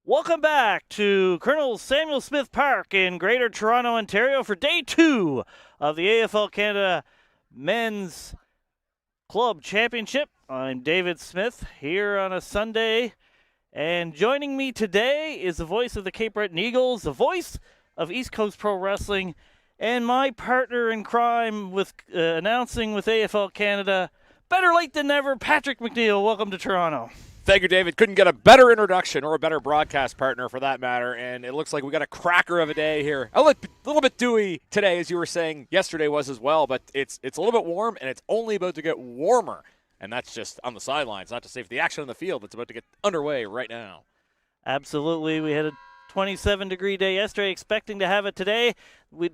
Welcome back to Colonel Samuel Smith Park in Greater Toronto, Ontario for Day 2 of the AFL Canada Men's Club Championship. I'm David Smith here on a Sunday, and joining me today is the voice of the Cape Breton Eagles, the voice of East Coast Pro Wrestling, and my partner in crime with announcing with AFL Canada, better late than never, Patrick McNeil. Welcome to Toronto. Thank you, David. Couldn't get a better introduction or a better broadcast partner for that matter, and it looks like we got a cracker of a day here. A little bit dewy today, as you were saying yesterday was as well, but it's a little bit warm, and it's only about to get warmer, and that's just on the sidelines, not to say for the action on the field. It's about to get underway right now. Absolutely. We had a 27-degree day yesterday, expecting to have it today.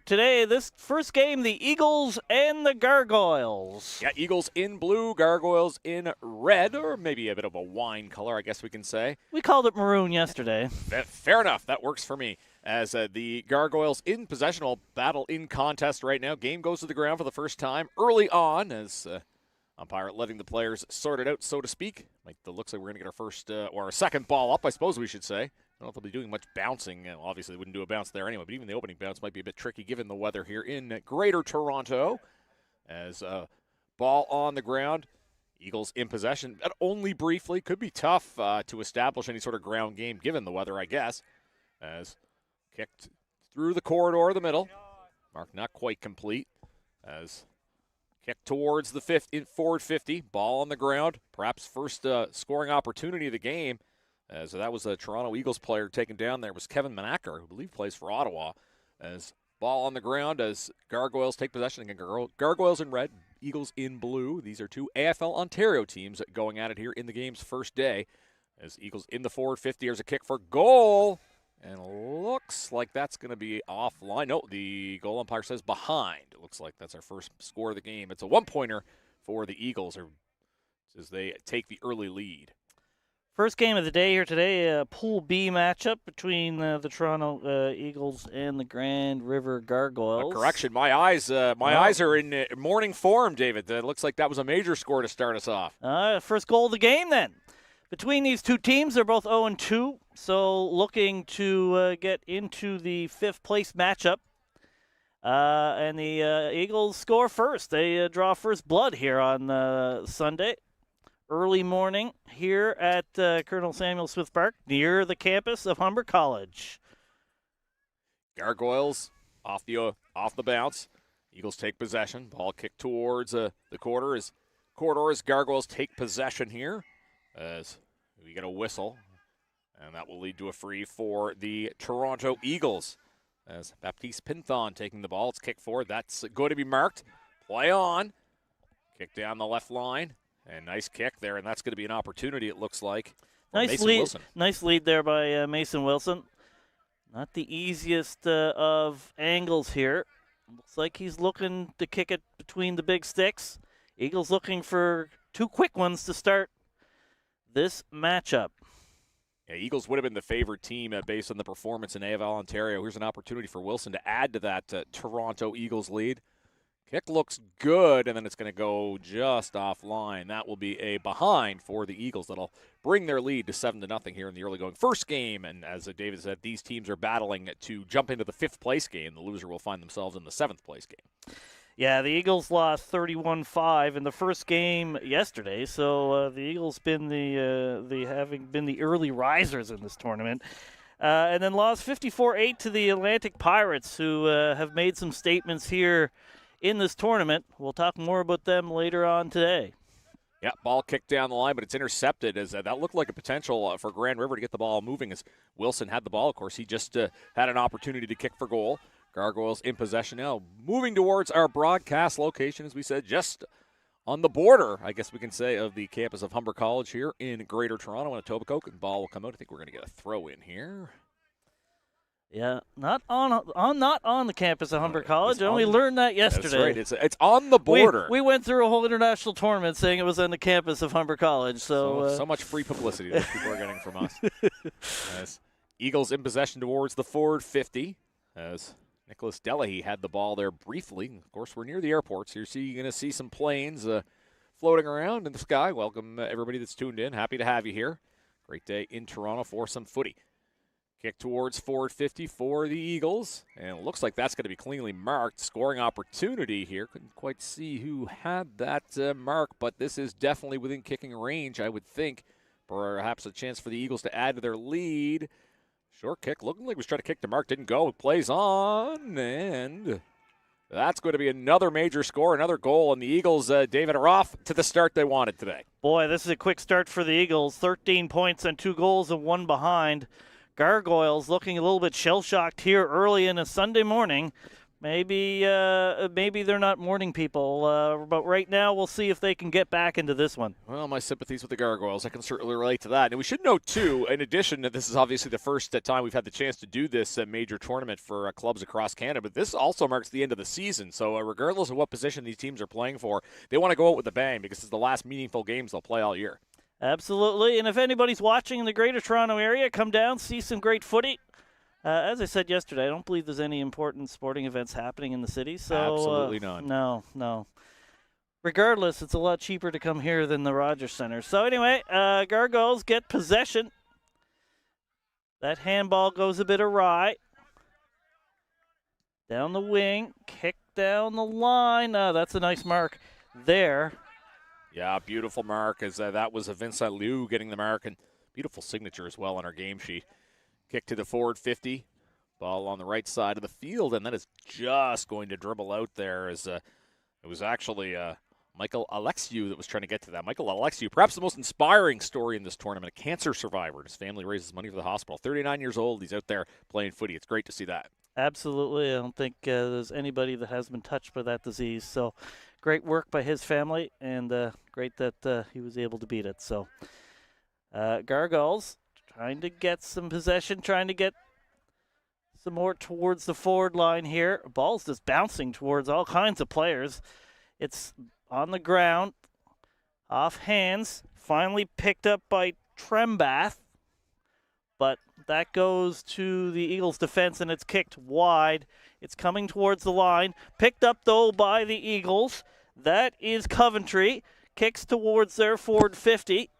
Today, this first game, the Eagles and the Gargoyles. Yeah, Eagles in blue, Gargoyles in red, or maybe a bit of a wine color, I guess we can say. We called it maroon yesterday. Fair enough. That works for me. As the Gargoyles in possession will battle in contest right now. Game goes to the ground for the first time early on as umpire letting the players sort it out, so to speak. Looks like we're going to get our first or our second ball up, I suppose we should say. I don't know if they'll be doing much bouncing. Obviously, they wouldn't do a bounce there anyway, but even the opening bounce might be a bit tricky given the weather here in Greater Toronto. As ball on the ground, Eagles in possession, but only briefly. Could be tough to establish any sort of ground game given the weather, I guess. As kicked through the corridor of the middle. Mark not quite complete. As kicked towards the forward 50. Ball on the ground. Perhaps first scoring opportunity of the game. As that was a Toronto Eagles player taken down there. It was Kevin Manacker, who I believe plays for Ottawa. As ball on the ground as Gargoyles take possession. Again, Gargoyles in red, Eagles in blue. These are two AFL Ontario teams going at it here in the game's first day. As Eagles in the forward 50, here's a kick for goal. And looks like that's going to be offline. No, the goal umpire says behind. It looks like that's our first score of the game. It's a one-pointer for the Eagles as they take the early lead. First game of the day here today, a Pool B matchup between the Toronto Eagles and the Grand River Gargoyles. Correction, my eyes are in morning form, David. It looks like that was a major score to start us off. First goal of the game then. Between these two teams, they're both 0-2, so looking to get into the fifth place matchup. And the Eagles score first. They draw first blood here on Sunday. Early morning here at Colonel Samuel Smith Park near the campus of Humber College. Gargoyles off the bounce. Eagles take possession. Ball kicked towards the corridor as Gargoyles take possession here. As we get a whistle, and that will lead to a free for the Toronto Eagles. As Baptiste Pinthon taking the ball. It's kicked forward. That's going to be marked. Play on. Kick down the left line. And nice kick there, and that's going to be an opportunity, it looks like. Nice lead there by Mason Wilson. Not the easiest of angles here. Looks like he's looking to kick it between the big sticks. Eagles looking for two quick ones to start this matchup. Yeah, Eagles would have been the favored team based on the performance in AFL Ontario. Here's an opportunity for Wilson to add to that Toronto Eagles lead. Kick looks good, and then it's going to go just offline. That will be a behind for the Eagles. That'll bring their lead to 7-0 here in the early going first game. And as David said, these teams are battling to jump into the fifth place game. The loser will find themselves in the seventh place game. Yeah, the Eagles lost 31-5 in the first game yesterday. So the Eagles been having been the early risers in this tournament. And then lost 54-8 to the Atlantic Pirates, who have made some statements here in this tournament. We'll talk more about them later on today. Yeah, ball kicked down the line, but it's intercepted. As that looked like a potential for Grand River to get the ball moving as Wilson had the ball. Of course, he just had an opportunity to kick for goal. Gargoyles in possession now, moving towards our broadcast location, as we said, just on the border, I guess we can say, of the campus of Humber College here in Greater Toronto. And Etobicoke, and ball will come out. I think we're going to get a throw in here. Yeah, not on the campus of Humber College. I only learned that yesterday. That's right. It's on the border. We went through a whole international tournament saying it was on the campus of Humber College. So much free publicity that people are getting from us. As Eagles in possession towards the forward 50. As Nicholas Delahy had the ball there briefly. Of course, we're near the airport, so you're going to see some planes floating around in the sky. Welcome everybody that's tuned in. Happy to have you here. Great day in Toronto for some footy. Kick towards forward 50 for the Eagles, and it looks like that's going to be cleanly marked. Scoring opportunity here. Couldn't quite see who had that mark, but this is definitely within kicking range, I would think. Perhaps a chance for the Eagles to add to their lead. Short kick, looking like he was trying to kick to mark, didn't go. Plays on, and that's going to be another major score, another goal, and the Eagles, David, are off to the start they wanted today. Boy, this is a quick start for the Eagles. 13 points and 2 goals and 1 behind. Gargoyles looking a little bit shell-shocked here early in a Sunday morning. Maybe they're not morning people, but right now we'll see if they can get back into this one. Well, my sympathies with the Gargoyles. I can certainly relate to that. And we should note, too, in addition, that this is obviously the first time we've had the chance to do this major tournament for clubs across Canada, but this also marks the end of the season. So regardless of what position these teams are playing for, they want to go out with a bang because it's the last meaningful games they'll play all year. Absolutely, and if anybody's watching in the Greater Toronto area, come down, see some great footy. As I said yesterday, I don't believe there's any important sporting events happening in the city. So absolutely not. No. Regardless, it's a lot cheaper to come here than the Rogers Center. So anyway, Gargoyles get possession. That handball goes a bit awry. Down the wing, kick down the line. That's a nice mark there. Yeah, beautiful mark, as that was a Vincent Liu getting the mark, and beautiful signature as well on our game sheet. Kick to the forward 50, ball on the right side of the field, and that is just going to dribble out there as it was actually Michael Alexiou that was trying to get to that. Michael Alexiou, perhaps the most inspiring story in this tournament, a cancer survivor, and his family raises money for the hospital. 39 years old, he's out there playing footy. It's great to see that. Absolutely. I don't think there's anybody that has been touched by that disease. So great work by his family, and great that he was able to beat it. So Gargoyles trying to get some possession, trying to get some more towards the forward line here. Ball's just bouncing towards all kinds of players. It's on the ground, off hands, finally picked up by Trembath. But that goes to the Eagles' defense, and it's kicked wide. It's coming towards the line. Picked up, though, by the Eagles. That is Coventry. Kicks towards their forward 50.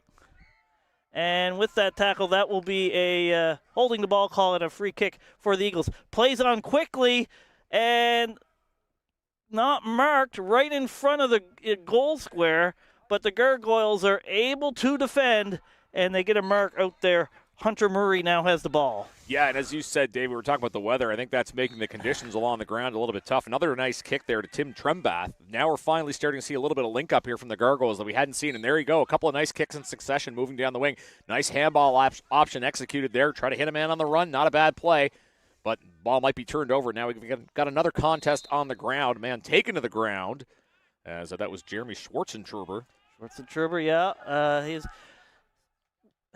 And with that tackle, that will be a holding the ball call and a free kick for the Eagles. Plays on quickly and not marked right in front of the goal square, but the Gargoyles are able to defend, and they get a mark out there. Hunter Murray now has the ball. Yeah, and as you said, Dave, we were talking about the weather. I think that's making the conditions along the ground a little bit tough. Another nice kick there to Tim Trembath. Now we're finally starting to see a little bit of link up here from the Gargoyles that we hadn't seen. And there you go, a couple of nice kicks in succession moving down the wing. Nice handball option executed there. Try to hit a man on the run. Not a bad play, but ball might be turned over. Now we've got another contest on the ground. Man taken to the ground, as that was Jeremy Schwartzentruber. Yeah. He's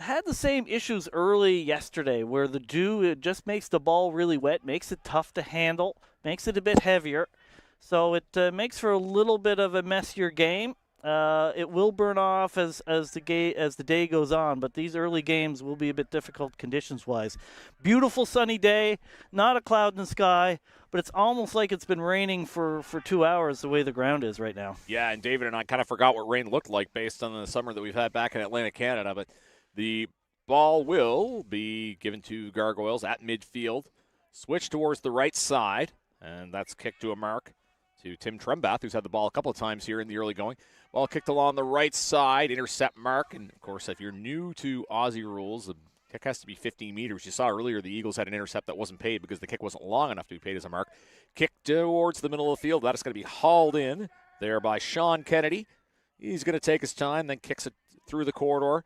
had the same issues early yesterday where the dew, it just makes the ball really wet, makes it tough to handle, makes it a bit heavier. So it makes for a little bit of a messier game. It will burn off as the day goes on, but these early games will be a bit difficult conditions-wise. Beautiful sunny day, not a cloud in the sky, but it's almost like it's been raining for 2 hours the way the ground is right now. Yeah, and David and I kind of forgot what rain looked like based on the summer that we've had back in Atlantic Canada, but the ball will be given to Gargoyles at midfield. Switch towards the right side, and that's kicked to a mark to Tim Trembath, who's had the ball a couple of times here in the early going. Ball kicked along the right side, intercept mark. And, of course, if you're new to Aussie rules, the kick has to be 15 meters. You saw earlier the Eagles had an intercept that wasn't paid because the kick wasn't long enough to be paid as a mark. Kick towards the middle of the field. That is going to be hauled in there by Sean Kennedy. He's going to take his time, then kicks it through the corridor.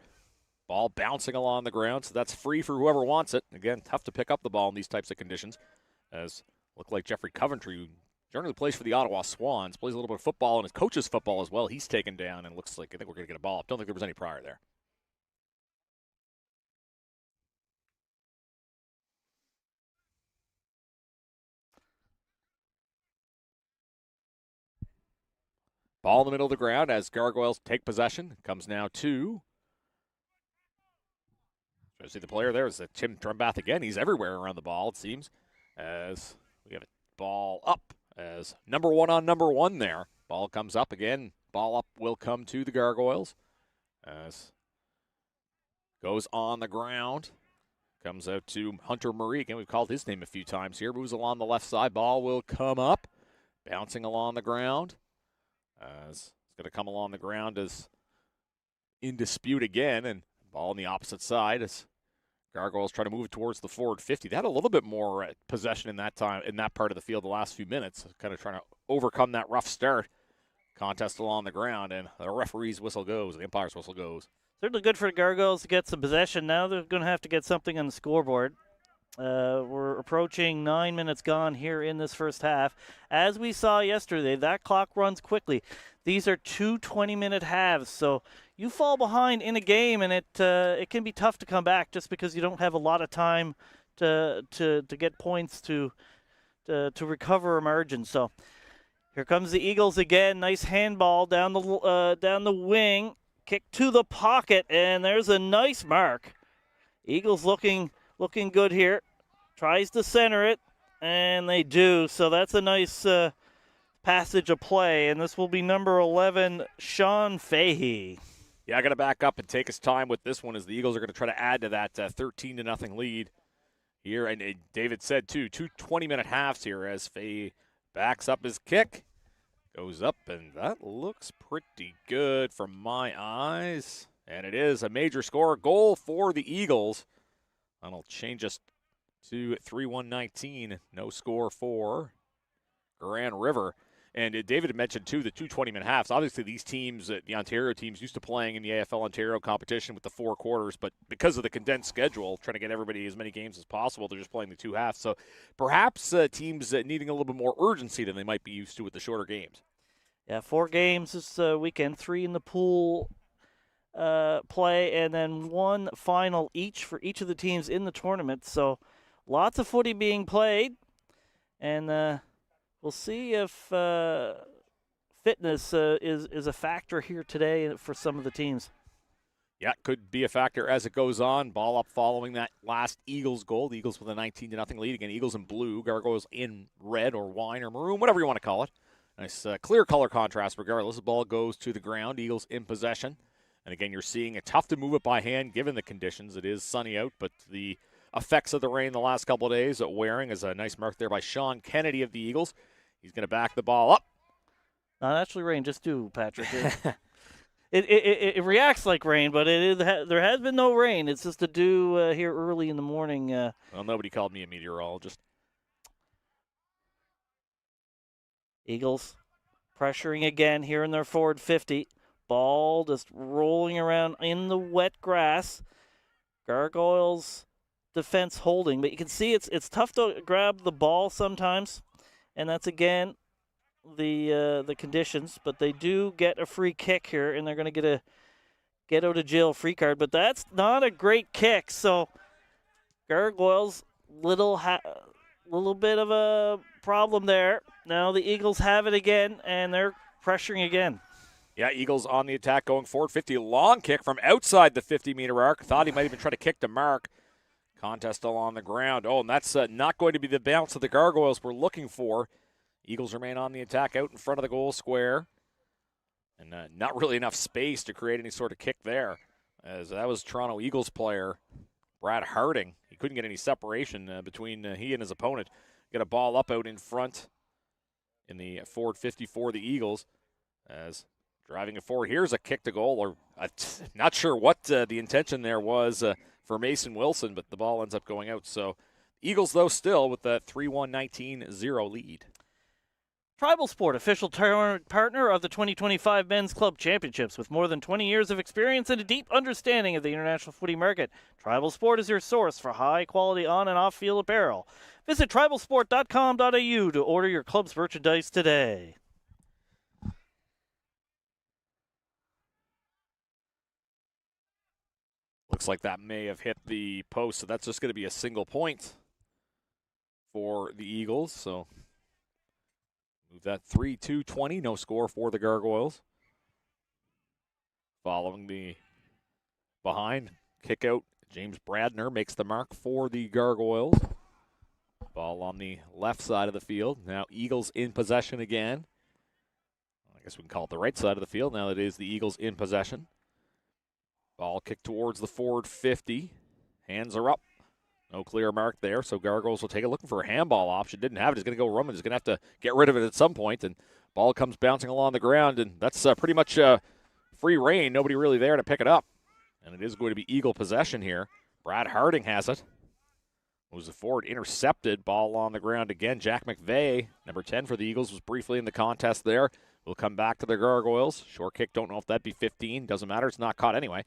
Ball bouncing along the ground, so that's free for whoever wants it. Again, tough to pick up the ball in these types of conditions. As look like Jeffrey Coventry, who generally plays for the Ottawa Swans, plays a little bit of football and his coach's football as well. He's taken down and looks like I think we're going to get a ball up. Don't think there was any prior there. Ball in the middle of the ground as Gargoyles take possession. Comes now to... I see the player there is Tim Trembath again. He's everywhere around the ball, it seems, as we have a ball up as number one there. Ball comes up again. Ball up will come to the Gargoyles as goes on the ground. Comes out to Hunter Murray. Again, we've called his name a few times here. Moves along the left side. Ball will come up. Bouncing along the ground. It's going to come along the ground as in dispute again. And ball on the opposite side as Gargoyles try to move it towards the forward 50. They had a little bit more possession in that part of the field the last few minutes. Kind of trying to overcome that rough start. Contest along the ground, and the referee's whistle goes. The umpire's whistle goes. Certainly good for the Gargoyles to get some possession. Now they're going to have to get something on the scoreboard. We're approaching 9 minutes gone here in this first half. As we saw yesterday, that clock runs quickly. These are two 20-minute halves, so you fall behind in a game, and it can be tough to come back just because you don't have a lot of time to get points to recover a margin. So here comes the Eagles again. Nice handball down the wing. Kick to the pocket, and there's a nice mark. Eagles looking good here. Tries to center it, and they do. So that's a nice passage of play, and this will be number 11, Sean Fahey. Yeah, I got to back up and take his time with this one as the Eagles are going to try to add to that 13-0 lead here. And David said, too, two 20-minute halves here as Fahey backs up his kick. Goes up, and that looks pretty good from my eyes. And it is a major score. Goal for the Eagles. That'll change us to 3-1-19. No score for Grand River. And David had mentioned, too, the two 20-minute halves. Obviously, these teams, the Ontario teams, used to playing in the AFL Ontario competition with the 4 quarters. But because of the condensed schedule, trying to get everybody as many games as possible, they're just playing the 2 halves. So perhaps teams needing a little bit more urgency than they might be used to with the shorter games. Yeah, 4 games this weekend, 3 in the pool play, and then 1 final each for each of the teams in the tournament. So lots of footy being played, and we'll see if fitness is a factor here today for some of the teams. Yeah, could be a factor as it goes on. Ball up following that last Eagles goal. The Eagles with a 19-0 lead. Again, Eagles in blue, Gargoyles in red or wine or maroon, whatever you want to call it. Nice clear color contrast regardless. The ball goes to the ground. Eagles in possession. And again, you're seeing it tough to move it by hand given the conditions. It is sunny out, but the effects of the rain the last couple of days wearing is a nice mark there by Sean Kennedy of the Eagles. He's going to back the ball up. Not actually rain, just dew, Patrick. It reacts like rain, but there has been no rain. It's just a dew here early in the morning. Well, nobody called me a meteorologist. Eagles pressuring again here in their forward 50. Ball just rolling around in the wet grass. Gargoyles defense holding, but you can see it's tough to grab the ball sometimes, and that's again the conditions. But they do get a free kick here, and they're going to get a get out of jail free card. But that's not a great kick, so Gargoyles little bit of a problem there. Now the Eagles have it again, and they're pressuring again. Yeah, Eagles on the attack going forward. 50 long kick from outside the 50-meter arc. Thought he might even try to kick to mark. Contest still on the ground. Oh, and that's not going to be the bounce that the Gargoyles were looking for. Eagles remain on the attack out in front of the goal square. And not really enough space to create any sort of kick there. As that was Toronto Eagles player Brad Harding. He couldn't get any separation between he and his opponent. Get a ball up out in front in the forward 50 for the Eagles. As driving it forward, here's a kick to goal. Or not sure what the intention there was for Mason Wilson, but the ball ends up going out. So Eagles, though, still with the 3-1-19-0 lead. Tribal Sport, official tournament partner of the 2025 Men's Club Championships. With more than 20 years of experience and a deep understanding of the international footy market, Tribal Sport is your source for high-quality on- and off-field apparel. Visit tribalsport.com.au to order your club's merchandise today. Looks like that may have hit the post, so that's just going to be a single point for the Eagles. So move that 3-2-20, no score for the Gargoyles. Following the behind kick out, James Bradner makes the mark for the Gargoyles. Ball on the left side of the field. Now Eagles in possession again. I guess we can call it the right side of the field now that it is the Eagles in possession. Ball kicked towards the forward 50. Hands are up No clear mark there, so Gargoyles will take it. Looking for a handball option. Didn't have it. He's going to go Roman. He's going to have to get rid of it at some point, and ball comes bouncing along the ground, and that's pretty much free reign. Nobody really there to pick it up, and it is going to be Eagle possession here. Brad Harding has it. Moves it forward, intercepted. Ball on the ground again. Jack McVeigh, number 10 for the Eagles, was briefly in the contest there. We'll come back to the Gargoyles. Short kick, don't know if that'd be 15. Doesn't matter. It's not caught anyway.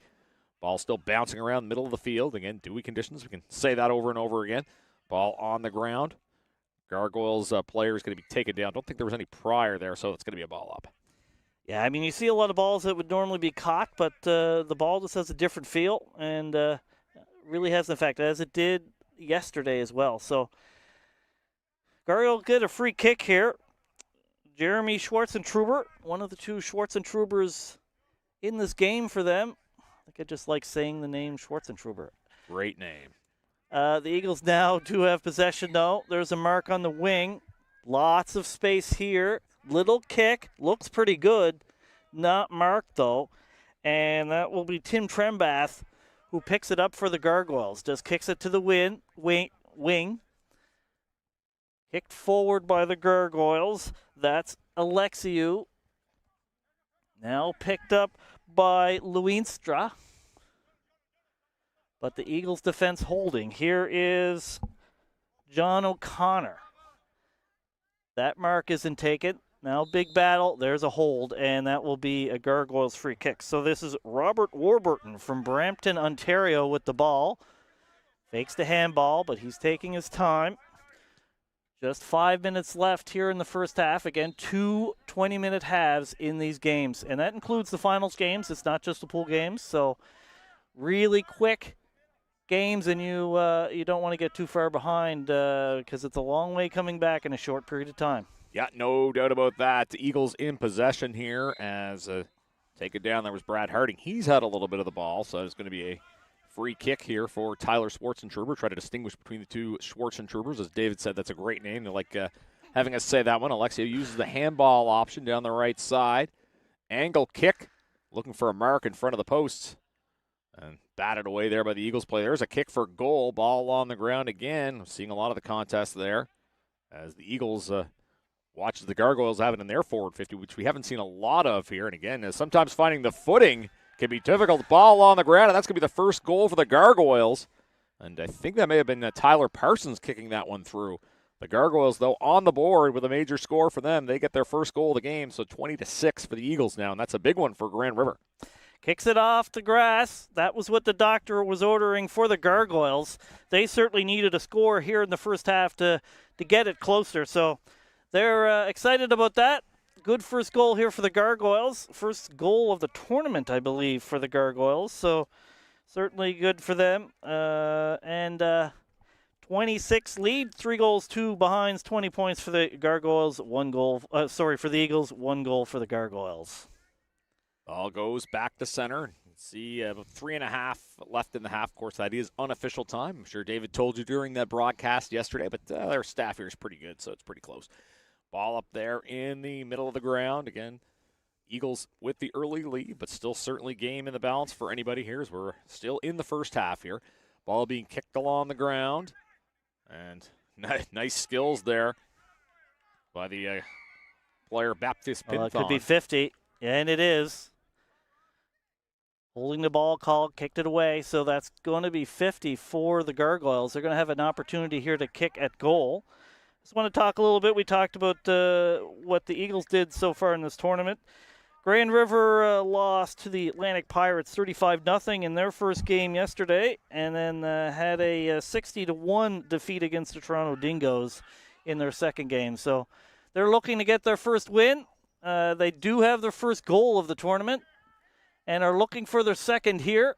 Ball still bouncing around the middle of the field. Again, dewy conditions. We can say that over and over again. Ball on the ground. Gargoyles player is going to be taken down. Don't think there was any prior there, so it's going to be a ball up. Yeah, I mean, you see a lot of balls that would normally be caught, but the ball just has a different feel and really has an effect, as it did yesterday as well. So Gargoyles get a free kick here. Jeremy Schwartzentruber, one of the two Schwarzentrubers in this game for them. I think I just like saying the name Schwartzentruber. Great name. The Eagles now do have possession, though. There's a mark on the wing. Lots of space here. Little kick. Looks pretty good. Not marked, though. And that will be Tim Trembath, who picks it up for the Gargoyles. Just kicks it to the wing. Kicked forward by the Gargoyles. That's Alexiou. Now picked up by Luinstra. But the Eagles defense holding. Here is John O'Connor. That mark isn't taken. Now big battle. There's a hold, and that will be a Gargoyles free kick. So this is Robert Warburton from Brampton, Ontario with the ball. Fakes the handball, but he's taking his time. Just 5 minutes left here in the first half. Again, 2 20-minute halves in these games, and that includes the finals games. It's not just the pool games, so really quick games, and you don't want to get too far behind because it's a long way coming back in a short period of time. Yeah, no doubt about that. The Eagles in possession here as take it down. There was Brad Harding. He's had a little bit of the ball, so it's going to be a free kick here for Tyler Schwartzentruber. Try to distinguish between the two Schwarzentrubers. As David said, that's a great name. They like having us say that one. Alexia uses the handball option down the right side. Angle kick, looking for a mark in front of the posts. And batted away there by the Eagles player. There's a kick for goal. Ball on the ground again. I'm seeing a lot of the contest there as the Eagles watches the Gargoyles have it in their forward 50, which we haven't seen a lot of here. And again, sometimes finding the footing can be difficult. Ball on the ground, and that's going to be the first goal for the Gargoyles. And I think that may have been Tyler Parsons kicking that one through. The Gargoyles, though, on the board with a major score for them. They get their first goal of the game, so 20-6 for the Eagles now, and that's a big one for Grand River. Kicks it off the grass. That was what the doctor was ordering for the Gargoyles. They certainly needed a score here in the first half to get it closer, so they're excited about that. Good first goal here for the Gargoyles. First goal of the tournament, I believe, for the Gargoyles. So certainly good for them. And 26 lead, 3 goals, 2 behinds, 20 points for the Gargoyles, 1 goal. For the Eagles, 1 goal for the Gargoyles. Ball goes back to center. See about 3.5 left in the half. Of course, that is unofficial time. I'm sure David told you during that broadcast yesterday, but their staff here is pretty good, so it's pretty close. Ball up there in the middle of the ground. Again, Eagles with the early lead, but still certainly game in the balance for anybody here as we're still in the first half here. Ball being kicked along the ground. And nice skills there by the player Baptiste Pinthon. It could be 50, and it is. Holding the ball, called, kicked it away, so that's going to be 50 for the Gargoyles. They're going to have an opportunity here to kick at goal. Just want to talk a little bit. We talked about what the Eagles did so far in this tournament. Grand River lost to the Atlantic Pirates 35-0 in their first game yesterday, and then had a 60-1 defeat against the Toronto Dingoes in their second game. So they're looking to get their first win. They do have their first goal of the tournament and are looking for their second here.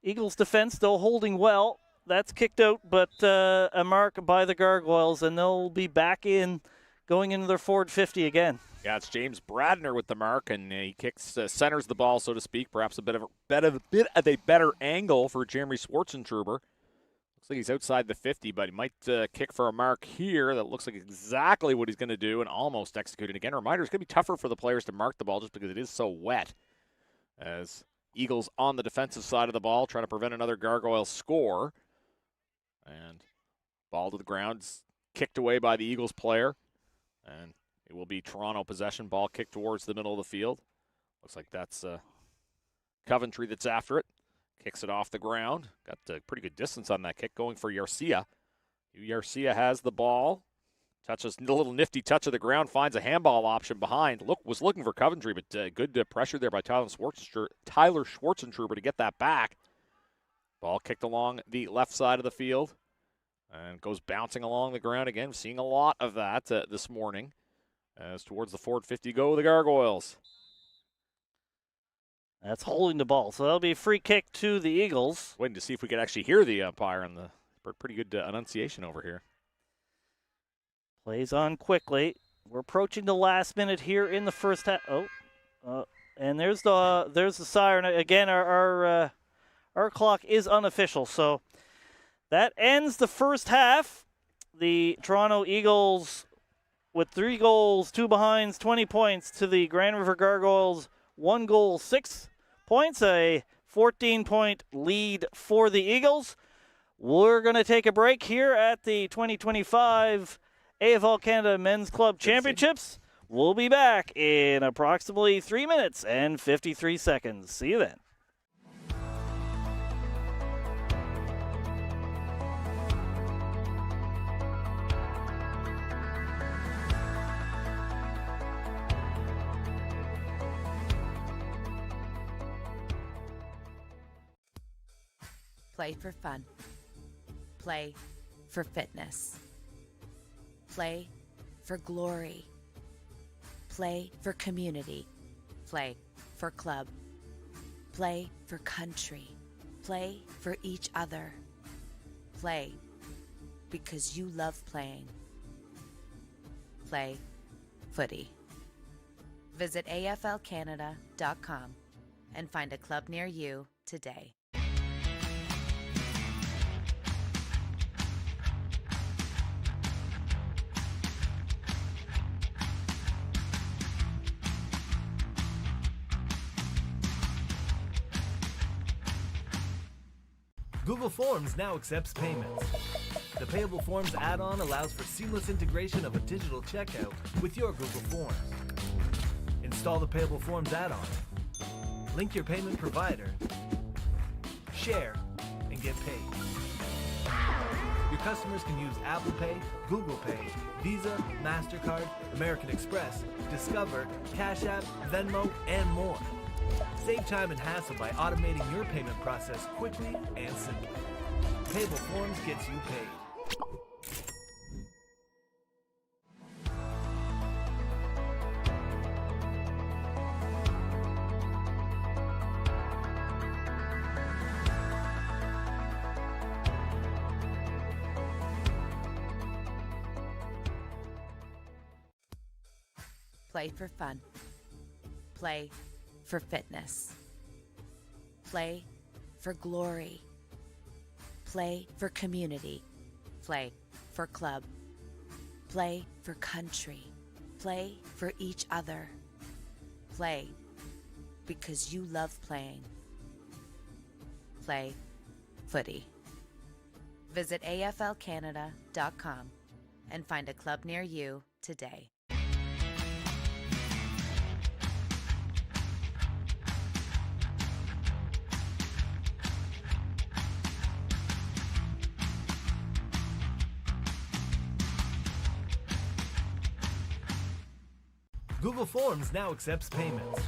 Eagles defense still holding well. That's kicked out, but a mark by the Gargoyles, and they'll be back in going into their forward 50 again. Yeah, it's James Bradner with the mark, and he kicks, centers the ball, so to speak. Perhaps a bit of a better angle for Jeremy Schwartzentruber. Looks like he's outside the 50, but he might kick for a mark here. That looks like exactly what he's going to do and almost execute it. Again, reminder, it's going to be tougher for the players to mark the ball just because it is so wet. As Eagles on the defensive side of the ball, trying to prevent another Gargoyle score. And ball to the ground, kicked away by the Eagles player. And it will be Toronto possession. Ball kicked towards the middle of the field. Looks like that's Coventry that's after it. Kicks it off the ground. Got a pretty good distance on that kick going for Yarcia. Yarcia has the ball. Touches a little nifty touch of the ground. Finds a handball option behind. Was looking for Coventry, but good pressure there by Tyler Schwartzentruber to get that back. Ball kicked along the left side of the field. And goes bouncing along the ground again. Seeing a lot of that this morning. As towards the forward 50 go the Gargoyles. That's holding the ball. So that'll be a free kick to the Eagles. Waiting to see if we could actually hear the umpire on the pretty good enunciation over here. Plays on quickly. We're approaching the last minute here in the first half. And there's the siren again. Our clock is unofficial, so that ends the first half. The Toronto Eagles with 3 goals, 2 behinds, 20 points to the Grand River Gargoyles. 1 goal, 6 points, a 14-point lead for the Eagles. We're going to take a break here at the 2025 AFL Canada Men's Club Championships. We'll be back in approximately 3 minutes and 53 seconds. See you then. Play for fun. Play for fitness. Play for glory. Play for community. Play for club. Play for country. Play for each other. Play because you love playing. Play footy. Visit aflcanada.com and find a club near you today. Google Forms now accepts payments. The Payable Forms add-on allows for seamless integration of a digital checkout with your Google Forms. Install the Payable Forms add-on. Link your payment provider. Share and get paid. Your customers can use Apple Pay, Google Pay, Visa, MasterCard, American Express, Discover, Cash App, Venmo, and more. Save time and hassle by automating your payment process quickly and simply. Payable Forms gets you paid. Play for fun. Play for fitness. Play for glory. Play for community. Play for club. Play for country. Play for each other. Play because you love playing. Play footy. Visit aflcanada.com and find a club near you today. Google Forms now accepts payments.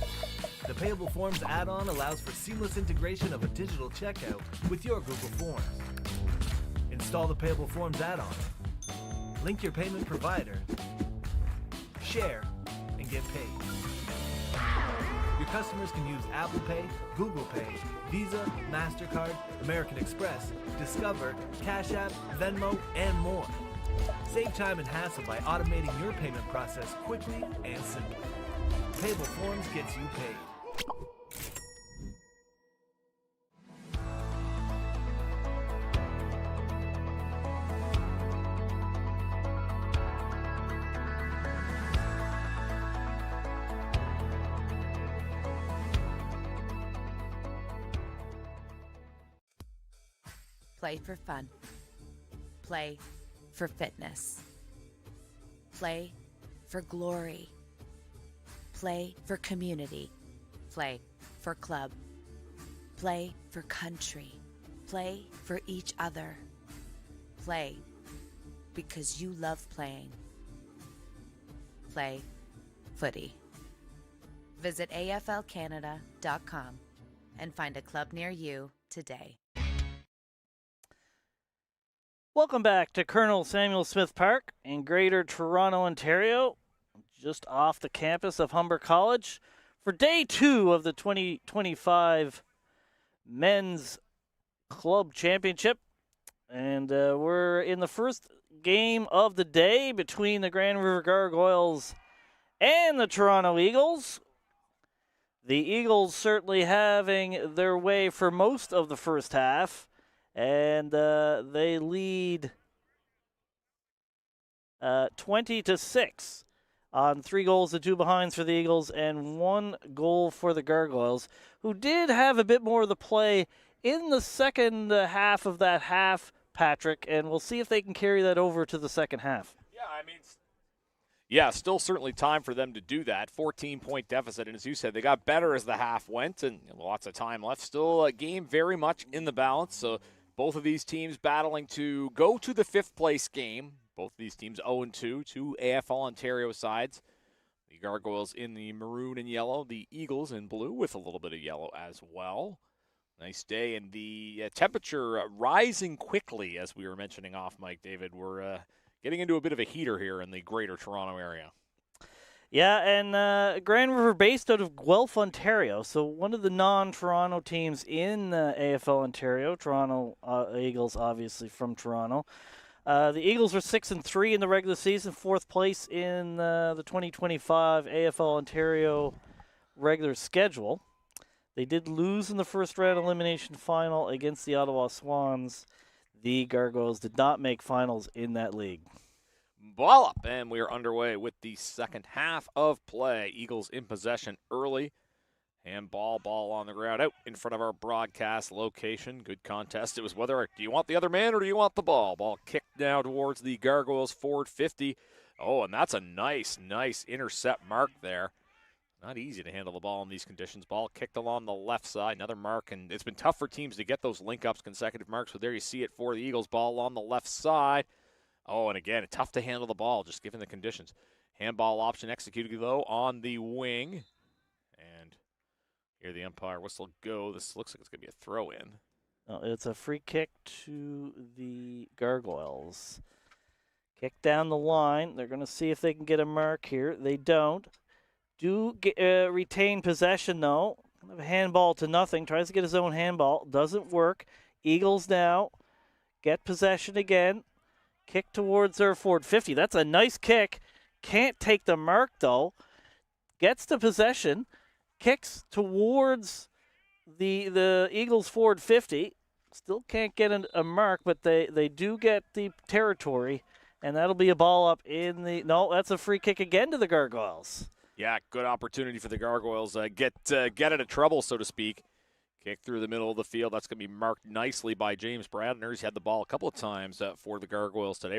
The Payable Forms add-on allows for seamless integration of a digital checkout with your Google Forms. Install the Payable Forms add-on. Link your payment provider. Share and get paid. Your customers can use Apple Pay, Google Pay, Visa, MasterCard, American Express, Discover, Cash App, Venmo, and more. Save time and hassle by automating your payment process quickly and simply. Payable Forms gets you paid. Play for fun. Play for fitness. Play for glory. Play for community. Play for club. Play for country. Play for each other. Play because you love playing. Play footy. Visit aflcanada.com and find a club near you today. Welcome back to Colonel Samuel Smith Park in Greater Toronto, Ontario, just off the campus of Humber College, for day 2 of the 2025 Men's Club Championship. And we're in the first game of the day between the Grand River Gargoyles and the Toronto Eagles. The Eagles certainly having their way for most of the first half, and they lead 20-6 on 3 goals to 2 behinds for the Eagles and 1 goal for the Gargoyles, who did have a bit more of the play in the second half of that half, Patrick, and we'll see if they can carry that over to the second half. Yeah, still certainly time for them to do that. 14-point deficit, and as you said, they got better as the half went, and lots of time left. Still a game very much in the balance, so both of these teams battling to go to the 5th place game. Both of these teams 0-2, 2 AFL Ontario sides. The Gargoyles in the maroon and yellow, the Eagles in blue with a little bit of yellow as well. Nice day, and the temperature rising quickly, as we were mentioning off mic, David. We're getting into a bit of a heater here in the Greater Toronto area. Yeah, and Grand River based out of Guelph, Ontario, so one of the non-Toronto teams in AFL Ontario. Toronto Eagles, obviously from Toronto. The Eagles are 6-3 in the regular season, 4th place in the 2025 AFL Ontario regular schedule. They did lose in the first round elimination final against the Ottawa Swans. The Gargoyles did not make finals in that league. Ball up, and we are underway with the second half of play. Eagles in possession early. Handball, ball on the ground, out in front of our broadcast location. Good contest. It was whether, do you want the other man or do you want the ball? Ball kicked now towards the Gargoyles forward 50. Oh, and that's a nice intercept mark there. Not easy to handle the ball in these conditions. Ball kicked along the left side. Another mark, and it's been tough for teams to get those link-ups, consecutive marks. So there you see it for the Eagles. Ball on the left side. Oh, and again, tough to handle the ball, just given the conditions. Handball option executed, though, on the wing. And here the umpire whistle go. This looks like it's going to be a throw-in. It's a free kick to the Gargoyles. Kick down the line. They're going to see if they can get a mark here. They don't. Retain possession, though. A handball to nothing. Tries to get his own handball. Doesn't work. Eagles now get possession again. Kick towards their forward 50. That's a nice kick. Can't take the mark, though. Gets the possession. Kicks towards the Eagles forward 50. Still can't get a mark, but they do get the territory. And that'll be a ball up in the... No, that's a free kick again to the Gargoyles. Yeah, good opportunity for the Gargoyles. Get out of trouble, so to speak. Kick through the middle of the field. That's going to be marked nicely by James Brandner. He's had the ball a couple of times for the Gargoyles today.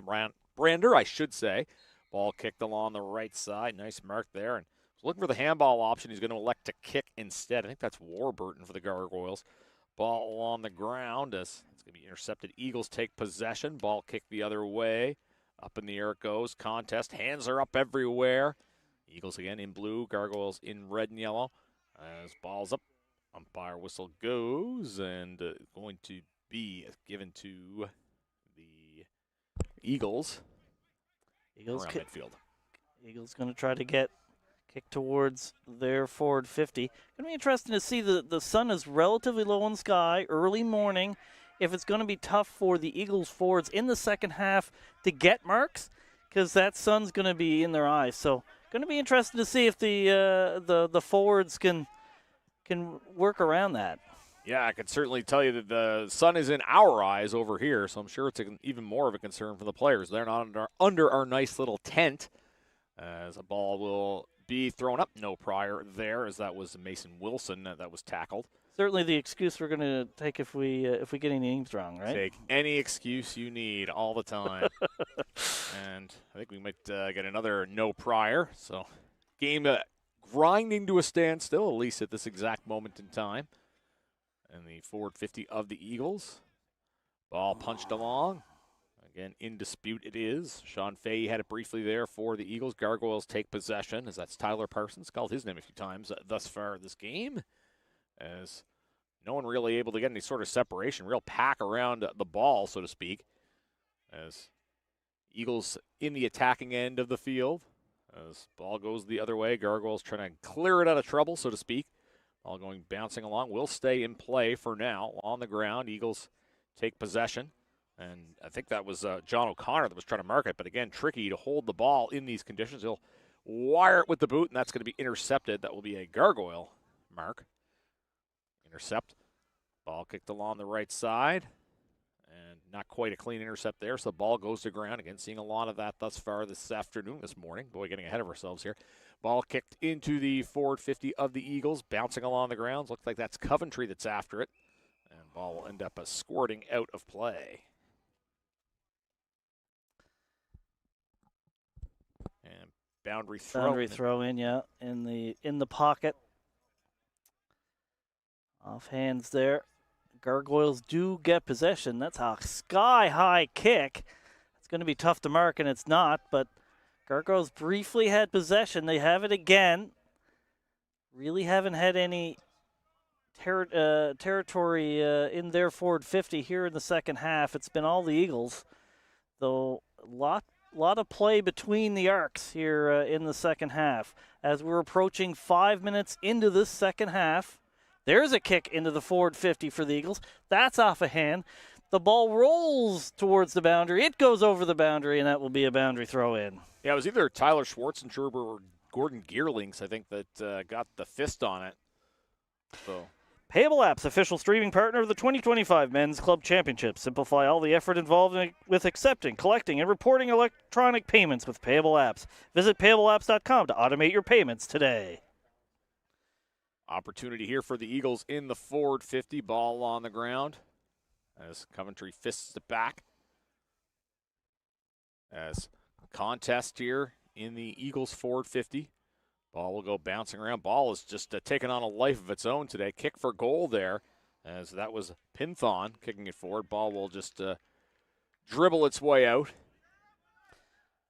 Brander, I should say. Ball kicked along the right side. Nice mark there. And looking for the handball option. He's going to elect to kick instead. I think that's Warburton for the Gargoyles. Ball on the ground. It's going to be intercepted. Eagles take possession. Ball kicked the other way. Up in the air it goes. Contest. Hands are up everywhere. Eagles again in blue, Gargoyles in red and yellow. As ball's up, umpire whistle goes, and going to be given to the Eagles. Around midfield. Eagles going to try to get kick towards their forward 50. Going to be interesting to see the sun is relatively low in the sky, early morning. If it's going to be tough for the Eagles forwards in the second half to get marks, because that sun's going to be in their eyes. So going to be interesting to see if the forwards can work around that. Yeah, I can certainly tell you that the sun is in our eyes over here, so I'm sure it's even more of a concern for the players. They're not under our nice little tent, as a ball will be thrown up. No prior there, as that was Mason Wilson that was tackled. Certainly the excuse we're going to take if we get any names wrong, right? Take any excuse you need all the time. And I think we might get another no prior. So game grinding to a standstill, at least at this exact moment in time. And the forward 50 of the Eagles. Ball punched along. Again, in dispute it is. Sean Fahey had it briefly there for the Eagles. Gargoyles take possession, as that's Tyler Parsons. Called his name a few times thus far this game, as no one really able to get any sort of separation, real pack around the ball, so to speak, as Eagles in the attacking end of the field. As ball goes the other way, Gargoyles trying to clear it out of trouble, so to speak. Ball going bouncing along, will stay in play for now. On the ground, Eagles take possession. And I think that was John O'Connor that was trying to mark it. But again, tricky to hold the ball in these conditions. He'll wire it with the boot, and that's going to be intercepted. That will be a Gargoyle mark. Intercept. Ball kicked along the right side. And not quite a clean intercept there, so the ball goes to ground. Again, seeing a lot of that thus far this morning. Boy, getting ahead of ourselves here. Ball kicked into the forward 50 of the Eagles, bouncing along the grounds. Looks like that's Coventry that's after it. And ball will end up squirting out of play. And boundary throw in, yeah, in the pocket. Off hands there. Gargoyles do get possession. That's a sky-high kick. It's going to be tough to mark, and it's not, but Gargoyles briefly had possession. They have it again. Really haven't had any territory in their forward 50 here in the second half. It's been all the Eagles, though a lot of play between the arcs here in the second half. As we're approaching 5 minutes into this second half, there's a kick into the forward 50 for the Eagles. That's off a hand. The ball rolls towards the boundary. It goes over the boundary, and that will be a boundary throw in. Yeah, it was either Tyler Schwarzengerber or Gordon Geerlings, I think, that got the fist on it. So, Payable Apps, official streaming partner of the 2025 Men's Club Championship. Simplify all the effort involved with accepting, collecting, and reporting electronic payments with Payable Apps. Visit payableapps.com to automate your payments today. Opportunity here for the Eagles in the forward 50. Ball on the ground as Coventry fists it back. As contest here in the Eagles forward 50. Ball will go bouncing around. Ball is just taking on a life of its own today. Kick for goal there, as that was Pinthon kicking it forward. Ball will just dribble its way out.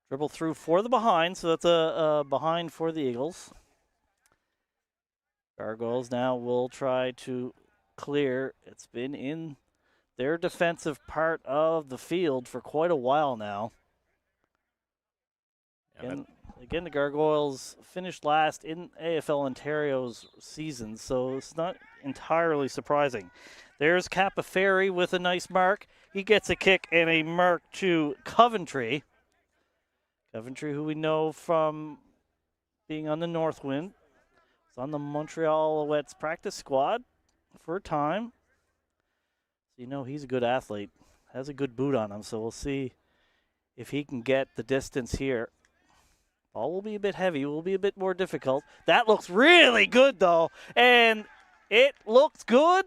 Dribble through for the behind, so that's a behind for the Eagles. Gargoyles now will try to clear. It's been in their defensive part of the field for quite a while now. Again, the Gargoyles finished last in AFL Ontario's season, so it's not entirely surprising. There's Kappa Ferry with a nice mark. He gets a kick and a mark to Coventry. Coventry, who we know from being on the Northwind. It's on the Montreal Alouettes practice squad for a time. So you know he's a good athlete. Has a good boot on him, so we'll see if he can get the distance here. Ball will be a bit heavy, will be a bit more difficult. That looks really good, though, and it looks good.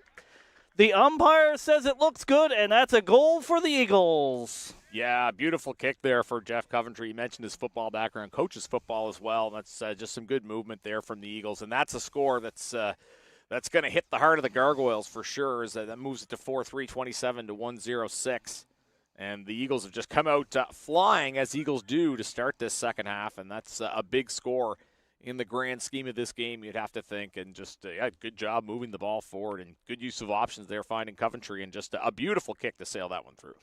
The umpire says it looks good, and that's a goal for the Eagles. Yeah, beautiful kick there for Jeff Coventry. He mentioned his football background, coaches football as well. That's just some good movement there from the Eagles, and that's a score that's going to hit the heart of the Gargoyles for sure. As that moves it to 4-3, 27 to 106. And the Eagles have just come out flying, as Eagles do, to start this second half, and that's a big score in the grand scheme of this game, you'd have to think. And just good job moving the ball forward and good use of options there, finding Coventry, and just a beautiful kick to sail that one through.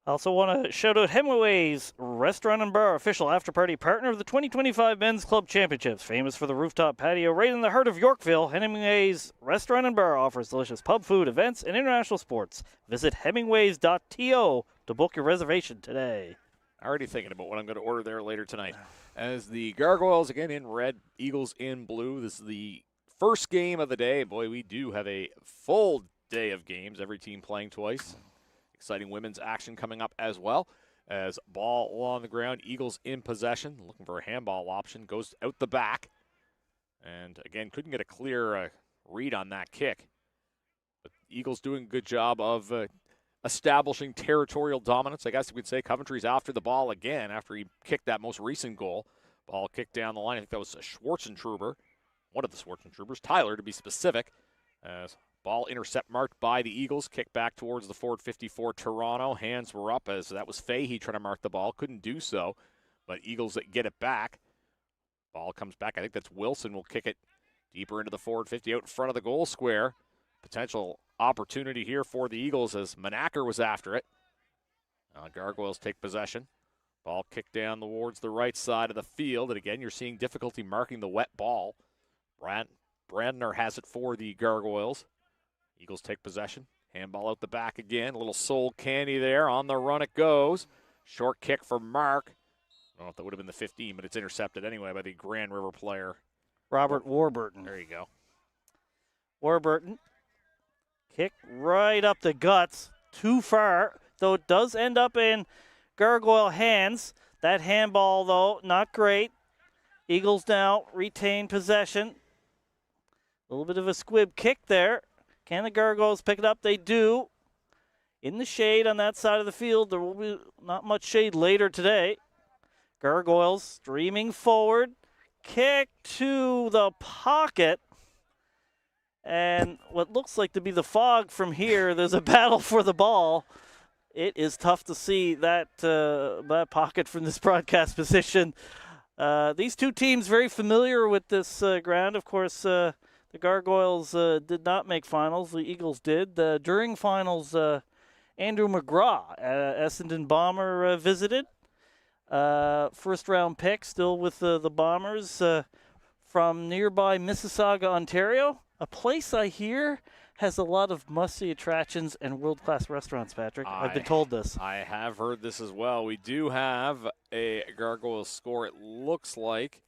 I also want to shout out Hemingway's Restaurant and Bar, official after-party partner of the 2025 Men's Club Championships. Famous for the rooftop patio right in the heart of Yorkville, Hemingway's Restaurant and Bar offers delicious pub food, events, and international sports. Visit hemingways.to to book your reservation today. Already thinking about what I'm going to order there later tonight. As the Gargoyles, again, in red, Eagles in blue. This is the first game of the day. Boy, we do have a full day of games, every team playing twice. Exciting women's action coming up as well. as ball on the ground. Eagles in possession, looking for a handball option. Goes out the back. And again, couldn't get a clear read on that kick. But Eagles doing a good job of establishing territorial dominance. I guess you could say Coventry's after the ball again after he kicked that most recent goal. Ball kicked down the line. I think that was Schwarzentruber, one of the Schwarzentrubers, Tyler to be specific. As ball intercept marked by the Eagles. Kick back towards the forward 54 Toronto. Hands were up as that was Fahey trying to mark the ball. Couldn't do so. But Eagles get it back. Ball comes back. I think that's Wilson will kick it deeper into the forward 50 out in front of the goal square. Potential opportunity here for the Eagles as Manacker was after it. Gargoyles take possession. Ball kicked down towards the right side of the field. And again, you're seeing difficulty marking the wet ball. Brandner has it for the Gargoyles. Eagles take possession. Handball out the back again. A little soul candy there. On the run it goes. Short kick for Mark. I don't know if that would have been the 15, but it's intercepted anyway by the Grand River player. Robert Warburton. There you go. Warburton. Kick right up the guts. Too far, though it does end up in Gargoyle hands. That handball, though, not great. Eagles now retain possession. A little bit of a squib kick there. Can the Gargoyles pick it up? They do. In the shade on that side of the field. There will be not much shade later today. Gargoyles streaming forward. Kick to the pocket. And what looks like to be the fog from here, there's a battle for the ball. It is tough to see that pocket from this broadcast position. These two teams very familiar with this ground. Of course, the Gargoyles did not make finals. The Eagles did. During finals, Andrew McGraw, Essendon Bomber, visited. First-round pick, still with the Bombers from nearby Mississauga, Ontario. A place I hear has a lot of must-see attractions and world-class restaurants, Patrick. I've been told this. I have heard this as well. We do have a Gargoyles score, it looks like,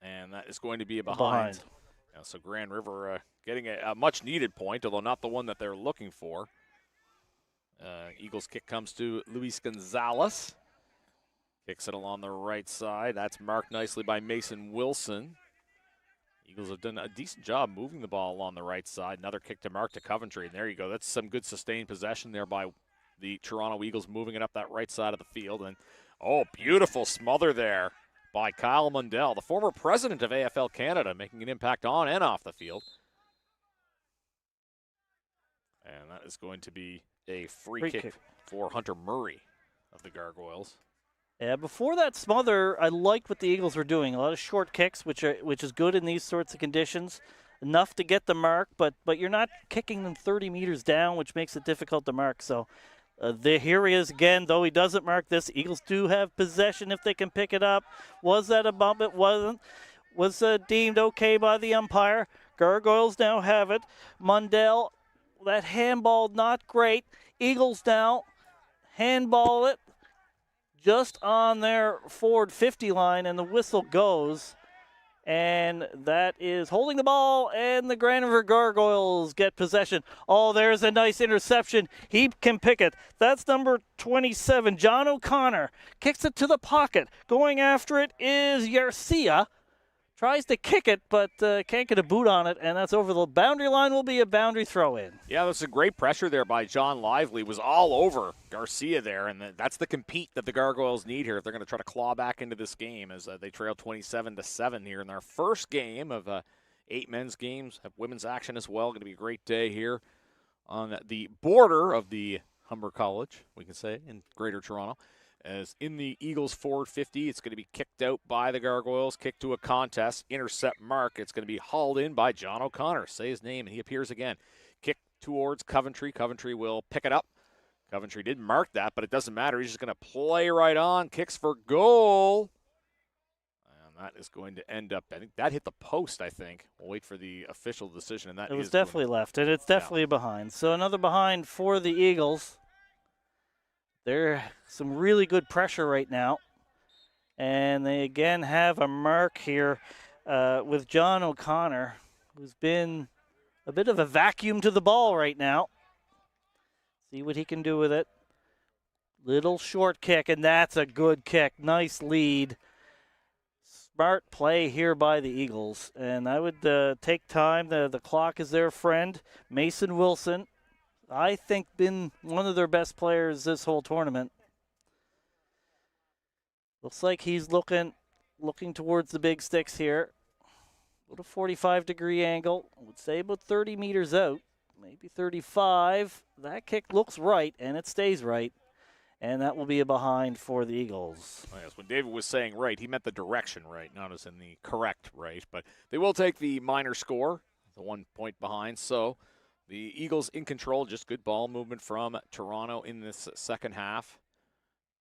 and that is going to be a behind. Yeah, so Grand River getting a much-needed point, although not the one that they're looking for. Eagles kick comes to Luis Gonzalez. Kicks it along the right side. That's marked nicely by Mason Wilson. Eagles have done a decent job moving the ball along the right side. Another kick to mark to Coventry. And there you go. That's some good sustained possession there by the Toronto Eagles moving it up that right side of the field. And, oh, beautiful smother there by Kyle Mundell, the former president of AFL Canada, making an impact on and off the field. And that is going to be a free kick for Hunter Murray of the Gargoyles. Yeah, before that smother, I liked what the Eagles were doing. A lot of short kicks, which is good in these sorts of conditions. Enough to get the mark, but you're not kicking them 30 meters down, which makes it difficult to mark. So here he is again, though he doesn't mark this. Eagles do have possession if they can pick it up. Was that a bump? It wasn't. Was deemed okay by the umpire. Gargoyles now have it. Mundell, that handball not great. Eagles now handball it just on their forward 50 line, and the whistle goes. And that is holding the ball, and the Grand River Gargoyles get possession. Oh, there's a nice interception. He can pick it. That's number 27, John O'Connor. Kicks it to the pocket. Going after it is Yarcia. Tries to kick it, but can't get a boot on it, and that's over the boundary line. Will be a boundary throw-in. Yeah, that's a great pressure there by John Lively. Was all over Garcia there, and that's the compete that the Gargoyles need here if they're going to try to claw back into this game as they trail 27-7 here in their first game of 8 men's games. Have women's action as well. Going to be a great day here on the border of the Humber College, we can say, in Greater Toronto. As in the Eagles forward 50, it's going to be kicked out by the Gargoyles, kicked to a contest, intercept mark. It's going to be hauled in by John O'Connor. Say his name, and he appears again. Kick towards Coventry. Coventry will pick it up. Coventry did mark that, but it doesn't matter. He's just going to play right on. Kicks for goal. And that is going to end up, I think that hit the post, I think. We'll wait for the official decision. And that it was definitely left, and it's definitely a behind. So another behind for the Eagles. There's some really good pressure right now. And they again have a mark here with John O'Connor, who's been a bit of a vacuum to the ball right now. See what he can do with it. Little short kick, and that's a good kick. Nice lead. Smart play here by the Eagles. And I would take time. The clock is their friend. Mason Wilson, I think, been one of their best players this whole tournament. Looks like he's looking towards the big sticks here. Little 45-degree angle. I would say about 30 meters out. Maybe 35. That kick looks right, and it stays right. And that will be a behind for the Eagles. Oh, yes, when David was saying right, he meant the direction right, not as in the correct right. But they will take the minor score, the 1 point behind. So the Eagles in control, just good ball movement from Toronto in this second half.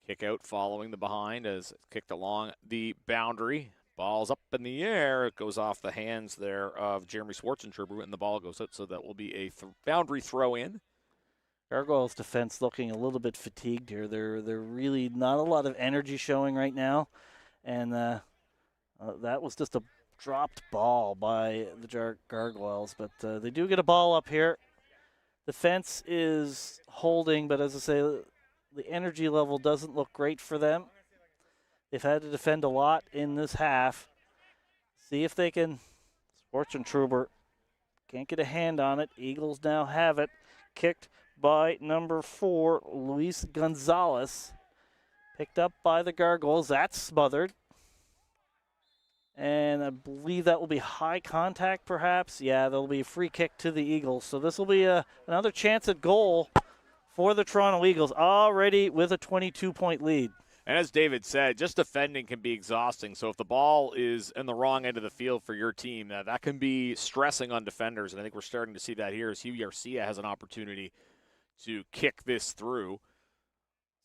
Kick out following the behind as it's kicked along the boundary. Ball's up in the air. It goes off the hands there of Jeremy Schwarzentrooper, and the ball goes out. So that will be a boundary throw in. Gargoyles defense looking a little bit fatigued here. They're really not a lot of energy showing right now, and that was just a dropped ball by the Gargoyles. But they do get a ball up here. The fence is holding, but as I say, the energy level doesn't look great for them. They've had to defend a lot in this half. See if they can. Schwarzentrooper can't get a hand on it. Eagles now have it. Kicked by number 4, Luis Gonzalez. Picked up by the Gargoyles. That's smothered. And I believe that will be high contact, perhaps. Yeah, there'll be a free kick to the Eagles. So this will be another chance at goal for the Toronto Eagles, already with a 22-point lead. And as David said, just defending can be exhausting. So if the ball is in the wrong end of the field for your team, that can be stressing on defenders. And I think we're starting to see that here as Hugh Garcia has an opportunity to kick this through.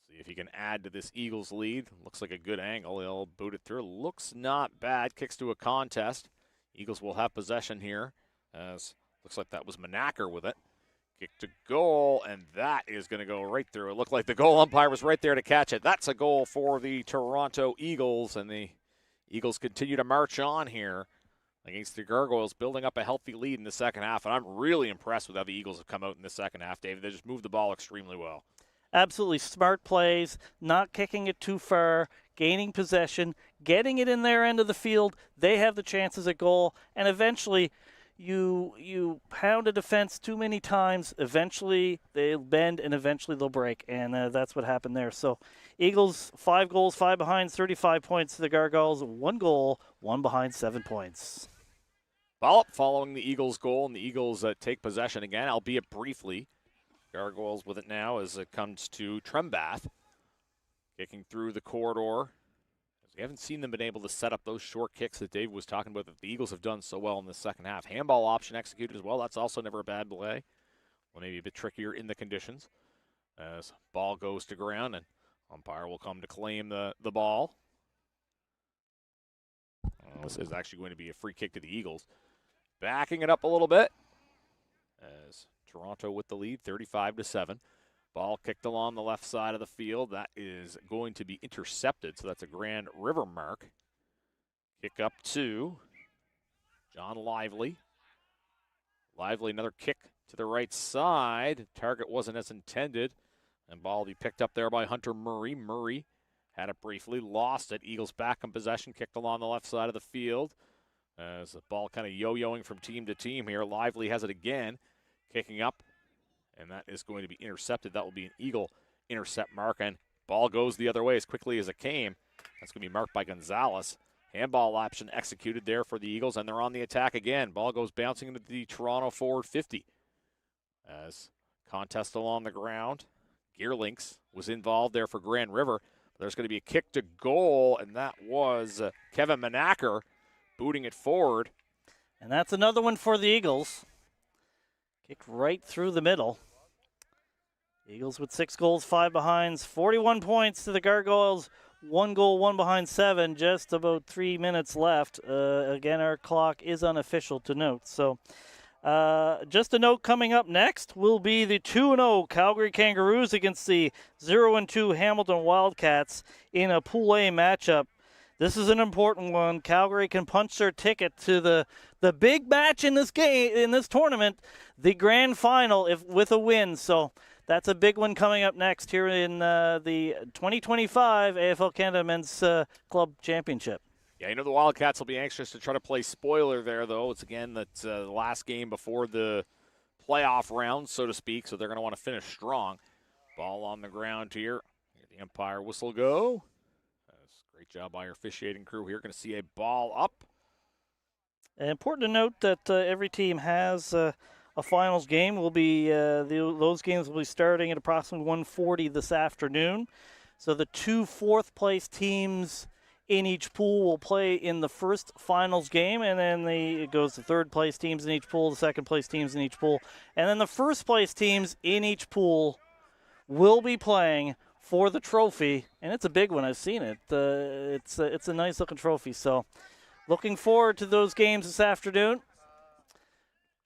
See if he can add to this Eagles lead. Looks like a good angle. He'll boot it through. Looks not bad. Kicks to a contest. Eagles will have possession here. As looks like that was Manacker with it. Kick to goal, and that is going to go right through. It looked like the goal umpire was right there to catch it. That's a goal for the Toronto Eagles, and the Eagles continue to march on here against the Gargoyles, building up a healthy lead in the second half. And I'm really impressed with how the Eagles have come out in the second half, David. They just moved the ball extremely well. Absolutely smart plays, not kicking it too far, gaining possession, getting it in their end of the field. They have the chances at goal, and eventually you pound a defense too many times, eventually they'll bend and eventually they'll break, and that's what happened there. So Eagles, 5 goals, 5 behind, 35 points to the Gargoyles, 1 goal, 1 behind, 7 points. Ball up following the Eagles' goal, and the Eagles take possession again, albeit briefly. Gargoyles with it now as it comes to Trembath, kicking through the corridor. We haven't seen them been able to set up those short kicks that Dave was talking about that the Eagles have done so well in the second half. Handball option executed as well. That's also never a bad play. Well, maybe a bit trickier in the conditions. As ball goes to ground, and umpire will come to claim the ball. This is actually going to be a free kick to the Eagles. Backing it up a little bit as Toronto with the lead, 35-7. Ball kicked along the left side of the field. That is going to be intercepted, so that's a Grand River mark. Kick up to John Lively. Lively, another kick to the right side. Target wasn't as intended. And ball will be picked up there by Hunter Murray. Murray had it briefly, lost it. Eagles back in possession, kicked along the left side of the field. As the ball kind of yo-yoing from team to team here. Lively has it again, kicking up. And that is going to be intercepted. That will be an Eagle intercept mark. And ball goes the other way as quickly as it came. That's going to be marked by Gonzalez. Handball option executed there for the Eagles, and they're on the attack again. Ball goes bouncing into the Toronto forward 50. As contest along the ground. Gearlinks was involved there for Grand River. There's going to be a kick to goal, and that was Kevin Manacker booting it forward. And that's another one for the Eagles. Kicked right through the middle. Eagles with 6 goals, 5 behinds, 41 points to the Gargoyles. 1 goal, 1 behind, 7. Just about 3 minutes left. Again, our clock is unofficial to note. So just a note coming up next will be the 2-0 Calgary Kangaroos against the 0-2 Hamilton Wildcats in a Pool A matchup. This is an important one. Calgary can punch their ticket to the big match in this game, in this tournament, the grand final, with a win. So that's a big one coming up next here in the 2025 AFL Canada Men's Club Championship. Yeah, you know the Wildcats will be anxious to try to play spoiler there, though. It's, again, that's the last game before the playoff round, so to speak, so they're going to want to finish strong. Ball on the ground here. The umpire whistle go. That's a great job by our officiating crew here. Going to see a ball up. And important to note that every team has a finals game. Will be those games will be starting at approximately 1:40 this afternoon. So the 2 fourth-place teams in each pool will play in the first finals game, and then it goes to third-place teams in each pool, the second-place teams in each pool, and then the first-place teams in each pool will be playing for the trophy, and it's a big one. I've seen it. It's a nice-looking trophy, so looking forward to those games this afternoon.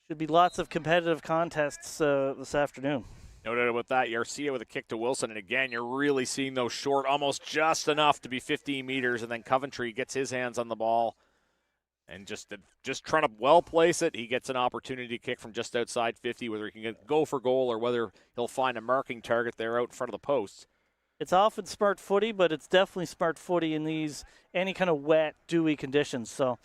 Should be lots of competitive contests this afternoon. No doubt about that. Garcia with a kick to Wilson, and again, you're really seeing those short, almost just enough to be 15 meters, and then Coventry gets his hands on the ball and just trying to well place it. He gets an opportunity to kick from just outside 50, whether he can go for goal or whether he'll find a marking target there out in front of the posts. It's often smart footy, but it's definitely smart footy in any kind of wet, dewy conditions. So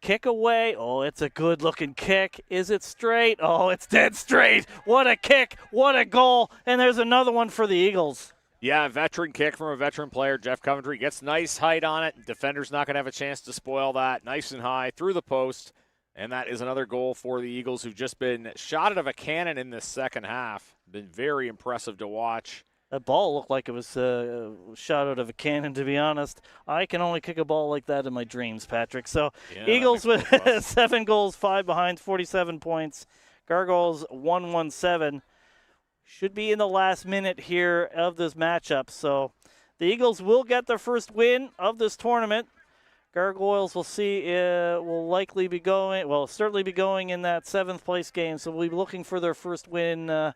kick away. Oh, it's a good-looking kick. Is it straight? Oh, it's dead straight. What a kick. What a goal. And there's another one for the Eagles. Yeah, a veteran kick from a veteran player. Jeff Coventry gets nice height on it. Defender's not going to have a chance to spoil that. Nice and high through the post. And that is another goal for the Eagles, who've just been shot out of a cannon in this second half. Been very impressive to watch. That ball looked like it was shot out of a cannon, to be honest. I can only kick a ball like that in my dreams, Patrick. So Yeah, Eagles with 7 goals, 5 behind, 47 points. Gargoyles 1-1-7. Should be in the last minute here of this matchup. So the Eagles will get their first win of this tournament. Gargoyles will likely be going, certainly be going in that 7th place game. So we'll be looking for their first win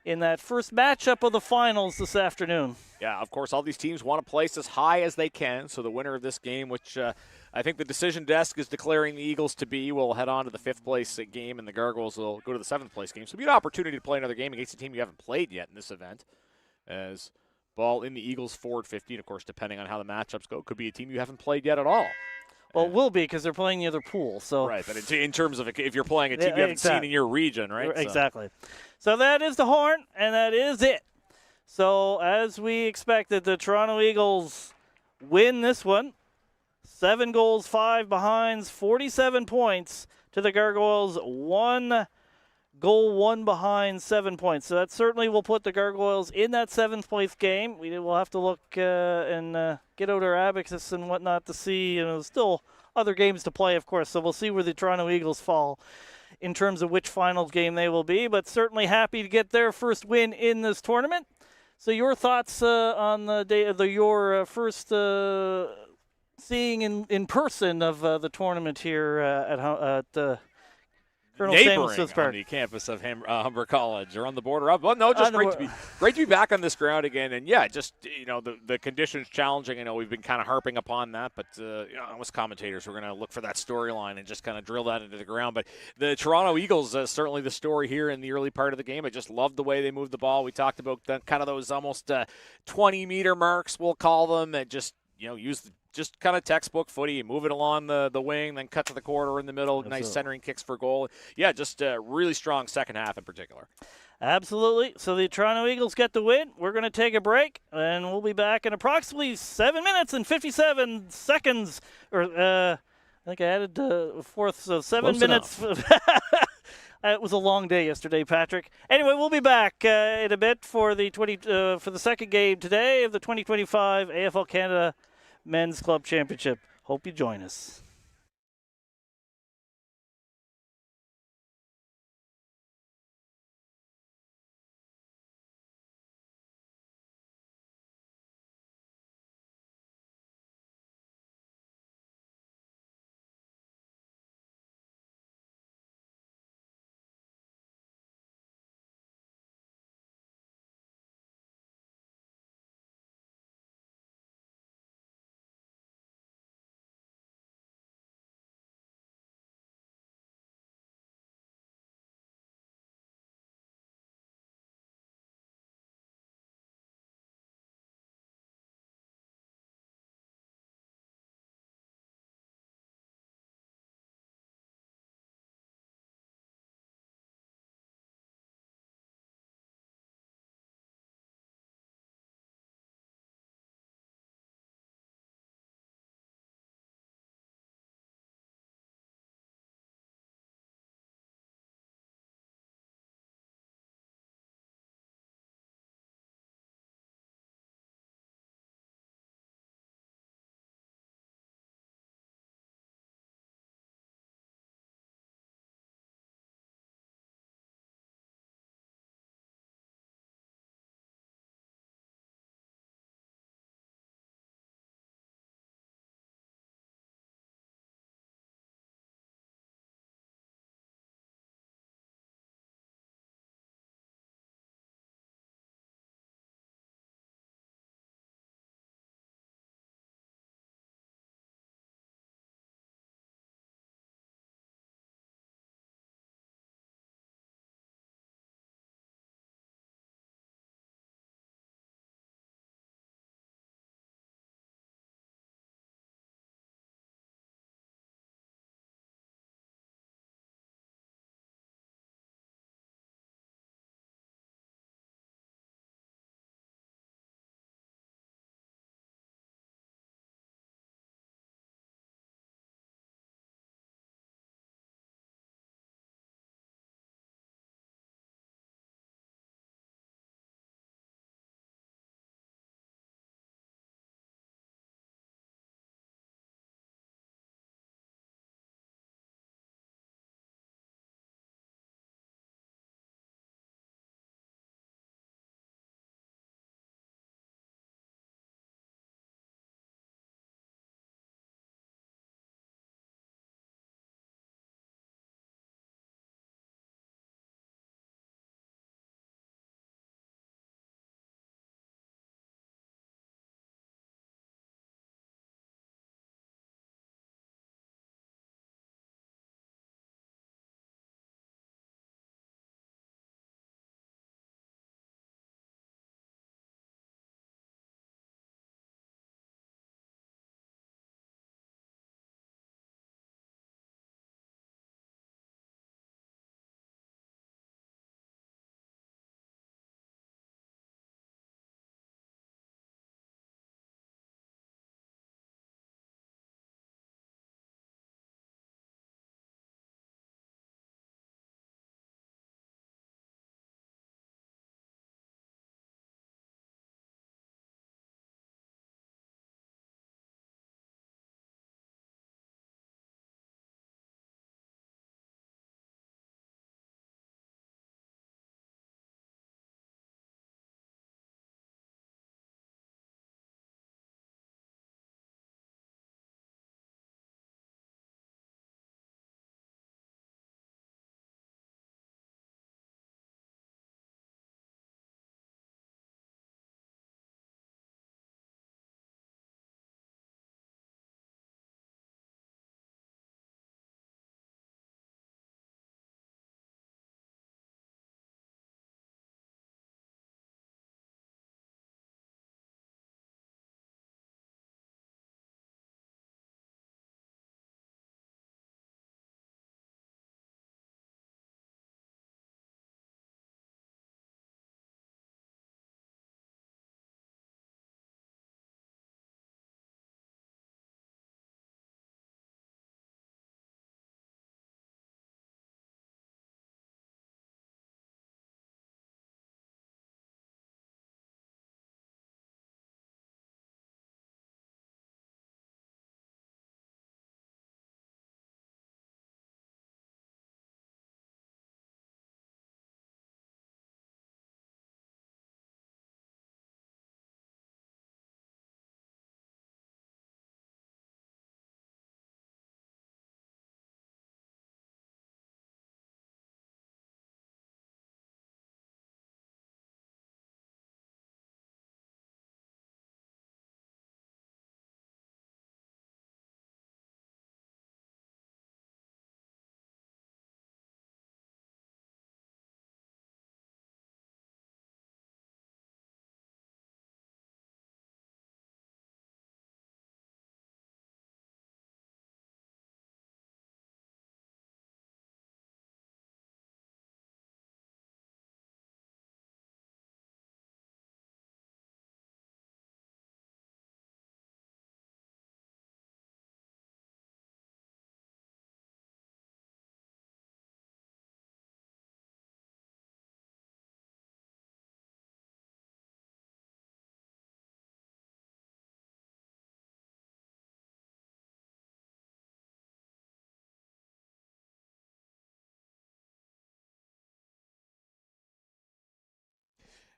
in that first matchup of the finals this afternoon. Yeah, of course, all these teams want to place as high as they can. So the winner of this game, which I think the decision desk is declaring the Eagles to be, will head on to the 5th place game, and the Gargoyles will go to the 7th place game. So it'll be an opportunity to play another game against a team you haven't played yet in this event. As ball in the Eagles' forward 50, and of course, depending on how the matchups go, could be a team you haven't played yet at all. Well, it will be because they're playing the other pool. So right, but in terms of if you're playing a team you haven't seen in your region, right? Exactly. So that is the horn, and that is it. So as we expected, the Toronto Eagles win this one. 7 goals, 5 behinds, 47 points to the Gargoyles. 1 goal, 1 behind, 7 points. So that certainly will put the Gargoyles in that 7th place game. We will have to look and get out our abacus and whatnot to see. Still other games to play, of course. So we'll see where the Toronto Eagles fall in terms of which finals game they will be. But certainly happy to get their first win in this tournament. So your thoughts on the day of your first seeing in person of the tournament here at Colonel Samuel Smith Park. On the campus of Humber College, or on the border of. Well, no, just great to be back on this ground again. And yeah, just the conditions challenging. I know we've been kind of harping upon that, but us commentators, we're going to look for that storyline and just kind of drill that into the ground. But the Toronto Eagles, certainly the story here in the early part of the game. I just loved the way they moved the ball. We talked about kind of those almost 20-meter marks, we'll call them, and just use just kind of textbook footy, move it along the wing, then cut to the corner in the middle, nice centering kicks for goal. Yeah, just a really strong second half in particular. Absolutely. So the Toronto Eagles get the win. We're going to take a break, and we'll be back in approximately 7 minutes and 57 seconds. I think I added the fourth, so 7 minutes. It was a long day yesterday, Patrick. Anyway, we'll be back in a bit for the second game today of the 2025 AFL Canada Men's Club Championship. Hope you join us.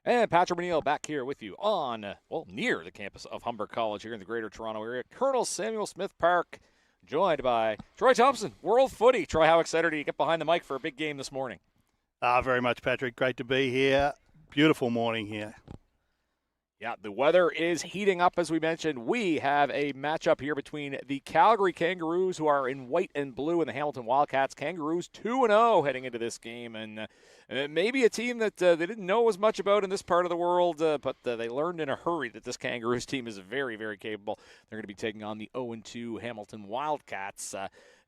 And Patrick McNeil back here with you on, near the campus of Humber College here in the Greater Toronto Area. Colonel Samuel Smith Park, joined by Troy Thompson, World Footy. Troy, how excited are you to get behind the mic for a big game this morning? Very much, Patrick. Great to be here. Beautiful morning here. Yeah, the weather is heating up, as we mentioned. We have a matchup here between the Calgary Kangaroos, who are in white and blue, and the Hamilton Wildcats. Kangaroos 2-0 heading into this game, and maybe a team that they didn't know as much about in this part of the world, but they learned in a hurry that this Kangaroos team is very, very capable. They're going to be taking on the 0-2 Hamilton Wildcats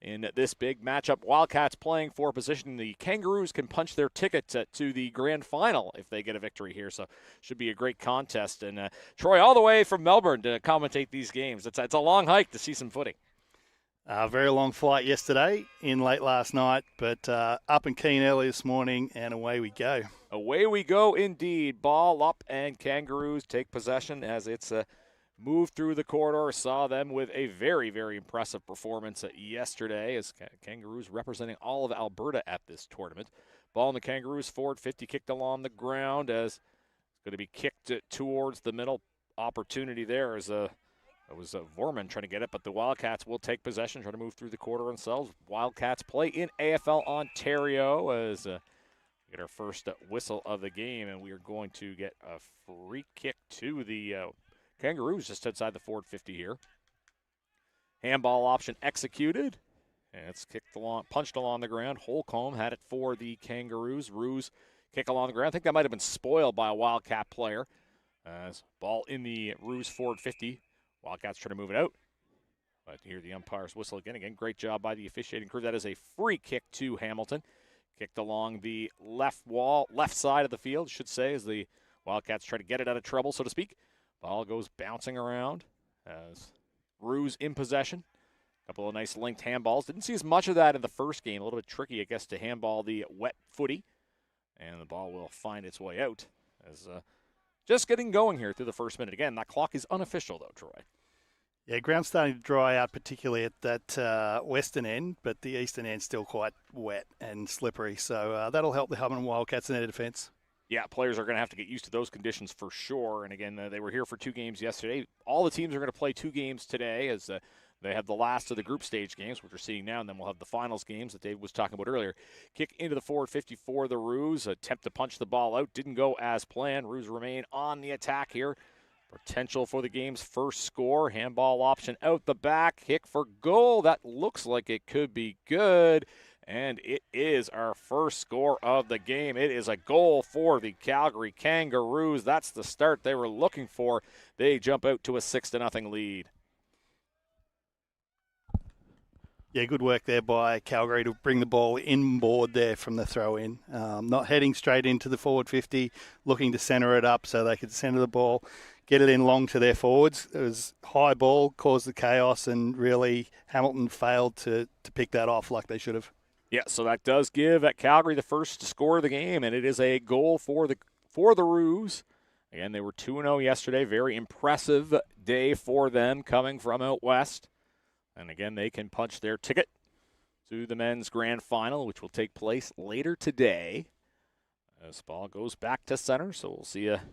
in this big matchup. Wildcats playing for position. The Kangaroos can punch their ticket to the grand final if they get a victory here, so should be a great contest. And Troy, all the way from Melbourne to commentate these games. It's a long hike to see some footy. Very long flight yesterday, in late last night, but up and keen early this morning, and away we go. Away we go indeed. Ball up, and Kangaroos take possession as it's moved through the corridor. Saw them with a very, very impressive performance yesterday as Kangaroos representing all of Alberta at this tournament. Ball in the Kangaroos forward 50, kicked along the ground as it's going to be kicked towards the middle. Opportunity there as it was Vorman trying to get it, but the Wildcats will take possession, try to move through the corridor themselves. Wildcats play in AFL Ontario as we get our first whistle of the game, and we are going to get a free kick to the Kangaroos just outside the forward 50 here. Handball option executed, and it's kicked along, punched along the ground. Holcomb had it for the Kangaroos. Roos kick along the ground. I think that might have been spoiled by a Wildcat player. As ball in the Roos forward 50. Wildcats trying to move it out. But hear the umpire's whistle again. Again, great job by the officiating crew. That is a free kick to Hamilton. Kicked along the left side of the field, should say, as the Wildcats try to get it out of trouble, so to speak. Ball goes bouncing around as Roos in possession. A couple of nice linked handballs. Didn't see as much of that in the first game. A little bit tricky, I guess, to handball the wet footy. And the ball will find its way out as just getting going here through the first minute. Again, that clock is unofficial, though, Troy. Yeah, ground's starting to dry out, particularly at that western end, but the eastern end's still quite wet and slippery. So that'll help the Hamilton Wildcats in their defence. Yeah, players are going to have to get used to those conditions for sure. And again, they were here for 2 games yesterday. All the teams are going to play 2 games today as they have the last of the group stage games, which we're seeing now, and then we'll have the finals games that Dave was talking about earlier. Kick into the forward 50 for the Roos. Attempt to punch the ball out. Didn't go as planned. Roos remain on the attack here. Potential for the game's first score. Handball option out the back. Kick for goal. That looks like it could be good. And it is our first score of the game. It is a goal for the Calgary Kangaroos. That's the start they were looking for. They jump out to a 6-0 lead. Yeah, good work there by Calgary to bring the ball inboard there from the throw-in. Not heading straight into the forward 50, looking to centre it up so they could centre the ball, get it in long to their forwards. It was high ball, caused the chaos, and really Hamilton failed to pick that off like they should have. Yeah, so that does give at Calgary the first score of the game, and it is a goal for the Roos. Again, they were 2-0 yesterday. Very impressive day for them coming from out west. And again, they can punch their ticket to the men's grand final, which will take place later today. This ball goes back to center, so we'll see a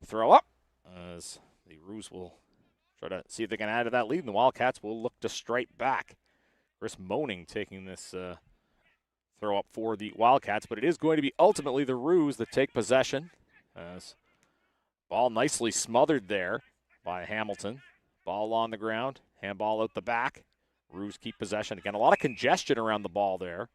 throw up as the Roos will try to see if they can add to that lead, and the Wildcats will look to strike back. Chris Moaning taking this throw up for the Wildcats, but it is going to be ultimately the Roos that take possession. As ball nicely smothered there by Hamilton. Ball on the ground, handball out the back. Roos keep possession. Again, a lot of congestion around the ball there.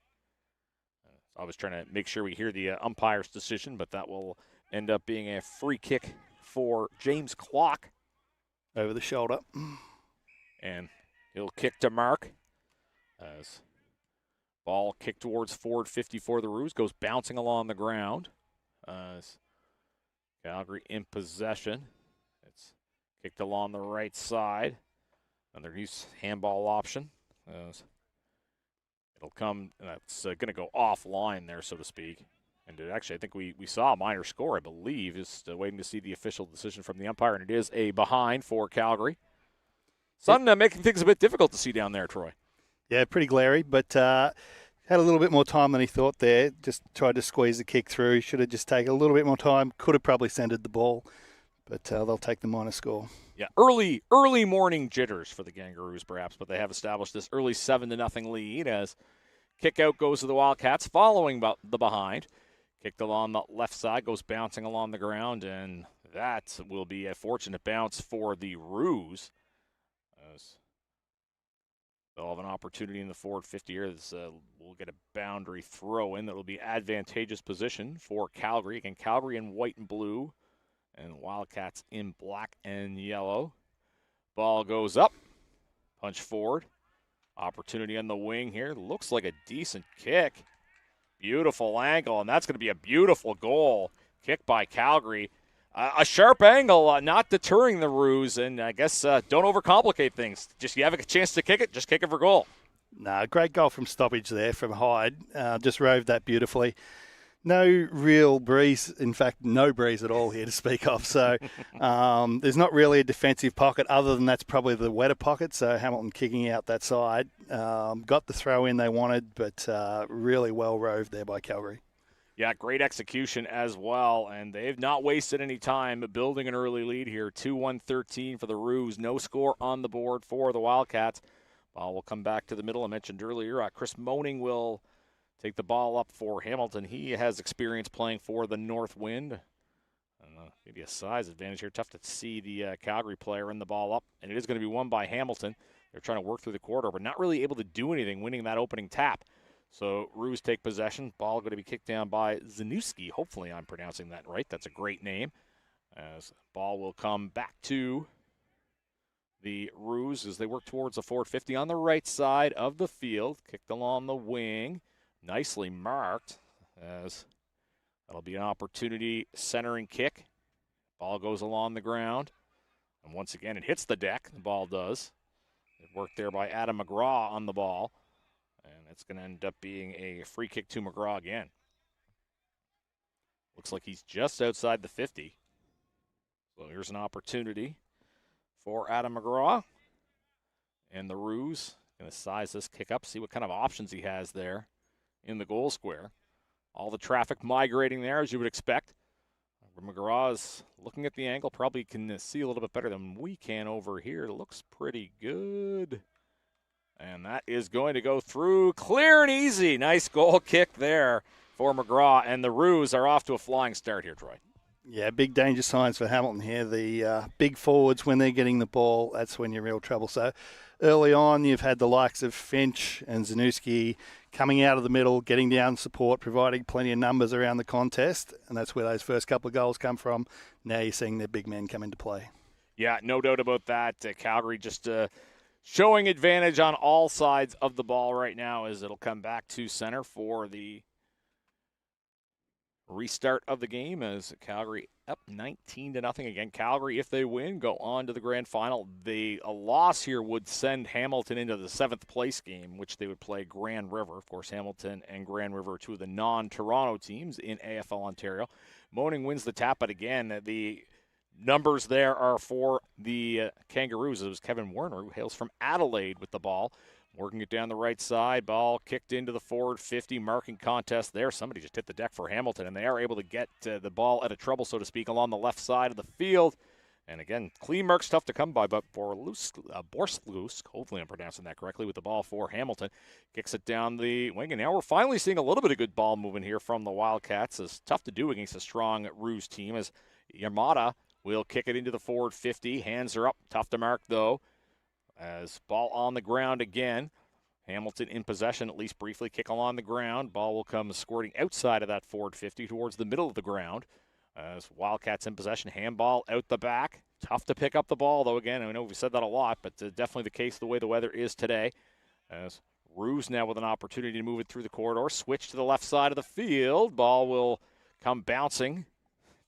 I was trying to make sure we hear the umpire's decision, but that will end up being a free kick for James Clock. Over the shoulder. And he'll kick to mark. As ball kicked towards forward 50 for the Roos, goes bouncing along the ground. As Calgary in possession. It's kicked along the right side. Another use handball option. It'll come, it's going to go offline there, so to speak. And actually, I think we saw a minor score, I believe. Just waiting to see the official decision from the umpire, and it is a behind for Calgary. Sun making things a bit difficult to see down there, Troy. Yeah, pretty glary, but Had a little bit more time than he thought there. Just tried to squeeze the kick through. Should have just taken a little bit more time. Could have probably centered the ball, but they'll take the minor score. Yeah, early morning jitters for the Kangaroos, perhaps, but they have established this early 7-0 lead as kick out goes to the Wildcats, following the behind. Kicked along the left side, goes bouncing along the ground, and that will be a fortunate bounce for the Roos. They'll have an opportunity in the forward 50 here. We'll get a boundary throw in that will be advantageous position for Calgary. Again, Calgary in white and blue, and Wildcats in black and yellow. Ball goes up, punch forward. Opportunity on the wing here. Looks like a decent kick. Beautiful angle, and that's going to be a beautiful goal. Kick by Calgary. A sharp angle, not deterring the Roos, and I guess don't overcomplicate things. Just you have a chance to kick it, just kick it for goal. No, great goal from stoppage there from Hyde. Just roved that beautifully. No real breeze, in fact, no breeze at all here to speak of. So there's not really a defensive pocket other than that's probably the wetter pocket. So Hamilton kicking out that side. Got the throw in they wanted, but really well roved there by Calgary. Yeah, great execution as well, and they've not wasted any time building an early lead here. 2-1-13 for the Roos. No score on the board for the Wildcats. Ball will come back to the middle. I mentioned earlier, Chris Moaning will take the ball up for Hamilton. He has experience playing for the North Wind. Maybe a size advantage here. Tough to see the Calgary player in the ball up, and it is going to be won by Hamilton. They're trying to work through the corridor, but not really able to do anything, winning that opening tap. So Roos take possession. Ball going to be kicked down by Zanuski. Hopefully I'm pronouncing that right. That's a great name. As ball will come back to the Roos as they work towards the forward 50 on the right side of the field. Kicked along the wing. Nicely marked as that'll be an opportunity centering kick. Ball goes along the ground. And once again, it hits the deck. The ball does. It worked there by Adam McGraw on the ball. And it's going to end up being a free kick to McGraw again. Looks like he's just outside the 50. So here's an opportunity for Adam McGraw. And the Roos going to size this kick up, see what kind of options he has there in the goal square. All the traffic migrating there, as you would expect. McGraw is looking at the angle, probably can see a little bit better than we can over here. It looks pretty good. And that is going to go through clear and easy. Nice goal kick there for McGraw. And the Roos are off to a flying start here, Troy. Yeah, big danger signs for Hamilton here. The big forwards, when they're getting the ball, that's when you're in real trouble. So early on, you've had the likes of Finch and Zanuski coming out of the middle, getting down support, providing plenty of numbers around the contest. And that's where those first couple of goals come from. Now you're seeing their big men come into play. Yeah, no doubt about that. Calgary just showing advantage on all sides of the ball right now as it'll come back to center for the restart of the game as Calgary up 19-0 again. Calgary, if they win, go on to the grand final. A loss here would send Hamilton into the 7th place game, which they would play Grand River. Of course, Hamilton and Grand River are two of the non-Toronto teams in AFL Ontario. Moaning wins the tap, but again, the numbers there are for the Kangaroos. It was Kevin Werner, who hails from Adelaide, with the ball. Working it down the right side. Ball kicked into the forward 50. Marking contest there. Somebody just hit the deck for Hamilton, and they are able to get the ball out of trouble, so to speak, along the left side of the field. And again, clean mark's tough to come by, but for Borslusk, hopefully I'm pronouncing that correctly, with the ball for Hamilton. Kicks it down the wing, and now we're finally seeing a little bit of good ball movement here from the Wildcats. It's tough to do against a strong Roos team as Yamada will kick it into the forward 50. Hands are up. Tough to mark, though. As ball on the ground again. Hamilton in possession, at least briefly. Kick along the ground. Ball will come squirting outside of that forward 50 towards the middle of the ground. As Wildcats in possession. Handball out the back. Tough to pick up the ball, though. Again, I know we've said that a lot, but definitely the case the way the weather is today. As Roos now with an opportunity to move it through the corridor. Switch to the left side of the field. Ball will come bouncing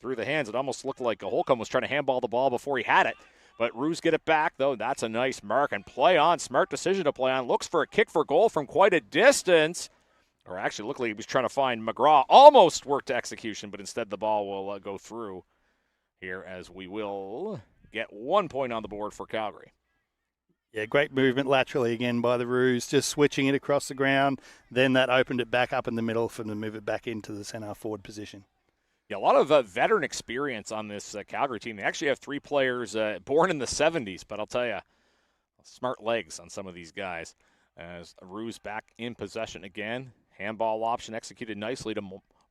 through the hands. It almost looked like Holcomb was trying to handball the ball before he had it. But Roos get it back, though. That's a nice mark. And play on. Smart decision to play on. Looks for a kick for goal from quite a distance. Or actually, looked like he was trying to find McGraw. Almost worked to execution, but instead the ball will go through here as we will get 1 point on the board for Calgary. Yeah, great movement laterally again by the Roos, just switching it across the ground. Then that opened it back up in the middle for them to move it back into the centre forward position. Yeah, a lot of veteran experience on this Calgary team. They actually have 3 players born in the 70s, but I'll tell you, smart legs on some of these guys. As Roos back in possession again. Handball option executed nicely to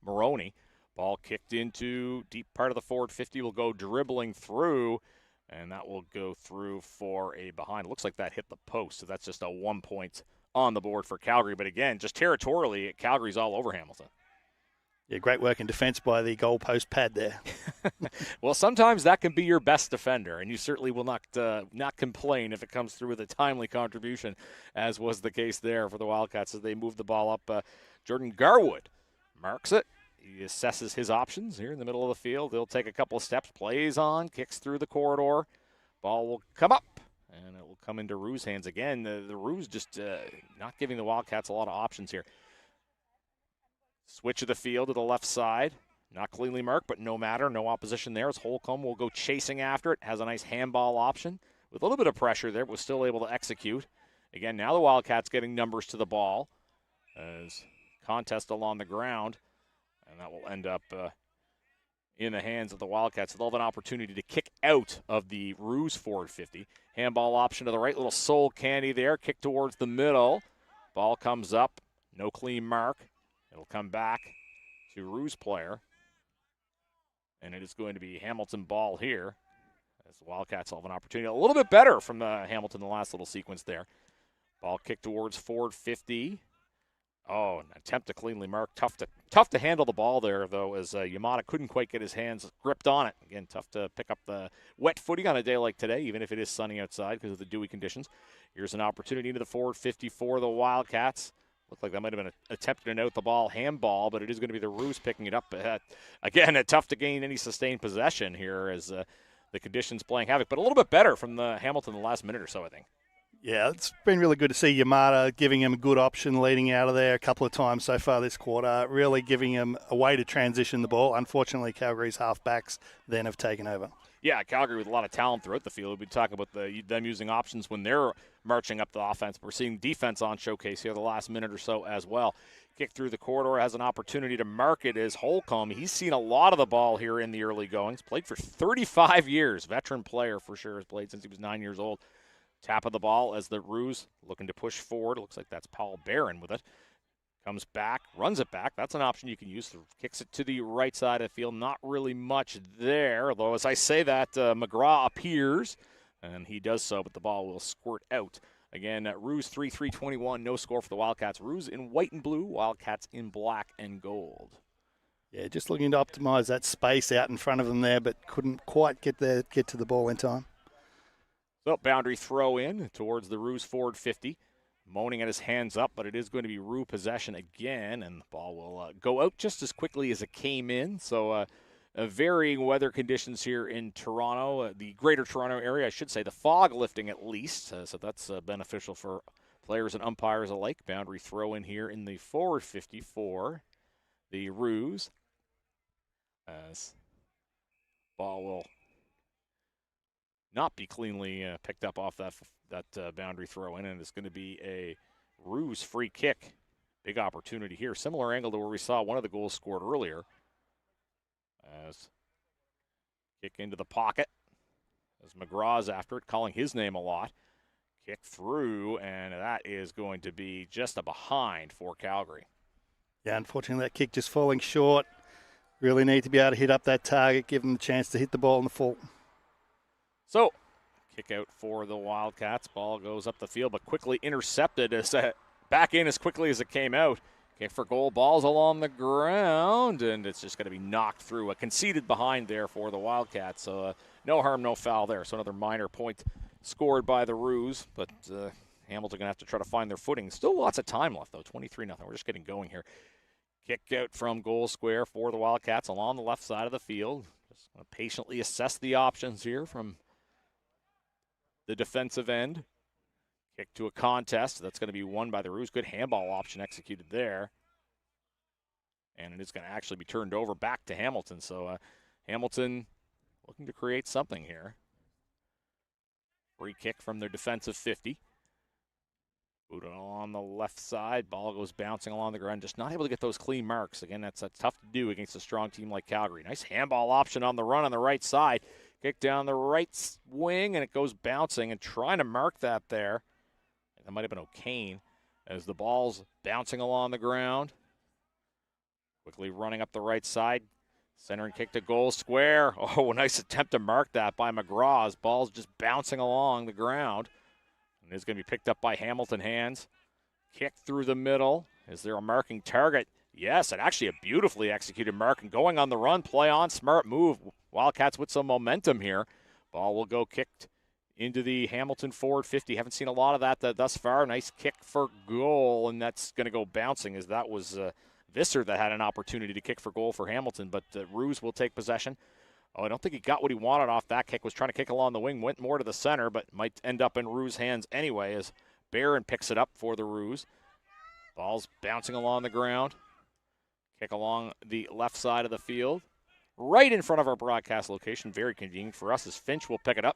Maroney. Ball kicked into deep part of the forward 50, will go dribbling through, and that will go through for a behind. It looks like that hit the post, so that's just a 1 point on the board for Calgary. But again, just territorially, Calgary's all over Hamilton. Yeah, great work in defence by the goalpost pad there. Well, sometimes that can be your best defender, and you certainly will not complain if it comes through with a timely contribution, as was the case there for the Wildcats as they move the ball up. Jordan Garwood marks it. He assesses his options here in the middle of the field. He'll take a couple of steps, plays on, kicks through the corridor. Ball will come up, and it will come into Roos' hands again. The Roos just not giving the Wildcats a lot of options here. Switch of the field to the left side. Not cleanly marked, but no matter. No opposition there as Holcomb will go chasing after it. Has a nice handball option. With a little bit of pressure there, was still able to execute. Again, now the Wildcats getting numbers to the ball. As contest along the ground. And that will end up in the hands of the Wildcats. They'll have an opportunity to kick out of the Roos forward 50. Handball option to the right. Little soul candy there. Kick towards the middle. Ball comes up. No clean mark. It'll come back to Roos player. And it is going to be Hamilton ball here. As the Wildcats will have an opportunity. A little bit better from the Hamilton, the last little sequence there. Ball kicked towards forward 50. Oh, an attempt to cleanly mark. Tough to handle the ball there, though, as Yamada couldn't quite get his hands gripped on it. Again, tough to pick up the wet footing on a day like today, even if it is sunny outside because of the dewy conditions. Here's an opportunity into the forward 50 for the Wildcats. Looked like that might have been attempted to out the ball, handball, but it is going to be the Roos picking it up. Again, tough to gain any sustained possession here as the conditions playing havoc, but a little bit better from the Hamilton the last minute or so, I think. Yeah, it's been really good to see Yamada giving him a good option leading out of there a couple of times so far this quarter, really giving him a way to transition the ball. Unfortunately, Calgary's halfbacks then have taken over. Yeah, Calgary with a lot of talent throughout the field. We've been talking about them using options when they're marching up the offense. We're seeing defense on showcase here the last minute or so as well. Kick through the corridor, has an opportunity to mark it as Holcomb. He's seen a lot of the ball here in the early goings. Played for 35 years. Veteran player for sure. Has played since he was 9 years old. Tap of the ball as the Roos looking to push forward. Looks like that's Paul Barron with it. Comes back, runs it back. That's an option you can use. Kicks it to the right side of the field. Not really much there, although as I say that, McGraw appears, and he does so, but the ball will squirt out. Again, Roos 3-3-21, no score for the Wildcats. Roos in white and blue, Wildcats in black and gold. Yeah, just looking to optimize that space out in front of them there, but couldn't quite get to the ball in time. So, boundary throw in towards the Roos forward 50. Moaning at his hands up, but it is going to be Roo possession again, and the ball will go out just as quickly as it came in. So varying weather conditions here in Toronto, the greater Toronto area, I should say. The fog lifting at least, so that's beneficial for players and umpires alike. Boundary throw in here in the forward 50 for the Roos. As ball will not be cleanly picked up off that boundary throw in, and it's going to be a Roos free kick. Big opportunity here. Similar angle to where we saw one of the goals scored earlier. As kick into the pocket. As McGraw's after it, calling his name a lot. Kick through, and that is going to be just a behind for Calgary. Yeah, unfortunately that kick just falling short. Really need to be able to hit up that target, give them the chance to hit the ball in the full. So, kick out for the Wildcats. Ball goes up the field, but quickly intercepted as back in as quickly as it came out. Kick for goal. Ball's along the ground, and it's just going to be knocked through. A conceded behind there for the Wildcats. So, no harm, no foul there. So, another minor point scored by the Roos, but Hamilton going to have to try to find their footing. Still lots of time left, though. 23-0. We're just getting going here. Kick out from goal square for the Wildcats along the left side of the field. Just going to patiently assess the options here from the defensive end. Kick to a contest. That's going to be won by the Roos. Good handball option executed there. And it is going to actually be turned over back to Hamilton. So Hamilton looking to create something here. Free kick from their defensive 50. Booted on the left side. Ball goes bouncing along the ground. Just not able to get those clean marks. Again, that's tough to do against a strong team like Calgary. Nice handball option on the run on the right side. Kick down the right wing, and it goes bouncing and trying to mark that there. That might have been O'Kane as the ball's bouncing along the ground. Quickly running up the right side. Center and kick to goal square. Oh, a nice attempt to mark that by McGraw. His ball's just bouncing along the ground. And it's going to be picked up by Hamilton hands. Kick through the middle. Is there a marking target? Yes, and actually a beautifully executed mark. And going on the run, play on, smart move. Wildcats with some momentum here. Ball will go kicked into the Hamilton forward 50. Haven't seen a lot of that thus far. Nice kick for goal, and that's going to go bouncing as that was Visser that had an opportunity to kick for goal for Hamilton, but Roos will take possession. Oh, I don't think he got what he wanted off that kick. Was trying to kick along the wing, went more to the center, but might end up in Roos' hands anyway as Barron picks it up for the Roos. Ball's bouncing along the ground. Kick along the left side of the field. Right in front of our broadcast location. Very convenient for us as Finch will pick it up.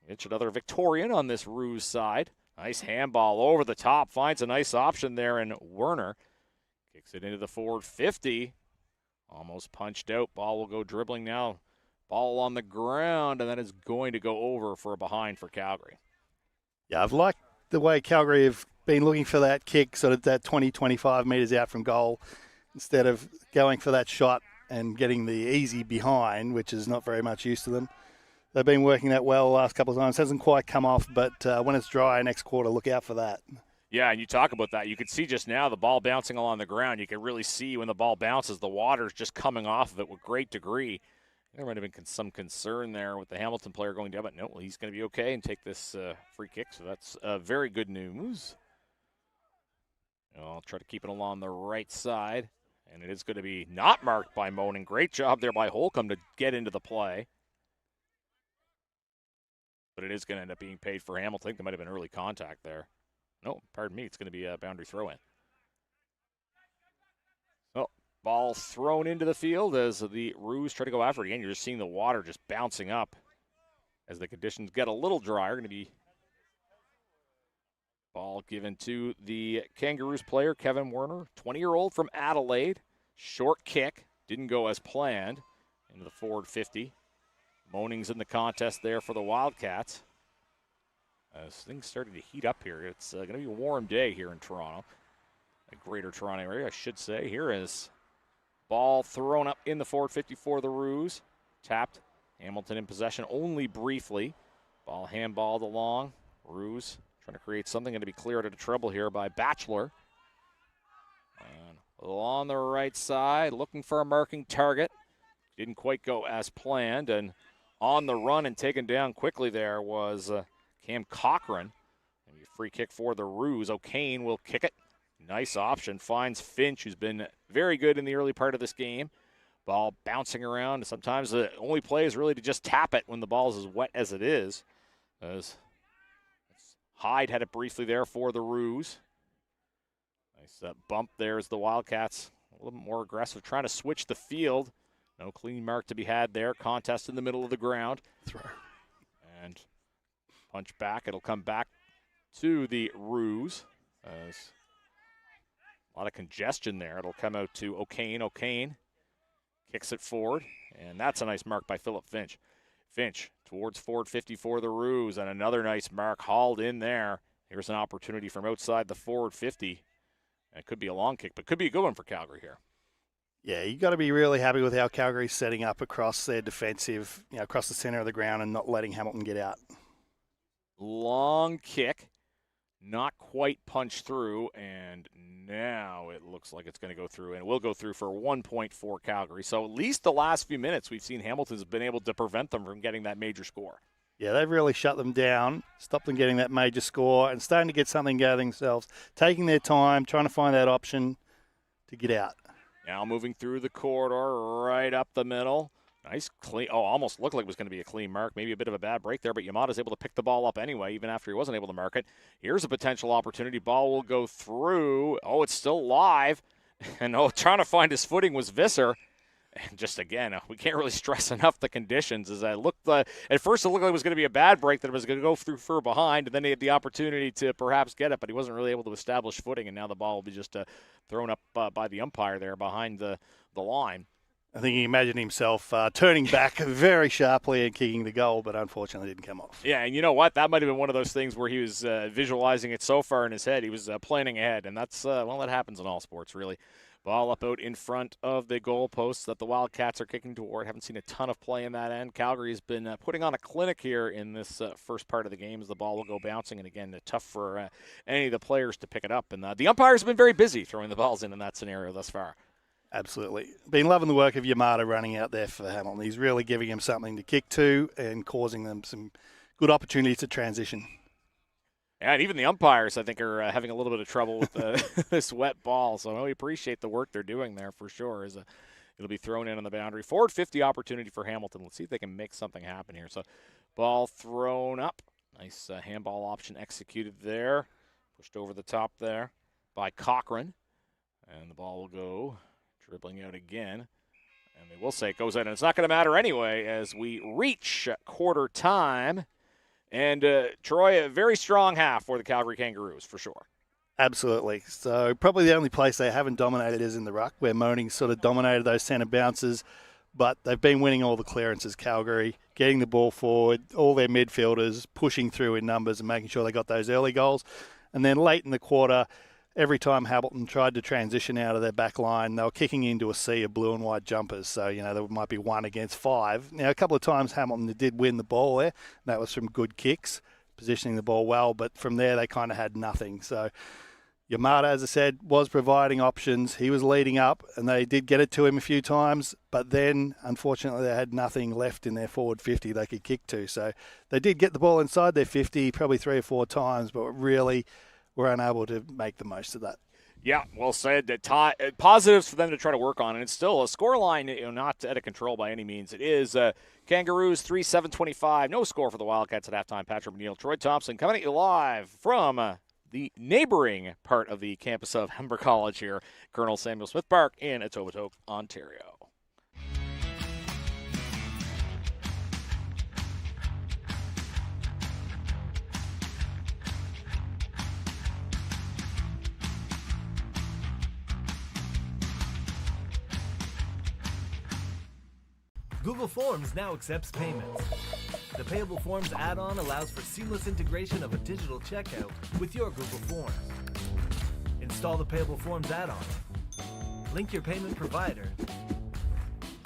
It's another Victorian on this Roos side. Nice handball over the top. Finds a nice option there in Werner. Kicks it into the forward 50. Almost punched out. Ball will go dribbling now. Ball on the ground, and that is going to go over for a behind for Calgary. Yeah, I've liked the way Calgary have been looking for that kick, sort of that 20, 25 metres out from goal, instead of going for that shot and getting the easy behind, which is not very much use to them. They've been working that well the last couple of times. Hasn't quite come off, but when it's dry next quarter, look out for that. Yeah, and you talk about that. You could see just now the ball bouncing along the ground. You can really see when the ball bounces, the water's just coming off of it with great degree. There might have been some concern there with the Hamilton player going down, but no, he's going to be okay and take this free kick, so that's very good news. I'll try to keep it along the right side, and it is going to be not marked by Moaning. Great job there by Holcomb to get into the play. But it is going to end up being paid for Hamilton. I think there might have been early contact there. No, pardon me, it's going to be a boundary throw-in. Oh, ball thrown into the field as the Roos try to go after it again. You're just seeing the water just bouncing up as the conditions get a little drier. Going to be ball given to the Kangaroos player, Kevin Werner, 20-year-old from Adelaide. Short kick, didn't go as planned into the forward 50. Moaning's in the contest there for the Wildcats. As things starting to heat up here, it's going to be a warm day here in Toronto, a greater Toronto area, I should say. Here is ball thrown up in the forward 50 for the Roos. Tapped. Hamilton in possession only briefly. Ball handballed along. Roos trying to create something, going to be cleared out of trouble here by Batchelor. And on the right side, looking for a marking target. Didn't quite go as planned, and on the run and taken down quickly there was Cam Cochran. Maybe a free kick for the Roos. O'Kane will kick it. Nice option. Finds Finch, who's been very good in the early part of this game. Ball bouncing around. Sometimes the only play is really to just tap it when the ball is as wet as it is. As Hyde had it briefly there for the Roos. Nice bump there as the Wildcats a little bit more aggressive, trying to switch the field. No clean mark to be had there. Contest in the middle of the ground. Throw. And punch back. It'll come back to the Roos. A lot of congestion there. It'll come out to O'Kane. O'Kane kicks it forward. And that's a nice mark by Philip Finch. Finch towards forward 50 for the Roos. And another nice mark hauled in there. Here's an opportunity from outside the forward 50. It could be a long kick, but could be a good one for Calgary here. Yeah, you got to be really happy with how Calgary's setting up across their defensive, across the center of the ground and not letting Hamilton get out. Long kick, not quite punched through, and now it looks like it's going to go through, and it will go through for 1 point for Calgary. So at least the last few minutes we've seen Hamilton's been able to prevent them from getting that major score. Yeah, they've really shut them down, stopped them getting that major score, and starting to get something going themselves, taking their time, trying to find that option to get out. Now moving through the corridor, right up the middle. Nice clean. Oh, almost looked like it was going to be a clean mark. Maybe a bit of a bad break there, but Yamada's able to pick the ball up anyway, even after he wasn't able to mark it. Here's a potential opportunity. Ball will go through. Oh, it's still live. And trying to find his footing was Visser. And just again, we can't really stress enough the conditions. As I looked, at first it looked like it was going to be a bad break, that it was going to go through fur behind, and then he had the opportunity to perhaps get it, but he wasn't really able to establish footing, and now the ball will be just thrown up by the umpire there behind the line. I think he imagined himself turning back very sharply and kicking the goal, but unfortunately didn't come off. Yeah, and you know what? That might have been one of those things where he was visualizing it so far in his head. He was planning ahead, and that's, that happens in all sports, really. Ball up out in front of the goalposts that the Wildcats are kicking toward. Haven't seen a ton of play in that end. Calgary has been putting on a clinic here in this first part of the game as the ball will go bouncing. And again, tough for any of the players to pick it up. And the umpires have been very busy throwing the balls in that scenario thus far. Absolutely. Been loving the work of Yamada running out there for Hamilton. He's really giving him something to kick to and causing them some good opportunities to transition. Yeah, and even the umpires, I think, are having a little bit of trouble with this wet ball. So we appreciate the work they're doing there for sure. It'll be thrown in on the boundary. Forward 50 opportunity for Hamilton. Let's see if they can make something happen here. So ball thrown up. Nice handball option executed there. Pushed over the top there by Cochran. And the ball will go dribbling out again. And they will say it goes out. And it's not going to matter anyway as we reach quarter time. And, Troy, a very strong half for the Calgary Kangaroos, for sure. Absolutely. So probably the only place they haven't dominated is in the ruck, where Moaning sort of dominated those centre bounces. But they've been winning all the clearances, Calgary, getting the ball forward, all their midfielders pushing through in numbers and making sure they got those early goals. And then late in the quarter, every time Hamilton tried to transition out of their back line, they were kicking into a sea of blue and white jumpers. So, there might be 1 against 5. Now, a couple of times Hamilton did win the ball there. That was from good kicks, positioning the ball well. But from there, they kind of had nothing. So, Yamada, as I said, was providing options. He was leading up, and they did get it to him a few times. But then, unfortunately, they had nothing left in their forward 50 they could kick to. So, they did get the ball inside their 50 probably 3 or 4 times, but really were unable to make the most of that. Yeah, well said. Positives for them to try to work on, and it's still a scoreline, not out of control by any means. It is Kangaroos 3-7-25. No score for the Wildcats at halftime. Patrick McNeil, Troy Thompson coming at you live from the neighboring part of the campus of Humber College here, Colonel Samuel Smith Park in Etobicoke, Ontario. Google Forms now accepts payments. The Payable Forms add-on allows for seamless integration of a digital checkout with your Google Forms. Install the Payable Forms add-on. Link your payment provider.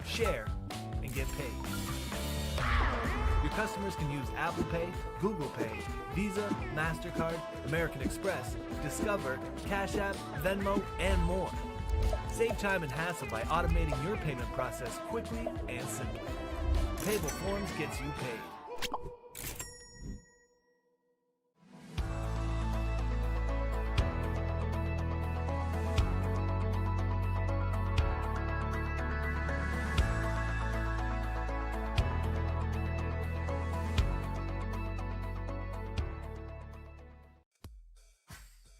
Share and get paid. Your customers can use Apple Pay, Google Pay, Visa, MasterCard, American Express, Discover, Cash App, Venmo, and more. Save time and hassle by automating your payment process quickly and simply. Payable Forms gets you paid.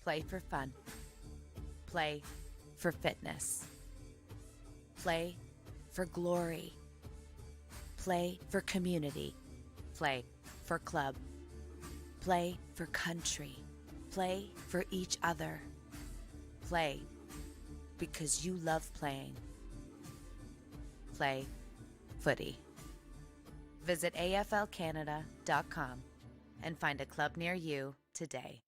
Play for fun. Play for fitness. Play for glory. Play for community. Play for club. Play for country. Play for each other. Play because you love playing. Play footy. Visit AFLCanada.com and find a club near you today.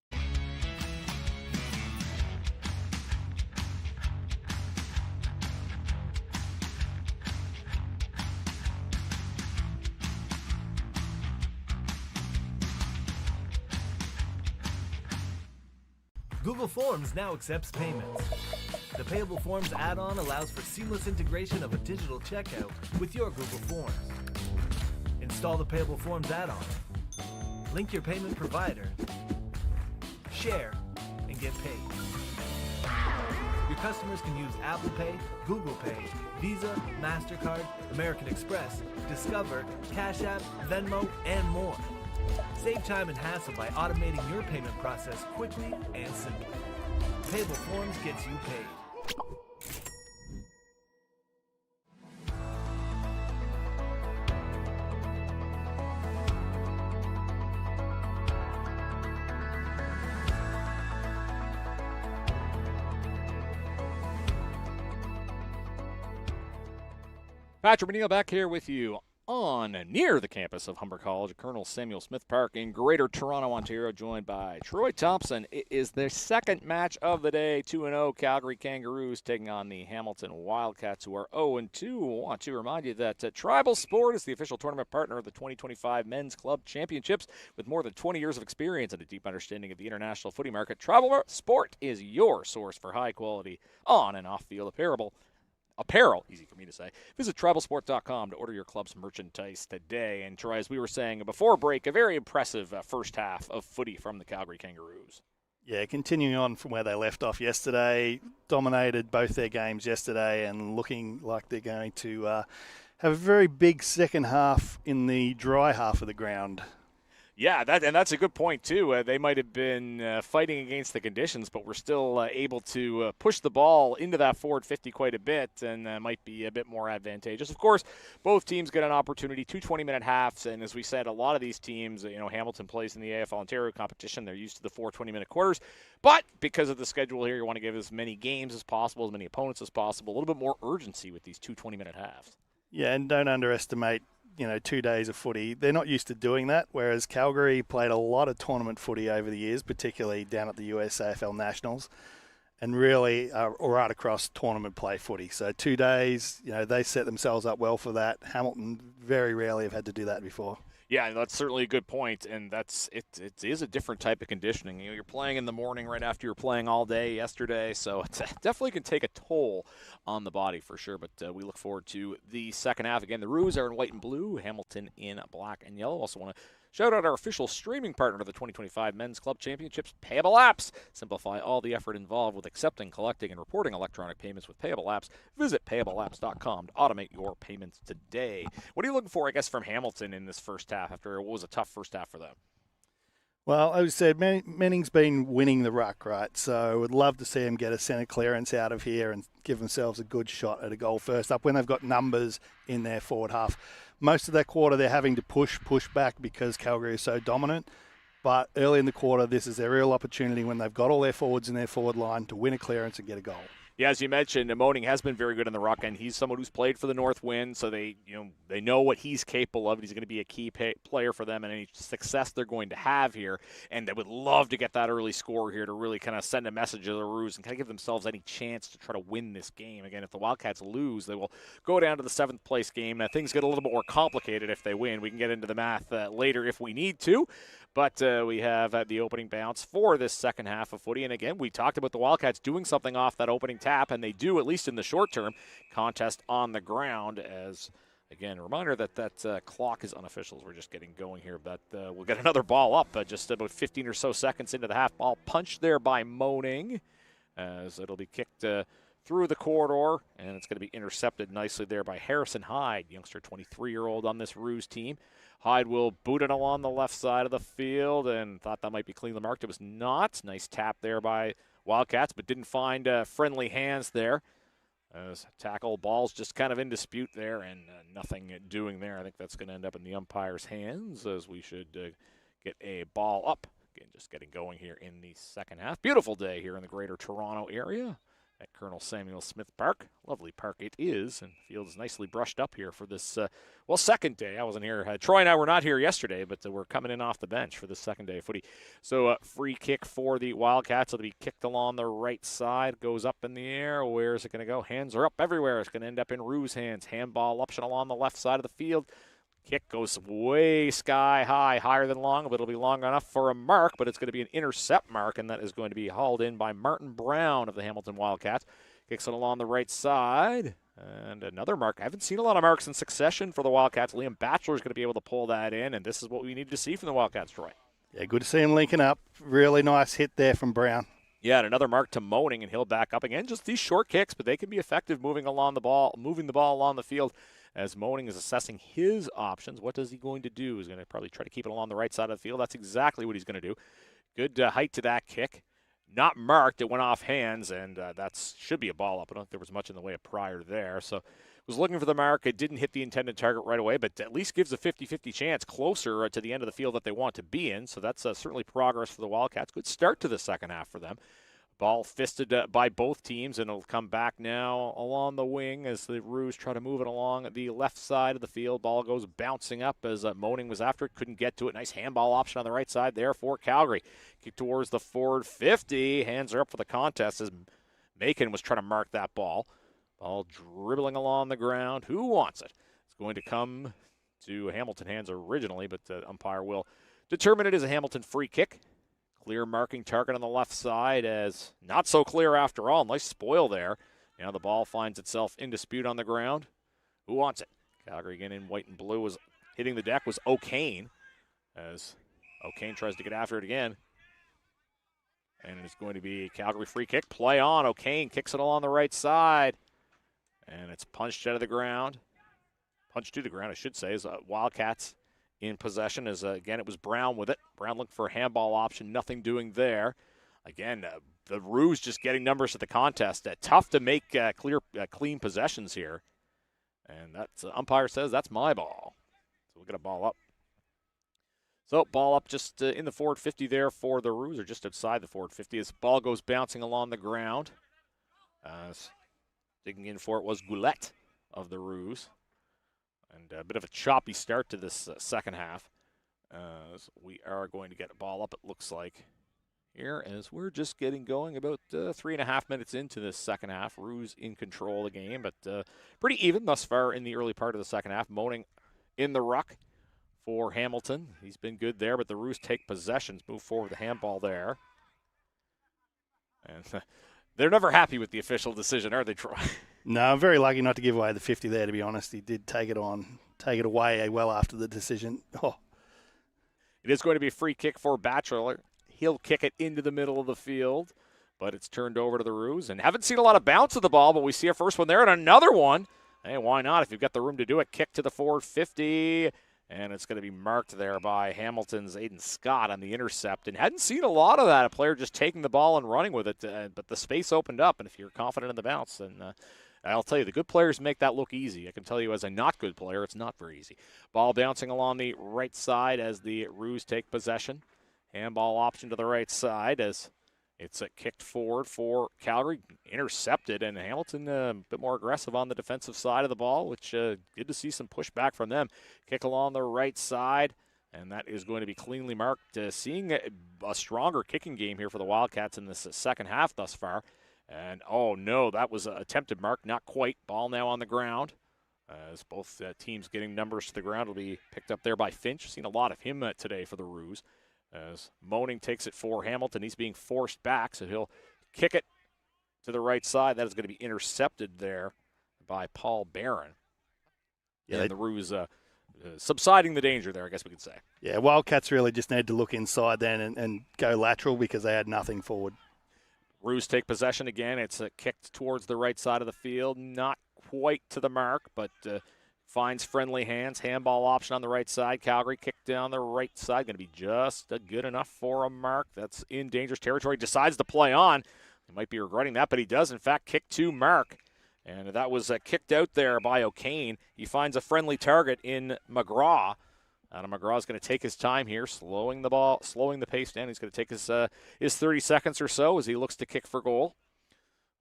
Google Forms now accepts payments. The Payable Forms add-on allows for seamless integration of a digital checkout with your Google Forms. Install the Payable Forms add-on. Link your payment provider. Share and get paid. Your customers can use Apple Pay, Google Pay, Visa, MasterCard, American Express, Discover, Cash App, Venmo, and more. Save time and hassle by automating your payment process quickly and simply. Payable Forms gets you paid. Patrick McNeil back here with you on near the campus of Humber College at Colonel Samuel Smith Park in Greater Toronto, Ontario, joined by Troy Thompson. It is their second match of the day, 2-0 Calgary Kangaroos taking on the Hamilton Wildcats, who are 0-2. I want to remind you that Tribal Sport is the official tournament partner of the 2025 Men's Club Championships. With more than 20 years of experience and a deep understanding of the international footy market, Tribal Sport is your source for high-quality on- and off-field apparel, easy for me to say. Visit tribalsport.com to order your club's merchandise today. And Troy, as we were saying before break, a very impressive first half of footy from the Calgary Kangaroos. Yeah, continuing on from where they left off yesterday, dominated both their games yesterday and looking like they're going to have a very big second half in the dry half of the ground. Yeah, that's a good point, too. They might have been fighting against the conditions, but we're still able to push the ball into that forward 50 quite a bit, and might be a bit more advantageous. Of course, both teams get an opportunity, 2 20-minute halves, and as we said, a lot of these teams, Hamilton plays in the AFL Ontario competition. They're used to the 4 20-minute quarters, but because of the schedule here, you want to give as many games as possible, as many opponents as possible, a little bit more urgency with these 2 20-minute halves. Yeah, and don't underestimate 2 days of footy. They're not used to doing that, whereas Calgary played a lot of tournament footy over the years, particularly down at the US AFL Nationals, and really right across tournament play footy. So 2 days, they set themselves up well for that. Hamilton very rarely have had to do that before. Yeah, that's certainly a good point, and it is a different type of conditioning. You're playing in the morning right after you're playing all day yesterday, so it definitely can take a toll on the body for sure, but we look forward to the second half. Again, the Roos are in white and blue, Hamilton in black and yellow. Also want to shout out our official streaming partner of the 2025 Men's Club Championships, Payable Apps. Simplify all the effort involved with accepting, collecting, and reporting electronic payments with Payable Apps. Visit payableapps.com to automate your payments today. What are you looking for, I guess, from Hamilton in this first half after what was a tough first half for them? Well, as I said, Manning's been winning the ruck, right? So I would love to see him get a centre clearance out of here and give themselves a good shot at a goal first up when they've got numbers in their forward half. Most of that quarter, they're having to push back because Calgary is so dominant. But early in the quarter, this is their real opportunity when they've got all their forwards in their forward line to win a clearance and get a goal. Yeah, as you mentioned, Moaning has been very good in the ruck, and he's someone who's played for the North Wind, so they know what he's capable of. He's going to be a key player for them and any success they're going to have here. And they would love to get that early score here to really kind of send a message to the Roos and kind of give themselves any chance to try to win this game. Again, if the Wildcats lose, they will go down to the 7th place game. Now, things get a little bit more complicated if they win. We can get into the math later if we need to. But we have the opening bounce for this second half of footy. And again, we talked about the Wildcats doing something off that opening tap, and they do, at least in the short term. Contest on the ground as, again, a reminder that clock is unofficial. We're just getting going here. But we'll get another ball up just about 15 or so seconds into the half. Ball punched there by Moaning as it'll be kicked through the corridor, and it's going to be intercepted nicely there by Harrison Hyde, youngster 23-year-old on this Roos team. Hyde will boot it along the left side of the field and thought that might be cleanly marked. It was not. Nice tap there by Wildcats, but didn't find friendly hands there. As tackle, ball's just kind of in dispute there and nothing doing there. I think that's going to end up in the umpire's hands as we should get a ball up. Again, just getting going here in the second half. Beautiful day here in the Greater Toronto area at Colonel Samuel Smith Park. Lovely park it is, and field is nicely brushed up here for this, second day. I wasn't here. Troy and I were not here yesterday, but we're coming in off the bench for this second day of footy. So free kick for the Wildcats. It'll be kicked along the right side, goes up in the air. Where is it going to go? Hands are up everywhere. It's going to end up in Roos' hands. Handball option along the left side of the field. Kick goes way sky high, higher than long, but it'll be long enough for a mark, but it's going to be an intercept mark, and that is going to be hauled in by Martin Brown of the Hamilton Wildcats. Kicks it along the right side, and another mark. I haven't seen a lot of marks in succession for the Wildcats. Liam Batchelor is going to be able to pull that in, and this is what we need to see from the Wildcats, Troy. Yeah, good to see him linking up. Really nice hit there from Brown. Yeah, and another mark to Moaning, and he'll back up again. Just these short kicks, but they can be effective moving the ball along the field. As Moaning is assessing his options, what is he going to do? He's going to probably try to keep it along the right side of the field. That's exactly what he's going to do. Good height to that kick. Not marked. It went off hands, and that should be a ball up. I don't think there was much in the way of prior there. So was looking for the mark. It didn't hit the intended target right away, but at least gives a 50-50 chance closer to the end of the field that they want to be in. So that's certainly progress for the Wildcats. Good start to the second half for them. Ball fisted by both teams, and it'll come back now along the wing as the Roos try to move it along the left side of the field. Ball goes bouncing up as Moaning was after it, couldn't get to it. Nice handball option on the right side there for Calgary. Kick towards the forward 50. Hands are up for the contest as Macon was trying to mark that ball. Ball dribbling along the ground. Who wants it? It's going to come to Hamilton hands originally, but the umpire will determine it as a Hamilton free kick. Clear marking target on the left side as not so clear after all. Nice spoil there. Now the ball finds itself in dispute on the ground. Who wants it? Calgary again in white and blue. Was hitting the deck was O'Kane as O'Kane tries to get after it again. And it's going to be a Calgary free kick. Play on. O'Kane kicks it along the right side. And it's punched out of the ground. Punched to the ground, I should say, as Wildcats in possession. As again, it was Brown with it. Brown looking for a handball option. Nothing doing there. Again, the Roos just getting numbers at the contest. Tough to make clean possessions here. And that's umpire says that's my ball. So we'll get a ball up. So ball up just in the forward 50 there for the Roos, or just outside the forward 50 as the ball goes bouncing along the ground. Digging in for it was Goulet of the Roos. And a bit of a choppy start to this second half. So we are going to get a ball up, it looks like, here, as we're just getting going about 3.5 minutes into this second half. Roos in control of the game, but pretty even thus far in the early part of the second half. Moaning in the ruck for Hamilton. He's been good there, but the Roos take possessions, move forward the handball there. And they're never happy with the official decision, are they, Troy? No, I'm very lucky not to give away the 50 there, to be honest. He did take it away well after the decision. Oh. It is going to be a free kick for Batchelor. He'll kick it into the middle of the field, but it's turned over to the Roos. And haven't seen a lot of bounce of the ball, but we see a first one there and another one. Hey, why not? If you've got the room to do it, kick to the forward 50. And it's going to be marked there by Hamilton's Aiden Scott on the intercept. And hadn't seen a lot of that, a player just taking the ball and running with it. But the space opened up, and if you're confident in the bounce, then I'll tell you, the good players make that look easy. I can tell you as a not good player, it's not very easy. Ball bouncing along the right side as the Roos take possession. Handball option to the right side as it's kicked forward for Calgary. Intercepted, and Hamilton a bit more aggressive on the defensive side of the ball, which good to see some pushback from them. Kick along the right side, and that is going to be cleanly marked. Seeing a stronger kicking game here for the Wildcats in this second half thus far. And, oh, no, that was an attempted mark. Not quite. Ball now on the ground. As both teams getting numbers to the ground will be picked up there by Finch. Seen a lot of him today for the Roos. As Moaning takes it for Hamilton. He's being forced back, so he'll kick it to the right side. That is going to be intercepted there by Paul Barron. Yeah, and the Roos subsiding the danger there, I guess we could say. Yeah, Wildcats really just need to look inside then and go lateral because they had nothing forward. Roos take possession again. It's kicked towards the right side of the field. Not quite to the mark, but finds friendly hands. Handball option on the right side. Calgary kick down the right side. Going to be just good enough for a mark. That's in dangerous territory. Decides to play on. He might be regretting that, but he does, in fact, kick to mark. And that was kicked out there by O'Kane. He finds a friendly target in McGraw. Adam McGraw is going to take his time here, slowing the pace down. He's going to take his 30 seconds or so as he looks to kick for goal.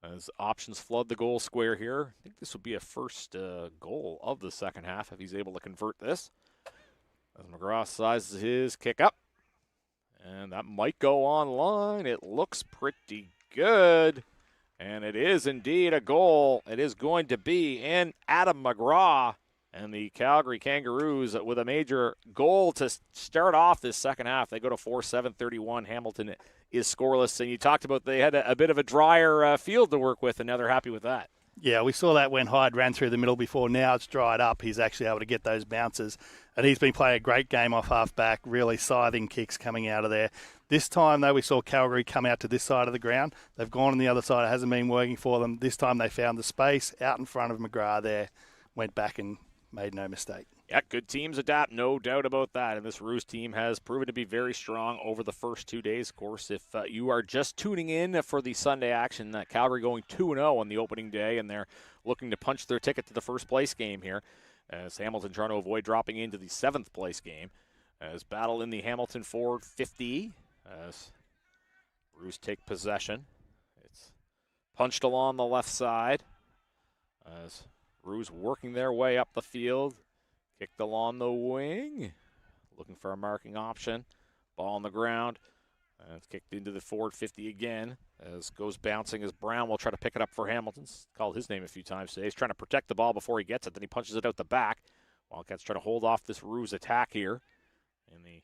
As options flood the goal square here. I think this would be a first goal of the second half if he's able to convert this. As McGraw sizes his kick up. And that might go on line. It looks pretty good. And it is indeed a goal. It is going to be in Adam McGraw. And the Calgary Kangaroos with a major goal to start off this second half. They go to 4-7-31. Hamilton is scoreless. And you talked about they had a bit of a drier field to work with, and now they're happy with that. Yeah, we saw that when Hyde ran through the middle before. Now it's dried up. He's actually able to get those bounces. And he's been playing a great game off half-back, really scything kicks coming out of there. This time, though, we saw Calgary come out to this side of the ground. They've gone on the other side. It hasn't been working for them. This time they found the space out in front of McGrath there, went back and made no mistake. Yeah, good teams adapt, no doubt about that. And this Roos team has proven to be very strong over the first 2 days. Of course, if you are just tuning in for the Sunday action, Calgary going 2-0 on the opening day, and they're looking to punch their ticket to the first place game here. As Hamilton trying to avoid dropping into the 7th place game. As battle in the Hamilton forward 50. As Roos take possession. Punched along the left side as Roos working their way up the field. Kicked along the wing. Looking for a marking option. Ball on the ground. And it's kicked into the forward 50 again. As goes bouncing as Brown will try to pick it up for Hamilton. Called his name a few times today. He's trying to protect the ball before he gets it. Then he punches it out the back. Wildcats try to hold off this Roos attack here in the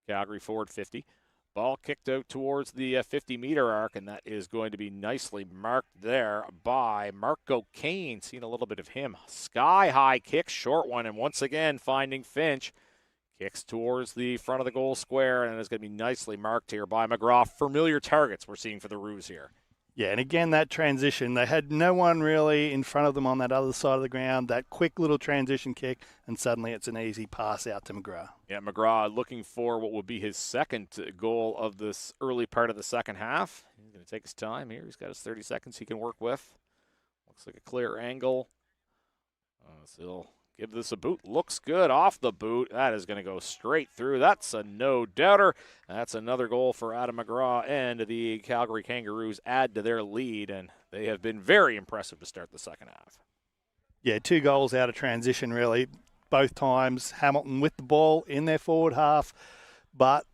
Calgary forward 50. Ball kicked out towards the 50-meter arc, and that is going to be nicely marked there by Marco Kane. Seen a little bit of him. Sky-high kick, short one, and once again finding Finch. Kicks towards the front of the goal square, and it's going to be nicely marked here by McGraw. Familiar targets we're seeing for the Roos here. Yeah, and again, that transition, they had no one really in front of them on that other side of the ground. That quick little transition kick, and suddenly it's an easy pass out to McGrath. Yeah, McGraw looking for what would be his second goal of this early part of the second half. He's going to take his time here. He's got his 30 seconds he can work with. Looks like a clear angle. So he'll give this a boot. Looks good off the boot. That is going to go straight through. That's a no-doubter. That's another goal for Adam McGraw, and the Calgary Kangaroos add to their lead, and they have been very impressive to start the second half. Yeah, 2 goals out of transition, really. Both times, Hamilton with the ball in their forward half, but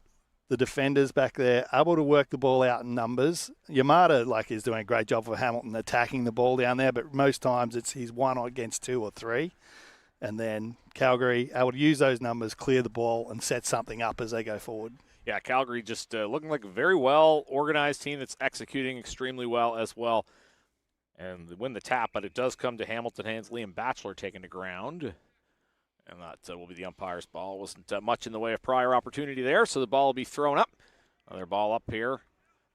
the defenders back there able to work the ball out in numbers. Yamada is doing a great job for Hamilton attacking the ball down there, but most times he's 1 against 2 or 3. And then Calgary able to use those numbers, clear the ball, and set something up as they go forward. Yeah, Calgary just looking like a very well-organized team that's executing extremely well as well. And they win the tap, but it does come to Hamilton hands. Liam Batchelor taking the ground. And that will be the umpire's ball. Wasn't much in the way of prior opportunity there, so the ball will be thrown up. Another ball up here.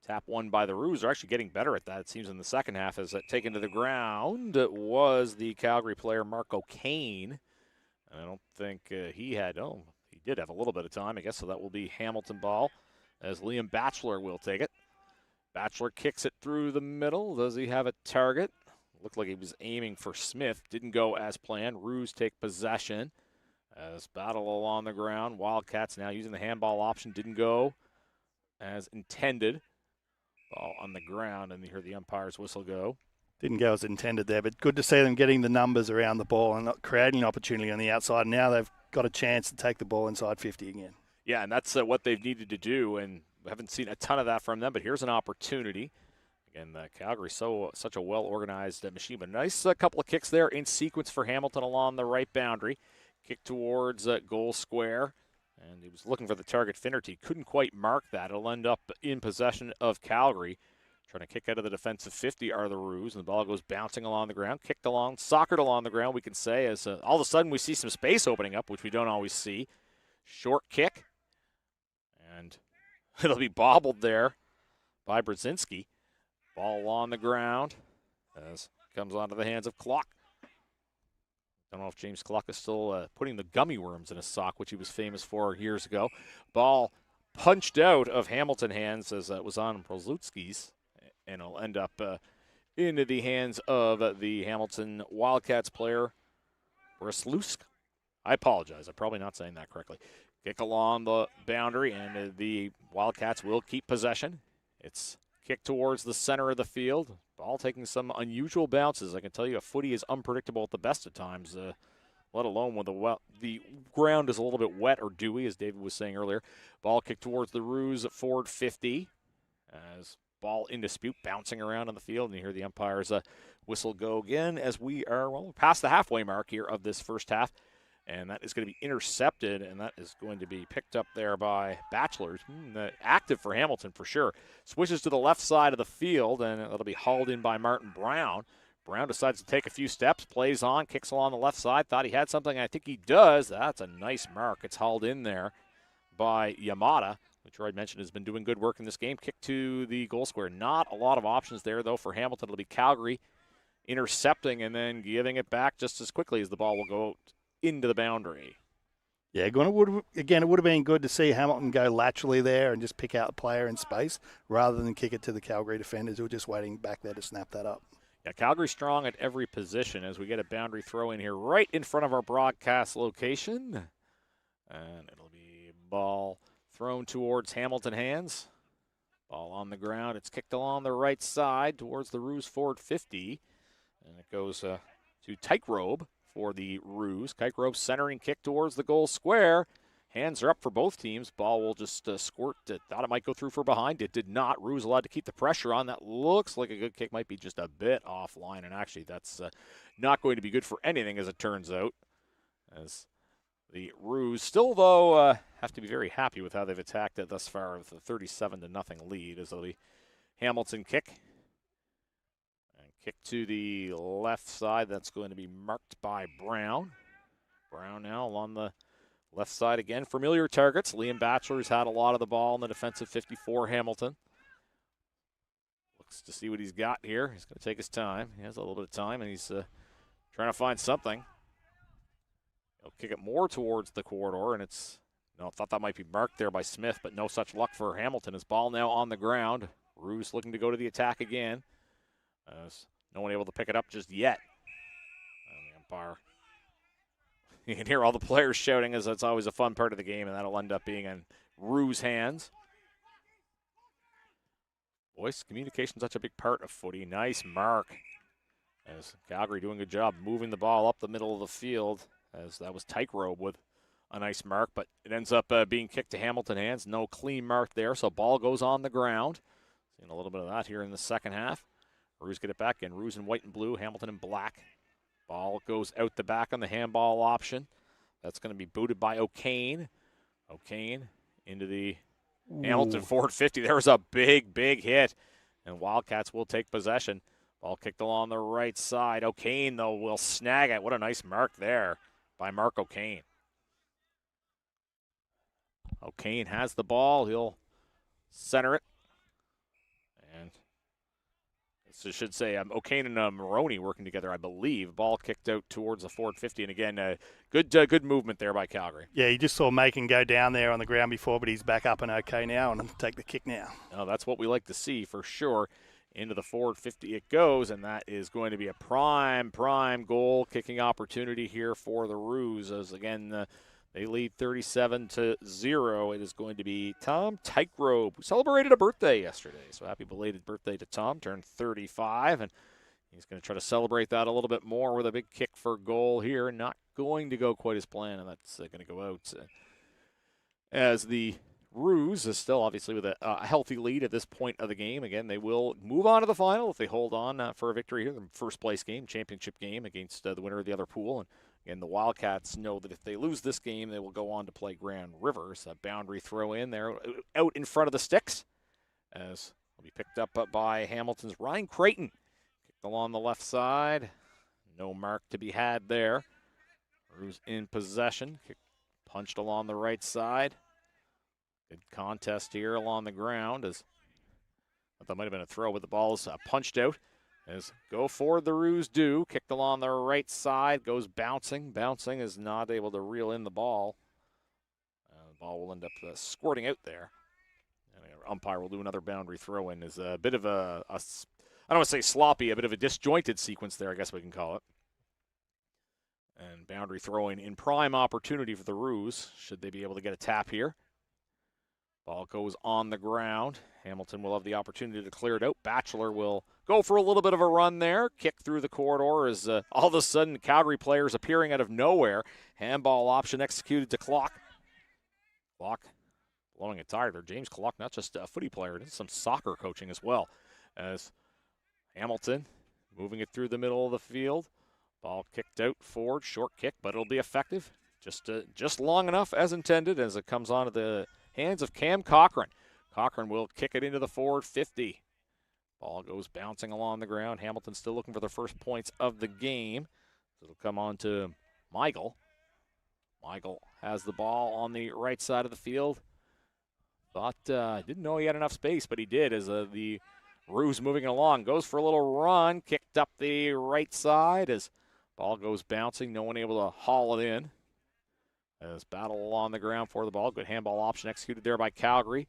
Tap won by the Roos. They're actually getting better at that, it seems, in the second half. As that taken to the ground was the Calgary player, Marco Kane. And I don't think he did have a little bit of time, I guess, so that will be Hamilton ball as Liam Batchelor will take it. Batchelor kicks it through the middle. Does he have a target? Looked like he was aiming for Smith. Didn't go as planned. Roos take possession as battle along the ground. Wildcats now using the handball option. Didn't go as intended. Ball on the ground, and you hear the umpire's whistle go. Didn't go as intended there, but good to see them getting the numbers around the ball and not creating an opportunity on the outside. Now they've got a chance to take the ball inside 50 again. Yeah, and that's what they've needed to do, and we haven't seen a ton of that from them, but here's an opportunity. Again, Calgary's such a well-organized machine, but nice couple of kicks there in sequence for Hamilton along the right boundary. Kick towards goal square. And he was looking for the target. Finnerty couldn't quite mark that. It'll end up in possession of Calgary. Trying to kick out of the defensive 50 are the Roos, and the ball goes bouncing along the ground. Kicked along, soccered along the ground, we can say, as all of a sudden we see some space opening up, which we don't always see. Short kick. And it'll be bobbled there by Brzezinski. Ball on the ground as comes onto the hands of Clock. Don't know if James Clock is still putting the gummy worms in his sock, which he was famous for years ago. Ball punched out of Hamilton hands as it was on Brzezinski's, and it'll end up into the hands of the Hamilton Wildcats player, Brzezinski. I apologize. I'm probably not saying that correctly. Kick along the boundary, and the Wildcats will keep possession. It's kick towards the center of the field. Ball taking some unusual bounces. I can tell you a footy is unpredictable at the best of times, let alone when the ground is a little bit wet or dewy, as David was saying earlier. Ball kicked towards the Roos forward 50 as ball in dispute, bouncing around on the field. And you hear the umpire's whistle go again as we are past the halfway mark here of this first half. And that is going to be intercepted, and that is going to be picked up there by Batchelor. Active for Hamilton for sure. Switches to the left side of the field, and it'll be hauled in by Martin Brown. Brown decides to take a few steps, plays on, kicks along the left side. Thought he had something. I think he does. That's a nice mark. It's hauled in there by Yamada, which Roy mentioned has been doing good work in this game. Kick to the goal square. Not a lot of options there, though, for Hamilton. It'll be Calgary intercepting and then giving it back just as quickly as the ball will go into the boundary. Yeah, it would have been good to see Hamilton go laterally there and just pick out a player in space rather than kick it to the Calgary defenders who were just waiting back there to snap that up. Yeah, Calgary strong at every position as we get a boundary throw in here right in front of our broadcast location. And it'll be ball thrown towards Hamilton hands. Ball on the ground. It's kicked along the right side towards the Roos forward 50. And it goes to Tykerobe for the Roos. Tykerobe centering kick towards the goal square. Hands are up for both teams. Ball will just squirt. Thought it might go through for behind. It did not. Roos allowed to keep the pressure on. That looks like a good kick. Might be just a bit offline. And actually, that's not going to be good for anything, as it turns out. As the Roos still, though, have to be very happy with how they've attacked it thus far with a 37-0 lead. As the Hamilton kick. And kick to the left side. That's going to be marked by Brown. Brown now along the left side again. Familiar targets. Liam Batchelor's had a lot of the ball in the defensive 54. Hamilton looks to see what he's got here. He's going to take his time. He has a little bit of time, and he's trying to find something. He'll kick it more towards the corridor, and it's thought that might be marked there by Smith, but no such luck for Hamilton. His ball now on the ground. Roos looking to go to the attack again. No one able to pick it up just yet. And the umpire. You can hear all the players shouting, as that's always a fun part of the game, and that'll end up being in Roos' hands. Voice communication, such a big part of footy. Nice mark. As Calgary doing a good job moving the ball up the middle of the field, as that was Tykerobe with a nice mark, but it ends up being kicked to Hamilton hands. No clean mark there, so ball goes on the ground. Seeing a little bit of that here in the second half. Roos get it back in. Roos in white and blue, Hamilton in black. Ball goes out the back on the handball option. That's going to be booted by O'Kane. O'Kane into the Hamilton forward 50. There was a big, big hit, and Wildcats will take possession. Ball kicked along the right side. O'Kane, though, will snag it. What a nice mark there by Mark O'Kane. O'Kane has the ball. He'll center it. And so I should say O'Kane and Maroney working together, I believe. Ball kicked out towards the forward 50. And again, good movement there by Calgary. Yeah, you just saw Macon go down there on the ground before, but he's back up and okay now and take the kick now. Oh, that's what we like to see for sure. Into the forward 50 it goes, and that is going to be a prime goal kicking opportunity here for the Roos. As again, they lead 37-0. It is going to be Tom Tykerobe, who celebrated a birthday yesterday. So happy belated birthday to Tom, turned 35, and he's going to try to celebrate that a little bit more with a big kick for goal here. Not going to go quite as planned, and that's going to go out as the Roos is still obviously with a healthy lead at this point of the game. Again, they will move on to the final if they hold on for a victory here. The first place game, championship game against the winner of the other pool. And again, the Wildcats know that if they lose this game, they will go on to play Grand Rivers. A boundary throw in there out in front of the sticks, as will be picked up by Hamilton's Ryan Creighton. Kicked along the left side. No mark to be had there. Roos in possession. Punched along the right side. Good contest here along the ground. As that might have been a throw, but the ball is punched out. As go forward the Roos do. Kicked along the right side. Goes bouncing. Bouncing is not able to reel in the ball. The ball will end up squirting out there. And the umpire will do another boundary throw in. Is a bit of I don't want to say sloppy, a bit of a disjointed sequence there, I guess we can call it. And boundary throwing in prime opportunity for the Roos, should they be able to get a tap here. Ball goes on the ground. Hamilton will have the opportunity to clear it out. Batchelor will go for a little bit of a run there. Kick through the corridor as all of a sudden Calgary players appearing out of nowhere. Handball option executed to Clock. Clock blowing a tire there. James Clock, not just a footy player, it is some soccer coaching as well. As Hamilton moving it through the middle of the field. Ball kicked out forward, short kick, but it'll be effective. Just long enough as intended as it comes onto the hands of Cam Cochran. Cochran will kick it into the forward 50. Ball goes bouncing along the ground. Hamilton still looking for their first points of the game. So it'll come on to Michael. Michael has the ball on the right side of the field. Didn't know he had enough space, but he did as the Roos moving along. Goes for a little run. Kicked up the right side as ball goes bouncing. No one able to haul it in. As battle along the ground for the ball. Good handball option executed there by Calgary.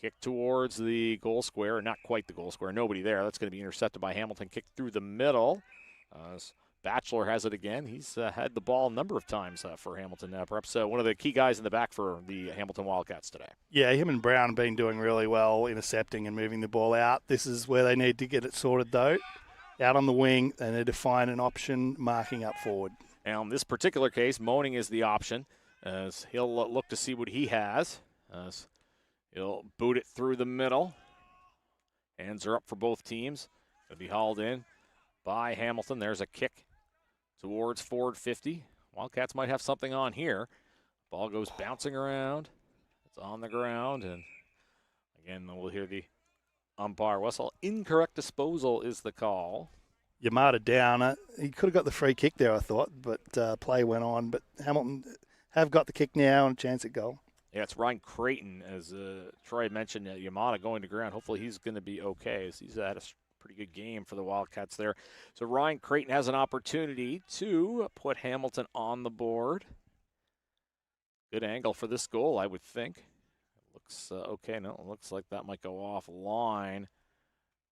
Kick towards the goal square. Not quite the goal square. Nobody there. That's going to be intercepted by Hamilton. Kick through the middle. Batchelor has it again. He's had the ball a number of times for Hamilton. Perhaps one of the key guys in the back for the Hamilton Wildcats today. Yeah, him and Brown have been doing really well intercepting and moving the ball out. This is where they need to get it sorted, though. Out on the wing, they need to find an option marking up forward. Now, in this particular case, Moaning is the option, as he'll look to see what he has. As he'll boot it through the middle. Hands are up for both teams. It'll be hauled in by Hamilton. There's a kick towards forward 50. Wildcats might have something on here. Ball goes bouncing around. It's on the ground, and again, we'll hear the umpire whistle. Incorrect disposal is the call. Yamada down. He could have got the free kick there, I thought, but play went on. But Hamilton have got the kick now and a chance at goal. Yeah, it's Ryan Creighton, as Troy mentioned, Yamada going to ground. Hopefully he's going to be okay, as he's had a pretty good game for the Wildcats there. So Ryan Creighton has an opportunity to put Hamilton on the board. Good angle for this goal, I would think. Looks okay. No, it looks like that might go offline.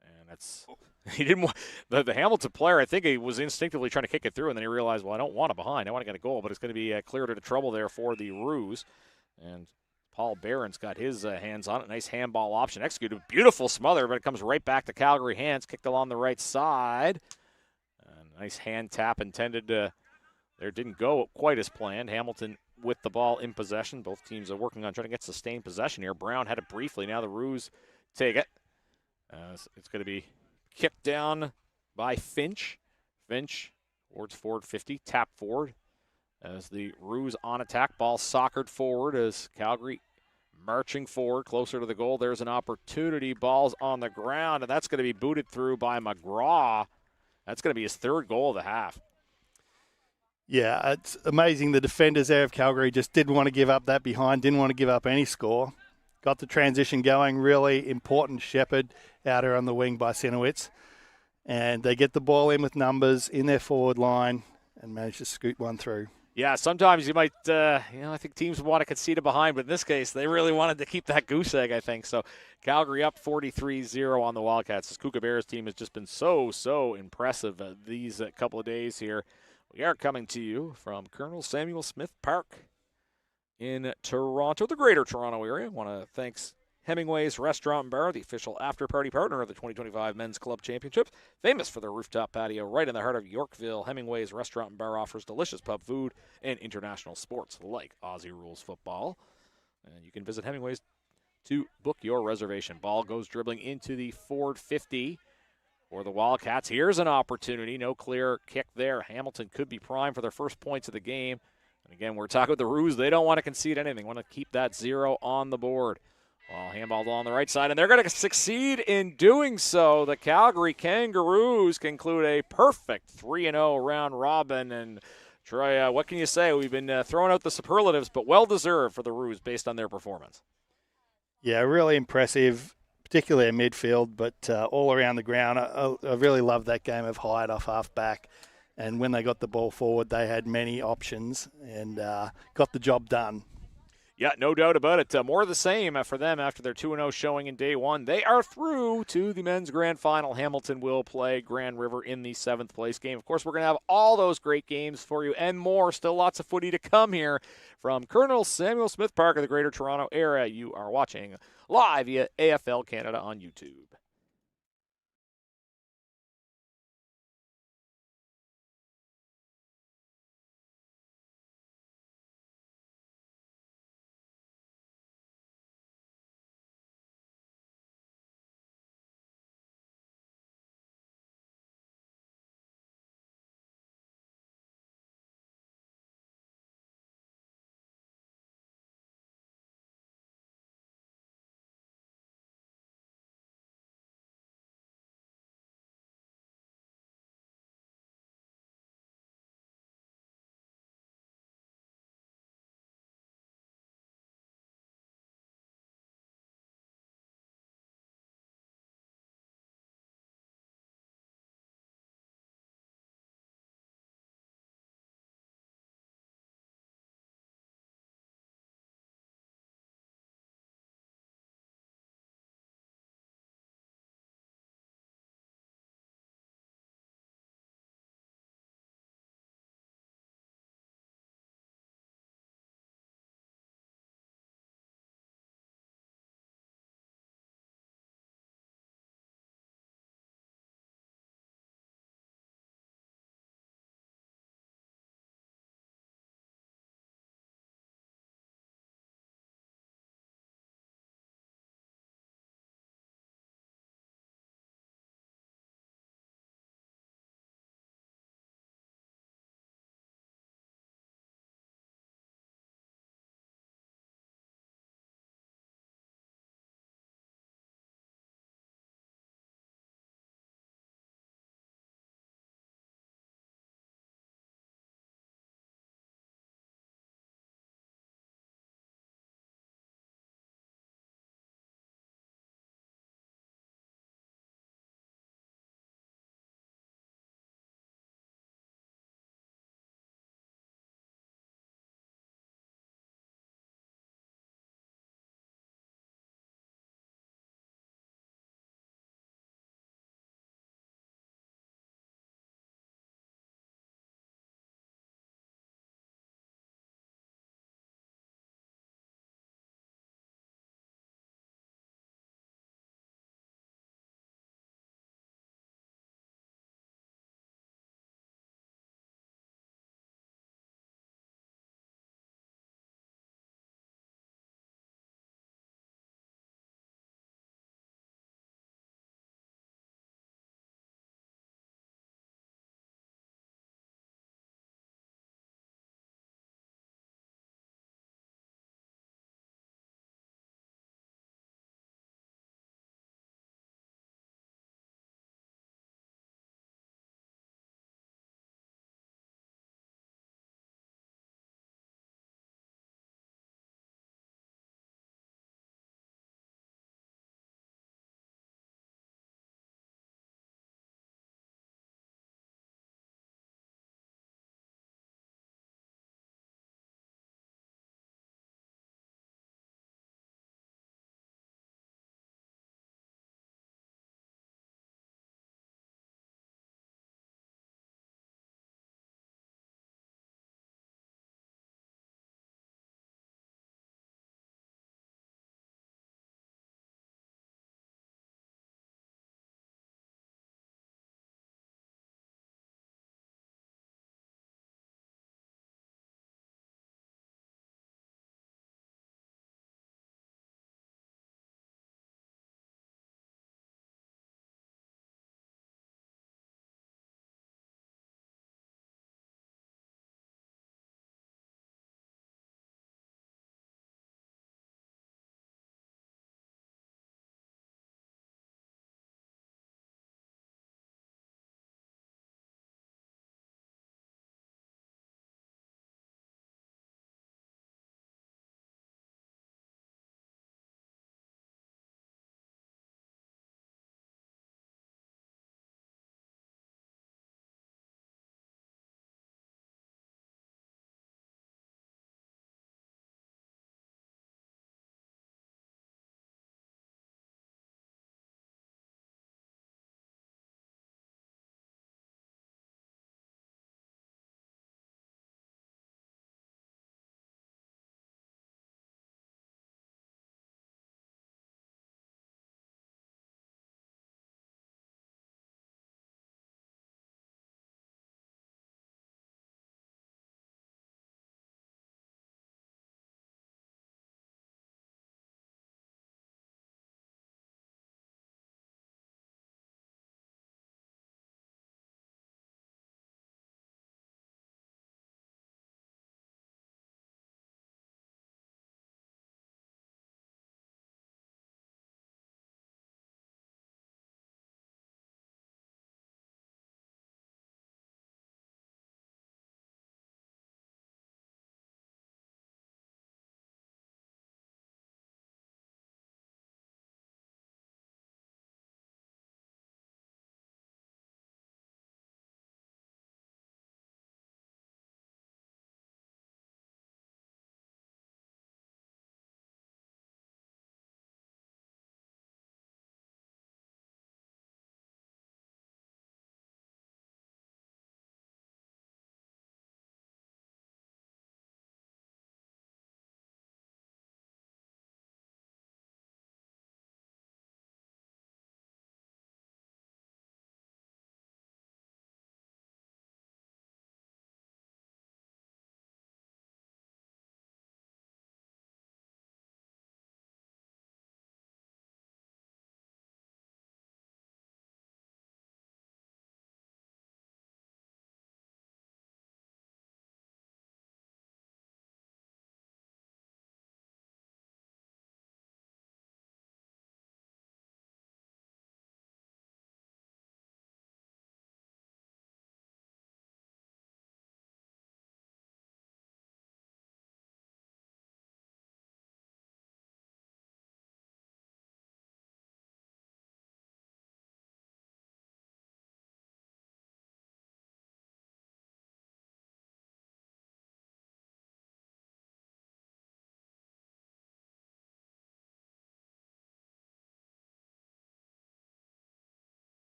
And that's he didn't want the Hamilton player. I think he was instinctively trying to kick it through, and then he realized, well, I don't want it behind. I want to get a goal, but it's going to be cleared into trouble there for the Roos. And Paul Barron's got his hands on it. Nice handball option executed. Beautiful smother, but it comes right back to Calgary hands. Kicked along the right side. Nice hand tap intended there. Didn't go quite as planned. Hamilton with the ball in possession. Both teams are working on trying to get sustained possession here. Brown had it briefly. Now the Roos take it. It's going to be kicked down by Finch. Finch towards forward 50. Tap forward as the Roos on attack. Ball soccered forward as Calgary marching forward closer to the goal. There's an opportunity. Ball's on the ground, and that's going to be booted through by McGraw. That's going to be his third goal of the half. Yeah, it's amazing. The defenders there of Calgary just didn't want to give up that behind, didn't want to give up any score. Got the transition going, really important shepherd out here on the wing by Sinowitz. And they get the ball in with numbers in their forward line and manage to scoot one through. Yeah, sometimes you might, I think teams want to concede it behind, but in this case, they really wanted to keep that goose egg, I think. So Calgary up 43-0 on the Wildcats. This Kookaburras team has just been so impressive these couple of days here. We are coming to you from Colonel Samuel Smith Park in Toronto, the greater Toronto area. I want to thank Hemingway's Restaurant and Bar, the official after-party partner of the 2025 Men's Club Championship. Famous for their rooftop patio right in the heart of Yorkville, Hemingway's Restaurant and Bar offers delicious pub food and international sports like Aussie Rules football. And you can visit Hemingway's to book your reservation. Ball goes dribbling into the forward 50 for the Wildcats. Here's an opportunity. No clear kick there. Hamilton could be primed for their first points of the game. And again, we're talking with the Roos. They don't want to concede anything. They want to keep that 0 on the board. Well, handball on the right side, and they're going to succeed in doing so. The Calgary Kangaroos conclude a perfect 3-0 round robin. And Troy, what can you say? We've been throwing out the superlatives, but well-deserved for the Roos based on their performance. Yeah, really impressive, particularly in midfield, but all around the ground. I really love that game of hide off half-back. And when they got the ball forward, they had many options and got the job done. Yeah, no doubt about it. More of the same for them after their 2-0 showing in day one. They are through to the men's grand final. Hamilton will play Grand River in the 7th place game. Of course, we're going to have all those great games for you and more. Still lots of footy to come here from Colonel Samuel Smith Park of the Greater Toronto Area. You are watching live via AFL Canada on YouTube.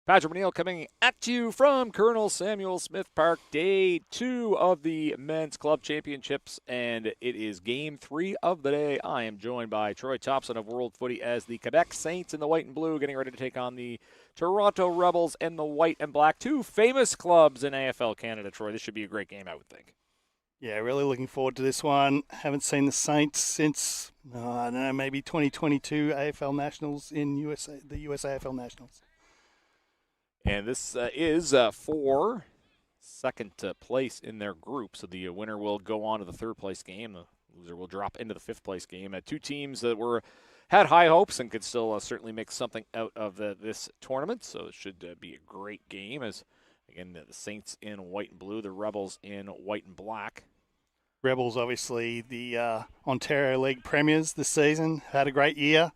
Patrick McNeil coming at you from Colonel Samuel Smith Park, day 2 of the Men's Club Championships, and it is game 3 of the day. I am joined by Troy Thompson of World Footy as the Quebec Saints in the white and blue, getting ready to take on the Toronto Rebels in the white and black, 2 famous clubs in AFL Canada. Troy, this should be a great game, I would think. Yeah, really looking forward to this one. Haven't seen the Saints since, I don't know, maybe 2022 AFL Nationals in USA, the US AFL Nationals. And this is for second place in their group. So the winner will go on to the third place game. The loser will drop into the fifth place game. 2 teams that had high hopes and could still certainly make something out of this tournament. So it should be a great game. As again, the Saints in white and blue, the Rebels in white and black. Rebels, obviously, the Ontario League premiers this season, had a great year.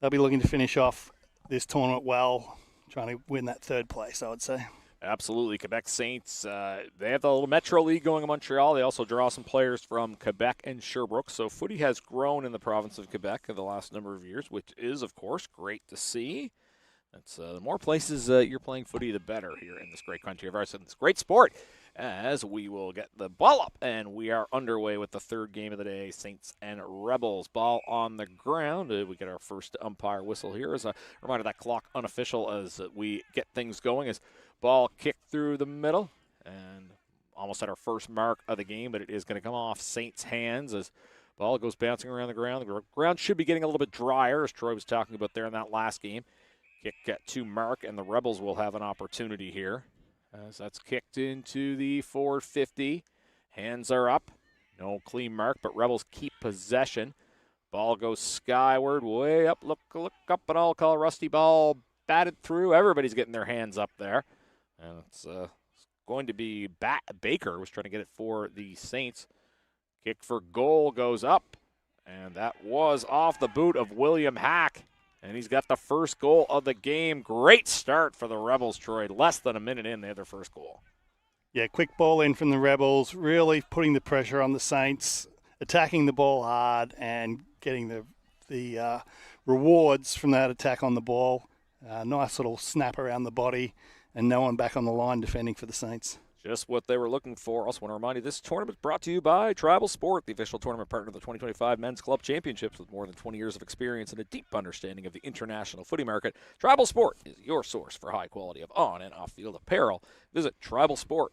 They'll be looking to finish off this tournament well, trying to win that third place, I would say. Absolutely. Quebec Saints, they have the little Metro League going in Montreal. They also draw some players from Quebec and Sherbrooke. So footy has grown in the province of Quebec in the last number of years, which is, of course, great to see. That's the more places you're playing footy, the better here in this great country of ours. And it's great sport as we will get the ball up. And we are underway with the third game of the day, Saints and Rebels. Ball on the ground. We get our first umpire whistle here. As a reminder, that clock unofficial as we get things going. As ball kicked through the middle and almost at our first mark of the game, but it is going to come off Saints' hands as ball goes bouncing around the ground. The ground should be getting a little bit drier, as Troy was talking about there in that last game. Kick to mark, and the Rebels will have an opportunity here as that's kicked into the 450. Hands are up. No clean mark, but Rebels keep possession. Ball goes skyward, way up. Look up, and I'll call Rusty Ball batted through. Everybody's getting their hands up there. And it's going to be Baker was trying to get it for the Saints. Kick for goal goes up, and that was off the boot of William Hack. And he's got the first goal of the game. Great start for the Rebels, Troy. Less than a minute in, they had their first goal. Yeah, quick ball in from the Rebels, really putting the pressure on the Saints, attacking the ball hard and getting the rewards from that attack on the ball. Nice little snap around the body and no one back on the line defending for the Saints. Just what they were looking for. Also want to remind you, this tournament is brought to you by Tribal Sport, the official tournament partner of the 2025 Men's Club Championships with more than 20 years of experience and a deep understanding of the international footy market. Tribal Sport is your source for high quality of on- and off-field apparel. Visit tribalsport.com.au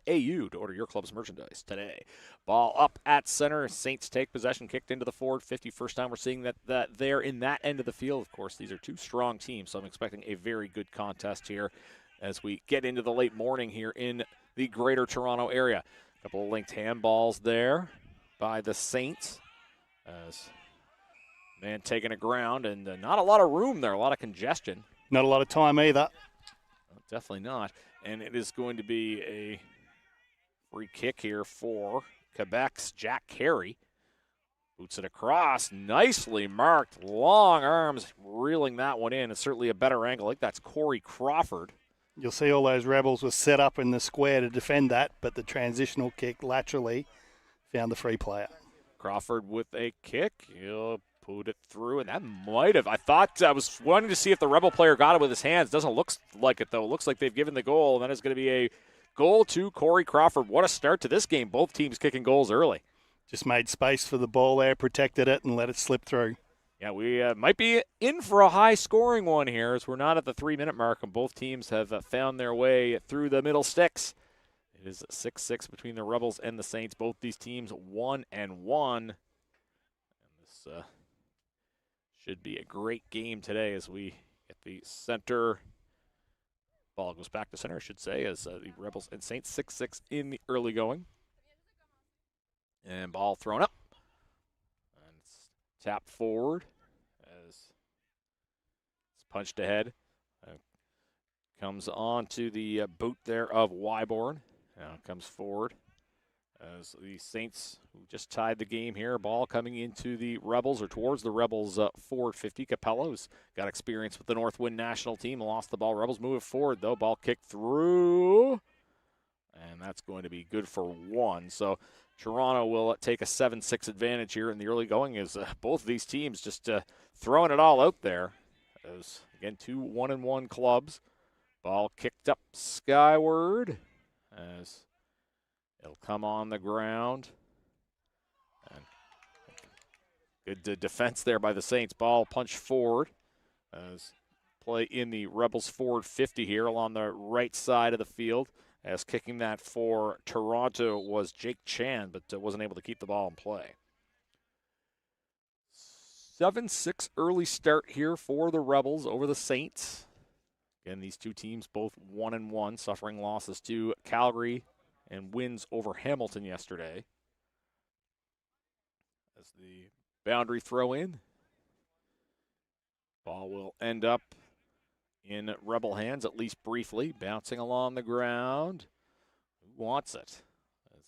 to order your club's merchandise today. Ball up at center. Saints take possession, kicked into the forward 50. First time we're seeing that they're in that end of the field. Of course, these are 2 strong teams, so I'm expecting a very good contest here as we get into the late morning here in the greater Toronto area. A couple of linked handballs there by the Saints. As man taking a ground, and not a lot of room there, a lot of congestion. Not a lot of time either. Definitely not. And it is going to be a free kick here for Quebec's Jack Carey. Boots it across, nicely marked, long arms, reeling that one in. It's certainly a better angle. I think that's Corey Crawford. You'll see all those Rebels were set up in the square to defend that, but the transitional kick laterally found the free player. Crawford with a kick. He'll put it through, and that might have. I was wanting to see if the Rebel player got it with his hands. Doesn't look like it, though. It looks like they've given the goal, and that is going to be a goal to Corey Crawford. What a start to this game. Both teams kicking goals early. Just made space for the ball there, protected it, and let it slip through. Yeah, we might be in for a high-scoring one here as we're not at the 3-minute mark, and both teams have found their way through the middle sticks. It is 6-6 between the Rebels and the Saints. Both these teams 1-1. And this should be a great game today as we get the center. Ball goes back to center, I should say, as the Rebels and Saints 6-6 in the early going. And ball thrown up. And it's tapped forward as it's punched ahead. Comes on to the boot there of Wyborn. Now comes forward as the Saints, who just tied the game here, ball coming into the Rebels or towards the Rebels forward 50. Capella, who's got experience with the Northwind national team, lost the ball. Rebels move it forward, though. Ball kicked through, and that's going to be good for 1. So Toronto will take a 7-6 advantage here in the early going as both of these teams just throwing it all out there. Those, again, 2 1-1 clubs. Ball kicked up skyward as it'll come on the ground. And good defense there by the Saints. Ball punched forward as play in the Rebels forward 50 here along the right side of the field. As kicking that for Toronto was Jake Chan, but wasn't able to keep the ball in play. 7-6 early start here for the Rebels over the Saints. Again, these two teams both 1-1, suffering losses to Calgary and wins over Hamilton yesterday. As the boundary throw in, ball will end up in Rebel hands, at least briefly, bouncing along the ground. Who wants it? As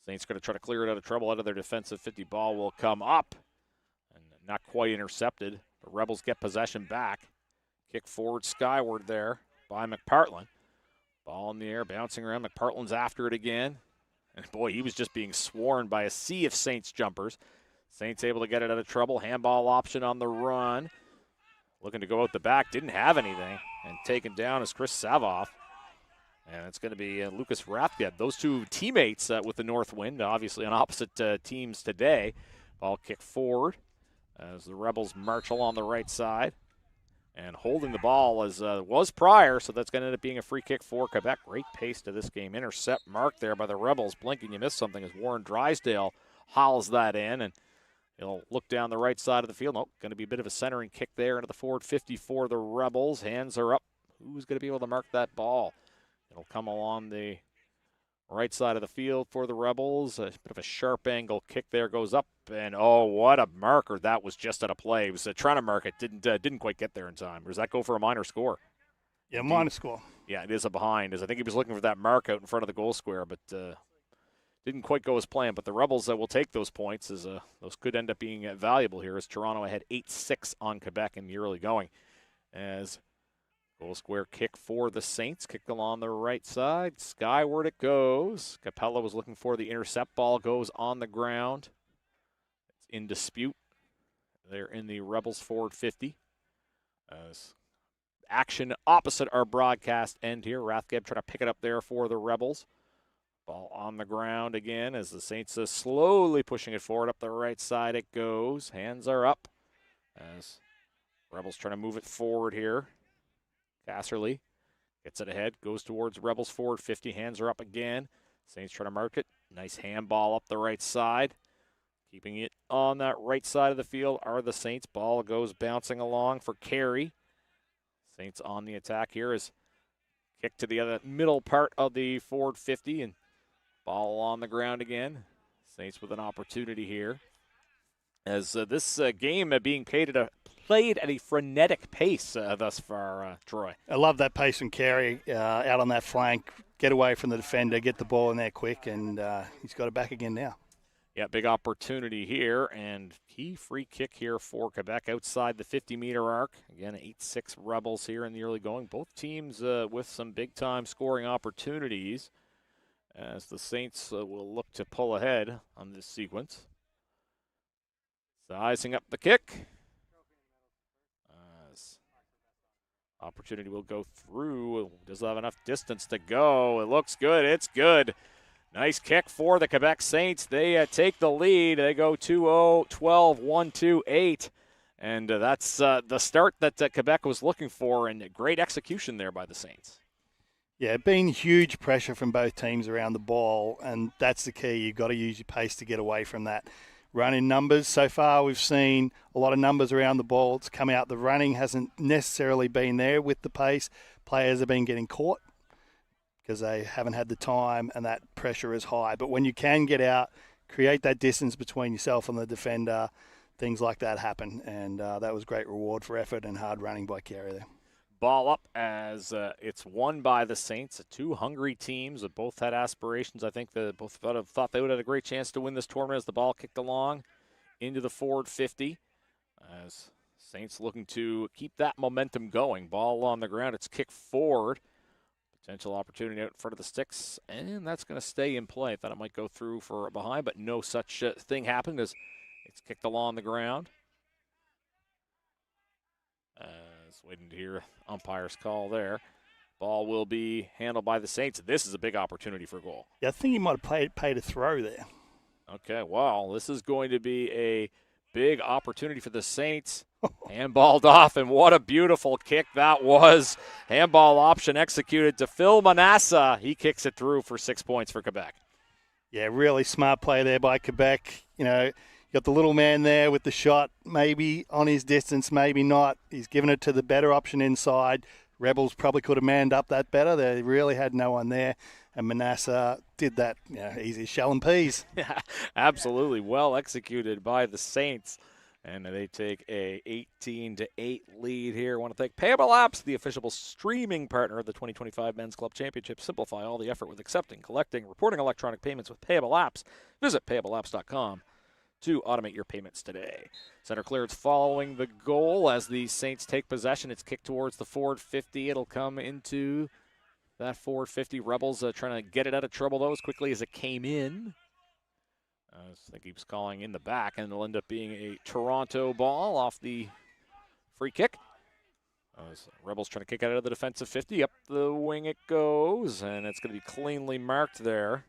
Saints going to try to clear it out of trouble out of their defensive 50. Ball will come up and not quite intercepted. The Rebels get possession back. Kick forward skyward there by McPartland. Ball in the air, bouncing around. McPartland's after it again. And boy, he was just being swarmed by a sea of Saints jumpers. Saints able to get it out of trouble. Handball option on the run. Looking to go out the back, didn't have anything. And taken down is Chris Savoff. And it's going to be Lucas Rathgeb. Those two teammates with the North Wind, obviously on opposite teams today. Ball kick forward as the Rebels march along the right side. And holding the ball as was prior, so that's going to end up being a free kick for Quebec. Great pace to this game. Intercept marked there by the Rebels. Blinking, you missed something as Warren Drysdale hauls that in. And he'll look down the right side of the field. Nope, going to be a bit of a centering kick there into the forward 50 for the Rebels. Hands are up. Who's going to be able to mark that ball? It'll come along the right side of the field for the Rebels. A bit of a sharp angle kick there, goes up. And, oh, what a marker. That was just out of play. He was trying to mark it. Didn't quite get there in time. Or does that go for a minor score? Yeah, minor score. Yeah, it is a behind. As I think he was looking for that mark out in front of the goal square, but didn't quite go as planned. But the Rebels will take those points, as those could end up being valuable here, as Toronto had 8-6 on Quebec in the early going. As goal square kick for the Saints, kicked along the right side. Skyward it goes. Capella was looking for the intercept. Ball goes on the ground. It's in dispute. They're in the Rebels forward 50. As action opposite our broadcast end here. Rathgeb trying to pick it up there for the Rebels. Ball on the ground again as the Saints slowly pushing it forward. Up the right side it goes. Hands are up as Rebels trying to move it forward here. Casserly gets it ahead, goes towards Rebels forward 50. Hands are up again. Saints trying to mark it. Nice handball up the right side. Keeping it on that right side of the field are the Saints. Ball goes bouncing along for Carey. Saints on the attack here is kick to the other middle part of the forward 50 and ball on the ground again. Saints with an opportunity here. As this game being played at a frenetic pace thus far, Troy. I love that pace from Carey out on that flank. Get away from the defender, get the ball in there quick, and he's got it back again now. Yeah, big opportunity here, and key free kick here for Quebec outside the 50-meter arc. Again, 8-6 Rebels here in the early going. Both teams with some big-time scoring opportunities, as the Saints will look to pull ahead on this sequence. Sizing up the kick. Opportunity will go through. Does have enough distance to go. It looks good. It's good. Nice kick for the Quebec Saints. They take the lead. They go 2-0, 12, 1-2, 8. And that's the start that Quebec was looking for, and great execution there by the Saints. Yeah, been huge pressure from both teams around the ball, and that's the key. You've got to use your pace to get away from that. Running numbers. So far, we've seen a lot of numbers around the ball. It's come out. The running hasn't necessarily been there with the pace. Players have been getting caught because they haven't had the time, and that pressure is high. But when you can get out, create that distance between yourself and the defender, things like that happen. And that was great reward for effort and hard running by Carey there. Ball up as it's won by the Saints. Two hungry teams that both had aspirations. I think that both thought they would have a great chance to win this tournament as the ball kicked along into the forward 50. As Saints looking to keep that momentum going. Ball on the ground. It's kicked forward. Potential opportunity out in front of the sticks. And that's going to stay in play. Thought it might go through for behind, but no such thing happened as it's kicked along the ground. Just waiting to hear umpire's call there. Ball will be handled by the Saints. This is a big opportunity for a goal. Yeah, I think he might have paid a throw there. Okay, well, this is going to be a big opportunity for the Saints. Handballed off, and what a beautiful kick that was. Handball option executed to Phil Manassa. He kicks it through for 6 points for Quebec. Yeah, really smart play there by Quebec. You know, you got the little man there with the shot, maybe on his distance, maybe not. He's given it to the better option inside. Rebels probably could have manned up that better. They really had no one there. And Manassa did that, easy shell and peas. Yeah, absolutely. Well executed by the Saints. And they take a 18-8 lead here. I want to thank Payable Apps, the official streaming partner of the 2025 Men's Club Championship. Simplify all the effort with accepting, collecting, reporting electronic payments with Payable Apps. Visit payableapps.com to automate your payments today. Center clearance following the goal as the Saints take possession. It's kicked towards the forward 50. It'll come into that forward 50. Rebels trying to get it out of trouble, though, as quickly as it came in. I think he was calling in the back, and it'll end up being a Toronto ball off the free kick. Rebels trying to kick it out of the defensive 50. Up the wing it goes, and it's going to be cleanly marked there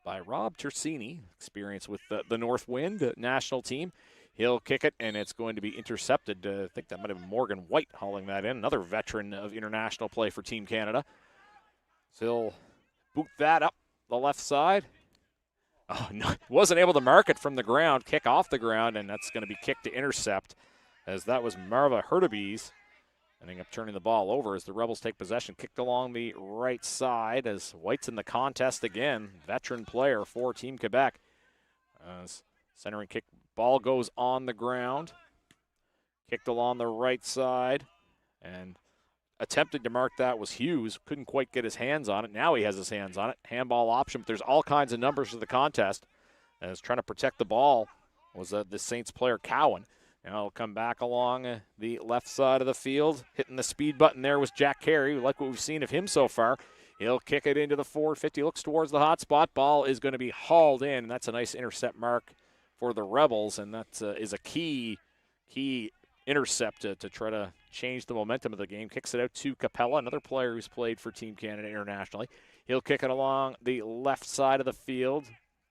by Rob Tersini, experience with the North Wind national team. He'll kick it, and it's going to be intercepted. I think that might have been Morgan White hauling that in, another veteran of international play for Team Canada. So he'll boot that up the left side. Oh, no, wasn't able to mark it from the ground, kick off the ground, and that's going to be kicked to intercept, as that was Marva Hurtubise ending up turning the ball over as the Rebels take possession. Kicked along the right side as White's in the contest again. Veteran player for Team Quebec. Centering kick, ball goes on the ground. Kicked along the right side, and attempted to mark that was Hughes. Couldn't quite get his hands on it. Now he has his hands on it. Handball option, but there's all kinds of numbers to the contest. As trying to protect the ball was the Saints player Cowan. Now he'll come back along the left side of the field. Hitting the speed button there was Jack Carey. We like what we've seen of him so far. He'll kick it into the forward 50. Looks towards the hot spot. Ball is going to be hauled in, and that's a nice intercept mark for the Rebels, and that is a key intercept to try to change the momentum of the game. Kicks it out to Capella, another player who's played for Team Canada internationally. He'll kick it along the left side of the field.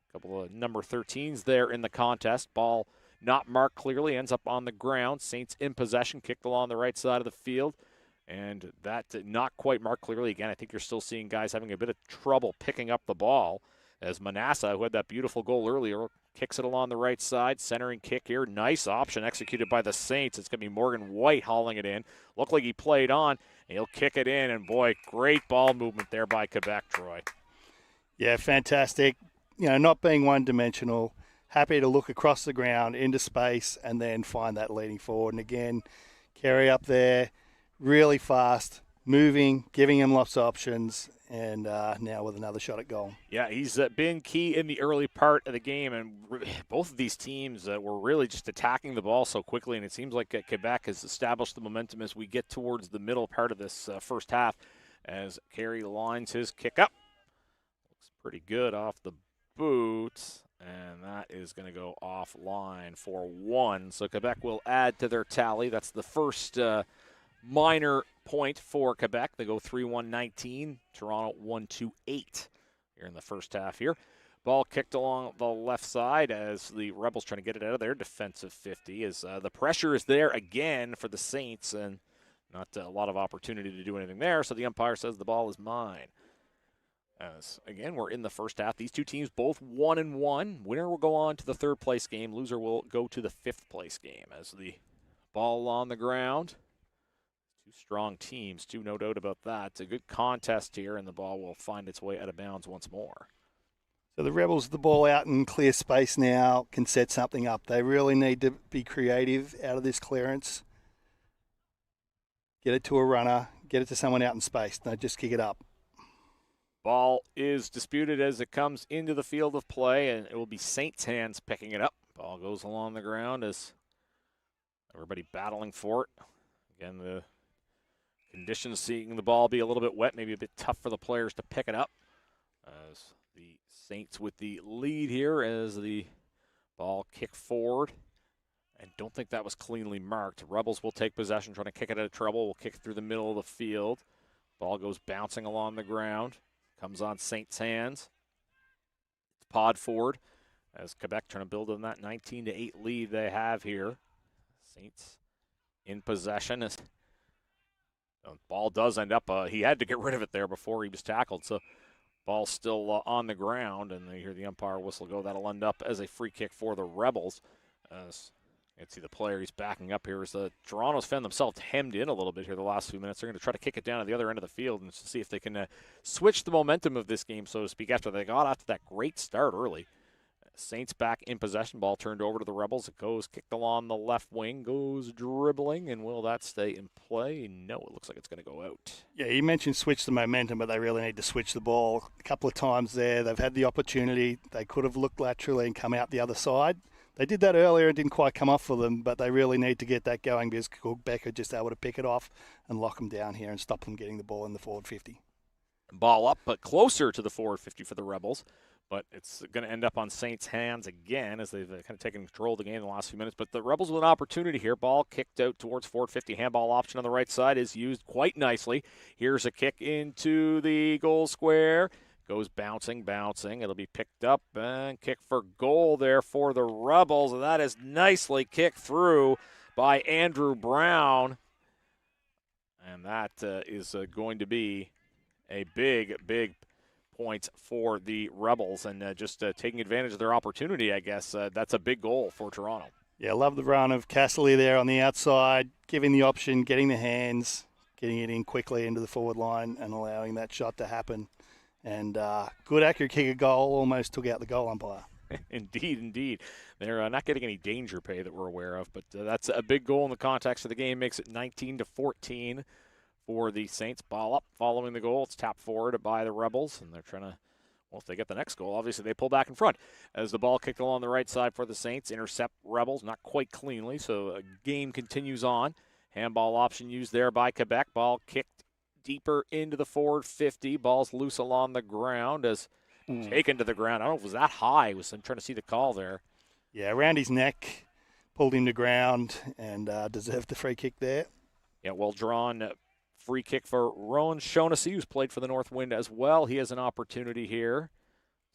A couple of number 13s there in the contest. Ball not marked clearly, ends up on the ground. Saints in possession, kicked along the right side of the field. And that not quite marked clearly. Again, I think you're still seeing guys having a bit of trouble picking up the ball as Manassa, who had that beautiful goal earlier, kicks it along the right side. Centering kick here. Nice option executed by the Saints. It's going to be Morgan White hauling it in. Looked like he played on. And he'll kick it in. And, boy, great ball movement there by Quebec, Troy. Yeah, fantastic. Not being one-dimensional. Happy to look across the ground into space and then find that leading forward. And, again, Carey up there, really fast, moving, giving him lots of options. And now with another shot at goal. Yeah, he's been key in the early part of the game, and both of these teams were really just attacking the ball so quickly, and it seems like Quebec has established the momentum as we get towards the middle part of this first half as Carey lines his kick up. Looks pretty good off the boot, and that is going to go offline for one. So Quebec will add to their tally. That's the first minor point for Quebec. They go 3-1-19. Toronto 1-2-8 here in the first half here. Ball kicked along the left side as the Rebels trying to get it out of their defensive 50 as the pressure is there again for the Saints and not a lot of opportunity to do anything there. So the umpire says the ball is mine. As again, we're in the first half. These two teams both 1-1. Winner will go on to the third place game. Loser will go to the fifth place game as the ball on the ground. Two strong teams, too, no doubt about that. It's a good contest here, and the ball will find its way out of bounds once more. So the Rebels, the ball out in clear space now, can set something up. They really need to be creative out of this clearance. Get it to a runner, get it to someone out in space. Don't just kick it up. Ball is disputed as it comes into the field of play, and it will be Saints' hands picking it up. Ball goes along the ground as everybody battling for it. Again, the conditions seeing the ball be a little bit wet, maybe a bit tough for the players to pick it up. As the Saints with the lead here as the ball kicked forward. And don't think that was cleanly marked. Rebels will take possession, trying to kick it out of trouble. Will kick it through the middle of the field. Ball goes bouncing along the ground. Comes on Saints' hands. It's pod forward as Quebec trying to build on that 19-8 lead they have here. Saints in possession. The ball does end up, he had to get rid of it there before he was tackled. So ball's still on the ground, and they hear the umpire whistle go. That'll end up as a free kick for the Rebels. You can see the player he's backing up here as the Toronto's found themselves hemmed in a little bit here the last few minutes. They're going to try to kick it down to the other end of the field and see if they can switch the momentum of this game, so to speak, after they got off to that great start early. Saints back in possession. Ball turned over to the Rebels. It goes kicked along the left wing, goes dribbling, and will that stay in play? No, it looks like it's going to go out. Yeah, you mentioned switch the momentum, but they really need to switch the ball. A couple of times there, they've had the opportunity. They could have looked laterally and come out the other side. They did that earlier and didn't quite come off for them, but they really need to get that going because Quebec are just able to pick it off and lock them down here and stop them getting the ball in the forward 50. Ball up, but closer to the forward 50 for the Rebels. But it's going to end up on Saints' hands again as they've kind of taken control of the game in the last few minutes. But the Rebels with an opportunity here. Ball kicked out towards forward 50. Handball option on the right side is used quite nicely. Here's a kick into the goal square. Goes bouncing. It'll be picked up and kick for goal there for the Rebels. And that is nicely kicked through by Andrew Brown. And that is going to be a big point for the Rebels. And just taking advantage of their opportunity, I guess. That's a big goal for Toronto. Yeah, love the run of Casserly there on the outside, giving the option, getting the hands, getting it in quickly into the forward line and allowing that shot to happen. And good accurate kick of goal, almost took out the goal umpire. Indeed. They're not getting any danger pay that we're aware of, but that's a big goal in the context of the game. Makes it 19-14 for the Saints. Ball up following the goal. It's tapped forward by the Rebels, and they're trying to, well, if they get the next goal, obviously they pull back in front. As the ball kicked along the right side for the Saints, intercept Rebels, not quite cleanly, so a game continues on. Handball option used there by Quebec. Ball kicked deeper into the forward 50. Ball's loose along the ground as taken to the ground. I don't know if it was that high. I'm trying to see the call there. Yeah, around his neck, pulled him to ground, and deserved the free kick there. Yeah, well drawn free kick for Rowan Shaughnessy, who's played for the North Wind as well. He has an opportunity here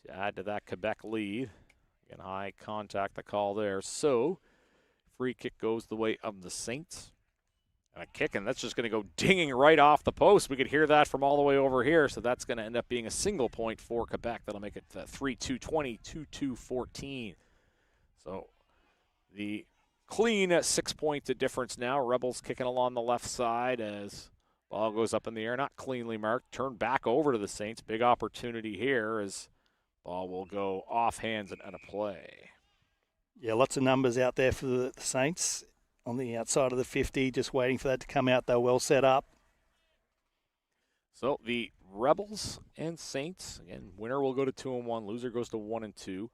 to add to that Quebec lead. Again, high contact, the call there. So, free kick goes the way of the Saints. And a kick, and that's just going to go dinging right off the post. We could hear that from all the way over here, so that's going to end up being a single point for Quebec. That'll make it 3-2-20, 2-2-14. So the clean 6-point difference now. Rebels kicking along the left side as ball goes up in the air, not cleanly marked. Turned back over to the Saints. Big opportunity here as ball will go off hands and out of play. Yeah, lots of numbers out there for the Saints. On the outside of the 50, just waiting for that to come out. They're well set up. So the Rebels and Saints, again, winner will go to 2-1, loser goes to 1-2.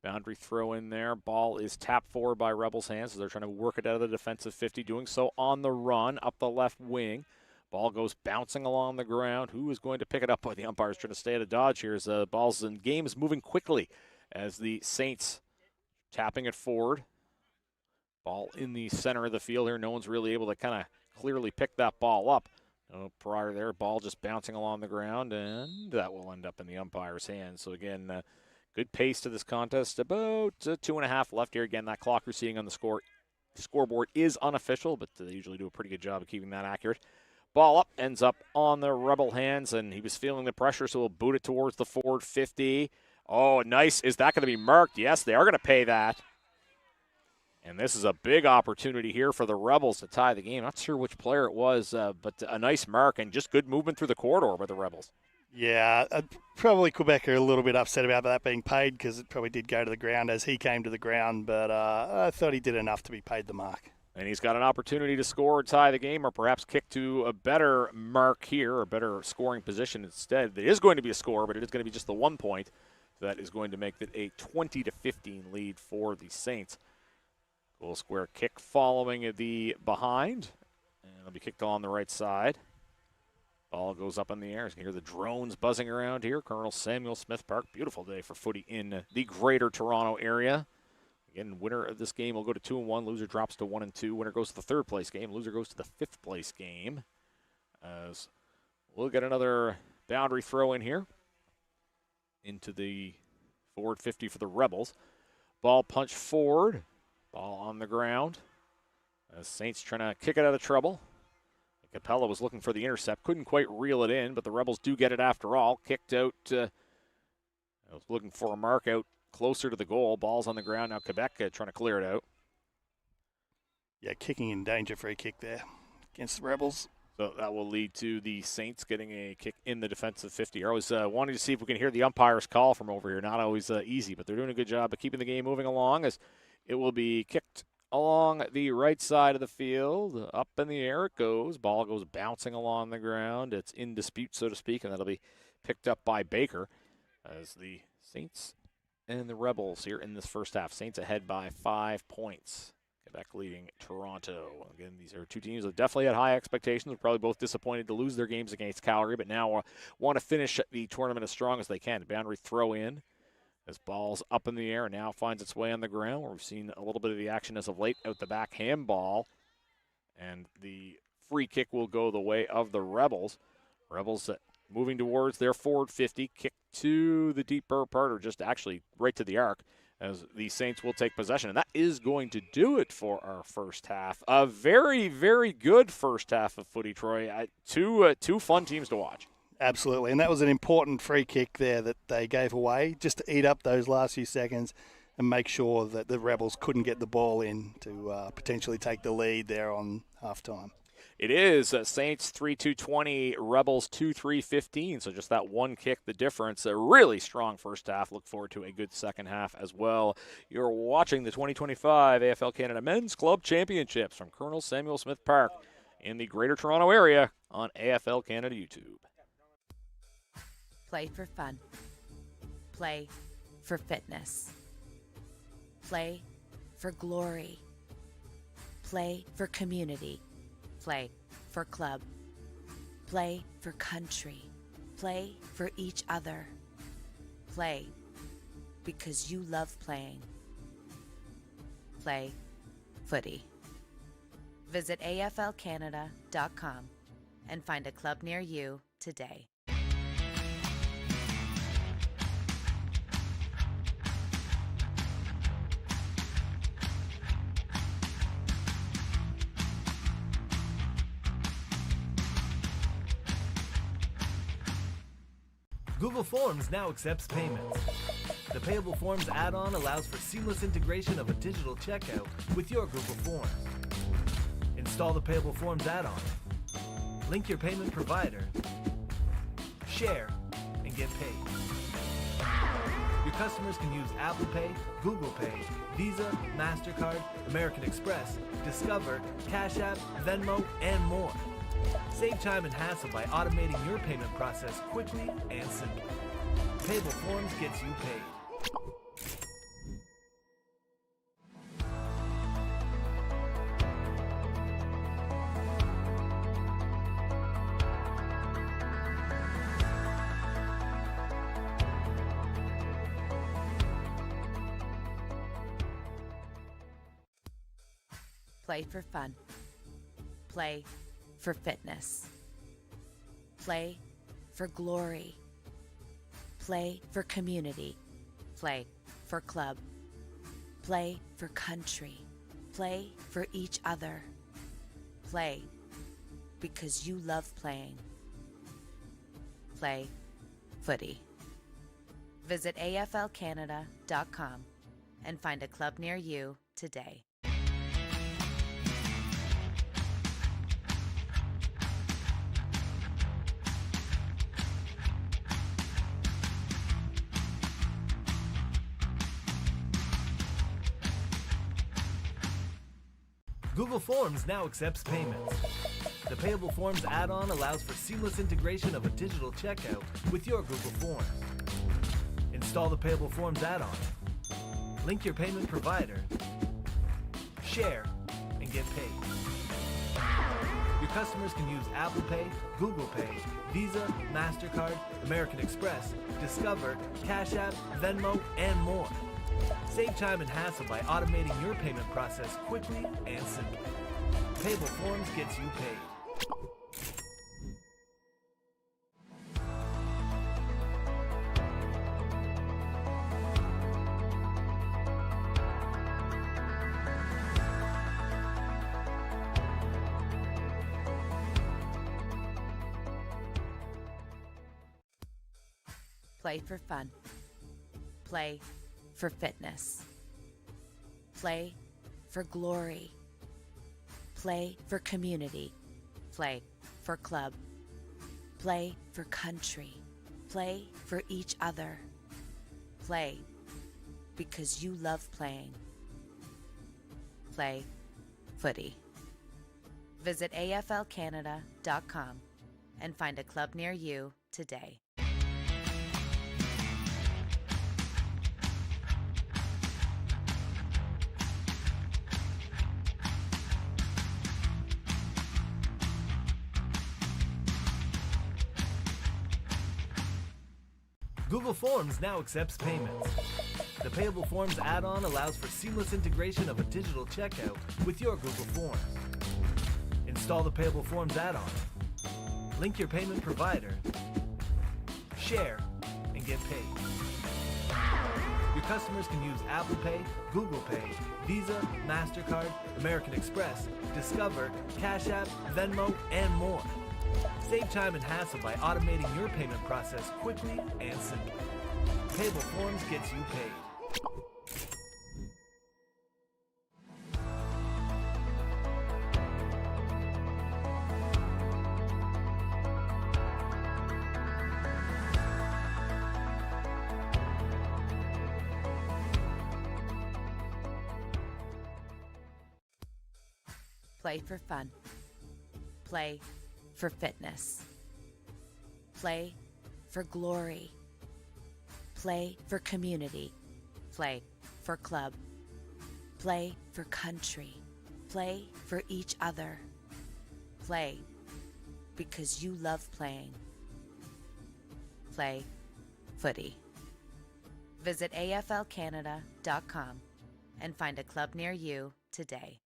Boundary throw in there. Ball is tapped forward by Rebels' hands, so they're trying to work it out of the defensive 50, doing so on the run, up the left wing. Ball goes bouncing along the ground. Who is going to pick it up? By the umpires trying to stay out of dodge here as the ball's in game is moving quickly as the Saints tapping it forward. Ball in the center of the field here. No one's really able to kind of clearly pick that ball up. No prior there. Ball just bouncing along the ground, and that will end up in the umpire's hands. So, again, good pace to this contest. About 2.5 left here. Again, that clock you're seeing on the scoreboard is unofficial, but they usually do a pretty good job of keeping that accurate. Ball up, ends up on the Rebel hands, and he was feeling the pressure, so he'll boot it towards the forward 50. Oh, nice. Is that going to be marked? Yes, they are going to pay that. And this is a big opportunity here for the Rebels to tie the game. Not sure which player it was, but a nice mark and just good movement through the corridor by the Rebels. Yeah, probably Quebec are a little bit upset about that being paid because it probably did go to the ground as he came to the ground, but I thought he did enough to be paid the mark. And he's got an opportunity to score or tie the game or perhaps kick to a better mark here, a better scoring position instead. It is going to be a score, but it is going to be just the 1 point. That is going to make it a 20-15 lead for the Saints. Goal square kick following the behind. And it'll be kicked on the right side. Ball goes up in the air. You can hear the drones buzzing around here. Colonel Samuel Smith Park. Beautiful day for footy in the greater Toronto area. Again, winner of this game will go to 2-1. Loser drops to 1-2. Winner goes to the third place game. Loser goes to the fifth place game. As we'll get another boundary throw in here into the forward 50 for the Rebels. Ball punched forward. Ball on the ground. As Saints trying to kick it out of trouble. Capella was looking for the intercept. Couldn't quite reel it in, but the Rebels do get it after all. Kicked out. I was looking for a mark out closer to the goal. Ball's on the ground. Now Quebec trying to clear it out. Yeah, kicking in danger, free kick there against the Rebels. So that will lead to the Saints getting a kick in the defensive 50. I was wanting to see if we can hear the umpire's call from over here. Not always easy, but they're doing a good job of keeping the game moving along as it will be kicked along the right side of the field. Up in the air it goes. Ball goes bouncing along the ground. It's in dispute, so to speak, and that'll be picked up by Baker as the Saints and the Rebels here in this first half. Saints ahead by 5 points. Quebec leading Toronto. Again, these are two teams that definitely had high expectations. Were probably both disappointed to lose their games against Calgary, but now want to finish the tournament as strong as they can. Boundary throw in as ball's up in the air and now finds its way on the ground, where we've seen a little bit of the action as of late out the back handball. And the free kick will go the way of the Rebels. Rebels moving towards their forward 50, kick to the deeper part, or just actually right to the arc, as the Saints will take possession. And that is going to do it for our first half. A very, very good first half of footy, Troy. Two fun teams to watch. Absolutely, and that was an important free kick there that they gave away just to eat up those last few seconds and make sure that the Rebels couldn't get the ball in to potentially take the lead there on halftime. It is Saints 3-2-20, Rebels 2-3-15. So just that one kick, the difference. A really strong first half. Look forward to a good second half as well. You're watching the 2025 AFL Canada Men's Club Championships from Colonel Samuel Smith Park in the Greater Toronto Area on AFL Canada YouTube. Play for fun. Play for fitness. Play for glory. Play for community. Play for club. Play for country. Play for each other. Play because you love playing. Play footy. Visit AFLCanada.com and find a club near you today. Google Forms now accepts payments. The Payable Forms add-on allows for seamless integration of a digital checkout with your Google Forms. Install the Payable Forms add-on. Link your payment provider. Share and get paid. Your customers can use Apple Pay, Google Pay, Visa, MasterCard, American Express, Discover, Cash App, Venmo, and more. Save time and hassle by automating your payment process quickly and simply. Payable Forms gets you paid. Play for fun. Play for fitness. Play for glory. Play for community. Play for club. Play for country. Play for each other. Play because you love playing. Play footy. Visit AFLCanada.com and find a club near you today. Google Forms now accepts payments. The Payable Forms add-on allows for seamless integration of a digital checkout with your Google Forms. Install the Payable Forms add-on. Link your payment provider. Share and get paid. Your customers can use Apple Pay, Google Pay, Visa, MasterCard, American Express, Discover, Cash App, Venmo, and more. Save time and hassle by automating your payment process quickly and simply. Payable Forms gets you paid. Play for fun. Play for fitness. Play for glory. Play for community. Play for club. Play for country. Play for each other. Play because you love playing. Play footy. Visit aflcanada.com and find a club near you today. Google Forms now accepts payments. The Payable Forms add-on allows for seamless integration of a digital checkout with your Google Forms. Install the Payable Forms add-on, link your payment provider, share, and get paid. Your customers can use Apple Pay, Google Pay, Visa, MasterCard, American Express, Discover, Cash App, Venmo, and more. Save time and hassle by automating your payment process quickly and simply. Payable Forms gets you paid. Play for fun. Play for fitness. Play for glory. Play for community. Play for club. Play for country. Play for each other. Play because you love playing. Play footy. Visit aflcanada.com and find a club near you today.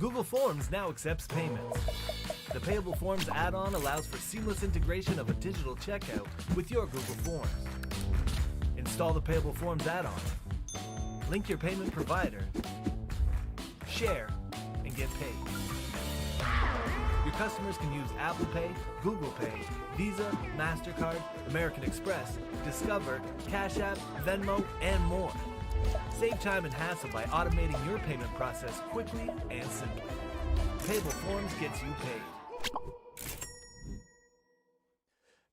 Google Forms now accepts payments. The Payable Forms add-on allows for seamless integration of a digital checkout with your Google Forms. Install the Payable Forms add-on, link your payment provider, share, and get paid. Your customers can use Apple Pay, Google Pay, Visa, MasterCard, American Express, Discover, Cash App, Venmo, and more. Save time and hassle by automating your payment process quickly and simply. Payable Forms gets you paid.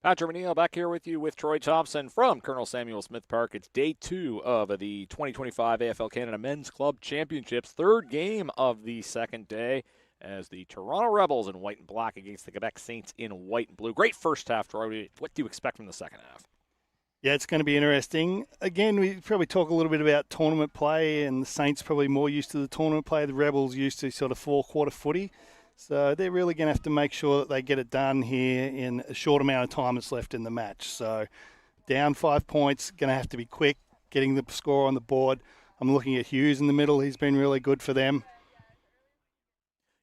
Patrick O'Neill back here with you with Troy Thompson from Colonel Samuel Smith Park. It's day 2 of the 2025 AFL Canada Men's Club Championships, third game of the second day as the Toronto Rebels in white and black against the Quebec Saints in white and blue. Great first half, Troy. What do you expect from the second half? Yeah, it's going to be interesting. Again, we probably talk a little bit about tournament play, and the Saints probably more used to the tournament play. The Rebels used to sort of four-quarter footy. So they're really going to have to make sure that they get it done here in a short amount of time that's left in the match. So down 5 points, going to have to be quick, getting the score on the board. I'm looking at Hughes in the middle. He's been really good for them.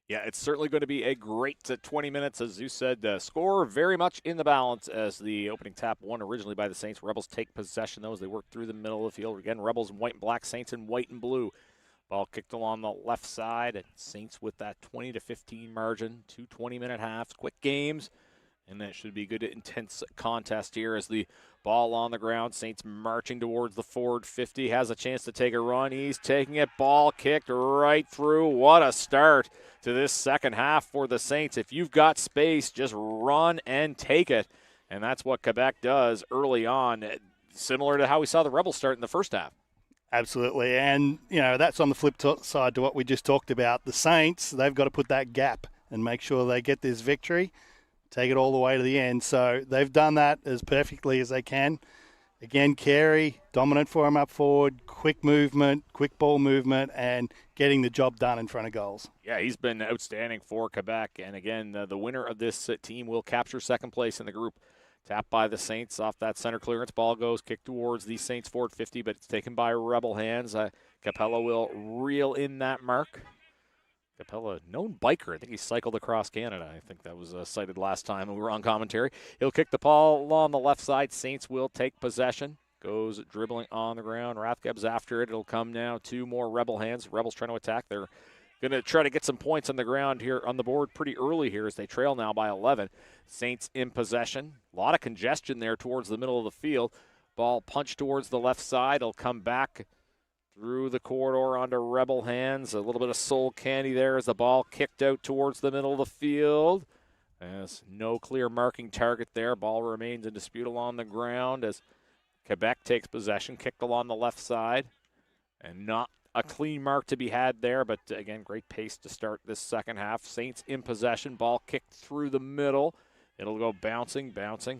Yeah, it's certainly going to be a great 20 minutes, as you said. Score very much in the balance as the opening tap won originally by the Saints. Rebels take possession, though, as they work through the middle of the field. Again, Rebels in white and black, Saints in white and blue. Ball kicked along the left side, and Saints with that 20-15 margin. 2 20-minute halves, quick games, and that should be a good, intense contest here as the ball on the ground. Saints marching towards the forward 50, has a chance to take a run. He's taking it, ball kicked right through. What a start to this second half for the Saints. If you've got space, just run and take it, and that's what Quebec does early on, similar to how we saw the Rebels start in the first half. Absolutely, and that's on the flip side to what we just talked about. The Saints, they've got to put that gap and make sure they get this victory, take it all the way to the end. So they've done that as perfectly as they can. Again, Carey, dominant for him up forward, quick movement, quick ball movement, and getting the job done in front of goals. Yeah, he's been outstanding for Quebec. And again, the winner of this team will capture second place in the group. Tapped by the Saints off that center clearance. Ball goes, kicked towards the Saints forward 50, but it's taken by Rebel hands. Capella will reel in that mark. Capella, known biker. I think he cycled across Canada. I think that was cited last time when we were on commentary. He'll kick the ball along the left side. Saints will take possession. Goes dribbling on the ground. Rathgeb's after it. It'll come now to more Rebel hands. Rebels trying to attack. They're going to try to get some points on the ground here on the board pretty early here as they trail now by 11. Saints in possession. A lot of congestion there towards the middle of the field. Ball punched towards the left side. It'll come back through the corridor onto Rebel hands. A little bit of soul candy there as the ball kicked out towards the middle of the field. There's no clear marking target there. Ball remains in dispute along the ground as Quebec takes possession, kicked along the left side. And not a clean mark to be had there, but again, great pace to start this second half. Saints in possession, ball kicked through the middle. It'll go bouncing.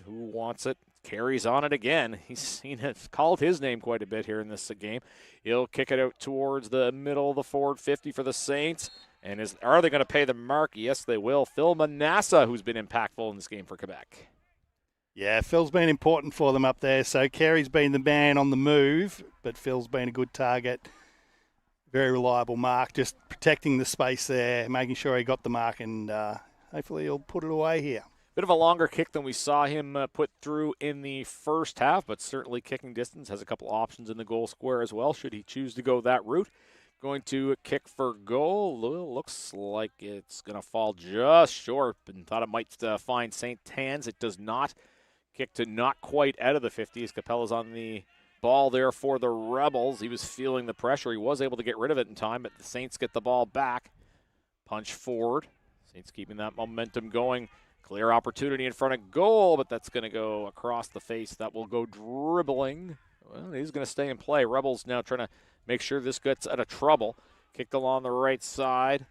Who wants it? Carries on it again. He's seen it, called his name quite a bit here in this game. He'll kick it out towards the middle of the forward 50 for the Saints. And are they going to pay the mark? Yes, they will. Phil Manassa, who's been impactful in this game for Quebec. Yeah, Phil's been important for them up there. So Carey's been the man on the move, but Phil's been a good target. Very reliable mark, just protecting the space there, making sure he got the mark, and hopefully he'll put it away here. Bit of a longer kick than we saw him put through in the first half, but certainly kicking distance. Has a couple options in the goal square as well, should he choose to go that route. Going to kick for goal. Looks like it's going to fall just short, and thought it might find St. hands. It does not. Kick to not quite out of the 50s. Capella's on the ball there for the Rebels. He was feeling the pressure. He was able to get rid of it in time, but the Saints get the ball back. Punch forward. Saints keeping that momentum going. Clear opportunity in front of goal, but that's going to go across the face. That will go dribbling. Well, he's going to stay in play. Rebels now trying to make sure this gets out of trouble. Kicked along the right side.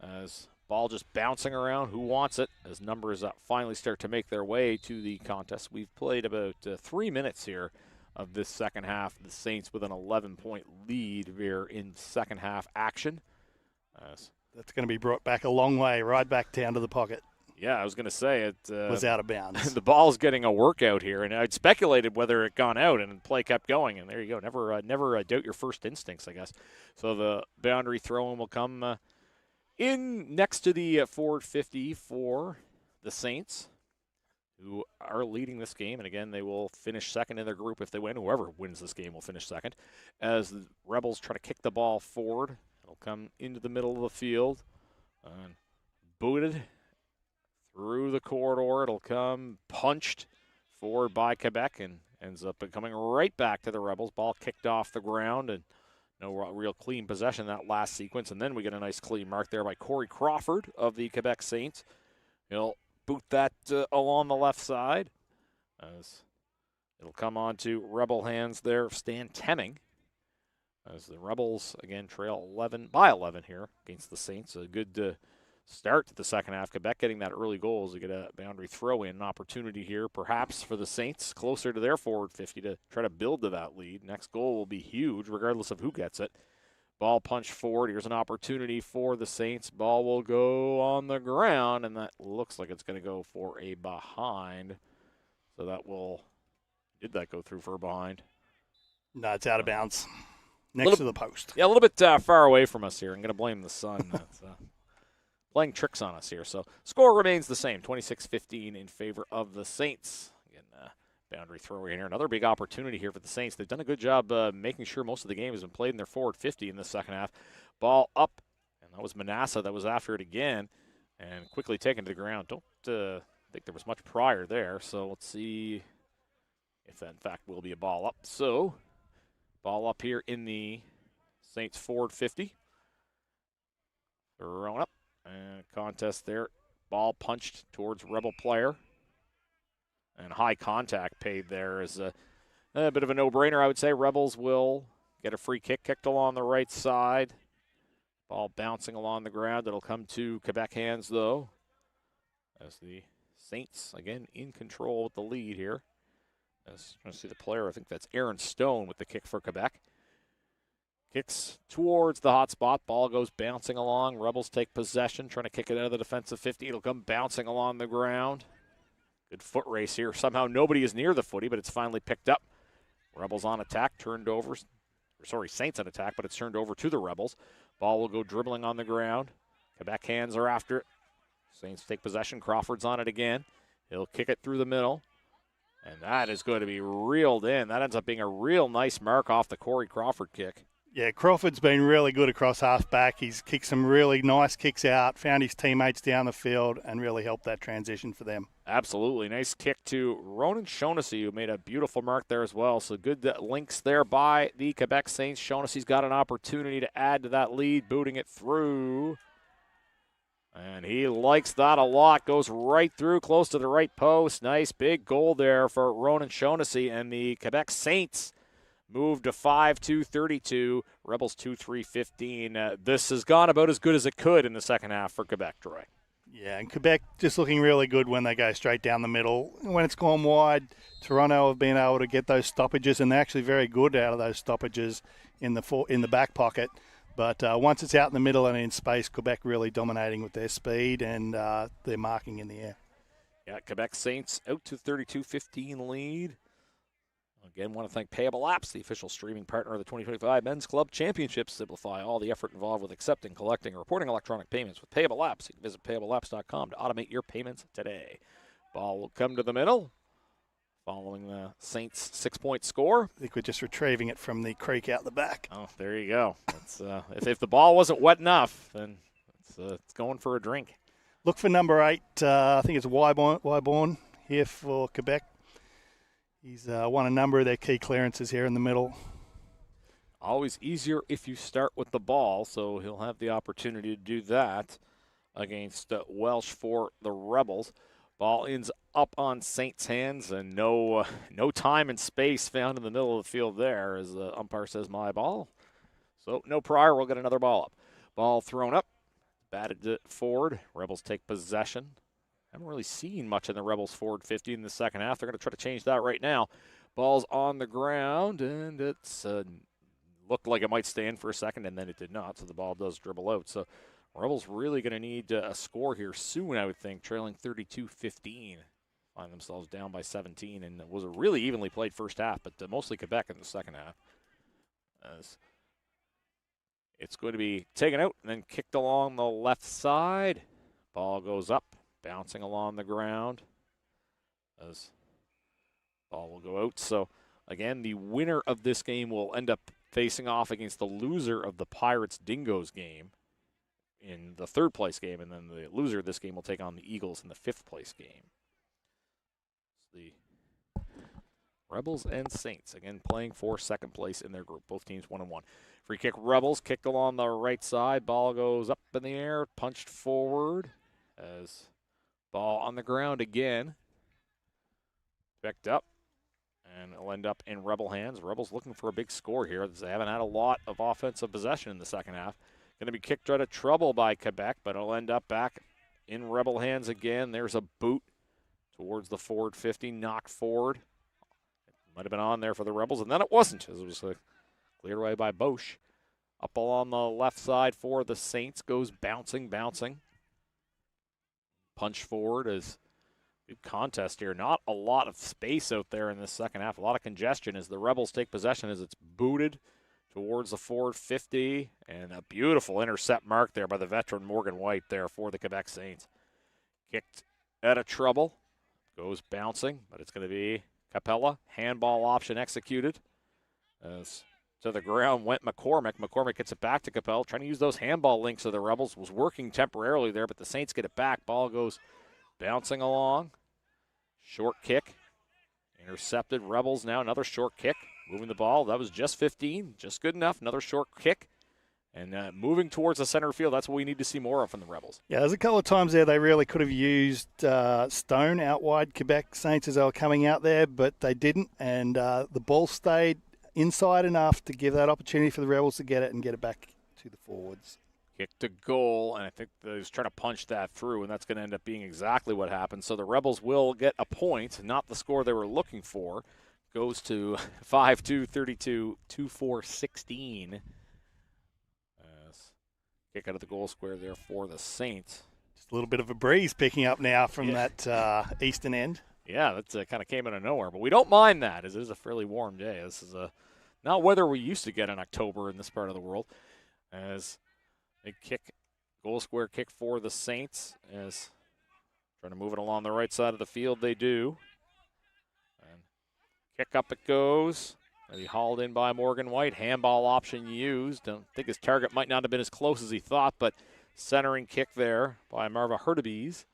As ball just bouncing around. Who wants it? As numbers finally start to make their way to the contest. We've played about 3 minutes here of this second half. The Saints with an 11-point lead here in second half action. That's going to be brought back a long way, right back down to the pocket. Yeah, I was going to say it was out of bounds. The ball's getting a workout here, and I'd speculated whether it gone out, and the play kept going. And there you go. Never doubt your first instincts, I guess. So the boundary throw-in will come in next to the forward 50 for the Saints, who are leading this game. And again, they will finish second in their group if they win. Whoever wins this game will finish second. As the Rebels try to kick the ball forward, it'll come into the middle of the field, and booted through the corridor. It'll come punched forward by Quebec and ends up coming right back to the Rebels. Ball kicked off the ground and no real clean possession that last sequence. And then we get a nice clean mark there by Corey Crawford of the Quebec Saints. He'll boot that along the left side. As it'll come on to Rebel hands there of Stan Temming. As the Rebels, again, trail 11 here against the Saints. A good start to the second half. Quebec getting that early goal as they get a boundary throw-in opportunity here, perhaps for the Saints, closer to their forward 50 to try to build to that lead. Next goal will be huge, regardless of who gets it. Ball punched forward. Here's an opportunity for the Saints. Ball will go on the ground, and that looks like it's going to go for a behind. So that will... Did that go through for a behind? No, it's out of bounds. Next to the post. Yeah, a little bit far away from us here. I'm going to blame the sun. That's, playing tricks on us here. So score remains the same, 26-15 in favor of the Saints. Again, boundary throw in here. Another big opportunity here for the Saints. They've done a good job making sure most of the game has been played in their forward 50 in the second half. Ball up, and that was Manassa that was after it again, and quickly taken to the ground. Don't think there was much prior there, so let's see if that, in fact, will be a ball up. So, ball up here in the Saints forward 50. Thrown up. And contest there. Ball punched towards Rebel player. And high contact paid there is a bit of a no-brainer, I would say. Rebels will get a free kick kicked along the right side. Ball bouncing along the ground. It'll come to Quebec hands, though. As the Saints, again, in control with the lead here. As trying to see the player, I think that's Aaron Stone with the kick for Quebec. Kicks towards the hot spot. Ball goes bouncing along. Rebels take possession, trying to kick it out of the defensive 50. It'll come bouncing along the ground. Good foot race here. Somehow nobody is near the footy, but it's finally picked up. Rebels on attack, turned over. Saints on attack, but it's turned over to the Rebels. Ball will go dribbling on the ground. Quebec hands are after it. Saints take possession. Crawford's on it again. He'll kick it through the middle. And that is going to be reeled in. That ends up being a real nice mark off the Corey Crawford kick. Yeah, Crawford's been really good across half-back. He's kicked some really nice kicks out, found his teammates down the field, and really helped that transition for them. Absolutely. Nice kick to Ronan Shaughnessy, who made a beautiful mark there as well. So good links there by the Quebec Saints. Shaughnessy's got an opportunity to add to that lead, booting it through. And he likes that a lot. Goes right through, close to the right post. Nice big goal there for Ronan Shaughnessy. And the Quebec Saints move to 5-2-32. Rebels 2-3-15. This has gone about as good as it could in the second half for Quebec, Troy. Yeah, and Quebec just looking really good when they go straight down the middle. When it's gone wide, Toronto have been able to get those stoppages, and they're actually very good out of those stoppages in the back pocket. But once it's out in the middle and in space, Quebec really dominating with their speed and their marking in the air. Yeah, Quebec Saints out to 32-15 lead. Again, want to thank Payable Apps, the official streaming partner of the 2025 Men's Club Championships. Simplify all the effort involved with accepting, collecting, and reporting electronic payments with Payable Apps. You can visit payableapps.com to automate your payments today. Ball will come to the middle following the Saints' 6-point score. I think we're just retrieving it from the creek out the back. Oh, there you go. It's, if the ball wasn't wet enough, then it's going for a drink. Look for number 8. I think it's Wyborn here for Quebec. He's won a number of their key clearances here in the middle. Always easier if you start with the ball, so he'll have the opportunity to do that against Welsh for the Rebels. Ball ends up on Saints' hands, and no time and space found in the middle of the field there, as the umpire says, my ball. So no prior, we'll get another ball up. Ball thrown up, batted forward. Rebels take possession. Haven't really seen much in the Rebels forward 50 in the second half. They're going to try to change that right now. Ball's on the ground, and it's looked like it might stand for a second, and then it did not, so the ball does dribble out. So Rebels really going to need a score here soon, I would think, trailing 32-15. Find themselves down by 17, and it was a really evenly played first half, but mostly Quebec in the second half. As it's going to be taken out and then kicked along the left side. Ball goes up. Bouncing along the ground as ball will go out. So, again, the winner of this game will end up facing off against the loser of the Pirates-Dingoes game in the third place game, and then the loser of this game will take on the Eagles in the fifth place game. The Rebels and Saints, again, playing for second place in their group. Both teams 1-1. Free kick, Rebels, kicked along the right side. Ball goes up in the air, punched forward as ball on the ground again. Picked up, and it'll end up in Rebel hands. Rebels looking for a big score here. They haven't had a lot of offensive possession in the second half. Going to be kicked out of trouble by Quebec, but it'll end up back in Rebel hands again. There's a boot towards the forward 50, knocked forward. It might have been on there for the Rebels, and then it wasn't, as it was cleared away by Bosch. Up along the left side for the Saints, goes bouncing. Punch forward as good contest here. Not a lot of space out there in this second half. A lot of congestion as the Rebels take possession as it's booted towards the forward 50. And a beautiful intercept mark there by the veteran Morgan White there for the Quebec Saints. Kicked out of trouble. Goes bouncing, but it's going to be Capella. Handball option executed. As to the ground went McCormick. McCormick gets it back to Capel. Trying to use those handball links of the Rebels. Was working temporarily there, but the Saints get it back. Ball goes bouncing along. Short kick. Intercepted. Rebels now another short kick. Moving the ball. That was just 15. Just good enough. Another short kick. And moving towards the center field. That's what we need to see more of from the Rebels. Yeah, there's a couple of times there they really could have used Stone out wide Quebec Saints as they were coming out there, but they didn't. And the ball stayed inside enough to give that opportunity for the Rebels to get it and get it back to the forwards. Kick to goal, and I think they was trying to punch that through, and that's going to end up being exactly what happened. So the Rebels will get a point, not the score they were looking for. goes to 5-2, 32, 2-4, 16. Kick out of the goal square there for the Saints. Just a little bit of a breeze picking up now from that eastern end. Yeah, that kind of came out of nowhere, but we don't mind that, as it is a fairly warm day. This is not weather we used to get in October in this part of the world. As they kick, goal square kick for the Saints, as trying to move it along the right side of the field, they do. And kick up it goes. He hauled in by Morgan White. Handball option used. I think his target might not have been as close as he thought, but centering kick there by Marva Hurtubise.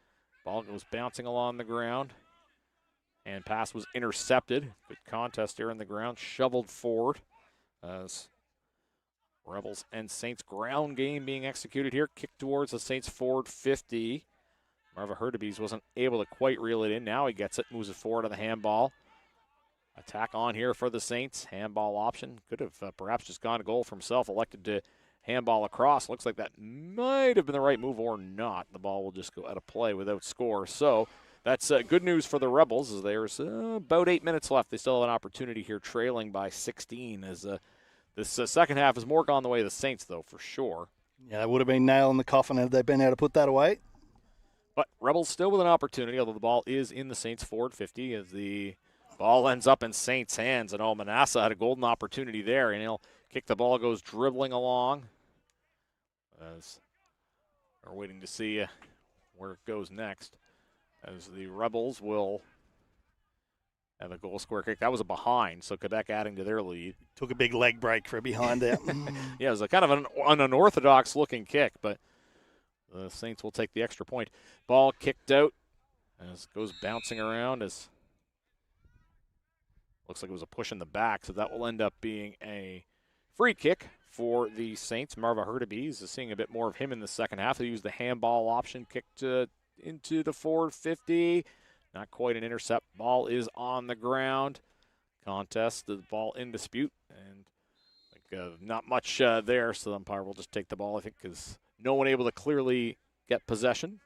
Ball was bouncing along the ground. And pass was intercepted. Good contest here on the ground. Shoveled forward as Rebels and Saints ground game being executed here. Kick towards the Saints forward 50. Marva Hurtubise wasn't able to quite reel it in. Now he gets it, moves it forward on the handball. Attack on here for the Saints. Handball option. Could have perhaps just gone to goal for himself. Elected to handball across. Looks like that might have been the right move or not. The ball will just go out of play without score. So that's good news for the Rebels, as there's about 8 minutes left. They still have an opportunity here, trailing by 16. As this second half is more gone the way of the Saints, though, for sure. Yeah, that would have been nail in the coffin had they been able to put that away. But Rebels still with an opportunity, although the ball is in the Saints forward 50, as the ball ends up in Saints' hands, and Manassa had a golden opportunity there, and he'll kick the ball, goes dribbling along. As we're waiting to see where it goes next, as the Rebels will have a goal square kick. That was a behind, so Quebec adding to their lead. Took a big leg break for a behind there. Yeah, it was a kind of an unorthodox-looking kick, but the Saints will take the extra point. Ball kicked out as it goes bouncing around, as looks like it was a push in the back, so that will end up being a free kick for the Saints. Marva Hurtubise is seeing a bit more of him in the second half. They used the handball option, kicked into the forward 50. Not quite an intercept. Ball is on the ground. Contest, the ball in dispute, and not much there, so the umpire will just take the ball, I think, because no one able to clearly get possession.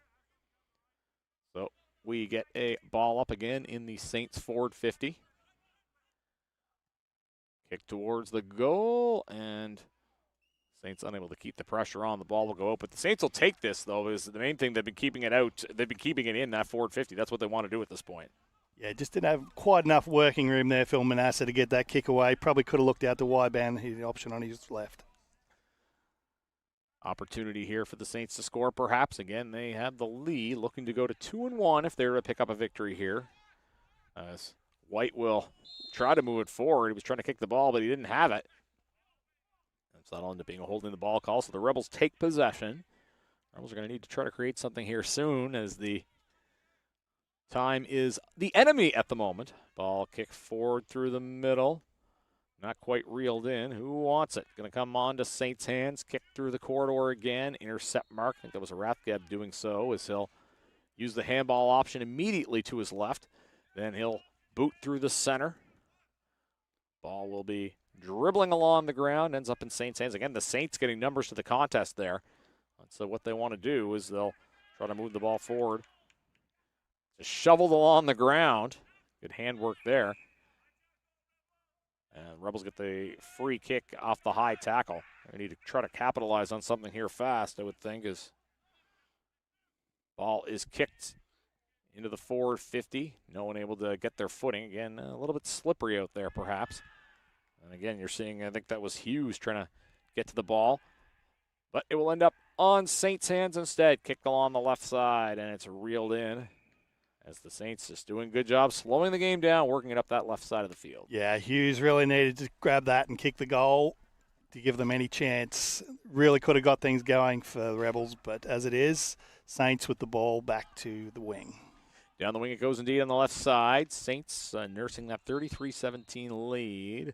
So we get a ball up again in the Saints forward 50. Kick towards the goal, and Saints unable to keep the pressure on. The ball will go out, but the Saints will take this, though, is the main thing. They've been keeping it out. They've been keeping it in that forward 50. That's what they want to do at this point. Yeah, just didn't have quite enough working room there, Phil Manassa, to get that kick away. Probably could have looked out the wide band. He had the option on his left. Opportunity here for the Saints to score, perhaps. Again, they have the lead, looking to go to 2-1 if they're to pick up a victory here. As White will try to move it forward. He was trying to kick the ball, but he didn't have it. And so that'll end up being a holding the ball call. So the Rebels take possession. Rebels are going to need to try to create something here soon, as the time is the enemy at the moment. Ball kicked forward through the middle. Not quite reeled in. Who wants it? Going to come on to Saints' hands. Kick through the corridor again. Intercept mark. I think that was a Rathgeb doing so, as he'll use the handball option immediately to his left. Then he'll boot through the center. Ball will be dribbling along the ground. Ends up in Saints' hands. Again, the Saints getting numbers to the contest there. So what they want to do is they'll try to move the ball forward. Just shoveled along the ground. Good handwork there. And Rebels get the free kick off the high tackle. They need to try to capitalize on something here fast, I would think, as ball is kicked into the forward 50. No one able to get their footing. Again, a little bit slippery out there, perhaps. And again, you're seeing, I think that was Hughes trying to get to the ball. But it will end up on Saints' hands instead. Kicked along the left side, and it's reeled in. As the Saints just doing a good job slowing the game down, working it up that left side of the field. Yeah, Hughes really needed to grab that and kick the goal to give them any chance. Really could have got things going for the Rebels, but as it is, Saints with the ball back to the wing. Down the wing it goes indeed on the left side. Saints nursing that 33-17 lead.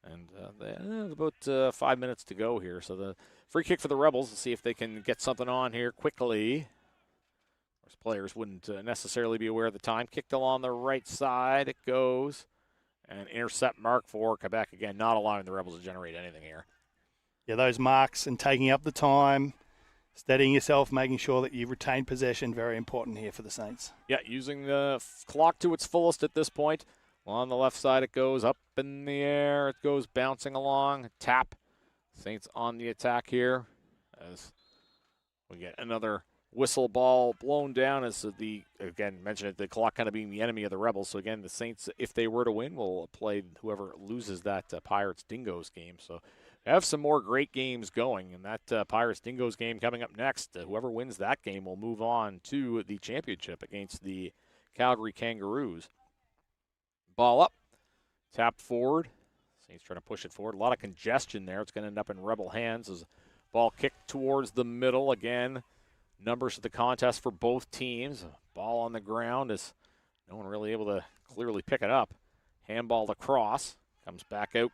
And there's about 5 minutes to go here. So the free kick for the Rebels to see if they can get something on here quickly. Players wouldn't necessarily be aware of the time. Kicked along the right side. It goes. And intercept mark for Quebec. Again, not allowing the Rebels to generate anything here. Yeah, those marks and taking up the time, steadying yourself, making sure that you retain possession, very important here for the Saints. Yeah, using the clock to its fullest at this point. On the left side, it goes up in the air. It goes bouncing along. Tap. Saints on the attack here as we get another whistle ball blown down as again, mentioned it, the clock kind of being the enemy of the Rebels. So again, the Saints, if they were to win, will play whoever loses that Pirates-Dingoes game. So we have some more great games going, and that Pirates-Dingoes game coming up next. Whoever wins that game will move on to the championship against the Calgary Kangaroos. Ball up, tapped forward. Saints trying to push it forward. A lot of congestion there. It's going to end up in Rebel hands as ball kicked towards the middle. Again, numbers of the contest for both teams. Ball on the ground is no one really able to clearly pick it up. Handball across. Comes back out.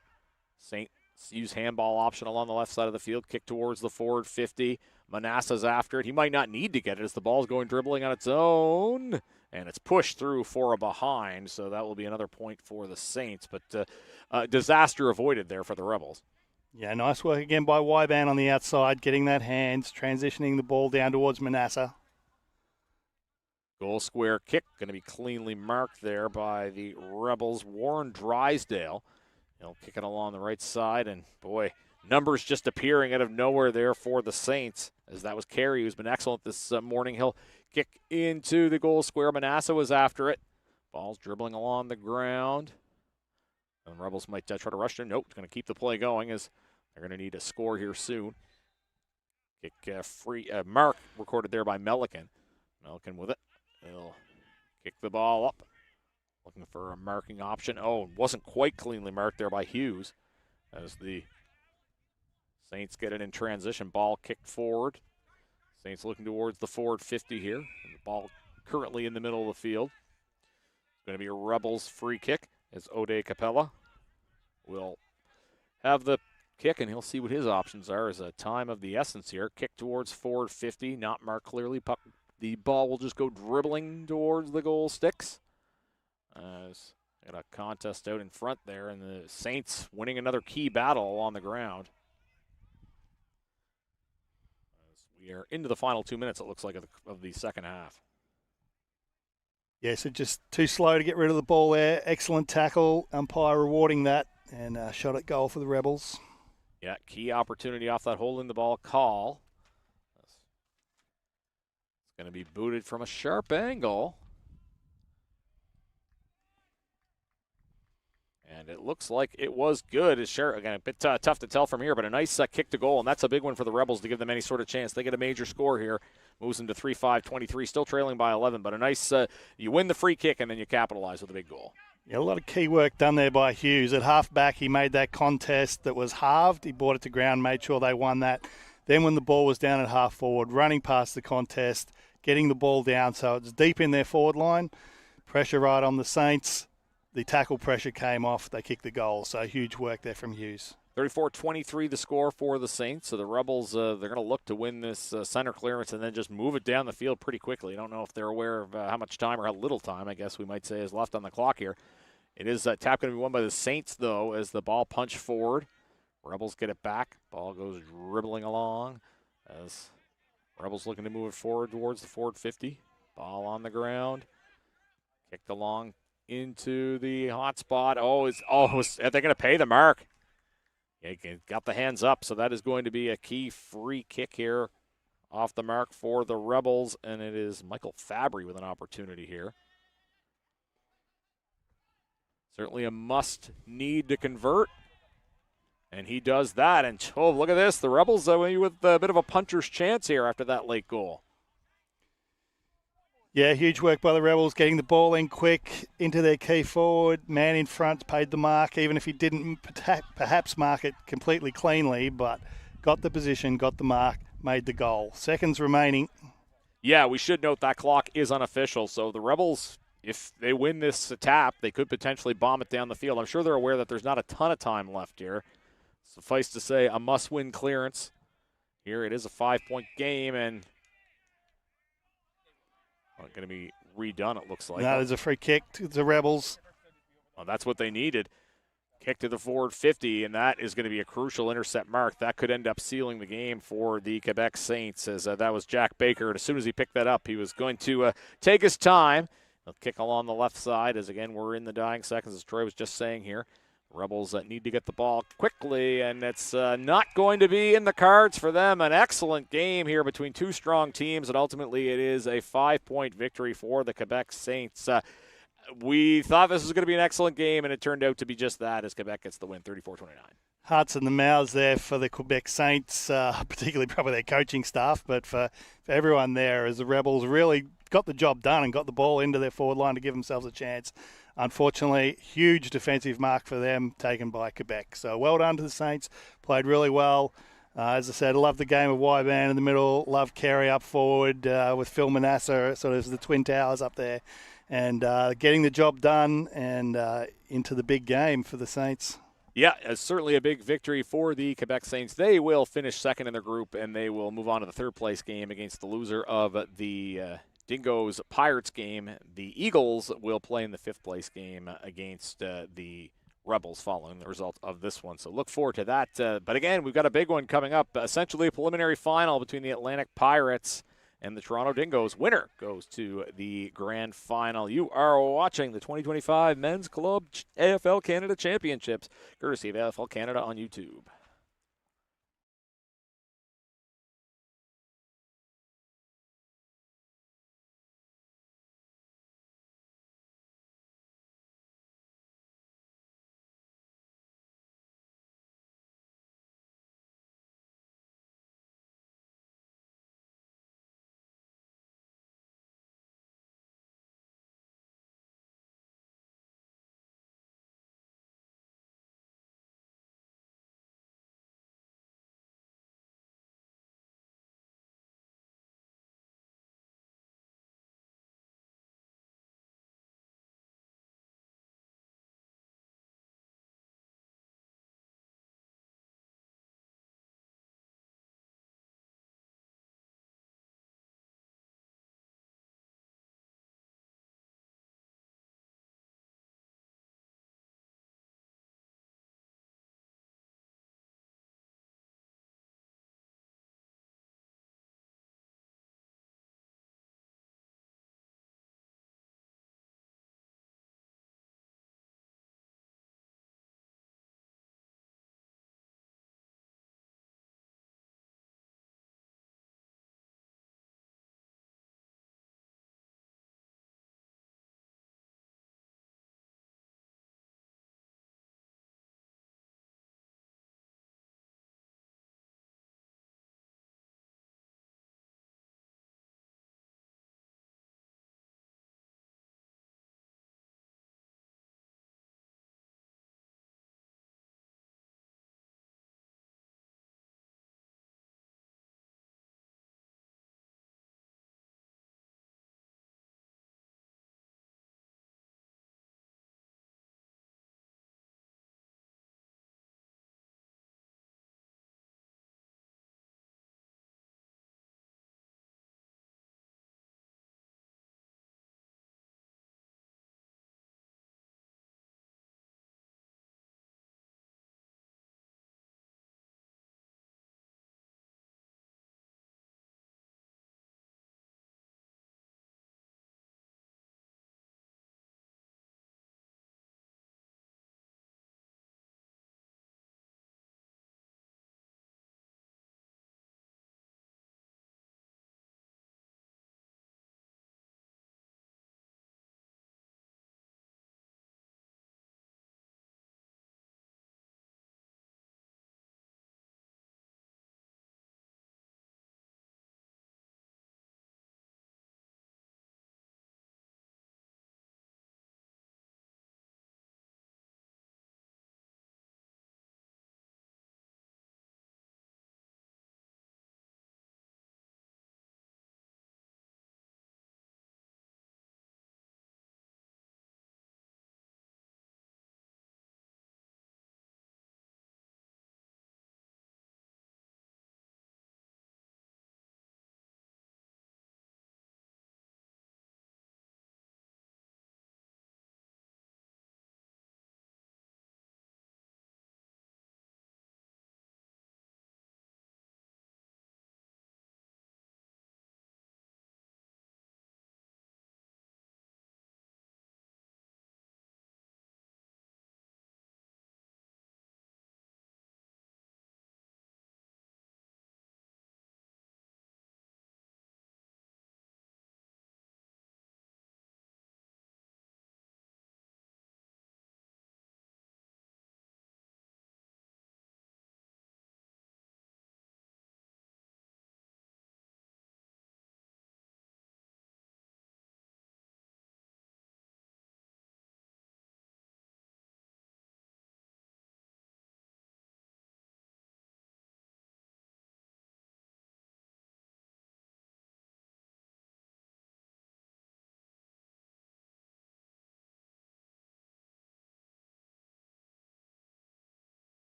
Saints use handball option along the left side of the field. Kick towards the forward 50. Manassa's after it. He might not need to get it as the ball's going dribbling on its own. And it's pushed through for a behind, so that will be another point for the Saints. But disaster avoided there for the Rebels. Yeah, nice work again by Wyban on the outside, getting that hands, transitioning the ball down towards Manassa. Goal square kick going to be cleanly marked there by the Rebels. Warren Drysdale. He'll kick it along the right side, and boy, numbers just appearing out of nowhere there for the Saints, as that was Carey, who's been excellent this morning. He'll kick into the goal square. Manassa was after it. Ball's dribbling along the ground. And Rebels might try to rush it. Nope, it's going to keep the play going as they're going to need a score here soon. Kick free. Mark recorded there by Melican. Melican with it. He'll kick the ball up. Looking for a marking option. Oh, wasn't quite cleanly marked there by Hughes. As the Saints get it in transition. Ball kicked forward. Saints looking towards the forward 50 here. And the ball currently in the middle of the field. It's going to be a Rebels free kick as Ode Capella will have the kick, and he'll see what his options are as a time of the essence here. Kick towards forward 50, not marked clearly. The ball will just go dribbling towards the goal sticks. As got a contest out in front there, and the Saints winning another key battle on the ground. We are into the final 2 minutes, it looks like, of the second half. Yeah, so just too slow to get rid of the ball there. Excellent tackle. Umpire rewarding that, and shot at goal for the Rebels. Yeah, key opportunity off that holding the ball call. It's going to be booted from a sharp angle. And it looks like it was good. Again, a bit tough to tell from here, but a nice kick to goal, and that's a big one for the Rebels to give them any sort of chance. They get a major score here. Moves them to 3-5-23, still trailing by 11, but a nice, you win the free kick, and then you capitalize with a big goal. Yeah, a lot of key work done there by Hughes. At halfback, he made that contest that was halved. He brought it to ground, made sure they won that. Then when the ball was down at half forward, running past the contest, getting the ball down so it's deep in their forward line. Pressure right on the Saints. The tackle pressure came off. They kicked the goal. So huge work there from Hughes. 34-23 the score for the Saints. So the Rebels, they're going to look to win this center clearance and then just move it down the field pretty quickly. I don't know if they're aware of how much time or how little time, I guess we might say, is left on the clock here. It is tap going to be won by the Saints, though, as the ball punched forward. Rebels get it back. Ball goes dribbling along as Rebels looking to move it forward towards the forward 50. Ball on the ground. Kicked along into the hot spot. Are they going to pay the mark? Yeah, got the hands up, so that is going to be a key free kick here off the mark for the Rebels, and it is Michael Fabry with an opportunity here. Certainly a must need to convert, and he does that. And look at this, the Rebels with a bit of a puncher's chance here after that late goal. Yeah, huge work by the Rebels, getting the ball in quick into their key forward. Man in front paid the mark, even if he didn't perhaps mark it completely cleanly, but got the position, got the mark, made the goal. Seconds remaining. Yeah, we should note that clock is unofficial, so the Rebels, if they win this tap, they could potentially bomb it down the field. I'm sure they're aware that there's not a ton of time left here. Suffice to say, a must-win clearance. Here it is a 5-point game, and going to be redone, it looks like. That is a free kick to the Rebels. Well, that's what they needed. Kick to the forward 50, and that is going to be a crucial intercept mark. That could end up sealing the game for the Quebec Saints, as that was Jack Baker. And as soon as he picked that up, he was going to take his time They'll kick along the left side as, again, we're in the dying seconds, as Troy was just saying here. Rebels need to get the ball quickly, and it's not going to be in the cards for them. An excellent game here between two strong teams, and ultimately it is a 5-point victory for the Quebec Saints. We thought this was going to be an excellent game, and it turned out to be just that as Quebec gets the win, 34-29. Hearts in the mouths there for the Quebec Saints, particularly probably their coaching staff, but for everyone there as the Rebels really got the job done and got the ball into their forward line to give themselves a chance. Unfortunately, huge defensive mark for them taken by Quebec. So well done to the Saints, played really well. As I said, I love the game of Wyban in the middle, love Carey up forward with Phil Manasseh, sort of the Twin Towers up there, and getting the job done and into the big game for the Saints. Yeah, it's certainly a big victory for the Quebec Saints. They will finish second in their group, and they will move on to the third-place game against the loser of the Dingoes Pirates game. The Eagles will play in the fifth-place game against the Rebels following the result of this one. So look forward to that. But again, we've got a big one coming up, essentially a preliminary final between the Atlantic Pirates and the Toronto Dingoes. Winner goes to the grand final. You are watching the 2025 Men's Club AFL Canada Championships, courtesy of AFL Canada on YouTube.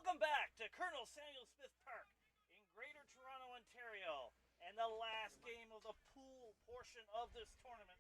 Welcome back to Colonel Samuel Smith Park in Greater Toronto, Ontario, and the last game of the pool portion of this tournament.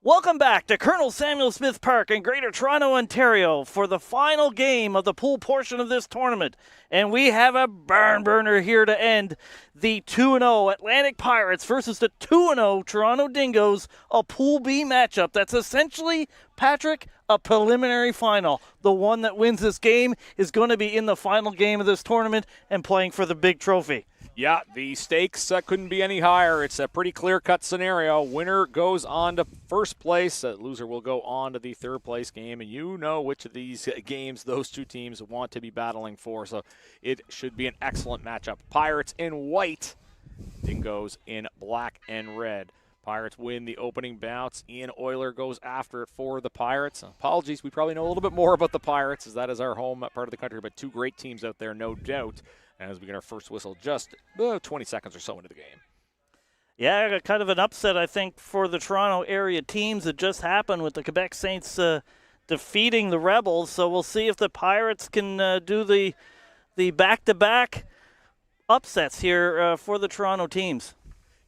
Welcome back to Colonel Samuel Smith Park in Greater Toronto, Ontario for the final game of the pool portion of this tournament. And we have a barn burner here to end the 2-0 Atlantic Pirates versus the 2-0 Toronto Dingoes, a Pool B matchup. That's essentially, Patrick, a preliminary final. The one that wins this game is going to be in the final game of this tournament and playing for the big trophy. Yeah, the stakes couldn't be any higher. It's a pretty clear-cut scenario. Winner goes on to first place. Loser will go on to the third-place game. And you know which of these games those two teams want to be battling for. So it should be an excellent matchup. Pirates in white, Dingoes in black and red. Pirates win the opening bounce. Ian Euler goes after it for the Pirates. Apologies, we probably know a little bit more about the Pirates, as that is our home part of the country. But two great teams out there, no doubt, as we get our first whistle just 20 seconds or so into the game. Yeah, kind of an upset, I think, for the Toronto area teams. It just happened with the Quebec Saints defeating the Rebels. So we'll see if the Pirates can do the back-to-back upsets here for the Toronto teams.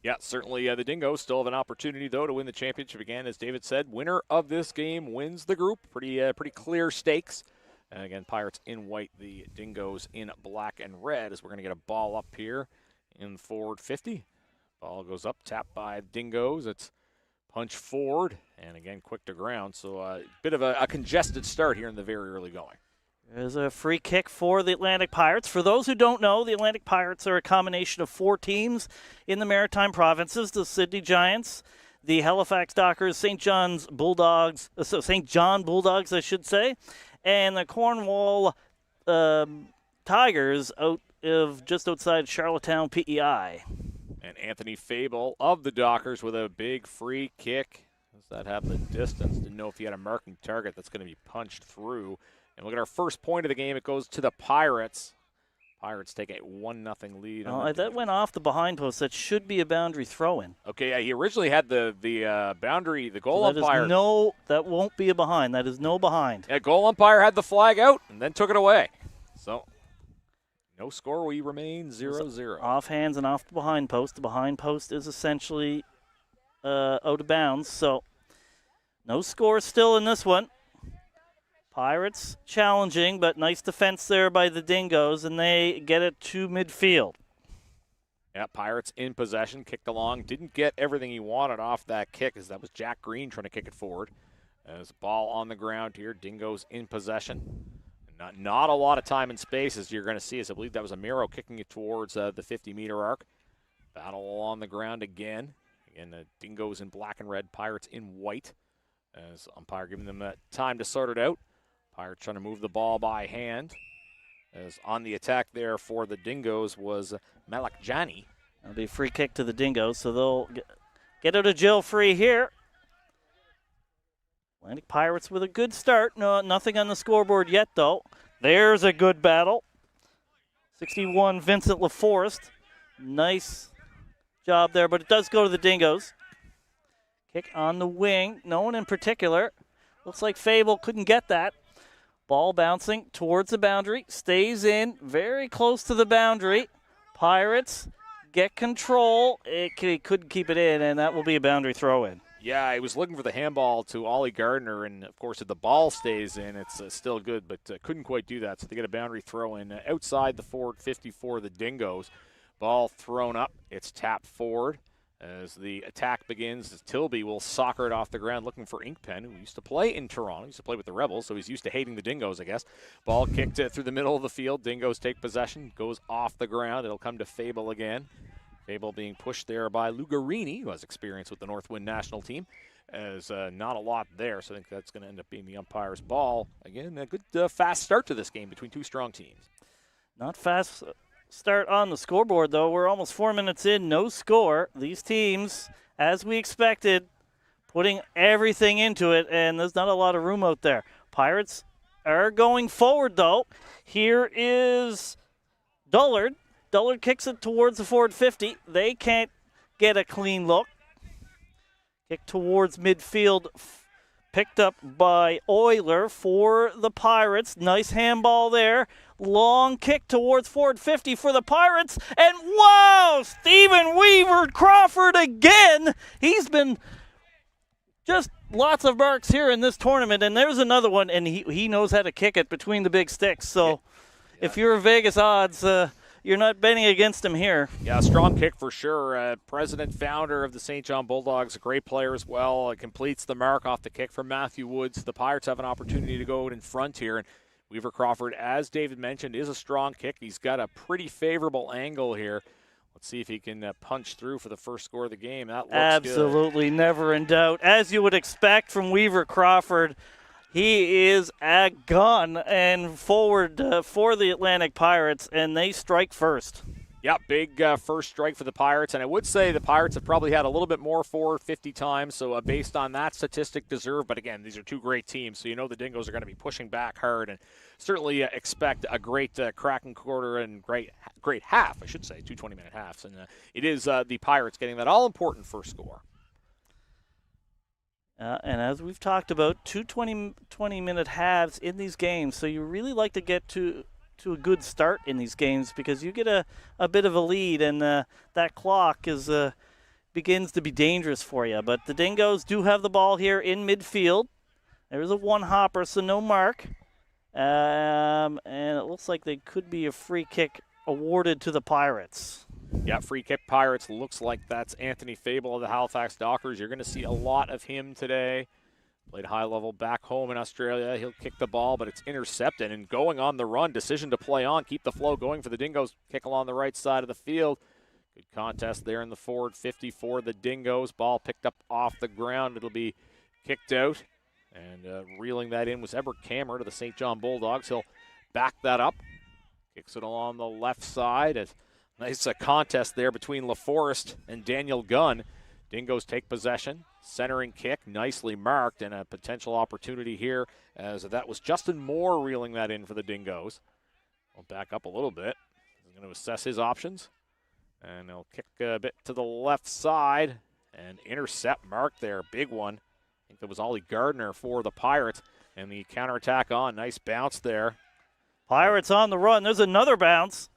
Yeah, certainly the Dingoes still have an opportunity, though, to win the championship again. As David said, winner of this game wins the group. Pretty clear stakes. And again, Pirates in white, the Dingoes in black and red, as we're going to get a ball up here in forward 50. Ball goes up, tapped by Dingoes. It's punch forward, and again, quick to ground. So a bit of a congested start here in the very early going. There's a free kick for the Atlantic Pirates. For those who don't know, the Atlantic Pirates are a combination of four teams in the Maritime provinces: the Sydney Giants, the Halifax Dockers, St. John Bulldogs, I should say, and the Cornwall Tigers out of just outside Charlottetown, PEI. And Anthony Fable of the Dockers with a big free kick. Does that have the distance? Didn't know if he had a marking target that's going to be punched through. And look at our first point of the game. It goes to the Pirates. Pirates take a 1-0 lead. That went off the behind post. That should be a boundary throw-in. Okay, yeah, he originally had the boundary, the goal umpire. That won't be a behind. That is no behind. Yeah, goal umpire had the flag out and then took it away. So, no score. We remain 0-0. Off hands and off the behind post. The behind post is essentially out of bounds. So, no score still in this one. Pirates challenging, but nice defense there by the Dingoes, and they get it to midfield. Yeah, Pirates in possession, kicked along. Didn't get everything he wanted off that kick, as that was Jack Green trying to kick it forward. There's a ball on the ground here. Dingoes in possession. Not a lot of time and space, as you're going to see, as I believe that was Amiro kicking it towards the 50-meter arc. Battle on the ground again. Again, the Dingoes in black and red, Pirates in white, as umpire giving them time to sort it out. Pirates trying to move the ball by hand. As on the attack there for the Dingoes was Malakjani. That'll be a free kick to the Dingoes, so they'll get out of jail free here. Atlantic Pirates with a good start. No, nothing on the scoreboard yet, though. There's a good battle. 61, Vincent LaForest. Nice job there, but it does go to the Dingoes. Kick on the wing. No one in particular. Looks like Fable couldn't get that. Ball bouncing towards the boundary. Stays in. Very close to the boundary. Pirates get control. He couldn't keep it in, and that will be a boundary throw-in. Yeah, he was looking for the handball to Ollie Gardner, and, of course, if the ball stays in, it's still good, but couldn't quite do that. So they get a boundary throw-in outside the forward 50 for the Dingoes. Ball thrown up. It's tapped forward. As the attack begins, as Tilby will soccer it off the ground, looking for Inkpen, who used to play in Toronto. He used to play with the Rebels, so he's used to hating the Dingoes, I guess. Ball kicked through the middle of the field. Dingoes take possession. Goes off the ground. It'll come to Fable again. Fable being pushed there by Lugarini, who has experience with the Northwind national team. As not a lot there, so I think that's going to end up being the umpire's ball. Again, a good fast start to this game between two strong teams. Not fast start on the scoreboard, though. We're almost 4 minutes in, no score. These teams, as we expected, putting everything into it, and there's not a lot of room out there. Pirates are going forward, though. Here is Dullard. Dullard kicks it towards the forward 50. They can't get a clean look. Kick towards midfield picked up by Euler for the Pirates. Nice handball there. Long kick towards forward 50 for the Pirates. And wow, Stephen Weaver Crawford again. He's been just lots of marks here in this tournament. And there's another one, and he knows how to kick it between the big sticks. So if you're a Vegas odds, you're not betting against him here. Yeah, strong kick for sure. President, founder of the St. John Bulldogs, a great player as well. Completes the mark off the kick from Matthew Woods. The Pirates have an opportunity to go out in front here. And Weaver Crawford, as David mentioned, is a strong kick. He's got a pretty favorable angle here. Let's see if he can punch through for the first score of the game. That looks absolutely good. Never in doubt. As you would expect from Weaver Crawford, he is a gun and forward for the Atlantic Pirates, and they strike first. Yeah, big first strike for the Pirates, and I would say the Pirates have probably had a little bit more forward 50 times, so based on that statistic, deserve. But again, these are two great teams, so you know the Dingoes are going to be pushing back hard, and certainly expect a great cracking quarter and great half, I should say, 2 20-minute halves. And it is the Pirates getting that all-important first score. And as we've talked about, 2 20-minute halves in these games, so you really like to get to a good start in these games because you get a bit of a lead, and that clock begins to be dangerous for you. But the Dingoes do have the ball here in midfield. There's a one-hopper, so no mark. And it looks like they could be a free kick awarded to the Pirates. Yeah, free kick Pirates. Looks like that's Anthony Fable of the Halifax Dockers. You're going to see a lot of him today. Played high level back home in Australia. He'll kick the ball, but it's intercepted. And going on the run, decision to play on, keep the flow going for the Dingoes. Kick along the right side of the field. Good contest there in the forward 50 for the Dingoes. Ball picked up off the ground. It'll be kicked out. And reeling that in was Everett Kammer to the St. John Bulldogs. He'll back that up. Kicks it along the left side. A nice contest there between LaForest and Daniel Gunn. Dingoes take possession. Centering kick, nicely marked, and a potential opportunity here as that was Justin Moore reeling that in for the Dingoes. We'll back up a little bit. He's going to assess his options. And he'll kick a bit to the left side and intercept marked there. Big one. I think that was Ollie Gardner for the Pirates. And the counterattack on. Nice bounce there. Pirates on the run. There's another bounce.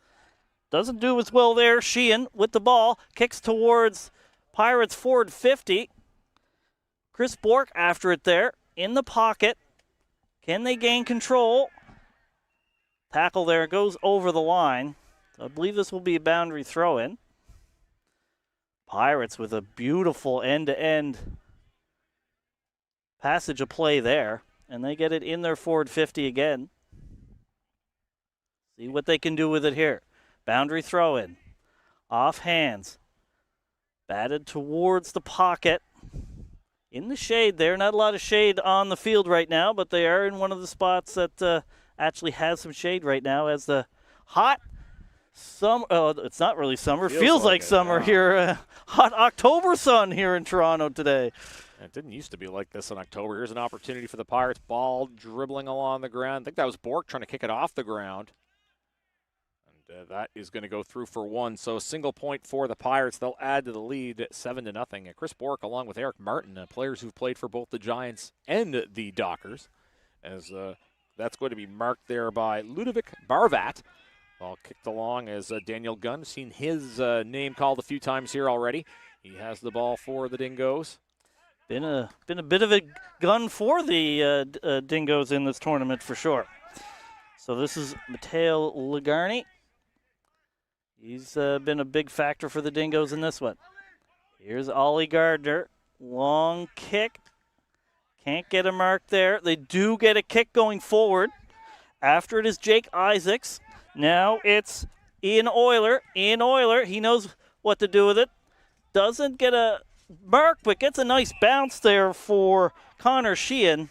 Doesn't do as well there. Sheehan with the ball. Kicks towards Pirates forward 50. Chris Bork after it there. In the pocket. Can they gain control? Tackle there goes over the line. So I believe this will be a boundary throw-in. Pirates with a beautiful end-to-end passage of play there. And they get it in their forward 50 again. See what they can do with it here. Boundary throw-in. Off hands. Batted towards the pocket. In the shade there. Not a lot of shade on the field right now, but they are in one of the spots that actually has some shade right now as the hot summer. Oh, it's not really summer. Feels like summer here. Hot October sun here in Toronto today. It didn't used to be like this in October. Here's an opportunity for the Pirates. Ball dribbling along the ground. I think that was Bork trying to kick it off the ground. That is going to go through for one. So single point for the Pirates. They'll add to the lead 7-0. Chris Bork along with Eric Martin, players who've played for both the Giants and the Dockers. As that's going to be marked there by Ludovic Barvat. Ball kicked along as Daniel Gunn. Seen his name called a few times here already. He has the ball for the Dingoes. Been a bit of a gun for the Dingoes in this tournament for sure. So this is Matteo Lagarni. He's been a big factor for the Dingoes in this one. Here's Ollie Gardner. Long kick. Can't get a mark there. They do get a kick going forward. After it is Jake Isaacs. Now it's Ian Euler. Ian Euler, he knows what to do with it. Doesn't get a mark, but gets a nice bounce there for Connor Sheehan.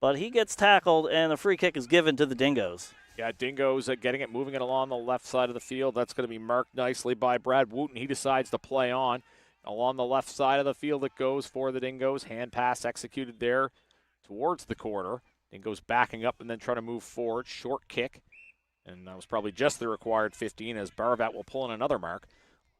But he gets tackled, and the free kick is given to the Dingoes. Yeah, Dingoes getting it, moving it along the left side of the field. That's going to be marked nicely by Brad Wooten. He decides to play on. Along the left side of the field it goes for the Dingoes. Hand pass executed there towards the corner. Dingoes backing up and then trying to move forward. Short kick. And that was probably just the required 15 as Barvat will pull in another mark.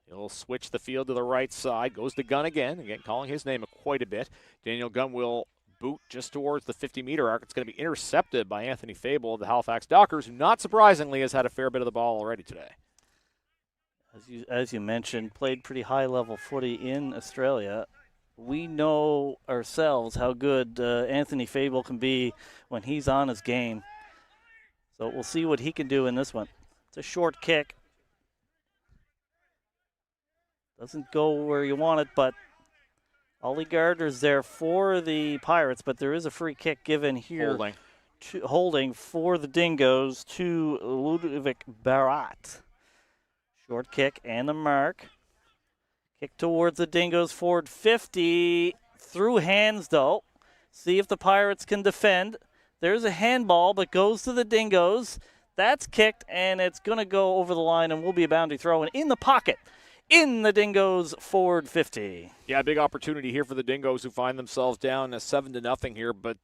He'll switch the field to the right side. Goes to Gunn again. Again, calling his name quite a bit. Daniel Gunn will boot just towards the 50-meter arc. It's going to be intercepted by Anthony Fable of the Halifax Dockers, who not surprisingly has had a fair bit of the ball already today. As you mentioned, played pretty high-level footy in Australia. We know ourselves how good Anthony Fable can be when he's on his game. So we'll see what he can do in this one. It's a short kick. Doesn't go where you want it, but Ollie Gardner's there for the Pirates, but there is a free kick given here. Holding for the Dingoes to Ludovic Barat. Short kick and a mark. Kick towards the Dingoes forward 50. Through hands, though. See if the Pirates can defend. There's a handball, but goes to the Dingoes. That's kicked, and it's going to go over the line and will be a boundary throw. And in the pocket, in the Dingoes forward 50. Yeah, big opportunity here for the Dingoes, who find themselves down 7-0 here, but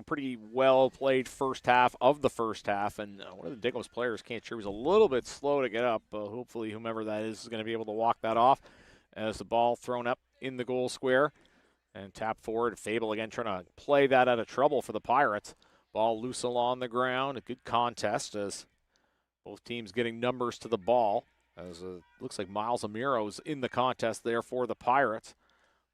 pretty well played first half of the first half. And one of the Dingoes players, can't sure, was a little bit slow to get up. Hopefully, whomever that is going to be able to walk that off as the ball thrown up in the goal square and tap forward. Fable again trying to play that out of trouble for the Pirates. Ball loose along the ground. A good contest as both teams getting numbers to the ball. As looks like Miles Amiro's in the contest there for the Pirates.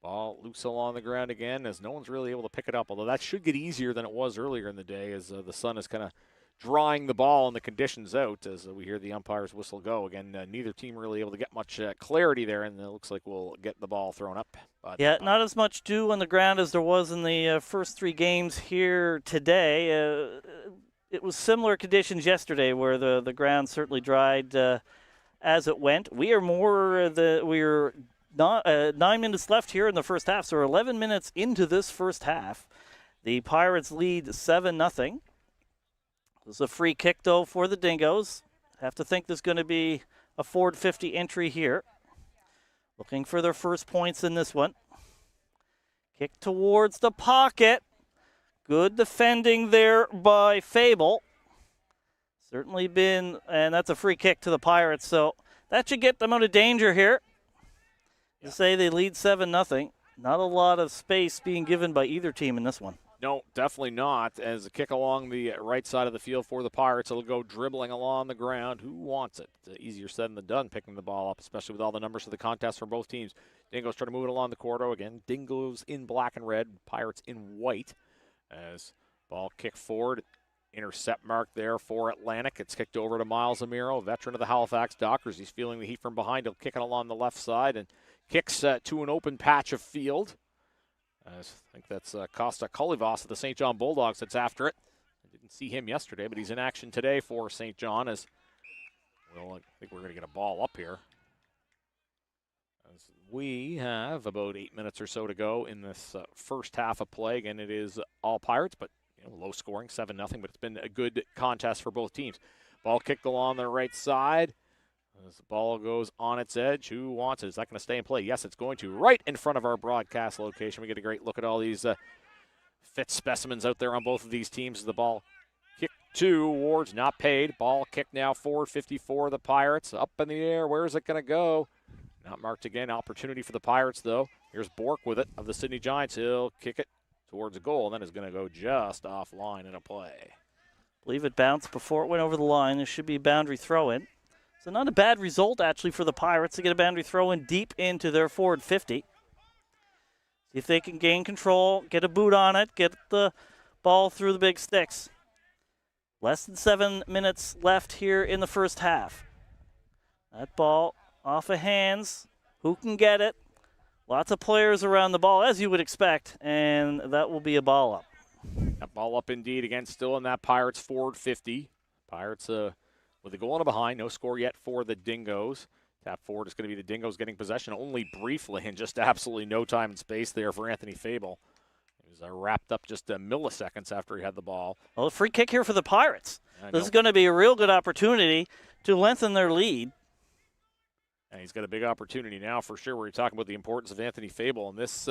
Ball loose along the ground again as no one's really able to pick it up, although that should get easier than it was earlier in the day as the sun is kind of drying the ball and the conditions out as we hear the umpire's whistle go. Again, neither team really able to get much clarity there, and it looks like we'll get the ball thrown up. But, yeah, not as much dew on the ground as there was in the first three games here today. It was similar conditions yesterday where the ground certainly dried as it went. We are not 9 minutes left here in the first half, so we're 11 minutes into this first half. The Pirates lead 7-0. There's a free kick, though, for the Dingoes. Have to think there's going to be a forward 50 entry here. Looking for their first points in this one. Kick towards the pocket. Good defending there by Fable. Certainly been, and that's a free kick to the Pirates, so that should get them out of danger here. To say they lead 7-0. Not a lot of space being given by either team in this one. No, definitely not. As a kick along the right side of the field for the Pirates, it'll go dribbling along the ground. Who wants it? Easier said than done picking the ball up, especially with all the numbers of the contest from both teams. Dingoes try to move it along the corridor again. Dingoes in black and red, Pirates in white. As ball kick forward, intercept mark there for Atlantic. It's kicked over to Miles Amiro, veteran of the Halifax Dockers. He's feeling the heat from behind. He'll kick it along the left side and kicks to an open patch of field. I think that's Costa Colivas of the St. John Bulldogs that's after it. I didn't see him yesterday, but he's in action today for St. John. As well, I think we're going to get a ball up here. As we have about 8 minutes or so to go in this first half of play. Again, it is all Pirates, but low scoring, 7-0, but it's been a good contest for both teams. Ball kicked along the right side. As the ball goes on its edge, who wants it? Is that going to stay in play? Yes, it's going to. Right in front of our broadcast location. We get a great look at all these fit specimens out there on both of these teams. The ball kicked towards, not paid. Ball kicked now forward, 54, the Pirates. Up in the air. Where is it going to go? Not marked again. Opportunity for the Pirates, though. Here's Bork with it of the Sydney Giants. He'll kick it towards a goal, and then it's going to go just offline in a play. I believe it bounced before it went over the line. There should be a boundary throw-in. So not a bad result, actually, for the Pirates to get a boundary throw-in deep into their forward 50. See if they can gain control, get a boot on it, get the ball through the big sticks. Less than 7 minutes left here in the first half. That ball off of hands. Who can get it? Lots of players around the ball, as you would expect, and that will be a ball up. That ball up indeed, again, still in that Pirates forward 50. Pirates with a goal in a behind, no score yet for the Dingoes. Tap forward is going to be the Dingoes getting possession only briefly and just absolutely no time and space there for Anthony Fable. He was wrapped up just milliseconds after he had the ball. Well, a free kick here for the Pirates. This is going to be a real good opportunity to lengthen their lead. And he's got a big opportunity now for sure. We're talking about the importance of Anthony Fable, and this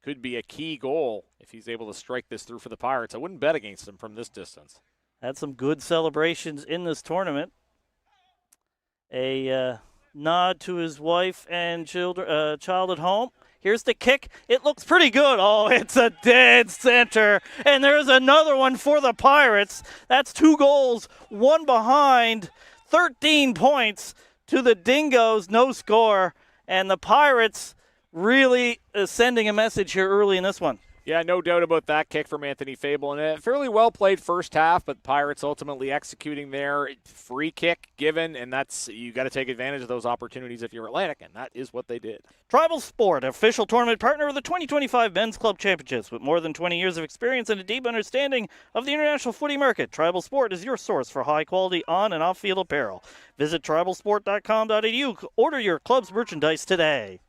could be a key goal if he's able to strike this through for the Pirates. I wouldn't bet against him from this distance. Had some good celebrations in this tournament. A nod to his wife and child at home. Here's the kick. It looks pretty good. Oh, it's a dead center. And there's another one for the Pirates. That's 2 goals, 1 behind, 13 points to the Dingoes, no score. And the Pirates really sending a message here early in this one. Yeah, no doubt about that kick from Anthony Fable. And a fairly well-played first half, but Pirates ultimately executing their free kick given, and that's, you got to take advantage of those opportunities if you're Atlantic, and that is what they did. Tribal Sport, official tournament partner of the 2025 Men's Club Championships. With more than 20 years of experience and a deep understanding of the international footy market, Tribal Sport is your source for high-quality on- and off-field apparel. Visit tribalsport.com.au. Order your club's merchandise today.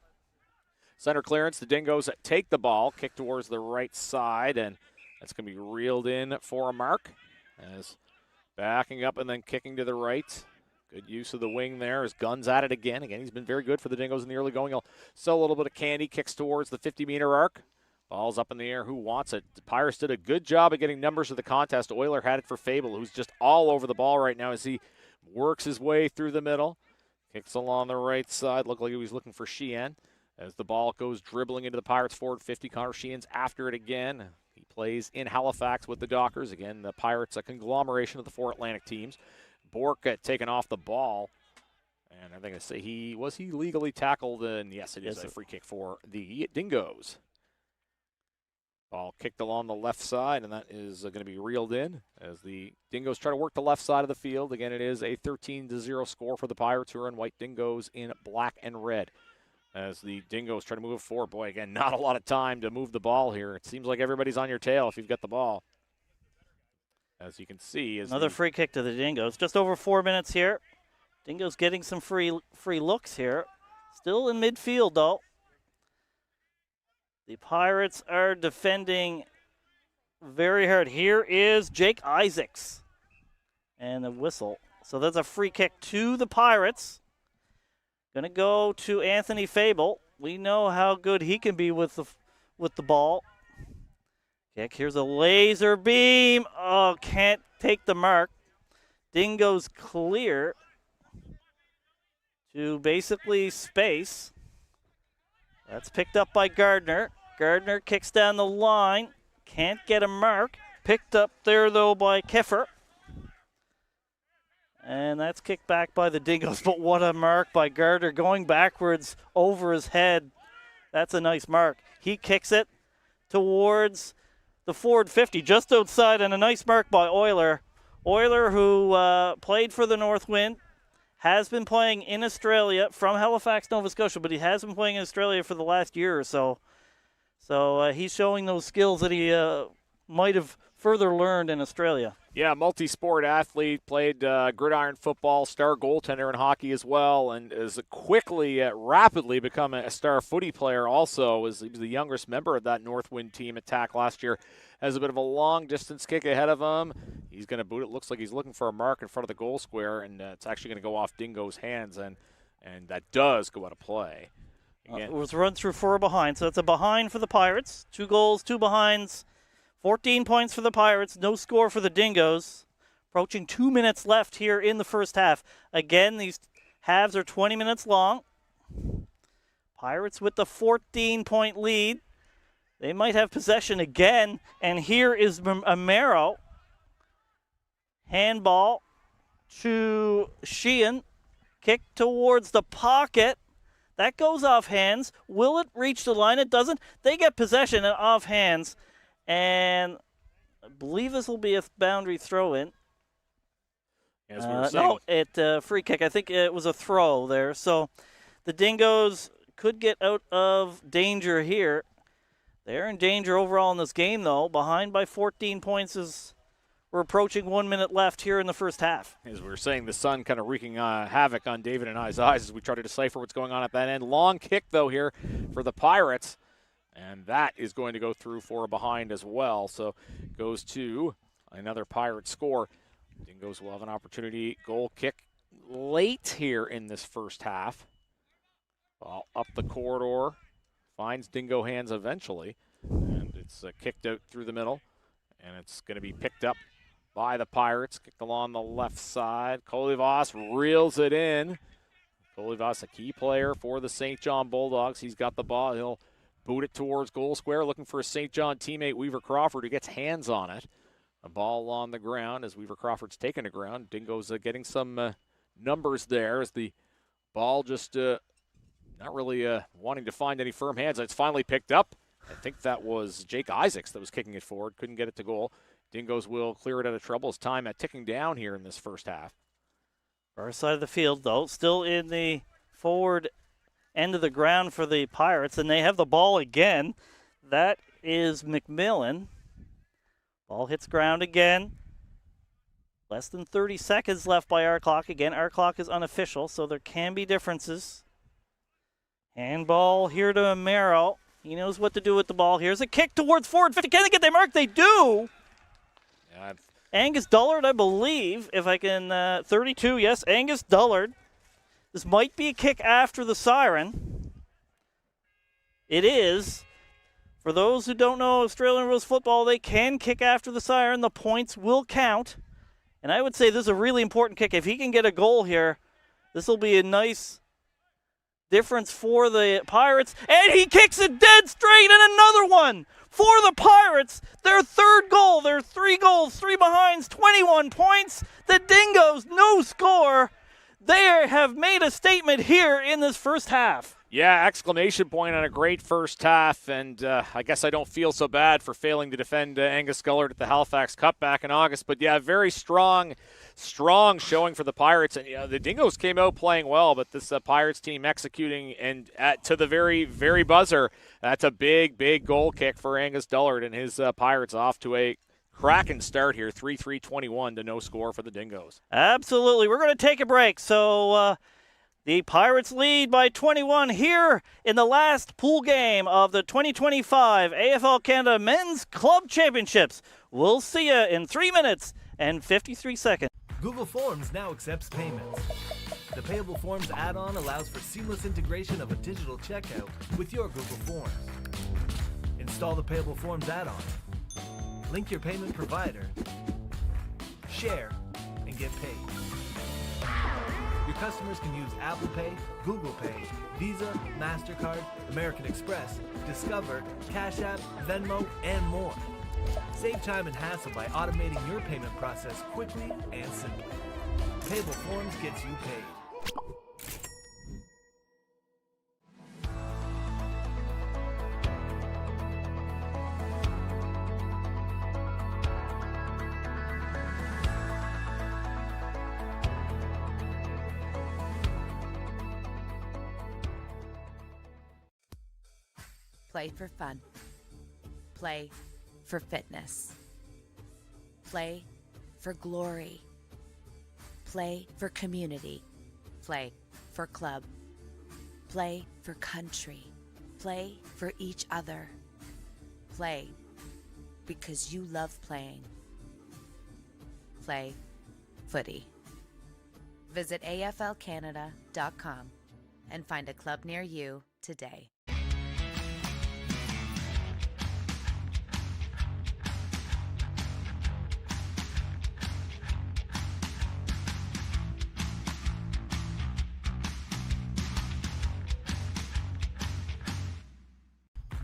Center clearance, the Dingoes take the ball, kick towards the right side, and that's going to be reeled in for a mark. As backing up and then kicking to the right. Good use of the wing there as Gunn's at it again. Again, he's been very good for the Dingoes in the early going. He'll sell a little bit of candy, kicks towards the 50-meter arc. Ball's up in the air. Who wants it? The Pirates did a good job of getting numbers of the contest. Euler had it for Fable, who's just all over the ball right now as he works his way through the middle. Kicks along the right side. Looked like he was looking for Sheehan. As the ball goes dribbling into the Pirates' forward 50, Connor Sheehan's after it again. He plays in Halifax with the Dockers. Again, the Pirates, a conglomeration of the 4 Atlantic teams. Bork taken off the ball. And I think I say was he legally tackled? And yes, it is a free kick for the Dingoes. Ball kicked along the left side, and that is going to be reeled in as the Dingoes try to work the left side of the field. Again, it is a 13-0 score for the Pirates, who are in white, Dingoes in black and red. As the Dingoes try to move forward. Boy, again, not a lot of time to move the ball here. It seems like everybody's on your tail if you've got the ball. As you can see. Another free kick to the Dingoes. Just over 4 minutes here. Dingoes getting some free looks here. Still in midfield, though. The Pirates are defending very hard. Here is Jake Isaacs. And the whistle. So that's a free kick to the Pirates. Going to go to Anthony Fable. We know how good he can be with the ball. Kick. Here's a laser beam. Oh, can't take the mark. Dingoes clear to basically space. That's picked up by Gardner. Gardner kicks down the line. Can't get a mark. Picked up there, though, by Keffer. And that's kicked back by the Dingoes, but what a mark by Gardner going backwards over his head. That's a nice mark. He kicks it towards the forward 50, just outside, and a nice mark by Euler. Euler, who played for the Northwind, has been playing in Australia from Halifax, Nova Scotia, but he has been playing in Australia for the last year or so. So he's showing those skills that he might have further learned in Australia. Yeah, multi-sport athlete, played gridiron football, star goaltender in hockey as well, and has quickly, rapidly become a star footy player also. He was the youngest member of that Northwind team attack last year. Has a bit of a long-distance kick ahead of him. He's going to boot it. Looks like he's looking for a mark in front of the goal square, and it's actually going to go off Dingo's hands, and that does go out of play. It was run through for a behind, so it's a behind for the Pirates. 2 goals, 2 behinds. 14 points for the Pirates, no score for the Dingoes. Approaching 2 minutes left here in the first half. Again, these halves are 20 minutes long. Pirates with the 14-point lead. They might have possession again, and here is Amaro. Handball to Sheehan. Kick towards the pocket. That goes off hands. Will it reach the line? It doesn't. They get possession and off hands. And I believe this will be a boundary throw-in. As we were saying. No, free kick. I think it was a throw there. So the Dingoes could get out of danger here. They're in danger overall in this game, though. Behind by 14 points as we're approaching 1 minute left here in the first half. As we were saying, the sun kind of wreaking havoc on David and I's eyes as we try to decipher what's going on at that end. Long kick, though, here for the Pirates. And that is going to go through for a behind as well. So goes to another Pirate score. Dingoes will have an opportunity. Goal kick late here in this first half. Ball up the corridor. Finds Dingo hands eventually. And it's kicked out through the middle. And it's going to be picked up by the Pirates. Kicked along the left side. Kolivas reels it in. Kolivas, a key player for the St. John Bulldogs. He's got the ball. He'll boot it towards goal square, looking for a St. John teammate, Weaver Crawford, who gets hands on it. A ball on the ground as Weaver Crawford's taken the ground. Dingoes getting some numbers there as the ball just not really wanting to find any firm hands. It's finally picked up. I think that was Jake Isaacs that was kicking it forward. Couldn't get it to goal. Dingoes will clear it out of trouble as time ticking down here in this first half. Far side of the field, though, still in the forward end of the ground for the Pirates, and they have the ball again. That is McMillan. Ball hits ground again. Less than 30 seconds left by our clock. Again, our clock is unofficial, so there can be differences. Handball here to Amaro. He knows what to do with the ball. Here's a kick towards forward 50. Can they get their mark? They do. Yeah, Angus Dullard, I believe, if I can, 32, yes, Angus Dullard. This might be a kick after the siren. It is. For those who don't know Australian rules football, they can kick after the siren. The points will count. And I would say this is a really important kick. If he can get a goal here, this will be a nice difference for the Pirates. And he kicks it dead straight, and another one for the Pirates. Their third goal. Their 3 goals, 3 behinds, 21 points. The Dingoes, no score. They have made a statement here in this first half. Yeah, exclamation point on a great first half, and I guess I don't feel so bad for failing to defend Angus Dullard at the Halifax Cup back in August. But yeah, very strong showing for the Pirates. And the Dingoes came out playing well, but this Pirates team executing and to the very, very buzzer. That's a big, big goal kick for Angus Dullard and his Pirates off to a cracking start here, 3-3-21 to no score for the Dingoes. Absolutely. We're going to take a break. So the Pirates lead by 21 here in the last pool game of the 2025 AFL Canada Men's Club Championships. We'll see you in 3 minutes and 53 seconds. Google Forms now accepts payments. The Payable Forms add-on allows for seamless integration of a digital checkout with your Google Forms. Install the Payable Forms add-on. Link your payment provider. Share and get paid. Your customers can use Apple Pay, Google Pay, Visa, MasterCard, American Express, Discover, Cash App, Venmo, and more. Save time and hassle by automating your payment process quickly and simply. Payable Forms gets you paid. Play for fun. Play for fitness. Play for glory. Play for community. Play for club. Play for country. Play for each other. Play because you love playing. Play footy. Visit AFLCanada.com and find a club near you today.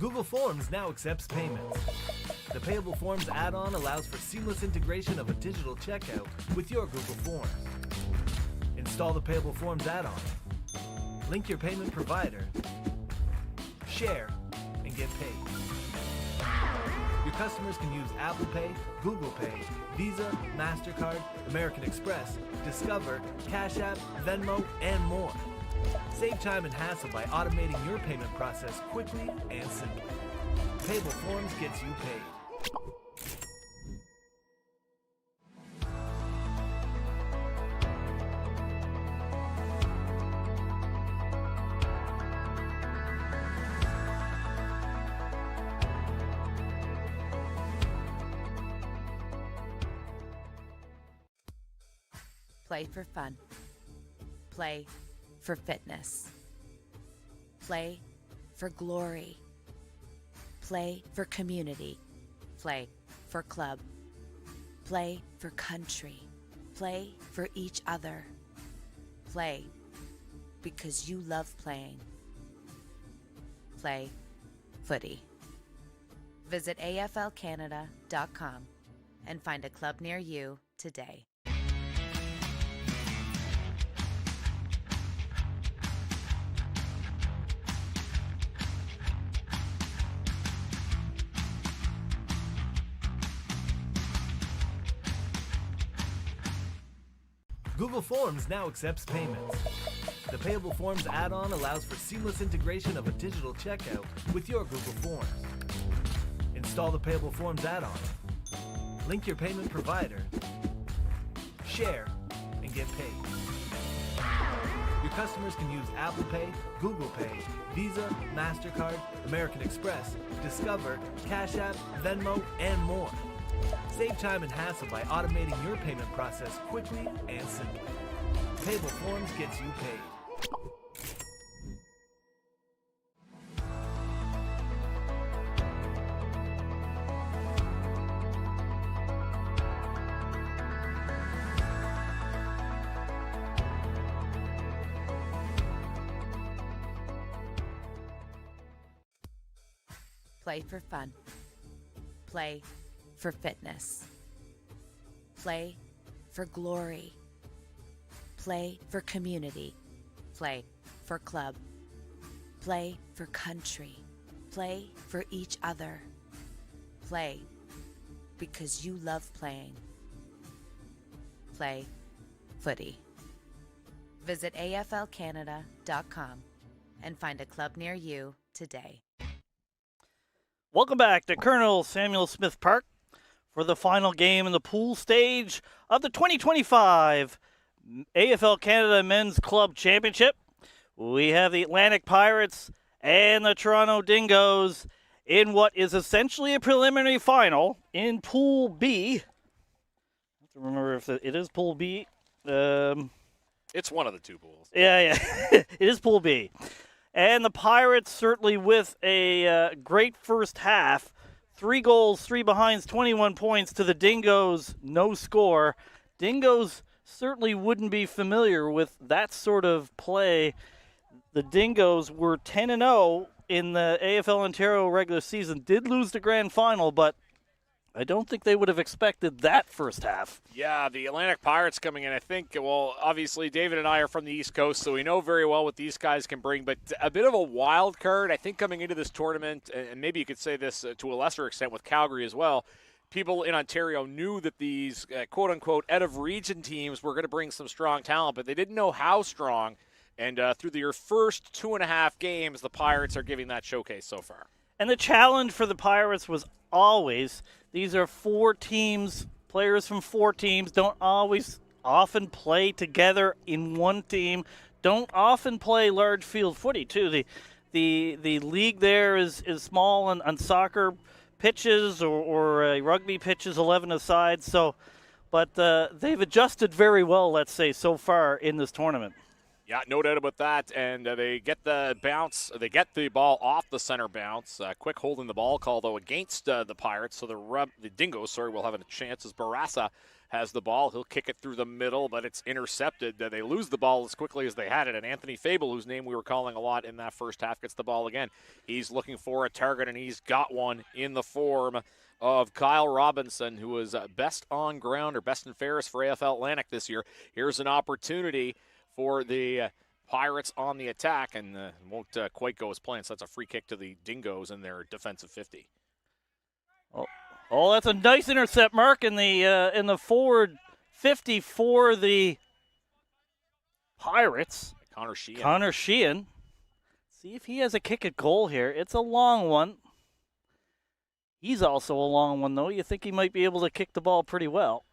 Google Forms now accepts payments. The Payable Forms add-on allows for seamless integration of a digital checkout with your Google Forms. Install the Payable Forms add-on. Link your payment provider. Share and get paid. Your customers can use Apple Pay, Google Pay, Visa, MasterCard, American Express, Discover, Cash App, Venmo, and more. Save time and hassle by automating your payment process quickly and simply. Payable Forms gets you paid. Play for fun. Play for fitness. Play for glory. Play for community. Play for club. Play for country. Play for each other. Play because you love playing. Play footy. Visit AFLCanada.com and find a club near you today. Google Forms now accepts payments. The Payable Forms add-on allows for seamless integration of a digital checkout with your Google Forms. Install the Payable Forms add-on, link your payment provider, share, and get paid. Your customers can use Apple Pay, Google Pay, Visa, MasterCard, American Express, Discover, Cash App, Venmo, and more. Save time and hassle by automating your payment process quickly and simply. Payable Forms gets you paid. Play for fun. Play for fitness. Play for glory. Play for community. Play for club. Play for country. Play for each other. Play because you love playing. Play footy. Visit AFLCanada.com and find a club near you today. Welcome back to Colonel Samuel Smith Park for the final game in the pool stage of the 2025 AFL Canada Men's Club Championship. We have the Atlantic Pirates and the Toronto Dingoes in what is essentially a preliminary final in Pool B. I have to remember if it is Pool B. It's one of the two pools. Yeah. It is Pool B. And the Pirates certainly with a great first half. 3 goals, 3 behinds, 21 points to the Dingoes, no score. Dingoes certainly wouldn't be familiar with that sort of play. The Dingoes were 10-0 in the AFL Ontario regular season, did lose the grand final, but I don't think they would have expected that first half. Yeah, the Atlantic Pirates coming in, I think, well, obviously David and I are from the East Coast, so we know very well what these guys can bring, but a bit of a wild card, I think, coming into this tournament, and maybe you could say this to a lesser extent with Calgary as well. People in Ontario knew that these quote-unquote out-of-region teams were going to bring some strong talent, but they didn't know how strong, and through their first 2.5 games, the Pirates are giving that showcase so far. And the challenge for the Pirates was always, these are 4 teams, players from 4 teams don't often play together in one team, don't often play large field footy too. The league there is small on soccer pitches or rugby pitches, 11-a-side, but they've adjusted very well, let's say, so far in this tournament. Yeah, no doubt about that, and they get the bounce. They get the ball off the center bounce. Quick holding the ball call, though, against the Pirates, so the Dingoes, will have a chance as Barassa has the ball. He'll kick it through the middle, but it's intercepted. They lose the ball as quickly as they had it, and Anthony Fable, whose name we were calling a lot in that first half, gets the ball again. He's looking for a target, and he's got one in the form of Kyle Robinson, who was best on ground or best and fairest for AFL Atlantic this year. Here's an opportunity for the Pirates on the attack, and won't quite go as planned, so that's a free kick to the Dingoes in their defensive 50. Oh, that's a nice intercept, Mark, in the forward 50 for the Pirates. Connor Sheehan. See if he has a kick at goal here. It's a long one. He's also a long one, though. You think he might be able to kick the ball pretty well.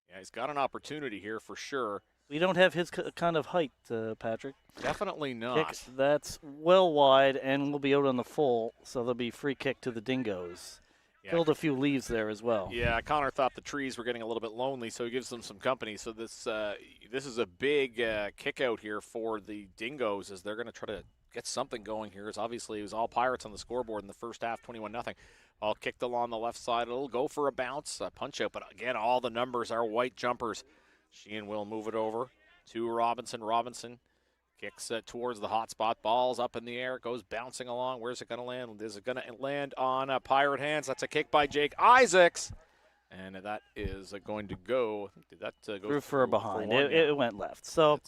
Yeah, he's got an opportunity here for sure. We don't have his kind of height, Patrick. Definitely not. That's well wide and will be out on the full, so there'll be free kick to the Dingoes. Yeah. Killed a few leaves there as well. Yeah, Connor thought the trees were getting a little bit lonely, so he gives them some company. So this is a big kick out here for the Dingoes as they're going to try to get something going here. As obviously it was all Pirates on the scoreboard in the first half, 21-0. All kicked along the left side. It'll go for a bounce, a punch out, but again, all the numbers are white jumpers. Sheehan will move it over to Robinson. Robinson Kicks towards the hot spot. Ball's up in the air. It goes bouncing along. Where's it going to land? Is it going to land on Pirate hands? That's a kick by Jake Isaacs. And that is going to go. Did that go through for a behind? For one? It went left. So,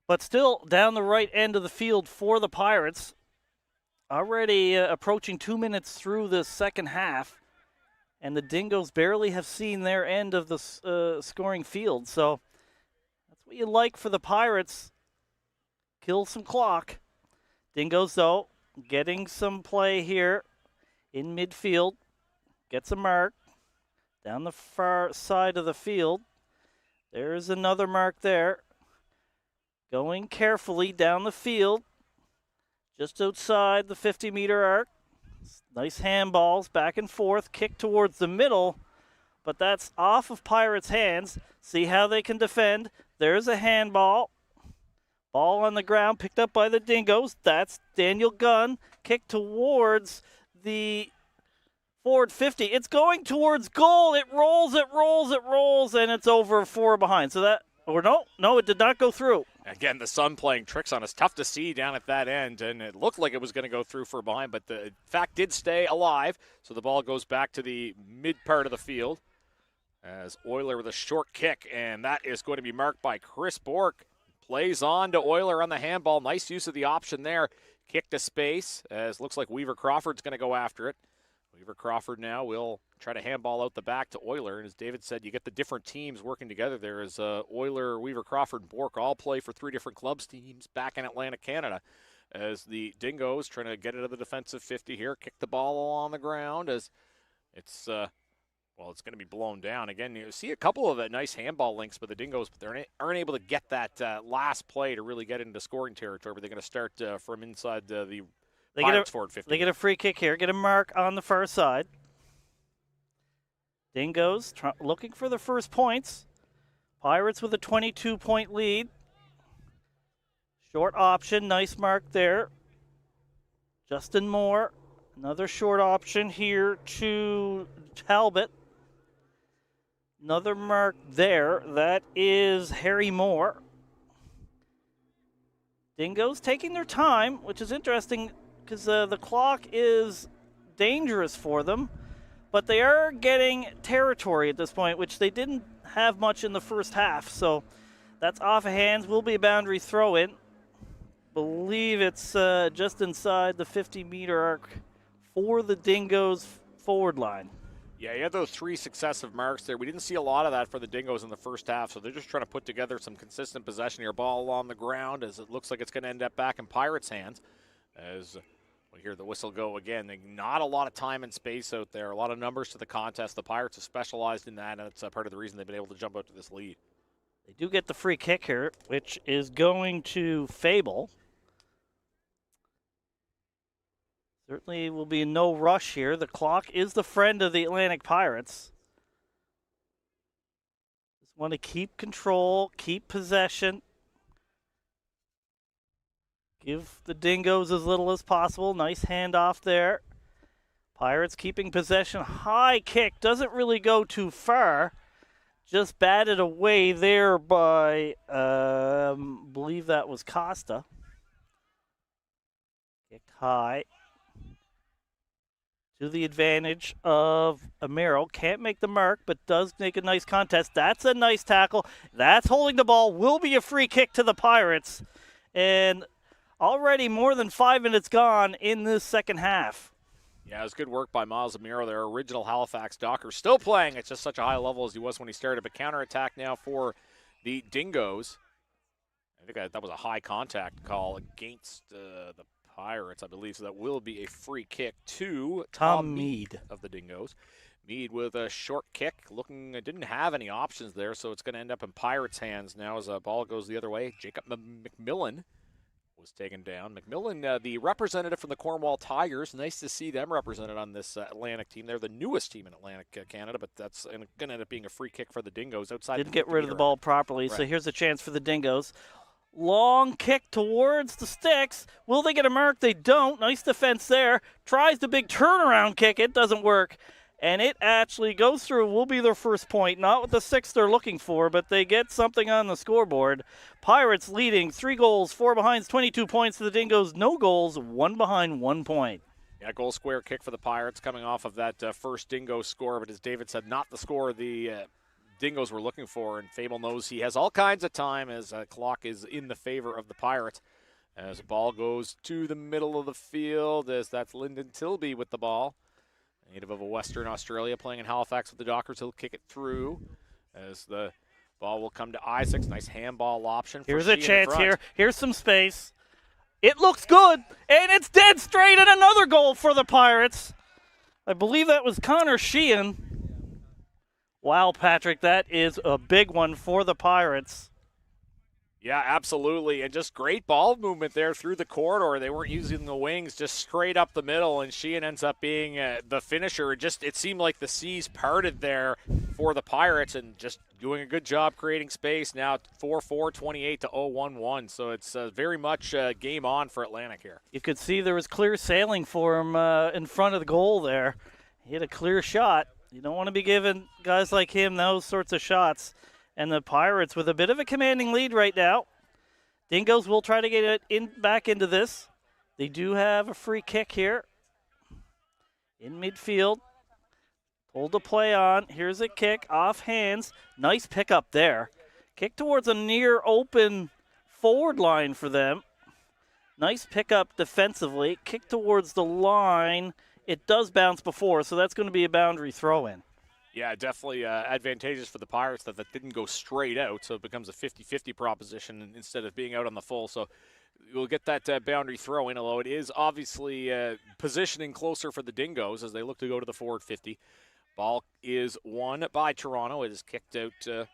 but still down the right end of the field for the Pirates. Already approaching 2 minutes through the second half. And the Dingoes barely have seen their end of the scoring field. So that's what you like for the Pirates. Kill some clock. Dingoes, though, getting some play here in midfield. Gets a mark down the far side of the field. There's another mark there. Going carefully down the field. Just outside the 50-meter arc. Nice handballs back and forth. Kick towards the middle. But that's off of Pirates' hands. See how they can defend. There's a handball. Ball on the ground, picked up by the Dingoes. That's Daniel Gunn. Kick towards the forward 50. It's going towards goal. It rolls, and it's over 4 behind. So that, or no, it did not go through. Again, the sun playing tricks on us. Tough to see down at that end, and it looked like it was going to go through for a behind, but the fact did stay alive. So the ball goes back to the mid part of the field as Euler with a short kick, and that is going to be marked by Chris Bork. Plays on to Euler on the handball. Nice use of the option there. Kick to space as looks like Weaver Crawford's going to go after it. Weaver Crawford now will try to handball out the back to Euler. And as David said, you get the different teams working together there as Euler, Weaver Crawford, and Bork all play for 3 different clubs teams back in Atlantic, Canada. As the Dingoes trying to get it to the defensive 50 here. Kick the ball on the ground as it's... it's going to be blown down. Again, you see a couple of nice handball links by the Dingoes, but they aren't able to get that last play to really get into scoring territory. But they're going to start from inside the Pirates forward 50. They get a free kick here. Get a mark on the far side. Dingoes looking for the first points. Pirates with a 22-point lead. Short option. Nice mark there. Justin Moore. Another short option here to Talbot. Another mark there. That is Harry Moore. Dingoes taking their time, which is interesting because the clock is dangerous for them. But they are getting territory at this point, which they didn't have much in the first half. So that's off of hands. Will be a boundary throw-in. Believe it's just inside the 50-meter arc for the Dingoes forward line. Yeah, you had those 3 successive marks there. We didn't see a lot of that for the Dingoes in the first half, so they're just trying to put together some consistent possession here. Ball on the ground as it looks like it's going to end up back in Pirates' hands. As we hear the whistle go again. Not a lot of time and space out there. A lot of numbers to the contest. The Pirates have specialized in that, and it's part of the reason they've been able to jump out to this lead. They do get the free kick here, which is going to Fable. Certainly will be no rush here. The clock is the friend of the Atlantic Pirates. Just want to keep control, keep possession. Give the Dingoes as little as possible. Nice handoff there. Pirates keeping possession. High kick. Doesn't really go too far. Just batted away there by, believe that was Costa. Kicked high. To the advantage of Amero. Can't make the mark, but does make a nice contest. That's a nice tackle. That's holding the ball. Will be a free kick to the Pirates. And already more than 5 minutes gone in this second half. Yeah, it was good work by Miles Amero, their original Halifax Docker. Still playing at just such a high level as he was when he started. But counterattack now for the Dingoes. I think that was a high contact call against the Pirates, I believe. So that will be a free kick to Tom Mead of the Dingoes. Mead with a short kick. Didn't have any options there, so it's going to end up in Pirates' hands now as a ball goes the other way. Jacob McMillan was taken down. McMillan, the representative from the Cornwall Tigers. Nice to see them represented on this Atlantic team. They're the newest team in Atlantic Canada, but that's going to end up being a free kick for the Dingoes outside. Didn't get rid of the ball properly, right. So here's a chance for the Dingoes. Long kick towards the sticks. Will they get a mark? They don't. Nice defense there. Tries the big turnaround kick. It doesn't work. And it actually goes through, will be their first point. Not with the 6 they're looking for, but they get something on the scoreboard. Pirates leading 3 goals, 4 behinds, 22 points to the Dingoes. No goals, 1 behind, 1 point. Yeah, goal square kick for the Pirates coming off of that first Dingo score. But as David said, not the score the Dingoes were looking for. And Fable knows he has all kinds of time as clock is in the favor of the Pirates. As the ball goes to the middle of the field, as that's Lyndon Tilby with the ball. Native of Western Australia, playing in Halifax with the Dockers. He'll kick it through as the ball will come to Isaacs. Nice handball option. Here's a chance here. Here's some space. It looks good, and it's dead straight, and another goal for the Pirates. I believe that was Connor Sheehan. Wow, Patrick, that is a big one for the Pirates. Yeah, absolutely. And just great ball movement there through the corridor. They weren't using the wings, just straight up the middle, and Sheehan ends up being the finisher. It seemed like the seas parted there for the Pirates and just doing a good job creating space. Now 4-4, 28 to 0-1-1. So it's very much game on for Atlantic here. You could see there was clear sailing for him in front of the goal there. He had a clear shot. You don't want to be giving guys like him those sorts of shots. And the Pirates with a bit of a commanding lead right now. Dingoes will try to get it back into this. They do have a free kick here in midfield. Hold the play on. Here's a kick off hands. Nice pickup there. Kick towards a near open forward line for them. Nice pickup defensively. Kick towards the line. It does bounce before, so that's going to be a boundary throw-in. Yeah, definitely advantageous for the Pirates that didn't go straight out, so it becomes a 50-50 proposition instead of being out on the full. So we'll get that boundary throw in, although it is obviously positioning closer for the Dingoes as they look to go to the forward 50. Ball is won by Toronto. It is kicked out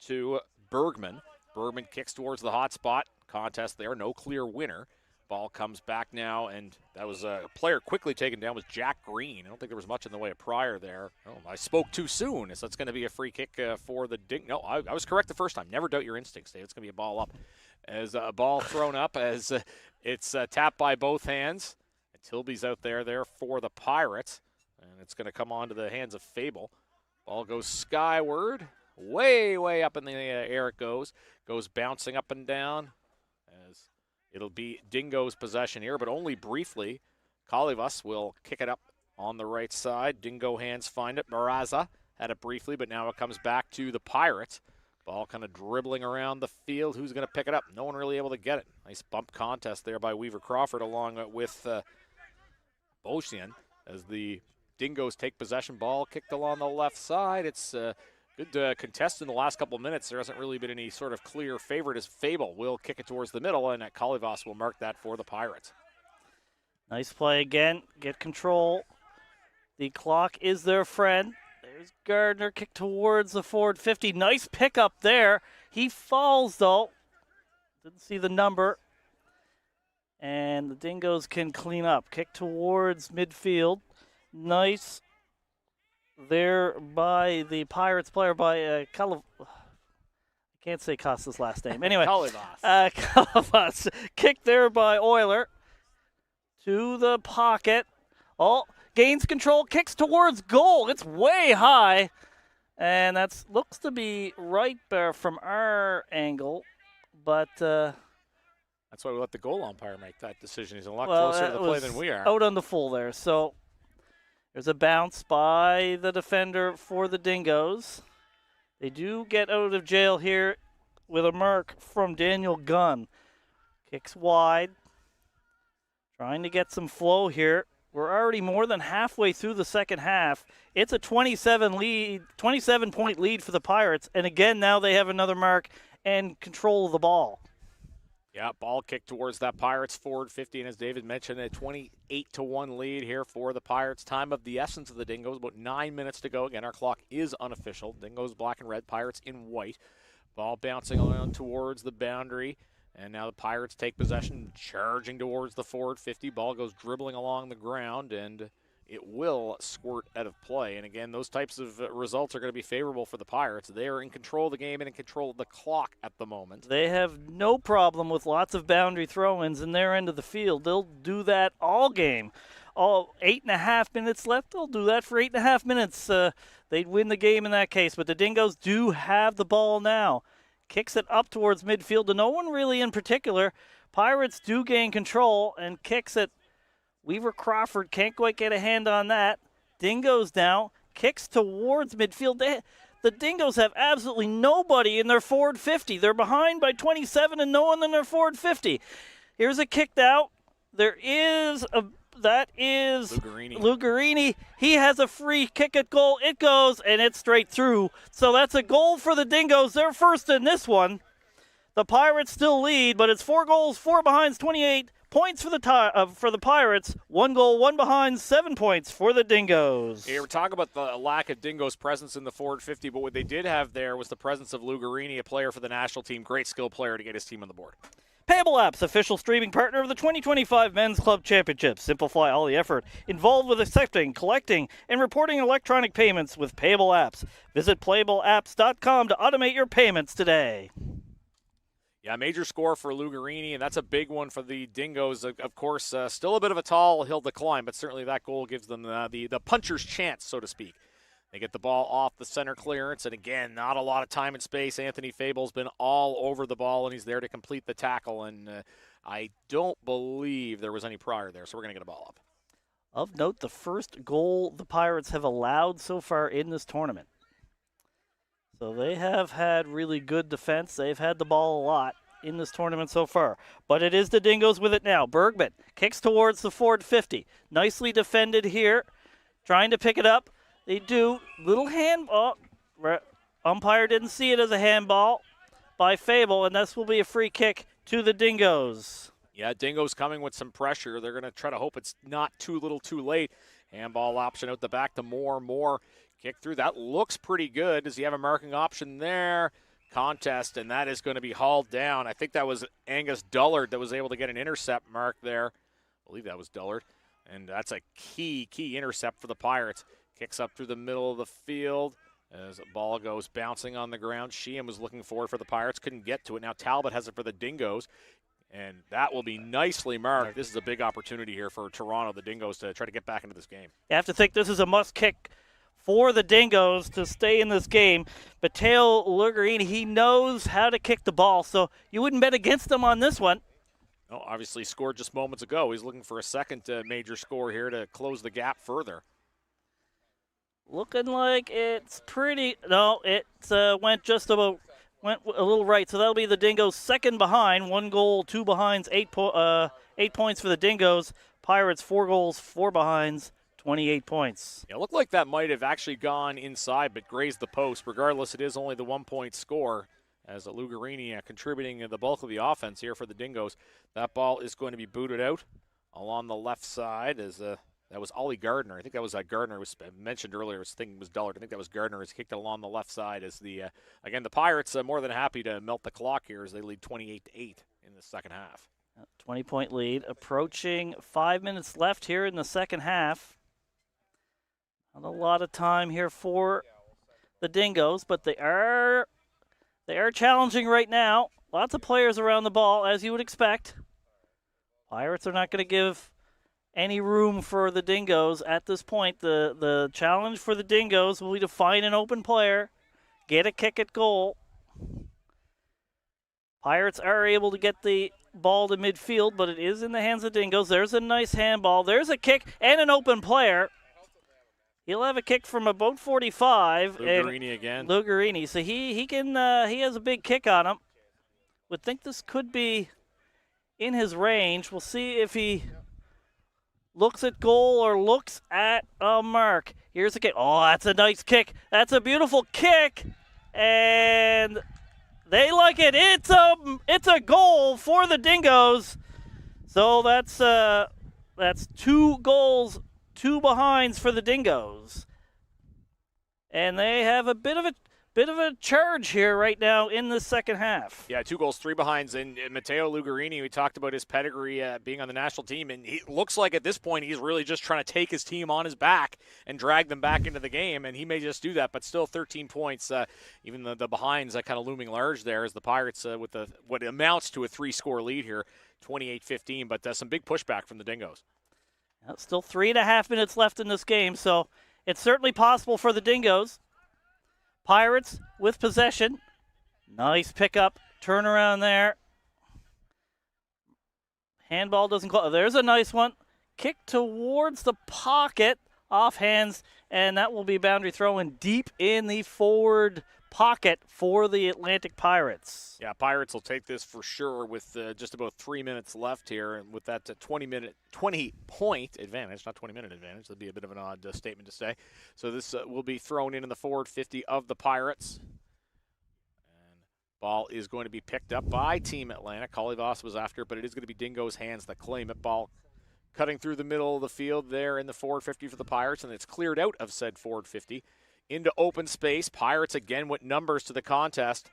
to Bergman. Bergman kicks towards the hot spot. Contest there, no clear winner. Ball comes back now, and that was a player quickly taken down was Jack Green. I don't think there was much in the way of prior there. Oh, I spoke too soon, so it's going to be a free kick for the Ding. No, I was correct the first time. Never doubt your instincts, Dave. It's going to be a ball up. As a ball thrown up as it's tapped by both hands. And Tilby's out there for the Pirates, and it's going to come onto the hands of Fable. Ball goes skyward. Way up in the air it goes. Goes bouncing up and down as it'll be Dingo's possession here, but only briefly. Kalivas will kick it up on the right side. Dingo hands find it. Baraza had it briefly, but now it comes back to the Pirates. Ball kind of dribbling around the field. Who's going to pick it up? No one really able to get it. Nice bump contest there by Weaver Crawford along with Boshian as the Dingoes take possession. Ball kicked along the left side. It's good contest in the last couple of minutes. There hasn't really been any sort of clear favorite as Fable will kick it towards the middle, and Kalivas will mark that for the Pirates. Nice play again. Get control. The clock is their friend. There's Gardner, kick towards the forward 50. Nice pickup there. He falls, though. Didn't see the number. And the Dingoes can clean up. Kick towards midfield. Nice there by the Pirates player by I can't say Costa's last name. Anyway, Kalivas. Kick there by Euler to the pocket. Oh, gains control, kicks towards goal. It's way high, and that looks to be right there from our angle, but that's why we let the goal umpire make that decision. He's a lot closer to the play than we are. Out on the full there, so. There's a bounce by the defender for the Dingoes. They do get out of jail here with a mark from Daniel Gunn. Kicks wide. Trying to get some flow here. We're already more than halfway through the second half. It's a 27-point lead for the Pirates. And again, now they have another mark and control of the ball. Yeah, ball kicked towards that Pirates forward 50, and as David mentioned, a 28-1 lead here for the Pirates. Time of the essence of the Dingoes, about 9 minutes to go. Again, our clock is unofficial. Dingoes black and red, Pirates in white. Ball bouncing around towards the boundary, and now the Pirates take possession, charging towards the forward 50. Ball goes dribbling along the ground, and it will squirt out of play. And again, those types of results are going to be favorable for the Pirates. They are in control of the game and in control of the clock at the moment. They have no problem with lots of boundary throw-ins in their end of the field. They'll do that all game. 8.5 minutes left. They'll do that for 8.5 minutes. They'd win the game in that case. But the Dingoes do have the ball now. Kicks it up towards midfield to no one really in particular. Pirates do gain control and kicks it. Weaver Crawford can't quite get a hand on that. Dingoes now. Kicks towards midfield. The Dingoes have absolutely nobody in their forward 50. They're behind by 27 and no one in their forward 50. Here's a kick out. That is Lugarini. He has a free kick at goal. It goes, and it's straight through. So that's a goal for the Dingoes. They're first in this one. The Pirates still lead, but it's 4 goals, 4 behinds, 28 points for the Pirates. 1 goal, 1 behind, 7 points for the Dingoes. Yeah, we're talking about the lack of Dingoes' presence in the forward 50, but what they did have there was the presence of Lugarini, a player for the national team, great skill player to get his team on the board. Payable Apps, official streaming partner of the 2025 Men's Club Championship. Simplify all the effort involved with accepting, collecting, and reporting electronic payments with Payable Apps. Visit playableapps.com to automate your payments today. Yeah, major score for Lugarini, and that's a big one for the Dingoes. Of course, still a bit of a tall hill to climb, but certainly that goal gives them the puncher's chance, so to speak. They get the ball off the center clearance, and again, not a lot of time and space. Anthony Fable's been all over the ball, and he's there to complete the tackle, and I don't believe there was any prior there, so we're going to get a ball up. Of note, the first goal the Pirates have allowed so far in this tournament. So they have had really good defense. They've had the ball a lot in this tournament so far. But it is the Dingoes with it now. Bergman kicks towards the forward 50. Nicely defended here. Trying to pick it up. They do. Little handball. Umpire didn't see it as a handball by Fable, and this will be a free kick to the Dingoes. Yeah, Dingoes coming with some pressure. They're going to try to hope it's not too little too late. Handball option out the back to Moore. Kick through. That looks pretty good. Does he have a marking option there? Contest, and that is going to be hauled down. I think that was Angus Dullard that was able to get an intercept mark there. I believe that was Dullard. And that's a key intercept for the Pirates. Kicks up through the middle of the field as the ball goes bouncing on the ground. Sheehan was looking for it for the Pirates. Couldn't get to it. Now Talbot has it for the Dingoes. And that will be nicely marked. This is a big opportunity here for Toronto, the Dingoes, to try to get back into this game. You have to think this is a must kick for the Dingoes to stay in this game. But Teo Lugarini, he knows how to kick the ball, so you wouldn't bet against him on this one. No, obviously scored just moments ago. He's looking for a second major score here to close the gap further. Looking like it's pretty. No, it went a little right. So that'll be the Dingoes' second behind. 1 goal, 2 behinds, 8 points for the Dingoes. Pirates 4 goals, 4 behinds, 28 points. Yeah, it looked like that might have actually gone inside but grazed the post. Regardless, it is only the 1-point score as Lugarini contributing the bulk of the offense here for the Dingoes. That ball is going to be booted out along the left side as that was Ollie Gardner. I think that was Gardner was mentioned earlier. I was thinking it was Dullard. I think that was Gardner who's kicked it along the left side as the again the Pirates more than happy to melt the clock here as they lead 28-8 in the second half. 20-point lead, approaching 5 minutes left here in the second half. Not a lot of time here for the Dingoes, but they are challenging right now. Lots of players around the ball, as you would expect. Pirates are not going to give any room for the Dingoes at this point. The challenge for the Dingoes will be to find an open player, get a kick at goal. Pirates are able to get the ball to midfield, but it is in the hands of Dingoes. There's a nice handball. There's a kick and an open player. He'll have a kick from about 45. Lugarini again. Lugarini. So he has a big kick on him. Would think this could be in his range. We'll see if he looks at goal or looks at a mark. Here's a kick. Oh, that's a nice kick. That's a beautiful kick. And they like it. It's a goal for the Dingoes. So that's 2 goals, 2 behinds for the Dingoes. And they have a bit of a charge here right now in the second half. Yeah, 2 goals, 3 behinds. And Matteo Lugarini, we talked about his pedigree being on the national team, and he looks like at this point he's really just trying to take his team on his back and drag them back into the game, and he may just do that, but still 13 points. Even the behinds kind of looming large there as the Pirates with what amounts to a 3-score lead here, 28-15, but some big pushback from the Dingoes. Still 3.5 minutes left in this game, so it's certainly possible for the Dingoes. Pirates with possession. Nice pickup. Turnaround there. Handball doesn't close. There's a nice one. Kick towards the pocket. Off hands, and that will be boundary throw in deep in the forward pocket for the Atlantic Pirates. Yeah, Pirates will take this for sure with just about 3 minutes left here, and with that 20-point advantage, not 20-minute advantage. That'd be a bit of an odd statement to say. So this will be thrown in the forward 50 of the Pirates. And ball is going to be picked up by Team Atlantic. Kalivas was after, but it is going to be Dingoes' hands that claim it. Ball cutting through the middle of the field there in the forward 50 for the Pirates, and it's cleared out of said forward 50 into open space. Pirates again with numbers to the contest.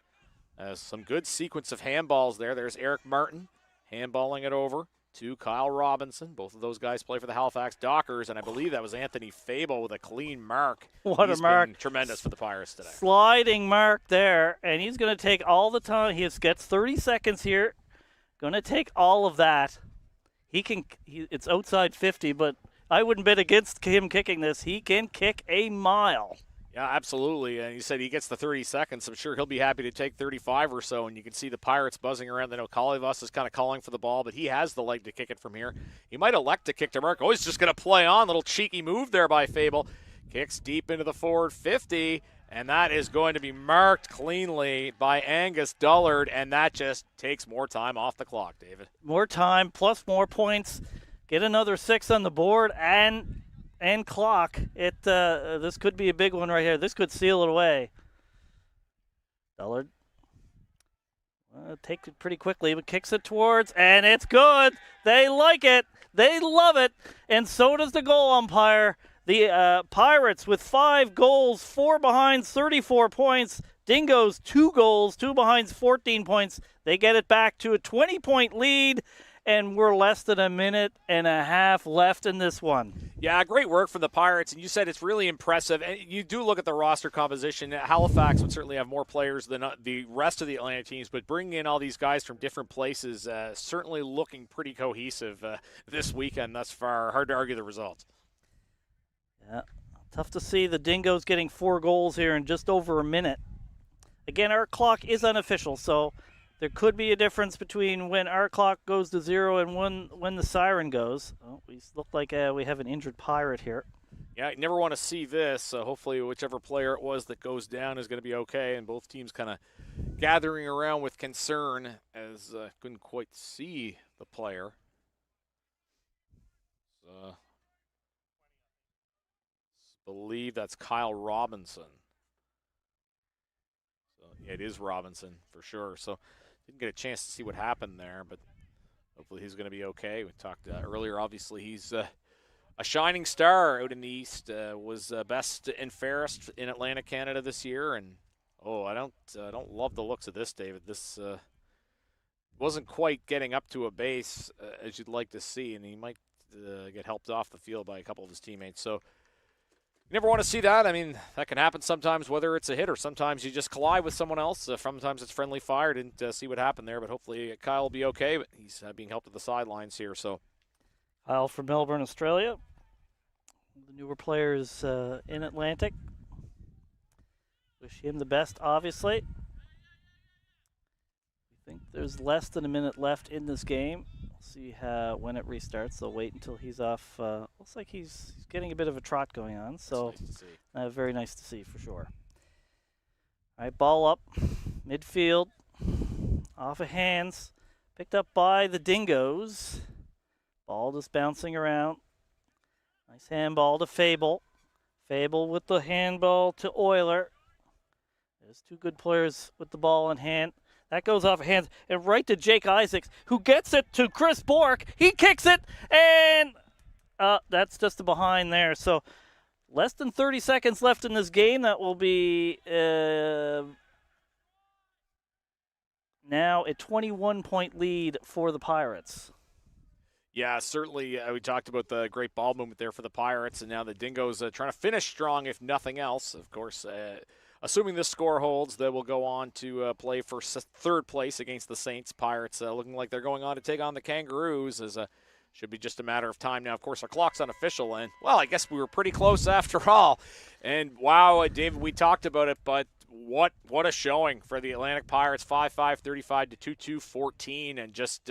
Some good sequence of handballs there. There's Eric Martin handballing it over to Kyle Robinson. Both of those guys play for the Halifax Dockers, and I believe that was Anthony Fable with a clean mark. What He's a mark. been tremendous for the Pirates today. Sliding mark there, and he's going to take all the time. He gets 30 seconds here. Going to take all of that. It's outside 50, but I wouldn't bet against him kicking this. He can kick a mile. Yeah, absolutely. And he said he gets the 30 seconds. I'm sure he'll be happy to take 35 or so. And you can see the Pirates buzzing around. They know Kalivas is kind of calling for the ball, but he has the leg to kick it from here. He might elect to kick to mark. Oh, he's just going to play on. Little cheeky move there by Fable. Kicks deep into the forward 50. And that is going to be marked cleanly by Angus Dullard, and that just takes more time off the clock, David. More time, plus more points. Get another 6 on the board and clock. This could be a big one right here. This could seal it away. Dullard takes it pretty quickly, but kicks it towards, and it's good. They like it. They love it, and so does the goal umpire. The Pirates with 5 goals, 4 behinds, 34 points. Dingoes, 2 goals, 2 behinds, 14 points. They get it back to a 20-point lead, and we're less than a minute and a half left in this one. Yeah, great work from the Pirates, and you said it's really impressive. And you do look at the roster composition. Halifax would certainly have more players than the rest of the Atlantic teams, but bringing in all these guys from different places, certainly looking pretty cohesive this weekend thus far. Hard to argue the results. Yeah, tough to see the Dingoes getting 4 goals here in just over a minute. Again, our clock is unofficial, so there could be a difference between when our clock goes to 0 and when the siren goes. Oh, we look like we have an injured Pirate here. Yeah, you never want to see this. Hopefully whichever player it was that goes down is going to be okay, and both teams kind of gathering around with concern as couldn't quite see the player. Believe that's Kyle Robinson. So yeah, it is Robinson for sure. So didn't get a chance to see what happened there, but hopefully he's going to be okay. We talked earlier. Obviously, he's a shining star out in the East. Was best and fairest in Atlantic Canada this year, and I don't love the looks of this, David. This wasn't quite getting up to a base as you'd like to see, and he might get helped off the field by a couple of his teammates. So. You never want to see that. I mean, that can happen sometimes, whether it's a hit or sometimes you just collide with someone else. Sometimes it's friendly fire. Didn't see what happened there, but hopefully Kyle will be okay. But he's being helped to the sidelines here. So, Kyle from Melbourne, Australia. The newer players in Atlantic. Wish him the best, obviously. I think there's less than a minute left in this game. See when it restarts. They'll wait until he's off. Looks like he's getting a bit of a trot going on. So nice to see. Very nice to see for sure. All right, ball up, midfield, off of hands, picked up by the Dingoes. Ball just bouncing around. Nice handball to Fable. Fable with the handball to Euler. There's 2 good players with the ball in hand. That goes off hands and right to Jake Isaacs, who gets it to Chris Bork. He kicks it, and that's just a behind there. So less than 30 seconds left in this game. That will be now a 21-point lead for the Pirates. Yeah, certainly. We talked about the great ball movement there for the Pirates, and now the Dingoes trying to finish strong, if nothing else. Of course, assuming this score holds, they will go on to play for 3rd place against the Saints. Pirates looking like they're going on to take on the Kangaroos as Should be just a matter of time now. Of course, our clock's unofficial, and, well, I guess we were pretty close after all. And, wow, David, we talked about it, but what a showing for the Atlantic Pirates, 5-5, 35 to 2-2, 14, and just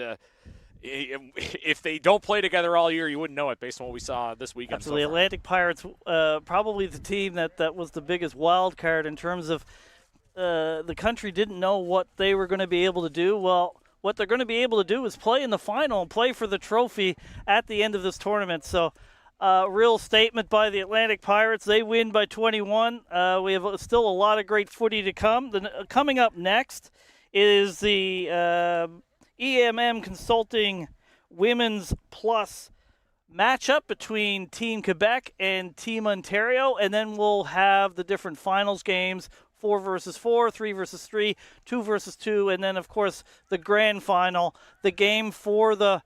if they don't play together all year, you wouldn't know it based on what we saw this weekend. Absolutely. So far. Atlantic Pirates, probably the team that was the biggest wild card in terms of the country didn't know what they were going to be able to do. Well, what they're going to be able to do is play in the final and play for the trophy at the end of this tournament. So, real statement by the Atlantic Pirates. They win by 21. We have still a lot of great footy to come. Coming up next is the EMM Consulting Women's Plus matchup between Team Quebec and Team Ontario, and then we'll have the different finals games, 4 versus 4, 3 versus 3, 2 versus 2, and then, of course, the grand final, the game for the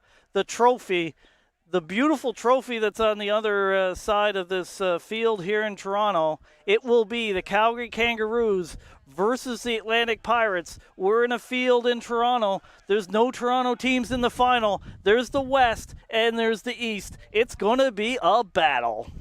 trophy, the beautiful trophy that's on the other side of this field here in Toronto. It will be the Calgary Kangaroos versus the Atlantic Pirates. We're in a field in Toronto. There's no Toronto teams in the final. There's the West and there's the East. It's going to be a battle.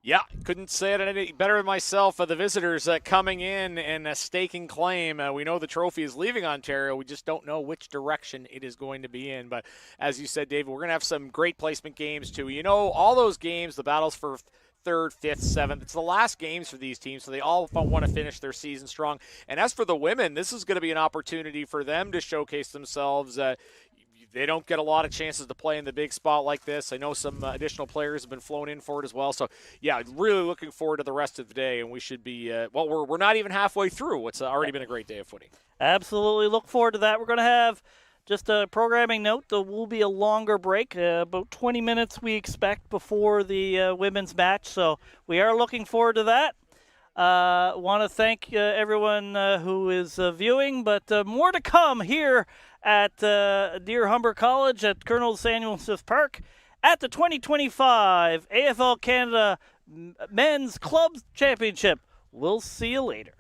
Yeah, couldn't say it any better than myself. The visitors coming in and staking claim. We know the trophy is leaving Ontario. We just don't know which direction it is going to be in. But as you said, David, we're going to have some great placement games too. You know, all those games, the battles for 3rd, 5th, 7th. It's the last games for these teams, so they all want to finish their season strong. And as for the women, this is going to be an opportunity for them to showcase themselves. They don't get a lot of chances to play in the big spot like this. I know some additional players have been flown in for it as well. So, yeah, really looking forward to the rest of the day, and we should be we're not even halfway through what's already been a great day of footy. Absolutely look forward to that. We're going to have just a programming note. There will be a longer break, about 20 minutes we expect before the women's match. So we are looking forward to that. Want to thank everyone who is viewing, but more to come here at Deer Humber College at Colonel Samuel Smith Park at the 2025 AFL Canada Men's Club Championship. We'll see you later.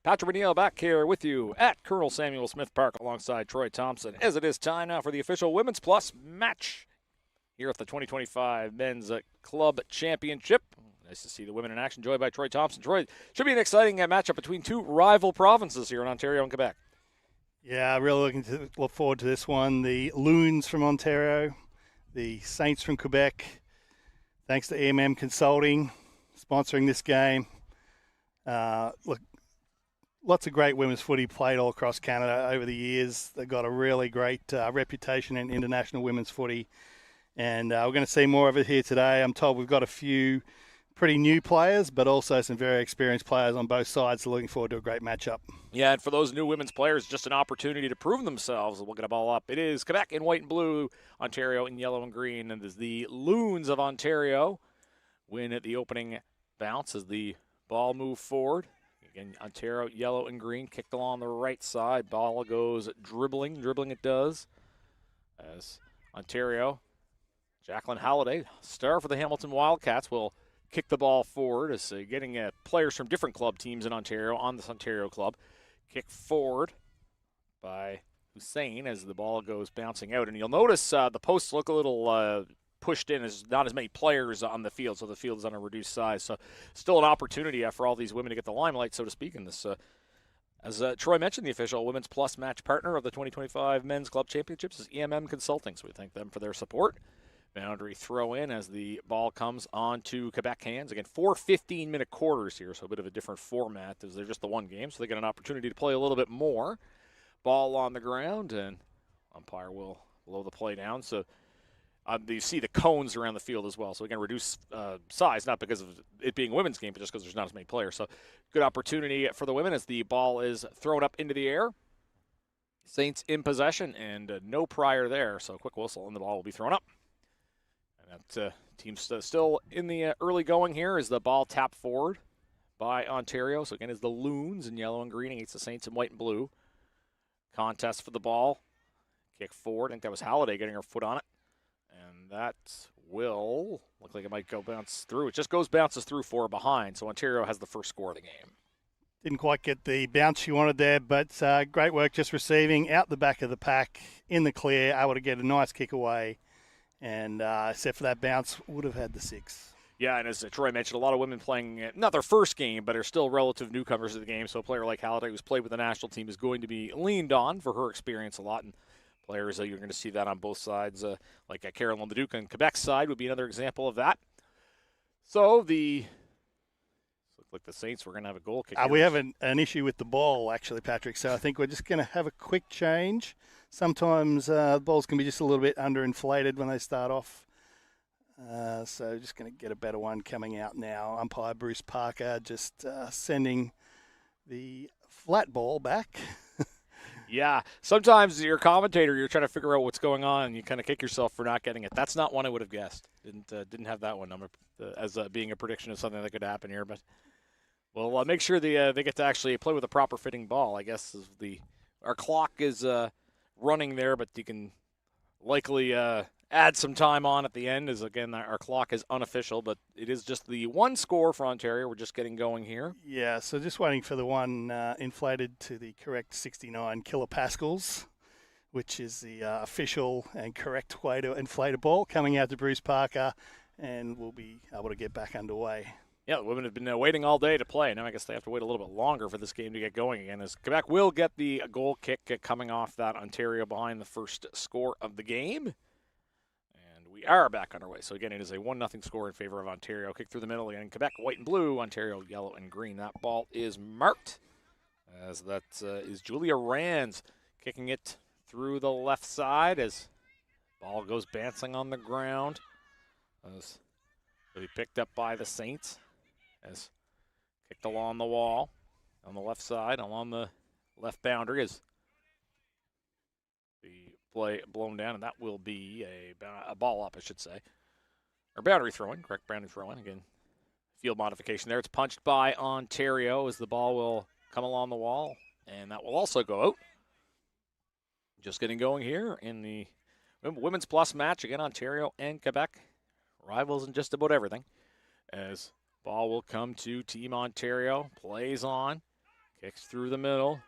Patrick McNeil back here with you at Colonel Samuel Smith Park alongside Troy Thompson, as it is time now for the official Women's Plus match here at the 2025 Men's Club Championship. Nice to see the women in action, joined by Troy Thompson. Troy, should be an exciting matchup between two rival provinces here in Ontario and Quebec. Yeah, really look forward to this one. The Loons from Ontario, the Saints from Quebec. Thanks to EMM Consulting sponsoring this game. Look, lots of great women's footy played all across Canada over the years. They've got a really great reputation in international women's footy, and we're going to see more of it here today. I'm told we've got a few pretty new players, but also some very experienced players on both sides. So looking forward to a great matchup. Yeah, and for those new women's players, just an opportunity to prove themselves. We'll get a ball up. It is Quebec in white and blue, Ontario in yellow and green, and the Loons of Ontario win at the opening bounce as the ball moves forward. Again, Ontario, yellow and green, kicked along the right side. Ball goes dribbling it does. As Ontario, Jacqueline Halliday, star for the Hamilton Wildcats, will kick the ball forward as getting players from different club teams in Ontario on this Ontario club. Kick forward by Hussein as the ball goes bouncing out. And you'll notice the posts look a little pushed in. There's not as many players on the field, so the field is on a reduced size. So still an opportunity for all these women to get the limelight, so to speak, in this. As Troy mentioned, the official Women's Plus match partner of the 2025 Men's Club Championships is EMM Consulting, so we thank them for their support. Boundary throw in as the ball comes onto Quebec hands. Again, 4 15-minute quarters here, so a bit of a different format as they're just the one game, so they get an opportunity to play a little bit more. Ball on the ground, and umpire will blow the play down. So you see the cones around the field as well. So again, reduce size, not because of it being a women's game, but just because there's not as many players. So good opportunity for the women as the ball is thrown up into the air. Saints in possession, and no prior there, so a quick whistle, and the ball will be thrown up. That team's still in the early going here as the ball tapped forward by Ontario. So again, is the Loons in yellow and green against the Saints in white and blue. Contest for the ball. Kick forward. I think that was Halliday getting her foot on it. And that will look like it might go bounce through. It just bounces through 4 behind. So Ontario has the first score of the game. Didn't quite get the bounce she wanted there, but great work just receiving out the back of the pack in the clear, able to get a nice kick away. And except for that bounce, would have had the 6. Yeah, and as Troy mentioned, a lot of women playing, not their first game, but are still relative newcomers to the game. So a player like Halliday, who's played with the national team, is going to be leaned on for her experience a lot. And players, you're going to see that on both sides. Like Carolyn Leduc on Quebec's side would be another example of that. So looks like the Saints were going to have a goal kick. We have an issue with the ball, actually, Patrick. So I think we're just going to have a quick change. Sometimes the balls can be just a little bit underinflated when they start off. So just going to get a better one coming out now. Umpire Bruce Parker just sending the flat ball back. Yeah, sometimes you're a commentator, you're trying to figure out what's going on, and you kind of kick yourself for not getting it. That's not one I would have guessed. Didn't have that one as being a prediction of something that could happen here. But we'll make sure they get to actually play with a proper fitting ball. I guess our clock is running there, but you can likely add some time on at the end, as again our clock is unofficial, but it is just the one score for Ontario. We're just getting going here. Yeah, so just waiting for the one inflated to the correct 69 kilopascals, which is the official and correct way to inflate a ball, coming out to Bruce Parker, and we'll be able to get back underway. Yeah, the women have been waiting all day to play. Now I guess they have to wait a little bit longer for this game to get going again, as Quebec will get the goal kick coming off that Ontario behind the first score of the game. And we are back underway. So again, it is a 1-0 score in favor of Ontario. Kick through the middle again. Quebec white and blue, Ontario yellow and green. That ball is marked, as that is Julia Rands kicking it through the left side as ball goes bouncing on the ground. As it'll be picked up by the Saints. As kicked along the wall on the left side, along the left boundary, as the play blown down, and that will be a ball up, I should say. Or boundary throwing, correct boundary throwing. Again, field modification there. It's punched by Ontario as the ball will come along the wall, and that will also go out. Just getting going here in the Women's Plus match. Again, Ontario and Quebec, rivals in just about everything. As ball will come to Team Ontario. Plays on. Kicks through the middle,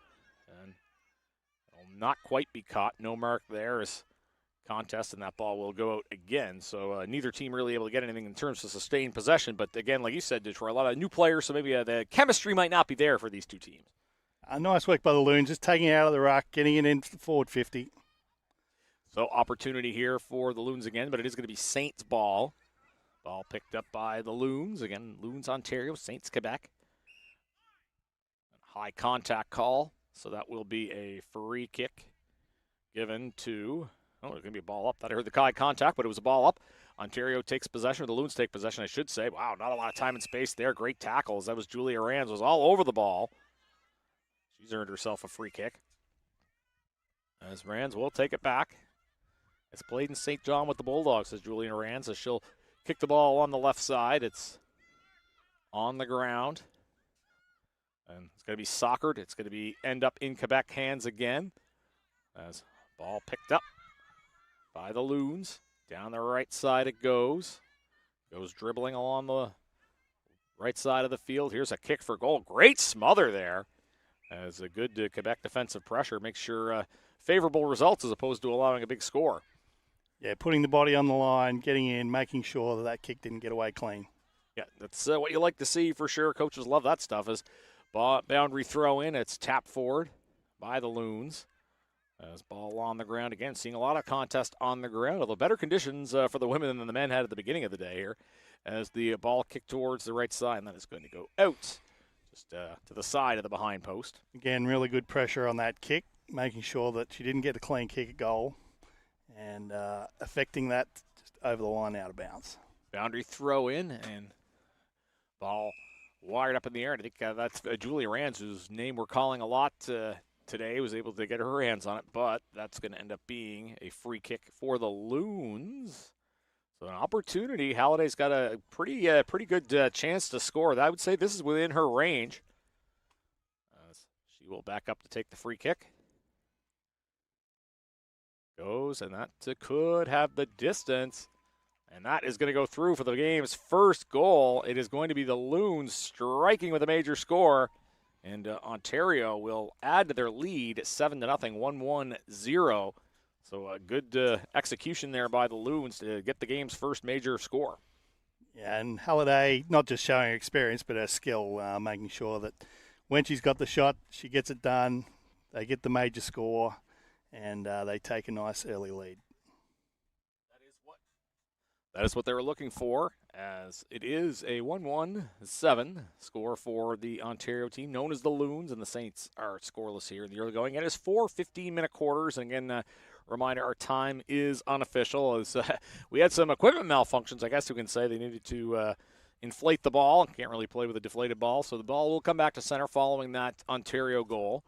and will not quite be caught. No mark there as contest, and that ball will go out again. So neither team really able to get anything in terms of sustained possession. But again, like you said, Detroit, a lot of new players, so maybe the chemistry might not be there for these two teams. Nice work by the Loons, just taking it out of the ruck, getting it into the forward 50. So opportunity here for the Loons again, but it is going to be Saints ball. Ball picked up by the Loons. Again, Loons, Ontario, Saints, Quebec. High contact call, so that will be a free kick given to, it's going to be a ball up. Thought I heard the high contact, but it was a ball up. Ontario takes possession, or the Loons take possession, I should say. Wow, not a lot of time and space there. Great tackles. That was Julia Rands, was all over the ball. She's earned herself a free kick. As Rands will take it back. It's played in St. John with the Bulldogs, says Julian Rands, as she'll kick the ball on the left side. It's on the ground. And it's going to be soccered. It's going to be end up in Quebec hands again. As ball picked up by the Loons. Down the right side it goes. Goes dribbling along the right side of the field. Here's a kick for goal. Great smother there. As a good Quebec defensive pressure makes sure favorable results as opposed to allowing a big score. Yeah, putting the body on the line, getting in, making sure that that kick didn't get away clean. Yeah, that's what you like to see for sure. Coaches love that stuff. As boundary throw in, it's tapped forward by the Loons. As ball on the ground again, seeing a lot of contest on the ground, although better conditions for the women than the men had at the beginning of the day here. As the ball kicked towards the right side, and that is going to go out. Just to the side of the behind post. Again, really good pressure on that kick, making sure that she didn't get a clean kick at goal and affecting that just over the line out of bounds. Boundary throw in and ball wired up in the air. And I think that's Julia Rands, whose name we're calling a lot today, was able to get her hands on it, but that's going to end up being a free kick for the Loons. So an opportunity. Halliday's got a pretty good chance to score. I would say this is within her range. She will back up to take the free kick. Goes, and that could have the distance. And that is going to go through for the game's first goal. It is going to be the Loons striking with a major score. And Ontario will add to their lead 7-0, 1-1-0. So a good execution there by the Loons to get the game's first major score. Yeah, and Halliday not just showing her experience, but her skill, making sure that when she's got the shot, she gets it done, they get the major score, and they take a nice early lead. That is what they were looking for, as it is a 1-1-7 score for the Ontario team, known as the Loons, and the Saints are scoreless here in the early going. It is 4 15-minute quarters, and again, reminder, our time is unofficial, as we had some equipment malfunctions, I guess you can say. They needed to inflate the ball. Can't really play with a deflated ball, so the ball will come back to center following that Ontario goal.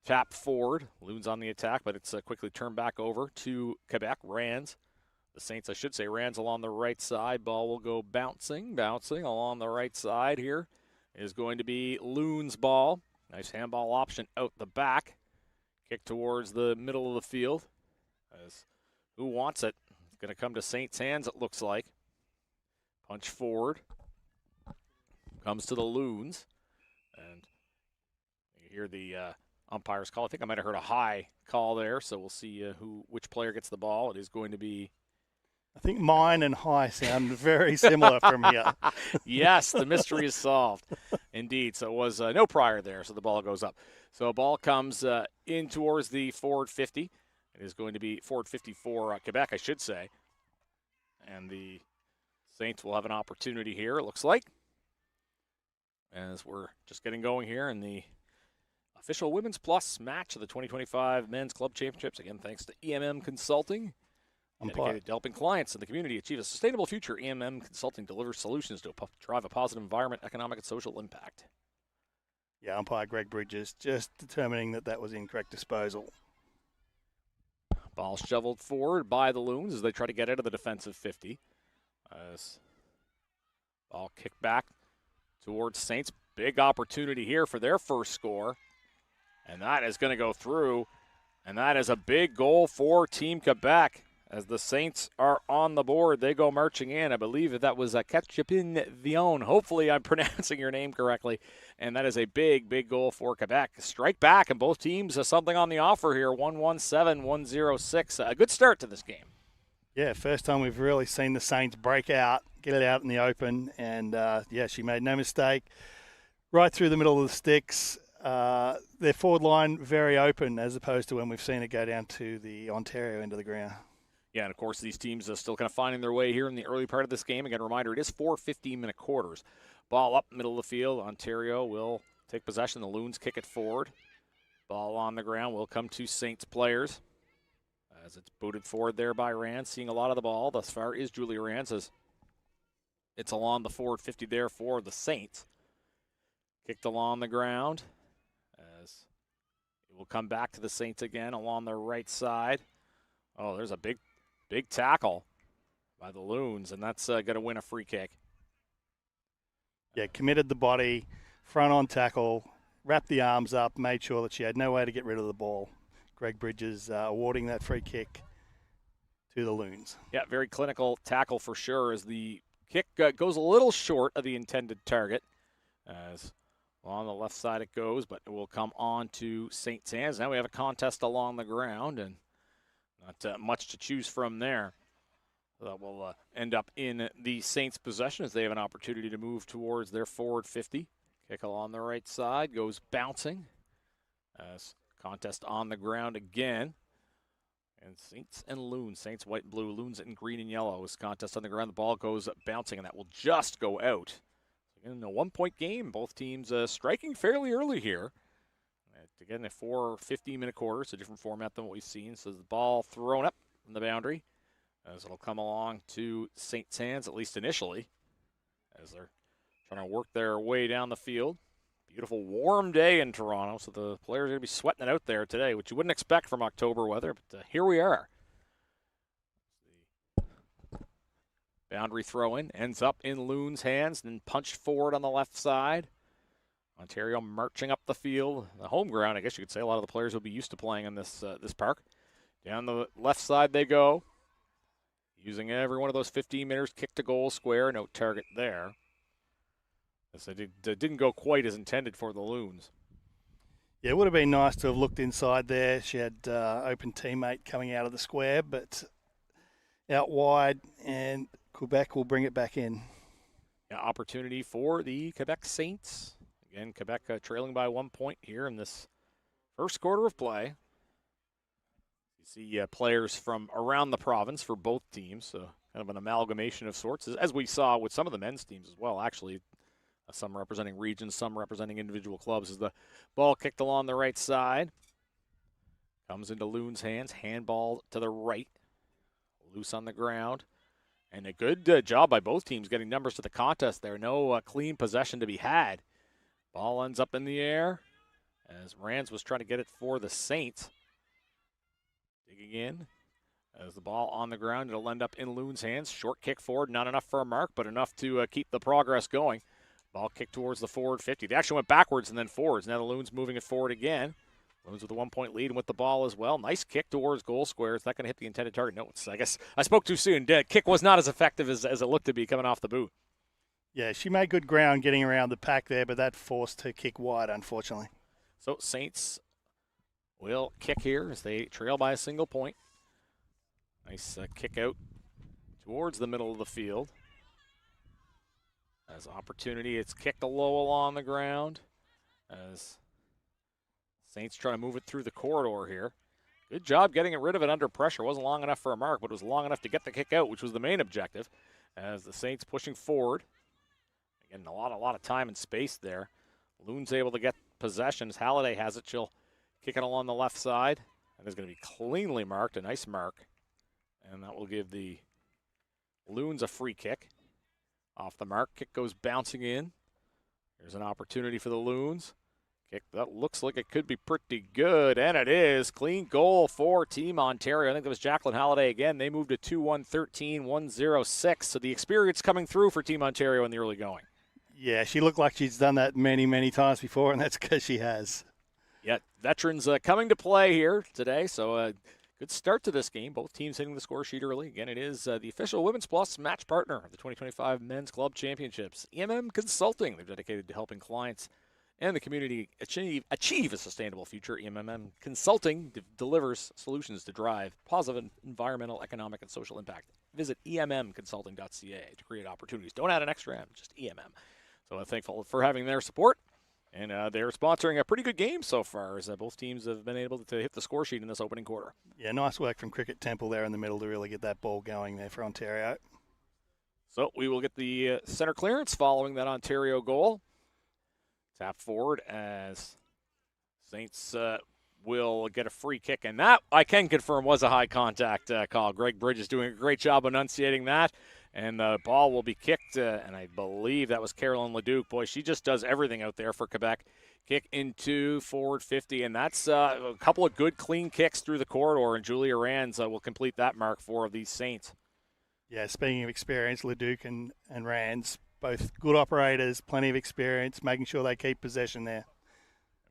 Tap forward, Loons on the attack, but it's quickly turned back over to Quebec. Rands. The Saints, I should say, Rands along the right side. Ball will go bouncing along the right side here. Is going to be Loons' ball. Nice handball option out the back. Kick towards the middle of the field. As who wants it? It's going to come to Saints' hands, it looks like. Punch forward. Comes to the Loons. And you hear the umpire's call. I think I might have heard a high call there, so we'll see which player gets the ball. It is going to be... I think mine and high sound very similar from here. Yes, the mystery is solved. Indeed. So it was no prior there, so the ball goes up. So a ball comes in towards the forward 50. It is going to be forward 50 for Quebec, I should say. And the Saints will have an opportunity here, it looks like, as we're just getting going here in the official Women's Plus match of the 2025 Men's Club Championships. Again, thanks to EMM Consulting. Dedicated to helping clients in the community achieve a sustainable future, EMM Consulting delivers solutions to drive a positive environment, economic, and social impact. Yeah, umpire Greg Bridges just determining that was incorrect disposal. Ball shoveled forward by the Loons as they try to get out of the defensive 50. As ball kicked back towards Saints. Big opportunity here for their first score. And that is going to go through. And that is a big goal for Team Quebec. as the Saints are on the board. They go marching in. I believe that was Ketchupin Vion. Hopefully I'm pronouncing your name correctly. And that is a big, big goal for Quebec. Strike back, and both teams have something on the offer here. 117, 106. A good start to this game. Yeah, first time we've really seen the Saints break out, get it out in the open. And, she made no mistake. Right through the middle of the sticks. Their forward line very open as opposed to when we've seen it go down to the Ontario end of the ground. Yeah, and of course these teams are still kind of finding their way here in the early part of this game. Again, reminder, it is 4 15-minute quarters. Ball up middle of the field. Ontario will take possession. The Loons kick it forward. Ball on the ground will come to Saints players as it's booted forward there by Rand. Seeing a lot of the ball thus far is Julia Rand as it's along the forward 50 there for the Saints. Kicked along the ground as it will come back to the Saints again along the right side. Oh, there's a big tackle by the Loons, and that's going to win a free kick. Yeah, committed the body, front on tackle, wrapped the arms up, made sure that she had no way to get rid of the ball. Greg Bridges awarding that free kick to the Loons. Yeah, very clinical tackle for sure as the kick goes a little short of the intended target. As on the left side it goes, but it will come on to Saints' hands. Now we have a contest along the ground, and not much to choose from there. That will end up in the Saints' possession as they have an opportunity to move towards their forward 50. Kick along the right side, goes bouncing. As contest on the ground again. And Saints and Loons, Saints white and blue, Loons in green and yellow. As contest on the ground, the ball goes bouncing, and that will just go out. In a 1-point game, both teams striking fairly early here. Again, a 4 15-minute quarter. It's a different format than what we've seen. So the ball thrown up from the boundary as it'll come along to Saints' hands, at least initially, as they're trying to work their way down the field. Beautiful warm day in Toronto, so the players are going to be sweating it out there today, which you wouldn't expect from October weather, but here we are. Boundary throw-in ends up in Loon's hands, then punched forward on the left side. Ontario marching up the field. The home ground, I guess you could say. A lot of the players will be used to playing in this park. Down the left side they go. Using every one of those 15-meters, kick to goal square, no target there. As it didn't go quite as intended for the Loons. Yeah, it would have been nice to have looked inside there. She had open teammate coming out of the square, but out wide, and Quebec will bring it back in. Yeah, opportunity for the Quebec Saints. Again, Quebec trailing by 1 point here in this first quarter of play. You see players from around the province for both teams, so kind of an amalgamation of sorts, as we saw with some of the men's teams as well, actually. Some representing regions, some representing individual clubs. As the ball kicked along the right side. Comes into Loon's hands. Handball to the right. Loose on the ground. And a good job by both teams getting numbers to the contest there. No clean possession to be had. Ball ends up in the air as Rands was trying to get it for the Saints. Digging in. As the ball on the ground, it'll end up in Loon's hands. Short kick forward, not enough for a mark, but enough to keep the progress going. Ball kicked towards the forward 50. They actually went backwards and then forwards. Now the Loons moving it forward again. Loons with a 1 point lead and with the ball as well. Nice kick towards goal square. It's not going to hit the intended target. No, I guess I spoke too soon. Kick was not as effective as it looked to be coming off the boot. Yeah, she made good ground getting around the pack there, but that forced her kick wide, unfortunately. So Saints will kick here as they trail by a single point. Nice kick out towards the middle of the field. As opportunity, it's kicked low along the ground as Saints try to move it through the corridor here. Good job getting rid of it under pressure. Wasn't long enough for a mark, but it was long enough to get the kick out, which was the main objective. As the Saints pushing forward. Again, a lot of time and space there. Loon's able to get possession. As Halliday has it, she'll kick it along the left side. And it's going to be cleanly marked, a nice mark. And that will give the Loons a free kick. Off the mark, kick goes bouncing in. There's an opportunity for the Loons. Kick that looks like it could be pretty good, and it is. Clean goal for Team Ontario. I think that was Jacqueline Halliday again. They moved to 2-1-13, 1-0-6. So the experience coming through for Team Ontario in the early going. Yeah, she looked like she's done that many, many times before, and that's because she has. Yeah, veterans coming to play here today, so good start to this game. Both teams hitting the score sheet early. Again, it is the official Women's Plus match partner of the 2025 Men's Club Championships. EMM Consulting. They're dedicated to helping clients and the community achieve a sustainable future. EMM Consulting delivers solutions to drive positive environmental, economic, and social impact. Visit emmconsulting.ca to create opportunities. Don't add an extra M, just EMM. So I'm thankful for having their support. And they're sponsoring a pretty good game so far, as both teams have been able to hit the score sheet in this opening quarter. Yeah, nice work from Cricket Temple there in the middle to really get that ball going there for Ontario. So we will get the center clearance following that Ontario goal. Tap forward as Saints will get a free kick. And that, I can confirm, was a high contact call. Greg Bridges doing a great job enunciating that. And the ball will be kicked, and I believe that was Carolyn Leduc. Boy, she just does everything out there for Quebec. Kick into forward 50, and that's a couple of good, clean kicks through the corridor, and Julia Rands will complete that mark for these Saints. Yeah, speaking of experience, Leduc and Rands, both good operators, plenty of experience, making sure they keep possession there.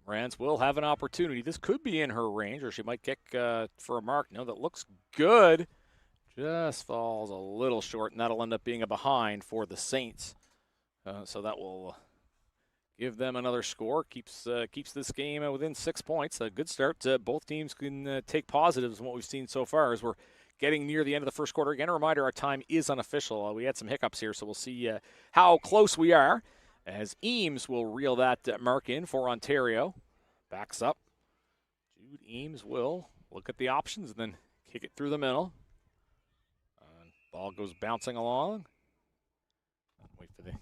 Rands will have an opportunity. This could be in her range, or she might kick for a mark. No, that looks good. Just falls a little short, and that'll end up being a behind for the Saints. So that will give them another score. Keeps this game within 6 points. A good start. Both teams can take positives in what we've seen so far as we're getting near the end of the first quarter. Again, a reminder, our time is unofficial. We had some hiccups here, so we'll see how close we are as Eames will reel that mark in for Ontario. Backs up. Jude Eames will look at the options and then kick it through the middle. Ball goes bouncing along. Wait for the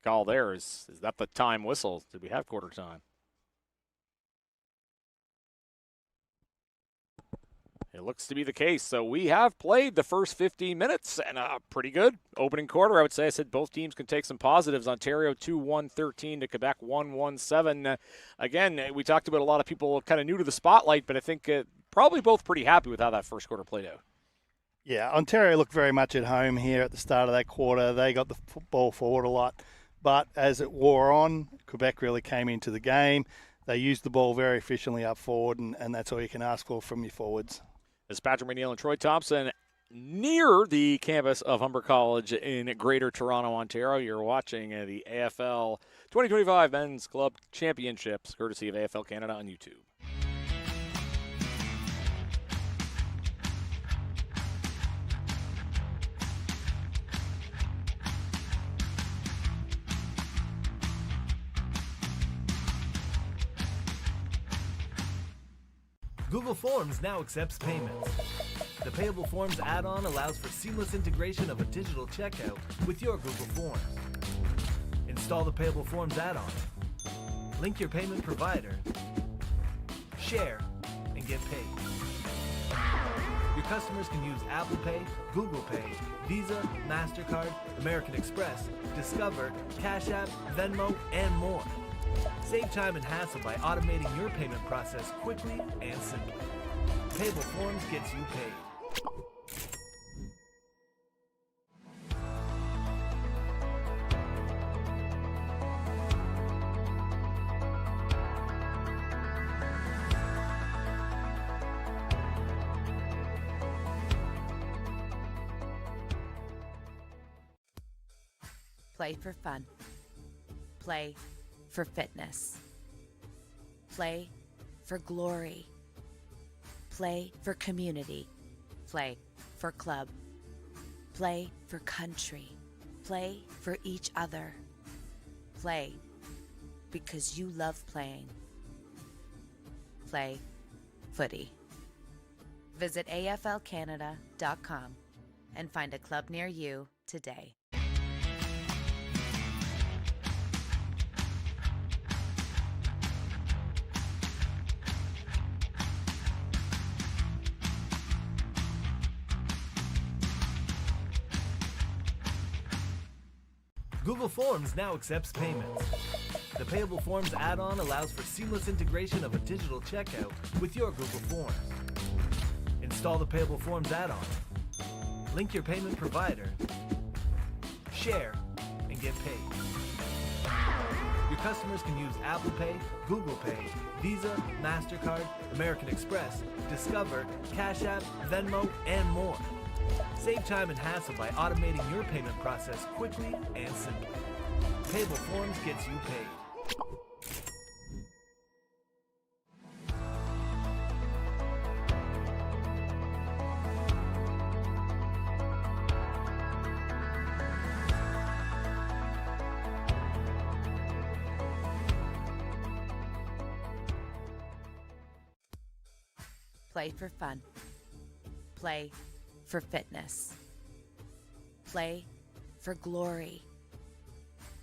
call there. Is that the time whistle? Did we have quarter time? It looks to be the case. So we have played the first 15 minutes and a pretty good opening quarter, I would say. I said both teams can take some positives. Ontario 2-1-13 to Quebec 1-1-7. Again, we talked about a lot of people kind of new to the spotlight, but I think probably both pretty happy with how that first quarter played out. Yeah, Ontario looked very much at home here at the start of that quarter. They got the ball forward a lot. But as it wore on, Quebec really came into the game. They used the ball very efficiently up forward, and that's all you can ask for from your forwards. As Patrick McNeil and Troy Thompson near the campus of Humber College in Greater Toronto, Ontario, you're watching the AFL 2025 Men's Club Championships, courtesy of AFL Canada on YouTube. Google Forms now accepts payments. The Payable Forms add-on allows for seamless integration of a digital checkout with your Google Forms. Install the Payable Forms add-on. Link your payment provider. Share and get paid. Your customers can use Apple Pay, Google Pay, Visa, MasterCard, American Express, Discover, Cash App, Venmo, and more. Save time and hassle by automating your payment process quickly and simply. Payable Forms gets you paid. Play for fun. Play for fitness. Play for glory. Play for community. Play for club. Play for country. Play for each other. Play because you love playing. Play footy. Visit aflcanada.com and find a club near you today. Google Forms now accepts payments. The Payable Forms add-on allows for seamless integration of a digital checkout with your Google Forms. Install the Payable Forms add-on. Link your payment provider. Share and get paid. Your customers can use Apple Pay, Google Pay, Visa, MasterCard, American Express, Discover, Cash App, Venmo, and more. Save time and hassle by automating your payment process quickly and simply. Payable Forms gets you paid. Play for fun. Play for fitness. Play for glory.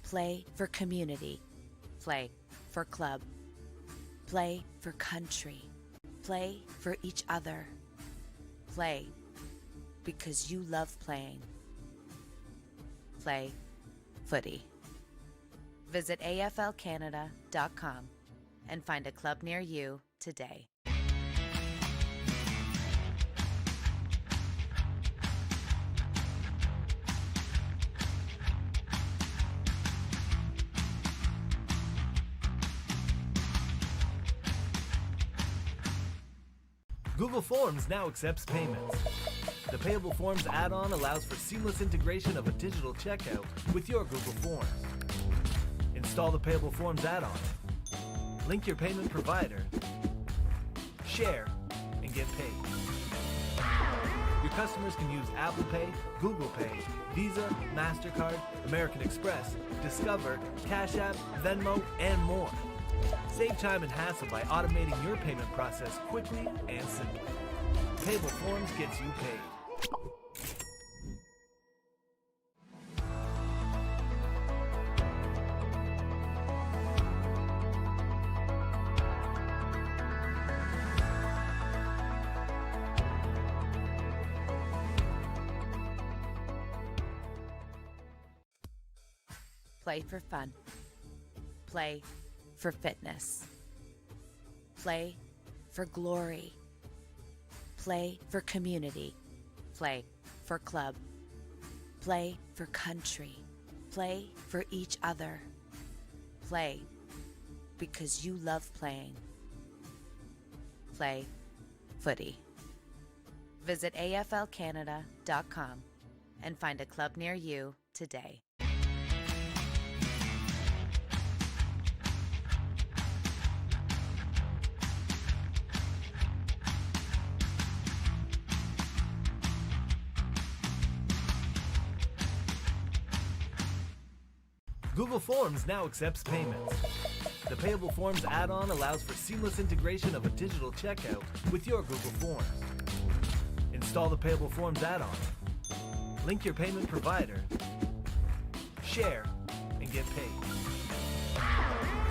Play for community. Play for club. Play for country. Play for each other. Play because you love playing. Play footy. Visit aflcanada.com and find a club near you today. Google Forms now accepts payments. The Payable Forms add-on allows for seamless integration of a digital checkout with your Google Forms. Install the Payable Forms add-on, link your payment provider, share, and get paid. Your customers can use Apple Pay, Google Pay, Visa, MasterCard, American Express, Discover, Cash App, Venmo, and more. Save time and hassle by automating your payment process quickly and simply. Payable Forms gets you paid. Play for fun. Play for fitness. Play for glory. Play for community. Play for club. Play for country. Play for each other. Play because you love playing. Play footy. Visit aflcanada.com and find a club near you today. Google Forms now accepts payments. The Payable Forms add-on allows for seamless integration of a digital checkout with your Google Forms. Install the Payable Forms add-on, link your payment provider, share, and get paid.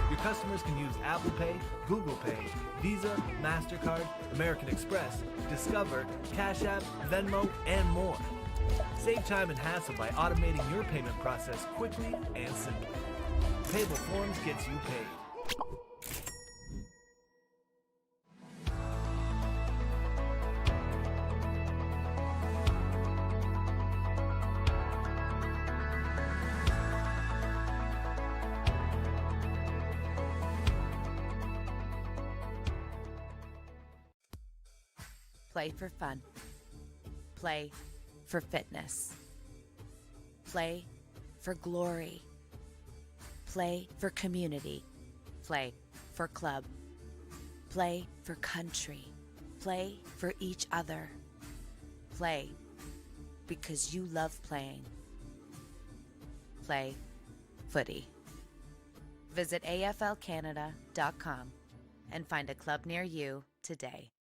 Your customers can use Apple Pay, Google Pay, Visa, MasterCard, American Express, Discover, Cash App, Venmo, and more. Save time and hassle by automating your payment process quickly and simply. Payable Forms gets you paid. Play for fun. Play for fitness. Play for glory. Play for community. Play for club. Play for country. Play for each other. Play because you love playing. Play footy. Visit aflcanada.com and find a club near you today.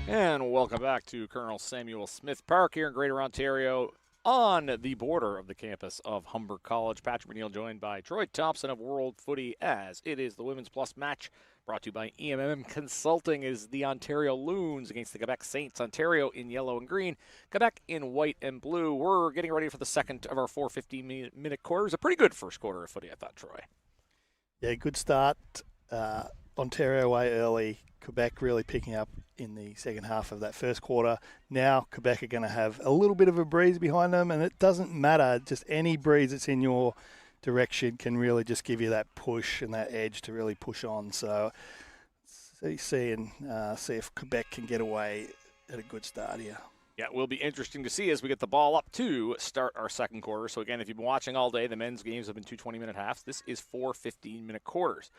And welcome back to Colonel Samuel Smith Park here in Greater Ontario on the border of the campus of Humber College. Patrick McNeil joined by Troy Thompson of World Footy as it is the Women's Plus match brought to you by EMM Consulting is the Ontario Loons against the Quebec Saints. Ontario in yellow and green, Quebec in white and blue. We're getting ready for the second of our 4:50-minute quarters. A pretty good first quarter of footy, I thought, Troy. Yeah, good start. Ontario away early. Quebec really picking up in the second half of that first quarter. Now Quebec are going to have a little bit of a breeze behind them, and it doesn't matter. Just any breeze that's in your direction can really just give you that push and that edge to really push on. So see if Quebec can get away at a good start here. Yeah, it will be interesting to see as we get the ball up to start our second quarter. So, again, if you've been watching all day, the men's games have been 2 20-minute halves. This is 4 15-minute quarters.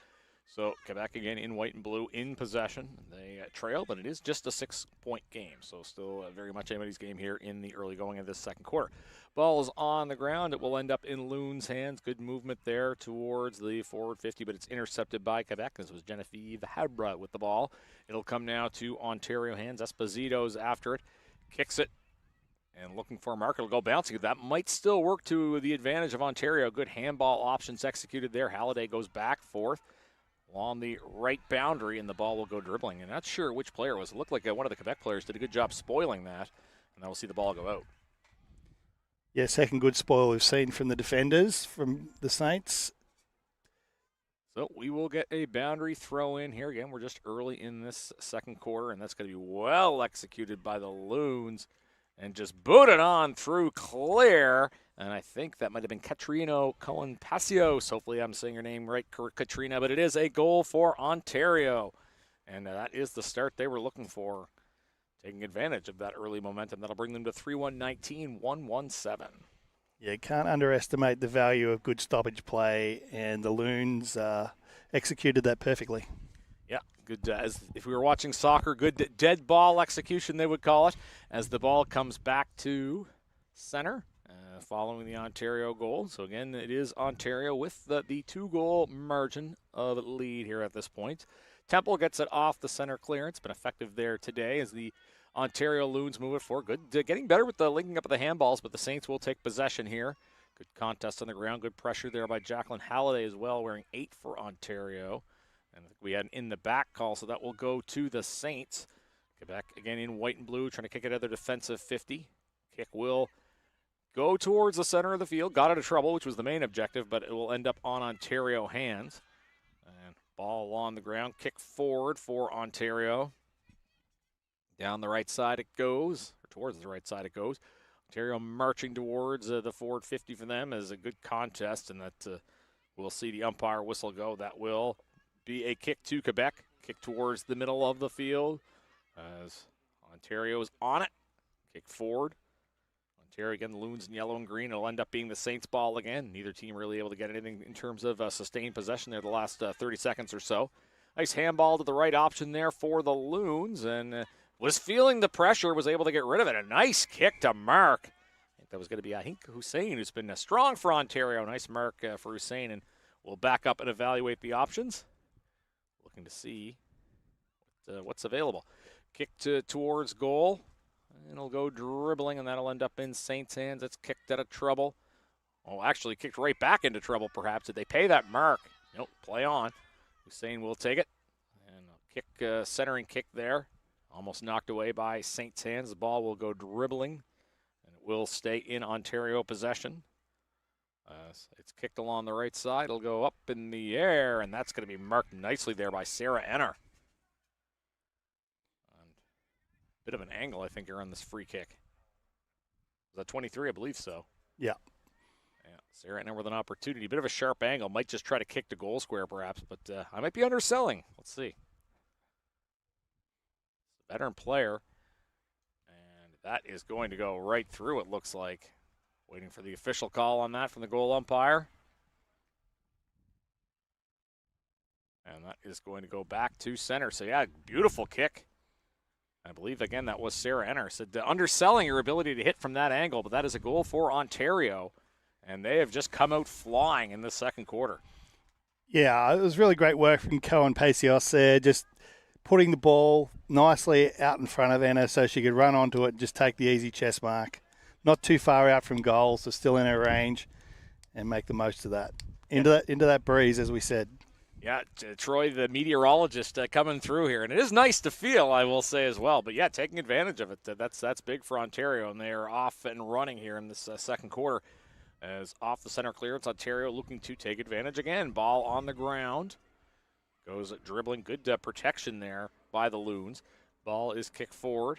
So, Quebec, again, in white and blue, in possession. They trail, but it is just a 6-point game. So, still very much anybody's game here in the early going of this second quarter. Ball is on the ground. It will end up in Loon's hands. Good movement there towards the forward 50, but it's intercepted by Quebec. This was Genevieve Habra with the ball. It'll come now to Ontario hands. Esposito's after it. Kicks it, and looking for a mark. It'll go bouncing. That might still work to the advantage of Ontario. Good handball options executed there. Halliday goes back forth along the right boundary, and the ball will go dribbling. And not sure which player it was. It looked like one of the Quebec players did a good job spoiling that, and now we'll see the ball go out. Yeah, second good spoil we've seen from the defenders, from the Saints. So we will get a boundary throw in here. Again, we're just early in this second quarter, and that's going to be well executed by the Loons and just booted on through clear. And I think that might have been Catrino Cohen-Passios. Hopefully I'm saying your name right, Katrina, but it is a goal for Ontario. And that is the start they were looking for, taking advantage of that early momentum. That'll bring them to 3-1-19, 1-1-7. Yeah, can't underestimate the value of good stoppage play, and the Loons executed that perfectly. Yeah, good. As if we were watching soccer, good dead ball execution, they would call it, as the ball comes back to center following the Ontario goal. So, again, it is Ontario with the 2-goal margin of lead here at this point. Temple gets it off the center clearance, been effective there today as the Ontario Loons move it forward. Good, getting better with the linking up of the handballs, but the Saints will take possession here. Good contest on the ground. Good pressure there by Jacqueline Halliday as well, wearing 8 for Ontario. And we had an in the back call, so that will go to the Saints. Quebec again in white and blue, trying to kick it out of their defensive 50. Kick will go towards the center of the field. Got out of trouble, which was the main objective, but it will end up on Ontario hands. And ball on the ground. Kick forward for Ontario. Down the right side it goes, or towards the right side it goes. Ontario marching towards the forward 50 for them as a good contest, and that we'll see the umpire whistle go. That will be a kick to Quebec. Kick towards the middle of the field as Ontario is on it. Kick forward. Ontario again, the Loons in yellow and green. It'll end up being the Saints ball again. Neither team really able to get anything in terms of sustained possession there the last 30 seconds or so. Nice handball to the right option there for the Loons, and was feeling the pressure, was able to get rid of it. A nice kick to mark. I think that was going to be Hussein, who's been strong for Ontario. Nice mark for Hussein, and we'll back up and evaluate the options. Looking to see what's available. Kick towards goal, and it'll go dribbling, and that'll end up in Saints' hands. It's kicked out of trouble. Oh, actually kicked right back into trouble, perhaps. Did they pay that mark? Nope, play on. Hussein will take it, and a kick, centering kick there. Almost knocked away by Saints' hands. The ball will go dribbling, and it will stay in Ontario possession. It's kicked along the right side. It'll go up in the air, and that's going to be marked nicely there by Sarah Enner. Bit of an angle, I think, here on this free kick. Was that 23? I believe so. Yeah. Yeah, Sarah Enner with an opportunity. Bit of a sharp angle. Might just try to kick the goal square, perhaps, but I might be underselling. Let's see. Veteran player, and that is going to go right through, it looks like. Waiting for the official call on that from the goal umpire. And that is going to go back to center. So, yeah, beautiful kick. I believe, again, that was Sarah Enner. Said underselling your ability to hit from that angle, but that is a goal for Ontario, and they have just come out flying in the second quarter. Yeah, it was really great work from Cohen-Passios there, just putting the ball nicely out in front of Anna so she could run onto it and just take the easy chest mark. Not too far out from goal, so still in her range, and make the most of that. Into that breeze, as we said. Yeah, Troy, the meteorologist, coming through here. And it is nice to feel, I will say as well. But, yeah, taking advantage of it. That's big for Ontario, and they are off and running here in this second quarter. As off the center clearance, Ontario looking to take advantage again. Ball on the ground. Goes dribbling. Good protection there by the Loons. Ball is kicked forward.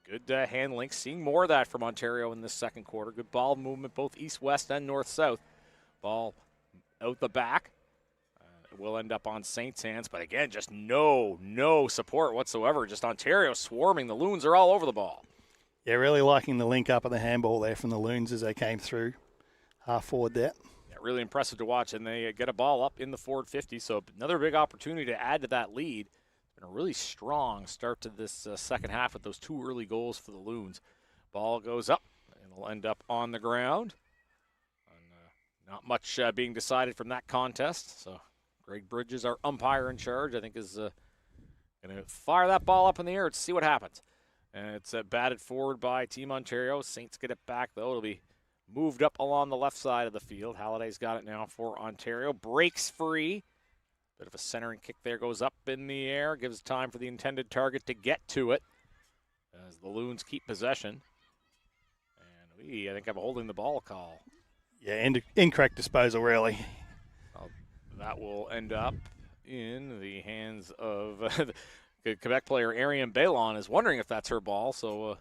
Good handling. Seeing more of that from Ontario in this second quarter. Good ball movement both east-west and north-south. Ball out the back. It will end up on Saints' hands, but again, just no support whatsoever. Just Ontario swarming. The Loons are all over the ball. Yeah, really liking the link up of the handball there from the Loons as they came through half forward there. Yeah, really impressive to watch, and they get a ball up in the forward 50, so another big opportunity to add to that lead. Been a really strong start to this second half with those 2 early goals for the Loons. Ball goes up, and it'll end up on the ground. And, not much being decided from that contest, so Greg Bridges, our umpire in charge, I think is going to fire that ball up in the air to see what happens. And it's batted forward by Team Ontario. Saints get it back, though. It'll be moved up along the left side of the field. Halliday's got it now for Ontario. Breaks free. Bit of a centering kick there. Goes up in the air. Gives time for the intended target to get to it as the Loons keep possession. And we, I think, have a holding the ball call. Yeah, incorrect disposal, really. That will end up in the hands of the Quebec player Ariane Bailon is wondering if that's her ball, so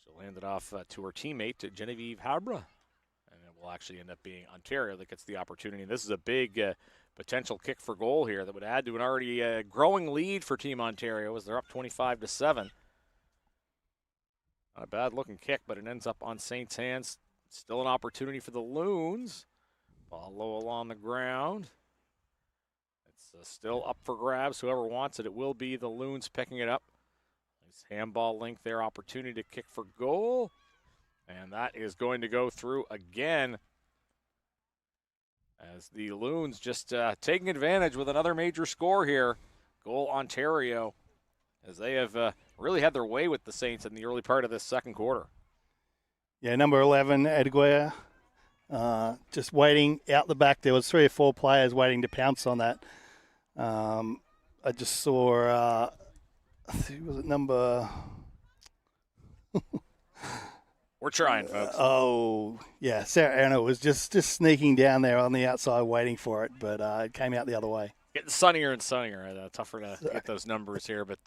she'll hand it off to her teammate, Genevieve Habre. And it will actually end up being Ontario that gets the opportunity. This is a big potential kick for goal here that would add to an already growing lead for Team Ontario as they're up 25-7. Not a bad-looking kick, but it ends up on Saints' hands. Still an opportunity for the Loons. Ball low along the ground. It's still up for grabs. Whoever wants it, it will be the Loons picking it up. Nice handball link there. Opportunity to kick for goal. And that is going to go through again as the Loons just taking advantage with another major score here. Goal Ontario as they have really had their way with the Saints in the early part of this second quarter. Yeah, number 11, Edguia, just waiting out the back. There was 3 or 4 players waiting to pounce on that. I just saw, was it number... We're trying, folks. Oh, yeah, Sarah Anna was just sneaking down there on the outside waiting for it, but it came out the other way. Getting sunnier and sunnier. Tougher to get those numbers here, but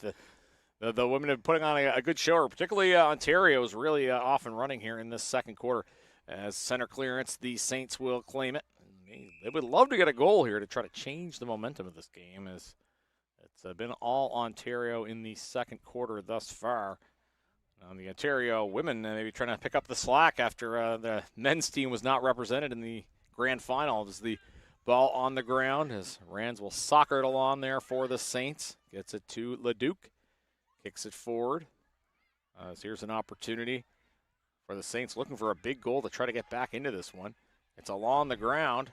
the women have been putting on a good show. Particularly Ontario is really off and running here in this second quarter. As center clearance, the Saints will claim it. They would love to get a goal here to try to change the momentum of this game, as it's been all Ontario in the second quarter thus far. The Ontario women maybe trying to pick up the slack after the men's team was not represented in the grand final. As the ball on the ground, as Rands will soccer it along there for the Saints. Gets it to Leduc. Kicks it forward. So here's an opportunity for the Saints looking for a big goal to try to get back into this one. It's along the ground.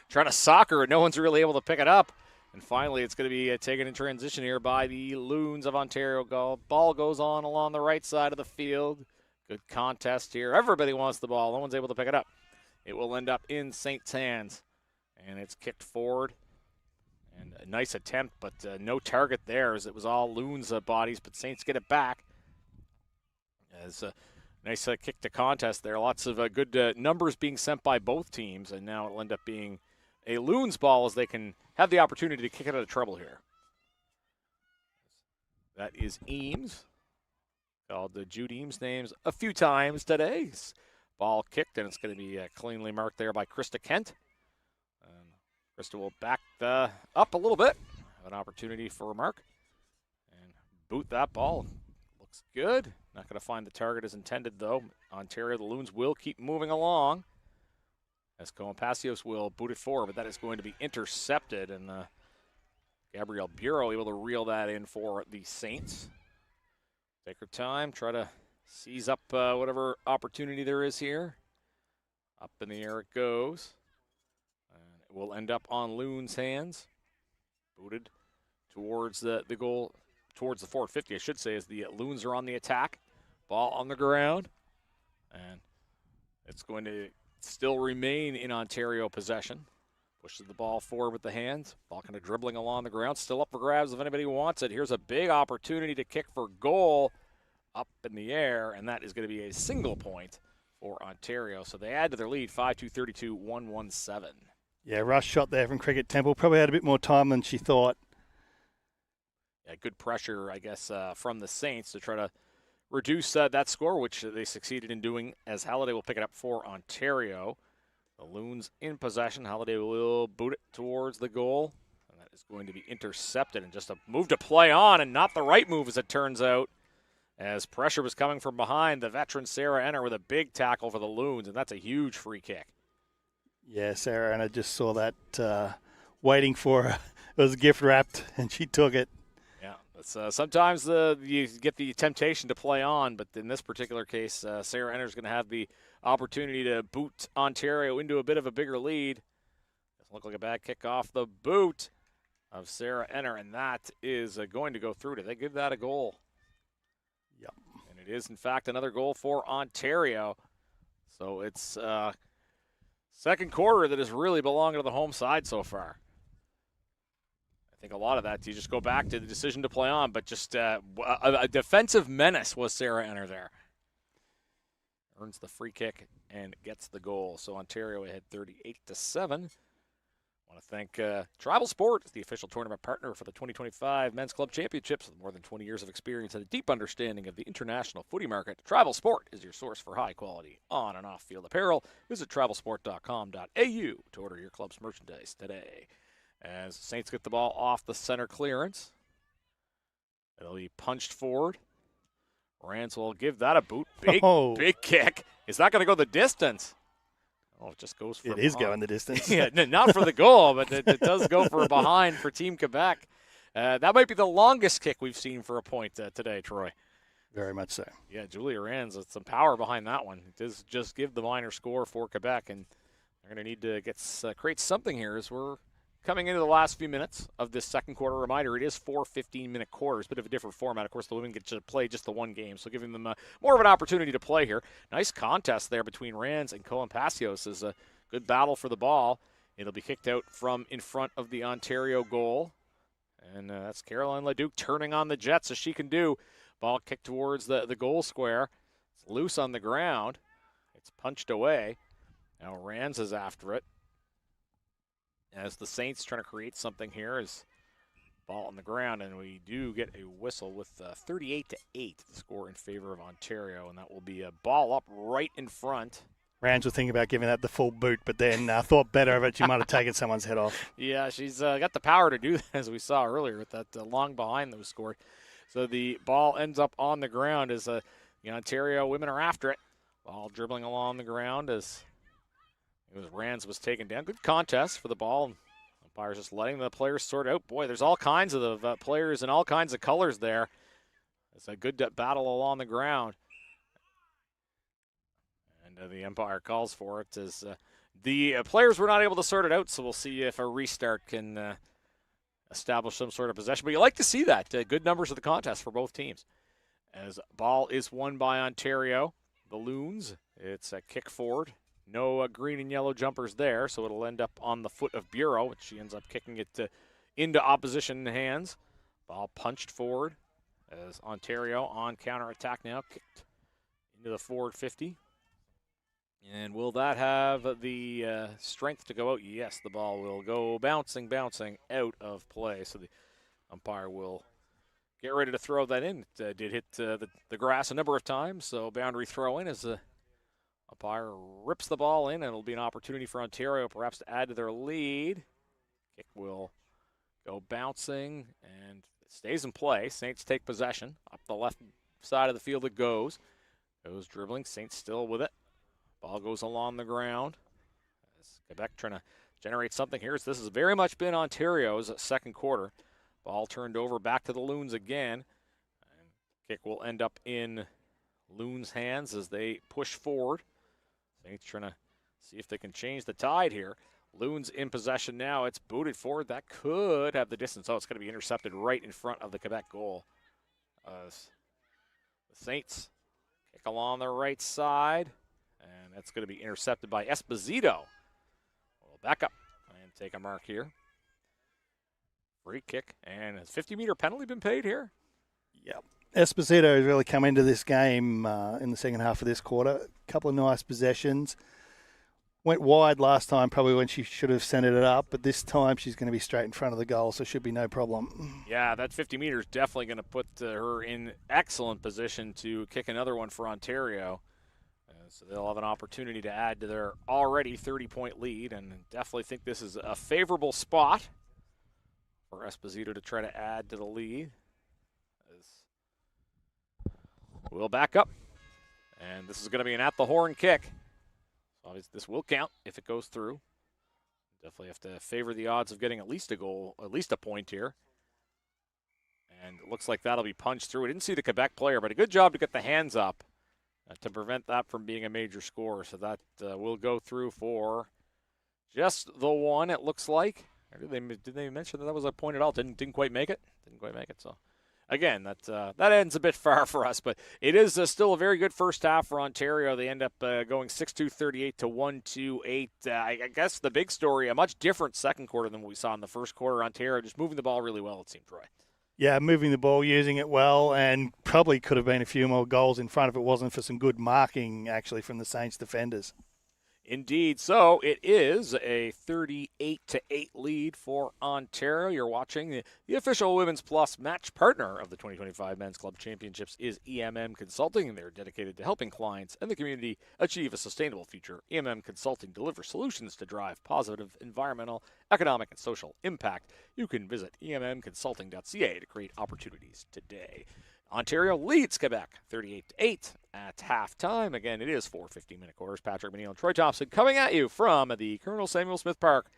Trying to soccer it. No one's really able to pick it up. And finally, it's going to be taken in transition here by the Loons of Ontario. Ball goes on along the right side of the field. Good contest here. Everybody wants the ball. No one's able to pick it up. It will end up in Saints' hands. And it's kicked forward. And a nice attempt, but no target there as it was all Loons' bodies. But Saints get it back. As a nice kick to contest there. Lots of good numbers being sent by both teams. And now it'll end up being a Loons ball as they can have the opportunity to kick it out of trouble here. That is Eames. Called Jude Eames names a few times today. Ball kicked, and it's going to be cleanly marked there by Krista Kent. Krista will back up a little bit. Have an opportunity for a mark. And boot that ball. Looks good. Not going to find the target as intended, though. Ontario, the Loons will keep moving along. As Compasios will boot it forward, but that is going to be intercepted. And Gabrielle Bureau able to reel that in for the Saints. Take her time, try to seize up whatever opportunity there is here. Up in the air it goes. And it will end up on Loon's hands. Booted towards the goal, towards the forward 50, I should say, as the Loons are on the attack. Ball on the ground. And it's going to still remain in Ontario possession. Pushes the ball forward with the hands. Ball kind of dribbling along the ground. Still up for grabs if anybody wants it. Here's a big opportunity to kick for goal up in the air, and that is going to be a single point for Ontario. So they add to their lead, 5-2, 32, 1-1-7. Yeah, rush shot there from Cricket Temple. Probably had a bit more time than she thought. Yeah, good pressure, I guess, from the Saints to try to reduce that score, which they succeeded in doing, as Halliday will pick it up for Ontario. The Loons in possession. Holiday will boot it towards the goal. And that is going to be intercepted, and just a move to play on, and not the right move as it turns out. As pressure was coming from behind, the veteran Sarah Enner with a big tackle for the Loons, and that's a huge free kick. Yeah, Sarah Enner just saw that waiting for her. It was gift wrapped, and she took it. Yeah, it's, sometimes you get the temptation to play on, but in this particular case, Sarah Enner is going to have the opportunity to boot Ontario into a bit of a bigger lead. Doesn't look like a bad kick off the boot of Sarah Enner, and that is going to go through. Did they give that a goal? Yep. And it is, in fact, another goal for Ontario. So it's second quarter that has really belonged to the home side so far. I think a lot of that, you just go back to the decision to play on, but just a defensive menace was Sarah Enner there. Earns the free kick and gets the goal. So Ontario ahead 38-7. I want to thank Tribal Sport, the official tournament partner for the 2025 Men's Club Championships. With more than 20 years of experience and a deep understanding of the international footy market, Tribal Sport is your source for high-quality on- and off-field apparel. Visit tribalsport.com.au to order your club's merchandise today. As Saints get the ball off the center clearance, it'll be punched forward. Rans will give that a boot. Big kick. It's not going to go the distance. Oh, it just goes for It is going the distance. Yeah, not for the goal, but it does go for a behind for Team Quebec. That might be the longest kick we've seen for a point today, Troy. Very much so. Yeah, Julia Rans with some power behind that one. It does just give the minor score for Quebec, and they're going to need to create something here as we're coming into the last few minutes of this second quarter. Reminder, it is 4 15-minute quarters, bit of a different format. Of course, the women get to play just the one game, so giving them more of an opportunity to play here. Nice contest there between Rans and Cohen Passios is a good battle for the ball. It'll be kicked out from in front of the Ontario goal. And that's Caroline Leduc turning on the Jets as she can do. Ball kicked towards the goal square. It's loose on the ground. It's punched away. Now Rans is after it. As the Saints trying to create something here, is ball on the ground, and we do get a whistle with 38-8 the score in favor of Ontario, and that will be a ball up right in front. Rans was thinking about giving that the full boot, but then thought better of it. She might have taken someone's head off. Yeah, she's got the power to do that, as we saw earlier with that long behind that was scored. So the ball ends up on the ground as the Ontario women are after it. Ball dribbling along the ground as Rans was taken down. Good contest for the ball. Umpire's just letting the players sort out. Boy, there's all kinds of the players in all kinds of colors there. It's a good battle along the ground. And the umpire calls for it as the players were not able to sort it out, so we'll see if a restart can establish some sort of possession. But you like to see that. Good numbers of the contest for both teams. As ball is won by Ontario. The Loons, it's a kick forward. No green and yellow jumpers there, so it'll end up on the foot of Bureau, which she ends up kicking it into opposition hands. Ball punched forward as Ontario on counterattack now, kicked into the forward 50. And will that have the strength to go out? Yes, the ball will go bouncing out of play. So the umpire will get ready to throw that in. It did hit the grass a number of times, so boundary throw in as the umpire rips the ball in, and it'll be an opportunity for Ontario perhaps to add to their lead. Kick will go bouncing, and it stays in play. Saints take possession. Up the left side of the field it goes. Goes dribbling. Saints still with it. Ball goes along the ground. As Quebec trying to generate something here. This has very much been Ontario's second quarter. Ball turned over back to the Loons again. And kick will end up in Loons' hands as they push forward. Saints trying to see if they can change the tide here. Loons in possession now. It's booted forward. That could have the distance. Oh, it's going to be intercepted right in front of the Quebec goal. The Saints kick along the right side, and that's going to be intercepted by Esposito. We'll back up and take a mark here. Free kick, and has 50-meter penalty been paid here? Yep. Esposito has really come into this game in the second half of this quarter. A couple of nice possessions. Went wide last time, probably when she should have centered it up, but this time she's going to be straight in front of the goal, so should be no problem. Yeah, that 50 meters definitely going to put her in excellent position to kick another one for Ontario. So they'll have an opportunity to add to their already 30-point lead, and definitely think this is a favorable spot for Esposito to try to add to the lead. We'll back up, and this is going to be an at-the-horn kick. So obviously this will count if it goes through. Definitely have to favor the odds of getting at least a goal, at least a point here. And it looks like that'll be punched through. I didn't see the Quebec player, but a good job to get the hands up to prevent that from being a major score. So that will go through for just the one, it looks like. Or did they mention that was a point at all? Didn't quite make it? Didn't quite make it, so. Again, that ends a bit far for us, but it is still a very good first half for Ontario. They end up going 6-2-38 to 1-2-8. I guess the big story, a much different second quarter than what we saw in the first quarter. Ontario just moving the ball really well, it seemed, Troy. Yeah, moving the ball, using it well, and probably could have been a few more goals in front if it wasn't for some good marking, actually, from the Saints defenders. Indeed. So it is a 38-8 lead for Ontario. You're watching the official Women's Plus match partner of the 2025 Men's Club Championships is EMM Consulting, and they're dedicated to helping clients and the community achieve a sustainable future. EMM Consulting delivers solutions to drive positive environmental, economic, and social impact. You can visit emmconsulting.ca to create opportunities today. Ontario leads Quebec 38-8 at halftime. Again, it is 4 50-minute quarters. Patrick McNeil and Troy Thompson coming at you from the Colonel Samuel Smith Park,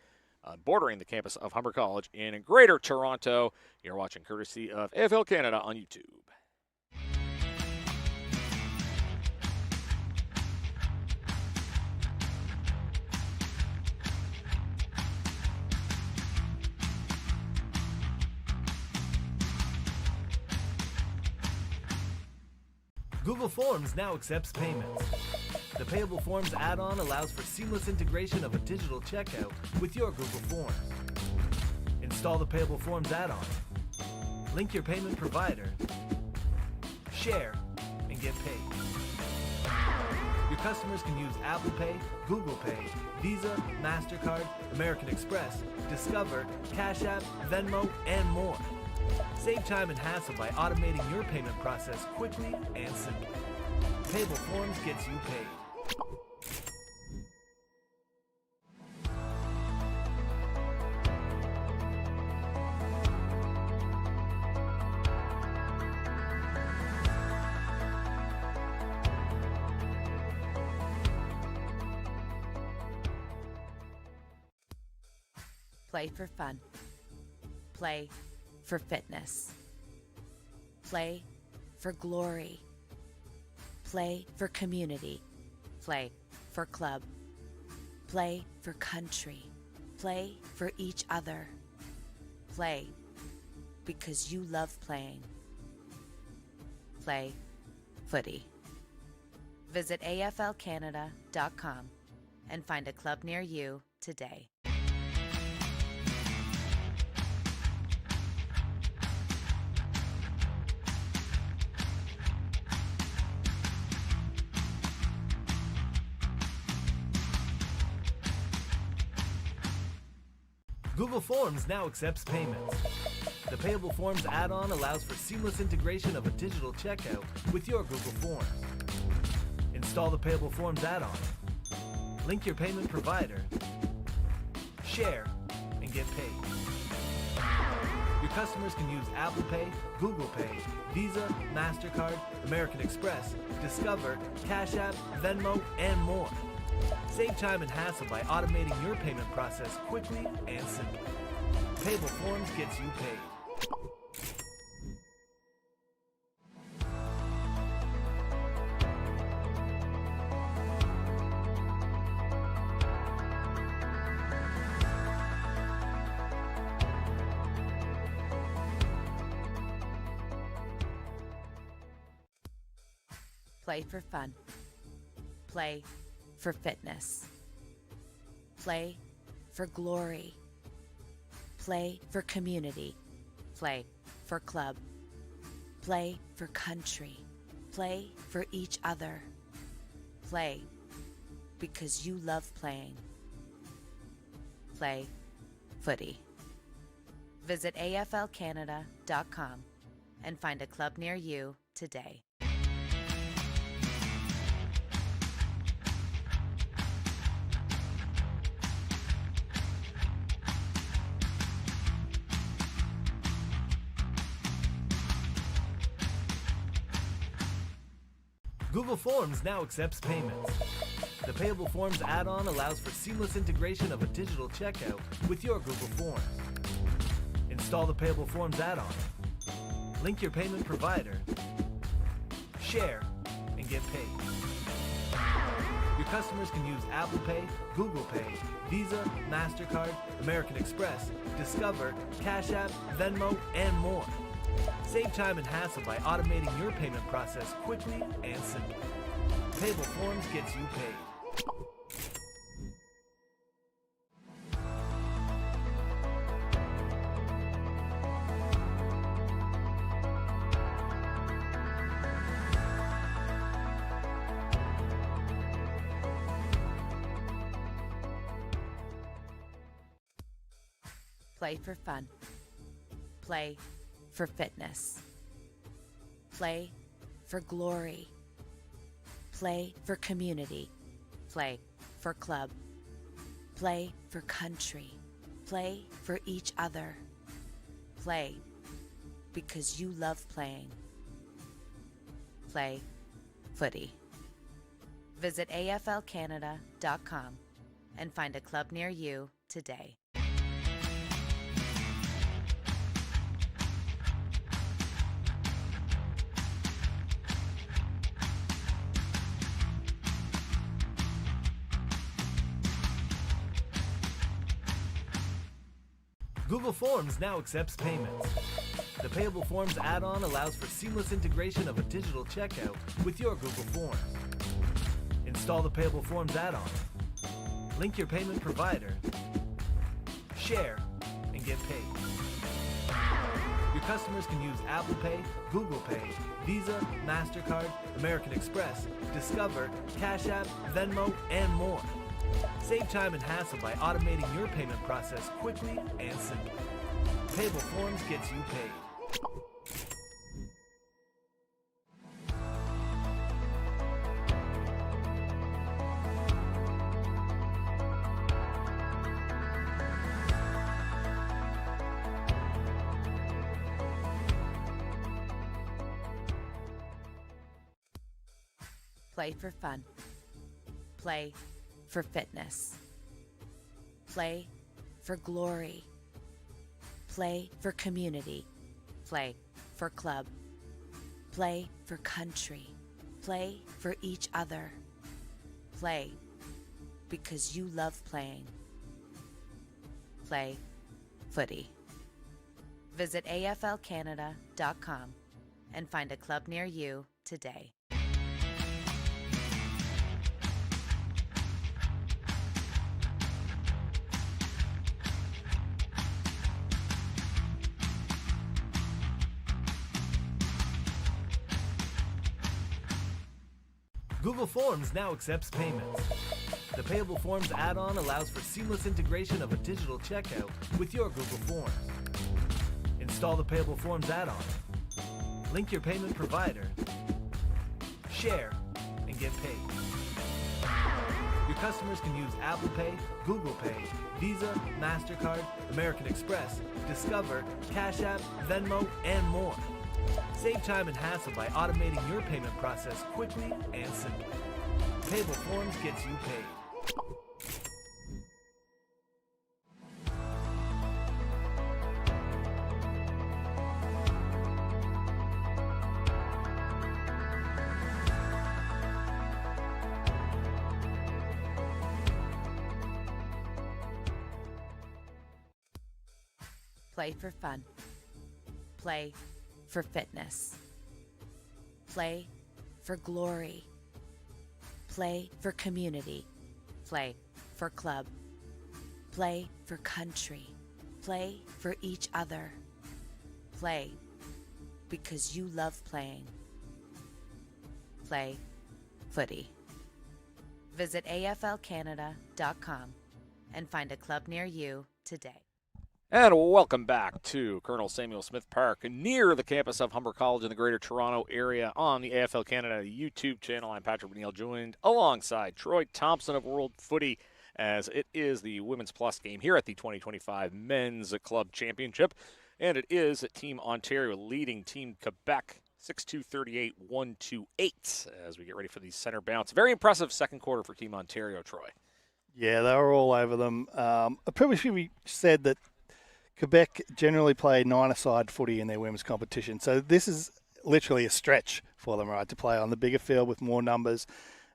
bordering the campus of Humber College in Greater Toronto. You're watching courtesy of AFL Canada on YouTube. Google Forms now accepts payments. The Payable Forms add-on allows for seamless integration of a digital checkout with your Google Forms. Install the Payable Forms add-on. Link your payment provider. Share and get paid. Your customers can use Apple Pay, Google Pay, Visa, MasterCard, American Express, Discover, Cash App, Venmo, and more. Save time and hassle by automating your payment process quickly and simply. Payable Forms gets you paid. Play for fun. Play for fitness. Play for glory. Play for community. Play for club. Play for country. Play for each other. Play because you love playing. Play footy. Visit aflcanada.com and find a club near you today. Google Forms now accepts payments. The Payable Forms add-on allows for seamless integration of a digital checkout with your Google Forms. Install the Payable Forms add-on. Link your payment provider. Share and get paid. Your customers can use Apple Pay, Google Pay, Visa, MasterCard, American Express, Discover, Cash App, Venmo, and more. Save time and hassle by automating your payment process quickly and simply. Payable Forms gets you paid. Play for fun. Play for fitness. Play for glory. Play for community. Play for club. Play for country. Play for each other. Play because you love playing. Play footy. Visit aflcanada.com and find a club near you today. Google Forms now accepts payments. The Payable Forms add-on allows for seamless integration of a digital checkout with your Google Forms. Install the Payable Forms add-on. Link your payment provider. Share and get paid. Your customers can use Apple Pay, Google Pay, Visa, MasterCard, American Express, Discover, Cash App, Venmo, and more. Save time and hassle by automating your payment process quickly and simply. Payable Forms gets you paid. Play for fun. Play for fitness. Play for glory. Play for community. Play for club. Play for country. Play for each other. Play because you love playing. Play footy. Visit aflcanada.com and find a club near you today. Google Forms now accepts payments. The Payable Forms add-on allows for seamless integration of a digital checkout with your Google Forms. Install the Payable Forms add-on. Link your payment provider. Share and get paid. Your customers can use Apple Pay, Google Pay, Visa, MasterCard, American Express, Discover, Cash App, Venmo, and more. Save time and hassle by automating your payment process quickly and simply. Payable Forms gets you paid. Play for fun. Play for fitness. Play for glory. Play for community. Play for club. Play for country. Play for each other. Play because you love playing. Play footy. Visit aflcanada.com and find a club near you today. Google Forms now accepts payments. The Payable Forms add-on allows for seamless integration of a digital checkout with your Google Forms. Install the Payable Forms add-on. Link your payment provider. Share and get paid. Your customers can use Apple Pay, Google Pay, Visa, MasterCard, American Express, Discover, Cash App, Venmo, and more. Save time and hassle by automating your payment process quickly and simply. Payable Forms gets you paid. Play for fun. Play for fitness. Play for glory. Play for community. Play for club. Play for country. Play for each other. Play because you love playing. Play footy. Visit aflcanada.com and find a club near you today. And welcome back to Colonel Samuel Smith Park near the campus of Humber College in the Greater Toronto Area on the AFL Canada YouTube channel. I'm Patrick McNeil, joined alongside Troy Thompson of World Footy as it is the Women's Plus game here at the 2025 Men's Club Championship. And it is Team Ontario leading Team Quebec 6-2, 38-128 as we get ready for the center bounce. Very impressive second quarter for Team Ontario, Troy. Yeah, they were all over them. I probably should be said that Quebec generally play 9-a-side footy in their women's competition. So this is literally a stretch for them, right, to play on the bigger field with more numbers.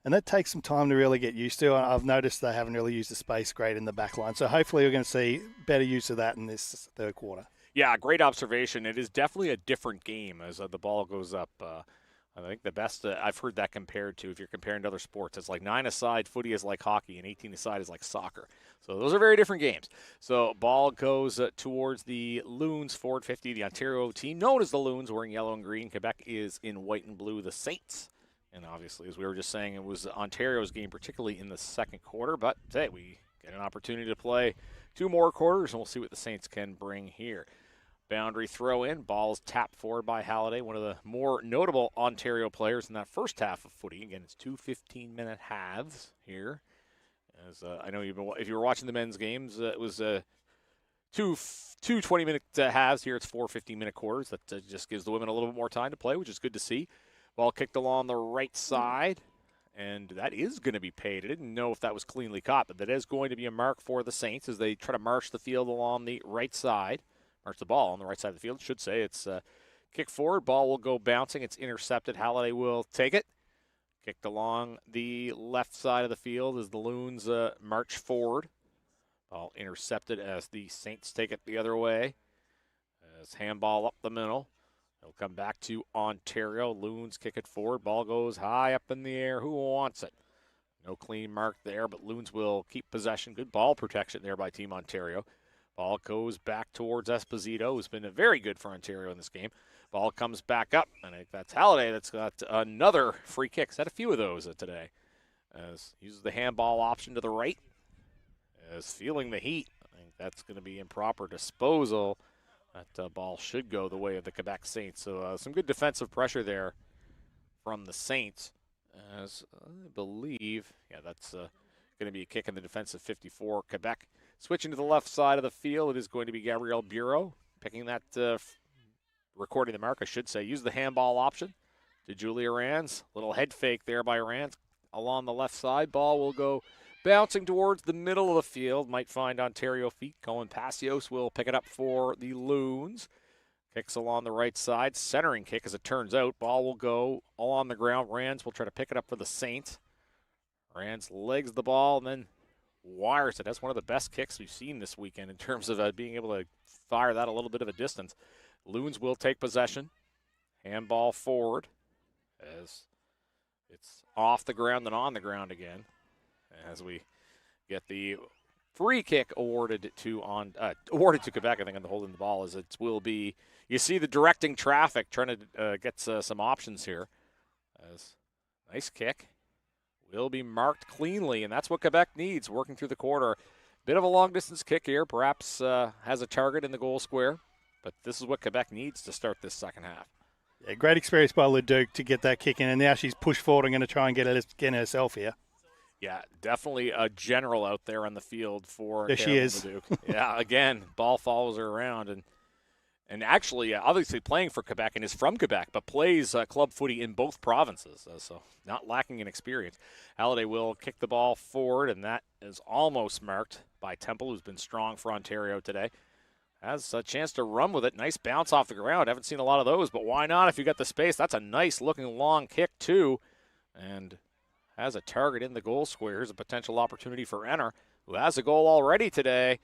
And that takes some time to really get used to. I've noticed they haven't really used the space great in the back line. So hopefully we're going to see better use of that in this third quarter. Yeah, great observation. It is definitely a different game as the ball goes up. I think the best I've heard that compared to, if you're comparing to other sports, it's like 9-a-side footy is like hockey and 18-a-side is like soccer. So those are very different games. So ball goes towards the Loons forward 50, the Ontario team known as the Loons, wearing yellow and green. Quebec is in white and blue, the Saints. And obviously, as we were just saying, it was Ontario's game, particularly in the second quarter. But hey, we get an opportunity to play 2 more quarters, and we'll see what the Saints can bring here. Boundary throw in, ball's tapped forward by Halliday, one of the more notable Ontario players in that first half of footy. Again, it's 2 15-minute halves here. As I know if you were watching the men's games, it was two 20-minute halves. Here it's 4 15-minute quarters. That just gives the women a little bit more time to play, which is good to see. Ball kicked along the right side, and that is going to be paid. I didn't know if that was cleanly caught, but that is going to be a mark for the Saints as they try to march the field along the right side. March the ball on the right side of the field. Should say it's kick forward. Ball will go bouncing. It's intercepted. Halliday will take it. Kicked along the left side of the field as the Loons march forward. Ball intercepted as the Saints take it the other way. As handball up the middle. It'll come back to Ontario. Loons kick it forward. Ball goes high up in the air. Who wants it? No clean mark there, but Loons will keep possession. Good ball protection there by Team Ontario. Ball goes back towards Esposito, who's been very good for Ontario in this game. Ball comes back up, and I think that's Halliday that's got another free kick. He's had a few of those today. As uses the handball option to the right. As feeling the heat. I think that's going to be improper disposal. That ball should go the way of the Quebec Saints. So some good defensive pressure there from the Saints. As I believe, that's going to be a kick in the defensive 54. Quebec switching to the left side of the field. It is going to be Gabrielle Bureau picking that, recording the mark, I should say. Use the handball option to Julia Rands. Little head fake there by Rands along the left side. Ball will go bouncing towards the middle of the field. Might find Ontario feet. Cohen Passios will pick it up for the Loons. Kicks along the right side. Centering kick as it turns out. Ball will go along the ground. Rands will try to pick it up for the Saints. Rands legs the ball and then wires it. That's one of the best kicks we've seen this weekend in terms of being able to fire that a little bit of a distance. Loons will take possession. Handball forward as it's off the ground and on the ground again. As we get the free kick awarded to Quebec, I think, on the holding the ball, as it will be. You see the directing traffic trying to get some options here. As nice kick. Will be marked cleanly, and that's what Quebec needs working through the quarter. Bit of a long-distance kick here, perhaps has a target in the goal square, but this is what Quebec needs to start this second half. Yeah, great experience by Leduc to get that kick in, and now she's pushed forward and going to try and get herself here. Yeah, definitely a general out there on the field for there she is. Leduc. Yeah, again, ball follows her around, and actually, obviously playing for Quebec and is from Quebec, but plays club footy in both provinces, so not lacking in experience. Halliday will kick the ball forward, and that is almost marked by Temple, who's been strong for Ontario today. Has a chance to run with it. Nice bounce off the ground. Haven't seen a lot of those, but why not if you got the space? That's a nice-looking long kick, too, and has a target in the goal square. Here's a potential opportunity for Enner, who has a goal already today,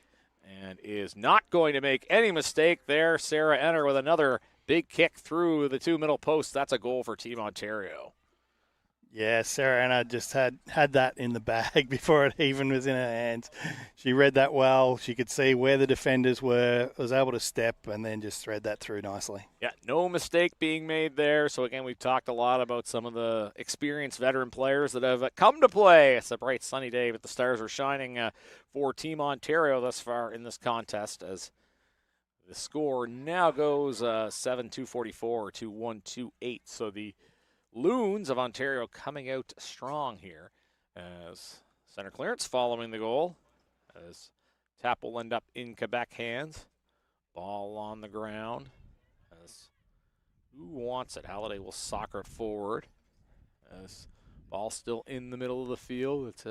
and is not going to make any mistake there. Sarah Enner with another big kick through the 2 middle posts. That's a goal for Team Ontario. Yeah, Sarah Enner just had that in the bag before it even was in her hands. She read that well. She could see where the defenders were, was able to step, and then just thread that through nicely. Yeah, no mistake being made there. So, again, we've talked a lot about some of the experienced veteran players that have come to play. It's a bright, sunny day, but the stars are shining for Team Ontario thus far in this contest, as the score now goes 7-2-44 to 1-2-8. So the Loons of Ontario coming out strong here as center clearance following the goal, as tap will end up in Quebec hands. Ball on the ground as Who wants it? Halliday will soccer it forward. As ball still in the middle of the field. It's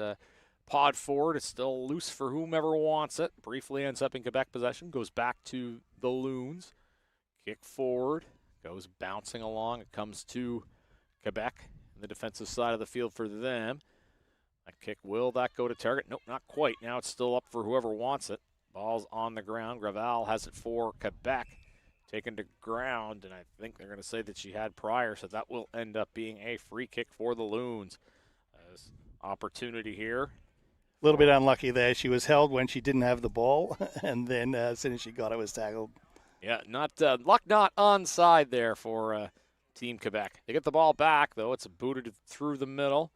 pod forward. It's still loose for whomever wants it. Briefly ends up in Quebec possession. Goes back to the Loons. Kick forward. Goes bouncing along. It comes to Quebec. The defensive side of the field for them. That kick, will that go to target? Nope, not quite. Now it's still up for whoever wants it. Ball's on the ground. Graval has it for Quebec. Taken to ground, and I think they're going to say that she had prior, so that will end up being a free kick for the Loons. As opportunity here. A little bit unlucky there. She was held when she didn't have the ball, and then as soon as she got it, was tackled. Yeah, not luck not onside there for Team Quebec. They get the ball back, though. It's booted through the middle.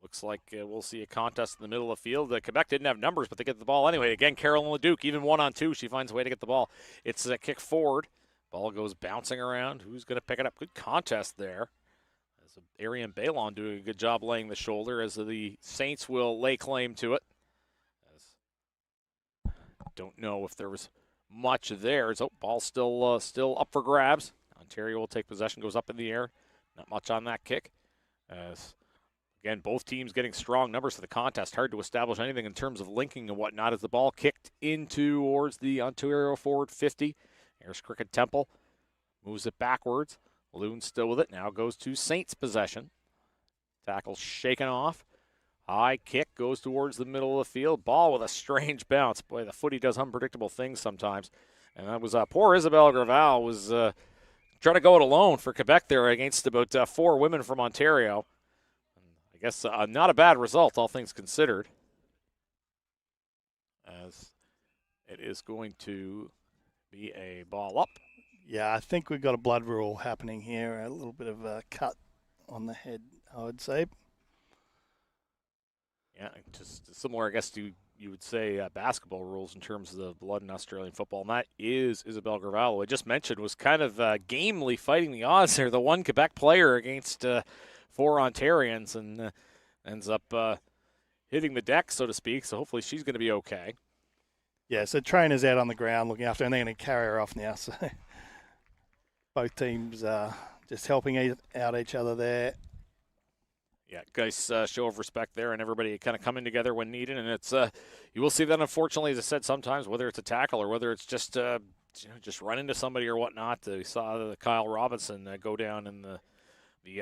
Looks like we'll see a contest in the middle of the field. Quebec didn't have numbers, but they get the ball anyway. Again, Carolyn Leduc, even 1-on-2, she finds a way to get the ball. It's a kick forward. Ball goes bouncing around. Who's going to pick it up? Good contest there. As Ariane Balon doing a good job laying the shoulder, as the Saints will lay claim to it. Don't know if there was much there. So ball still up for grabs. Ontario will take possession, goes up in the air. Not much on that kick. Again, both teams getting strong numbers for the contest. Hard to establish anything in terms of linking and whatnot as the ball kicked in towards the Ontario forward 50. Here's Cricket Temple. Moves it backwards. Loon still with it. Now goes to Saints possession. Tackle shaken off. High kick goes towards the middle of the field. Ball with a strange bounce. Boy, the footy does unpredictable things sometimes. And that was poor Isabelle Graval was trying to go it alone for Quebec there against about 4 women from Ontario. I guess not a bad result, all things considered, as it is going to be a ball up. Yeah, I think we've got a blood rule happening here. A little bit of a cut on the head, I would say. Yeah, just similar, I guess, to you would say basketball rules in terms of the blood in Australian football. And that is Isabelle Graval, who I just mentioned, was kind of gamely fighting the odds there. The one Quebec player against 4 Ontarians, and ends up hitting the deck, so to speak. So hopefully she's going to be okay. Yeah, so trainer's out on the ground looking after her, and they're going to carry her off now. So both teams just helping out each other there. Yeah, nice show of respect there, and everybody kind of coming together when needed. And it's you will see that, unfortunately, as I said, sometimes whether it's a tackle or whether it's just just run into somebody or whatnot. We saw Kyle Robinson go down in the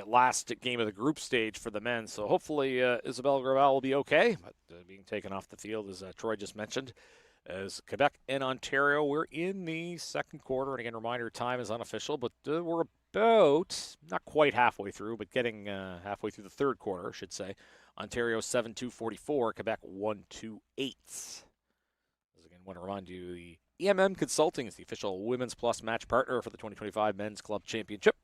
last game of the group stage for the men. So hopefully Isabelle Graval will be okay, but being taken off the field, as Troy just mentioned. As Quebec and Ontario, we're in the second quarter. And again, reminder, time is unofficial, but we're about, not quite halfway through, but getting halfway through the third quarter, I should say. Ontario 7-2-44, Quebec 1-2-8. As again, want to remind you, the EMM Consulting is the official Women's Plus match partner for the 2025 Men's Club Championship.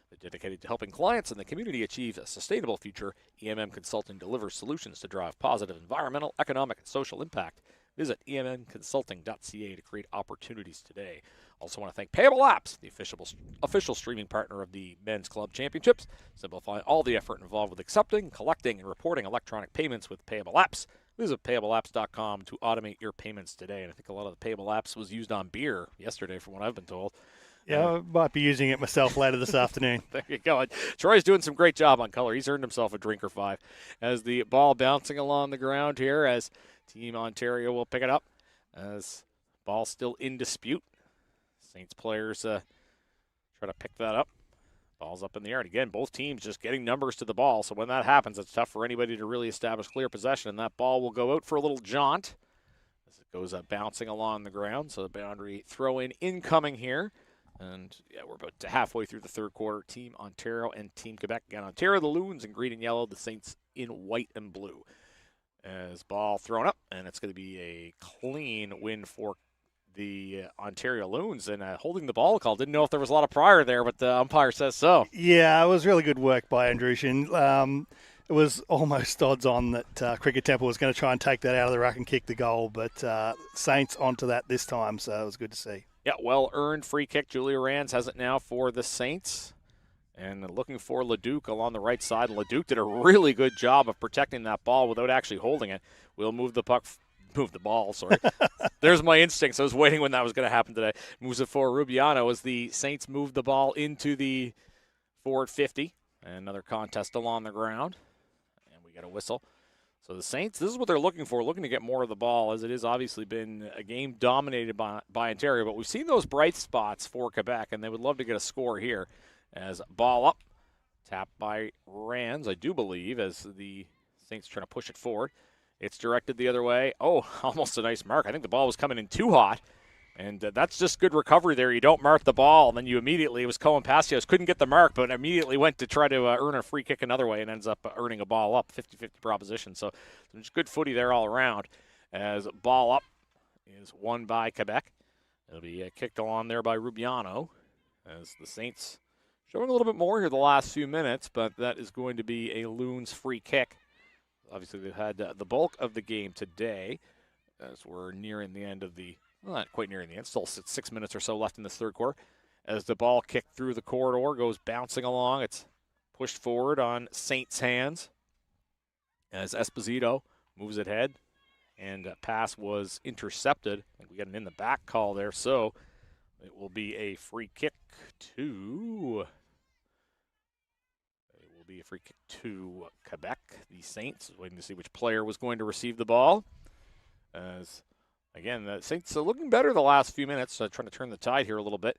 They're dedicated to helping clients in the community achieve a sustainable future. EMM Consulting delivers solutions to drive positive environmental, economic, and social impact. Visit emnconsulting.ca to create opportunities today. Also want to thank Payable Apps, the official streaming partner of the Men's Club Championships. Simplify all the effort involved with accepting, collecting, and reporting electronic payments with Payable Apps. Visit payableapps.com to automate your payments today. And I think a lot of the Payable Apps was used on beer yesterday, from what I've been told. Yeah, I might be using it myself later this afternoon. There you go. Troy's doing some great job on color. He's earned himself a drink or 5. As the ball bouncing along the ground here, as Team Ontario will pick it up. As ball still in dispute. Saints players try to pick that up. Ball's up in the air. And again, both teams just getting numbers to the ball. So when that happens, it's tough for anybody to really establish clear possession. And that ball will go out for a little jaunt as it goes bouncing along the ground. So the boundary throw in incoming here. And yeah, we're about halfway through the third quarter. Team Ontario and Team Quebec. Again, Ontario, the Loons in green and yellow. The Saints in white and blue. As ball thrown up, and it's going to be a clean win for the Ontario Loons. And holding the ball call. Didn't know if there was a lot of prior there, but the umpire says so. Yeah, it was really good work by Intermission. It was almost odds on that Cricket Temple was going to try and take that out of the ruck and kick the goal, but Saints onto that this time, so it was good to see. Yeah, well-earned free kick. Julia Rands has it now for the Saints. And looking for Leduc along the right side. Leduc did a really good job of protecting that ball without actually holding it. We'll move the puck move the ball, sorry. There's my instincts. I was waiting when that was going to happen today. Moves it for Rubiano as the Saints move the ball into the forward 50. And another contest along the ground. And we get a whistle. So the Saints, this is what they're looking for, looking to get more of the ball, as it has obviously been a game dominated by Ontario. But we've seen those bright spots for Quebec, and they would love to get a score here. As ball up, tapped by Rands, I do believe, as the Saints trying to push it forward. It's directed the other way. Oh, almost a nice mark. I think the ball was coming in too hot. And that's just good recovery there. You don't mark the ball, and then you immediately, it was Cohen Passios, couldn't get the mark, but immediately went to try to earn a free kick another way and ends up earning a ball up, 50-50 proposition. So just good footy there all around. As ball up is won by Quebec. It'll be kicked along there by Rubiano as the Saints showing a little bit more here the last few minutes, but that is going to be a Loons free kick. Obviously, they've had the bulk of the game today as we're nearing the end of the, well, not quite nearing the end, still 6 minutes or so left in this third quarter. As the ball kicked through the corridor, goes bouncing along. It's pushed forward on Saints' hands as Esposito moves it ahead, and pass was intercepted. I think we got an in the back call there, so it will be a free kick to Quebec. The Saints waiting to see which player was going to receive the ball. As again, the Saints are looking better the last few minutes, trying to turn the tide here a little bit.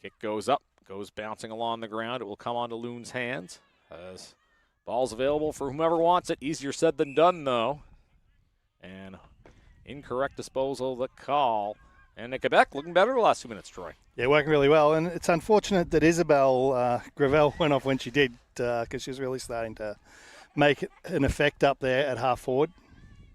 Kick goes up, goes bouncing along the ground. It will come onto Loon's hands. As ball's available for whomever wants it. Easier said than done, though. And incorrect disposal, the call. And Quebec looking better the last 2 minutes, Troy. Yeah, working really well. And it's unfortunate that Isabel Gravel went off when she did, because she's really starting to make an effect up there at half forward.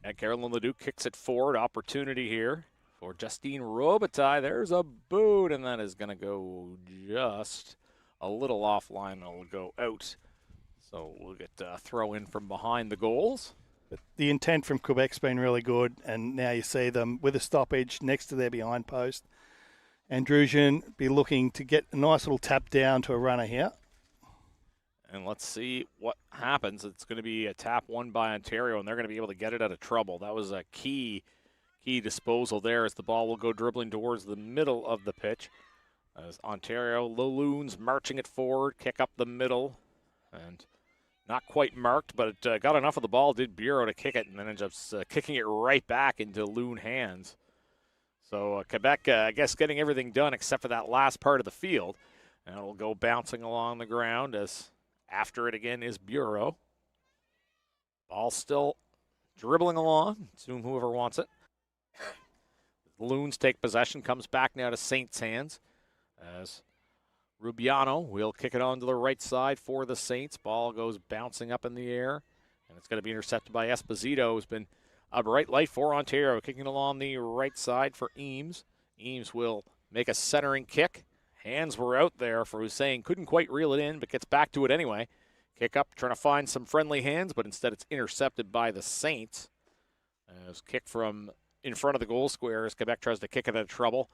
And Carolyn Leduc kicks it forward. Opportunity here for Justine Robitaille. There's a boot, and that is going to go just a little offline. It'll go out. So we'll get a throw in from behind the goals. But the intent from Quebec's been really good, and now you see them with a stoppage next to their behind post. Andrusian be looking to get a nice little tap down to a runner here. And let's see what happens. It's going to be a tap won by Ontario, and they're going to be able to get it out of trouble. That was a key disposal there, as the ball will go dribbling towards the middle of the pitch. As Ontario, the Loons marching it forward, kick up the middle, and not quite marked, but it got enough of the ball, did Bureau to kick it, and then ends up kicking it right back into Loon hands. So Quebec, I guess, getting everything done except for that last part of the field. And it'll go bouncing along the ground as after it again is Bureau. Ball still dribbling along. Assume whoever wants it. The Loons take possession. Comes back now to Saints' hands. As Rubiano will kick it on to the right side for the Saints. Ball goes bouncing up in the air. And it's going to be intercepted by Esposito, who's been a bright light for Ontario. Kicking along the right side for Eames. Eames will make a centering kick. Hands were out there for Hussein. Couldn't quite reel it in, but gets back to it anyway. Kick up, trying to find some friendly hands, but instead it's intercepted by the Saints. As kick from in front of the goal square as Quebec tries to kick it out of trouble.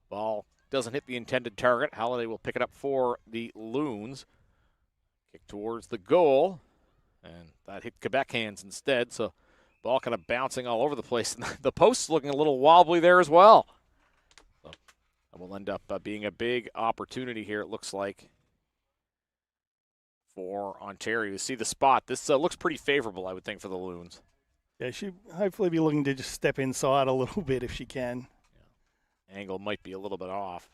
Ball doesn't hit the intended target. Halliday will pick it up for the Loons. Kick towards the goal, and that hit Quebec hands instead, so ball kind of bouncing all over the place. The post's looking a little wobbly there as well. Will end up being a big opportunity here, it looks like, for Ontario. You see the spot. This looks pretty favorable, I would think, for the Loons. Yeah, she'll hopefully be looking to just step inside a little bit if she can. Yeah. Angle might be a little bit off.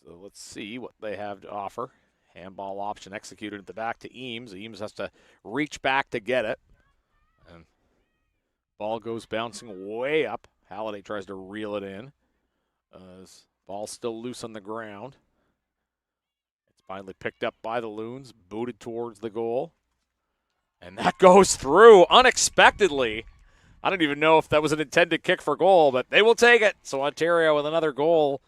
So let's see what they have to offer. Handball option executed at the back to Eames. Eames has to reach back to get it. And ball goes bouncing way up. Halliday tries to reel it in. Ball still loose on the ground. It's finally picked up by the Loons, booted towards the goal. And that goes through unexpectedly. I don't even know if that was an intended kick for goal, but they will take it. So Ontario with another goal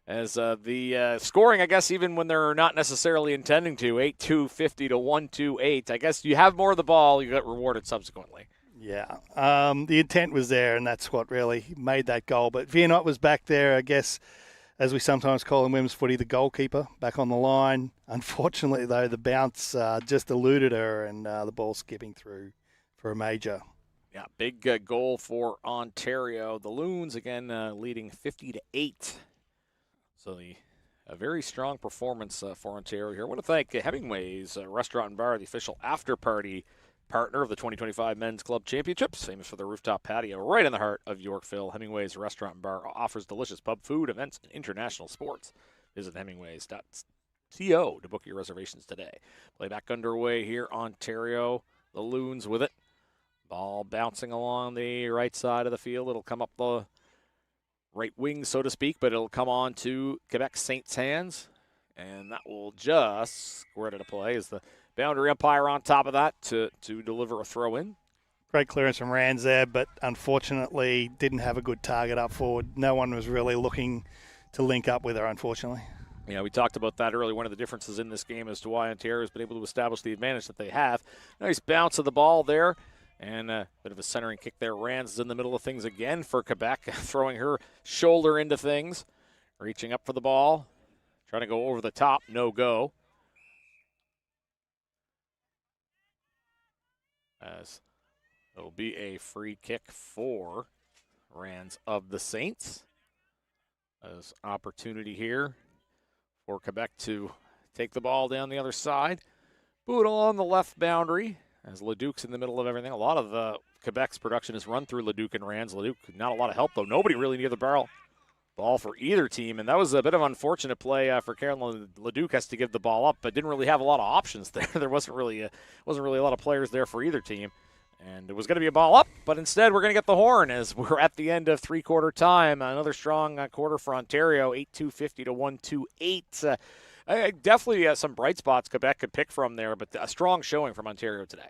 as the scoring, I guess, even when they're not necessarily intending to, 8-2, 50 to 1-2-8. I guess you have more of the ball, you get rewarded subsequently. Yeah, the intent was there, and that's what really made that goal. But Vianot was back there, I guess, as we sometimes call in women's footy, the goalkeeper, back on the line. Unfortunately, though, the bounce just eluded her, and the ball skipping through for a major. Yeah, big goal for Ontario. The Loons again leading 50-8. So a very strong performance for Ontario here. I want to thank Hemingway's Restaurant and Bar, the official after-party partner of the 2025 Men's Club Championships, famous for their rooftop patio right in the heart of Yorkville. Hemingway's Restaurant and Bar offers delicious pub food, events, and international sports. Visit hemingways.co to book your reservations today. Playback underway here. Ontario, the Loons with it. Ball bouncing along the right side of the field. It'll come up the right wing, so to speak, but it'll come on to Quebec Saints' hands, and that will just square it into play as the boundary umpire on top of that to deliver a throw in. Great clearance from Rands there, but unfortunately didn't have a good target up forward. No one was really looking to link up with her, unfortunately. Yeah, we talked about that earlier. One of the differences in this game as to why Ontario has been able to establish the advantage that they have. Nice bounce of the ball there, and a bit of a centering kick there. Rands is in the middle of things again for Quebec, throwing her shoulder into things, reaching up for the ball, trying to go over the top, no go. As it'll be a free kick for Rands of the Saints. As opportunity here for Quebec to take the ball down the other side. Boot along the left boundary as Leduc's in the middle of everything. A lot of Quebec's production is run through Leduc and Rands. Leduc, not a lot of help, though. Nobody really near the barrel. Ball for either team, and that was a bit of unfortunate play for Caroline. Leduc has to give the ball up, but didn't really have a lot of options there. There wasn't really a lot of players there for either team, and it was going to be a ball up, but instead we're going to get the horn as we're at the end of three-quarter time. Another strong quarter for Ontario, 8-2, 50-1-2-8. Definitely some bright spots Quebec could pick from there, but a strong showing from Ontario today.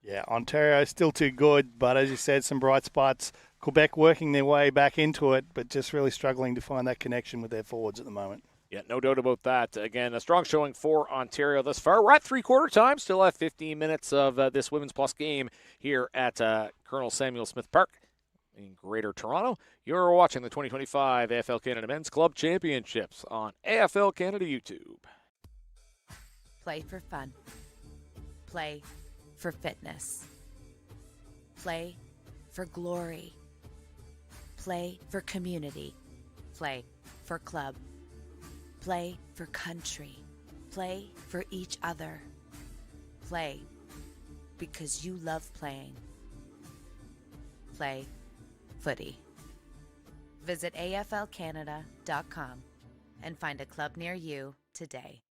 Yeah, Ontario is still too good, but as you said, some bright spots. Quebec working their way back into it, but just really struggling to find that connection with their forwards at the moment. Yeah, no doubt about that. Again, a strong showing for Ontario thus far. We're at three-quarter time, still have 15 minutes of this Women's Plus game here at Colonel Samuel Smith Park in Greater Toronto. You're watching the 2025 AFL Canada Men's Club Championships on AFL Canada YouTube. Play for fun. Play for fitness. Play for glory. Play for community. Play for club. Play for country. Play for each other. Play because you love playing. Play footy. Visit AFLCanada.com and find a club near you today.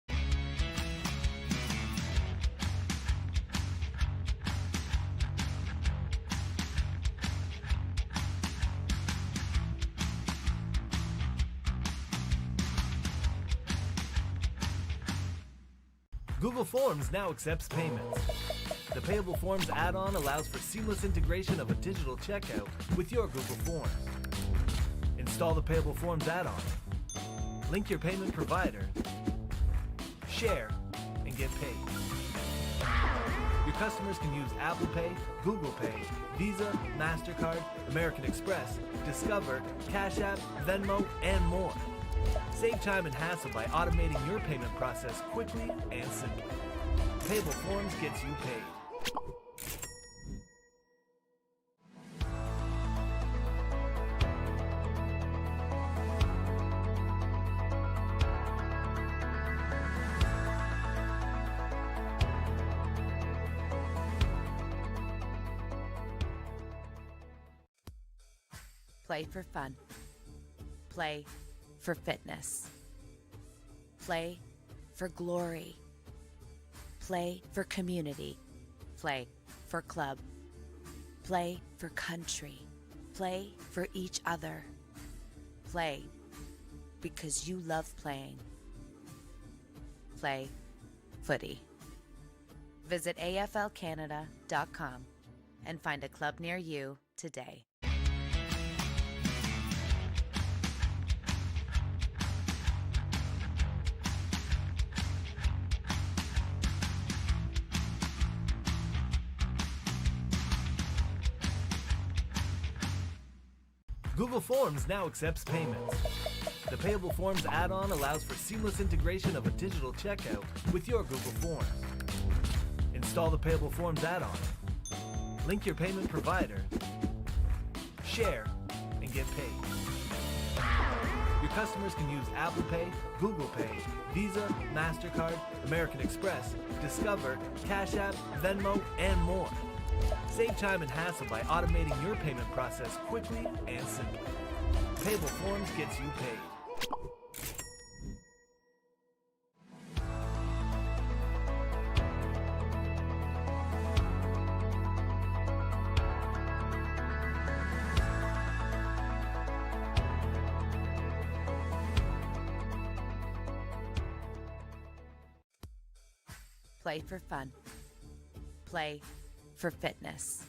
Google Forms now accepts payments. The Payable Forms add-on allows for seamless integration of a digital checkout with your Google Forms. Install the Payable Forms add-on. Link your payment provider. Share and get paid. Your customers can use Apple Pay, Google Pay, Visa, MasterCard, American Express, Discover, Cash App, Venmo, and more. Save time and hassle by automating your payment process quickly and simply. Payable Forms gets you paid. Play for fun. Play for fitness. Play for glory. Play for community. Play for club. Play for country. Play for each other. Play because you love playing. Play footy. Visit AFLCanada.com and find a club near you today. Google Forms now accepts payments. The Payable Forms add-on allows for seamless integration of a digital checkout with your Google Forms. Install the Payable Forms add-on. Link your payment provider, share, and get paid. Your customers can use Apple Pay, Google Pay, Visa, MasterCard, American Express, Discover, Cash App, Venmo, and more. Save time and hassle by automating your payment process quickly and simply. Payable Forms gets you paid. Play for fun. Play for fitness.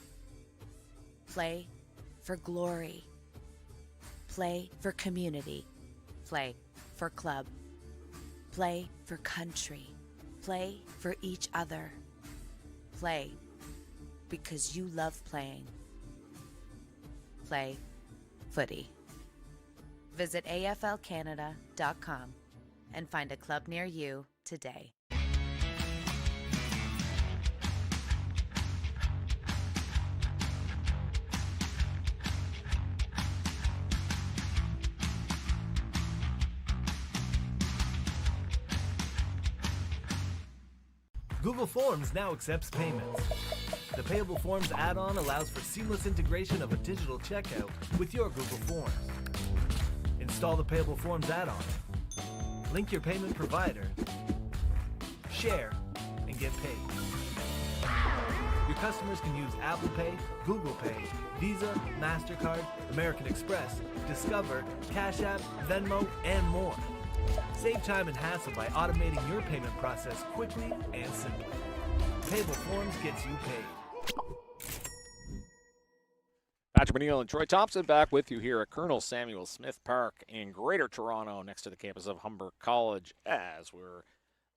Play for glory. Play for community. Play for club. Play for country. Play for each other. Play because you love playing. Play footy. Visit AFLCanada.com and find a club near you today. Google Forms now accepts payments. The Payable Forms add-on allows for seamless integration of a digital checkout with your Google Forms. Install the Payable Forms add-on. Link your payment provider. Share and get paid. Your customers can use Apple Pay, Google Pay, Visa, MasterCard, American Express, Discover, Cash App, Venmo, and more. Save time and hassle by automating your payment process quickly and simply. Payable Forms gets you paid. Patrick McNeil and Troy Thompson back with you here at Colonel Samuel Smith Park in Greater Toronto next to the campus of Humber College as we're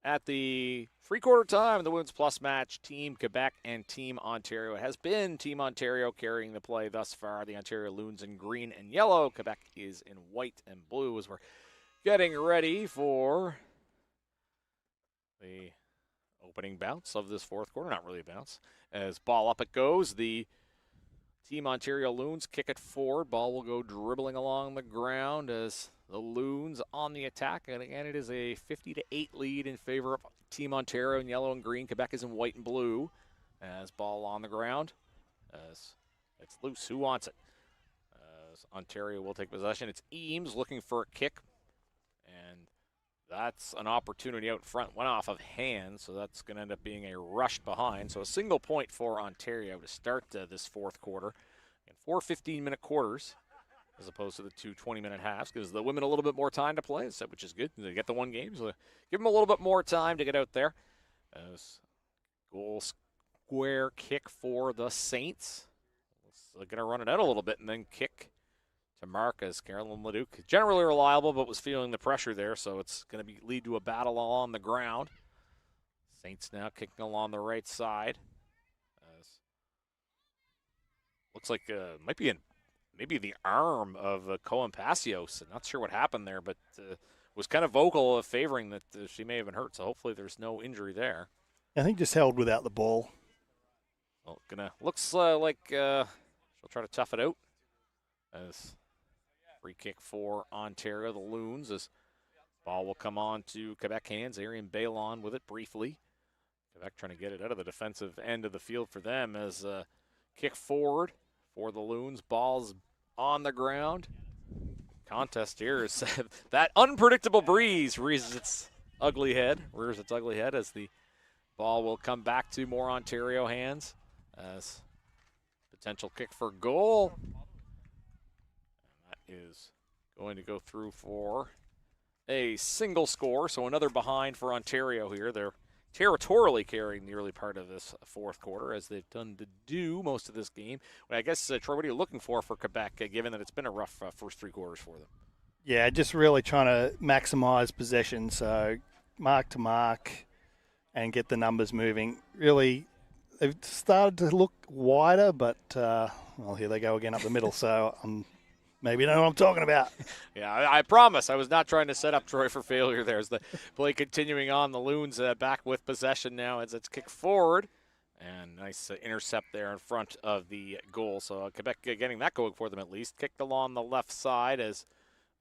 at the three-quarter time of the Women's Plus match. Team Quebec and Team Ontario. It has been Team Ontario carrying the play thus far. The Ontario Loons in green and yellow. Quebec is in white and blue as we're getting ready for the opening bounce of this fourth quarter. Not really a bounce. As ball up it goes. The Team Ontario Loons kick it forward. Ball will go dribbling along the ground as the Loons on the attack. And again, it is a 50-8 lead in favor of Team Ontario in yellow and green. Quebec is in white and blue. As ball on the ground. As it's loose. Who wants it? As Ontario will take possession. It's Eames looking for a kick. And that's an opportunity out front. Went off of hands, so that's going to end up being a rush behind. So a single point for Ontario to start this fourth quarter. And 4 15-minute quarters as opposed to the 2 20-minute halves. Gives the women a little bit more time to play, which is good. They get the one game, so give them a little bit more time to get out there. As goal square kick for the Saints. They're going to run it out a little bit and then kick to mark as Carolyn Leduc, generally reliable, but was feeling the pressure there, so it's going to lead to a battle on the ground. Saints now kicking along the right side. Looks like might be maybe the arm of Cohen Passios. Not sure what happened there, but was kind of vocal of favoring that she may have been hurt, so hopefully there's no injury there. I think just held without the ball. Well, looks like she'll try to tough it out. As free kick for Ontario, the Loons, as ball will come on to Quebec hands. Arian Bailon with it briefly. Quebec trying to get it out of the defensive end of the field for them as kick forward for the Loons. Ball's on the ground. Contest here is that unpredictable breeze rears its ugly head as the ball will come back to more Ontario hands as potential kick for goal. Is going to go through for a single score, so another behind for Ontario here. They're territorially carrying the early part of this fourth quarter, as they've done to do most of this game. Well, I guess, Troy, what are you looking for Quebec, given that it's been a rough first three quarters for them? Yeah, just really trying to maximise possession, so mark to mark and get the numbers moving. Really, they've started to look wider, but, well, here they go again up the middle, so maybe you know what I'm talking about. Yeah, I promise. I was not trying to set up Troy for failure there. As the play continuing on, the Loons back with possession now as it's kicked forward. And nice intercept there in front of the goal. So Quebec getting that going for them at least. Kicked along the left side as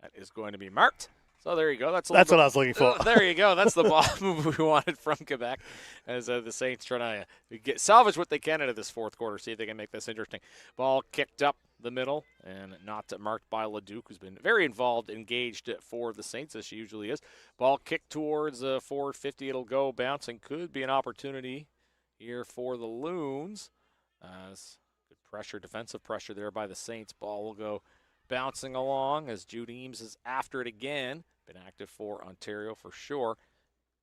that is going to be marked. So there you go. That's what I was looking for. There you go. That's the ball move we wanted from Quebec as the Saints trying to salvage what they can out of this fourth quarter. See if they can make this interesting. Ball kicked up the middle and not marked by Leduc, who's been very involved, engaged for the Saints, as she usually is. Ball kicked towards forward 50. It'll go bouncing. Could be an opportunity here for the Loons. Good pressure, defensive pressure there by the Saints. Ball will go bouncing along as Jude Eames is after it again. Been active for Ontario for sure.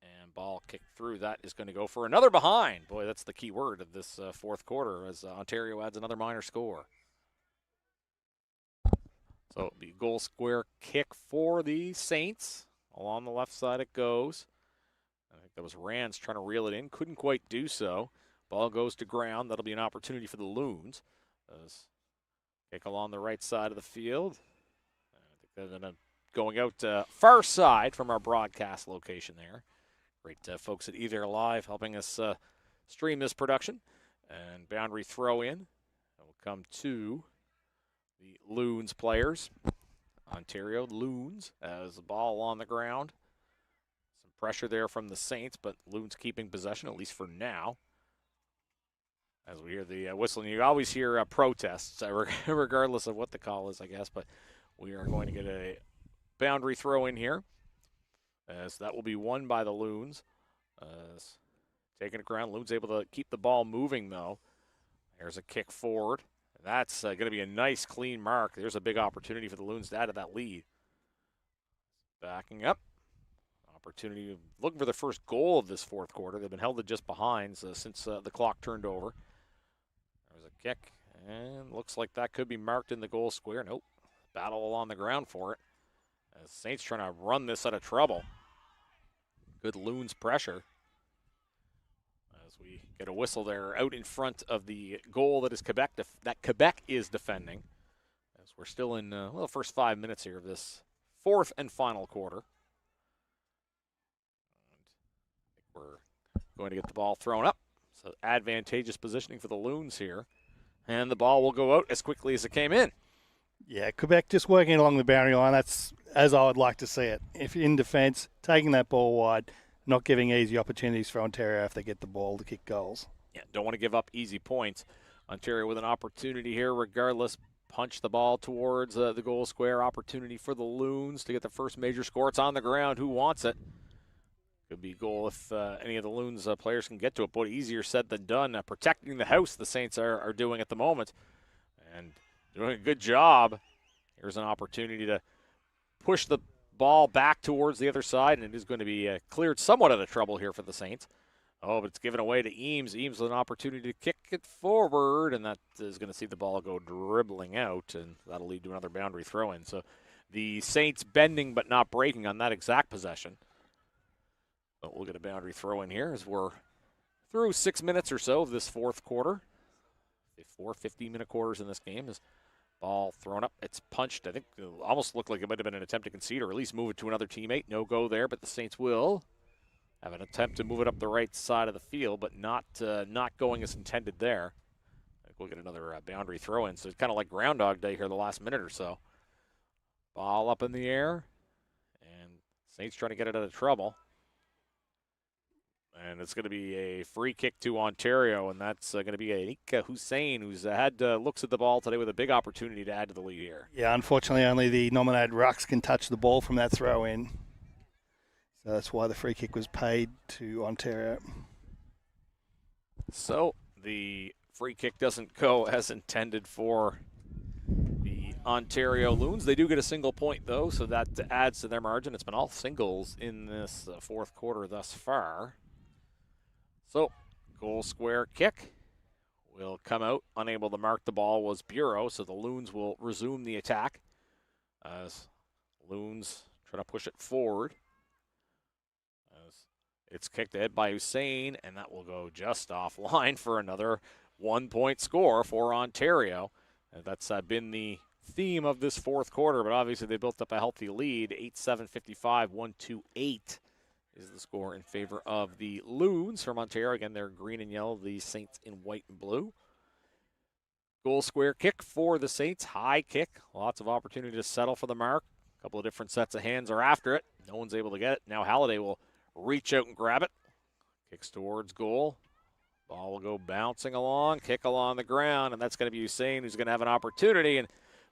And ball kicked through. That is going to go for another behind. Boy, that's the key word of this fourth quarter as Ontario adds another minor score. So it'll be goal square kick for the Saints. Along the left side it goes. I think that was Rands trying to reel it in. Couldn't quite do so. Ball goes to ground. That'll be an opportunity for the Loons. Kick along the right side of the field. I think they're going out far side from our broadcast location there. Great folks at Either Live helping us stream this production. And boundary throw in. That will come to the Loons players. Ontario Loons as the ball on the ground. Some pressure there from the Saints, but Loons keeping possession, at least for now. As we hear the whistling, you always hear protests, regardless of what the call is, I guess. But we are going to get a boundary throw in here, as that will be won by the Loons. Taking it ground, Loons able to keep the ball moving, though. There's a kick forward. That's going to be a nice, clean mark. There's a big opportunity for the Loons to add to that lead. Backing up. Opportunity, looking for the first goal of this fourth quarter. They've been held to just behind since the clock turned over. There's a kick, and looks like that could be marked in the goal square. Nope. Battle along the ground for it. As Saints trying to run this out of trouble. Good Loons pressure. As we get a whistle there out in front of the goal that is Quebec is defending. As we're still in the first 5 minutes here of this fourth and final quarter. We're going to get the ball thrown up. So advantageous positioning for the Loons here. And the ball will go out as quickly as it came in. Yeah, Quebec just working along the boundary line. That's as I would like to see it. If in defence, taking that ball wide, not giving easy opportunities for Ontario if they get the ball to kick goals. Yeah, don't want to give up easy points. Ontario with an opportunity here regardless. Punch the ball towards the goal square. Opportunity for the Loons to get the first major score. It's on the ground. Who wants it? Could be a goal if any of the Loons players can get to it. But easier said than done. Protecting the house the Saints are doing at the moment. And doing a good job. Here's an opportunity to push the ball back towards the other side. And it is going to be cleared somewhat out of trouble here for the Saints. Oh, but it's given away to Eames. Eames with an opportunity to kick it forward. And that is going to see the ball go dribbling out. And that'll lead to another boundary throw-in. So the Saints bending but not breaking on that exact possession. But we'll get a boundary throw in here as we're through 6 minutes or so of this fourth quarter. 4 15-minute quarters in this game. Is ball thrown up. It's punched. I think it almost looked like it might have been an attempt to concede or at least move it to another teammate. No go there, but the Saints will have an attempt to move it up the right side of the field, but not going as intended there. I think we'll get another boundary throw in. So it's kind of like Groundhog Day here the last minute or so. Ball up in the air, and Saints trying to get it out of trouble. And it's going to be a free kick to Ontario, and that's going to be Anika Hussein, who's had looks at the ball today with a big opportunity to add to the lead here. Yeah, unfortunately, only the nominated rucks can touch the ball from that throw in. So that's why the free kick was paid to Ontario. So the free kick doesn't go as intended for the Ontario Loons. They do get a single point, though, so that adds to their margin. It's been all singles in this fourth quarter thus far. So, goal square kick will come out. Unable to mark the ball was Bureau, so the Loons will resume the attack as Loons try to push it forward. As it's kicked ahead by Hussein, and that will go just offline for another 1-point score for Ontario. And that's been the theme of this fourth quarter, but obviously they built up a healthy lead, 8-7, 55, 1-2-8. is the score in favor of the Loons from Ontario. Again, they're green and yellow, the Saints in white and blue. Goal square kick for the Saints. High kick. Lots of opportunity to settle for the mark. A couple of different sets of hands are after it. No one's able to get it. Now Halliday will reach out and grab it. Kicks towards goal. Ball will go bouncing along, kick along the ground, and that's going to be Hussein, who's going to have an opportunity and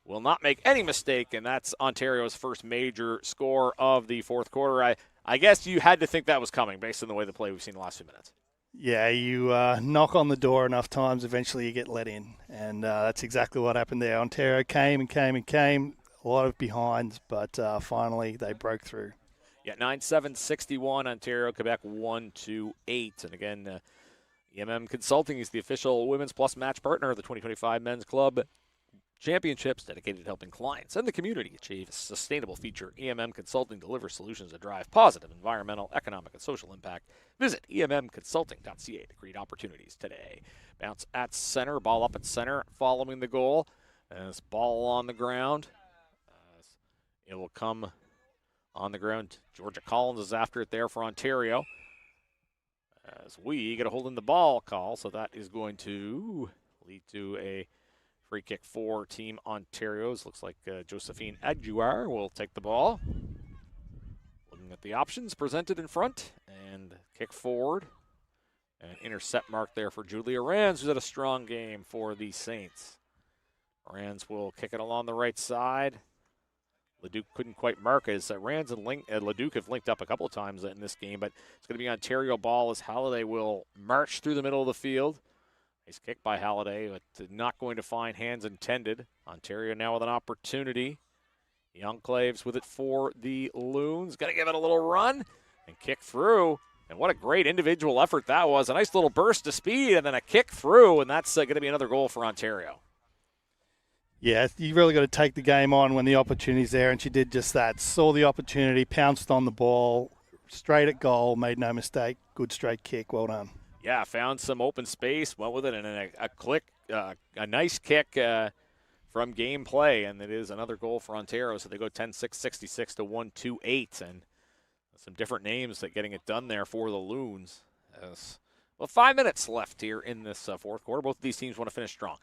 will not make any mistake, and that's Ontario's first major score of the fourth quarter. I guess you had to think that was coming based on the way the play we've seen the last few minutes. Yeah, you knock on the door enough times, eventually you get let in. And that's exactly what happened there. Ontario came and came and came. A lot of behinds, but finally they broke through. Yeah, 9-7-61, Ontario, Quebec 1-8. And again, EMM Consulting is the official Women's Plus match partner of the 2025 Men's Club Championships, dedicated to helping clients and the community achieve a sustainable future. EMM Consulting delivers solutions that drive positive environmental, economic, and social impact. Visit emmconsulting.ca to create opportunities today. Bounce at center, ball up at center following the goal. As ball on the ground, it will come on the ground. Georgia Collins is after it there for Ontario. As we get a hold in the ball call, so that is going to lead to a free kick for Team Ontario's. Looks like Josephine Adjuar will take the ball. Looking at the options presented in front, and kick forward. An intercept mark there for Julia Rands, who's had a strong game for the Saints. Rands will kick it along the right side. Leduc couldn't quite mark as Rands and Leduc have linked up a couple of times in this game, but it's going to be Ontario ball as Halliday will march through the middle of the field. Nice kick by Halliday, but not going to find hands intended. Ontario now with an opportunity. Young Claves with it for the Loons. Going to give it a little run and kick through. And what a great individual effort that was. A nice little burst of speed and then a kick through, and that's going to be another goal for Ontario. Yeah, you really got to take the game on when the opportunity's there, and she did just that. Saw the opportunity, pounced on the ball, straight at goal, made no mistake. Good straight kick, well done. Yeah, found some open space, went with it, and a nice kick from game play, and it is another goal for Ontario. So they go 10-6-66 to 1-2-8, and some different names that getting it done there for the Loons. Well, 5 minutes left here in this fourth quarter. Both of these teams want to finish strong.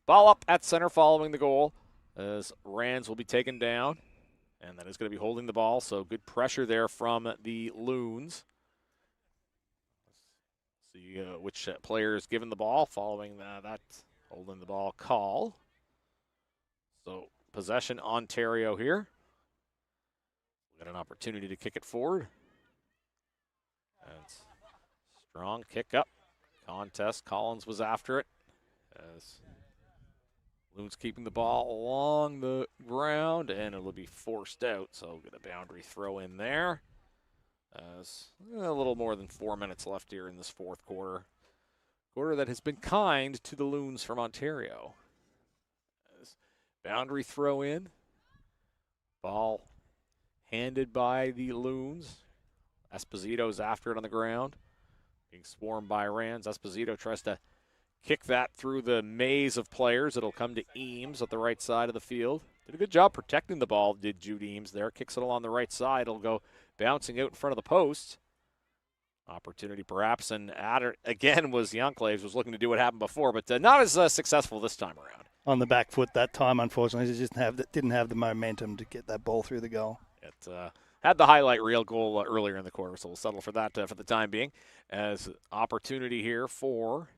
Ball up at center following the goal as Rands will be taken down, and that is going to be holding the ball, so good pressure there from the Loons. See which player is given the ball following that holding the ball call. So possession Ontario here. We got an opportunity to kick it forward. And strong kick up. Contest. Collins was after it. As Loons keeping the ball along the ground, and it will be forced out. So get a boundary throw in there. As a little more than 4 minutes left here in this fourth quarter. Quarter that has been kind to the Loons from Ontario. As boundary throw in. Ball handed by the Loons. Esposito's after it on the ground. Being swarmed by Rands. Esposito tries to kick that through the maze of players. It'll come to Eames at the right side of the field. Did a good job protecting the ball, did Jude Eames there. Kicks it along the right side. It'll go bouncing out in front of the post. Opportunity perhaps, and at it again was Youngclaves, was looking to do what happened before, but not as successful this time around. On the back foot that time, unfortunately, they just didn't have the momentum to get that ball through the goal. It had the highlight reel goal earlier in the quarter, so we'll settle for that for the time being. As opportunity here for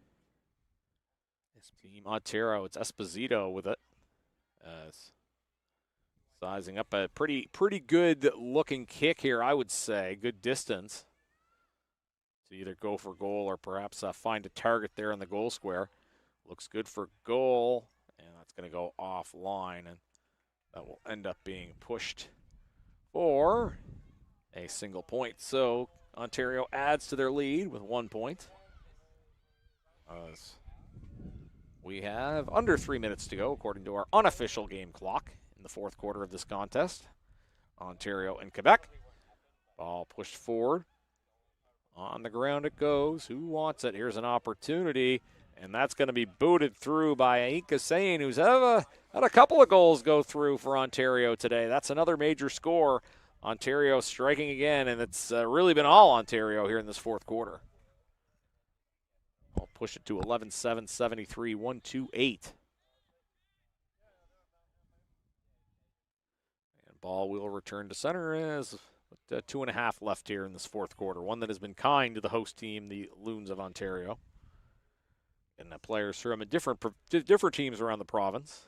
Team Ontario, it's Esposito with it. Sizing up a pretty good looking kick here, I would say. Good distance to either go for goal or perhaps find a target there in the goal square. Looks good for goal, and that's going to go offline, and that will end up being pushed for a single point. So Ontario adds to their lead with 1 point. We have under 3 minutes to go, according to our unofficial game clock, in the fourth quarter of this contest. Ontario and Quebec. Ball pushed forward. On the ground it goes. Who wants it? Here's an opportunity, and that's going to be booted through by Aika Sain, who's had a couple of goals go through for Ontario today. That's another major score Ontario striking again, and it's really been all Ontario here in this fourth quarter. I'll push it to 11-7, 73, 1-2-8. And ball will return to center as 2.5 left here in this fourth quarter. One that has been kind to the host team, the Loons of Ontario. And the players from different teams around the province.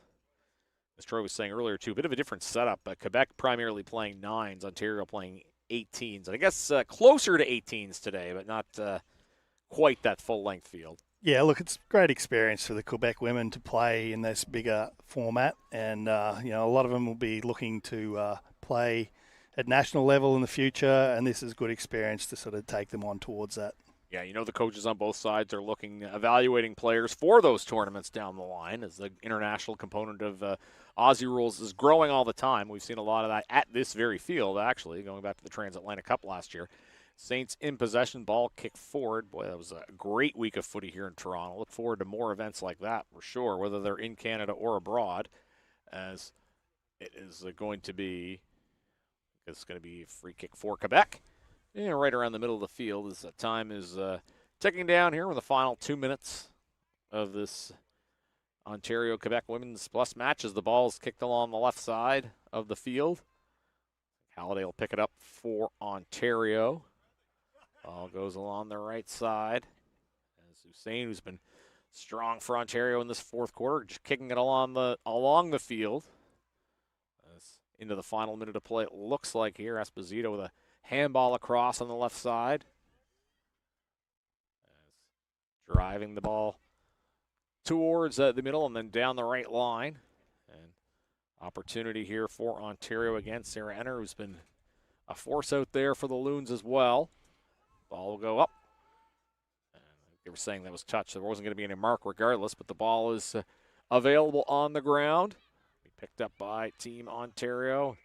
As Troy was saying earlier, too, a bit of a different setup. Quebec primarily playing 9s, Ontario playing 18s. I guess closer to 18s today, but not quite that full-length field. Yeah, look, it's great experience for the Quebec women to play in this bigger format. And, a lot of them will be looking to play at national level in the future, and this is good experience to sort of take them on towards that. Yeah, the coaches on both sides are evaluating players for those tournaments down the line, as the international component of Aussie rules is growing all the time. We've seen a lot of that at this very field, actually, going back to the Transatlantic Cup last year. Saints in possession, ball kicked forward. Boy, that was a great week of footy here in Toronto. Look forward to more events like that for sure, whether they're in Canada or abroad, as it is going to be free kick for Quebec. Yeah, right around the middle of the field as time is ticking down here with the final 2 minutes of this Ontario-Quebec Women's Plus match as the ball is kicked along the left side of the field. Halliday will pick it up for Ontario. Ball goes along the right side. As Hussein, who's been strong for Ontario in this fourth quarter, just kicking it along the field. As into the final minute of play, it looks like here. Esposito with a handball across on the left side. As driving the ball towards the middle and then down the right line. And opportunity here for Ontario again. Sarah Enner, who's been a force out there for the Loons as well. Ball will go up. And they were saying that was touch. There wasn't going to be any mark regardless, but the ball is available on the ground. Picked up by Team Ontario.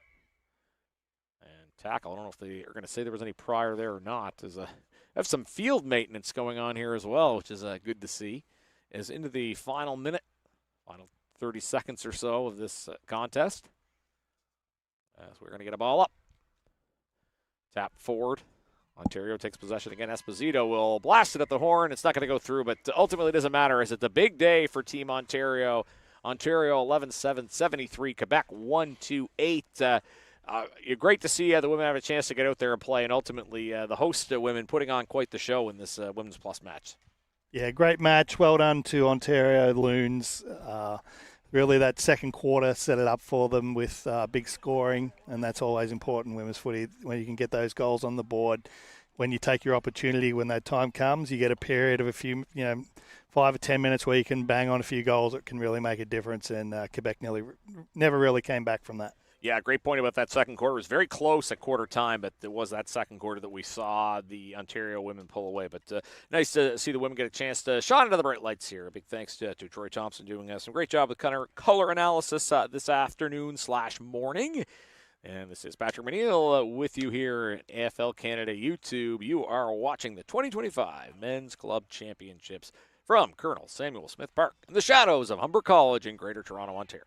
And tackle. I don't know if they are going to say there was any prior there or not. There's have some field maintenance going on here as well, which is good to see. As into the final minute, final 30 seconds or so of this contest. As we're going to get a ball up. Tap forward. Ontario takes possession again. Esposito will blast it at the horn. It's not going to go through, but ultimately it doesn't matter as it's a big day for Team Ontario. Ontario 11-7, 73. Quebec 1-2-8. Great to see the women have a chance to get out there and play, and ultimately the host women putting on quite the show in this Women's Plus match. Yeah, great match. Well done to Ontario Loons. Really, that second quarter set it up for them with big scoring, and that's always important in women's footy when you can get those goals on the board. When you take your opportunity, when that time comes, you get a period of a few, 5 or 10 minutes where you can bang on a few goals that can really make a difference, and Quebec never really came back from that. Yeah, great point about that second quarter. It was very close at quarter time, but it was that second quarter that we saw the Ontario women pull away. But nice to see the women get a chance to shine into the bright lights here. A big thanks to Troy Thompson doing some great job with color analysis this afternoon/morning. And this is Patrick McNeil with you here at AFL Canada YouTube. You are watching the 2025 Men's Club Championships from Colonel Samuel Smith Park in the shadows of Humber College in Greater Toronto, Ontario.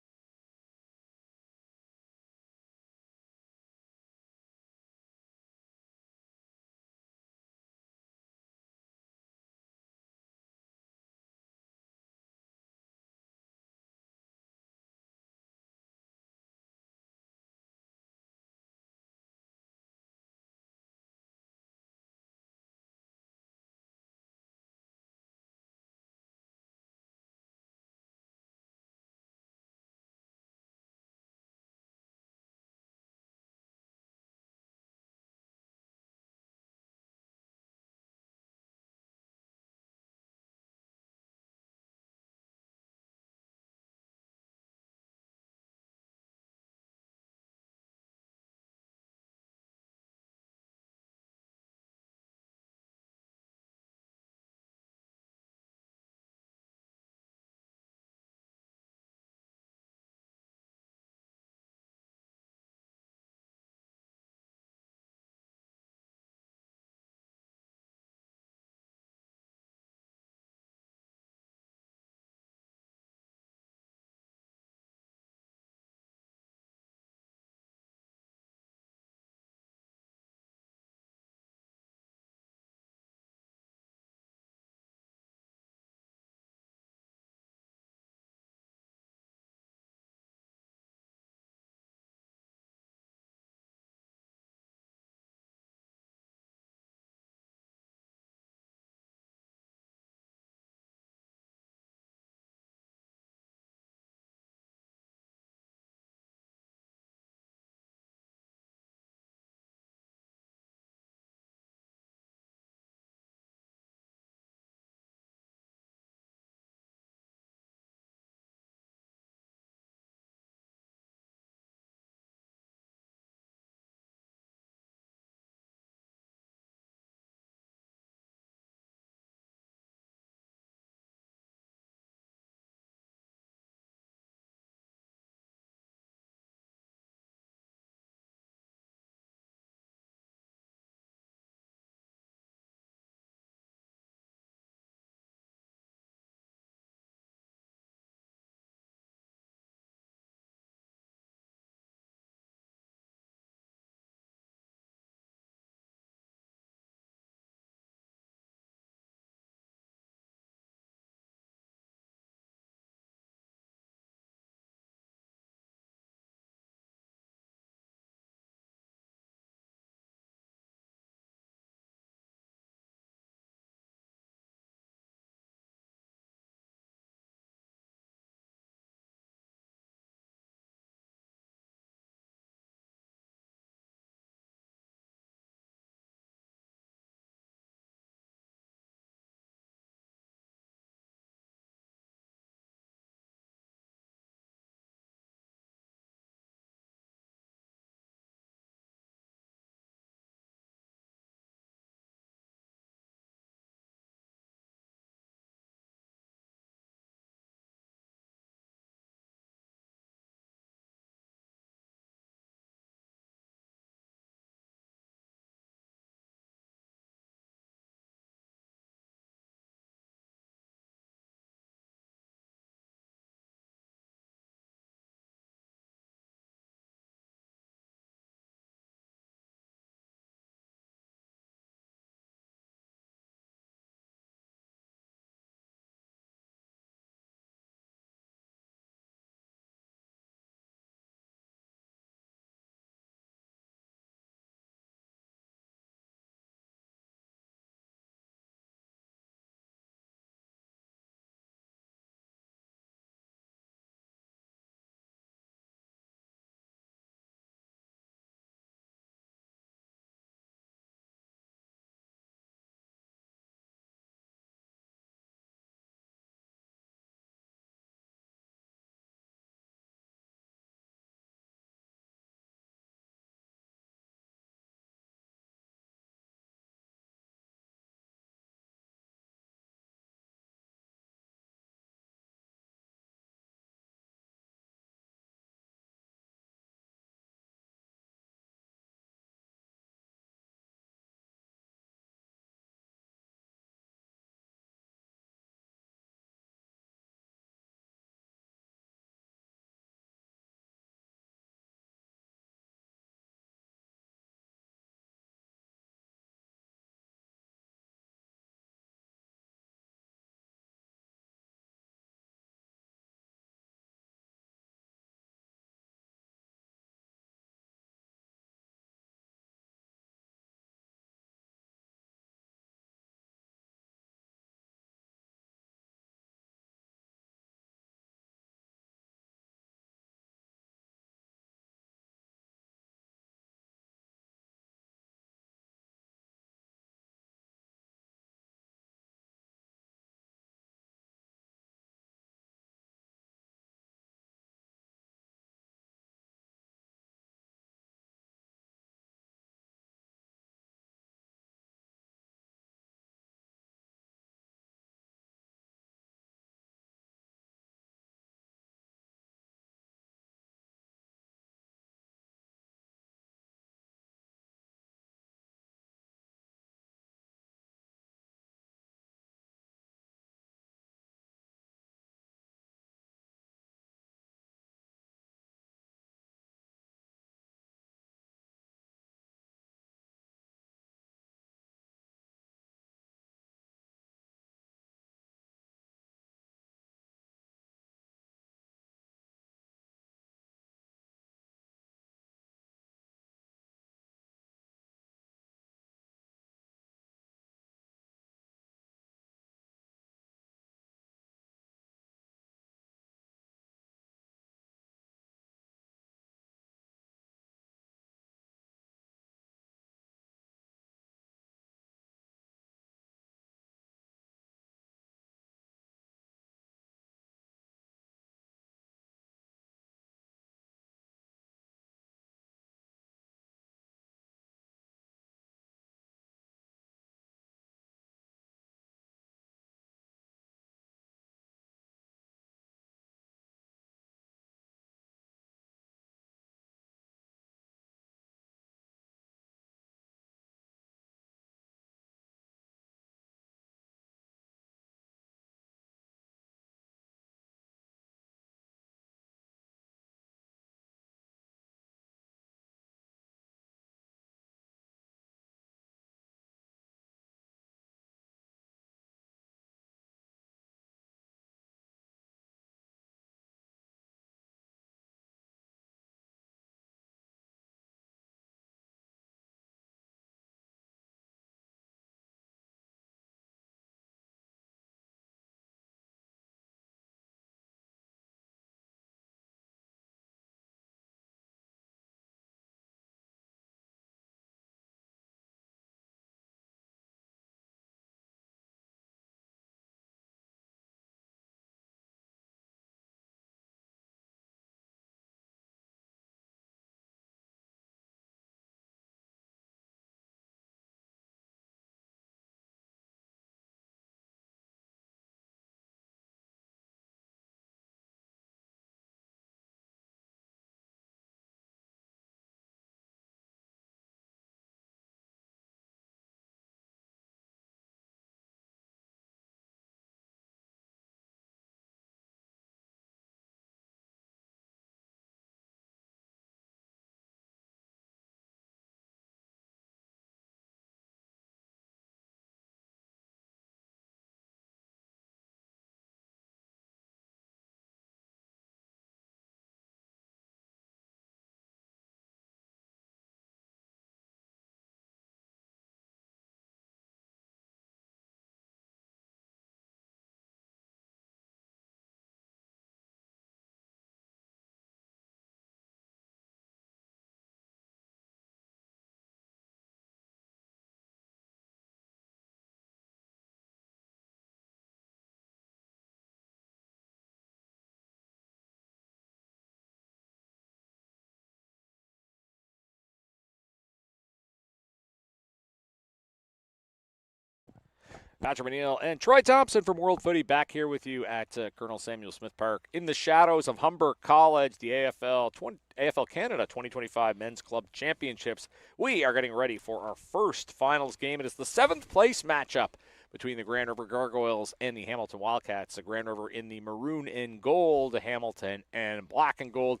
Patrick McNeil and Troy Thompson from World Footy back here with you at Colonel Samuel Smith Park in the shadows of Humber College, the AFL Canada 2025 Men's Club Championships. We are getting ready for our first finals game. It is the 7th place matchup between the Grand River Gargoyles and the Hamilton Wildcats. The Grand River in the maroon and gold, Hamilton and black and gold.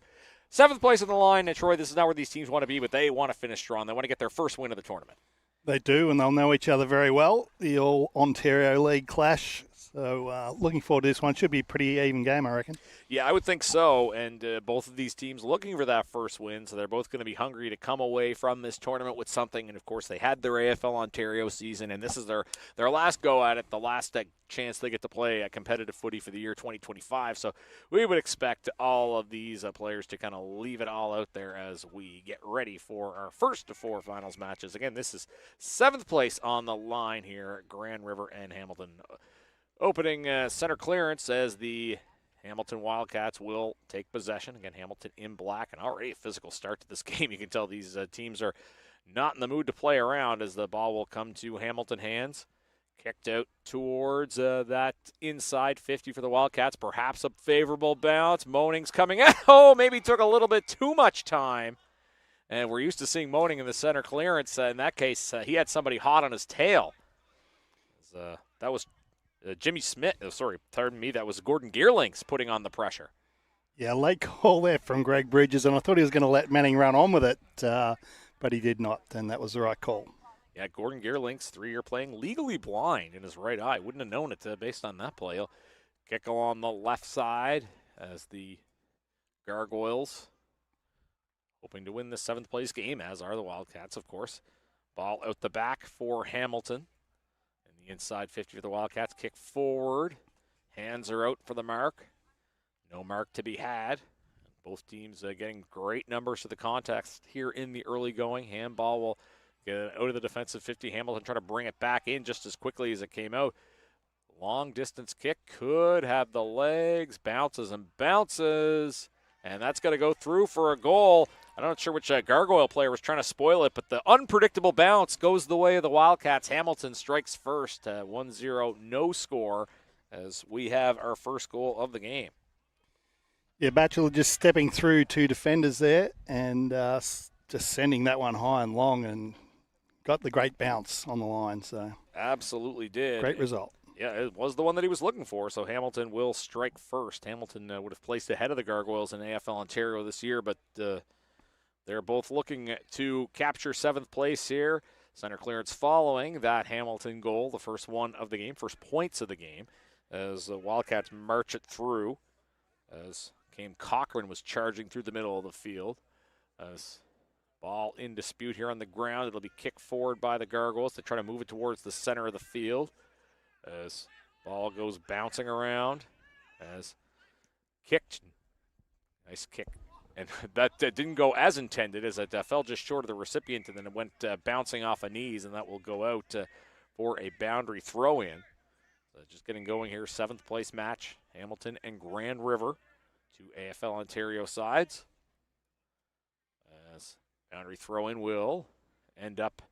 7th place on the line, and Troy, this is not where these teams want to be, but they want to finish strong. They want to get their first win of the tournament. They do, and they'll know each other very well. The All-Ontario League clash. So looking forward to this one. Should be a pretty even game, I reckon. Yeah, I would think so. And both of these teams looking for that first win, so they're both going to be hungry to come away from this tournament with something. And, of course, they had their AFL Ontario season, and this is their last go at it, the last chance they get to play a competitive footy for the year 2025. So we would expect all of these players to kind of leave it all out there as we get ready for our first of 4 finals matches. Again, this is 7th place on the line here, Grand River and Hamilton. Opening center clearance as the Hamilton Wildcats will take possession. Again, Hamilton in black, and already a physical start to this game. You can tell these teams are not in the mood to play around as the ball will come to Hamilton hands. Kicked out towards that inside 50 for the Wildcats. Perhaps a favorable bounce. Moaning's coming out. Oh, maybe took a little bit too much time. And we're used to seeing Moaning in the center clearance. In that case, he had somebody hot on his tail. That was Jimmy Smith. Oh, sorry, pardon me. That was Gordon Geerlings putting on the pressure. Yeah, late call there from Greg Bridges, and I thought he was going to let Manning run on with it, but he did not, and that was the right call. Yeah, Gordon Geerlings, 3-year playing legally blind in his right eye. Wouldn't have known it based on that play. He'll kick along the left side as the Gargoyles hoping to win the 7th place game, as are the Wildcats, of course. Ball out the back for Hamilton. And the inside 50 for the Wildcats. Kick forward. Hands are out for the mark. No mark to be had. Both teams getting great numbers to the context here in the early going. Handball will get it out of the defensive 50. Hamilton trying to bring it back in just as quickly as it came out. Long distance kick could have the legs. Bounces and bounces. And that's going to go through for a goal. I'm not sure which Gargoyle player was trying to spoil it, but the unpredictable bounce goes the way of the Wildcats. Hamilton strikes first. 1-0, no score, as we have our first goal of the game. Yeah, Batchelor just stepping through 2 defenders there and just sending that one high and long and got the great bounce on the line. So absolutely did. Great result. Yeah, it was the one that he was looking for, so Hamilton will strike first. Hamilton would have placed ahead of the Gargoyles in AFL Ontario this year, but they're both looking to capture 7th place here. Center clearance following that Hamilton goal, the first one of the game, first points of the game, as the Wildcats march it through, as Cam Cochran was charging through the middle of the field. As ball in dispute here on the ground. It'll be kicked forward by the Gargoyles to try to move it towards the center of the field. As ball goes bouncing around. As kicked. Nice kick. And that didn't go as intended, as it fell just short of the recipient, and then it went bouncing off of knees, and that will go out for a boundary throw-in. So just getting going here, 7th place match. Hamilton and Grand River, 2 AFL Ontario sides. As boundary throw-in will end up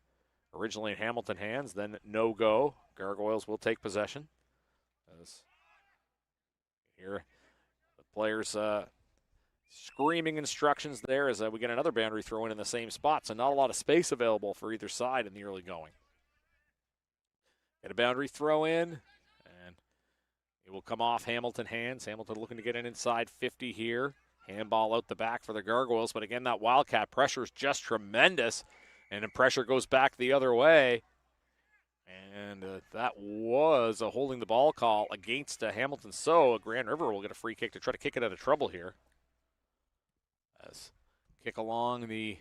originally in Hamilton hands, then no go. Gargoyles will take possession. As here, the players screaming instructions there as we get another boundary throw-in the same spot, so not a lot of space available for either side in the early going. Get a boundary throw-in, and it will come off Hamilton hands. Hamilton looking to get an inside 50 here. Handball out the back for the Gargoyles, but again, that Wildcat pressure is just tremendous, and the pressure goes back the other way. And that was a holding the ball call against Hamilton, so Grand River will get a free kick to try to kick it out of trouble here. As kick along the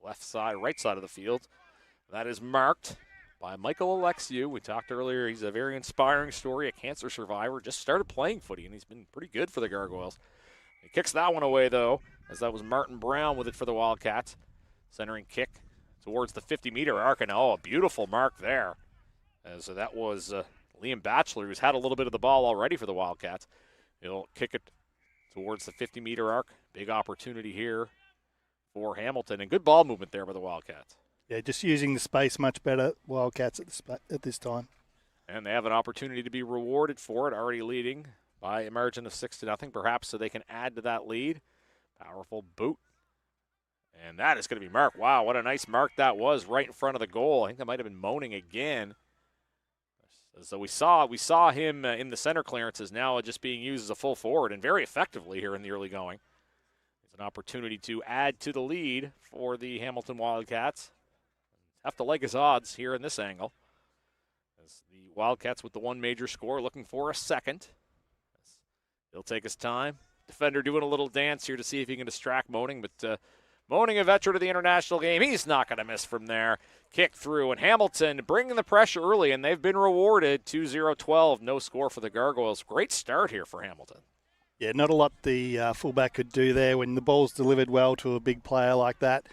left side, right side of the field. That is marked by Michael Alexiou. We talked earlier, he's a very inspiring story, a cancer survivor, just started playing footy, and he's been pretty good for the Gargoyles. He kicks that one away, though, as that was Martin Brown with it for the Wildcats. Centering kick towards the 50-meter arc, and a beautiful mark there. As that was Liam Batchelor, who's had a little bit of the ball already for the Wildcats. He'll kick it towards the 50-meter arc. Big opportunity here for Hamilton, and good ball movement there by the Wildcats. Yeah, just using the space much better, Wildcats at this time. And they have an opportunity to be rewarded for it, already leading by a margin of 6-0, perhaps so they can add to that lead. Powerful boot. And that is going to be marked. Wow, what a nice mark that was right in front of the goal. I think that might have been Moaning again. So we saw him in the center clearances, now just being used as a full forward and very effectively here in the early going. It's an opportunity to add to the lead for the Hamilton Wildcats. Have to like his odds here in this angle. As the Wildcats with the one major score looking for a second. He'll take his time. Defender doing a little dance here to see if he can distract Moaning, but Moaning, a veteran of the international game, he's not going to miss from there. Kick through, and Hamilton bringing the pressure early, and they've been rewarded. 2-0-12, no score for the Gargoyles. Great start here for Hamilton. Yeah, not a lot the fullback could do there when the ball's delivered well to a big player like that.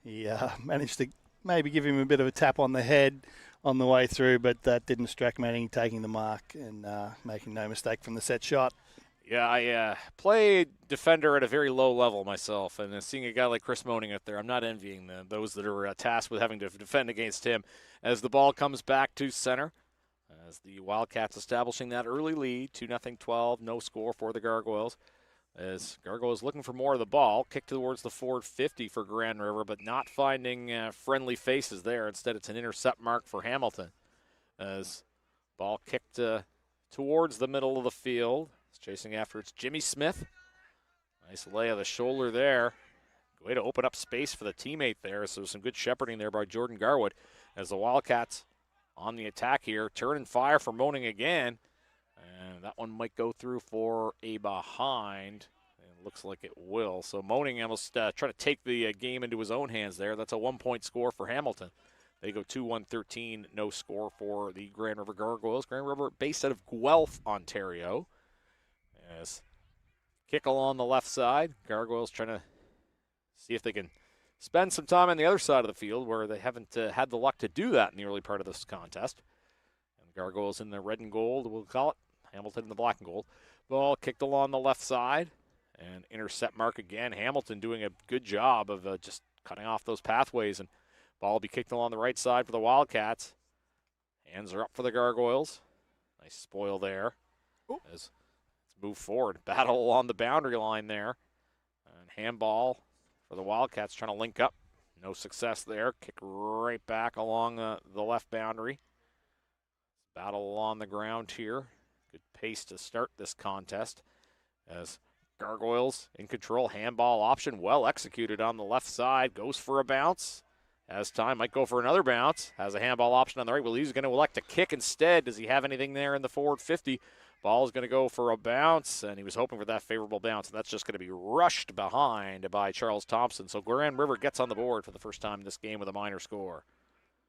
He managed to maybe give him a bit of a tap on the head on the way through, but that didn't distract Manning taking the mark and making no mistake from the set shot. Yeah, I play defender at a very low level myself, and seeing a guy like Chris Moaning out there, I'm not envying those that are tasked with having to defend against him. As the ball comes back to center, as the Wildcats establishing that early lead, 2-0-12, no score for the Gargoyles. As Gargoyles looking for more of the ball, kick towards the forward 50 for Grand River, but not finding friendly faces there. Instead, it's an intercept mark for Hamilton. As ball kicked towards the middle of the field. Chasing after it's Jimmy Smith. Nice lay of the shoulder there. Way to open up space for the teammate there. So some good shepherding there by Jordan Garwood. As the Wildcats on the attack here. Turn and fire for Moaning again. And that one might go through for a behind. It looks like it will. So Moaning almost try to take the game into his own hands there. That's a 1-point score for Hamilton. They go 2-1-13. No score for the Grand River Gargoyles. Grand River based out of Guelph, Ontario. As kick along the left side. Gargoyles trying to see if they can spend some time on the other side of the field where they haven't had the luck to do that in the early part of this contest. And Gargoyles in the red and gold, we'll call it. Hamilton in the black and gold. Ball kicked along the left side. And intercept mark again. Hamilton doing a good job of just cutting off those pathways. And ball will be kicked along the right side for the Wildcats. Hands are up for the Gargoyles. Nice spoil there. As move forward. Battle along the boundary line there. And handball for the Wildcats trying to link up. No success there. Kick right back along the left boundary. Battle along the ground here. Good pace to start this contest. As Gargoyles in control. Handball option well executed on the left side. Goes for a bounce. Has time. Might go for another bounce. Has a handball option on the right. Well, he's going to elect to kick instead. Does he have anything there in the forward 50? Ball is going to go for a bounce, and he was hoping for that favorable bounce, and that's just going to be rushed behind by Charles Thompson. So Grand River gets on the board for the first time in this game with a minor score.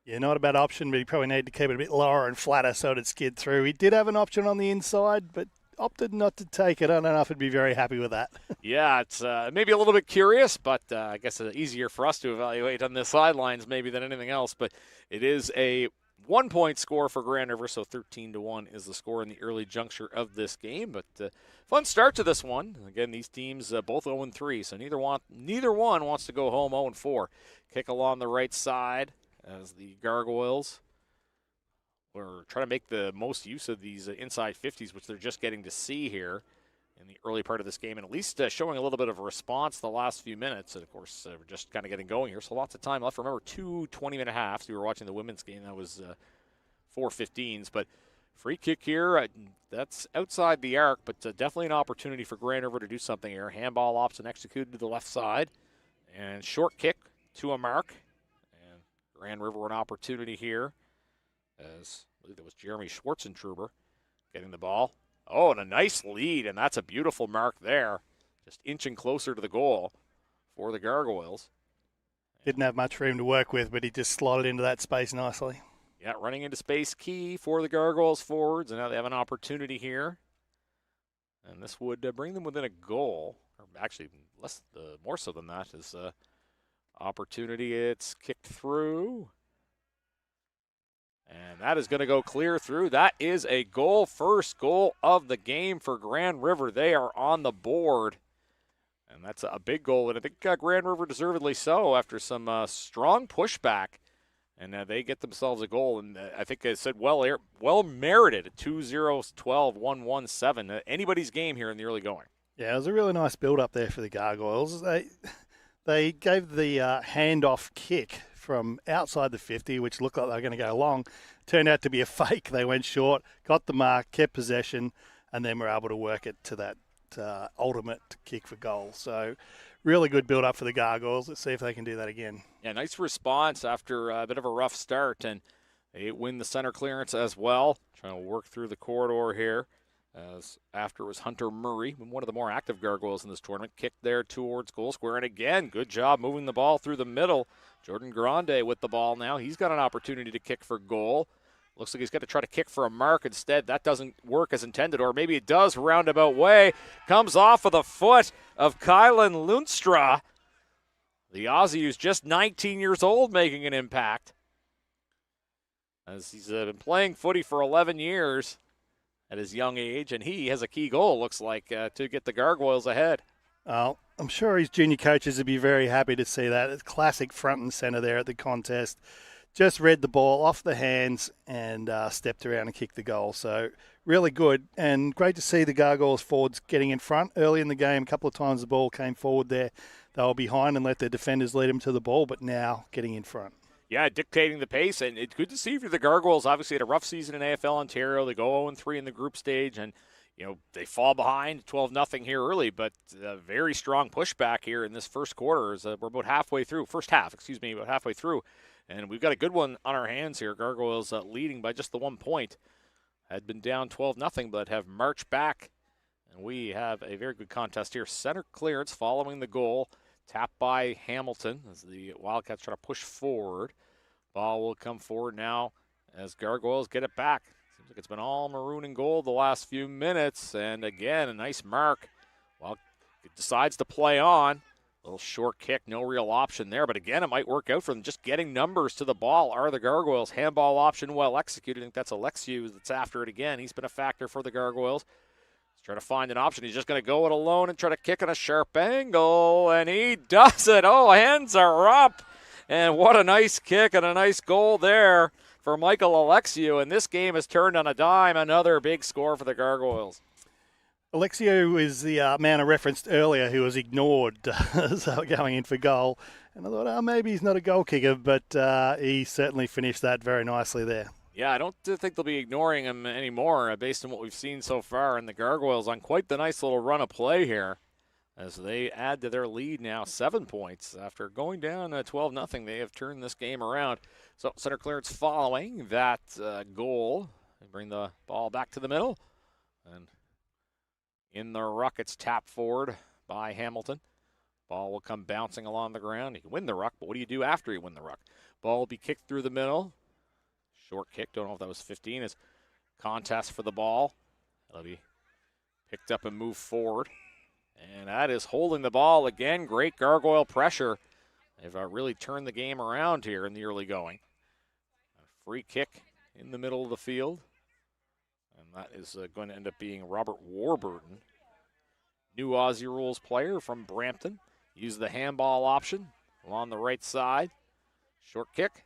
Yeah, not a bad option, but he probably needed to keep it a bit lower and flatter so it'd skid through. He did have an option on the inside, but opted not to take it. I don't know if he'd be very happy with that. Yeah, it's maybe a little bit curious, but I guess it's easier for us to evaluate on the sidelines maybe than anything else. But it is a 1-point score for Grand River, so 13-1 is the score in the early juncture of this game. But fun start to this one. Again, these teams both 0-3, so neither one wants to go home 0-4. Kick along the right side as the Gargoyles were trying to make the most use of these inside 50s, which they're just getting to see here in the early part of this game, and at least showing a little bit of a response the last few minutes. And, of course, we're just kind of getting going here, so lots of time left. Remember, 2 20-minute halves. We were watching the women's game. That was 4 15s. But free kick here, that's outside the arc, but definitely an opportunity for Grand River to do something here. Handball option executed to the left side. And short kick to a mark. And Grand River an opportunity here as I believe it was Jeremy Schwartzentruber getting the ball. Oh, and a nice lead, and that's a beautiful mark there. Just inching closer to the goal for the Gargoyles. Didn't have much room to work with, but he just slotted into that space nicely. Yeah, running into space key for the Gargoyles forwards, and now they have an opportunity here. And this would bring them within a goal, or actually more so than that is opportunity. It's kicked through. And that is going to go clear through. That is a goal, first goal of the game for Grand River. They are on the board. And that's a big goal, and I think Grand River deservedly so after some strong pushback. And they get themselves a goal, and I think I said well merited, 2-0, 12, 1-1-7. Anybody's game here in the early going. Yeah, it was a really nice build-up there for the Gargoyles. They gave the handoff kick from outside the 50, which looked like they were going to go long. Turned out to be a fake. They went short, got the mark, kept possession, and then were able to work it to that ultimate kick for goal. So really good build-up for the Gargoyles. Let's see if they can do that again. Yeah, nice response after a bit of a rough start, and they win the center clearance as well. Trying to work through the corridor here. As after it was Hunter Murray, one of the more active Gargoyles in this tournament, kicked there towards goal square, and again, good job moving the ball through the middle. Jordan Grande with the ball now. He's got an opportunity to kick for goal. Looks like he's got to try to kick for a mark instead. That doesn't work as intended, or maybe it does roundabout way. Comes off of the foot of Kylan Lundstra. The Aussie, who's just 19 years old, making an impact. As he's been playing footy for 11 years at his young age, and he has a key goal, looks like, to get the Gargoyles ahead. I'm sure his junior coaches would be very happy to see that. It's classic front and centre there at the contest. Just read the ball off the hands and stepped around and kicked the goal. So really good, and great to see the Gargoyles forwards getting in front early in the game. A couple of times the ball came forward there. They were behind and let their defenders lead them to the ball, but now getting in front. Yeah, dictating the pace, and it's good to see for the Gargoyles. Obviously, had a rough season in AFL Ontario. They go 0-3 in the group stage, and they fall behind 12-0 here early, but a very strong pushback here in this first quarter. We're about halfway through, first half, about halfway through, and we've got a good one on our hands here. Gargoyles leading by just the 1 point. Had been down 12-0, but have marched back, and we have a very good contest here. Center clearance following the goal. Tapped by Hamilton as the Wildcats try to push forward. Ball will come forward now as Gargoyles get it back. Seems like it's been all maroon and gold the last few minutes. And again, a nice mark. Well, it decides to play on. A little short kick, no real option there. But again, it might work out for them. Just getting numbers to the ball are the Gargoyles. Handball option well executed. I think that's Alexiou that's after it again. He's been a factor for the Gargoyles. Try to find an option. He's just going to go it alone and try to kick at a sharp angle, and he does it. Oh, hands are up. And what a nice kick and a nice goal there for Michael Alexiou. And this game has turned on a dime. Another big score for the Gargoyles. Alexiou is the man I referenced earlier who was ignored so going in for goal. And I thought, maybe he's not a goal kicker, but he certainly finished that very nicely there. Yeah, I don't think they'll be ignoring him anymore based on what we've seen so far. And the Gargoyles on quite the nice little run of play here as they add to their lead now 7 points. After going down 12-0, they have turned this game around. So center clearance following that goal. They bring the ball back to the middle. And in the ruck, it's tapped forward by Hamilton. Ball will come bouncing along the ground. You can win the ruck, but what do you do after you win the ruck? Ball will be kicked through the middle. Short kick, don't know if that was 15, is contest for the ball. It'll be picked up and moved forward. And that is holding the ball again. Great Gargoyle pressure. They've really turned the game around here in the early going. A free kick in the middle of the field. And that is going to end up being Robert Warburton. New Aussie rules player from Brampton. Use the handball option along the right side. Short kick.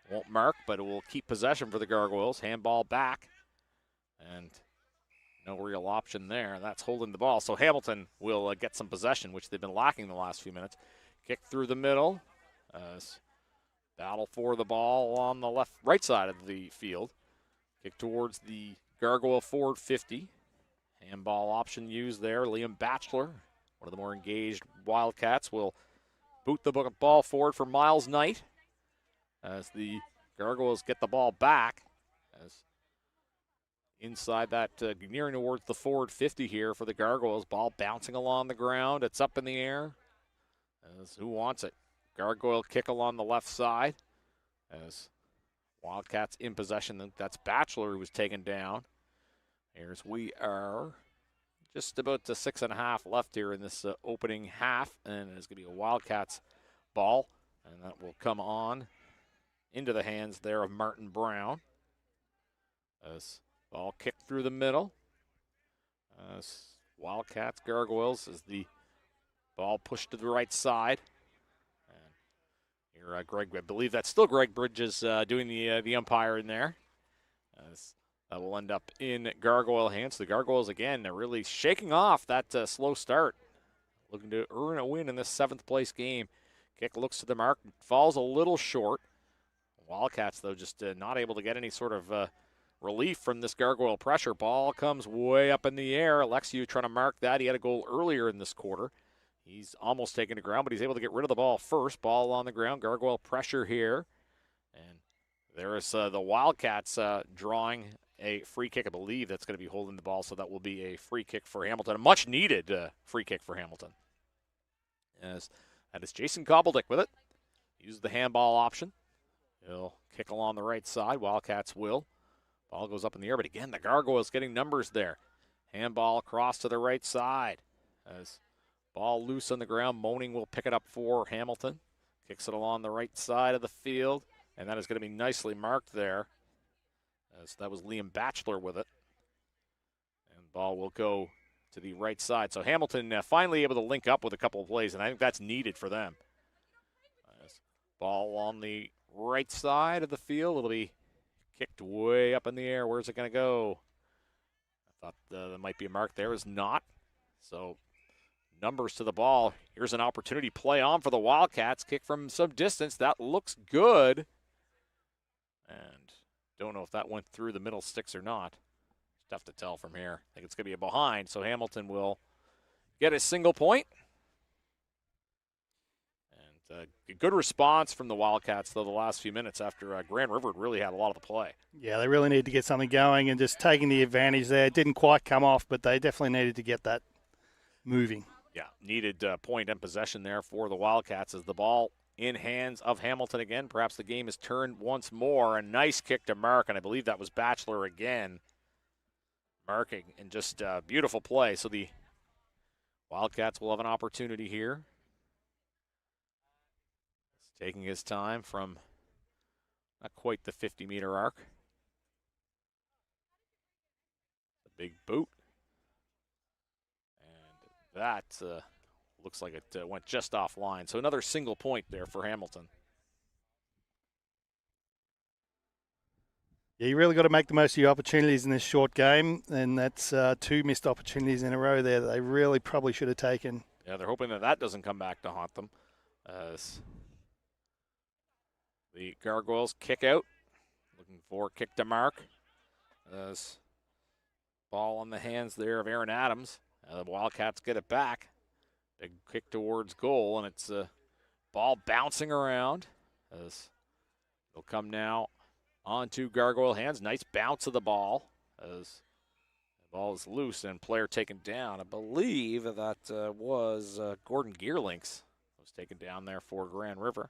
Won't mark, but it will keep possession for the Gargoyles. Handball back. And no real option there. That's holding the ball. So Hamilton will get some possession, which they've been lacking the last few minutes. Kick through the middle. Battle for the ball on the right side of the field. Kick towards the Gargoyle forward 50. Handball option used there. Liam Batchelor, one of the more engaged Wildcats, will boot the ball forward for Miles Knight. As the Gargoyles get the ball back, as inside that, nearing towards the forward 50 here for the Gargoyles. Ball bouncing along the ground. It's up in the air. As who wants it? Gargoyle kick along the left side. As Wildcats in possession. That's Batchelor who was taken down. Here's we are just about to 6.5 left here in this opening half. And it's going to be a Wildcats ball. And that will come on into the hands there of Martin Brown. As ball kicked through the middle. As Wildcats, Gargoyles, as the ball pushed to the right side. And Here, Greg, I believe that's still Greg Bridges doing the umpire in there. As that will end up in Gargoyle hands. The Gargoyles, again, are really shaking off that slow start. Looking to earn a win in this 7th place game. Kick looks to the mark, falls a little short. Wildcats, though, just not able to get any sort of relief from this Gargoyle pressure. Ball comes way up in the air. Alexiou trying to mark that. He had a goal earlier in this quarter. He's almost taken to ground, but he's able to get rid of the ball first. Ball on the ground. Gargoyle pressure here. And there is the Wildcats drawing a free kick. I believe that's going to be holding the ball, so that will be a free kick for Hamilton. A much-needed free kick for Hamilton. As that is Jason Kobaldick with it. Use the handball option. He'll kick along the right side. Wildcats will. Ball goes up in the air, but again, the Gargoyles getting numbers there. Handball across to the right side. As ball loose on the ground, Moaning will pick it up for Hamilton. Kicks it along the right side of the field, and that is going to be nicely marked there. As that was Liam Batchelor with it. And ball will go to the right side. So Hamilton finally able to link up with a couple of plays, and I think that's needed for them. As ball on the right side of the field. It'll be kicked way up in the air. Where's it going to go? I thought there might be a mark there. Is not. So numbers to the ball. Here's an opportunity play on for the Wildcats. Kick from some distance. That looks good. And don't know if that went through the middle sticks or not. It's tough to tell from here. I think it's going to be a behind. So Hamilton will get a single point. A good response from the Wildcats, though, the last few minutes after Grand River really had a lot of the play. Yeah, they really need to get something going and just taking the advantage there. It didn't quite come off, but they definitely needed to get that moving. Yeah, needed point and possession there for the Wildcats as the ball in hands of Hamilton again. Perhaps the game is turned once more. A nice kick to mark, and I believe that was Batchelor again. Marking and just beautiful play. So the Wildcats will have an opportunity here. Taking his time from not quite the 50-meter arc. The big boot. And that looks like it went just offline. So another single point there for Hamilton. Yeah, you really got to make the most of your opportunities in this short game, and that's 2 missed opportunities in a row there that they really probably should have taken. Yeah, they're hoping that doesn't come back to haunt them. The Gargoyles kick out, looking for kick to mark. As ball on the hands there of Aaron Adams. The Wildcats get it back. Big kick towards goal, and it's a ball bouncing around. As they'll come now onto Gargoyle hands. Nice bounce of the ball as the ball is loose and player taken down. I believe that was Gordon Gearlinks was taken down there for Grand River.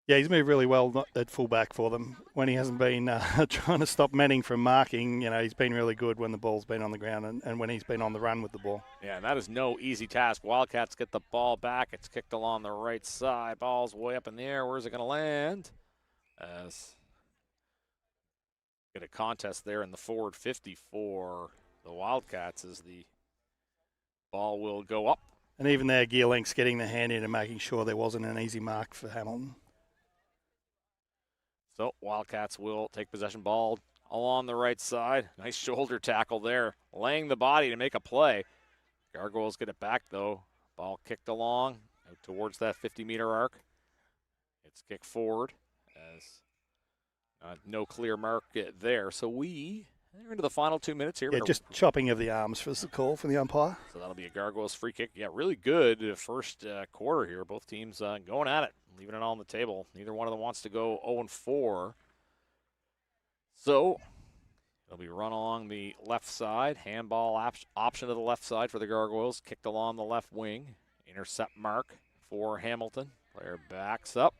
Yeah, he's moved really well at fullback for them. When he hasn't been trying to stop Manning from marking, he's been really good when the ball's been on the ground and when he's been on the run with the ball. Yeah, and that is no easy task. Wildcats get the ball back. It's kicked along the right side. Ball's way up in the air. Where's it going to land? As get a contest there in the forward 50 for the Wildcats as the ball will go up. And even there, Gearlink's getting the hand in and making sure there wasn't an easy mark for Hamilton. So Wildcats will take possession. Ball along the right side. Nice shoulder tackle there, laying the body to make a play. Gargoyles get it back, though. Ball kicked along out towards that 50-meter arc. It's kicked forward as no clear mark there. So we're into the final 2 minutes here. Yeah, just chopping of the arms for the call from the umpire. So that'll be a Gargoyles free kick. Yeah, really good first quarter here. Both teams going at it, leaving it on the table. Neither one of them wants to go 0-4. So it'll be run along the left side. Handball option to the left side for the Gargoyles. Kicked along the left wing. Intercept mark for Hamilton. Player backs up.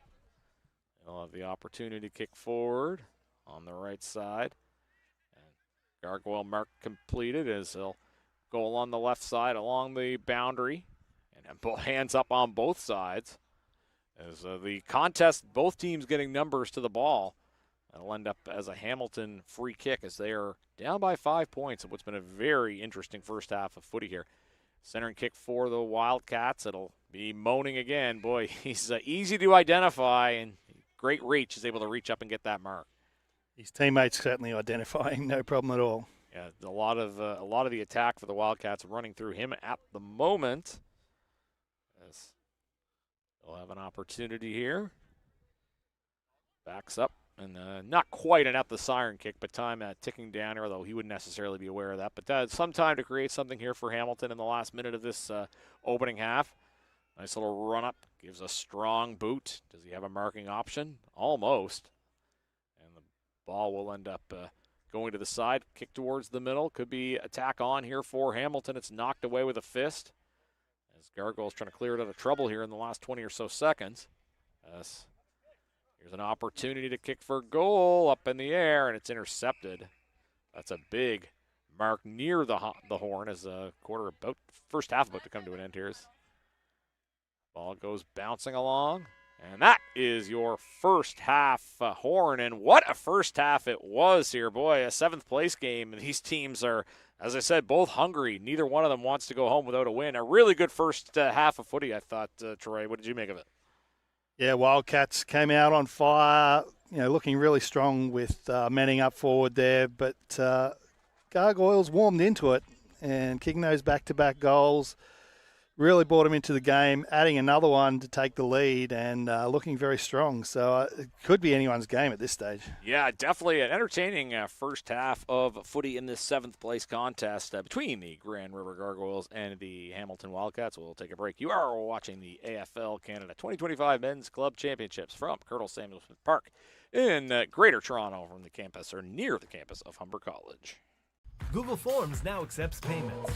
They'll have the opportunity to kick forward on the right side. And Gargoyle mark completed as they'll go along the left side along the boundary. And hands up on both sides. As the contest, both teams getting numbers to the ball. That'll end up as a Hamilton free kick as they are down by 5 points in what's been a very interesting first half of footy here. Centering kick for the Wildcats. It'll be moaning again. Boy, he's easy to identify and great reach. He's able to reach up and get that mark. His teammates certainly identifying, no problem at all. Yeah, a lot of the attack for the Wildcats running through him at the moment. As they'll have an opportunity here. Backs up. And not quite an at the siren kick, but time ticking down here, although he wouldn't necessarily be aware of that. But some time to create something here for Hamilton in the last minute of this opening half. Nice little run up. Gives a strong boot. Does he have a marking option? Almost. And the ball will end up going to the side. Kick towards the middle. Could be attack on here for Hamilton. It's knocked away with a fist. As Gargoyles trying to clear it out of trouble here in the last 20 or so seconds. Here's an opportunity to kick for goal up in the air, and it's intercepted. That's a big mark near the horn as the first half about to come to an end here. Ball goes bouncing along, and that is your first half horn, and what a first half it was here. Boy, a 7th place game, and these teams are, as I said, both hungry. Neither one of them wants to go home without a win. A really good first half of footy, I thought, Troy. What did you make of it? Yeah, Wildcats came out on fire, looking really strong with manning up forward there. But Gargoyles warmed into it and kicking those back-to-back goals really brought them into the game, adding another one to take the lead and looking very strong. So it could be anyone's game at this stage. Yeah, definitely an entertaining first half of footy in this 7th place contest between the Grand River Gargoyles and the Hamilton Wildcats. We'll take a break. You are watching the AFL Canada 2025 Men's Club Championships from Colonel Samuel Smith Park in Greater Toronto from the campus or near the campus of Humber College. Google Forms now accepts payments.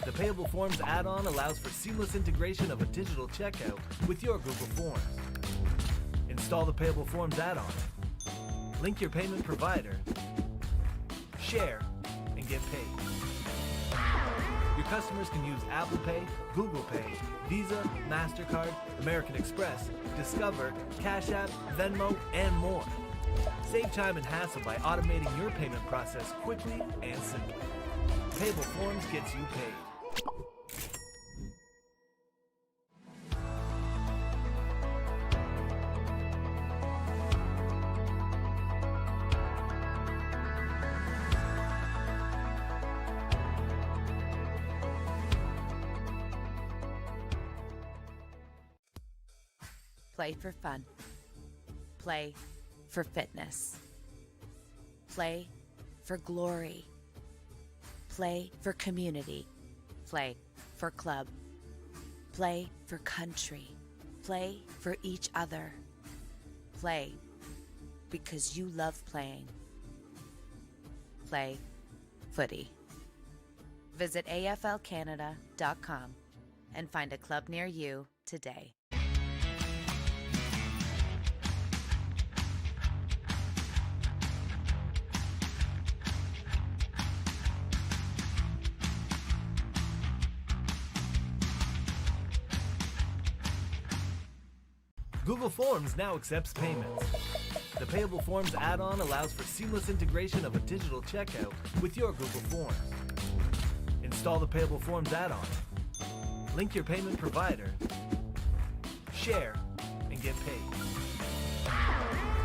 The Payable Forms add-on allows for seamless integration of a digital checkout with your Google Forms. Install the Payable Forms add-on. Link your payment provider. Share and get paid. Your customers can use Apple Pay, Google Pay, Visa, MasterCard, American Express, Discover, Cash App, Venmo, and more. Save time and hassle by automating your payment process quickly and simply. Payable Forms gets you paid. Play for fun. Play for fitness. Play for glory. Play for community. Play for club. Play for country. Play for each other. Play because you love playing. Play footy. Visit AFLCanada.com and find a club near you today. Google Forms now accepts payments. The Payable Forms add-on allows for seamless integration of a digital checkout with your Google Forms. Install the Payable Forms add-on. Link your payment provider. Share and get paid.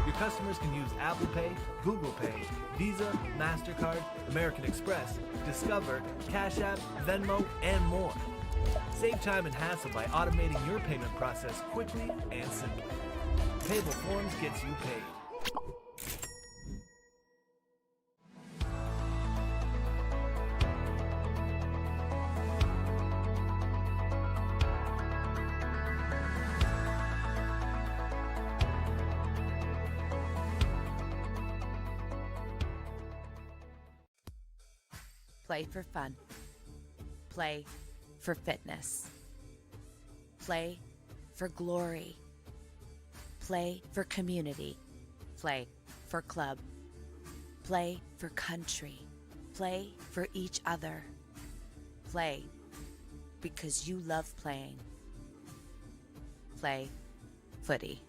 Your customers can use Apple Pay, Google Pay, Visa, MasterCard, American Express, Discover, Cash App, Venmo, and more. Save time and hassle by automating your payment process quickly and simply. Payable Forms gets you paid. Play for fun. Play for fitness. Play for glory. Play for community. Play for club. Play for country. Play for each other. Play because you love playing. Play footy.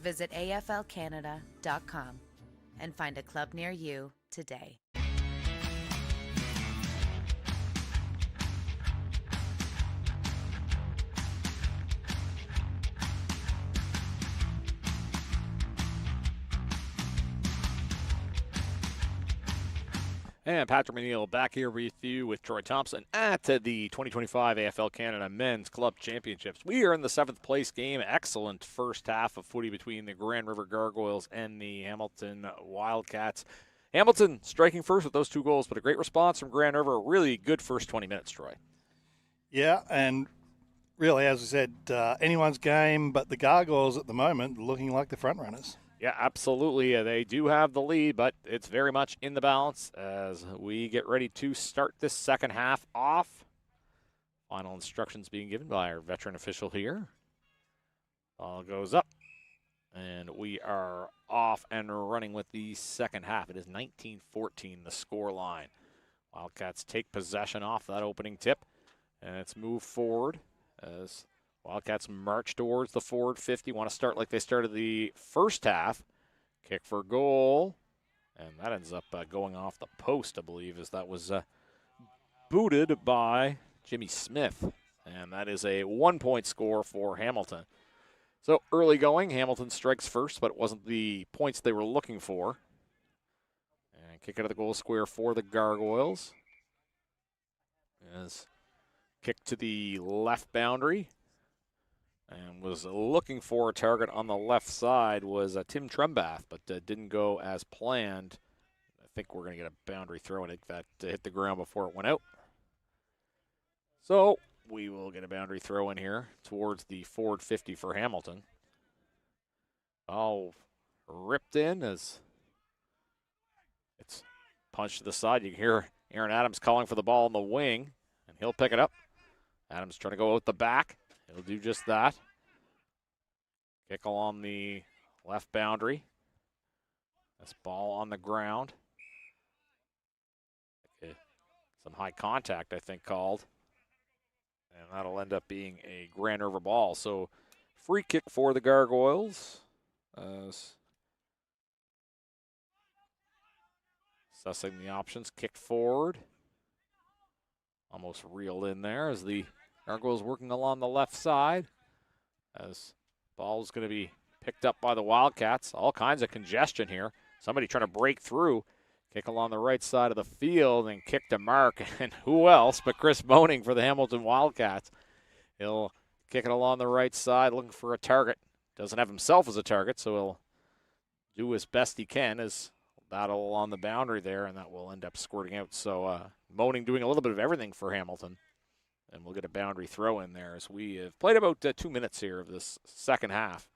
Visit AFLCanada.com and find a club near you today. And Patrick McNeil back here with you with Troy Thompson at the 2025 AFL Canada Men's Club Championships. We are in the 7th place game. Excellent first half of footy between the Grand River Gargoyles and the Hamilton Wildcats. Hamilton striking first with those 2 goals, but a great response from Grand River. A really good first 20 minutes, Troy. Yeah, and really, as I said, anyone's game, but the Gargoyles at the moment looking like the front runners. Yeah, absolutely. They do have the lead, but it's very much in the balance as we get ready to start this second half off. Final instructions being given by our veteran official here. Ball goes up, and we are off and running with the second half. It is 19-14, the score line. Wildcats take possession off that opening tip, and it's moved forward as Wildcats march towards the forward 50. Want to start like they started the first half. Kick for goal. And that ends up going off the post, I believe, as that was booted by Jimmy Smith. And that is a 1-point score for Hamilton. So early going, Hamilton strikes first, but it wasn't the points they were looking for. And kick out of the goal square for the Gargoyles. As kick to the left boundary. And was looking for a target on the left side was Tim Trembath, but didn't go as planned. I think we're going to get a boundary throw, and that hit the ground before it went out. So we will get a boundary throw in here towards the forward 50 for Hamilton. Oh, ripped in as it's punched to the side. You can hear Aaron Adams calling for the ball in the wing, and he'll pick it up. Adams trying to go out the back. He'll do just that. Kick along the left boundary. This ball on the ground. Okay. Some high contact, I think, called. And that'll end up being a Grand River ball. So free kick for the Gargoyles. Assessing the options. Kicked forward. Almost reeled in there as the Gargoyles working along the left side as ball's going to be picked up by the Wildcats. All kinds of congestion here. Somebody trying to break through. Kick along the right side of the field and kick to mark. And who else but Chris Moaning for the Hamilton Wildcats. He'll kick it along the right side looking for a target. Doesn't have himself as a target, so he'll do as best he can as battle along the boundary there, and that will end up squirting out. So Moaning doing a little bit of everything for Hamilton. And we'll get a boundary throw in there as we have played about 2 minutes here of this second half.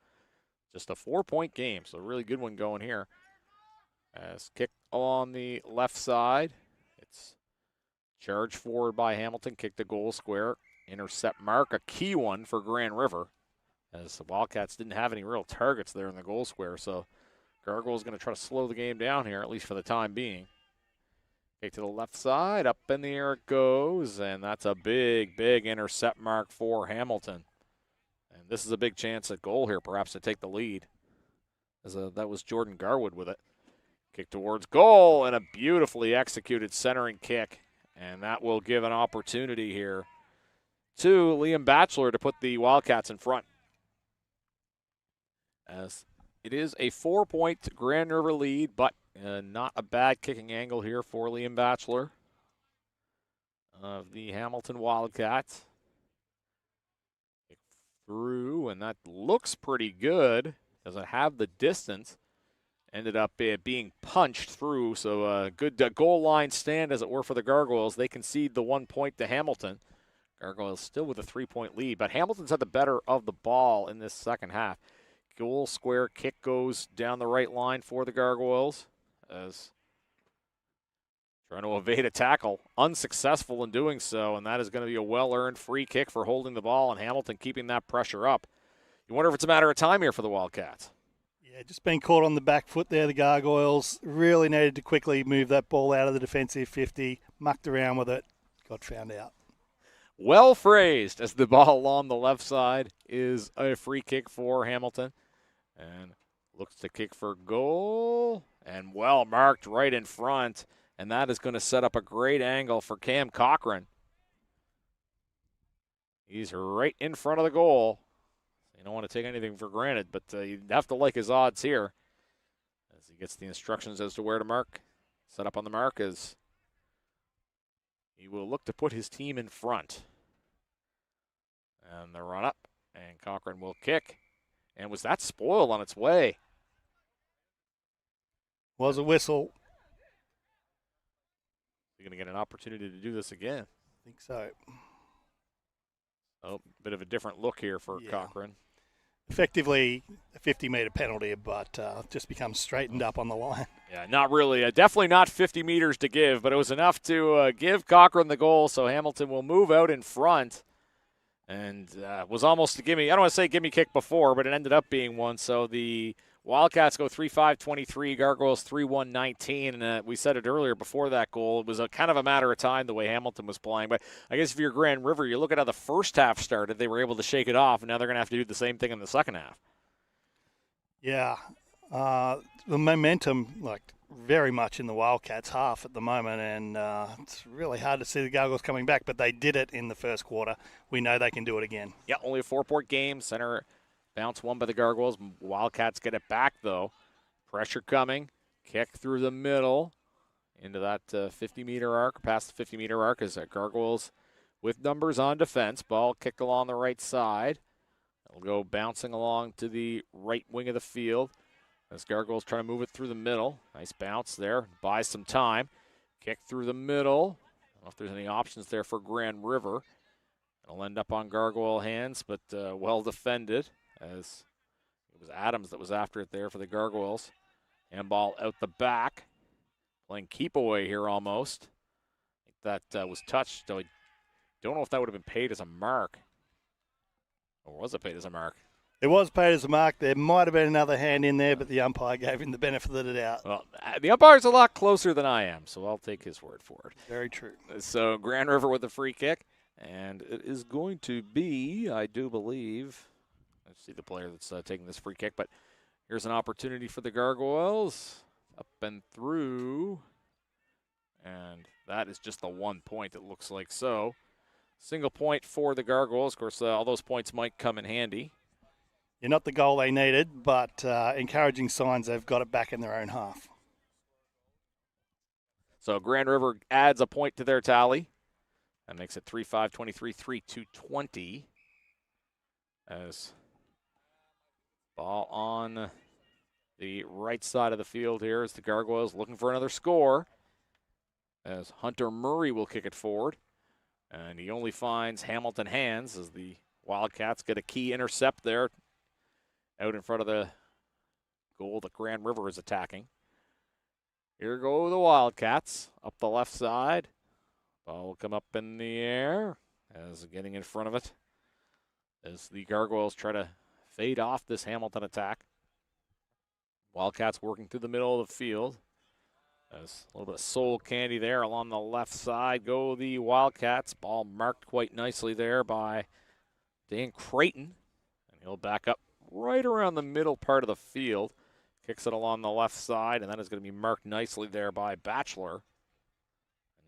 Just a 4-point game, so a really good one going here. As kick along the left side. It's charged forward by Hamilton, kick to goal square, intercept mark, a key one for Grand River. As the Wildcats didn't have any real targets there in the goal square, so Gargoyles going to try to slow the game down here, at least for the time being. Kick to the left side, up in the air it goes, and that's a big, big intercept mark for Hamilton. And this is a big chance at goal here, perhaps to take the lead. That was Jordan Garwood with it. Kick towards goal, and a beautifully executed centering kick. And that will give an opportunity here to Liam Batchelor to put the Wildcats in front. As it is a 4-point Grand River lead, but not a bad kicking angle here for Liam Batchelor of the Hamilton Wildcats. Kick through, and that looks pretty good. Doesn't have the distance. Ended up being punched through, so a good goal line stand, as it were, for the Gargoyles. They concede the 1 point to Hamilton. Gargoyles still with a 3-point lead, but Hamilton's had the better of the ball in this second half. Goal square kick goes down the right line for the Gargoyles. As trying to evade a tackle, unsuccessful in doing so, and that is going to be a well-earned free kick for holding the ball, and Hamilton keeping that pressure up. You wonder if it's a matter of time here for the Wildcats. Yeah, just being caught on the back foot there, the Gargoyles really needed to quickly move that ball out of the defensive 50, mucked around with it, got found out. Well phrased, as the ball along the left side is a free kick for Hamilton. And looks to kick for goal, and well marked right in front, and that is going to set up a great angle for Cam Cochran. He's right in front of the goal. You don't want to take anything for granted, but you have to like his odds here as he gets the instructions as to where to mark. Set up on the mark as He will look to put his team in front. And the run up, and Cochrane will kick. And was that spoiled on its way? Was a whistle. You're going to get an opportunity to do this again. I think so. Oh, bit of a different look here for Cochrane. Effectively a 50-metre penalty, but just becomes straightened up on the line. Yeah, not really. Definitely not 50 meters to give, but it was enough to give Cochrane the goal, so Hamilton will move out in front. And was almost a gimme. I don't want to say gimme kick before, but it ended up being one. So the Wildcats go 3-5-23, Gargoyles 3-1-19. And we said it earlier before that goal. It was a kind of a matter of time the way Hamilton was playing. But I guess if you're Grand River, you look at how the first half started. They were able to shake it off, and now they're going to have to do the same thing in the second half. Yeah. The momentum, very much in the Wildcats half at the moment, and it's really hard to see the Gargoyles coming back, but they did it in the first quarter. We know they can do it again. Yeah, only a 4-point game. Center bounce won by the Gargoyles. Wildcats get it back, though. Pressure coming. Kick through the middle into that 50-meter arc, past the 50-meter arc as Gargoyles with numbers on defense. Ball kicked along the right side. It'll go bouncing along to the right wing of the field. As Gargoyles trying to move it through the middle. Nice bounce there. Buys some time. Kick through the middle. I don't know if there's any options there for Grand River. It'll end up on Gargoyle hands, but well defended as it was Adams that was after it there for the Gargoyles. Handball out the back. Playing keep away here almost. I think that was touched. I don't know if that would have been paid as a mark. Or was it paid as a mark? It was paid as a mark. There might have been another hand in there, but the umpire gave him the benefit of the doubt. Well, the umpire's a lot closer than I am, so I'll take his word for it. Very true. So Grand River with the free kick, and it is going to be, I do believe, let's see the player that's taking this free kick, but here's an opportunity for the Gargoyles. Up and through, and that is just the 1 point, it looks like so. Single point for the Gargoyles. Of course, all those points might come in handy. You're not the goal they needed, but encouraging signs they've got it back in their own half. So Grand River adds a point to their tally. That makes it 3-5-23, 3-2-20. As ball on the right side of the field here as the Gargoyles looking for another score. As Hunter Murray will kick it forward. And he only finds Hamilton hands as the Wildcats get a key intercept there out in front of the goal that Grand River is attacking. Here go the Wildcats up the left side. Ball will come up in the air as getting in front of it as the Gargoyles try to fade off this Hamilton attack. Wildcats working through the middle of the field. There's a little bit of soul candy there along the left side. Go the Wildcats. Ball marked quite nicely there by Dan Creighton. And he'll back up right around the middle part of the field. Kicks it along the left side, and that is going to be marked nicely there by Batchelor. And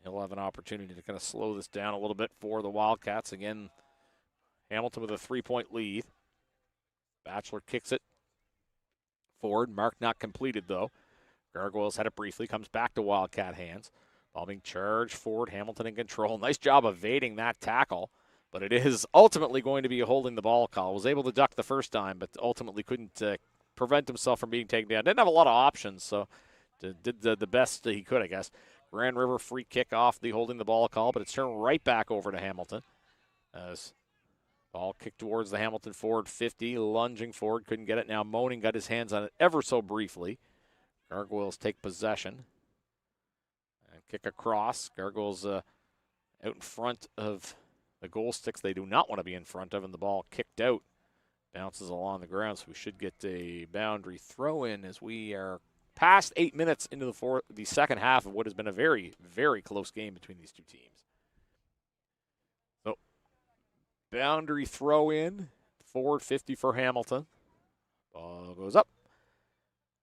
he'll have an opportunity to kind of slow this down a little bit for the Wildcats. Again, Hamilton with a 3-point lead. Batchelor kicks it forward. Mark not completed, though. Gargoyles had it briefly, comes back to Wildcat hands. Ball being charged forward, Hamilton in control. Nice job evading that tackle, but it is ultimately going to be a holding the ball call. Was able to duck the first time, but ultimately couldn't prevent himself from being taken down. Didn't have a lot of options, so did the best he could, I guess. Grand River free kick off the holding the ball call, but it's turned right back over to Hamilton. As ball kicked towards the Hamilton forward 50, lunging forward, couldn't get it. Now Moaning got his hands on it ever so briefly. Gargoyles take possession and kick across. Gargoyles out in front of the goal sticks they do not want to be in front of, and the ball kicked out. Bounces along the ground, so we should get a boundary throw in as we are past 8 minutes into the second half of what has been a very, very close game between these two teams. So, boundary throw in, forward 50 for Hamilton. Ball goes up.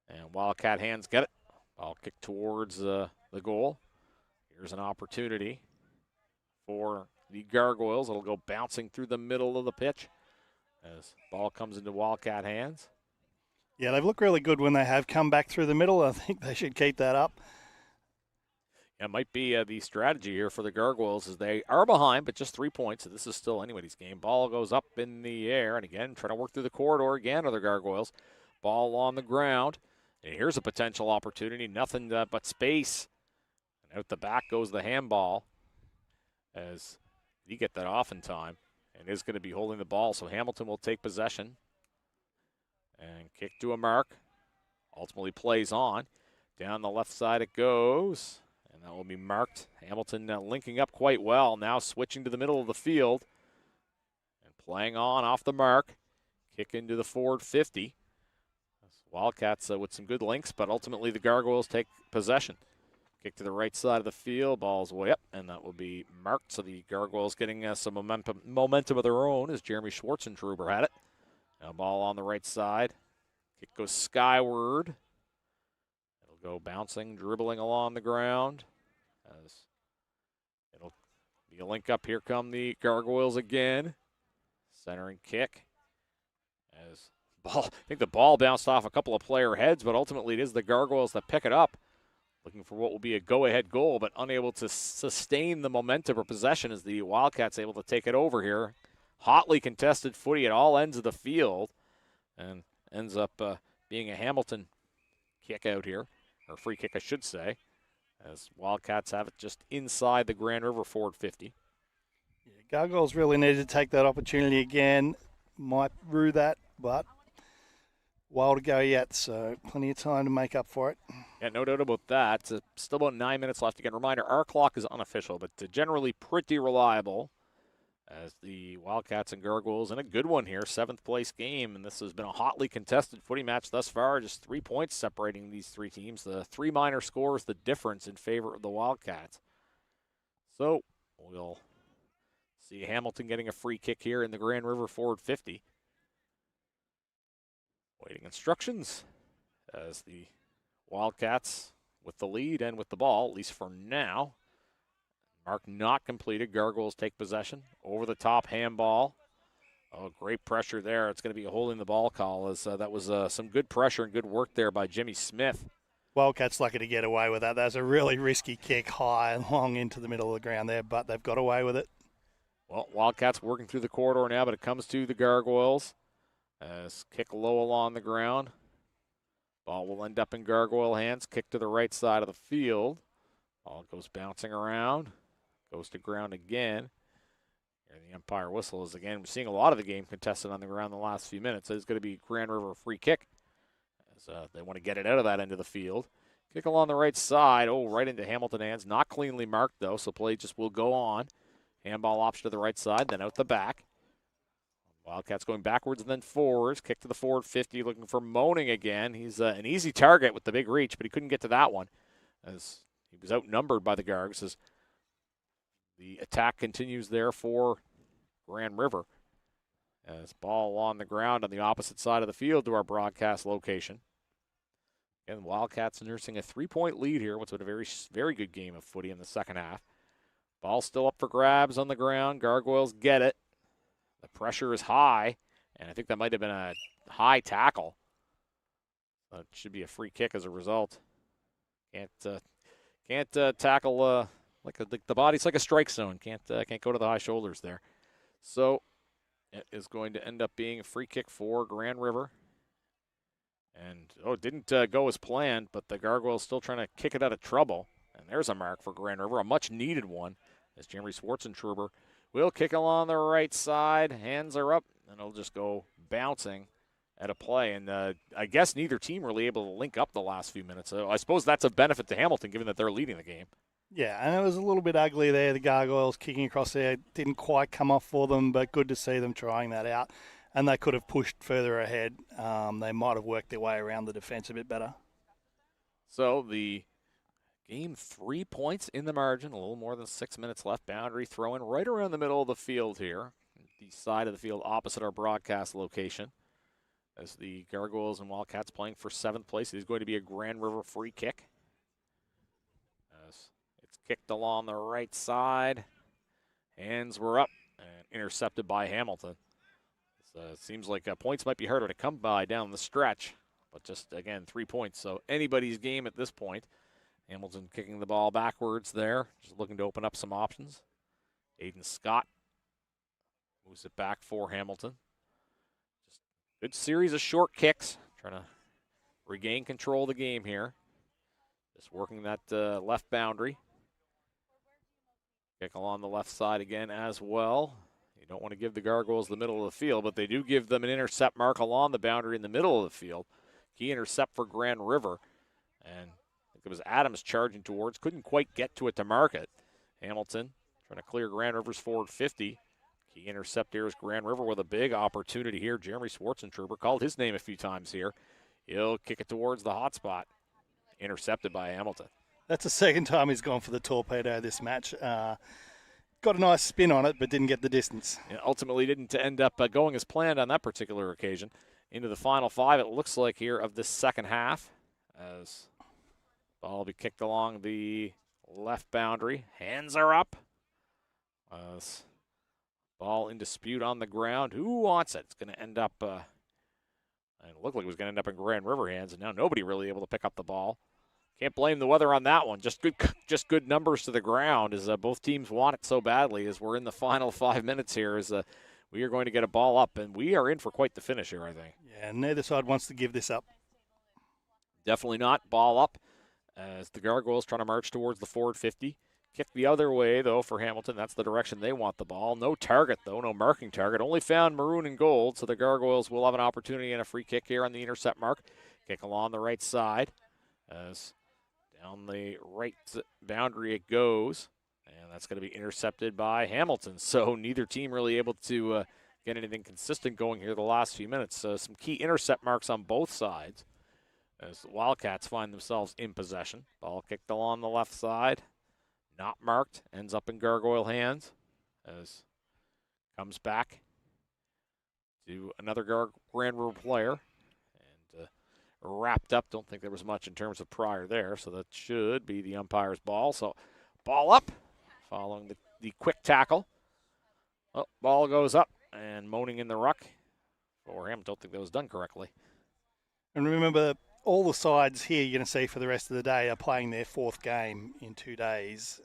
And Wildcat hands get it. Ball kicked towards the goal. Here's an opportunity for the Gargoyles. It'll go bouncing through the middle of the pitch as ball comes into Wildcat hands. Yeah, they've looked really good when they have come back through the middle. I think they should keep that up. It might be the strategy here for the Gargoyles as they are behind, but just 3 points. So this is still anybody's game. Ball goes up in the air, and again, trying to work through the corridor again are the Gargoyles. Ball on the ground. And here's a potential opportunity. Nothing but space. And out the back goes the handball as you get that off in time. And is going to be holding the ball, so Hamilton will take possession. And kick to a mark. Ultimately plays on. Down the left side it goes. And that will be marked. Hamilton linking up quite well. Now switching to the middle of the field. And playing on off the mark. Kick into the forward 50. Wildcats with some good links, but ultimately the Gargoyles take possession. Kick to the right side of the field. Ball's way up, and that will be marked. So the Gargoyles getting some momentum of their own as Jeremy Schwartzentruber had it. Now ball on the right side. Kick goes skyward. Go bouncing, dribbling along the ground. As it'll be a link up. Here come the Gargoyles again. Centering kick. As ball, I think the ball bounced off a couple of player heads, but ultimately it is the Gargoyles that pick it up. Looking for what will be a go-ahead goal, but unable to sustain the momentum or possession as the Wildcats able to take it over here. Hotly contested footy at all ends of the field, and ends up being a Hamilton kick out here. Or free kick, I should say, as Wildcats have it just inside the Grand River forward 50. Yeah, Gargoyles really need to take that opportunity again. Might rue that, but while to go yet, so plenty of time to make up for it. Yeah, no doubt about that. Still about 9 minutes left. Again, reminder, our clock is unofficial, but generally pretty reliable as the Wildcats and Gargoyles in a good one here, 7th place game, and this has been a hotly contested footy match thus far, just 3 points separating these three teams. The 3 minor scores, the difference in favor of the Wildcats. So we'll see Hamilton getting a free kick here in the Grand River forward 50. Waiting instructions as the Wildcats with the lead and with the ball, at least for now. Mark not completed. Gargoyles take possession. Over the top handball. Oh, great pressure there. It's going to be a holding the ball call as that was some good pressure and good work there by Jimmy Smith. Wildcats lucky to get away with that. That's a really risky kick high and long into the middle of the ground there, but they've got away with it. Well, Wildcats working through the corridor now, but it comes to the Gargoyles. As kick low along the ground. Ball will end up in Gargoyle hands. Kick to the right side of the field. Ball goes bouncing around. Goes to ground again. And the umpire whistle is again. We're seeing a lot of the game contested on the ground in the last few minutes. It's going to be Grand River free kick as they want to get it out of that end of the field. Kick along the right side. Oh, right into Hamilton hands. Not cleanly marked, though, so play just will go on. Handball option to the right side, then out the back. Wildcats going backwards and then forwards. Kick to the forward 50, looking for Moaning again. He's an easy target with the big reach, but he couldn't get to that one as he was outnumbered by the Gargs. As the attack continues there for Grand River. As ball on the ground on the opposite side of the field to our broadcast location. And Wildcats nursing a 3-point lead here. What's been a very, very good game of footy in the second half. Ball still up for grabs on the ground. Gargoyles get it. The pressure is high, and I think that might have been a high tackle. It should be a free kick as a result. Can't tackle like the body's like a strike zone. Can't go to the high shoulders there. So it is going to end up being a free kick for Grand River. And it didn't go as planned, but the Gargoyles still trying to kick it out of trouble. And there's a mark for Grand River, a much needed one, as Jeremy Schwartzentruber will kick along the right side. Hands are up, and it'll just go bouncing at a play. And I guess neither team really able to link up the last few minutes. So I suppose that's a benefit to Hamilton, given that they're leading the game. Yeah, and it was a little bit ugly there. The Gargoyles kicking across there didn't quite come off for them, but good to see them trying that out. And they could have pushed further ahead. They might have worked their way around the defense a bit better. So the game 3 points in the margin, a little more than 6 minutes left. Boundary throw-in right around the middle of the field here, the side of the field opposite our broadcast location. As the Gargoyles and Wildcats playing for 7th place, it is going to be a Grand River free kick. As it's kicked along the right side. Hands were up and intercepted by Hamilton. It seems like points might be harder to come by down the stretch, but just, again, 3 points. So anybody's game at this point. Hamilton kicking the ball backwards there, just looking to open up some options. Aiden Scott moves it back for Hamilton. Just good series of short kicks, trying to regain control of the game here. Just working that left boundary. Kick along the left side again as well. You don't want to give the Gargoyles the middle of the field, but they do give them an intercept mark along the boundary in the middle of the field. Key intercept for Grand River. And I think it was Adams charging towards. Couldn't quite get to it to mark it. Hamilton trying to clear Grand River's forward 50. Key intercept here is Grand River with a big opportunity here. Jeremy Schwartzentruber called his name a few times here. He'll kick it towards the hot spot. Intercepted by Hamilton. That's the second time he's gone for the torpedo this match. Got a nice spin on it, but didn't get the distance. Yeah, ultimately didn't end up going as planned on that particular occasion. Into the final 5, it looks like, here of this second half. As ball will be kicked along the left boundary. Hands are up. Ball in dispute on the ground. Who wants it? It's going to end up, it looked like it was going to end up in Grand River hands, and now nobody really able to pick up the ball. Can't blame the weather on that one. Just good numbers to the ground as both teams want it so badly as we're in the final 5 minutes here as we are going to get a ball up, and we are in for quite the finish here, I think. Yeah, neither side wants to give this up. Definitely not. Ball up as the Gargoyles trying to march towards the forward 50. Kick the other way, though, for Hamilton. That's the direction they want the ball. No target, though. No marking target. Only found maroon and gold, so the Gargoyles will have an opportunity and a free kick here on the intercept mark. Kick along the right side as down the right boundary it goes. And that's going to be intercepted by Hamilton. So neither team really able to get anything consistent going here the last few minutes. So some key intercept marks on both sides as the Wildcats find themselves in possession. Ball kicked along the left side. Not marked. Ends up in Gargoyle hands as comes back to another Grand River player. And wrapped up. Don't think there was much in terms of prior there. So that should be the umpire's ball. So ball up following the quick tackle. Oh, ball goes up and moaning in the ruck for him. Don't think that was done correctly. And remember, all the sides here you're going to see for the rest of the day are playing their 4th game in 2 days.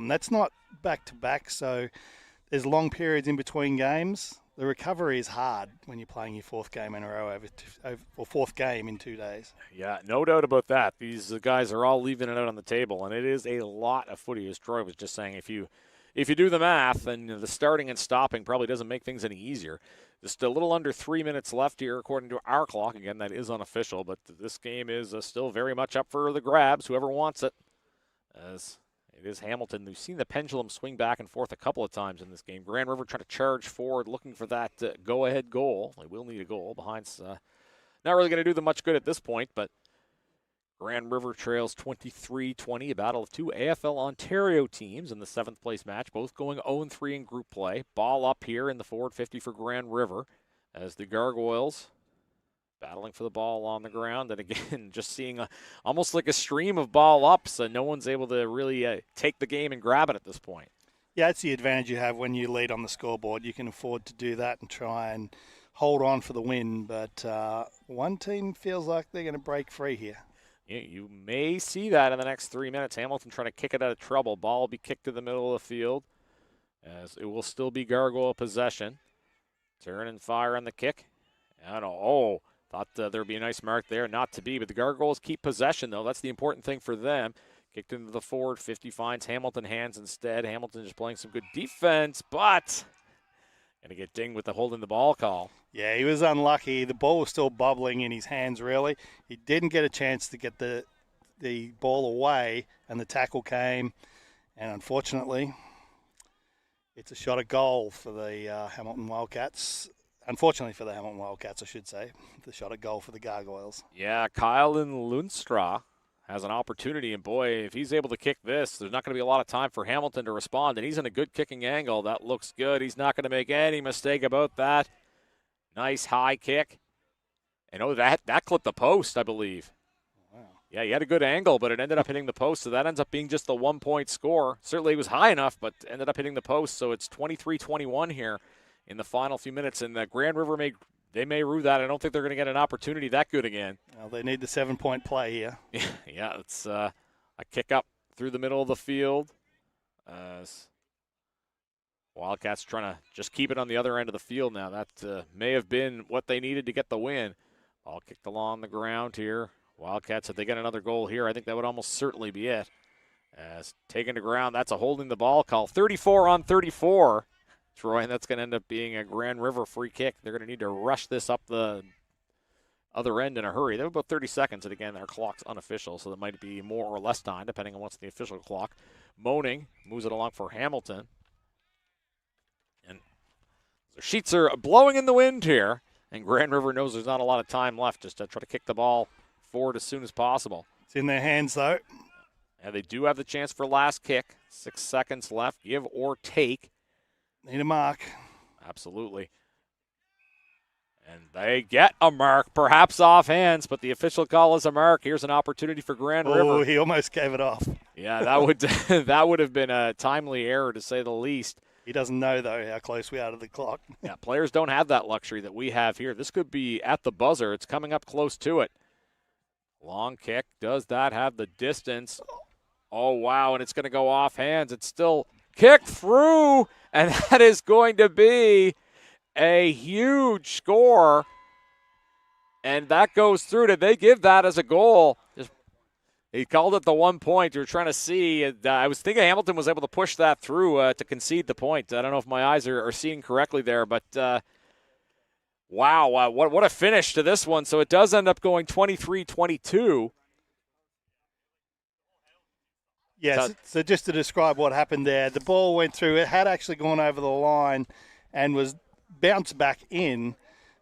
That's not back-to-back, so there's long periods in between games. The recovery is hard when you're playing your 4th game in a row or 4th game in 2 days. Yeah, no doubt about that. These guys are all leaving it out on the table, and it is a lot of footy, as Troy was just saying. If you do the math, then the starting and stopping probably doesn't make things any easier. Just a little under 3 minutes left here, according to our clock. Again, that is unofficial, but this game is still very much up for the grabs, whoever wants it. As it is Hamilton. We've seen the pendulum swing back and forth a couple of times in this game. Grand River trying to charge forward, looking for that go-ahead goal. They will need a goal. Behind's not really going to do them much good at this point, but Grand River trails 23-20, a battle of 2 AFL Ontario teams in the 7th place match, both going 0-3 in group play. Ball up here in the forward 50 for Grand River as the Gargoyles battling for the ball on the ground. And again, just seeing almost like a stream of ball ups, and no one's able to really take the game and grab it at this point. Yeah, it's the advantage you have when you lead on the scoreboard. You can afford to do that and try and hold on for the win. But one team feels like they're going to break free here. You may see that in the next 3 minutes. Hamilton trying to kick it out of trouble. Ball will be kicked to the middle of the field as it will still be Gargoyle possession. Turn and fire on the kick. Thought there'd be a nice mark there. Not to be, but the Gargoyles keep possession, though. That's the important thing for them. Kicked into the forward 50, finds Hamilton hands instead. Hamilton just playing some good defense, but going to get dinged with the holding the ball call. Yeah, he was unlucky. The ball was still bubbling in his hands, really. He didn't get a chance to get the ball away, and the tackle came. And unfortunately, it's a shot at goal for the Hamilton Wildcats. Unfortunately for the Hamilton Wildcats, I should say. The shot at goal for the Gargoyles. Yeah, Kylan Lunstra has an opportunity, and boy, if he's able to kick this, there's not going to be a lot of time for Hamilton to respond, and he's in a good kicking angle. That looks good. He's not going to make any mistake about that. Nice high kick. And that clipped the post, I believe. Wow. Yeah, he had a good angle, but it ended up hitting the post, so that ends up being just the 1-point score. Certainly it was high enough, but ended up hitting the post, so it's 23-21 here in the final few minutes. And Grand River may rue that. I don't think they're going to get an opportunity that good again. Well, they need the 7-point play here. Yeah, it's A kick up through the middle of the field. As Wildcats trying to just keep it on the other end of the field now. That may have been what they needed to get the win. Ball kicked along the ground here. Wildcats, if they get another goal here, I think that would almost certainly be it. As taken to ground, that's a holding the ball call. 34 on 34. Troy, and that's going to end up being a Grand River free kick. They're going to need to rush this up the other end in a hurry. They have about 30 seconds, and again, their clock's unofficial, so that might be more or less time, depending on what's the official clock. Moaning moves it along for Hamilton. And the sheets are blowing in the wind here, and Grand River knows there's not a lot of time left just to try to kick the ball forward as soon as possible. It's in their hands, though. And they do have the chance for last kick. 6 seconds left. Give or take. Need a mark. Absolutely. And they get a mark, perhaps off hands, but the official call is a mark. Here's an opportunity for Grand River. Oh, he almost gave it off. Yeah, that would that would have been a timely error, to say the least. He doesn't know, though, how close we are to the clock. Yeah, players don't have that luxury that we have here. This could be at the buzzer. It's coming up close to it. Long kick. Does that have the distance? Oh, wow, and it's going to go off hands. It's still kicked through, and that is going to be a huge score. And that goes through. Did they give that as a goal? He called it the 1 point. You're trying to see. I was thinking Hamilton was able to push that through to concede the point. I don't know if my eyes are seeing correctly there, but wow, what a finish to this one. So it does end up going 23-22. Yes, so just to describe what happened there, the ball went through. It had actually gone over the line and was bounced back in.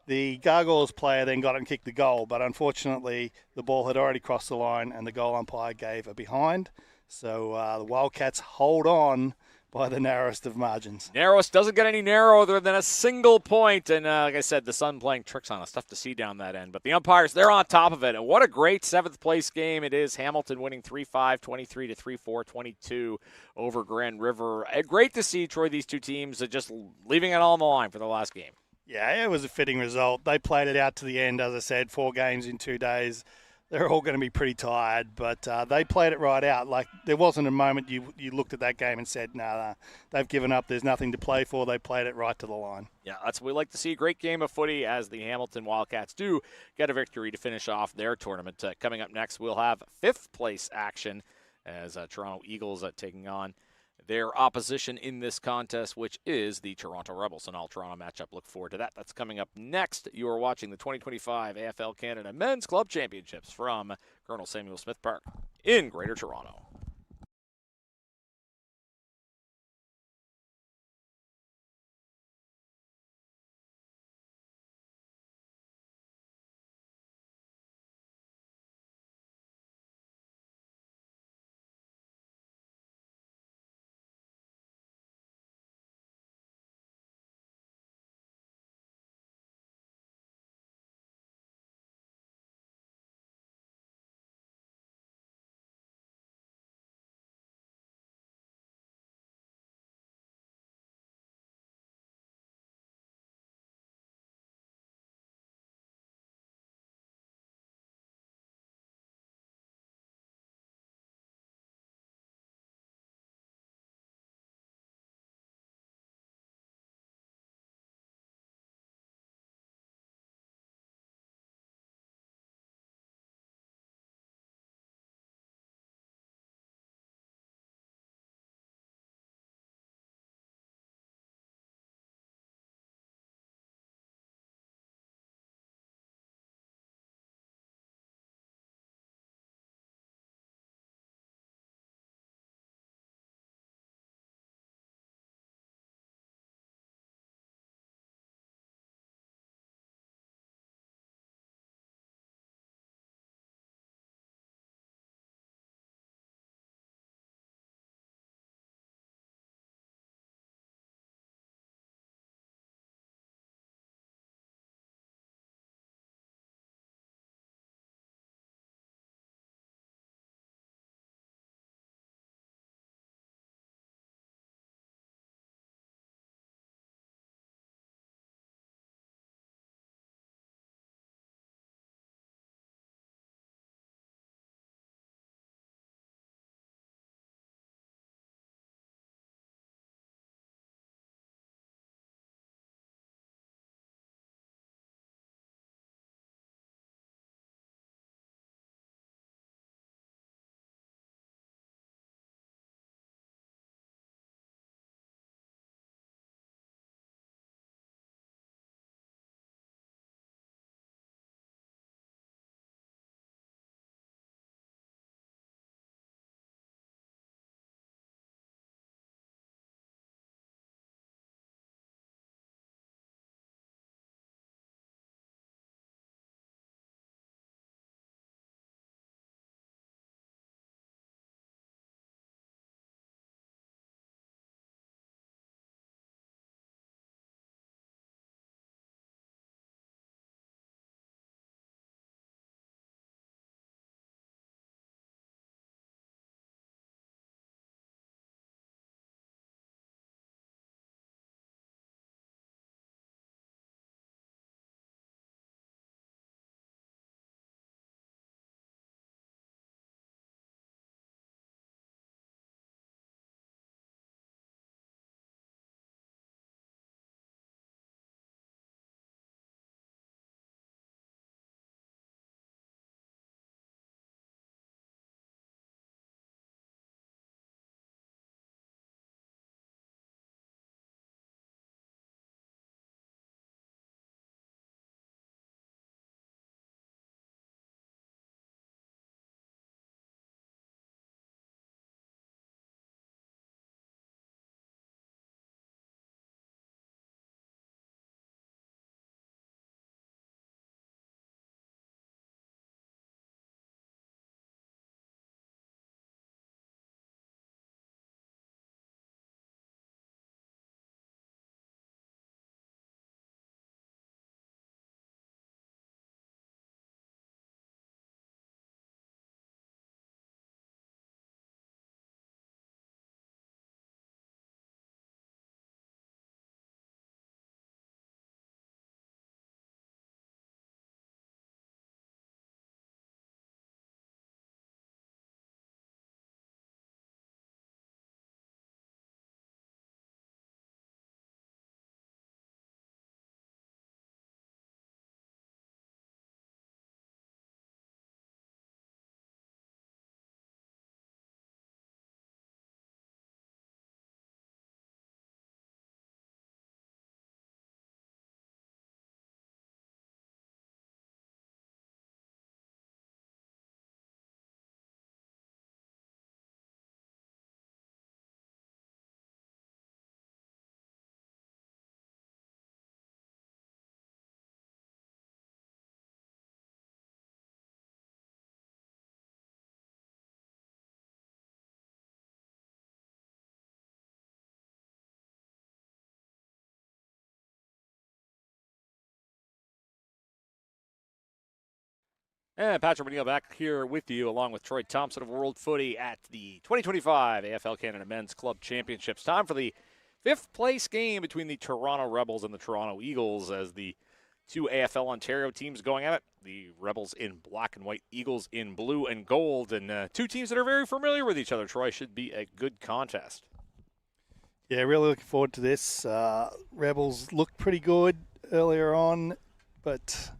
The Gargoyles player then got it and kicked the goal, but unfortunately the ball had already crossed the line and the goal umpire gave a behind. So the Wildcats hold on by the narrowest of margins. Narrowest doesn't get any narrower than a single point. And like I said, the sun playing tricks on us. Tough to see down that end. But the umpires, they're on top of it. And what a great seventh-place game it is. Hamilton winning 3-5, 23-3-4, 22 over Grand River. Great to see, Troy, these two teams just leaving it all on the line for the last game. Yeah, it was a fitting result. They played it out to the end, as I said, 4 games in 2 days. They're all going to be pretty tired, but they played it right out. Like, there wasn't a moment you looked at that game and said, nah, they've given up. There's nothing to play for. They played it right to the line. Yeah, that's what we like to see. Great game of footy as the Hamilton Wildcats do get a victory to finish off their tournament. Coming up next, we'll have 5th place action as Toronto Eagles taking on their opposition in this contest, which is the Toronto Rebels. An all-Toronto matchup. Look forward to that. That's coming up next. You are watching the 2025 AFL Canada Men's Club Championships from Colonel Samuel Smith Park in Greater Toronto. And Patrick McNeil back here with you, along with Troy Thompson of World Footy at the 2025 AFL Canada Men's Club Championships. Time for the fifth place game between the Toronto Rebels and the Toronto Eagles, as the two AFL Ontario teams going at it. The Rebels in black and white, Eagles in blue and gold, and two teams that are very familiar with each other. Troy, should be a good contest. Yeah, really looking forward to this. Rebels looked pretty good earlier on, but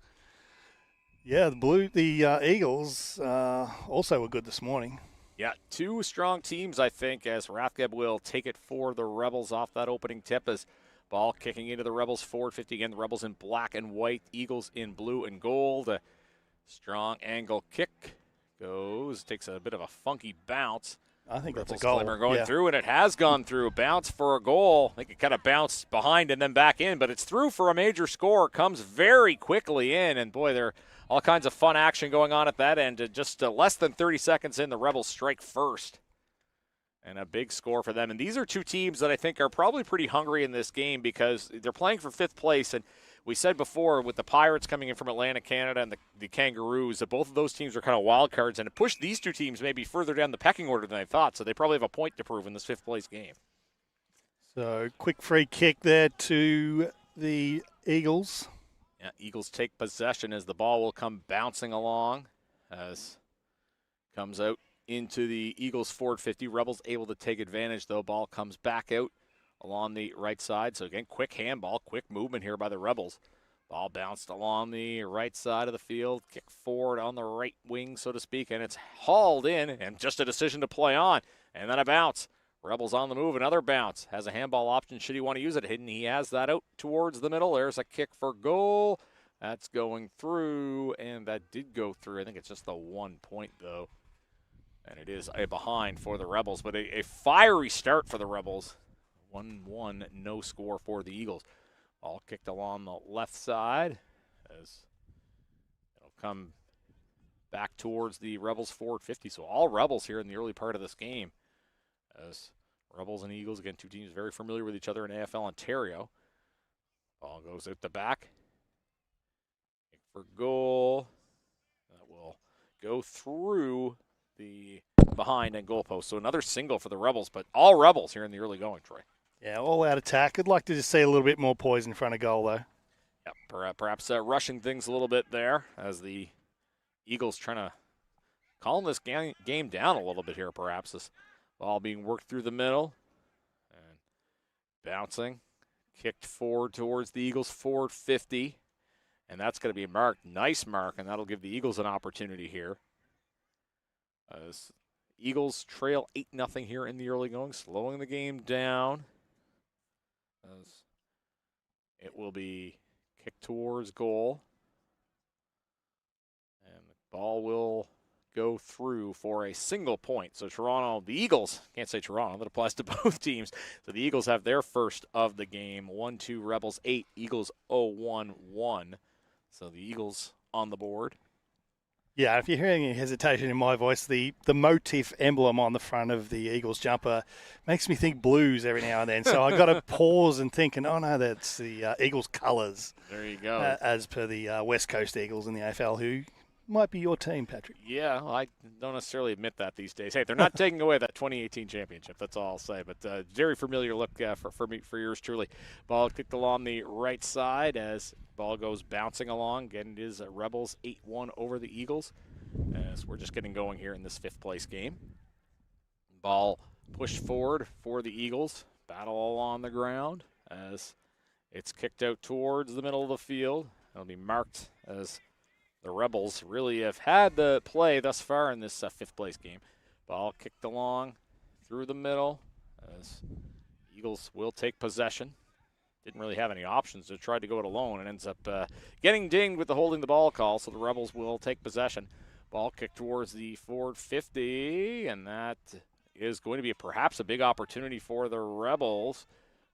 yeah, the Eagles also were good this morning. Yeah, two strong teams, I think, as Rathgeb will take it for the Rebels off that opening tip, as ball kicking into the Rebels forward 50 again. The Rebels in black and white, Eagles in blue and gold. A strong angle kick takes a bit of a funky bounce. I think Rebels that's a goal. Going through, and it has gone through. Bounce for a goal. I think it kind of bounced behind and then back in, but it's through for a major score. Comes very quickly in, and boy, there are all kinds of fun action going on at that end. Just less than 30 seconds in, the Rebels strike first. And a big score for them. And these are two teams that I think are probably pretty hungry in this game, because they're playing for fifth place. And we said before, with the Pirates coming in from Atlantic Canada and the Kangaroos, that both of those teams are kind of wild cards. And it pushed these two teams maybe further down the pecking order than I thought. So they probably have a point to prove in this fifth place game. So quick free kick there to the Eagles. Yeah, Eagles take possession as the ball will come bouncing along. As comes out into the Eagles forward 50. Rebels able to take advantage, though. Ball comes back out along the right side. So again, quick handball, quick movement here by the Rebels. Ball bounced along the right side of the field, kick forward on the right wing, so to speak, and it's hauled in, and just a decision to play on. And then a bounce. Rebels on the move, another bounce. Has a handball option should he want to use it. Hidden, he has that out towards the middle. There's a kick for goal. That's going through, and that did go through. I think it's just the 1 point, though. And it is a behind for the Rebels, but a fiery start for the Rebels. 1-1, no score for the Eagles. Ball kicked along the left side as it'll come back towards the Rebels forward 50. So all Rebels here in the early part of this game. As Rebels and Eagles, again, two teams very familiar with each other in AFL Ontario. Ball goes out the back. Kick for goal. That will go through the behind and goalpost. So another single for the Rebels, but all Rebels here in the early going, Troy. Yeah, all out attack. I'd like to just see a little bit more poise in front of goal, though. Yeah, perhaps rushing things a little bit there as the Eagles trying to calm this game down a little bit here, perhaps. This ball being worked through the middle and bouncing, kicked forward towards the Eagles forward 50, and that's going to be marked. Nice mark, and that'll give the Eagles an opportunity here. As Eagles trail 8-0 here in the early going, slowing the game down. As it will be kicked towards goal. And the ball will go through for a single point. So Toronto, the Eagles, can't say Toronto, that applies to both teams. So the Eagles have their first of the game. 1-2, Rebels 8, Eagles 0-1-1. So the Eagles on the board. Yeah, if you're hearing any hesitation in my voice, the motif emblem on the front of the Eagles jumper makes me think Blues every now and then. So I got to pause and think, and oh no, that's the Eagles colours. There you go. As per the West Coast Eagles in the AFL, who might be your team, Patrick. Yeah, I don't necessarily admit that these days. Hey, they're not taking away that 2018 championship. That's all I'll say. But very familiar look for yours truly. Ball kicked along the right side as ball goes bouncing along. Again, it is Rebels 8-1 over the Eagles as we're just getting going here in this fifth place game. Ball pushed forward for the Eagles. Battle along the ground as it's kicked out towards the middle of the field. It'll be marked as the Rebels really have had the play thus far in this fifth place game. Ball kicked along through the middle as Eagles will take possession. Didn't really have any options. They tried to go it alone and ends up getting dinged with the holding the ball call, so the Rebels will take possession. Ball kicked towards the forward 50, and that is going to be perhaps a big opportunity for the Rebels.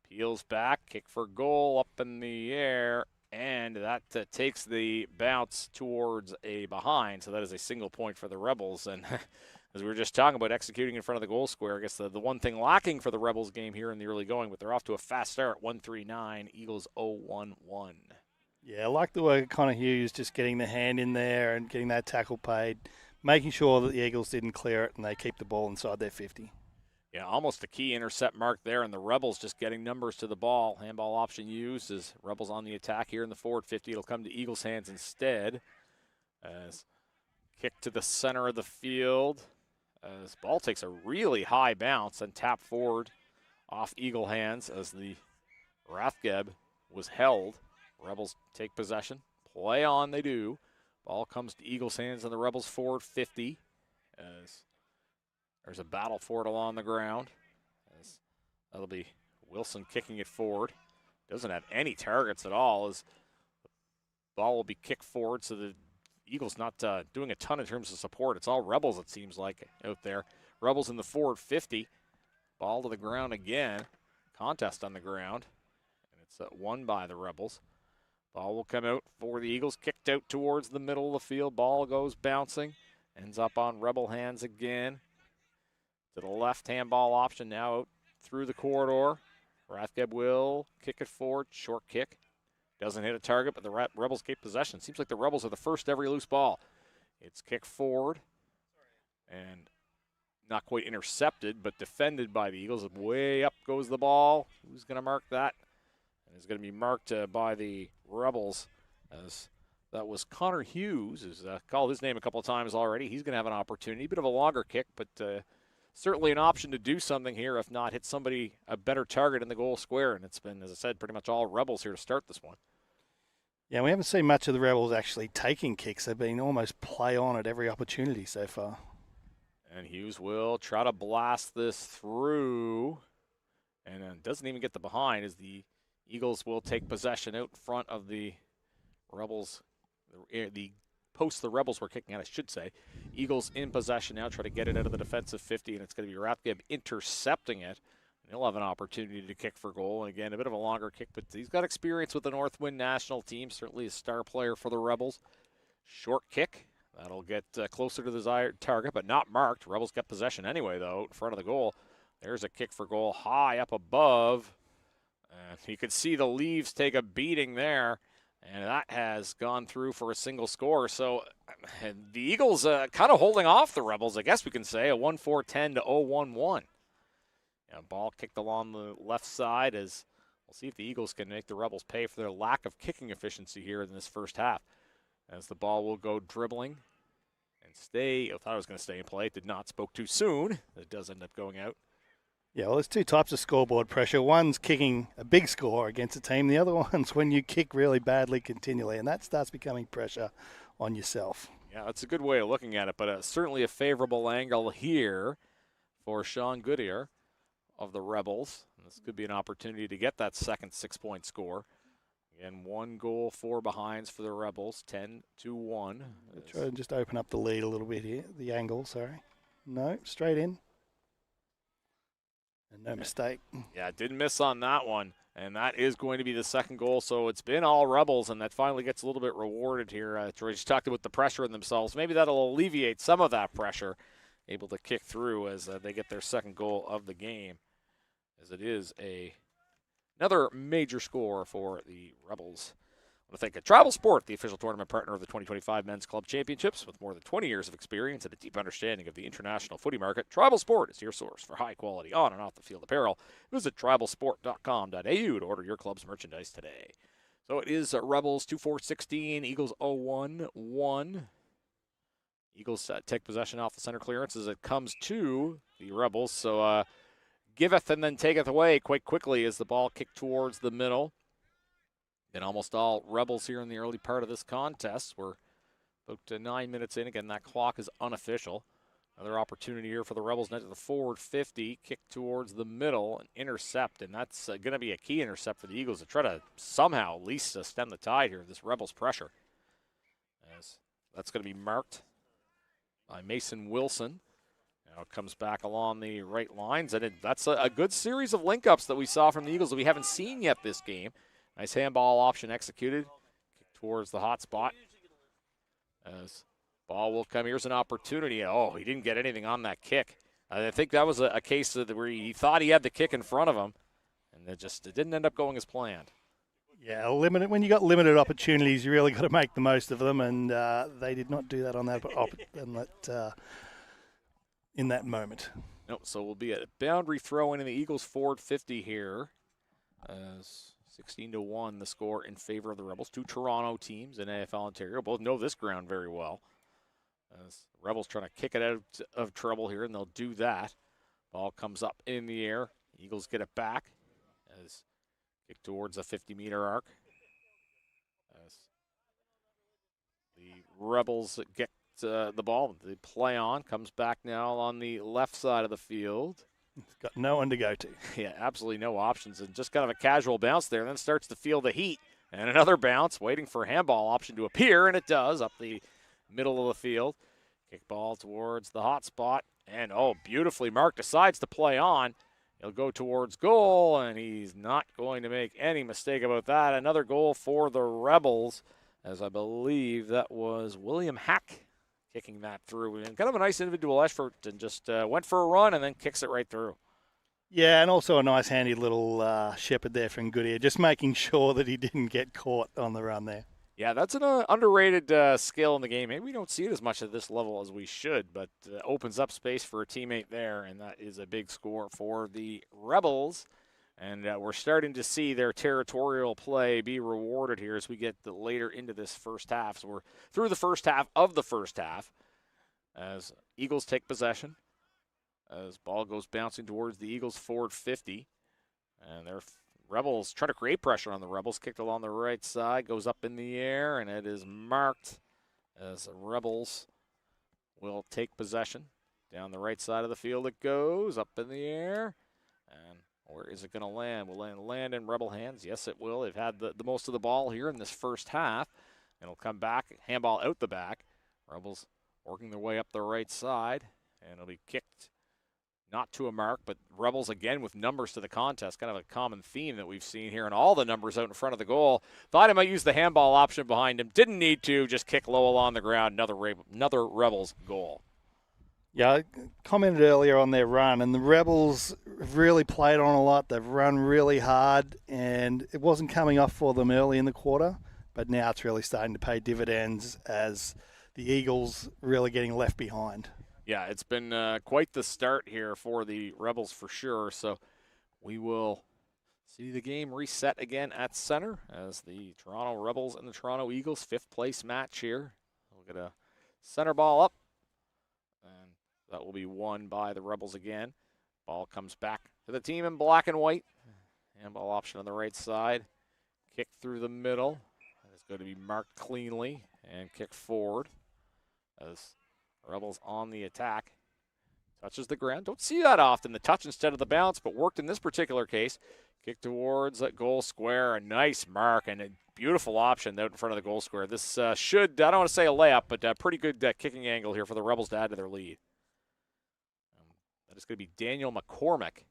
Peels back, kick for goal up in the air, and that takes the bounce towards a behind, so that is a single point for the Rebels. And as we were just talking about executing in front of the goal square, I guess the one thing lacking for the Rebels game here in the early going, but they're off to a fast start, 1-3-9, Eagles 0-1-1. Yeah, I like the work of Connor Hughes, just getting the hand in there and getting that tackle paid, making sure that the Eagles didn't clear it and they keep the ball inside their 50. Yeah, almost a key intercept mark there, and the Rebels just getting numbers to the ball. Handball option used as Rebels on the attack here in the forward 50. It'll come to Eagles' hands instead. As kick to the center of the field. As ball takes a really high bounce and tap forward off Eagle hands as the Rathgeb was held. Rebels take possession. Play on, they do. Ball comes to Eagles' hands and the Rebels forward 50. As there's a battle for it along the ground. As that'll be Wilson kicking it forward. Doesn't have any targets at all as the ball will be kicked forward, so the Eagles not doing a ton in terms of support. It's all Rebels, it seems like, out there. Rebels in the forward 50. Ball to the ground again. Contest on the ground. And it's won by the Rebels. Ball will come out for the Eagles. Kicked out towards the middle of the field. Ball goes bouncing. Ends up on Rebel hands again. To the left handball option now out through the corridor. Rathgeb will kick it forward. Short kick. Doesn't hit a target, but the Rebels keep possession. Seems like the Rebels are the first every loose ball. It's kicked forward. And not quite intercepted, but defended by the Eagles. Way up goes the ball. Who's going to mark that? And it's going to be marked by the Rebels. As that was Connor Hughes, who's called his name a couple of times already. He's going to have an opportunity. Bit of a longer kick, but certainly an option to do something here, if not hit somebody a better target in the goal square. And it's been, as I said, pretty much all Rebels here to start this one. Yeah, we haven't seen much of the Rebels actually taking kicks. They've been almost play on at every opportunity so far. And Hughes will try to blast this through. And doesn't even get the behind as the Eagles will take possession out in front of the Rebels. The post the Rebels were kicking at, I should say. Eagles in possession now, try to get it out of the defensive 50, and it's going to be Rathgeb intercepting it. And he'll have an opportunity to kick for goal. And again, a bit of a longer kick, but he's got experience with the Northwind national team, certainly a star player for the Rebels. Short kick. That'll get closer to the desired target, but not marked. Rebels get possession anyway, though, in front of the goal. There's a kick for goal high up above. You can see the leaves take a beating there. And that has gone through for a single score. So the Eagles kind of holding off the Rebels, I guess we can say. A 1-4-10 to 0-1-1. Ball kicked along the left side as we'll see if the Eagles can make the Rebels pay for their lack of kicking efficiency here in this first half. As the ball will go dribbling and stay. I thought it was going to stay in play. It did not. Spoke too soon. It does end up going out. Yeah, well, there's two types of scoreboard pressure. One's kicking a big score against a team. The other one's when you kick really badly continually, and that starts becoming pressure on yourself. Yeah, that's a good way of looking at it, but certainly a favorable angle here for Sean Goodyear of the Rebels. And this could be an opportunity to get that second 6-point score. Again, 1 goal, 4 behinds for the Rebels, 10-1. Try to just open up the lead a little bit here, the angle, sorry. No, straight in. And no mistake. Yeah, didn't miss on that one. And that is going to be the second goal. So it's been all Rebels, and that finally gets a little bit rewarded here. Troy just talked about the pressure in themselves. Maybe that'll alleviate some of that pressure, able to kick through as they get their second goal of the game, as it is another major score for the Rebels. I want to thank Travel Sport, the official tournament partner of the 2025 Men's Club Championships. With more than 20 years of experience and a deep understanding of the international footy market, Travel Sport is your source for high-quality on- and off-the-field apparel. Visit travelsport.com.au to order your club's merchandise today. So it is Rebels 2-4-16, Eagles 0-1-1. Eagles take possession off the center clearance as it comes to the Rebels. So giveth and then taketh away quite quickly as the ball kicked towards the middle. And almost all Rebels here in the early part of this contest. We're about 9 minutes in. Again, that clock is unofficial. Another opportunity here for the Rebels. Net to the forward 50. Kick towards the middle and intercept. And that's going to be a key intercept for the Eagles to try to somehow at least stem the tide here of this Rebels pressure. As that's going to be marked by Mason Wilson. Now it comes back along the right lines. And that's a good series of link-ups that we saw from the Eagles that we haven't seen yet this game. Nice handball option executed. Kick towards the hot spot. As ball will come. Here's an opportunity. Oh, he didn't get anything on that kick. I think that was a case where he thought he had the kick in front of him, and it didn't end up going as planned. Yeah, limited. When you got limited opportunities, you really got to make the most of them, and they did not do that in that moment. No, so we'll be a boundary throw in the Eagles forward 50 here. 16-1 the score in favor of the Rebels. Two Toronto teams in AFL Ontario both know this ground very well. As Rebels trying to kick it out of trouble here, and they'll do that. Ball comes up in the air. Eagles get it back as kick towards a 50-meter arc. As the Rebels get the ball, the play on comes back now on the left side of the field. It's got no one to go to. Yeah, absolutely no options, and just kind of a casual bounce there, and then starts to feel the heat. And another bounce, waiting for a handball option to appear, and it does up the middle of the field. Kick ball towards the hot spot, and beautifully marked, decides to play on. He'll go towards goal, and he's not going to make any mistake about that. Another goal for the Rebels, as I believe that was William Hack kicking that through. And kind of a nice individual effort, and just went for a run and then kicks it right through. Yeah, and also a nice handy little shepherd there from Goodyear, just making sure that he didn't get caught on the run there. Yeah, that's an underrated skill in the game. Maybe we don't see it as much at this level as we should, but opens up space for a teammate there, and that is a big score for the Rebels. And we're starting to see their territorial play be rewarded here as we get later into this first half. So we're through the first half of the first half as Eagles take possession. As ball goes bouncing towards the Eagles forward 50. And their Rebels try to create pressure on the Rebels. Kicked along the right side, goes up in the air, and it is marked as the Rebels will take possession. Down the right side of the field it goes, up in the air. And where is it going to land? Will it land in Rebel hands? Yes, it will. They've had the most of the ball here in this first half. And it'll come back, handball out the back. Rebels working their way up the right side. And it'll be kicked, not to a mark, but Rebels again with numbers to the contest. Kind of a common theme that we've seen here. And all the numbers out in front of the goal. Thought he might use the handball option behind him. Didn't need to. Just kick low along the ground. Another Rebels goal. Yeah, I commented earlier on their run, and the Rebels have really played on a lot. They've run really hard, and it wasn't coming off for them early in the quarter, but now it's really starting to pay dividends as the Eagles really getting left behind. Yeah, it's been quite the start here for the Rebels for sure, so we will see the game reset again at center as the Toronto Rebels and the Toronto Eagles, fifth place match here. We'll get a center ball up, and that will be won by the Rebels again. Ball comes back to the team in black and white. Handball option on the right side. Kick through the middle. It's going to be marked cleanly and kick forward as Rebels on the attack. Touches the ground. Don't see that often, the touch instead of the bounce, but worked in this particular case. Kick towards that goal square. A nice mark and a beautiful option out in front of the goal square. This should, I don't want to say a layup, but a pretty good kicking angle here for the Rebels to add to their lead. That is going to be Daniel McCormick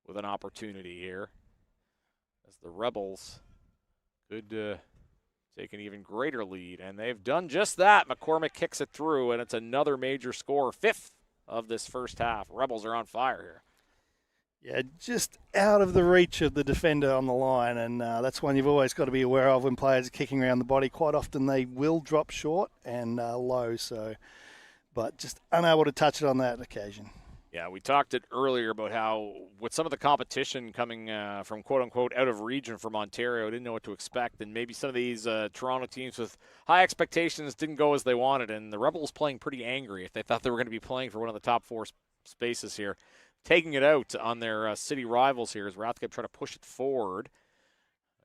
with an opportunity here as the Rebels could take an even greater lead, and they've done just that. McCormick kicks it through, and it's another major score, fifth of this first half. Rebels are on fire here. Yeah, just out of the reach of the defender on the line, and that's one you've always got to be aware of when players are kicking around the body. Quite often they will drop short and low, but just unable to touch it on that occasion. Yeah, we talked it earlier about how with some of the competition coming from quote-unquote out of region from Ontario, didn't know what to expect, and maybe some of these Toronto teams with high expectations didn't go as they wanted, and the Rebels playing pretty angry if they thought they were going to be playing for one of the top four spaces here. Taking it out on their city rivals here as Rathgeb try to push it forward.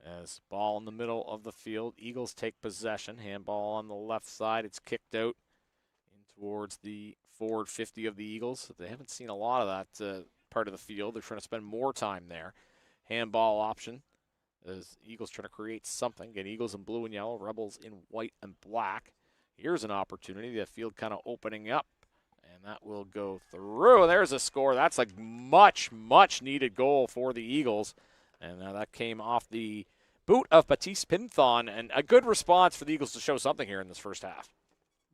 As ball in the middle of the field, Eagles take possession. Handball on the left side, it's kicked out in towards the forward 50 of the Eagles. They haven't seen a lot of that part of the field. They're trying to spend more time there. Handball option as Eagles trying to create something. Again, Eagles in blue and yellow, Rebels in white and black. Here's an opportunity. The field kind of opening up, and that will go through. And there's a score. That's a much, much needed goal for the Eagles. And that came off the boot of Baptiste Pinthon, and a good response for the Eagles to show something here in this first half.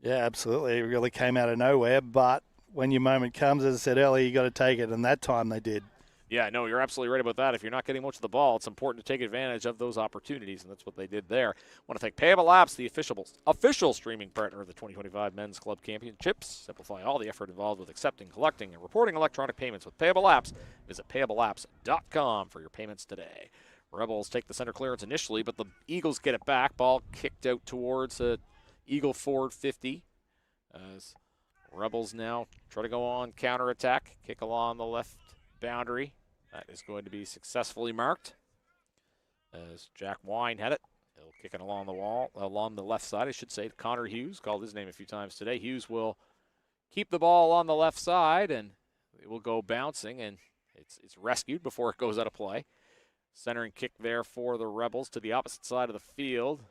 Yeah, absolutely. It really came out of nowhere, but when your moment comes, as I said earlier, you got to take it, and that time they did. Yeah, no, you're absolutely right about that. If you're not getting much of the ball, it's important to take advantage of those opportunities, and that's what they did there. I want to thank Payable Apps, the official streaming partner of the 2025 Men's Club Championships. Simplify all the effort involved with accepting, collecting, and reporting electronic payments with Payable Apps. Visit payableapps.com for your payments today. Rebels take the center clearance initially, but the Eagles get it back. Ball kicked out towards Eagle forward 50. As Rebels now try to go on counterattack, kick along the left boundary. That is going to be successfully marked. As Jack Wine had it, he'll kick it along the wall, along the left side, I should say. Connor Hughes, called his name a few times today. Hughes will keep the ball on the left side, and it will go bouncing, and it's rescued before it goes out of play. Centering kick there for the Rebels to the opposite side of the field.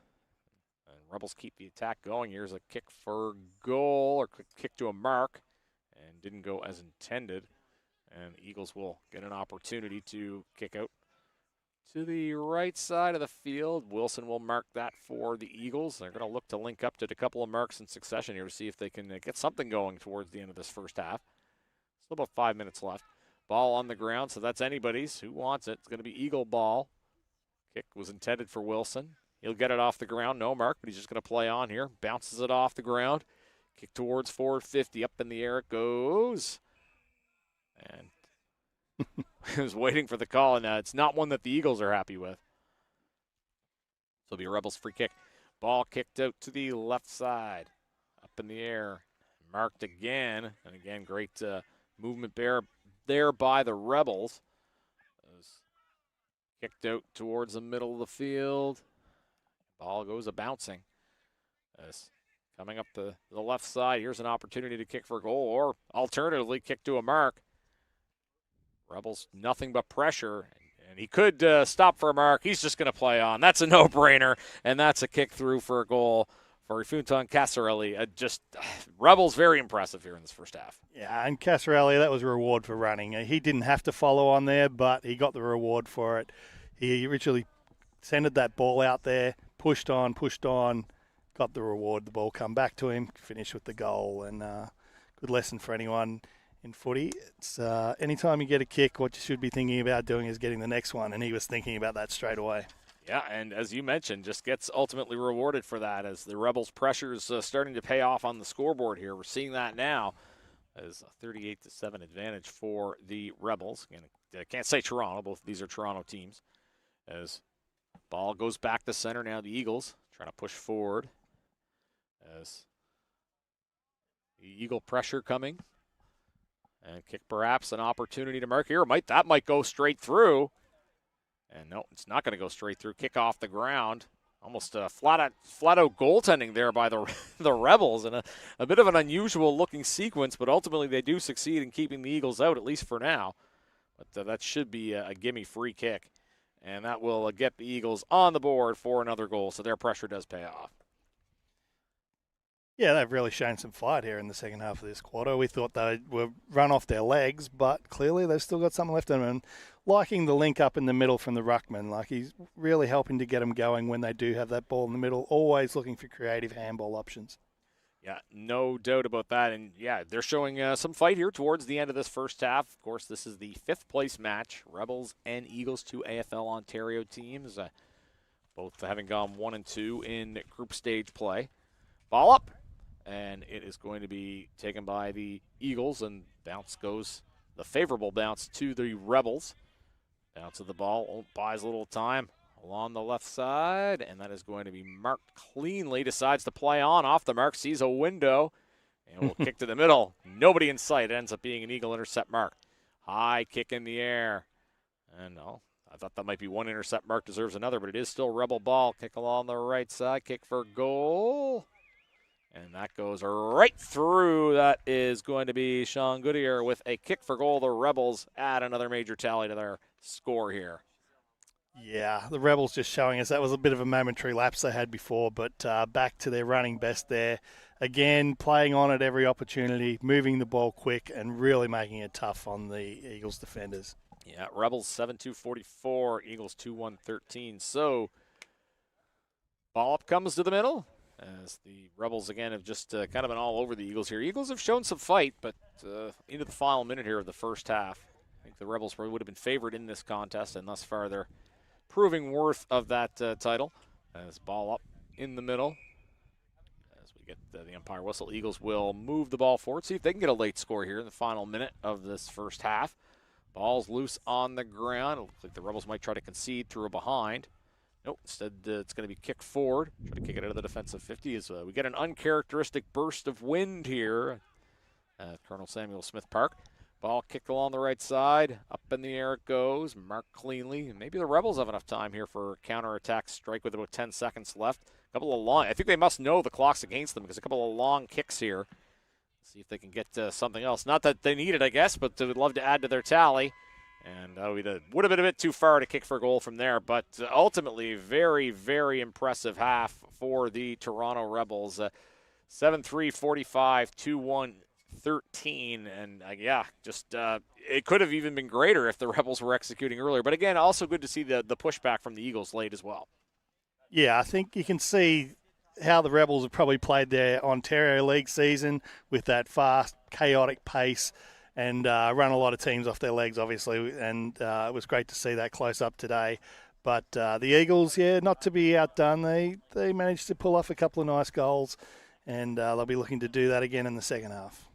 And Rebels keep the attack going. Here's a kick for goal, or kick to a mark, and didn't go as intended. And the Eagles will get an opportunity to kick out to the right side of the field. Wilson will mark that for the Eagles. They're going to look to link up to a couple of marks in succession here to see if they can get something going towards the end of this first half. Still about 5 minutes left. Ball on the ground, so that's anybody's. Who wants it? It's going to be Eagle ball. Kick was intended for Wilson. He'll get it off the ground. No mark, but he's just going to play on here. Bounces it off the ground. Kick towards forward 50. Up in the air it goes. And I was waiting for the call, and it's not one that the Eagles are happy with. So it'll be a Rebels free kick. Ball kicked out to the left side. Up in the air. Marked again. And again, great movement there by the Rebels. Kicked out towards the middle of the field. Ball goes a-bouncing. Coming up the left side. Here's an opportunity to kick for a goal, or alternatively kick to a mark. Rebels, nothing but pressure, and he could stop for a mark. He's just going to play on. That's a no-brainer, and that's a kick through for a goal for Ifunton Casarelli. Rebels very impressive here in this first half. Yeah, and Casarelli, that was a reward for running. He didn't have to follow on there, but he got the reward for it. He originally sent that ball out there, pushed on, got the reward. The ball come back to him, finished with the goal, and good lesson for anyone in footy. It's anytime you get a kick, what you should be thinking about doing is getting the next one, and he was thinking about that straight away. Yeah, and as you mentioned, just gets ultimately rewarded for that as the Rebels' pressure is starting to pay off on the scoreboard here. We're seeing that now as a 38-7 advantage for the Rebels. Again, I can't say Toronto. Both of these are Toronto teams. As ball goes back to center now, the Eagles trying to push forward as the Eagle pressure coming. And kick perhaps an opportunity to mark here. That might go straight through. And no, it's not going to go straight through. Kick off the ground. Almost flat out goaltending there by the Rebels. And a bit of an unusual looking sequence, but ultimately they do succeed in keeping the Eagles out, at least for now. But that should be a gimme free kick. And that will get the Eagles on the board for another goal. So their pressure does pay off. Yeah, they've really shown some fight here in the second half of this quarter. We thought they were run off their legs, but clearly they've still got something left in them. And liking the link up in the middle from the ruckman, like he's really helping to get them going when they do have that ball in the middle, always looking for creative handball options. Yeah, no doubt about that. And, yeah, they're showing some fight here towards the end of this first half. Of course, this is the fifth-place match, Rebels and Eagles, two AFL Ontario teams, both having gone 1-2 in group stage play. Ball up. And it is going to be taken by the Eagles, and bounce goes, the favorable bounce to the Rebels. Bounce of the ball, buys a little time along the left side, and that is going to be marked cleanly. Decides to play on, off the mark, sees a window, and will kick to the middle. Nobody in sight. It ends up being an Eagle intercept mark. High kick in the air. And no, I thought that might be one intercept mark deserves another, but it is still Rebel ball. Kick along the right side, kick for goal. And that goes right through. That is going to be Sean Goodyear with a kick for goal. The Rebels add another major tally to their score here. Yeah, the Rebels just showing us that was a bit of a momentary lapse they had before, but back to their running best there. Again, playing on at every opportunity, moving the ball quick, and really making it tough on the Eagles defenders. Yeah, Rebels 7-2-44, Eagles 2-1-13. So, ball up comes to the middle. As the Rebels, again, have just kind of been all over the Eagles here. Eagles have shown some fight, but into the final minute here of the first half, I think the Rebels probably would have been favored in this contest, and thus far they're proving worth of that title. As ball up in the middle. As we get the umpire whistle, Eagles will move the ball forward, see if they can get a late score here in the final minute of this first half. Ball's loose on the ground. It looks like the Rebels might try to concede through a behind. Nope, instead it's going to be kicked forward. Try to kick it out of the defensive 50 as we get an uncharacteristic burst of wind here at Colonel Samuel Smith Park. Ball kicked along the right side. Up in the air it goes. Marked cleanly. Maybe the Rebels have enough time here for counterattack strike with about 10 seconds left. A couple of long, I think they must know the clock's against them because a couple of long kicks here. See if they can get something else. Not that they need it, I guess, but they would love to add to their tally. And would have been a bit too far to kick for a goal from there. But ultimately, very, very impressive half for the Toronto Rebels. 7-3, 45, 2-1, 13. And, it could have even been greater if the Rebels were executing earlier. But, again, also good to see the pushback from the Eagles late as well. Yeah, I think you can see how the Rebels have probably played their Ontario League season with that fast, chaotic pace. And run a lot of teams off their legs, obviously, and it was great to see that close up today. But the Eagles, not to be outdone, they managed to pull off a couple of nice goals, and they'll be looking to do that again in the second half.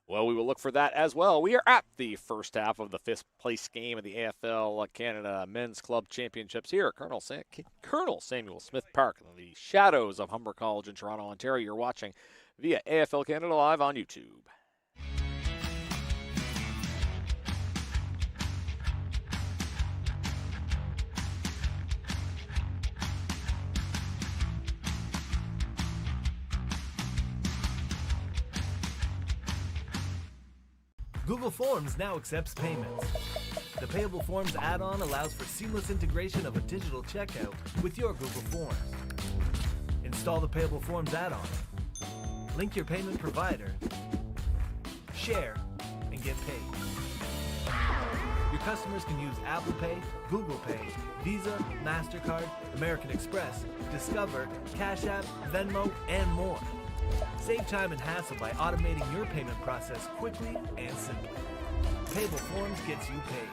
Well, we will look for that as well. We are at the first half of the fifth-place game of the AFL Canada Men's Club Championships here at Colonel Samuel Smith Park in the shadows of Humber College in Toronto, Ontario. You're watching via AFL Canada Live on YouTube. Google Forms now accepts payments. The Payable Forms add-on allows for seamless integration of a digital checkout with your Google Forms. Install the Payable Forms add-on. Link your payment provider. Share and get paid. Your customers can use Apple Pay, Google Pay, Visa, MasterCard, American Express, Discover, Cash App, Venmo, and more. Save time and hassle by automating your payment process quickly and simply. Payable Forms gets you paid.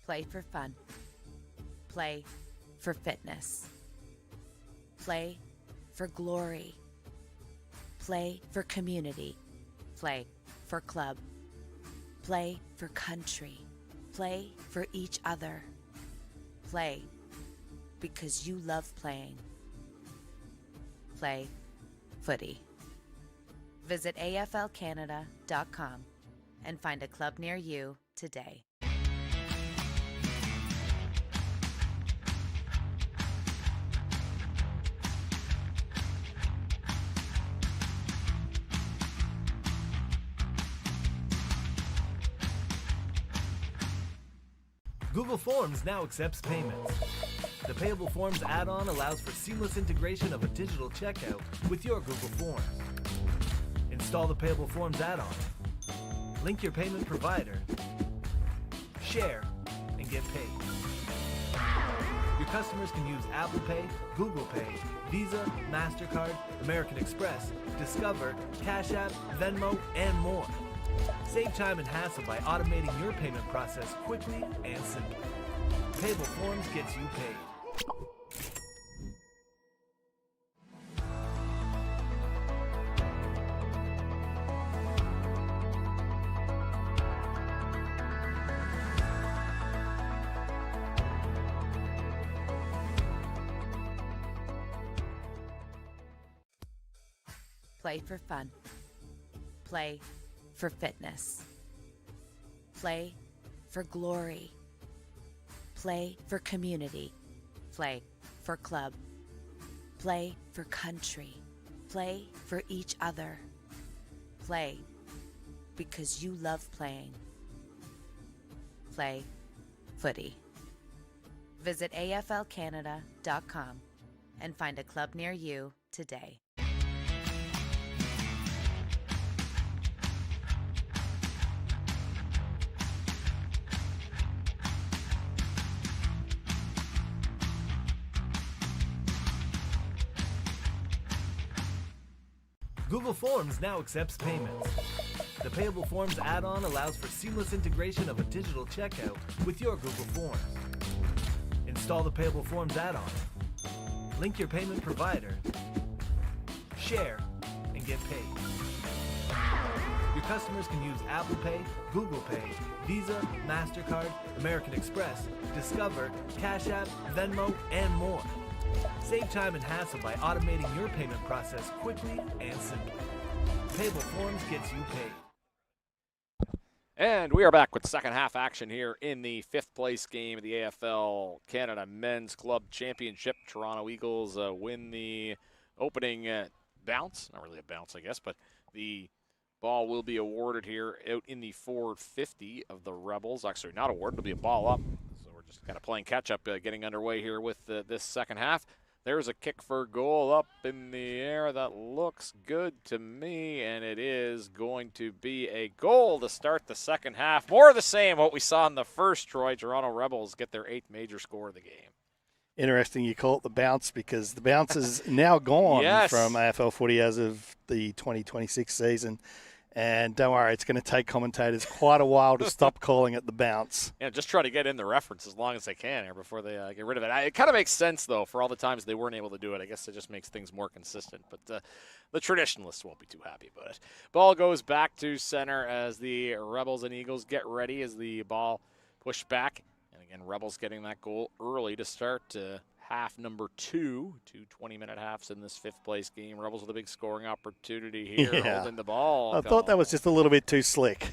Play for fun. Play for fitness. Play for glory. Play for community. Play for club. Play for country. Play for each other. Play because you love playing. Play footy. Visit AFLCanada.com and find a club near you today. Google Forms now accepts payments. The Payable Forms add-on allows for seamless integration of a digital checkout with your Google Forms. Install the Payable Forms add-on. Link your payment provider. Share and get paid. Your customers can use Apple Pay, Google Pay, Visa, MasterCard, American Express, Discover, Cash App, Venmo, and more. Save time and hassle by automating your payment process quickly and simply. Payable Forms gets you paid. Play for fun. Play for fitness. Play for glory. Play for community. Play for club. Play for country. Play for each other. Play because you love playing. Play footy. Visit AFLCanada.com and find a club near you today. Google Forms now accepts payments. The Payable Forms add-on allows for seamless integration of a digital checkout with your Google Forms. Install the Payable Forms add-on. Link your payment provider. Share and get paid. Your customers can use Apple Pay, Google Pay, Visa, MasterCard, American Express, Discover, Cash App, Venmo, and more. Save time and hassle by automating your payment process quickly and simply. Payable Forms gets you paid. And we are back with second half action here in the fifth place game of the AFL Canada Men's Club Championship. Toronto Eagles win the opening bounce. Not really a bounce, I guess, but the ball will be awarded here out in the forward 50 of the Rebels. Actually, not awarded. It'll be a ball up. So we're just kind of playing catch-up, getting underway here with this second half. There's a kick for goal up in the air. That looks good to me, and it is going to be a goal to start the second half. More of the same, what we saw in the first, Troy. Toronto Rebels get their 8th major score of the game. Interesting you call it the bounce, because the bounce is now gone Yes. from AFL footy as of the 2026 season. And don't worry, it's going to take commentators quite a while to stop calling it the bounce. Yeah, just try to get in the reference as long as they can here before they get rid of it. It kind of makes sense, though, for all the times they weren't able to do it. I guess it just makes things more consistent. But the traditionalists won't be too happy about it. Ball goes back to center as the Rebels and Eagles get ready as the ball pushed back. And again, Rebels getting that goal early to start half number 2. 2 20-minute halves in this fifth place game. Rebels with a big scoring opportunity here, holding the ball. I thought that was just a little bit too slick.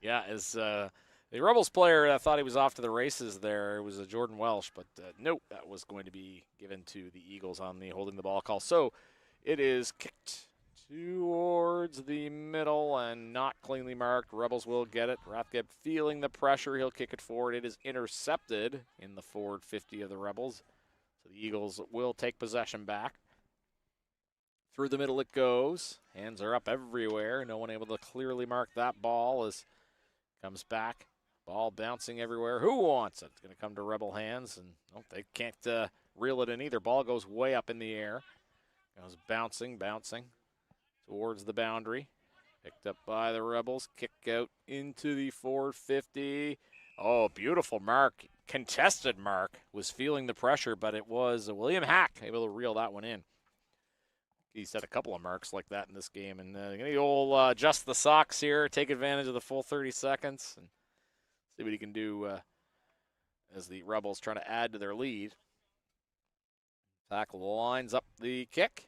Yeah, as the Rebels player thought he was off to the races there. It was Jordan Welsh, but nope, that was going to be given to the Eagles on the holding the ball call. So it is kicked towards the middle and not cleanly marked. Rebels will get it. Rathgeb feeling the pressure. He'll kick it forward. It is intercepted in the forward 50 of the Rebels. So the Eagles will take possession back. Through the middle it goes. Hands are up everywhere. No one able to clearly mark that ball as comes back. Ball bouncing everywhere. Who wants it? It's going to come to Rebel hands, and they can't reel it in either. Ball goes way up in the air. Goes bouncing towards the boundary. Picked up by the Rebels. Kick out into the forward 50. Oh, beautiful mark. Contested mark. Was feeling the pressure, but it was William Hack able to reel that one in. He's had a couple of marks like that in this game. And the old adjust the socks here, take advantage of the full 30 seconds, and see what he can do as the Rebels trying to add to their lead. Tackle lines up the kick.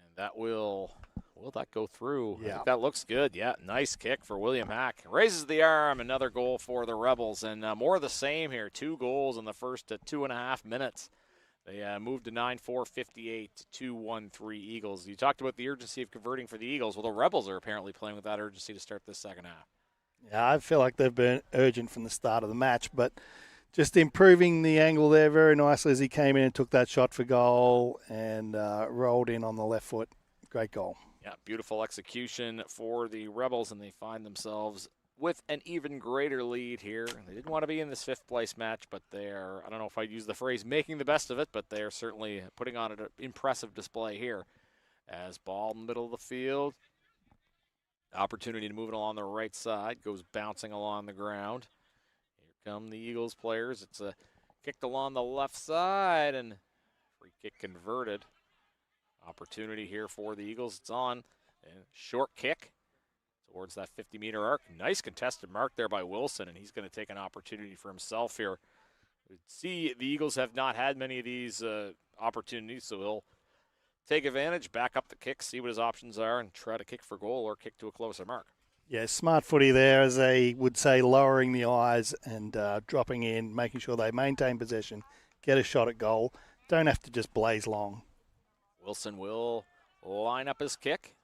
And that will that go through? Yeah. I think that looks good. Yeah, nice kick for William Hack. Raises the arm, another goal for the Rebels. And more of the same here. 2 goals in the first 2.5 minutes. They moved to 9-4-58 to 2-1-3 Eagles. You talked about the urgency of converting for the Eagles. Well, the Rebels are apparently playing with that urgency to start this second half. Yeah, I feel like they've been urgent from the start of the match, but just improving the angle there very nicely as he came in and took that shot for goal and rolled in on the left foot. Great goal. Yeah, beautiful execution for the Rebels, and they find themselves with an even greater lead here. They didn't want to be in this fifth place match, but they are, I don't know if I'd use the phrase making the best of it, but they are certainly putting on an impressive display here. As ball in the middle of the field. Opportunity to move it along the right side. Goes bouncing along the ground. Here come the Eagles players. It's kicked along the left side, and free kick converted. Opportunity here for the Eagles. It's on. And short kick towards that 50-meter arc. Nice contested mark there by Wilson, and he's going to take an opportunity for himself here. We see the Eagles have not had many of these opportunities, so he'll take advantage, back up the kick, see what his options are, and try to kick for goal or kick to a closer mark. Yeah, smart footy there, as they would say, lowering the eyes and dropping in, making sure they maintain possession, get a shot at goal. Don't have to just blaze long. Wilson will line up his kick.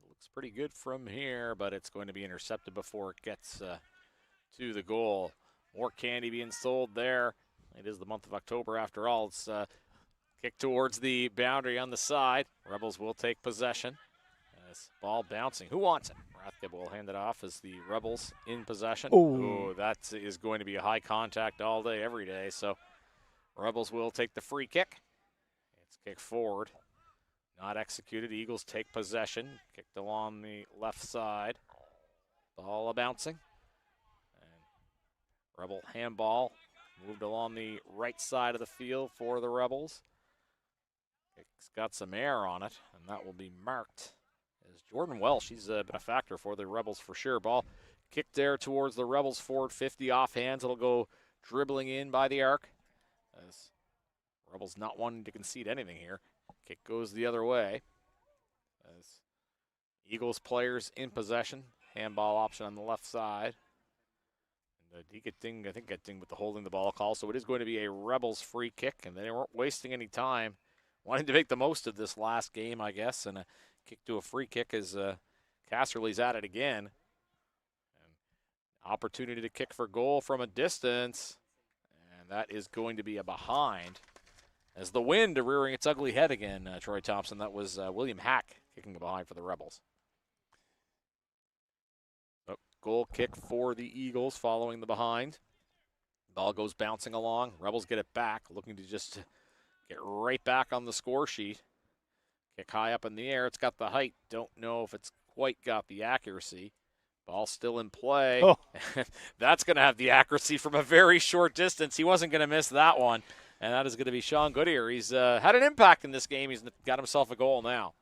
Looks pretty good from here, but it's going to be intercepted before it gets to the goal. More candy being sold there. It is the month of October after all. It's kick towards the boundary on the side. Rebels will take possession. This ball bouncing. Who wants it? Rathgeb will hand it off as the Rebels in possession. Oh, that is going to be a high contact all day, every day. So Rebels will take the free kick. It's kicked forward. Not executed. Eagles take possession. Kicked along the left side. Ball bouncing. And Rebel handball moved along the right side of the field for the Rebels. It's got some air on it, and that will be marked as Jordan Welsh. She's been a factor for the Rebels for sure. Ball kicked there towards the Rebels forward 50 off hands. It'll go dribbling in by the arc. As Rebels not wanting to concede anything here. Kick goes the other way. As Eagles players in possession. Handball option on the left side. And he got dinged, I think got dinged with the holding the ball call. So it is going to be a Rebels free kick, and they weren't wasting any time. Wanting to make the most of this last game, I guess, and a kick to a free kick as Casserly's at it again. And opportunity to kick for goal from a distance, and that is going to be a behind. As the wind rearing its ugly head again, Troy Thompson. That was William Hack kicking a behind for the Rebels. Goal kick for the Eagles following the behind. Ball goes bouncing along. Rebels get it back, looking to just get right back on the score sheet. Kick high up in the air. It's got the height. Don't know if it's quite got the accuracy. Ball still in play. Oh. That's going to have the accuracy from a very short distance. He wasn't going to miss that one. And that is going to be Sean Goodyear. He's had an impact in this game. He's got himself a goal now.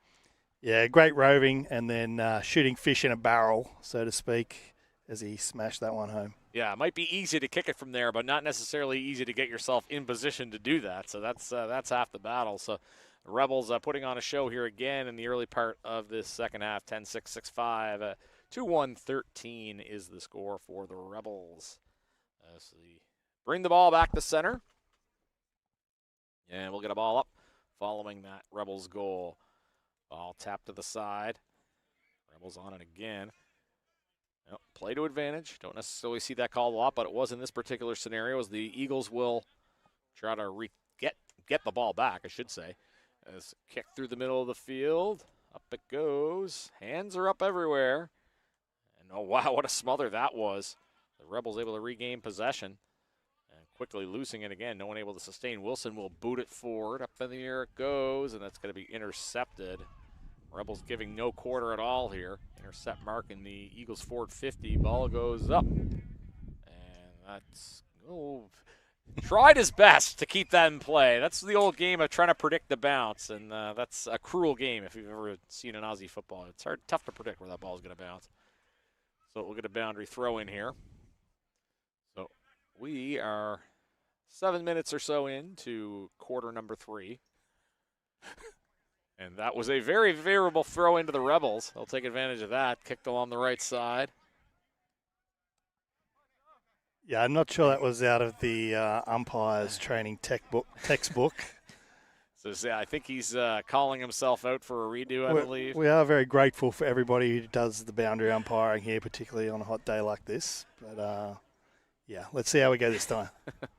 Yeah, great roving and then shooting fish in a barrel, so to speak, as he smashed that one home. Yeah, it might be easy to kick it from there, but not necessarily easy to get yourself in position to do that. So that's half the battle. So the Rebels putting on a show here again in the early part of this second half, 10-6, 6-5. 2-1-13 is the score for the Rebels. So they bring the ball back to center. And we'll get a ball up following that Rebels goal. Ball tapped to the side. Rebels on it again. Well, play to advantage. Don't necessarily see that called a lot, but it was in this particular scenario as the Eagles will try to get the ball back, I should say. As kick through the middle of the field. Up it goes. Hands are up everywhere. And oh, wow, what a smother that was. The Rebels able to regain possession. And quickly losing it again. No one able to sustain. Wilson will boot it forward. Up in the air it goes, and that's going to be intercepted. Rebels giving no quarter at all here. Intercept mark in the Eagles forward 50. Ball goes up. And that's tried his best to keep that in play. That's the old game of trying to predict the bounce, and that's a cruel game if you've ever seen an Aussie football. It's tough to predict where that ball is going to bounce. So we'll get a boundary throw in here. So we are 7 minutes or so into quarter number 3. And that was a very favorable throw into the Rebels. They'll take advantage of that. Kicked along the right side. Yeah, I'm not sure that was out of the umpire's training textbook. So I think he's calling himself out for a redo, I believe. We are very grateful for everybody who does the boundary umpiring here, particularly on a hot day like this. But, yeah, let's see how we go this time.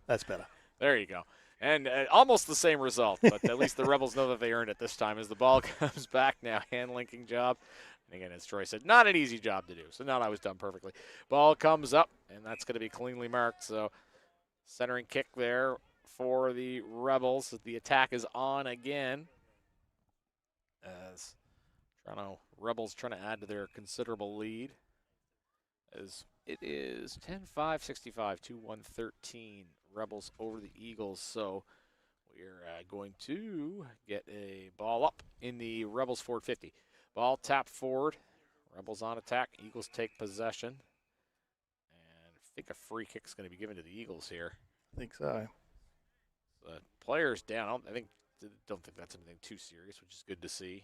That's better. There you go. And almost the same result, but at least the Rebels know that they earned it this time as the ball comes back now. Hand-linking job. And again, as Troy said, not an easy job to do. So now that was done perfectly. Ball comes up, and that's going to be cleanly marked. So centering kick there for the Rebels. The attack is on again. As Rebels trying to add to their considerable lead. As it is 10-5, 65, 2-1-13. Rebels over the Eagles. So we're going to get a ball up in the Rebels forward 50. Ball tapped forward. Rebels on attack. Eagles take possession. And I think a free kick is going to be given to the Eagles here. I think so. The players down. Don't think that's anything too serious, which is good to see.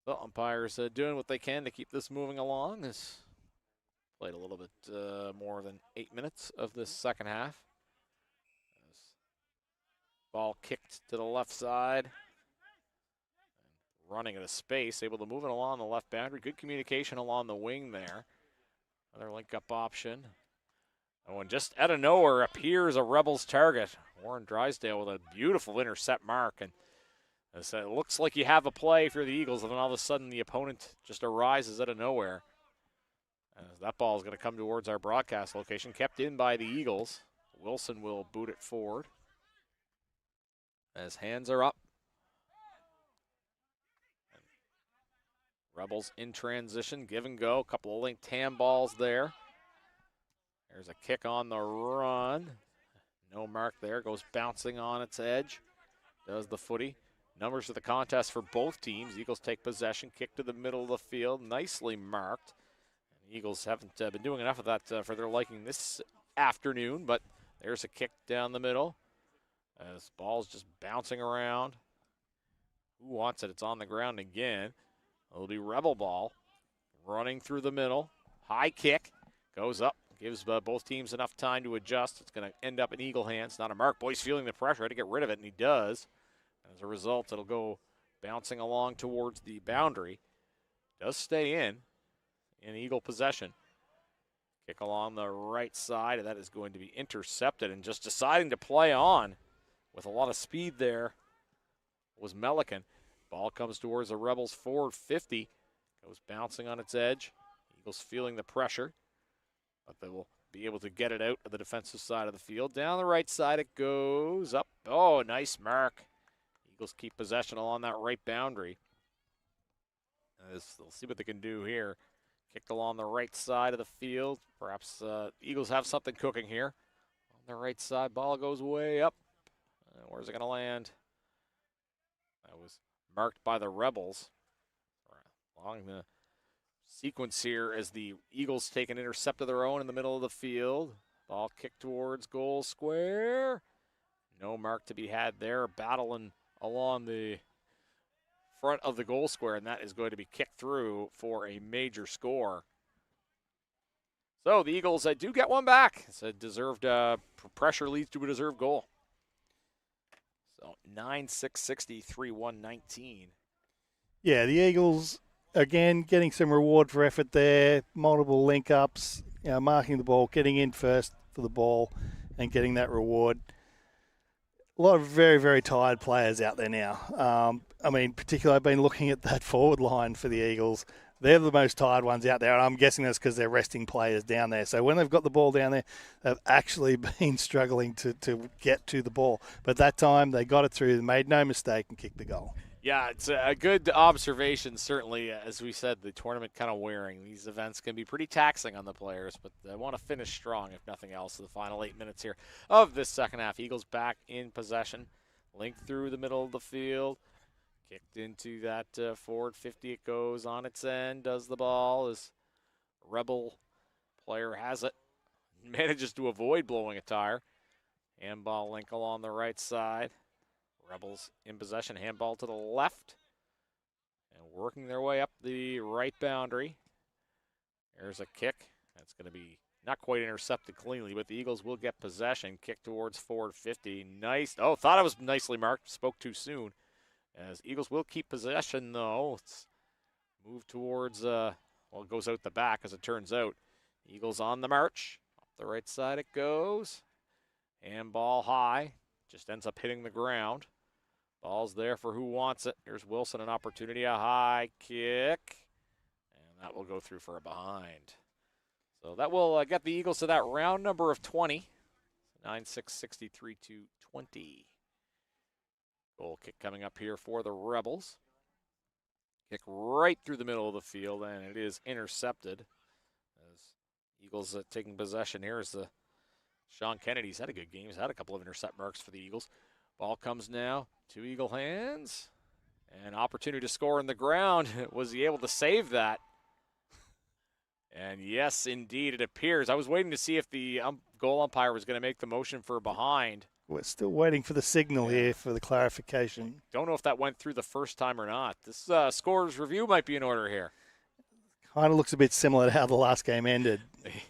The umpires doing what they can to keep this moving along. This played a little bit more than 8 minutes of this second half. Ball kicked to the left side. Running at a space, able to move it along the left boundary. Good communication along the wing there. Another link-up option. Oh, and just out of nowhere appears a Rebels target. Warren Drysdale with a beautiful intercept mark. And it looks like you have a play for the Eagles, and then all of a sudden the opponent just arises out of nowhere. That ball is going to come towards our broadcast location. Kept in by the Eagles. Wilson will boot it forward. As hands are up. Rebels in transition, give and go. A couple of linked handballs there. There's a kick on the run. No mark there. Goes bouncing on its edge. Does the footy. Numbers of the contest for both teams. Eagles take possession. Kick to the middle of the field. Nicely marked. The Eagles haven't been doing enough of that for their liking this afternoon, but there's a kick down the middle. As ball's just bouncing around. Who wants it? It's on the ground again. It'll be Rebel ball. Running through the middle. High kick. Goes up. Gives both teams enough time to adjust. It's going to end up in Eagle hands. Not a mark. Boy's feeling the pressure. Had to get rid of it, and he does. As a result, it'll go bouncing along towards the boundary. Does stay in Eagle possession. Kick along the right side, and that is going to be intercepted. And just deciding to play on with a lot of speed there was Melican. Ball comes towards the Rebels forward 50. Goes bouncing on its edge. Eagles feeling the pressure, but they will be able to get it out of the defensive side of the field. Down the right side it goes up. Oh, nice mark. Eagles keep possession along that right boundary. They'll see what they can do here. Kicked along the right side of the field. Perhaps Eagles have something cooking here. On the right side, ball goes way up. Where's it going to land? That was marked by the Rebels. Along the sequence here as the Eagles take an intercept of their own in the middle of the field. Ball kicked towards goal square. No mark to be had there. Battling along the front of the goal square, and that is going to be kicked through for a major score. So the Eagles do get one back. It's a deserved pressure leads to a deserved goal. So 9-6, 63-1-19. Yeah, the Eagles, again, getting some reward for effort there. Multiple link-ups, marking the ball, getting in first for the ball, and getting that reward. A lot of very, very tired players out there now. Particularly I've been looking at that forward line for the Eagles. They're the most tired ones out there, and I'm guessing that's because they're resting players down there. So when they've got the ball down there, they've actually been struggling to get to the ball. But that time, they got it through, made no mistake, and kicked the goal. Yeah, it's a good observation, certainly. As we said, the tournament kind of wearing. These events can be pretty taxing on the players, but they want to finish strong, if nothing else, in the final 8 minutes here of this second half. Eagles back in possession. Linked through the middle of the field. Kicked into that forward 50. It goes on its end. Does the ball as Rebel player has it. Manages to avoid blowing a tire. Handball link along the right side. Rebels in possession. Handball to the left. And working their way up the right boundary. There's a kick. That's going to be not quite intercepted cleanly, but the Eagles will get possession. Kick towards forward 50. Nice. Oh, thought it was nicely marked. Spoke too soon. As Eagles will keep possession, though. It's moved towards, it goes out the back, as it turns out. Eagles on the march. Up the right side it goes. Handball high. Just ends up hitting the ground. Ball's there for who wants it. Here's Wilson, an opportunity. A high kick. And that will go through for a behind. So that will get the Eagles to that round number of 20. 9-6, 63-20. Goal kick coming up here for the Rebels. Kick right through the middle of the field, and it is intercepted. As Eagles taking possession here is the Sean Kennedy's had a good game. He's had a couple of intercept marks for the Eagles. Ball comes now to Eagle hands. An opportunity to score in the ground. Was he able to save that? And yes, indeed, it appears. I was waiting to see if the goal umpire was going to make the motion for a behind. We're still waiting for the signal here for the clarification. Don't know if that went through the first time or not. This scorer's review might be in order here. Kind of looks a bit similar to how the last game ended.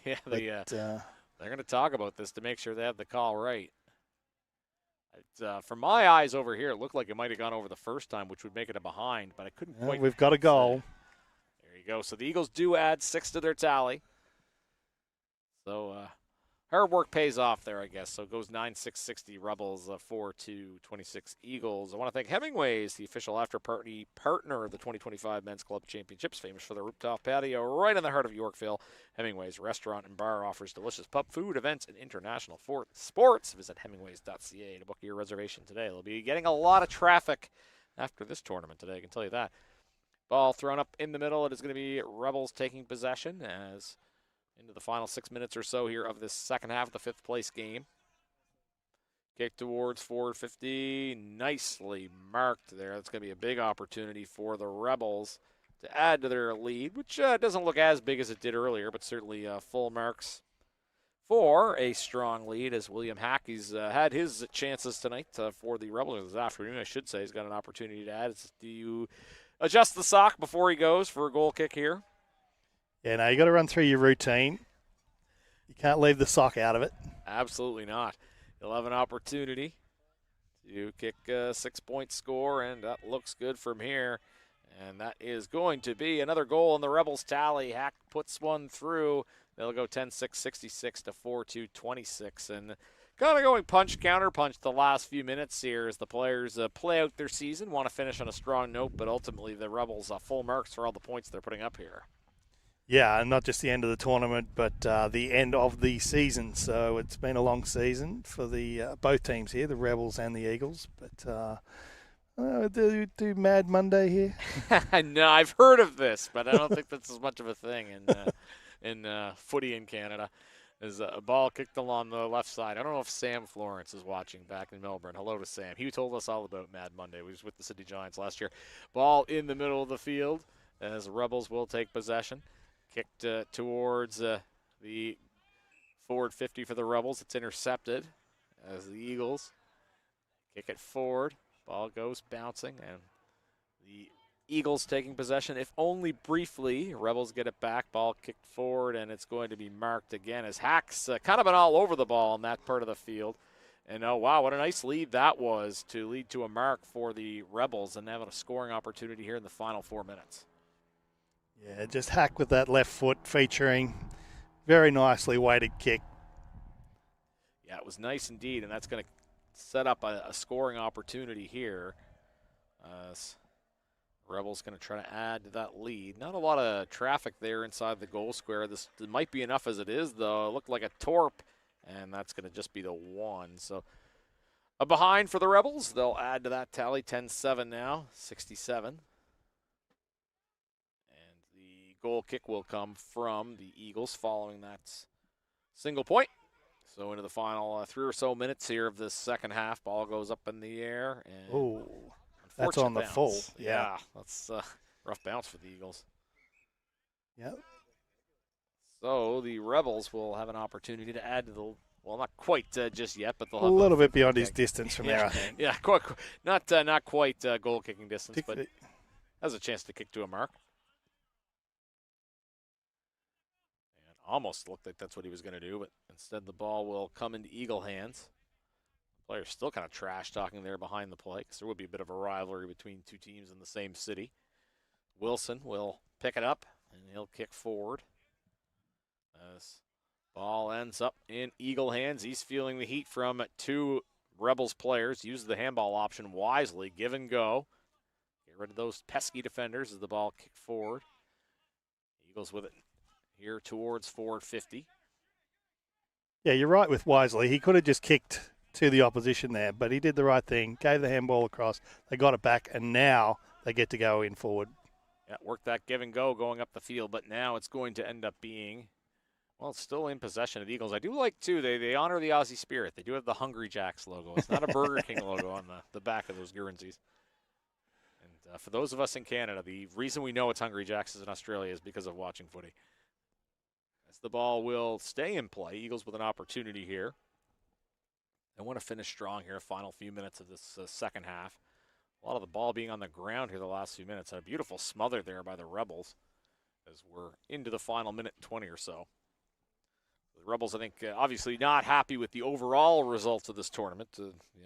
Yeah, they're going to talk about this to make sure they have the call right. From my eyes over here, it looked like it might have gone over the first time, which would make it a behind, but I couldn't quite. We've got a goal. There you go. So the Eagles do add 6 to their tally. So hard work pays off there, I guess. So it goes 9-6-60 Rebels, 4-2-26 Eagles. I want to thank Hemingway's, the official after-party partner of the 2025 Men's Club Championships, famous for the rooftop patio right in the heart of Yorkville. Hemingway's restaurant and bar offers delicious pub food, events, and international sports. Visit hemingways.ca to book your reservation today. They'll be getting a lot of traffic after this tournament today, I can tell you that. Ball thrown up in the middle. It is going to be Rebels taking possession as into the final 6 minutes or so here of this second half of the fifth place game. Kick towards forward 50. Nicely marked there. That's going to be a big opportunity for the Rebels to add to their lead, which doesn't look as big as it did earlier, but certainly full marks for a strong lead as William Hackey's had his chances tonight for the Rebels this afternoon. I should say he's got an opportunity to add. Do you adjust the sock before he goes for a goal kick here? Yeah, no, you got to run through your routine. You can't leave the sock out of it. Absolutely not. He'll have an opportunity to kick a 6-point score, and that looks good from here. And that is going to be another goal in the Rebels tally. Hack puts one through. They'll go 10-6, 66 to 4-2, 26. And kind of going punch, counter punch the last few minutes here as the players play out their season, want to finish on a strong note, but ultimately the Rebels full marks for all the points they're putting up here. Yeah, and not just the end of the tournament, but the end of the season. So it's been a long season for the both teams here, the Rebels and the Eagles. But do Mad Monday here? No, I've heard of this, but I don't think that's as much of a thing in footy in Canada. There's a ball kicked along the left side. I don't know if Sam Florence is watching back in Melbourne. Hello to Sam. He told us all about Mad Monday. He was with the City Giants last year. Ball in the middle of the field as the Rebels will take possession. Kicked towards the forward 50 for the Rebels. It's intercepted as the Eagles kick it forward. Ball goes bouncing, and the Eagles taking possession, if only briefly. Rebels get it back. Ball kicked forward, and it's going to be marked again as Hack's kind of been all over the ball in that part of the field. And oh, wow, what a nice lead that was to lead to a mark for the Rebels and having a scoring opportunity here in the final 4 minutes. Yeah, just Hack with that left foot featuring very nicely weighted kick. Yeah, it was nice indeed, and that's going to set up a scoring opportunity here. Rebels going to try to add to that lead. Not a lot of traffic there inside the goal square. This might be enough as it is, though. It looked like a torp, and that's going to just be the one. So a behind for the Rebels. They'll add to that tally. 10-7 now, 67. Goal kick will come from the Eagles following that single point. So into the final 3 or so minutes here of this second half. Ball goes up in the air. And that's on the bounce. full. Yeah, that's a rough bounce for the Eagles. Yep. So the Rebels will have an opportunity to add to the, well, not quite just yet, but they'll have a little bit beyond his distance from there, I think. Yeah, not quite goal kicking distance, but has a chance to kick to a mark. Almost looked like that's what he was going to do, but instead the ball will come into Eagle hands. The player's still kind of trash talking there behind the play because there would be a bit of a rivalry between two teams in the same city. Wilson will pick it up, and he'll kick forward. As ball ends up in Eagle hands. He's feeling the heat from two Rebels players. Uses the handball option wisely. Give and go. Get rid of those pesky defenders as the ball kicked forward. Eagles with it here towards forward 50. Yeah, you're right with Wisely. He could have just kicked to the opposition there, but he did the right thing, gave the handball across, they got it back, and now they get to go in forward. Yeah, work that give and go going up the field, but now it's going to end up being, well, it's still in possession of the Eagles. I do like, too, they honor the Aussie spirit. They do have the Hungry Jacks logo. It's not a Burger King logo on the back of those Guernseys. And for those of us in Canada, the reason we know it's Hungry Jacks in Australia is because of watching footy. The ball will stay in play. Eagles with an opportunity here. They want to finish strong here, final few minutes of this second half. A lot of the ball being on the ground here the last few minutes. A beautiful smother there by the Rebels as we're into the final minute 20 or so. The Rebels, I think, obviously not happy with the overall results of this tournament.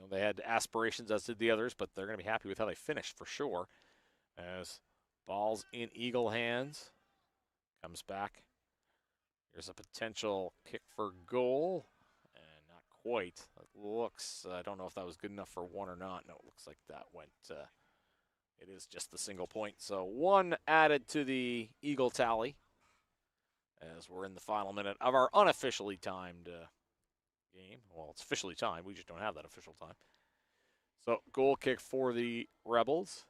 They had aspirations, as did the others, but they're going to be happy with how they finished for sure. As ball's in Eagle hands. Comes back. Here's a potential kick for goal, and not quite. It looks, I don't know if that was good enough for one or not. No, it looks like that went, it is just the single point. So one added to the Eagle tally as we're in the final minute of our unofficially timed game. Well, it's officially timed. We just don't have that official time. So goal kick for the Rebels.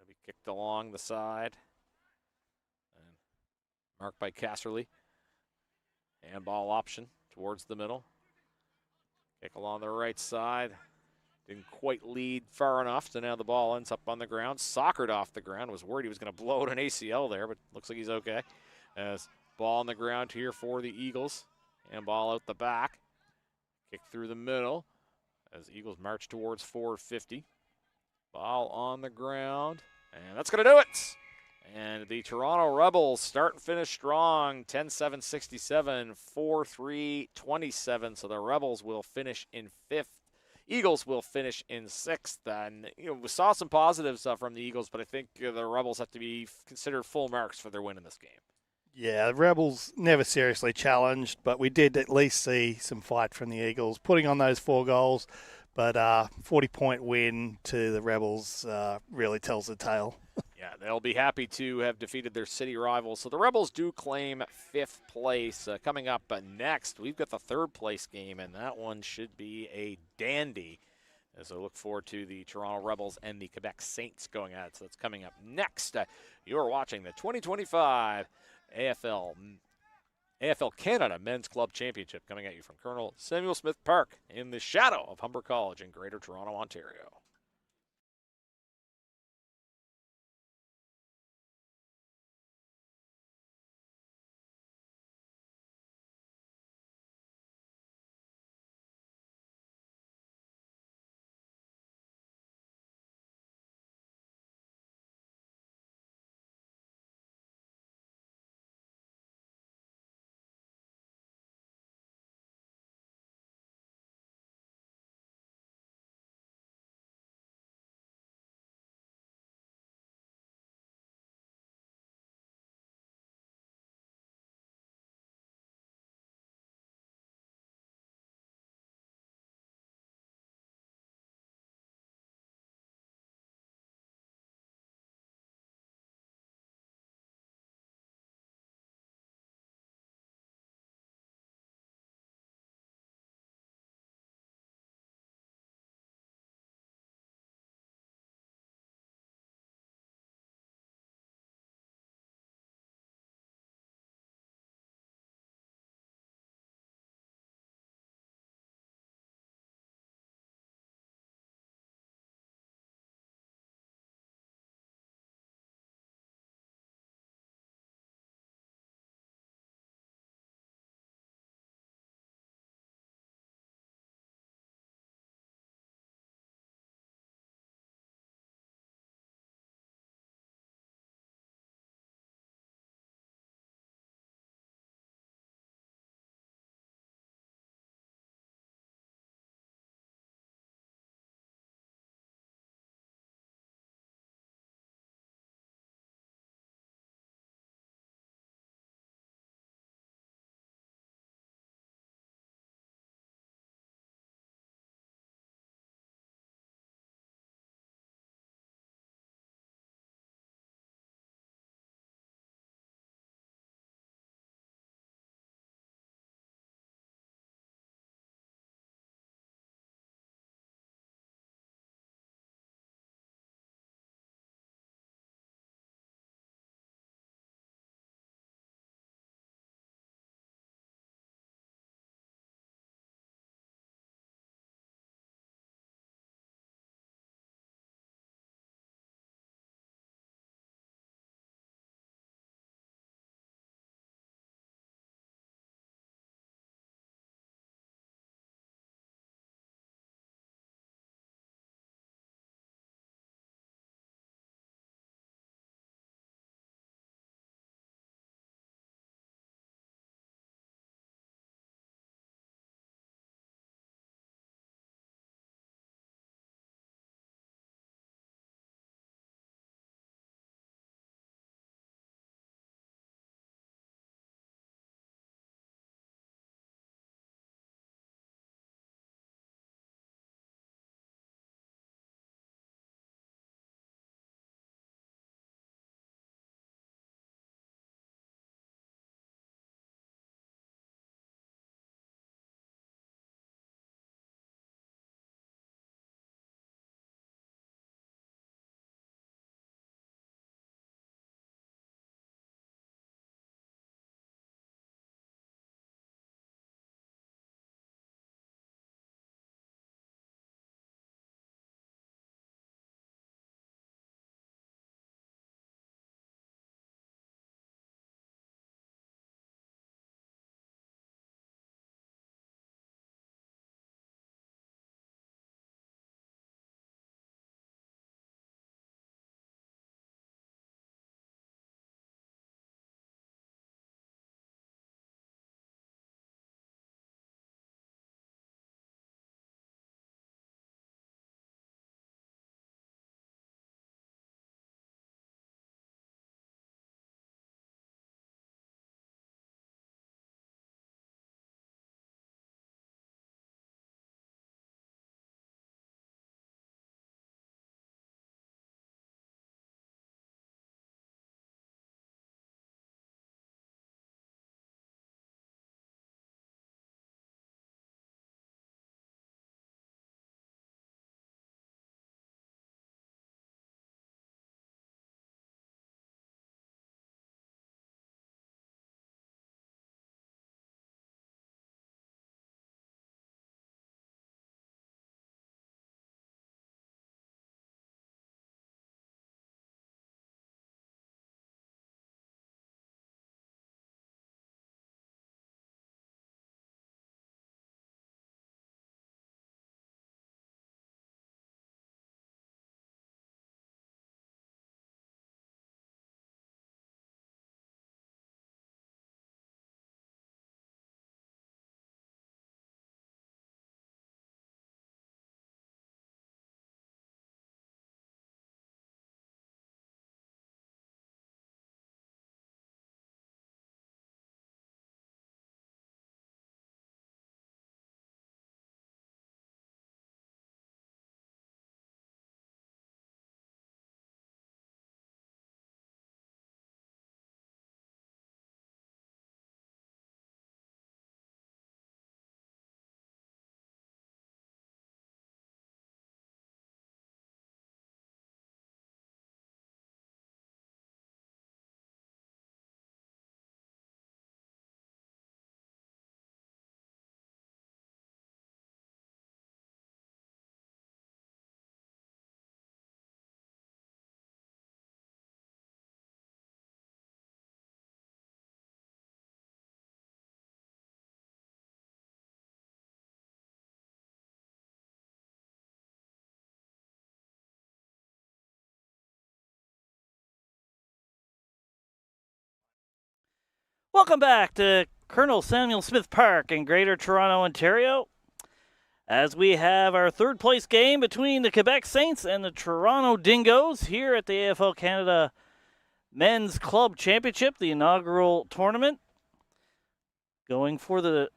It'll be Kicked along the side. And marked by Casserly. Handball option towards the middle. Kick along the right side. Didn't quite lead far enough, so now the ball ends up on the ground. Soccered off the ground. Was worried he was going to blow out an ACL there, but looks like he's okay. As ball on the ground here for the Eagles. And ball out the back. Kick through the middle as Eagles march towards 450. Ball on the ground, and that's going to do it. And the Toronto Rebels start and finish strong, 10-7-67, 4-3-27. So the Rebels will finish in 5th. Eagles will finish in 6th. And we saw some positives from the Eagles, but I think the Rebels have to be considered full marks for their win in this game. Yeah, the Rebels never seriously challenged, but we did at least see some fight from the Eagles, putting on those 4 goals. But 40-point win to the Rebels really tells the tale. Yeah, they'll be happy to have defeated their city rivals. So the Rebels do claim 5th place. Coming up next, we've got the 3rd place game, and that one should be a dandy. As I look forward to the Toronto Rebels and the Quebec Saints going at it. So that's coming up next. You're watching the 2025 AFL Canada Men's Club Championship coming at you from Colonel Samuel Smith Park in the shadow of Humber College in Greater Toronto, Ontario. Welcome back to Colonel Samuel Smith Park in Greater Toronto, Ontario, as we have our third place game between the Quebec Saints and the Toronto Dingoes here at the AFL Canada Men's Club Championship, the inaugural tournament. Going for the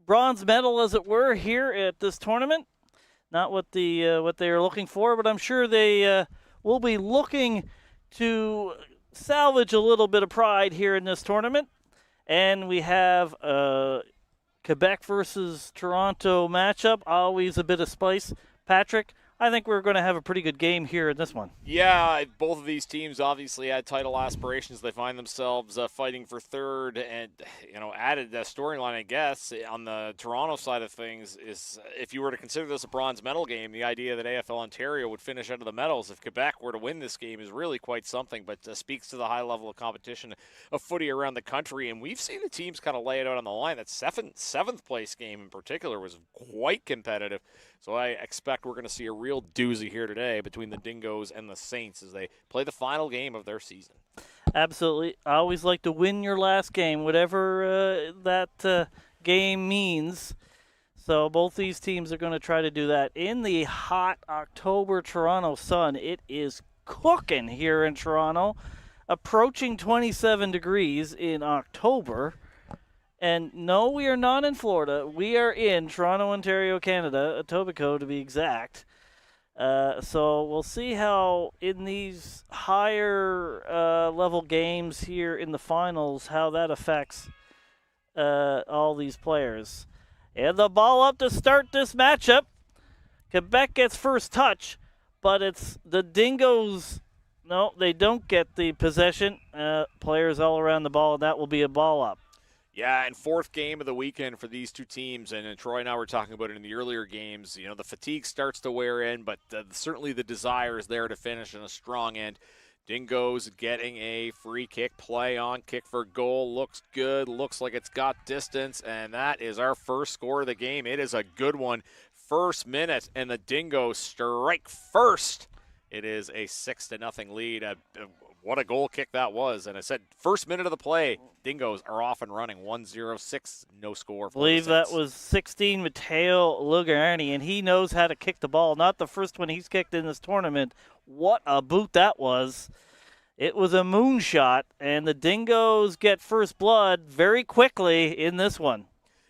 bronze medal, as it were, here at this tournament. Not what they are looking for, but I'm sure they will be looking to salvage a little bit of pride here in this tournament. And we have Quebec versus Toronto matchup, always a bit of spice. Patrick, I think we're going to have a pretty good game here in this one. Yeah, both of these teams obviously had title aspirations. They find themselves fighting for third, and added that storyline, I guess, on the Toronto side of things is if you were to consider this a bronze medal game, the idea that AFL Ontario would finish out of the medals if Quebec were to win this game is really quite something, but speaks to the high level of competition of footy around the country, and we've seen the teams kind of lay it out on the line. That seventh place game in particular was quite competitive, so I expect we're going to see a real doozy here today between the Dingoes and the Saints as they play the final game of their season. Absolutely. I always like to win your last game, whatever that game means. So both these teams are going to try to do that. In the hot October Toronto sun, it is cooking here in Toronto, approaching 27 degrees in October. And no, we are not in Florida. We are in Toronto, Ontario, Canada, Etobicoke to be exact. So we'll see how in these higher level games here in the finals, how that affects all these players. And the ball up to start this matchup. Quebec gets first touch, but it's the Dingoes. No, they don't get the possession. Players all around the ball, and that will be a ball up. Yeah, and fourth game of the weekend for these two teams, and Troy and I were talking about it in the earlier games. The fatigue starts to wear in, but certainly the desire is there to finish in a strong end. Dingoes getting a free kick, play on, kick for goal, looks good, looks like it's got distance, and that is our first score of the game. It is a good one. First minute, and the Dingoes strike first. It is a 6-0 lead. What a goal kick that was. And I said, first minute of the play, Dingoes are off and running. 1-0-6, no score. I believe that was 16 Matteo Lugarni, and he knows how to kick the ball. Not the first one he's kicked in this tournament. What a boot that was. It was a moonshot, and the Dingoes get first blood very quickly in this one.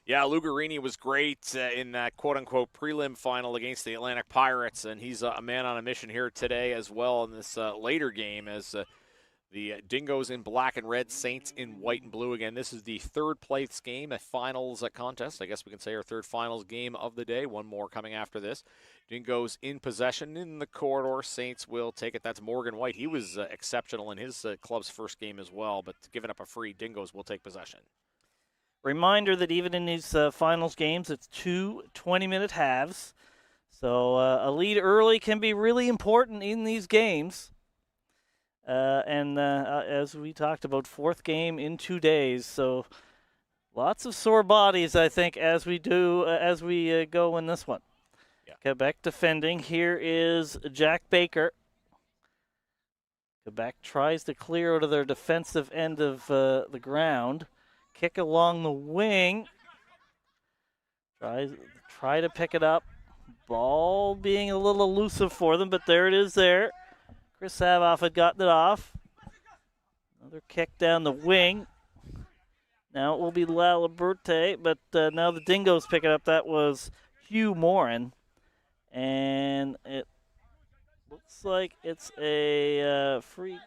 Yeah, Lugarini was great in that quote-unquote prelim final against the Atlantic Pirates, and he's a man on a mission here today as well in this later game as the Dingoes in black and red, Saints in white and blue again. This is the third place game, a finals contest. I guess we can say our third finals game of the day. One more coming after this. Dingoes in possession in the corridor. Saints will take it. That's Morgan White. He was exceptional in his club's first game as well, but giving up a free, Dingoes will take possession. Reminder that even in these finals games, it's 2 20-minute halves. So a lead early can be really important in these games. And as we talked about, fourth game in 2 days. So lots of sore bodies, I think, as we go in this one. Yeah. Quebec defending. Here is Jack Baker. Quebec tries to clear out of their defensive end of the ground. Kick along the wing. Try to pick it up. Ball being a little elusive for them, but there it is there. Chris Savoff had gotten it off. Another kick down the wing. Now it will be Laliberte, but now the Dingoes pick it up. That was Hugh Morin. And it looks like it's a free.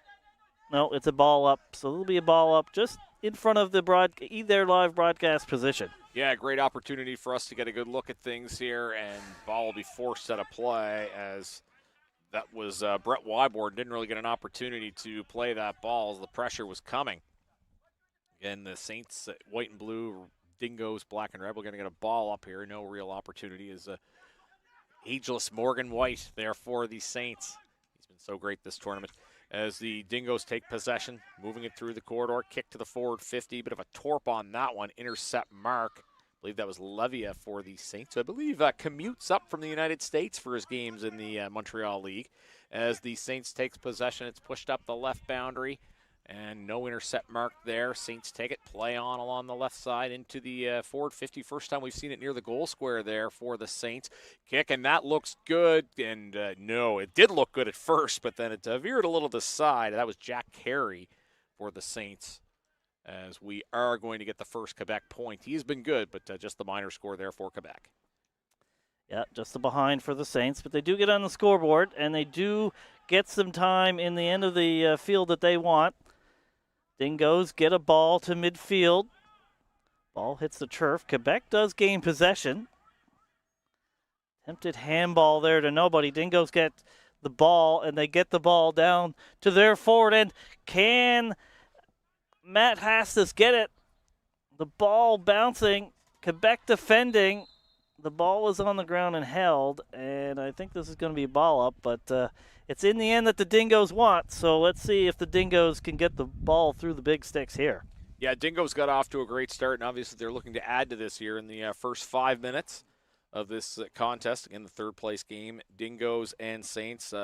No, it's a ball up. So it'll be a ball up just in front of their live broadcast position. Yeah, great opportunity for us to get a good look at things here, and ball will be forced out of play as that was Brett Wyborn didn't really get an opportunity to play that ball as the pressure was coming. Again, the Saints, white and blue, Dingoes, black and red, we're going to get a ball up here. No real opportunity as ageless Morgan White there for the Saints. He's been so great this tournament. As the Dingoes take possession, moving it through the corridor, kick to the forward 50, bit of a torp on that one, intercept mark. I believe that was Levia for the Saints. I believe commutes up from the United States for his games in the Montreal League. As the Saints takes possession, it's pushed up the left boundary. And no intercept mark there. Saints take it, play on along the left side into the forward 50. First time we've seen it near the goal square there for the Saints. Kick, and that looks good. And no, it did look good at first, but then it veered a little to the side. That was Jack Carey for the Saints, as we are going to get the first Quebec point. He's been good, but just the minor score there for Quebec. Yeah, just the behind for the Saints, but they do get on the scoreboard, and they do get some time in the end of the field that they want. Dingoes get a ball to midfield. Ball hits the turf. Quebec does gain possession. Attempted handball there to nobody. Dingoes get the ball, and they get the ball down to their forward end. Can Matt Hastis get it? The ball bouncing. Quebec defending. The ball was on the ground and held, and I think this is going to be a ball up, but it's in the end that the Dingoes want, so let's see if the Dingoes can get the ball through the big sticks here. Yeah, Dingoes got off to a great start, and obviously they're looking to add to this here in the first 5 minutes of this contest. Again, the third-place game, Dingoes and Saints.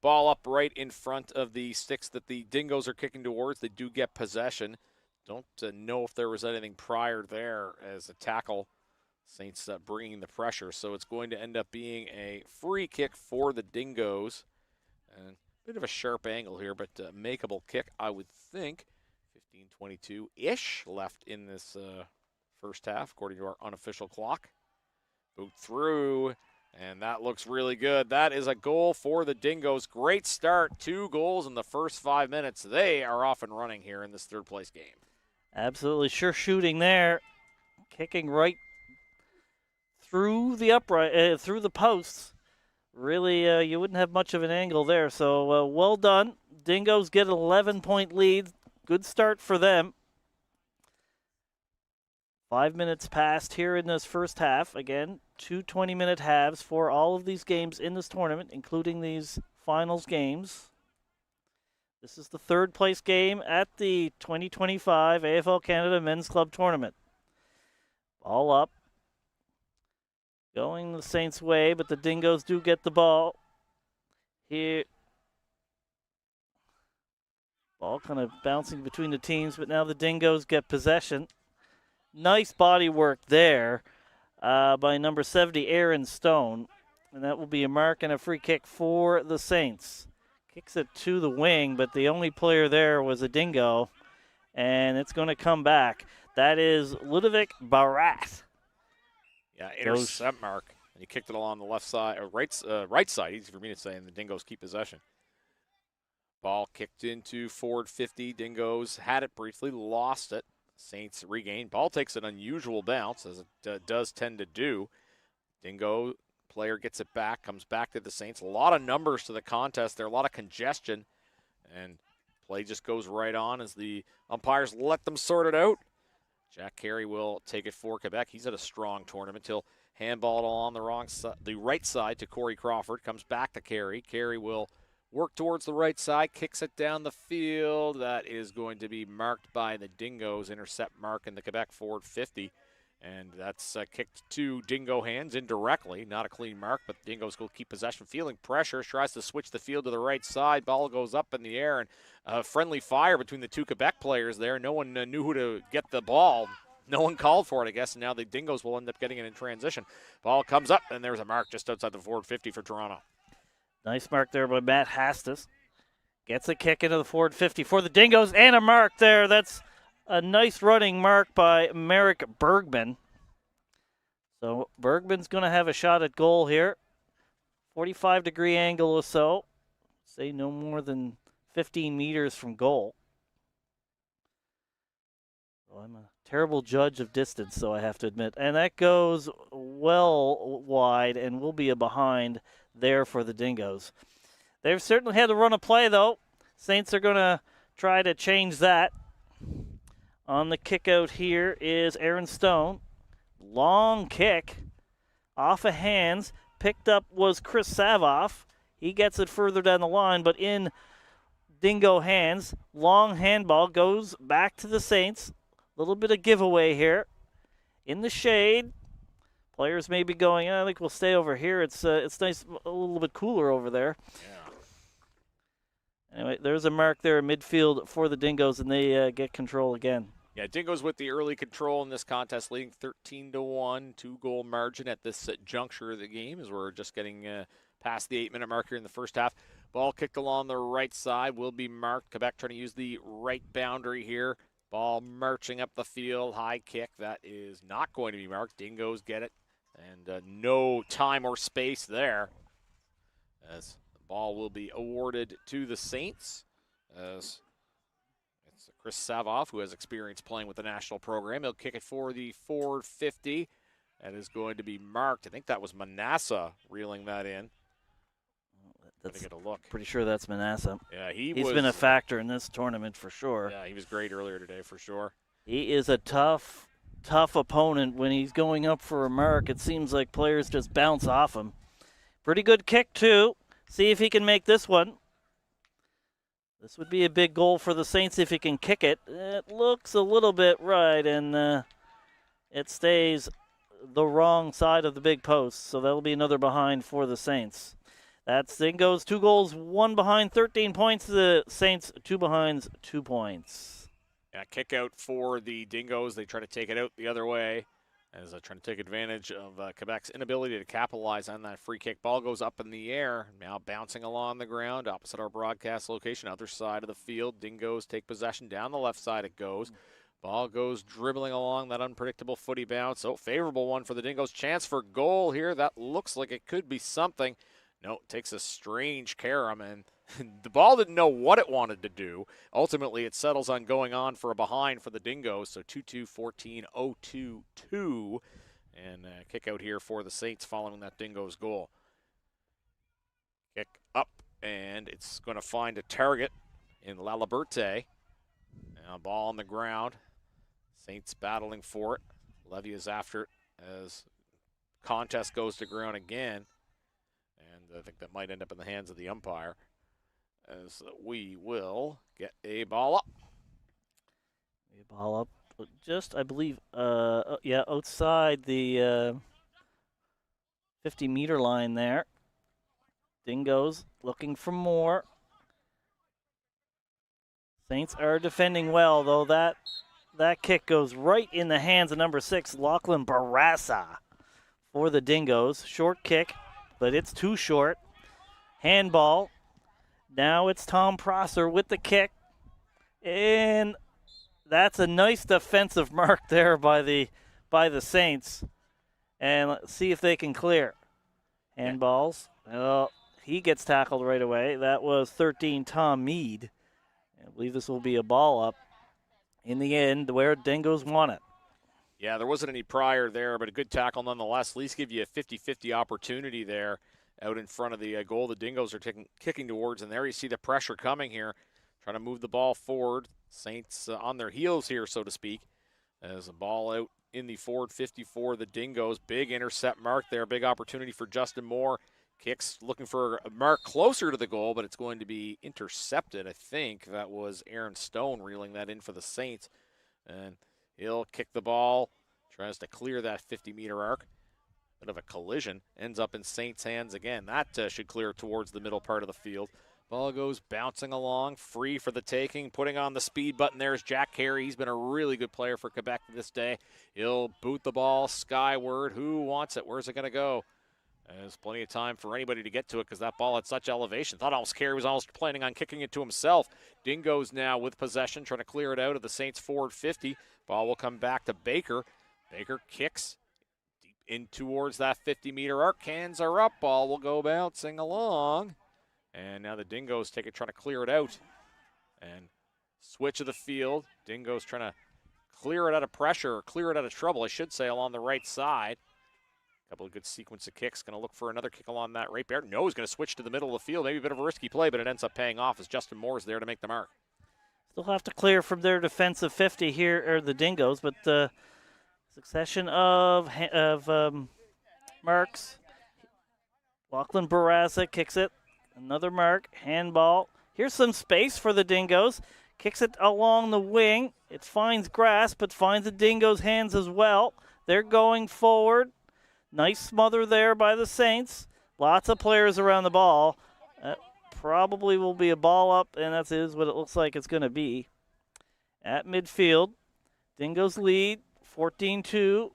Ball up right in front of the sticks that the Dingoes are kicking towards. They do get possession. Don't know if there was anything prior there as a tackle. Saints bringing the pressure, so it's going to end up being a free kick for the Dingoes. And a bit of a sharp angle here, but makeable kick, I would think. 15:22-ish left in this first half, according to our unofficial clock. Boot through, and that looks really good. That is a goal for the Dingoes. Great start, 2 goals in the first 5 minutes. They are off and running here in this third-place game. Absolutely sure shooting there. Kicking right through the upright, through the posts. Really, you wouldn't have much of an angle there. So well done. Dingoes get an 11-point lead. Good start for them. 5 minutes passed here in this first half. Again, 2 20-minute halves for all of these games in this tournament, including these finals games. This is the third-place game at the 2025 AFL Canada Men's Club Tournament. Ball up. Going the Saints' way, but the Dingoes do get the ball. Here. Ball kind of bouncing between the teams, but now the Dingoes get possession. Nice body work there by number 70, Aaron Stone. And that will be a mark and a free kick for the Saints. Kicks it to the wing, but the only player there was a Dingo. And it's going to come back. That is Ludovic Barat. Yeah, intercept mark. And he kicked it along the left side, or right side, easy for me to say, and the Dingoes keep possession. Ball kicked into forward 50. Dingoes had it briefly, lost it. Saints regain. Ball takes an unusual bounce, as it does tend to do. Dingo player gets it back, comes back to the Saints. A lot of numbers to the contest there, a lot of congestion. And play just goes right on as the umpires let them sort it out. Jack Carey will take it for Quebec. He's had a strong tournament. He'll handball it along the right side to Corey Crawford. Comes back to Carey. Carey will work towards the right side, kicks it down the field. That is going to be marked by the Dingoes. Intercept mark in the Quebec forward 50. And that's kicked to Dingo hands indirectly. Not a clean mark, but the Dingoes will keep possession. Feeling pressure, tries to switch the field to the right side. Ball goes up in the air, and friendly fire between the two Quebec players there. No one knew who to get the ball. No one called for it, I guess, and now the Dingoes will end up getting it in transition. Ball comes up, and there's a mark just outside the forward 50 for Toronto. Nice mark there by Matt Hastis. Gets a kick into the forward 50 for the Dingoes, and a mark there. That's a nice running mark by Merrick Bergman. So Bergman's going to have a shot at goal here. 45-degree angle or so. Say no more than 15 meters from goal. Well, I'm a terrible judge of distance, so I have to admit. And that goes well wide and will be a behind there for the Dingoes. They've certainly had to run a play, though. Saints are going to try to change that. On the kick out here is Aaron Stone. Long kick off of hands. Picked up was Chris Savoff. He gets it further down the line, but in Dingo hands. Long handball goes back to the Saints. A little bit of giveaway here. In the shade. Players may be going, I think we'll stay over here. It's nice, a little bit cooler over there. Yeah. Anyway, there's a mark there in midfield for the Dingoes, and they get control again. Yeah, Dingoes with the early control in this contest, leading 13-1, 2-goal margin at this juncture of the game as we're just getting past the 8-minute mark here in the first half. Ball kicked along the right side will be marked. Quebec trying to use the right boundary here. Ball marching up the field, high kick. That is not going to be marked. Dingoes get it, and no time or space there as the ball will be awarded to the Saints as it's Chris Savoff, who has experience playing with the national program. He'll kick it for the forward 50. That is going to be marked. I think that was Manasseh reeling that in. That's get a look. Pretty sure that's Manasseh. Yeah, he's been a factor in this tournament for sure. Yeah, he was great earlier today for sure. He is a tough opponent when he's going up for a mark. It seems like players just bounce off him. Pretty good kick too. See if he can make this one. This would be a big goal for the Saints if he can kick it. It looks a little bit right, and it stays the wrong side of the big post, so that'll be another behind for the Saints. That's Dingoes, 2 goals, 1 behind, 13 points. The Saints, 2 behinds, 2 points. Yeah, kick out for the Dingoes. They try to take it out the other way as they're trying to take advantage of Quebec's inability to capitalize on that free kick. Ball goes up in the air, now bouncing along the ground opposite our broadcast location, other side of the field. Dingoes take possession down the left side it goes. Ball goes dribbling along that unpredictable footy bounce. Oh, favorable one for the Dingoes. Chance for goal here. That looks like it could be something. No, it takes a strange carom, and the ball didn't know what it wanted to do. Ultimately, it settles on going on for a behind for the Dingoes, so 2-2-14, 0-2-2, and kick out here for the Saints following that Dingoes goal. Kick up, and it's going to find a target in Laliberte. Now, ball on the ground. Saints battling for it. Levy is after it as contest goes to ground again. And I think that might end up in the hands of the umpire as we will get a ball up. A ball up just, I believe, outside the 50-meter line there. Dingoes looking for more. Saints are defending well, though that kick goes right in the hands of number 6, Lachlan Barassa for the Dingoes. Short kick, but it's too short. Handball. Now it's Tom Prosser with the kick. And that's a nice defensive mark there by the Saints. And let's see if they can clear. Handballs. Well, he gets tackled right away. That was 13, Tom Mead. I believe this will be a ball up in the end where Dingoes won it. Yeah, there wasn't any prior there, but a good tackle nonetheless. At least give you a 50-50 opportunity there out in front of the goal the Dingoes are kicking towards. And there you see the pressure coming here, trying to move the ball forward. Saints on their heels here, so to speak, as a ball out in the forward 50 for the Dingoes. Big intercept mark there, big opportunity for Justin Moore. Kicks looking for a mark closer to the goal, but it's going to be intercepted. I think that was Aaron Stone reeling that in for the Saints. And he'll kick the ball, tries to clear that 50-meter arc. Bit of a collision, ends up in Saints' hands again. That should clear towards the middle part of the field. Ball goes bouncing along, free for the taking. Putting on the speed button there is Jack Carey. He's been a really good player for Quebec this day. He'll boot the ball skyward. Who wants it? Where's it going to go? There's plenty of time for anybody to get to it because that ball had such elevation. Thought almost Carey was almost planning on kicking it to himself. Dingoes now with possession, trying to clear it out of the Saints forward 50. Ball will come back to Baker. Baker kicks deep in towards that 50-meter arc. Hands are up. Ball will go bouncing along. And now the Dingoes take it, trying to clear it out. And switch of the field. Dingoes trying to clear it out of pressure, or clear it out of trouble, I should say, along the right side. Couple of good sequence of kicks. Going to look for another kick along that right there. No, he's going to switch to the middle of the field. Maybe a bit of a risky play, but it ends up paying off as Justin Moore is there to make the mark. Still have to clear from their defensive 50 here, or the Dingoes, but succession of marks. Lachlan Barassa kicks it. Another mark. Handball. Here's some space for the Dingoes. Kicks it along the wing. It finds grass, but finds the Dingoes' hands as well. They're going forward. Nice smother there by the Saints. Lots of players around the ball. probably will be a ball up, and that is what it looks like it's going to be. At midfield, Dingoes lead 14-2.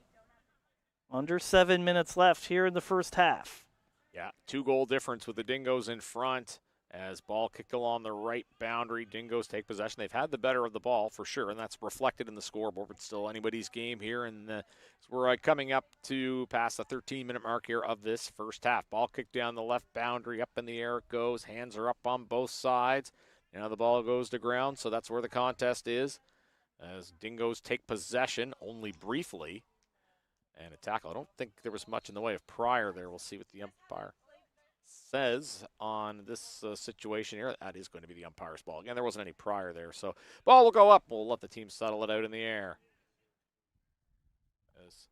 Under 7 minutes left here in the first half. Yeah, 2-goal difference with the Dingoes in front. As ball kicked along the right boundary, Dingoes take possession. They've had the better of the ball for sure, and that's reflected in the scoreboard. But still, anybody's game here, and we're coming up to past the 13-minute mark here of this first half. Ball kicked down the left boundary, up in the air it goes. Hands are up on both sides. Now the ball goes to ground, so that's where the contest is. As Dingoes take possession, only briefly, and a tackle. I don't think there was much in the way of prior there. We'll see what the umpire says on this situation here. That is going to be the umpire's ball. Again, there wasn't any prior there, so ball will go up. We'll let the team settle it out in the air. As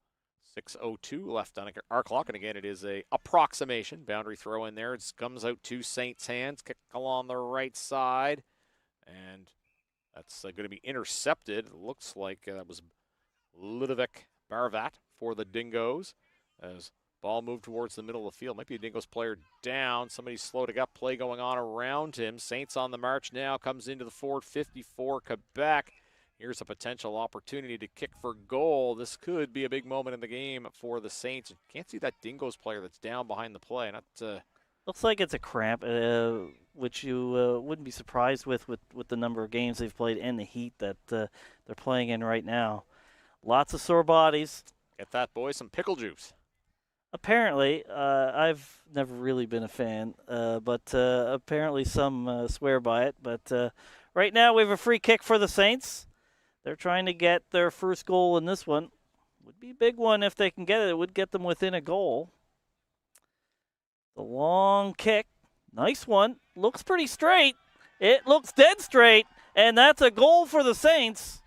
6:02 left on our clock, and again, it is a approximation. Boundary throw in there. It comes out to Saints' hands. Kick along the right side, and that's going to be intercepted. It looks like that was Ludovic Barvat for the Dingoes. As ball moved towards the middle of the field. Might be a Dingoes player down. Somebody slowed it up. Play going on around him. Saints on the march now. Comes into the forward 54 Quebec. Here's a potential opportunity to kick for goal. This could be a big moment in the game for the Saints. Can't see that Dingoes player that's down behind the play. Looks like it's a cramp, which you wouldn't be surprised with the number of games they've played and the heat that they're playing in right now. Lots of sore bodies. Get that, boy, some pickle juice. Apparently, I've never really been a fan, but apparently some swear by it. But right now we have a free kick for the Saints. They're trying to get their first goal in this one. Would be a big one if they can get it. It would get them within a goal. The long kick. Nice one. Looks pretty straight. It looks dead straight. And that's a goal for the Saints.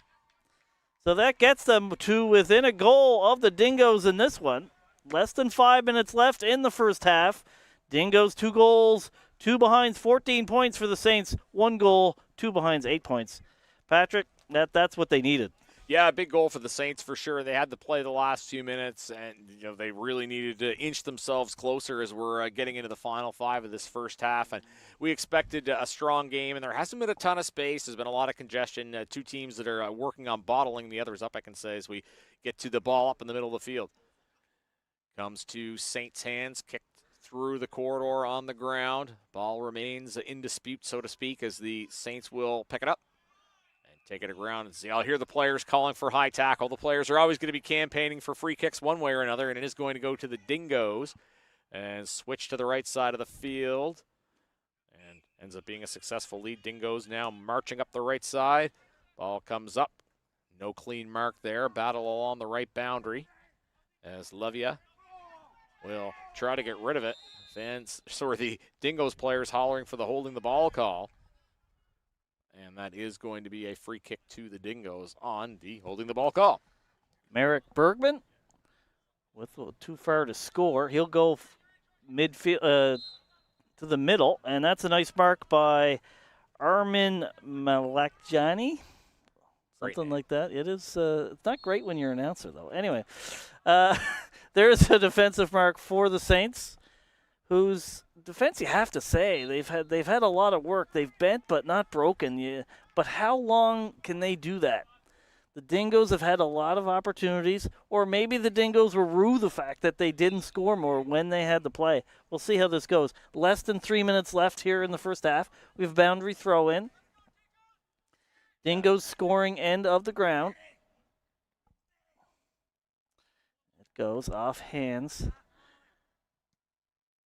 So that gets them to within a goal of the Dingoes in this one. Less than 5 minutes left in the first half. Dingoes 2 goals, 2 behinds, 14 points for the Saints. 1 goal, 2 behinds, 8 points. Patrick, that's what they needed. Yeah, a big goal for the Saints for sure. They had to play the last few minutes, and they really needed to inch themselves closer as we're getting into the final 5 of this first half. And we expected a strong game, and there hasn't been a ton of space. There's been a lot of congestion. 2 teams that are working on bottling the others up, I can say, as we get to the ball up in the middle of the field. Comes to Saints' hands, kicked through the corridor on the ground. Ball remains in dispute, so to speak, as the Saints will pick it up and take it to ground. And see, I'll hear the players calling for high tackle. The players are always going to be campaigning for free kicks one way or another, and it is going to go to the Dingoes and switch to the right side of the field. And ends up being a successful lead. Dingoes now marching up the right side. Ball comes up. No clean mark there. Battle along the right boundary as Levia will try to get rid of it. The Dingoes players hollering for the holding the ball call. And that is going to be a free kick to the Dingoes on the holding the ball call. Merrick Bergman with too far to score. He'll go midfield to the middle, and that's a nice mark by Armin Malakjani. Something like that. It is. It's not great when you're an announcer, though. Anyway, there's a defensive mark for the Saints, whose defense, you have to say, they've had a lot of work. They've bent but not broken. But how long can they do that? The Dingoes have had a lot of opportunities, or maybe the Dingoes will rue the fact that they didn't score more when they had the play. We'll see how this goes. Less than 3 minutes left here in the first half. We have boundary throw in. Dingoes scoring end of the ground. It goes off hands.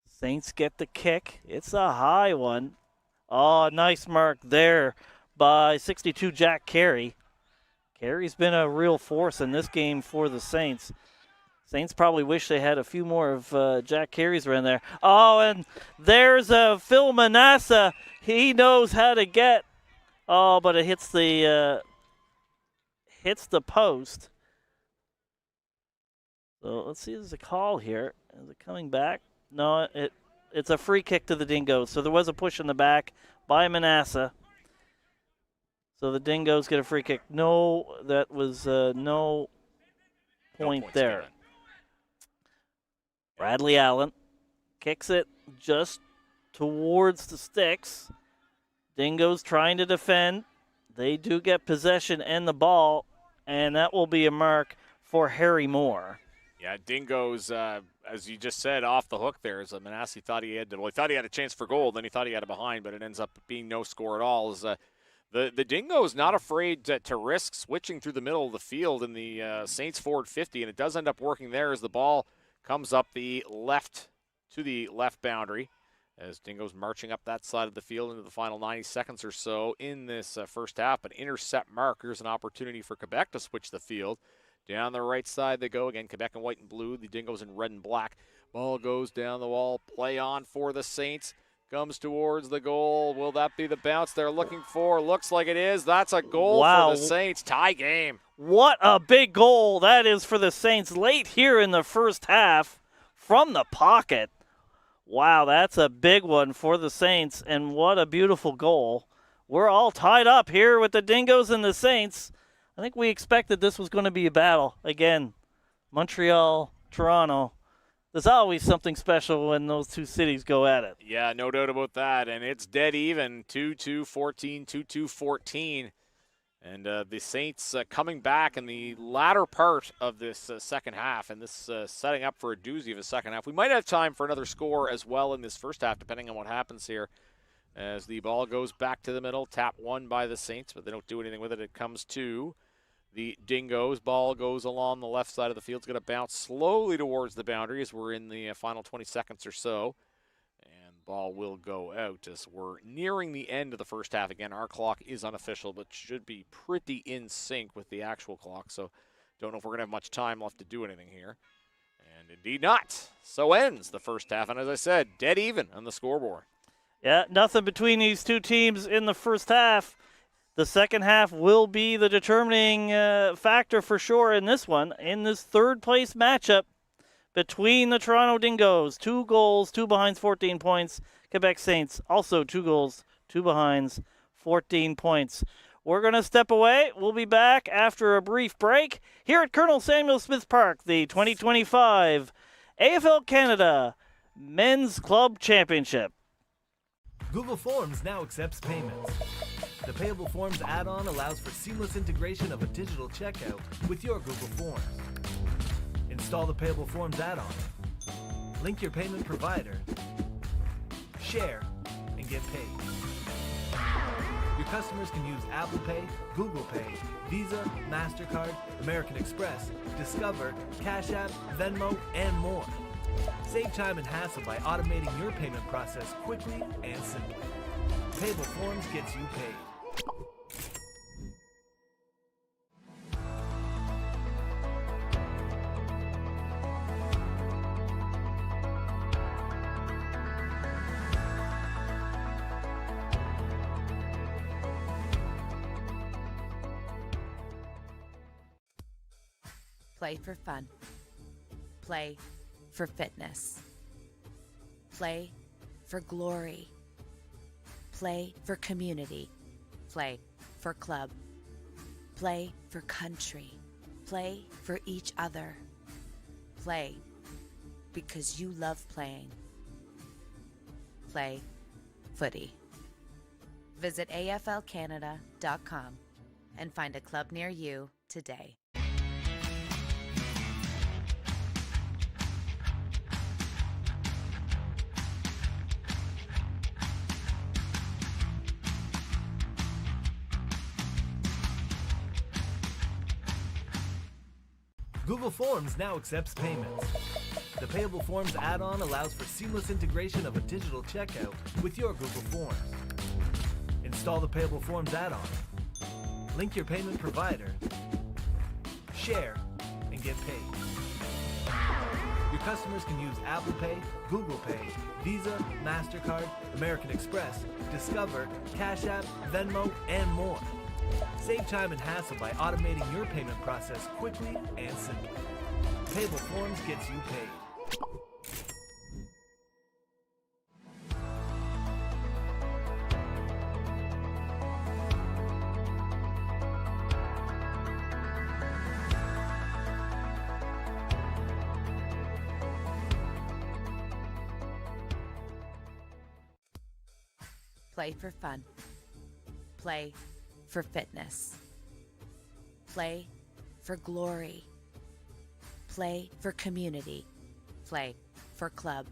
Saints get the kick. It's a high one. Oh, nice mark there by 62 Jack Carey. Carey's been a real force in this game for the Saints. Saints probably wish they had a few more of Jack Carey's around there. Oh, and there's Phil Manassa. He knows how to get. Oh, but it hits the post. So let's see if there's a call here. Is it coming back? No, it's a free kick to the Dingoes. So there was a push in the back by Manassa. So the Dingoes get a free kick. No, that was no point there. Bradley Allen kicks it just towards the sticks. Dingoes trying to defend. They do get possession and the ball, and that will be a mark for Harry Moore. Yeah, Dingoes, as you just said, off the hook there. As Manassi thought he had a chance for goal, then he thought he had it behind, but it ends up being no score at all. As the Dingoes not afraid to risk switching through the middle of the field in the Saints forward 50, and it does end up working there as the ball comes up the left boundary. As Dingoes marching up that side of the field into the final 90 seconds or so in this first half. An intercept mark. Here's an opportunity for Quebec to switch the field. Down the right side they go again. Quebec in white and blue. The Dingoes in red and black. Ball goes down the wall. Play on for the Saints. Comes towards the goal. Will that be the bounce they're looking for? Looks like it is. That's a goal for the Saints. Tie game. What a big goal that is for the Saints late here in the first half from the pocket. Wow, that's a big one for the Saints, and what a beautiful goal. We're all tied up here with the Dingoes and the Saints. I think we expected this was going to be a battle. Again, Montreal, Toronto. There's always something special when those two cities go at it. Yeah, no doubt about that, and it's dead even, 2-2-14, 2-2-14. And the Saints coming back in the latter part of this second half, and this setting up for a doozy of a second half. We might have time for another score as well in this first half, depending on what happens here. As the ball goes back to the middle, tap won by the Saints, but they don't do anything with it. It comes to the Dingoes. Ball goes along the left side of the field. It's going to bounce slowly towards the boundary as we're in the final 20 seconds or so. Ball will go out as we're nearing the end of the first half. Again, our clock is unofficial, but should be pretty in sync with the actual clock. So don't know if we're going to have much time left to do anything here. And indeed not. So ends the first half. And as I said, dead even on the scoreboard. Yeah, nothing between these two teams in the first half. The second half will be the determining factor for sure in this one, in this third place matchup between the Toronto Dingoes. 2 goals, 2 behinds, 14 points. Quebec Saints, also 2 goals, 2 behinds, 14 points. We're going to step away. We'll be back after a brief break here at Colonel Samuel Smith Park, the 2025 AFL Canada Men's Club Championship. Google Forms now accepts payments. The Payable Forms add-on allows for seamless integration of a digital checkout with your Google Forms. Install the Payable Forms add-on, link your payment provider, share, and get paid. Your customers can use Apple Pay, Google Pay, Visa, MasterCard, American Express, Discover, Cash App, Venmo, and more. Save time and hassle by automating your payment process quickly and simply. Payable Forms gets you paid. Play for fun. Play for fitness. Play for glory. Play for community. Play for club. Play for country. Play for each other. Play because you love playing. Play footy. Visit AFLCanada.com and find a club near you today. Google Forms now accepts payments. The Payable Forms add-on allows for seamless integration of a digital checkout with your Google Forms. Install the Payable Forms add-on, link your payment provider, share, and get paid. Your customers can use Apple Pay, Google Pay, Visa, MasterCard, American Express, Discover, Cash App, Venmo, and more. Save time and hassle by automating your payment process quickly and simply. Payable Forms gets you paid. Play for fun. Play for fitness. Play for glory. Play for community. Play for club.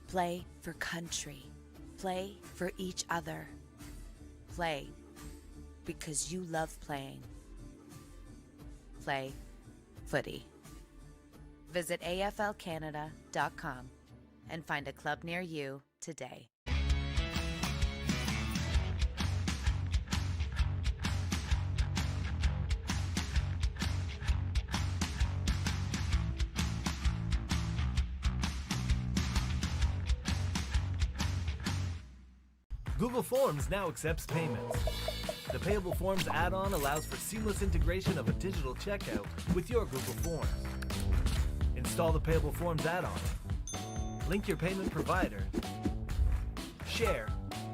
Play for country. Play for each other. Play because you love playing. Play footy. Visit aflcanada.com and find a club near you today. Google Forms now accepts payments. The Payable Forms add-on allows for seamless integration of a digital checkout with your Google Forms. Install the Payable Forms add-on, link your payment provider, share,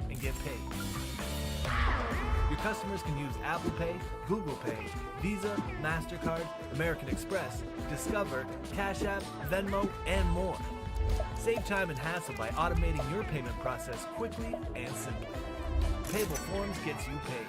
and get paid. Your customers can use Apple Pay, Google Pay, Visa, MasterCard, American Express, Discover, Cash App, Venmo, and more. Save time and hassle by automating your payment process quickly and simply. Payable Forms gets you paid.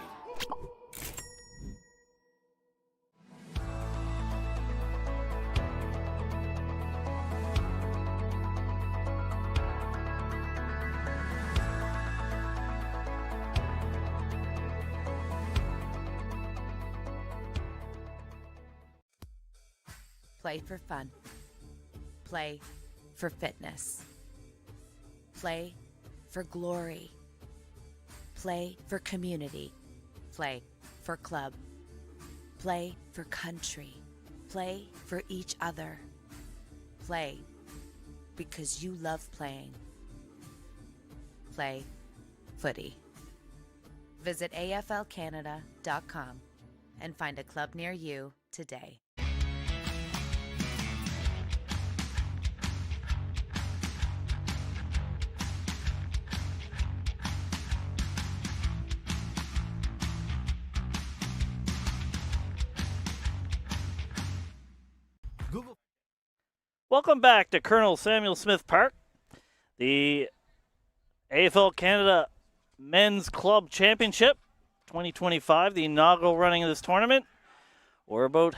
Play for fun. Play for fitness. Play for glory. Play for community. Play for club. Play for country. Play for each other. Play because you love playing. Play footy. Visit aflcanada.com and find a club near you today. Google. Welcome back to Colonel Samuel Smith Park, the AFL Canada Men's Club Championship 2025, the inaugural running of this tournament. We're about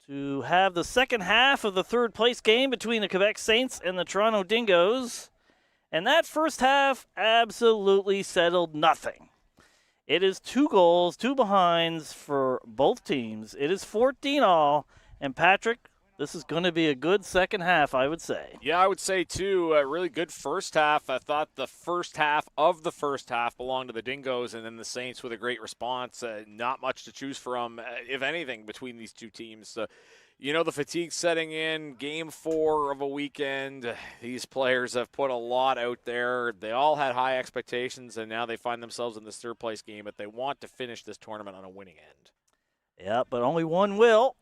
to have the second half of the third place game between the Quebec Saints and the Toronto Dingoes. And that first half absolutely settled nothing. It is 2 goals, 2 behinds for both teams. It is 14 all. And Patrick, this is going to be a good second half, I would say. Yeah, I would say, too, a really good first half. I thought the first half of the first half belonged to the Dingoes, and then the Saints with a great response. Not much to choose from, if anything, between these two teams. You know, the fatigue setting in, game 4 of a weekend. These players have put a lot out there. They all had high expectations, and now they find themselves in this third-place game, but they want to finish this tournament on a winning end. Yeah, but only one will.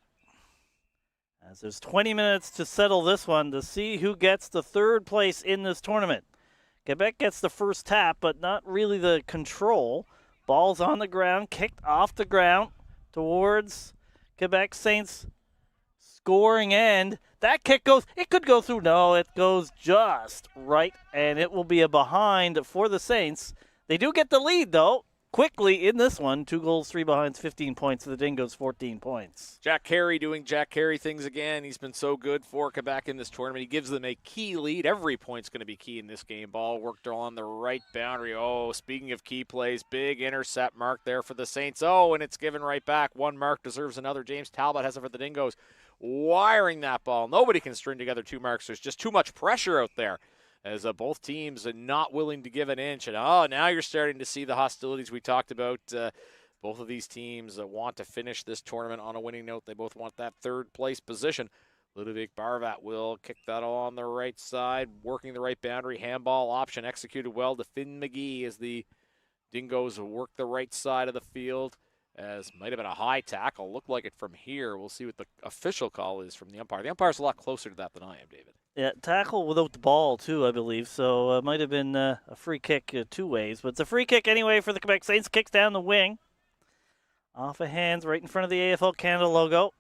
As there's 20 minutes to settle this one to see who gets the third place in this tournament. Quebec gets the first tap, but not really the control. Ball's on the ground, kicked off the ground towards Quebec Saints scoring end. That kick goes, it could go through. No, it goes just right, and it will be a behind for the Saints. They do get the lead, though. Quickly in this one, 2 goals, 3 behinds, 15 points to the Dingoes, 14 points. Jack Carey doing Jack Carey things again. He's been so good for Quebec in this tournament. He gives them a key lead. Every point's going to be key in this game. Ball worked on the right boundary. Oh, speaking of key plays, big intercept mark there for the Saints. Oh, and it's given right back. One mark deserves another. James Talbot has it for the Dingoes. Wiring that ball. Nobody can string together 2 marks. There's just too much pressure out there, as both teams are not willing to give an inch. And, now you're starting to see the hostilities we talked about. Both of these teams want to finish this tournament on a winning note. They both want that third-place position. Ludovic Barvat will kick that on the right side, working the right boundary. Handball option executed well to Finn McGee as the Dingoes work the right side of the field. As might have been a high tackle. Looked like it from here. We'll see what the official call is from the umpire. The umpire's a lot closer to that than I am, David. Yeah, tackle without the ball, too, I believe. So it might have been a free kick 2 ways. But it's a free kick anyway for the Quebec Saints. Kicks down the wing. Off of hands right in front of the AFL Canada logo.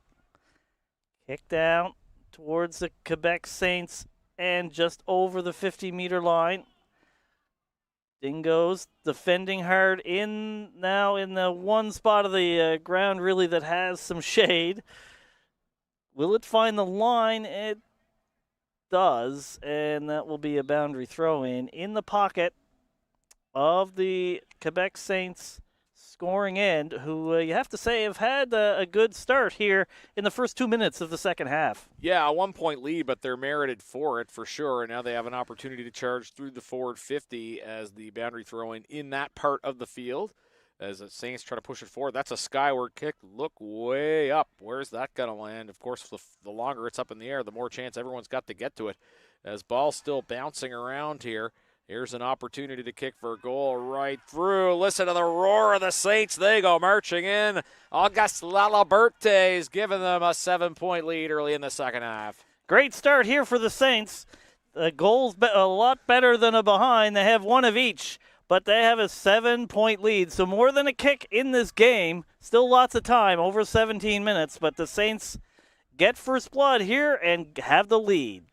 Kick down towards the Quebec Saints and just over the 50-meter line. Dingoes defending hard now in the one spot of the ground really that has some shade. Will it find the line? It does, and that will be a boundary throw in the pocket of the Quebec Saints scoring end, who you have to say have had a good start here in the first 2 minutes of the second half. Yeah, a 1-point lead, but they're merited for it for sure. And now they have an opportunity to charge through the forward 50 as the boundary throw in that part of the field. As the Saints try to push it forward, that's a skyward kick. Look way up. Where's that going to land? Of course, the longer it's up in the air, the more chance everyone's got to get to it. As ball's still bouncing around here. Here's an opportunity to kick for a goal right through. Listen to the roar of the Saints. They go marching in. Auguste Laliberte is giving them a 7-point lead early in the second half. Great start here for the Saints. The goal's a lot better than a behind. They have one of each, but they have a 7-point lead. So more than a kick in this game. Still lots of time, over 17 minutes, but the Saints get first blood here and have the lead.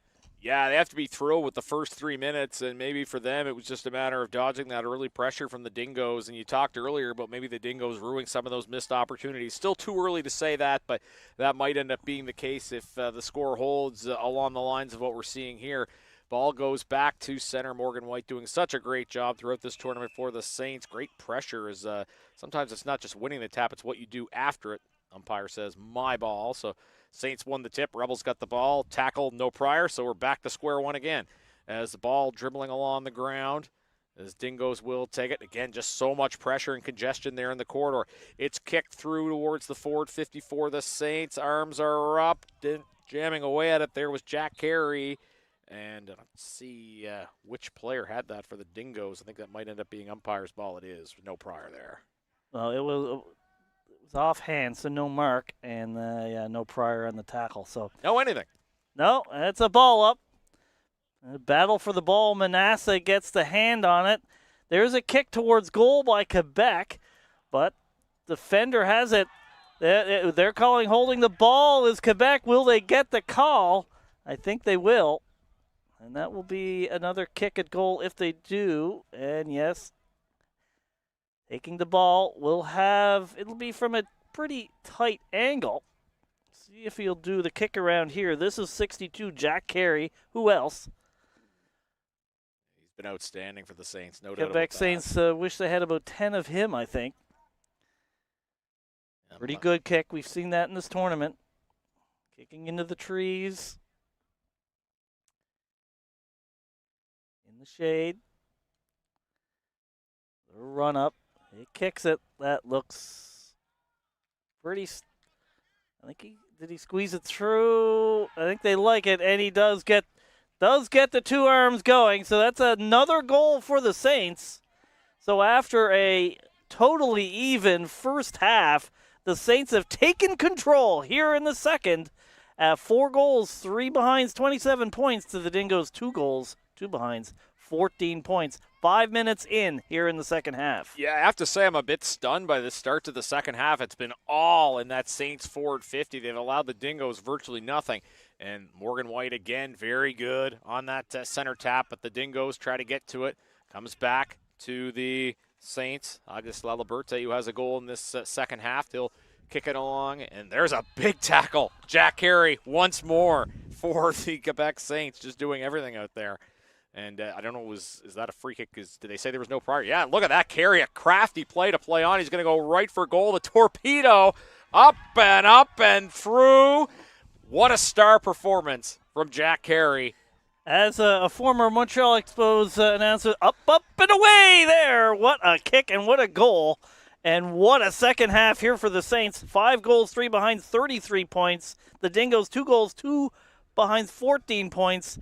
Yeah, they have to be thrilled with the first 3 minutes, and maybe for them it was just a matter of dodging that early pressure from the Dingoes. And you talked earlier about maybe the Dingoes ruining some of those missed opportunities. Still too early to say that, but that might end up being the case if the score holds along the lines of what we're seeing here. Ball goes back to center. Morgan White doing such a great job throughout this tournament for the Saints. Great pressure is sometimes it's not just winning the tap, it's what you do after it. Umpire says, my ball. So Saints won the tip. Rebels got the ball. Tackle, no prior, so we're back to square one again. As the ball dribbling along the ground, as Dingoes will take it. Again, just so much pressure and congestion there in the corridor. It's kicked through towards the forward 50 for the Saints. Arms are up. Jamming away at it there was Jack Carey. And let's see which player had that for the Dingoes. I think that might end up being umpire's ball. It is. No prior there. Well, it was offhand, so no mark, and no prior on the tackle. So no anything. No, it's a ball up. A battle for the ball. Manasseh gets the hand on it. There's a kick towards goal by Quebec, but defender has it. They're calling holding the ball is Quebec. Will they get the call? I think they will. And that will be another kick at goal if they do. And yes, taking the ball it'll be from a pretty tight angle. See if he'll do the kick around here. This is 62, Jack Carey. Who else? He's been outstanding for the Saints. No doubt about Quebec that. Saints wish they had about 10 of him, I think. Pretty good kick. We've seen that in this tournament. Kicking into the trees. In the shade. Little run up. He kicks it. That looks pretty. I think did he squeeze it through? I think they like it, and he does get the two arms going. So that's another goal for the Saints. So after a totally even first half, the Saints have taken control here in the second. 4 goals, 3 behinds, 27 points to the Dingoes. 2 goals, 2 behinds, 14 points. 5 minutes in here in the second half. Yeah, I have to say I'm a bit stunned by the start to the second half. It's been all in that Saints forward 50. They've allowed the Dingoes virtually nothing. And Morgan White, again, very good on that center tap, but the Dingoes try to get to it. Comes back to the Saints. Auguste Laliberte, who has a goal in this second half. They'll kick it along, and there's a big tackle. Jack Carey once more for the Quebec Saints, just doing everything out there. And I don't know, is that a free kick? Did they say there was no prior? Yeah, look at that Carey, a crafty play to play on. He's going to go right for goal. The torpedo, up and through. What a star performance from Jack Carey. As a former Montreal Expos announcer, up and away there. What a kick and what a goal. And what a second half here for the Saints. 5 goals, 3 behinds, 33 points. The Dingoes, 2 goals, 2 behinds, 14 points.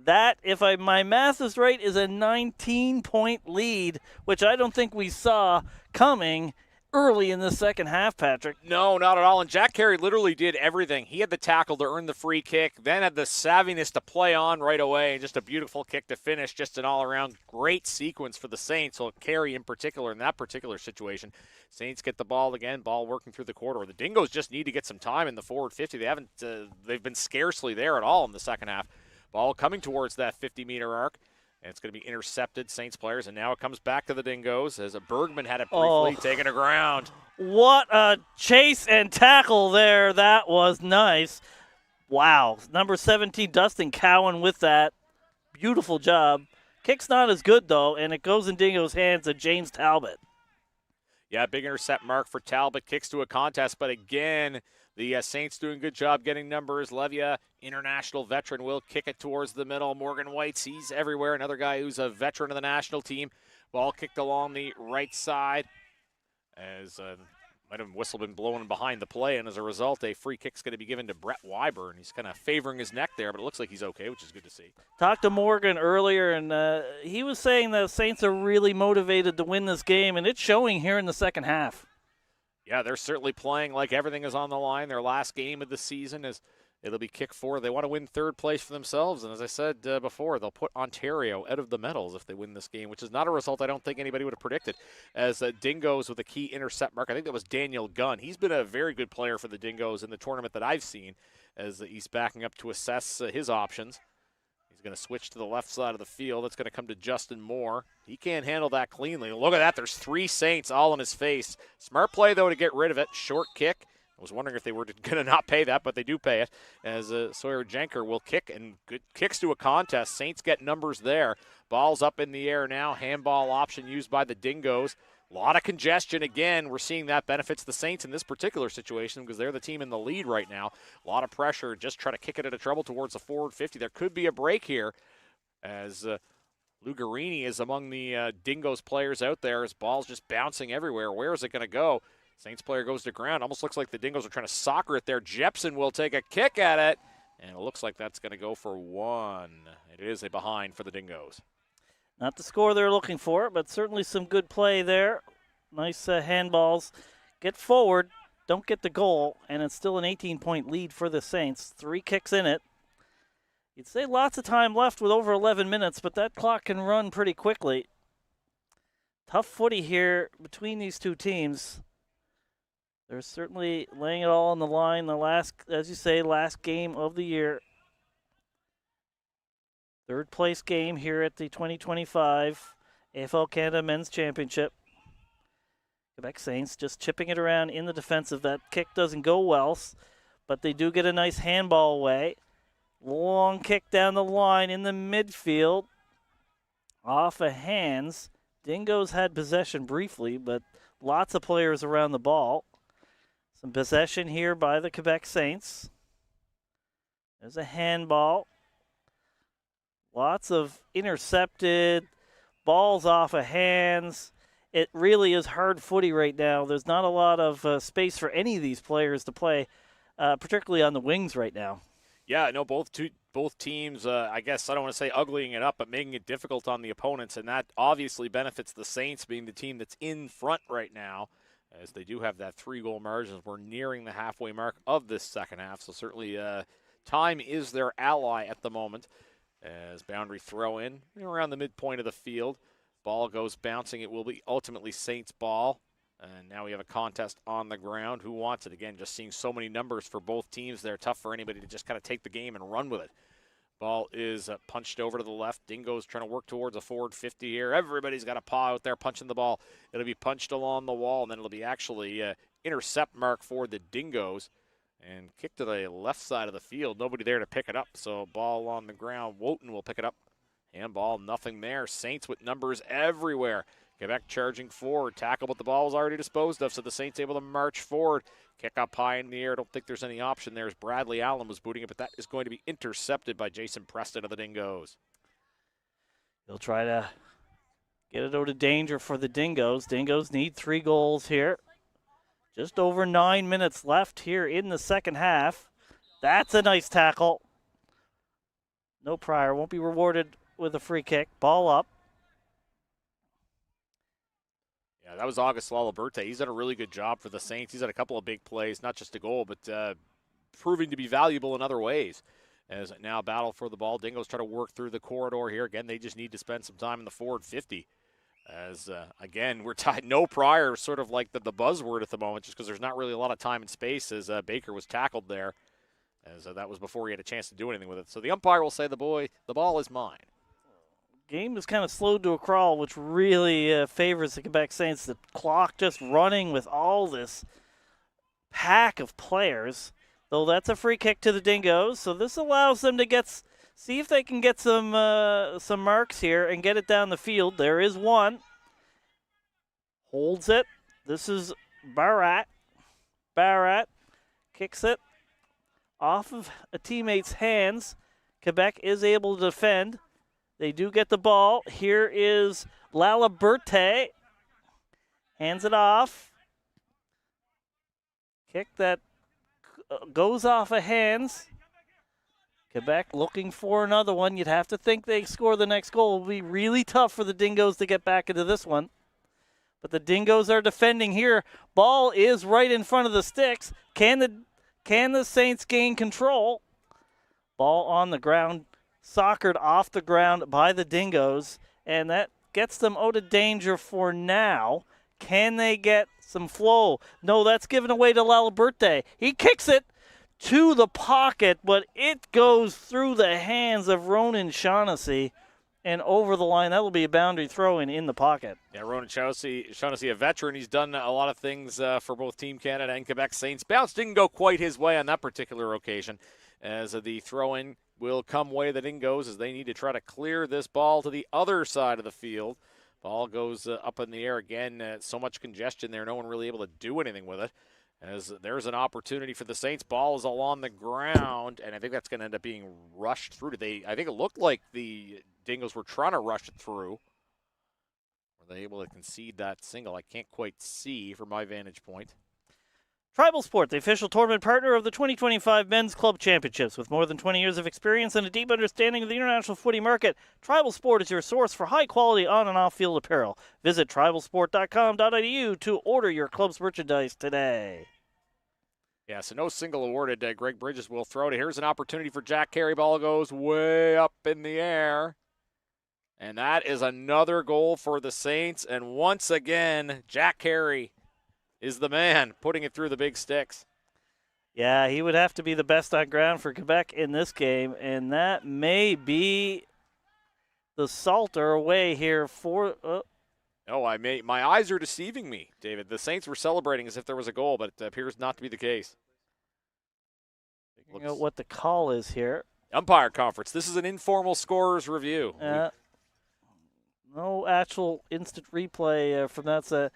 That, if my math is right, is a 19-point lead, which I don't think we saw coming early in the second half, Patrick. No, not at all. And Jack Carey literally did everything. He had the tackle to earn the free kick, then had the savviness to play on right away, and just a beautiful kick to finish. Just an all-around great sequence for the Saints. So Carey in particular, in that particular situation. Saints get the ball again, ball working through the corridor. The Dingoes just need to get some time in the forward 50. They've been scarcely there at all in the second half. Ball coming towards that 50-meter arc. And it's going to be intercepted, Saints players, and now it comes back to the Dingoes as a Bergman had it briefly taken to ground. What a chase and tackle there. That was nice. Wow. Number 17, Dustin Cowan with that. Beautiful job. Kick's not as good, though, and it goes in Dingo's hands to James Talbot. Yeah, big intercept mark for Talbot. Kicks to a contest, but again, the Saints doing a good job getting numbers. Levia, international veteran, will kick it towards the middle. Morgan Whites, he's everywhere. Another guy who's a veteran of the national team. Ball kicked along the right side as might have whistle been blown behind the play, and as a result, a free kick's going to be given to Brett Wyburn. He's kind of favoring his neck there, but it looks like he's okay, which is good to see. Talked to Morgan earlier, and he was saying the Saints are really motivated to win this game, and it's showing here in the second half. Yeah, they're certainly playing like everything is on the line. Their last game of the season is it'll be kick four. They want to win third place for themselves, and as I said before, they'll put Ontario out of the medals if they win this game, which is not a result I don't think anybody would have predicted. As Dingoes with a key intercept mark, I think that was Daniel Gunn. He's been a very good player for the Dingoes in the tournament that I've seen, as he's backing up to assess his options. He's going to switch to the left side of the field. That's going to come to Justin Moore. He can't handle that cleanly. Look at that. There's 3 Saints all in his face. Smart play, though, to get rid of it. Short kick. I was wondering if they were going to not pay that, but they do pay it, as Sawyer Jenker will kick, and good kicks to a contest. Saints get numbers there. Ball's up in the air now. Handball option used by the Dingoes. A lot of congestion again. We're seeing that benefits the Saints in this particular situation because they're the team in the lead right now. A lot of pressure. Just try to kick it into trouble towards the forward 50. There could be a break here as Lugarini is among the Dingoes players out there. His ball's just bouncing everywhere. Where is it going to go? Saints player goes to ground. Almost looks like the Dingoes are trying to soccer it there. Jepson will take a kick at it, and it looks like that's going to go for 1. It is a behind for the Dingoes. Not the score they're looking for, but certainly some good play there. Nice handballs. Get forward, don't get the goal, and it's still an 18-point lead for the Saints. 3 kicks in it. You'd say lots of time left with over 11 minutes, but that clock can run pretty quickly. Tough footy here between these two teams. They're certainly laying it all on the line. The last, as you say, last game of the year. Third place game here at the 2025 AFL Canada Men's Championship. Quebec Saints just chipping it around in the defensive. That kick doesn't go well, but they do get a nice handball away. Long kick down the line in the midfield. Off of hands. Dingoes had possession briefly, but lots of players around the ball. Some possession here by the Quebec Saints. There's a handball. Lots of intercepted balls off of hands. It really is hard footy right now. There's not a lot of space for any of these players to play, particularly on the wings right now. Yeah, no, both teams, I guess I don't want to say uglying it up, but making it difficult on the opponents, and that obviously benefits the Saints being the team that's in front right now, as they do have that 3-goal margin. We're nearing the halfway mark of this second half, so certainly time is their ally at the moment. As boundary throw in around the midpoint of the field. Ball goes bouncing. It will be ultimately Saints ball. And now we have a contest on the ground. Who wants it? Again, just seeing so many numbers for both teams there. Tough for anybody to just kind of take the game and run with it. Ball is punched over to the left. Dingoes trying to work towards a forward 50 here. Everybody's got a paw out there punching the ball. It'll be punched along the wall, and then it'll be actually intercept mark for the Dingoes. And kick to the left side of the field. Nobody there to pick it up. So ball on the ground. Wotan will pick it up. Handball, nothing there. Saints with numbers everywhere. Quebec charging forward. Tackle, but the ball was already disposed of. So the Saints able to march forward. Kick up high in the air. Don't think there's any option there as Bradley Allen was booting it, but that is going to be intercepted by Jason Preston of the Dingoes. They'll try to get it out of danger for the Dingoes. Dingoes need 3 goals here. Just over 9 minutes left here in the second half. That's a nice tackle. No prior. Won't be rewarded with a free kick. Ball up. Yeah, that was August Laliberte. He's done a really good job for the Saints. He's had a couple of big plays, not just a goal, but proving to be valuable in other ways. As now battle for the ball. Dingoes try to work through the corridor here. Again, they just need to spend some time in the forward 50. As, again, we're tied no prior, sort of like the buzzword at the moment, just because there's not really a lot of time and space as Baker was tackled there, as that was before he had a chance to do anything with it. So the umpire will say, the ball is mine. game is kind of slowed to a crawl, which really favors the Quebec Saints. The clock just running with all this pack of players. Though that's a free kick to the Dingoes, so this allows them to see if they can get some marks here and get it down the field. There is one. Holds it. This is Barat. Barat kicks it off of a teammate's hands. Quebec is able to defend. They do get the ball. Here is Laliberte. Hands it off. Kick that goes off of hands. Quebec looking for another one. You'd have to think they score the next goal. It will be really tough for the Dingoes to get back into this one. But the Dingoes are defending here. Ball is right in front of the sticks. Can the Saints gain control? Ball on the ground, soccered off the ground by the Dingoes, and that gets them out of danger for now. Can they get some flow? No, that's given away to Laliberte. He kicks it to the pocket, but it goes through the hands of Ronan Shaughnessy and over the line. That will be a boundary throw in the pocket. Yeah, Ronan Shaughnessy, a veteran. He's done a lot of things for both Team Canada and Quebec Saints. Bounce didn't go quite his way on that particular occasion, as the throw-in will come way the Dingoes as they need to try to clear this ball to the other side of the field. Ball goes up in the air again. So much congestion there, no one really able to do anything with it. As there's an opportunity for the Saints. Ball is all on the ground, and I think that's going to end up being rushed through. I think it looked like the Dingoes were trying to rush it through. Were they able to concede that single? I can't quite see from my vantage point. Tribal Sport, the official tournament partner of the 2025 Men's Club Championships. With more than 20 years of experience and a deep understanding of the international footy market, Tribal Sport is your source for high-quality on- and off-field apparel. Visit tribalsport.com.au to order your club's merchandise today. Yeah, so no single awarded. Greg Bridges will throw it. Here's an opportunity for Jack Carey. Ball goes way up in the air. And that is another goal for the Saints. And once again, Jack Carey is the man putting it through the big sticks. Yeah, he would have to be the best on ground for Quebec in this game, and that may be the Salter away here for... my eyes are deceiving me, David. The Saints were celebrating as if there was a goal, but it appears not to be the case. Figuring out what the call is here. Umpire conference. This is an informal scorer's review. No actual instant replay from that set.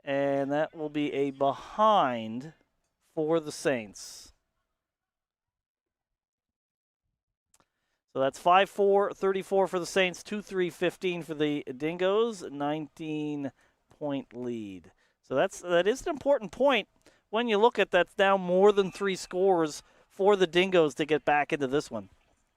And that will be a behind for the Saints. So that's 5-4, 34 for the Saints, 2-3, 15 for the Dingoes, 19-point lead. So that is an important point when you look at that's now more than 3 scores for the Dingoes to get back into this one.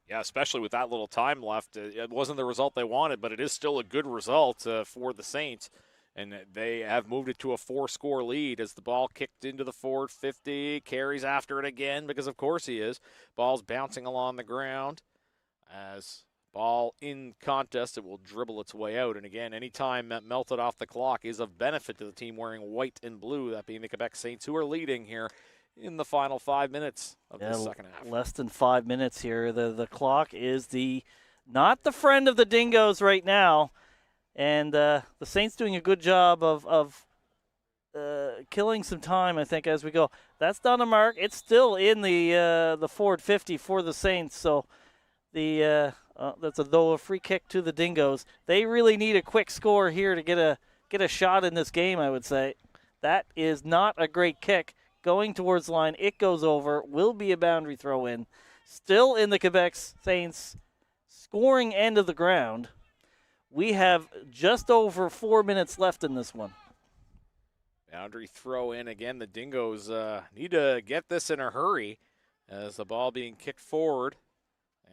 Yeah, especially with that little time left. It wasn't the result they wanted, but it is still a good result for the Saints. And they have moved it to a 4-score lead as the ball kicked into the forward 50. Carries after it again because, of course, he is. Ball's bouncing along the ground. As ball in contest, it will dribble its way out. And, again, any time that melted off the clock is of benefit to the team wearing white and blue, that being the Quebec Saints, who are leading here in the final 5 minutes of the second half. Less than 5 minutes here. The clock is not the friend of the Dingoes right now. And the Saints doing a good job of killing some time, I think, as we go. That's not a mark. It's still in the forward 50 for the Saints. So that's a free kick to the Dingoes. They really need a quick score here to get a shot in this game, I would say. That is not a great kick. Going towards the line, it goes over. Will be a boundary throw in. Still in the Quebec Saints scoring end of the ground. We have just over 4 minutes left in this one. Boundary throw in again. The Dingoes need to get this in a hurry as the ball being kicked forward.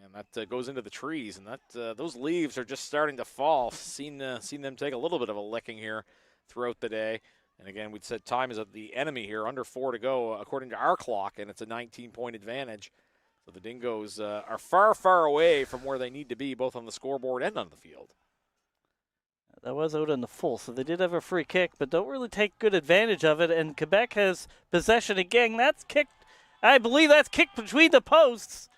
And that goes into the trees. And those leaves are just starting to fall. Seen them take a little bit of a licking here throughout the day. And again, we said time is the enemy here. Under 4 to go according to our clock. And it's a 19-point advantage. So the Dingoes are far, far away from where they need to be, both on the scoreboard and on the field. That was out in the full, so they did have a free kick, but don't really take good advantage of it. And Quebec has possession again. That's kicked. I believe that's kicked between the posts,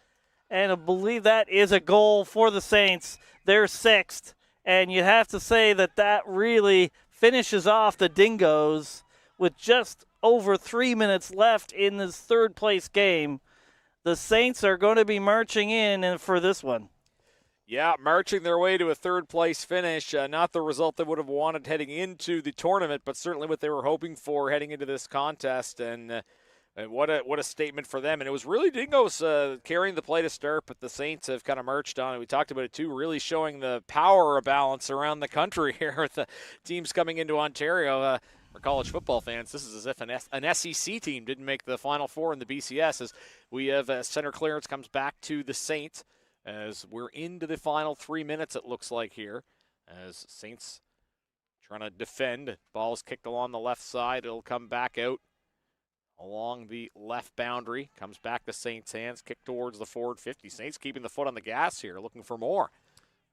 and I believe that is a goal for the Saints. They're 6th. And you have to say that really finishes off the Dingoes with just over 3 minutes left in this third-place game. The Saints are going to be marching in for this one. Yeah, marching their way to a third-place finish. Not the result they would have wanted heading into the tournament, but certainly what they were hoping for heading into this contest. And what a statement for them. And it was really Dingoes carrying the play to start, but the Saints have kind of marched on. And we talked about it, too, really showing the power balance around the country here with the teams coming into Ontario. For college football fans, this is as if an SEC team didn't make the Final Four in the BCS. As we have center clearance comes back to the Saints as we're into the final 3 minutes, it looks like here. As Saints trying to defend. Ball's kicked along the left side. It'll come back out along the left boundary. Comes back to Saints' hands. Kick towards the forward 50. Saints keeping the foot on the gas here, looking for more.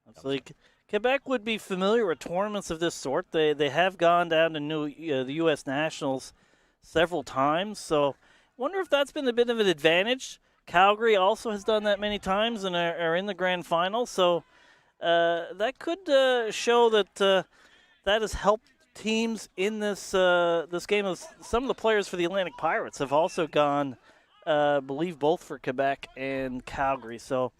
Absolutely. Quebec would be familiar with tournaments of this sort. They have gone down to the U.S. Nationals several times, so I wonder if that's been a bit of an advantage. Calgary also has done that many times and are in the grand final, so that could show that that has helped teams in this game. Some of the players for the Atlantic Pirates have also gone, believe both for Quebec and Calgary, so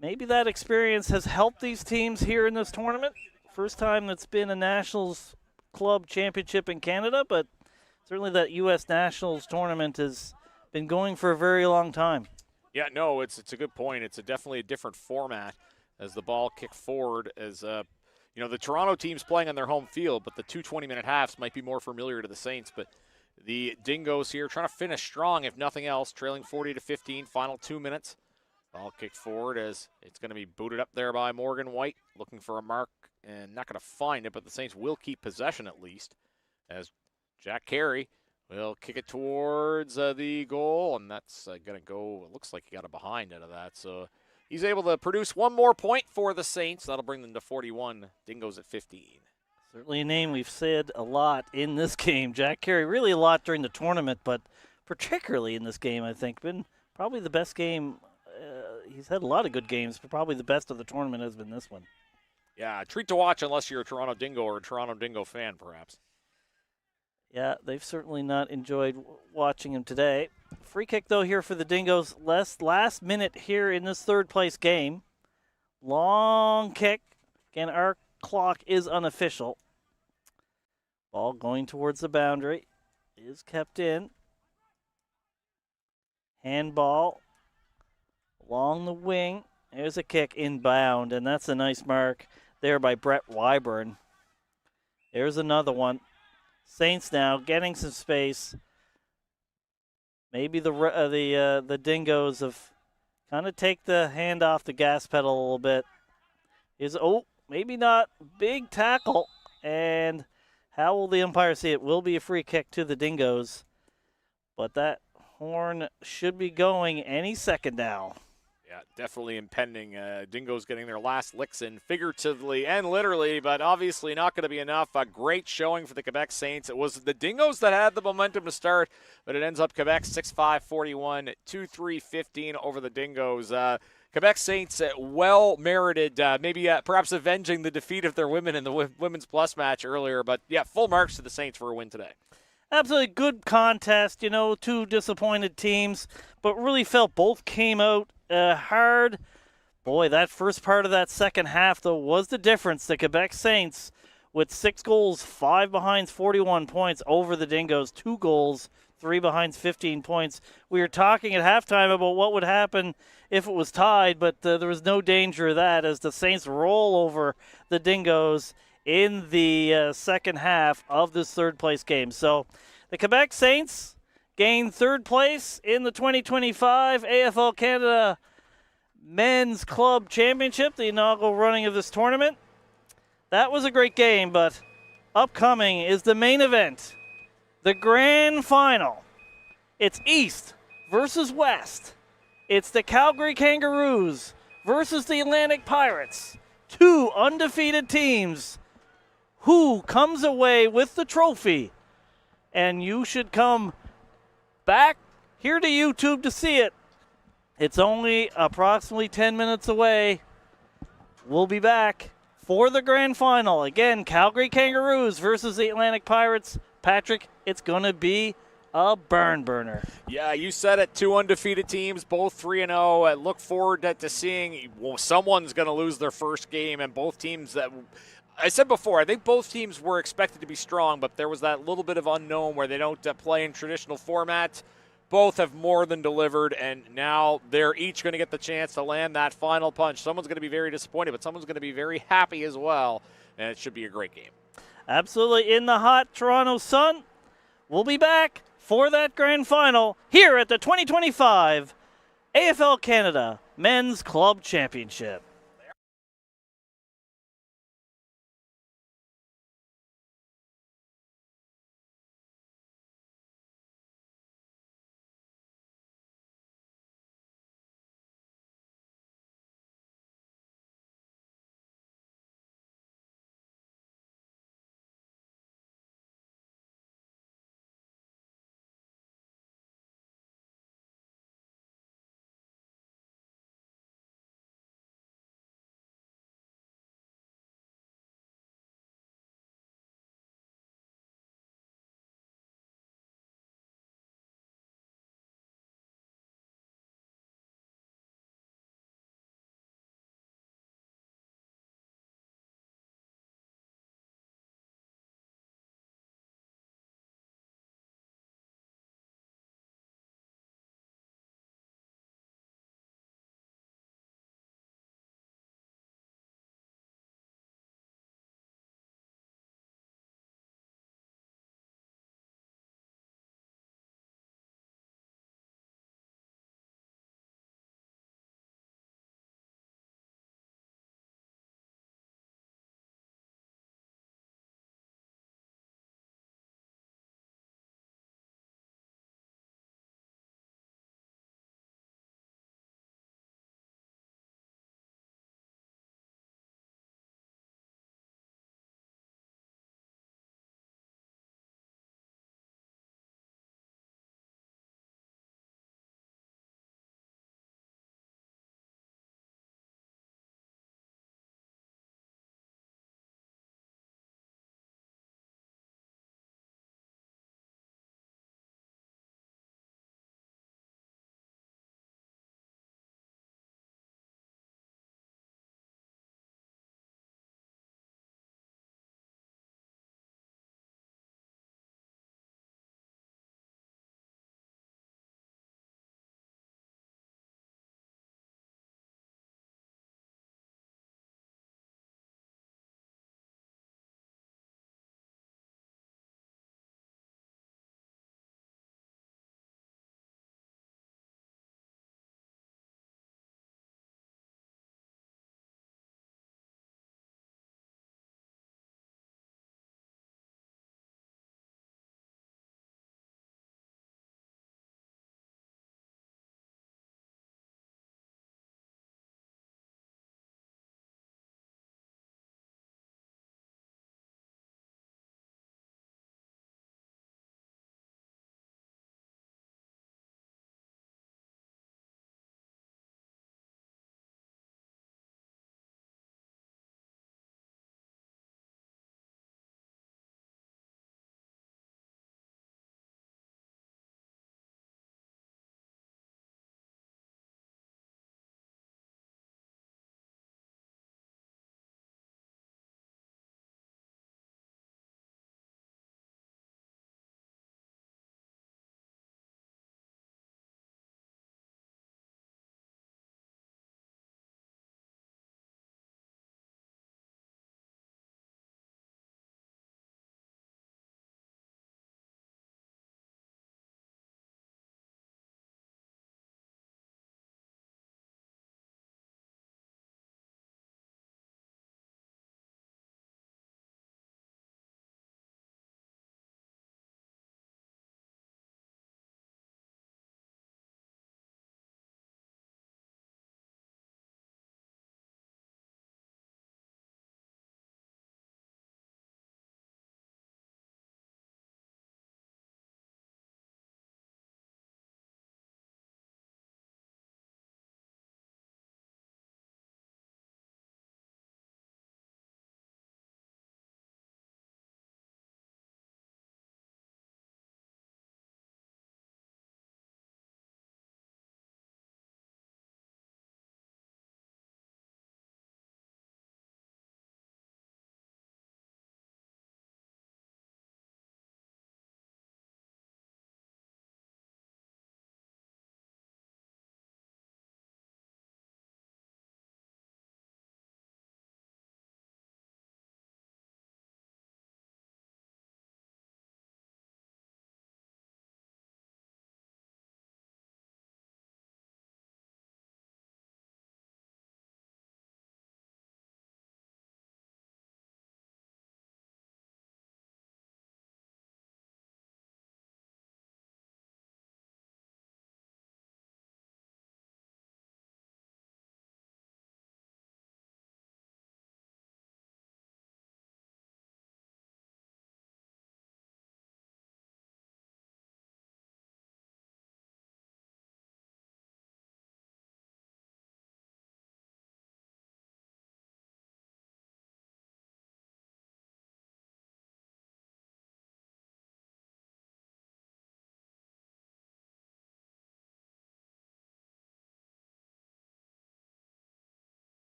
maybe that experience has helped these teams here in this tournament. First time that's been a Nationals Club Championship in Canada, but certainly that U.S. Nationals tournament has been going for a very long time. Yeah, no, it's a good point. It's definitely a different format as the ball kicked forward. As the Toronto team's playing on their home field, but the two 20-minute halves might be more familiar to the Saints. But the Dingoes here trying to finish strong, if nothing else, trailing 40-15, final 2 minutes. Ball kicked forward as it's going to be booted up there by Morgan White, looking for a mark and not going to find it, but the Saints will keep possession at least as Jack Carey will kick it towards the goal, and that's going to go, it looks like he got a behind out of that. So he's able to produce one more point for the Saints. That'll bring them to 41. Dingoes at 15. Certainly a name we've said a lot in this game. Jack Carey, really a lot during the tournament, but particularly in this game, I think, been probably the best game. He's had a lot of good games, but probably the best of the tournament has been this one. Yeah, a treat to watch unless you're a Toronto Dingo or a Toronto Dingo fan, perhaps. Yeah, they've certainly not enjoyed watching him today. Free kick, though, here for the Dingoes. Last minute here in this third-place game. Long kick. Again, our clock is unofficial. Ball going towards the boundary. Is kept in. Handball. Along the wing, there's a kick inbound, and that's a nice mark there by Brett Wyburn. There's another one. Saints now getting some space. Maybe the Dingoes have kind of take the hand off the gas pedal a little bit. Maybe not. Big tackle, and how will the umpire see it? Will be a free kick to the Dingoes, but that horn should be going any second now. Yeah, definitely impending. Dingoes getting their last licks in figuratively and literally, but obviously not going to be enough. A great showing for the Quebec Saints. It was the Dingoes that had the momentum to start, but it ends up Quebec 6-5-41, 2-3-15 over the Dingoes. Quebec Saints well-merited, maybe perhaps avenging the defeat of their women in the Women's Plus match earlier, but yeah, full marks to the Saints for a win today. Absolutely good contest, two disappointed teams, but really felt both came out hard. Boy, that first part of that second half, though, was the difference. The Quebec Saints with 6 goals, 5 behinds, 41 points over the Dingoes, 2 goals, 3 behinds, 15 points. We were talking at halftime about what would happen if it was tied, but there was no danger of that as the Saints roll over the Dingoes in the second half of this third-place game. So the Quebec Saints gain third place in the 2025 AFL Canada Men's Club Championship, the inaugural running of this tournament. That was a great game, but upcoming is the main event, the grand final. It's East versus West. It's the Calgary Kangaroos versus the Atlantic Pirates. 2 undefeated teams. Who comes away with the trophy? And you should come back here to YouTube to see it. It's only approximately 10 minutes away. We'll be back for the grand final. Again, Calgary Kangaroos versus the Atlantic Pirates. Patrick, it's going to be a barn burner. Yeah, you said it. 2 undefeated teams, both 3-0. I look forward to seeing someone's going to lose their first game, and both teams that I said before, I think both teams were expected to be strong, but there was that little bit of unknown where they don't play in traditional format. Both have more than delivered, and now they're each going to get the chance to land that final punch. Someone's going to be very disappointed, but someone's going to be very happy as well, and it should be a great game. Absolutely in the hot Toronto sun. We'll be back for that grand final here at the 2025 AFL Canada Men's Club Championship.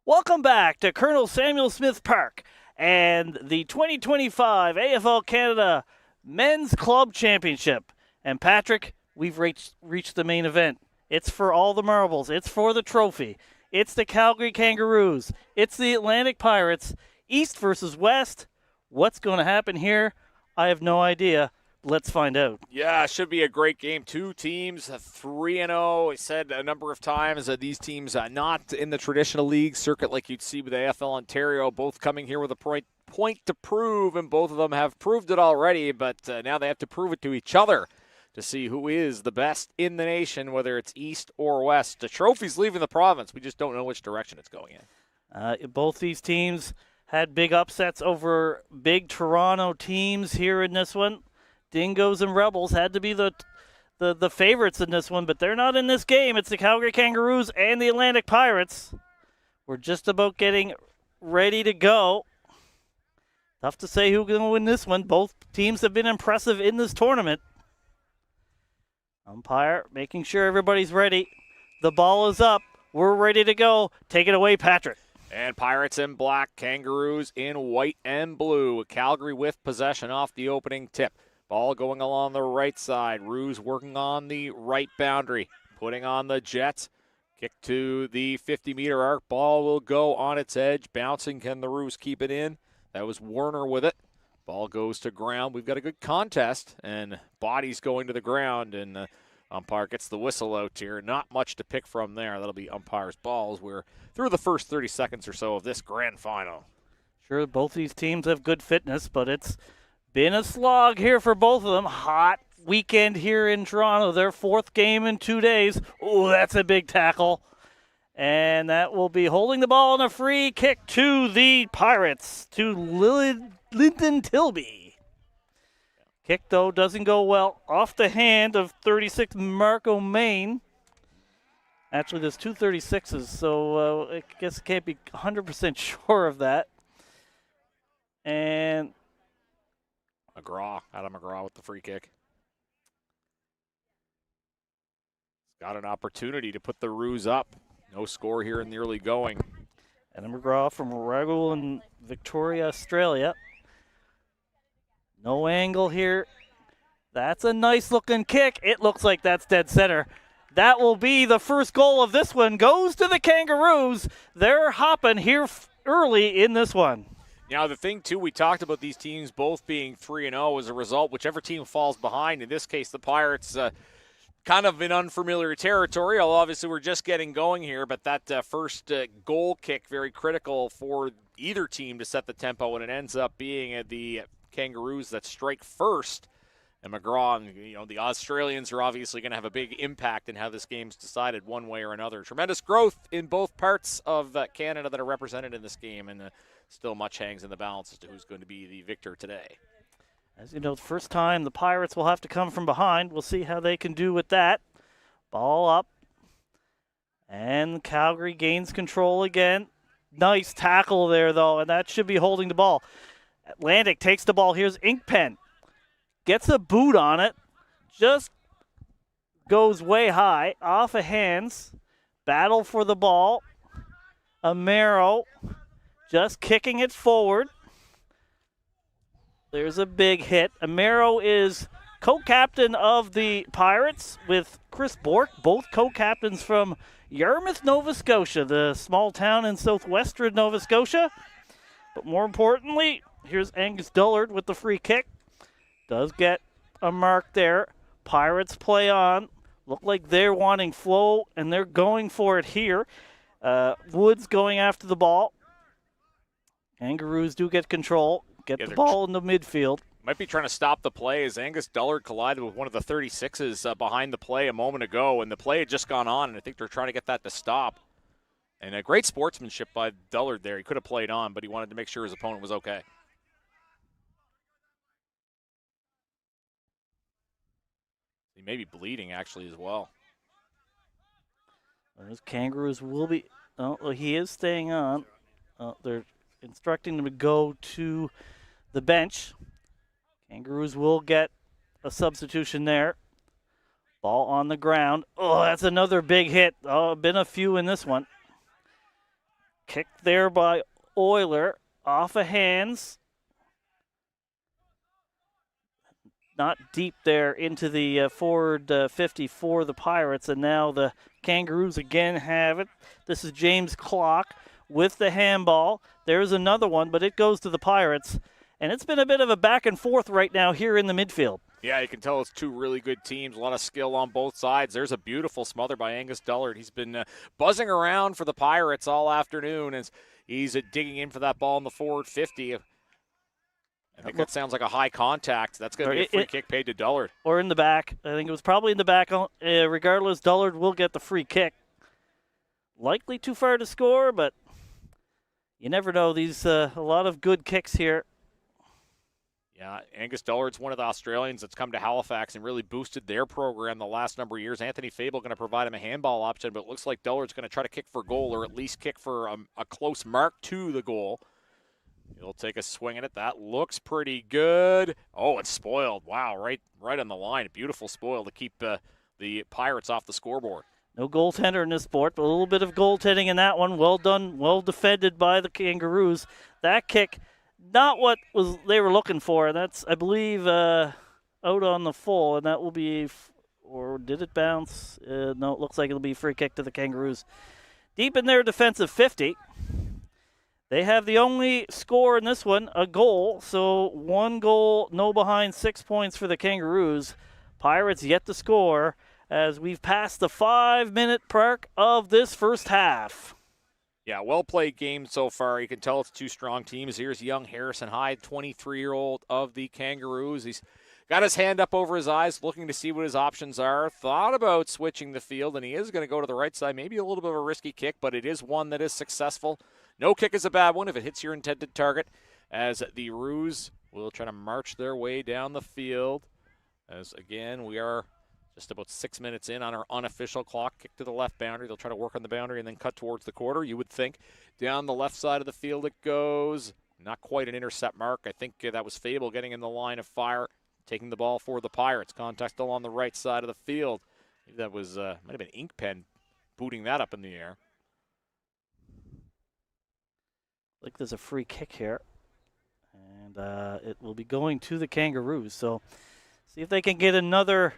Welcome back to Colonel Samuel Smith Park and the 2025 AFL Canada Men's Club Championship. And Patrick, we've reached the main event. It's for all the marbles. It's for the trophy. It's the Calgary Kangaroos. It's the Atlantic Pirates. East versus West. What's going to happen here? I have no idea. Let's find out. Yeah, it should be a great game. Two teams, 3-0. I said a number of times that these teams not in the traditional league circuit like you'd see with AFL Ontario, both coming here with a point to prove, and both of them have proved it already, but now they have to prove it to each other to see who is the best in the nation, whether it's East or West. The trophy's leaving the province. We just don't know which direction it's going in. Both these teams had big upsets over big Toronto teams here in this one. Dingoes and Rebels had to be the favorites in this one, but they're not in this game. It's the Calgary Kangaroos and the Atlantic Pirates. We're just about getting ready to go. Tough to say who's going to win this one. Both teams have been impressive in this tournament. Umpire making sure everybody's ready. The ball is up. We're ready to go. Take it away, Patrick. And Pirates in black, Kangaroos in white and blue. Calgary with possession off the opening tip. Ball going along the right side. Roos working on the right boundary. Putting on the Jets. Kick to the 50-meter arc. Ball will go on its edge. Bouncing. Can the Roos keep it in? That was Werner with it. Ball goes to ground. We've got a good contest. And bodies going to the ground. And umpire gets the whistle out here. Not much to pick from there. That'll be umpire's balls. We're through the first 30 seconds or so of this grand final. Sure, both these teams have good fitness, but it's been a slog here for both of them. Hot weekend here in Toronto. Their fourth game in 2 days. Oh, that's a big tackle. And that will be holding the ball on a free kick to the Pirates, to Lyndon Tilby. Kick, though, doesn't go well. Off the hand of 36 Marco Main. Actually, there's two 36s, so I guess I can't be 100% sure of that. And Adam McGraw with the free kick. Got an opportunity to put the Roos up. No score here in the early going. Adam McGraw from Ragul in Victoria, Australia. No angle here. That's a nice looking kick. It looks like that's dead center. That will be the first goal of this one. Goes to the Kangaroos. They're hopping here early in this one. Now, the thing, too, we talked about these teams both being 3-0 as a result. Whichever team falls behind, in this case, the Pirates, kind of in unfamiliar territory. Obviously, we're just getting going here, but that first goal kick, very critical for either team to set the tempo, and it ends up being the Kangaroos that strike first. And McGraw and the Australians are obviously going to have a big impact in how this game's decided one way or another. Tremendous growth in both parts of Canada that are represented in this game, and still much hangs in the balance as to who's going to be the victor today. As you know, the first time the Pirates will have to come from behind. We'll see how they can do with that. Ball up. And Calgary gains control again. Nice tackle there, though, and that should be holding the ball. Atlantic takes the ball. Here's Inkpen. Gets a boot on it. Just goes way high. Off of hands. Battle for the ball. Amaro just kicking it forward. There's a big hit. Amaro is co-captain of the Pirates with Chris Bork, both co-captains from Yarmouth, Nova Scotia, the small town in southwestern Nova Scotia. But more importantly, here's Angus Dullard with the free kick. Does get a mark there. Pirates play on. Look like they're wanting flow, and they're going for it here. Woods going after the ball. Kangaroos do get control. Get the ball in the midfield. Might be trying to stop the play as Angus Dullard collided with one of the 36s behind the play a moment ago, and the play had just gone on, and I think they're trying to get that to stop. And a great sportsmanship by Dullard there. He could have played on, but he wanted to make sure his opponent was okay. He may be bleeding, actually, as well. Those Kangaroos will be... Oh, he is staying on. They're instructing them to go to the bench. Kangaroos will get a substitution there. Ball on the ground. Oh, that's another big hit. Oh, been a few in this one. Kicked there by Euler, off of hands. Not deep there into the forward 50 for the Pirates, and now the Kangaroos again have it. This is James Clock with the handball. There's another one, but it goes to the Pirates, and it's been a bit of a back and forth right now here in the midfield. Yeah, you can tell it's two really good teams, a lot of skill on both sides. There's a beautiful smother by Angus Dullard. He's been buzzing around for the Pirates all afternoon as he's digging in for that ball in the forward 50. I think that sounds like a high contact. That's going to be a free kick paid to Dullard. Or in the back. I think it was probably in the back. Regardless, Dullard will get the free kick. Likely too far to score, but you never know. These a lot of good kicks here. Yeah, Angus Dullard's one of the Australians that's come to Halifax and really boosted their program the last number of years. Anthony Fable going to provide him a handball option, but it looks like Dullard's going to try to kick for goal or at least kick for a close mark to the goal. He'll take a swing at it. That looks pretty good. Oh, it's spoiled. Wow, right on the line. A beautiful spoil to keep the Pirates off the scoreboard. No goaltender in this sport, but a little bit of goaltending in that one. Well done, well defended by the Kangaroos. That kick, not what they were looking for. That's, I believe, out on the full, and that will be, or did it bounce? No, it looks like it'll be a free kick to the Kangaroos. Deep in their defensive 50. They have the only score in this one, a goal. So 1 goal, no behind, 6 points for the Kangaroos. Pirates yet to score as we've passed the 5-minute mark of this first half. Yeah, well-played game so far. You can tell it's two strong teams. Here's young Harrison Hyde, 23-year-old of the Kangaroos. He's got his hand up over his eyes, looking to see what his options are. Thought about switching the field, and he is going to go to the right side. Maybe a little bit of a risky kick, but it is one that is successful. No kick is a bad one if it hits your intended target, as the Roos will try to march their way down the field. As, again, we are just about 6 minutes in on our unofficial clock. Kick to the left boundary. They'll try to work on the boundary and then cut towards the quarter, you would think. Down the left side of the field it goes. Not quite an intercept mark. I think that was Fable getting in the line of fire, taking the ball for the Pirates. Contact still on the right side of the field. Maybe that was, might have been Ink Pen booting that up in the air. Like there's a free kick here. And it will be going to the Kangaroos. So see if they can get another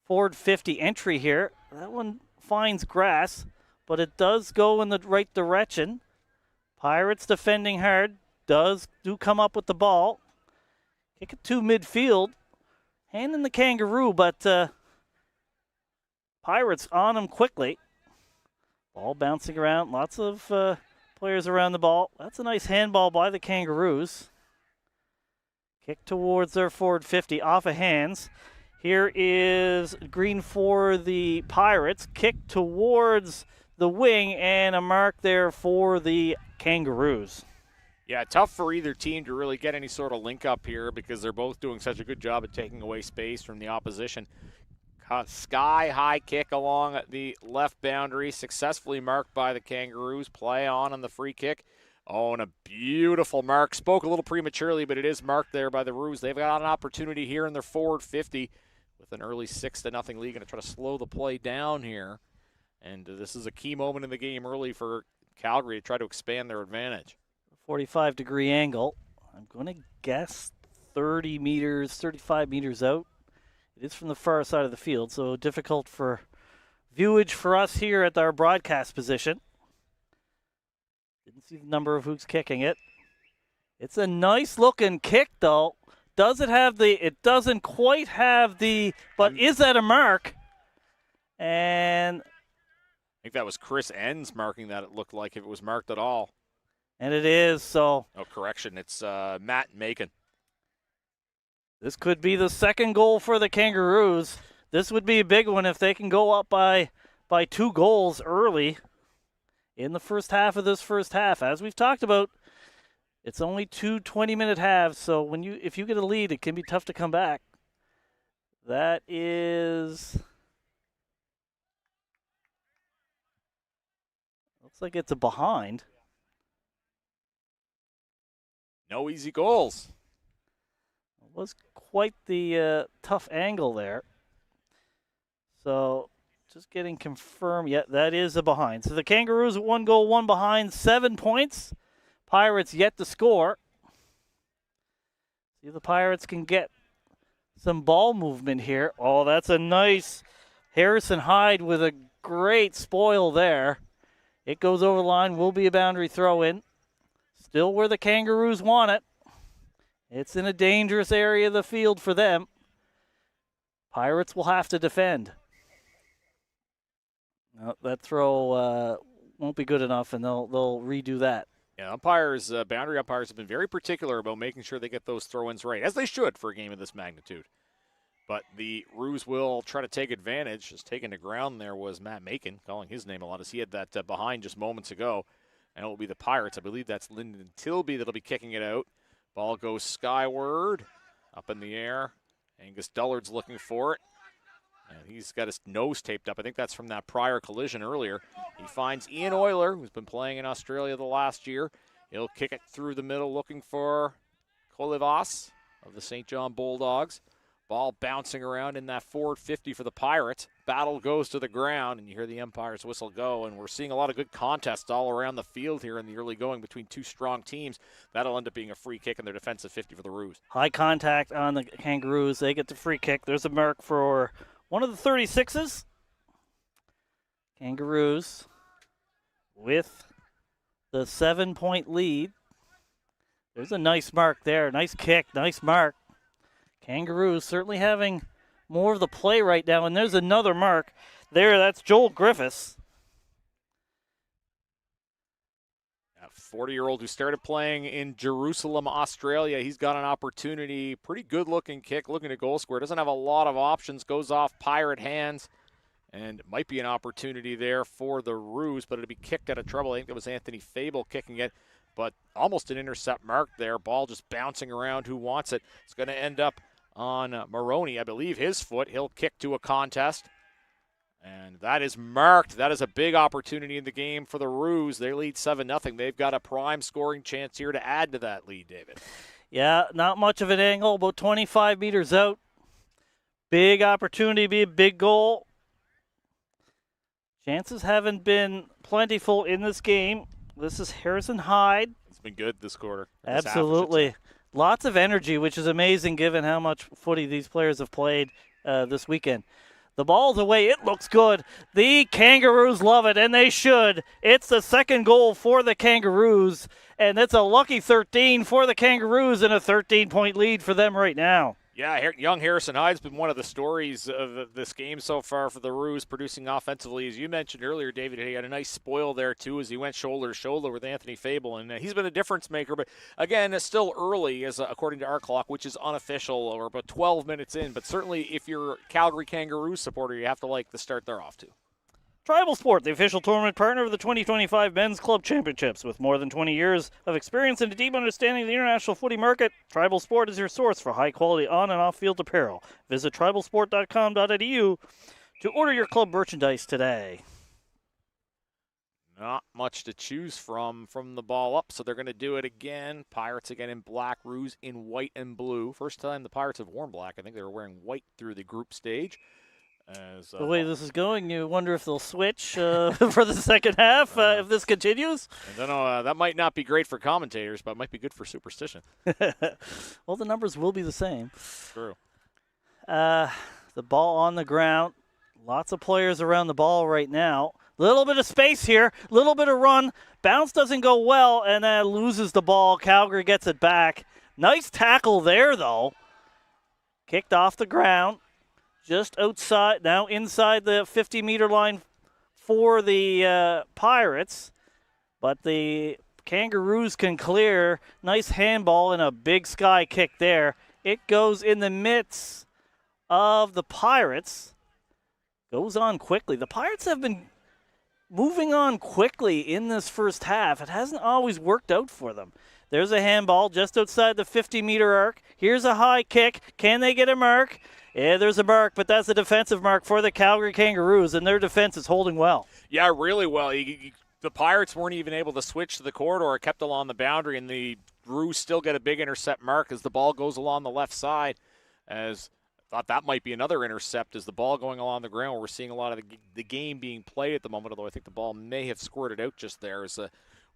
forward 50 entry here. That one finds grass, but it does go in the right direction. Pirates defending hard. Do come up with the ball. Kick it to midfield. Handing the Kangaroo, but Pirates on him quickly. Ball bouncing around. Lots of players around the ball. That's a nice handball by the Kangaroos. Kick towards their forward 50 off of hands. Here is green for the Pirates. Kick towards the wing and a mark there for the Kangaroos. Yeah, tough for either team to really get any sort of link up here because they're both doing such a good job at taking away space from the opposition. Sky-high kick along the left boundary, successfully marked by the Kangaroos. Play on the free kick. Oh, and a beautiful mark. Spoke a little prematurely, but it is marked there by the Roos. They've got an opportunity here in their forward 50 with an early 6-0 lead. Going to try to slow the play down here. And this is a key moment in the game early for Calgary to try to expand their advantage. 45-degree angle. I'm going to guess 30 meters, 35 meters out. It is from the far side of the field, so difficult for viewage for us here at our broadcast position. Didn't see the number of who's kicking it. It's a nice-looking kick, though. Does it have the... It doesn't quite have the... But is that a mark? And... I think that was Chris Enns marking that, it looked like, if it was marked at all. And it is, so... Oh, correction. It's Matt Macon. This could be the second goal for the Kangaroos. This would be a big one if they can go up by 2 goals early in the first half of this first half. As we've talked about, it's only 2 20-minute halves, so if you get a lead, it can be tough to come back. That is... Looks like it's a behind. No easy goals. Was quite the tough angle there. So Just getting confirmed. Yeah, that is a behind. So the Kangaroos at 1 goal, 1 behind, 7 points. Pirates yet to score. See if the Pirates can get some ball movement here. Oh, that's a nice Harrison Hyde with a great spoil there. It goes over the line, will be a boundary throw in. Still where the Kangaroos want it. It's in a dangerous area of the field for them. Pirates will have to defend. No, that throw won't be good enough, and they'll redo that. Yeah, boundary umpires have been very particular about making sure they get those throw-ins right, as they should for a game of this magnitude. But the Roos will try to take advantage. Just taking the ground there was Matt Macon, calling his name a lot, as he had that behind just moments ago. And it will be the Pirates. I believe that's Lyndon Tilby that'll be kicking it out. Ball goes skyward, up in the air. Angus Dullard's looking for it. And he's got his nose taped up. I think that's from that prior collision earlier. He finds Ian Euler, who's been playing in Australia the last year. He'll kick it through the middle, looking for Kolivas of the St. John Bulldogs. Ball bouncing around in that forward 50 for the Pirates. Battle goes to the ground, and you hear the umpire's whistle go, and we're seeing a lot of good contests all around the field here in the early going between two strong teams. That'll end up being a free kick in their defensive 50 for the Roos. High contact on the Kangaroos. They get the free kick. There's a mark for one of the 36s. Kangaroos with the 7-point lead. There's a nice mark there. Nice kick. Nice mark. Kangaroos certainly having more of the play right now. And there's another mark there. That's Joel Griffiths. A 40-year-old who started playing in Jerusalem, Australia. He's got an opportunity. Pretty good-looking kick, looking to goal square. Doesn't have a lot of options. Goes off Pirate hands. And might be an opportunity there for the Roos, but it'll be kicked out of trouble. I think it was Anthony Fable kicking it. But almost an intercept mark there. Ball just bouncing around. Who wants it? It's going to end up on Maroney, I believe, his foot. He'll kick to a contest. And that is marked. That is a big opportunity in the game for the Roos. They lead 7-0. They've got a prime scoring chance here to add to that lead, David. Yeah, not much of an angle, about 25 meters out. Big opportunity, be a big goal. Chances haven't been plentiful in this game. This is Harrison Hyde. It's been good this quarter. Absolutely. Lots of energy, which is amazing given how much footy these players have played this weekend. The ball's away. It looks good. The Kangaroos love it, and they should. It's the second goal for the Kangaroos, and it's a lucky 13 for the Kangaroos and a 13-point lead for them right now. Yeah, young Harrison Hyde's been one of the stories of this game so far for the Roos, producing offensively. As you mentioned earlier, David, he had a nice spoil there, too, as he went shoulder to shoulder with Anthony Fable. And he's been a difference maker. But, again, it's still early, as according to our clock, which is unofficial, or about 12 minutes in. But certainly, if you're a Calgary Kangaroos supporter, you have to like the start they're off to. Tribal Sport, the official tournament partner of the 2025 Men's Club Championships. With more than 20 years of experience and a deep understanding of the international footy market, Tribal Sport is your source for high-quality on- and off-field apparel. Visit tribalsport.com.au to order your club merchandise today. Not much to choose from the ball up, so they're going to do it again. Pirates again in black, Roos in white and blue. First time the Pirates have worn black. I think they were wearing white through the group stage. The way this is going, you wonder if they'll switch for the second half if this continues. I don't know. That might not be great for commentators, but it might be good for superstition. Well, the numbers will be the same. True. The ball on the ground. Lots of players around the ball right now. Little bit of space here. Little bit of run. Bounce doesn't go well, and then loses the ball. Calgary gets it back. Nice tackle there, though. Kicked off the ground. Just outside, now inside the 50-meter line for the Pirates. But the Kangaroos can clear. Nice handball and a big sky kick there. It goes in the midst of the Pirates. Goes on quickly. The Pirates have been moving on quickly in this first half. It hasn't always worked out for them. There's a handball just outside the 50-meter arc. Here's a high kick. Can they get a mark? Yeah, there's a mark, but that's a defensive mark for the Calgary Kangaroos, and their defense is holding well. Yeah, really well. The Pirates weren't even able to switch to the corridor. It kept along the boundary, and the Roos still get a big intercept mark as the ball goes along the left side. As thought that might be another intercept as the ball going along the ground. We're seeing a lot of the game being played at the moment, although I think the ball may have squirted out just there as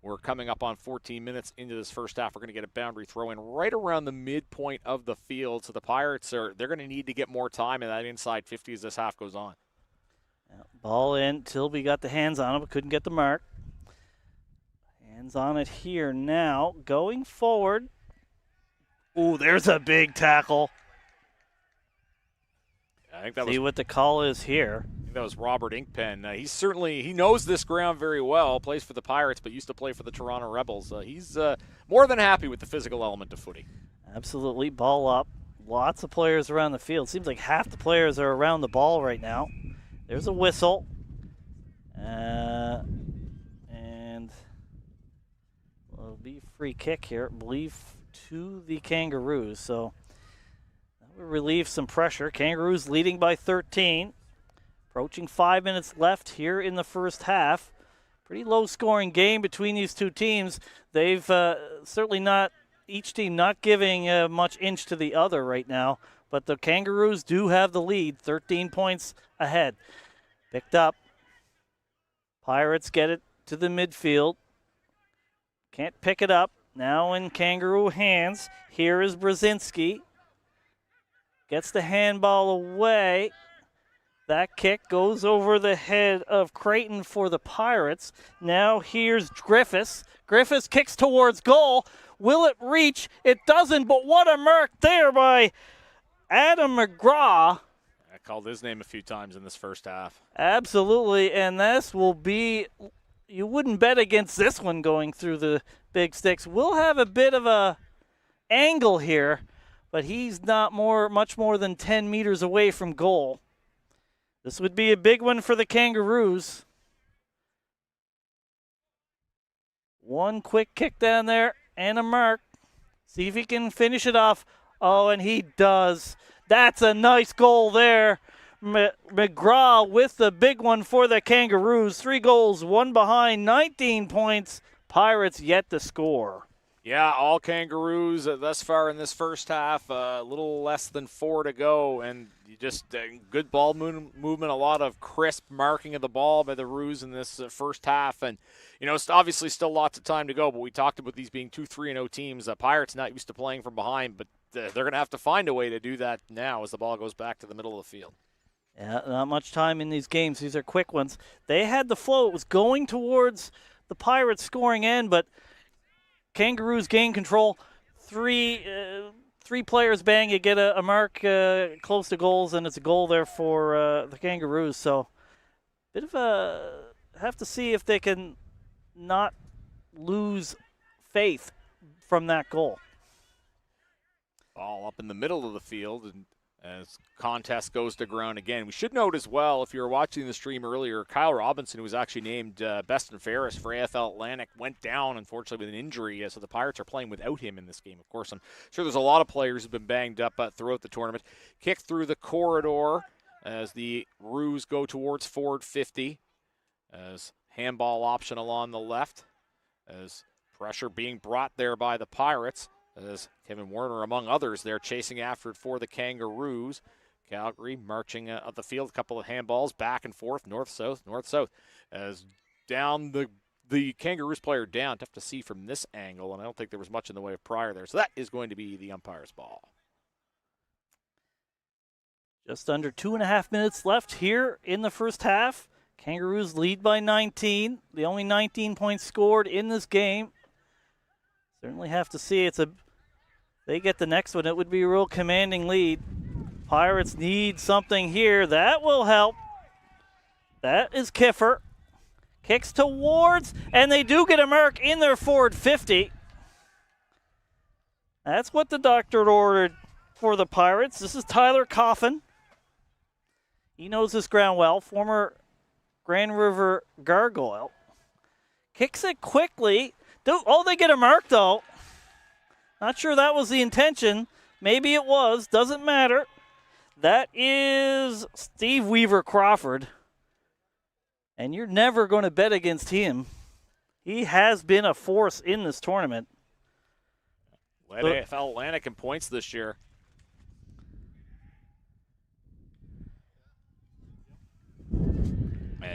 we're coming up on 14 minutes into this first half. We're going to get a boundary throw in right around the midpoint of the field. So the Pirates they're going to need to get more time in that inside 50 as this half goes on. Ball in. Tilby got the hands on it, but couldn't get the mark. Hands on it here now. Going forward. Ooh, there's a big tackle. I think that See what the call is here. I think that was Robert Inkpen. He knows this ground very well, plays for the Pirates, but used to play for the Toronto Rebels. He's more than happy with the physical element of footy. Absolutely. Ball up. Lots of players around the field. Seems like half the players are around the ball right now. There's a whistle. And it'll be a free kick here, I believe, to the Kangaroos. So that will relieve some pressure. Kangaroos leading by 13. Approaching 5 minutes left here in the first half. Pretty low-scoring game between these two teams. They've certainly not, each team not giving much inch to the other right now. But the Kangaroos do have the lead, 13 points ahead. Picked up. Pirates get it to the midfield. Can't pick it up. Now in Kangaroo hands. Here is Brzezinski. Gets the handball away. That kick goes over the head of Creighton for the Pirates. Now here's Griffiths. Griffiths kicks towards goal. Will it reach? It doesn't, but what a mark there by Adam McGraw. I called his name a few times in this first half. Absolutely, and this will be, you wouldn't bet against this one going through the big sticks. We'll have a bit of a angle here, but he's not much more than 10 meters away from goal. This would be a big one for the Kangaroos. One quick kick down there and a mark. See if he can finish it off. Oh, and he does. That's a nice goal there. McGraw with the big one for the Kangaroos. 3 goals, 1 behind, 19 points. Pirates yet to score. Yeah, all Kangaroos thus far in this first half. A little less than 4 to go, and you just good ball movement, a lot of crisp marking of the ball by the Roos in this first half. And, it's obviously still lots of time to go, but we talked about these being 2-3-0 teams. Pirates not used to playing from behind, but they're going to have to find a way to do that now as the ball goes back to the middle of the field. Yeah, not much time in these games. These are quick ones. They had the flow. It was going towards the Pirates scoring end, but Kangaroos gain control. Three players bang, you get a mark close to goals, and it's a goal there for the Kangaroos. So, bit of a have to see if they can not lose faith from that goal. Ball up in the middle of the field, and as contest goes to ground again. We should note as well, if you were watching the stream earlier, Kyle Robinson, who was actually named best and fairest for AFL Atlantic, went down, unfortunately, with an injury, so the Pirates are playing without him in this game. Of course, I'm sure there's a lot of players who've been banged up throughout the tournament. Kick through the corridor as the Roos go towards forward 50, as handball option along the left, as pressure being brought there by the Pirates, as Kevin Werner, among others, there chasing after it for the Kangaroos. Calgary marching up the field, a couple of handballs back and forth, north-south, north-south. As down the Kangaroos player down, tough to see from this angle, and I don't think there was much in the way of prior there. So that is going to be the umpire's ball. Just under 2.5 minutes left here in the first half. Kangaroos lead by 19. The only 19 points scored in this game. Certainly have to see they get the next one, it would be a real commanding lead. Pirates need something here. That will help. That is Kiffer. Kicks towards, and they do get a mark in their forward 50. That's what the doctor ordered for the Pirates. This is Tyler Coffin. He knows this ground well, former Grand River Gargoyle. Kicks it quickly. They get a mark, though. Not sure that was the intention. Maybe it was. Doesn't matter. That is Steve Weaver Crawford. And you're never going to bet against him. He has been a force in this tournament. Led AFL Atlantic in points this year.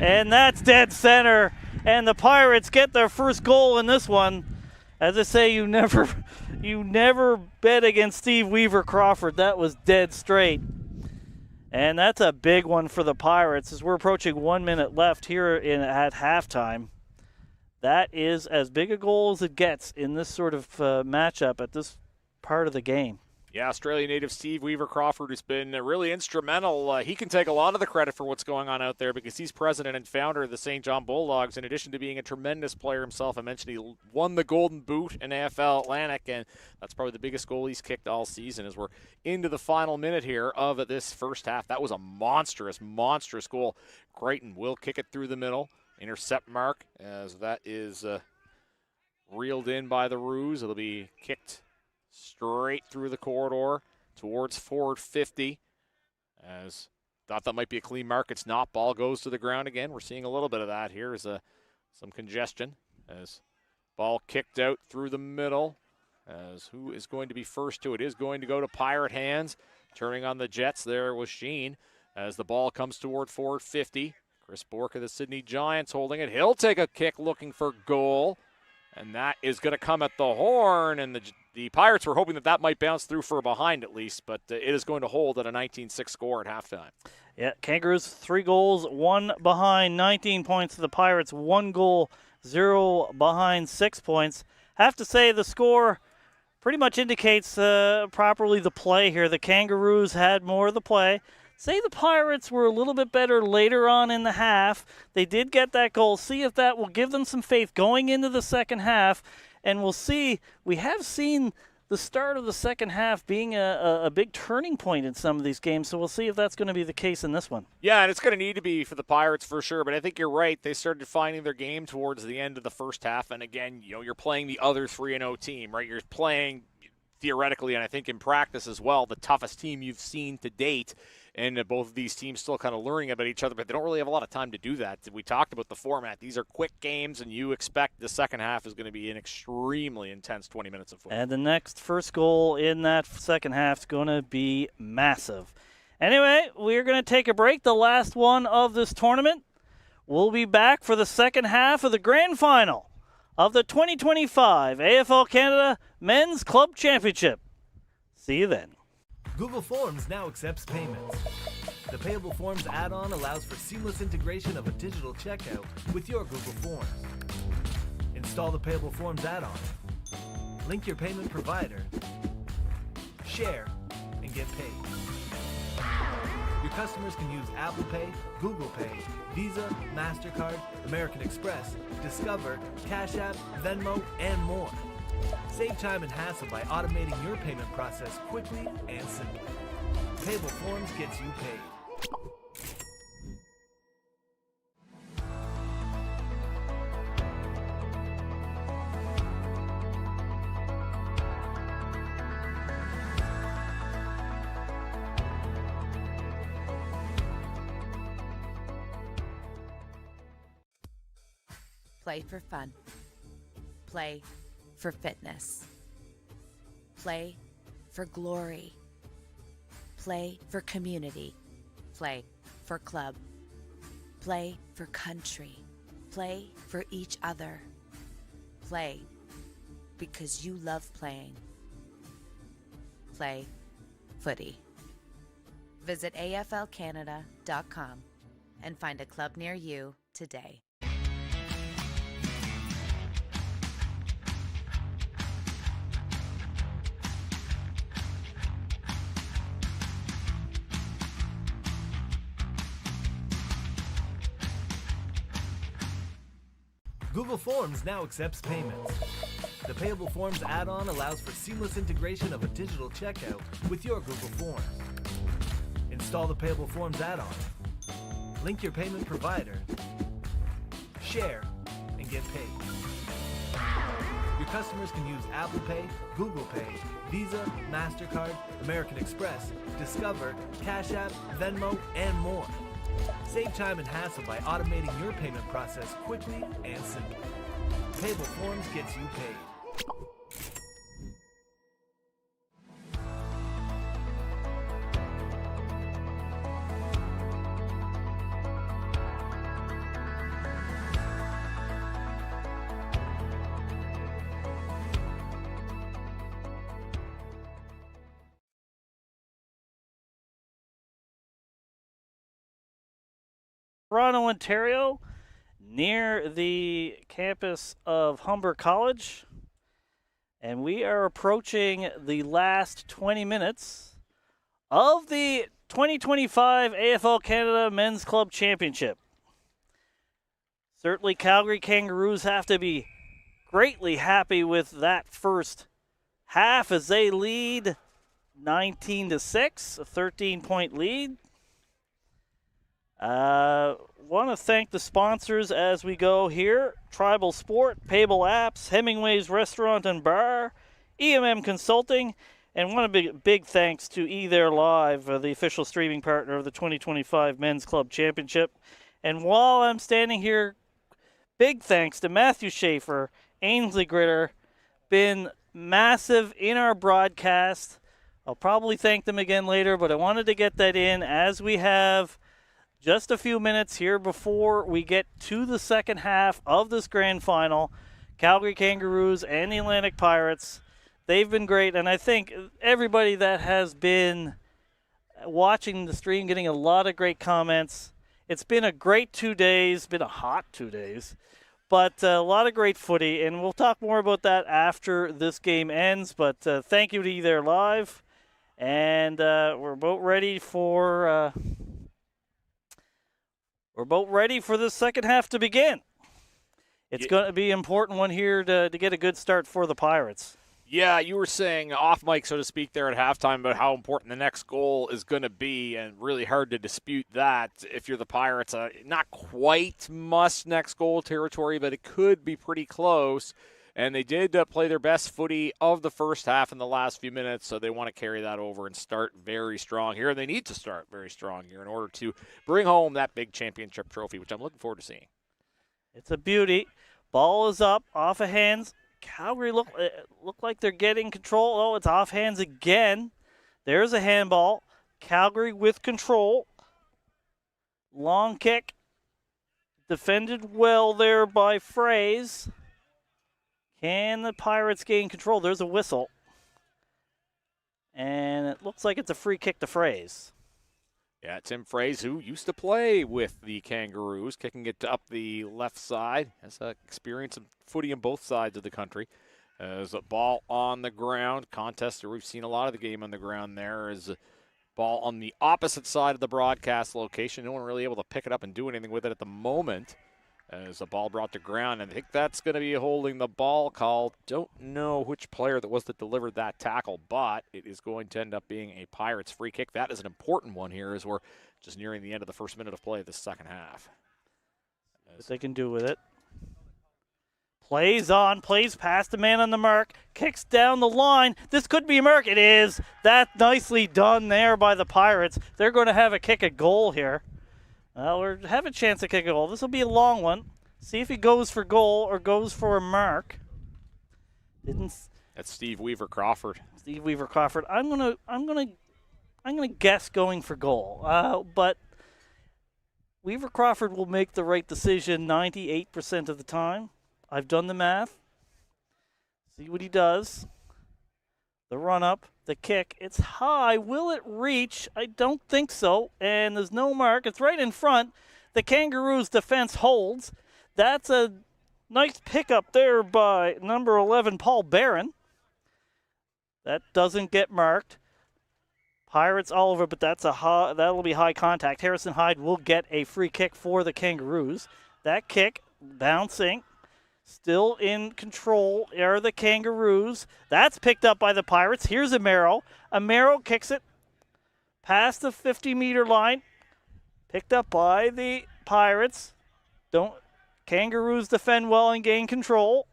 And that's dead center. And the Pirates get their first goal in this one. As I say, you never bet against Steve Weaver Crawford. That was dead straight. And that's a big one for the Pirates as we're approaching 1 minute left here at halftime. That is as big a goal as it gets in this sort of matchup at this part of the game. Yeah, Australian native Steve Weaver Crawford has been really instrumental. He can take a lot of the credit for what's going on out there because he's president and founder of the St. John Bulldogs, in addition to being a tremendous player himself. I mentioned he won the Golden Boot in AFL Atlantic, and that's probably the biggest goal he's kicked all season as we're into the final minute here of this first half. That was a monstrous goal. Creighton will kick it through the middle. Intercept mark as that is reeled in by the Roos. It'll be kicked straight through the corridor towards forward 50. As thought that might be a clean mark. It's not. Ball goes to the ground again. We're seeing a little bit of that here as some congestion. As ball kicked out through the middle. As who is going to be first to it? Is going to go to Pirate hands. Turning on the Jets there was Sheen. As the ball comes toward forward 50. Chris Bork of the Sydney Giants holding it. He'll take a kick looking for goal. And that is going to come at the horn, and the Pirates were hoping that might bounce through for a behind at least, but it is going to hold at a 19-6 score at halftime. Yeah, Kangaroos 3 goals, 1 behind, 19 points to the Pirates, 1 goal, 0 behind, 6 points. Have to say the score pretty much indicates properly the play here. The Kangaroos had more of the play. Say the Pirates were a little bit better later on in the half. They did get that goal. See if that will give them some faith going into the second half. And we'll see. We have seen the start of the second half being a big turning point in some of these games. So we'll see if that's going to be the case in this one. Yeah, and it's going to need to be for the Pirates for sure. But I think you're right. They started finding their game towards the end of the first half. And again, you're playing the other 3-0 team, right? You're playing theoretically, and I think in practice as well, the toughest team you've seen to date. And both of these teams still kind of learning about each other, but they don't really have a lot of time to do that. We talked about the format. These are quick games, and you expect the second half is going to be an extremely intense 20 minutes of football. And the next first goal in that second half is going to be massive. Anyway, we're going to take a break, the last one of this tournament. We'll be back for the second half of the grand final of the 2025 AFL Canada Men's Club Championship. See you then. Google Forms now accepts payments. The Payable Forms add-on allows for seamless integration of a digital checkout with your Google Forms. Install the Payable Forms add-on. Link your payment provider. Share and get paid. Your customers can use Apple Pay, Google Pay, Visa, MasterCard, American Express, Discover, Cash App, Venmo, and more. Save time and hassle by automating your payment process quickly and simply. Payable Forms gets you paid. Play for fun. Play for fitness. Play for glory. Play for community. Play for club. Play for country. Play for each other. Play because you love playing. Play footy. Visit AFLCanada.com and find a club near you today. Google Forms now accepts payments. The Payable Forms add-on allows for seamless integration of a digital checkout with your Google Forms. Install the Payable Forms add-on. Link your payment provider. Share and get paid. Your customers can use Apple Pay, Google Pay, Visa, MasterCard, American Express, Discover, Cash App, Venmo, and more. Save time and hassle by automating your payment process quickly and simply. Payable Forms gets you paid. Toronto, Ontario, near the campus of Humber College. And we are approaching the last 20 minutes of the 2025 AFL Canada Men's Club Championship. Certainly Calgary Kangaroos have to be greatly happy with that first half as they lead 19-6, a 13-point lead. Want to thank the sponsors as we go here. Tribal Sport, Payable Apps, Hemingway's Restaurant and Bar, EMM Consulting, and one big thanks to eThere Live, the official streaming partner of the 2025 Men's Club Championship. And while I'm standing here, big thanks to Matthew Schaefer, Ainsley Gritter, been massive in our broadcast. I'll probably thank them again later, but I wanted to get that in as we have just a few minutes here before we get to the second half of this grand final. Calgary Kangaroos and the Atlantic Pirates, they've been great, and I think everybody that has been watching the stream getting a lot of great comments. It's been a great 2 days, been a hot 2 days, but a lot of great footy, and we'll talk more about that after this game ends. But thank you to eThere Live, and we're about ready for the second half to begin. It's going to be an important one here to get a good start for the Pirates. Yeah, you were saying off mic, so to speak, there at halftime about how important the next goal is going to be, and really hard to dispute that if you're the Pirates. Not quite must next goal territory, but it could be pretty close. And they did play their best footy of the first half in the last few minutes, so they want to carry that over and start very strong here. And they need to start very strong here in order to bring home that big championship trophy, which I'm looking forward to seeing. It's a beauty. Ball is up, off of hands. Calgary look like they're getting control. Oh, it's off hands again. There's a handball. Calgary with control. Long kick. Defended well there by Fraze. Can the Pirates gain control? There's a whistle. And it looks like it's a free kick to Fraze. Yeah, Tim Fraze, who used to play with the Kangaroos, kicking it up the left side. Has experience of footy on both sides of the country. There's a ball on the ground. Contest, we've seen a lot of the game on the ground there. Is a ball on the opposite side of the broadcast location. No one really able to pick it up and do anything with it at the moment. As a ball brought to ground, and I think that's going to be holding the ball call. Don't know which player that was that delivered that tackle, but it is going to end up being a Pirates free kick. That is an important one here as we're just nearing the end of the first minute of play of the second half. What they can do with it. Plays on, plays past the man on the mark, kicks down the line. This could be a mark. It is. That nicely done there by the Pirates. They're going to have a kick at goal here. Or have a chance to kick a goal. This will be a long one. See if he goes for goal or goes for a mark. That's Steve Weaver Crawford. Steve Weaver Crawford. I'm gonna guess going for goal. But Weaver Crawford will make the right decision 98% of the time. I've done the math. See what he does. The run up, the kick. It's high. Will it reach? I don't think so. And there's no mark. It's right in front. The Kangaroos defense holds. That's a nice pickup there by number 11, Paul Barron. That doesn't get marked. Pirates all over, but that'll be high contact. Harrison Hyde will get a free kick for the Kangaroos. That kick bouncing. Still in control are the Kangaroos. That's picked up by the Pirates. Here's Amaro. Amaro kicks it past the 50-meter line. Picked up by the Pirates. Kangaroos defend well and gain control.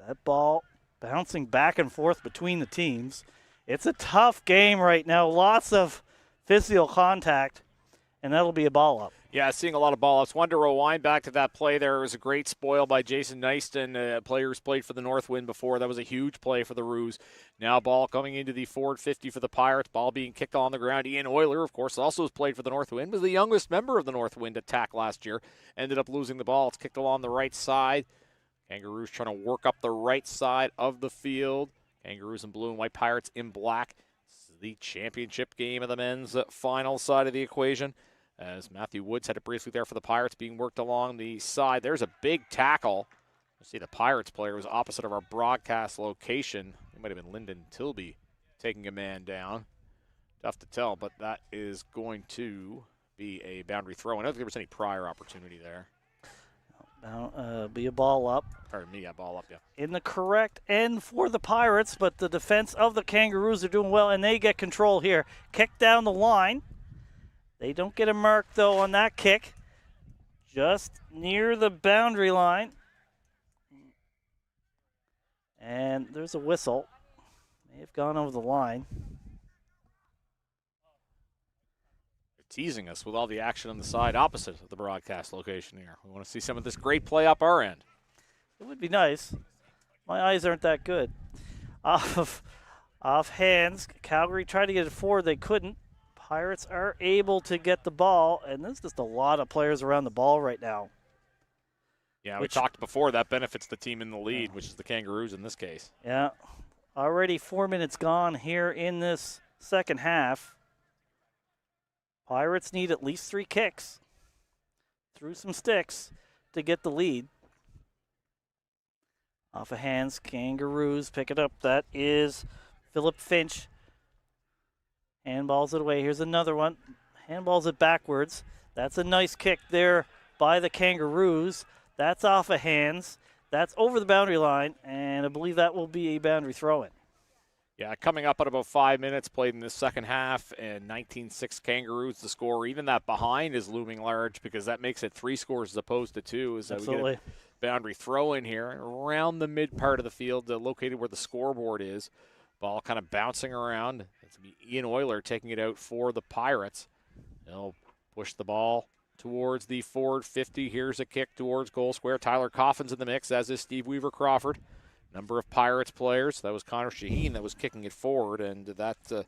That ball bouncing back and forth between the teams. It's a tough game right now. Lots of physical contact, and that'll be a ball up. Yeah, seeing a lot of ball ups. Wanted to rewind back to that play there. It was a great spoil by Jason Nyston. Players played for the Northwind before. That was a huge play for the Roos. Now ball coming into the forward 50 for the Pirates. Ball being kicked on the ground. Ian Euler, of course, also has played for the Northwind. Was the youngest member of the Northwind attack last year. Ended up losing the ball. It's kicked along the right side. Kangaroos trying to work up the right side of the field. Kangaroos in blue and white, Pirates in black. This is the championship game of the men's final side of the equation. as Matthew Woods had it briefly there for the Pirates, being worked along the side. There's a big tackle. You see the Pirates player was opposite of our broadcast location. It might have been Lyndon Tilby taking a man down. Tough to tell, but that is going to be a boundary throw. I don't think there was any prior opportunity there. Be a ball up. Pardon me, yeah, ball up, yeah. In the correct end for the Pirates, but the defense of the Kangaroos are doing well, and they get control here. Kick down the line. They don't get a mark, though, on that kick. Just near the boundary line. And there's a whistle. May have gone over the line. Teasing us with all the action on the side opposite of the broadcast location here. We want to see some of this great play up our end. It would be nice. My eyes aren't that good. Off hands. Calgary tried to get it forward. They couldn't. Pirates are able to get the ball, and there's just a lot of players around the ball right now. Yeah, we talked before. That benefits the team in the lead, which is the Kangaroos in this case. Yeah. Already 4 minutes gone here in this second half. Pirates need at least 3 kicks through some sticks to get the lead. Off of hands, Kangaroos pick it up. That is Philip Finch. Handballs it away. Here's another one. Handballs it backwards. That's a nice kick there by the Kangaroos. That's off of hands. That's over the boundary line, and I believe that will be a boundary throw-in. Yeah, coming up at about 5 minutes played in the second half, and 19-6 Kangaroos to score. Even that behind is looming large because that makes it 3 scores as opposed to 2. As Absolutely. We get a boundary throw in here around the mid part of the field, located where the scoreboard is. Ball kind of bouncing around. It's going to be Ian Euler taking it out for the Pirates. They'll push the ball towards the forward 50. Here's a kick towards goal square. Tyler Coffin's in the mix, as is Steve Weaver-Crawford. Number of Pirates players. That was Connor Shaheen that was kicking it forward, and that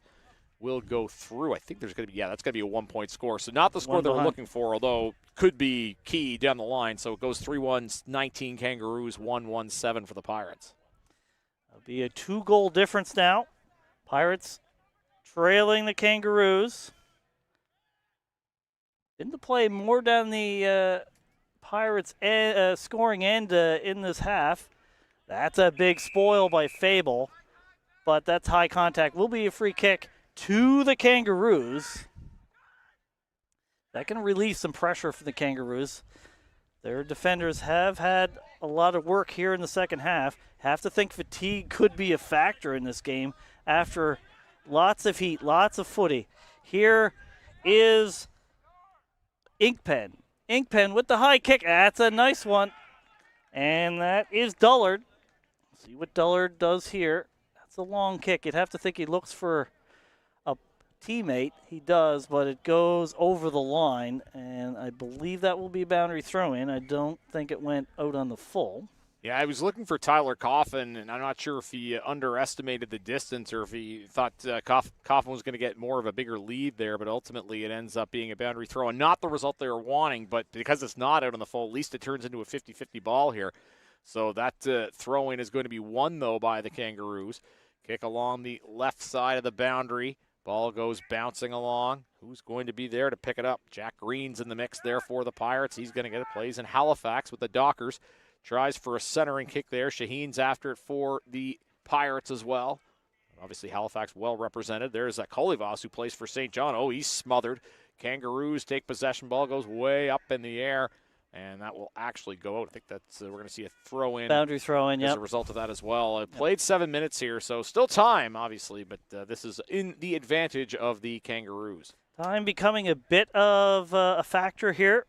will go through. I think there's going to be, that's going to be a 1-point score. So not the score that we're looking for, although could be key down the line. So it goes 3-1, 19 Kangaroos, 1-1-7 for the Pirates. It'll be a 2-goal difference now. Pirates trailing the Kangaroos. Didn't play more down the Pirates scoring end in this half. That's a big spoil by Fable, but that's high contact. Will be a free kick to the Kangaroos. That can release some pressure for the Kangaroos. Their defenders have had a lot of work here in the second half. Have to think fatigue could be a factor in this game after lots of heat, lots of footy. Here is Inkpen. Inkpen with the high kick. That's a nice one. And that is Dullard. See what Dullard does here. That's a long kick. You'd have to think he looks for a teammate. He does, but it goes over the line, and I believe that will be a boundary throw-in. I don't think it went out on the full. Yeah, I was looking for Tyler Coffin, and I'm not sure if he underestimated the distance or if he thought Coffin was going to get more of a bigger lead there, but ultimately it ends up being a boundary throw, and not the result they were wanting, but because it's not out on the full, at least it turns into a 50-50 ball here. So that throw-in is going to be won, though, by the Kangaroos. Kick along the left side of the boundary. Ball goes bouncing along. Who's going to be there to pick it up? Jack Green's in the mix there for the Pirates. He's going to get it. Plays in Halifax with the Dockers. Tries for a centering kick there. Shaheen's after it for the Pirates as well. Obviously, Halifax well represented. There's Kolivas who plays for St. John. Oh, he's smothered. Kangaroos take possession. Ball goes way up in the air. And that will actually go out. I think that's we're going to see a throw-in. Boundary throw-in, as a result of that as well. It played 7 minutes here, so still time, obviously, but this is in the advantage of the Kangaroos. Time becoming a bit of a factor here.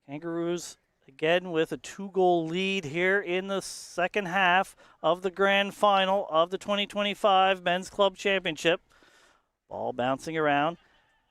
Kangaroos, again, with a 2-goal lead here in the second half of the grand final of the 2025 Men's Club Championship. Ball bouncing around.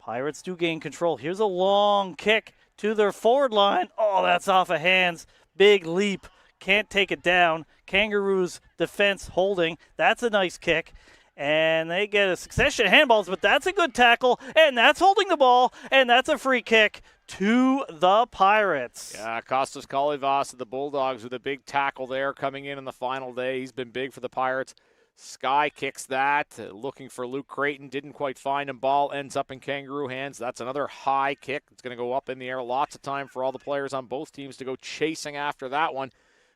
Pirates do gain control. Here's a long kick to their forward line. Oh, that's off of hands. Big leap. Can't take it down. Kangaroos defense holding. That's a nice kick. And they get a succession of handballs, but that's a good tackle. And that's holding the ball. And that's a free kick to the Pirates. Yeah, Kostas Kolivas of the Bulldogs with a big tackle there coming in the final day. He's been big for the Pirates Sky kicks that, looking for Luke Creighton, didn't quite find him. Ball ends up in Kangaroo hands. That's another high kick. It's going to go up in the air. Lots of time for all the players on both teams to go chasing after that one.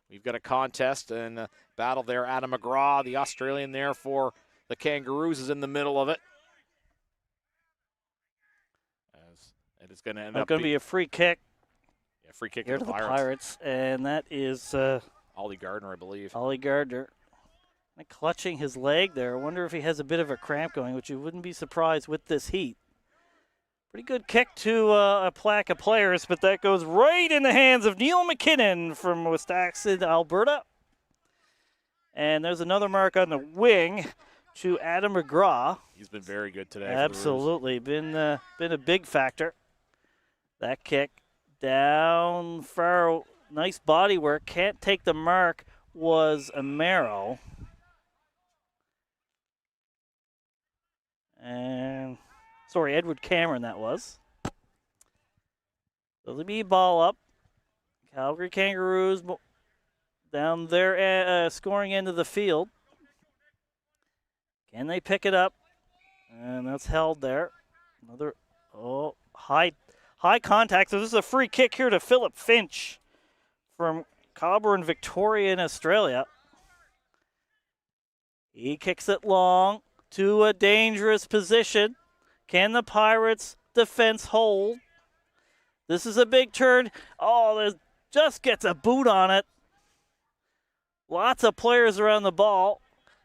We've got a contest and a battle there. Adam McGraw, the Australian there for the Kangaroos, is in the middle of it. As it is going to end up going to be a free kick. Yeah, free kick here to to the Pirates, and that is Ollie Gardner, I believe. Ollie Gardner. Clutching his leg there. I wonder if he has a bit of a cramp going, which you wouldn't be surprised with this heat. Pretty good kick to a plaque of players, but that goes right in the hands of Neil McKinnon from Wisconsin, Alberta. And there's another mark on the wing to Adam McGraw. He's been very good today. Absolutely, been a big factor. That kick down far, nice body work. Can't take the mark was Amaro. And, sorry, Edward Cameron that was. So the B ball up. Calgary Kangaroos down their scoring end of the field. Can they pick it up? And that's held there. Another, high contact. So this is a free kick here to Philip Finch from Cobber and Victoria in Australia. He kicks it long to a dangerous position. Can the Pirates defense hold? This is a big turn. Oh, there just gets a boot on it. Lots of players around the ball.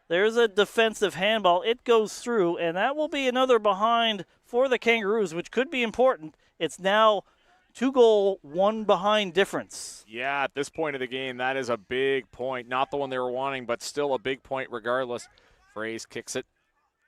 There's a defensive handball. It goes through, and that will be another behind for the Kangaroos, which could be important. It's now 2-goal, 1 behind difference. Yeah, at this point of the game, that is a big point. Not the one they were wanting, but still a big point regardless. Fraze kicks it.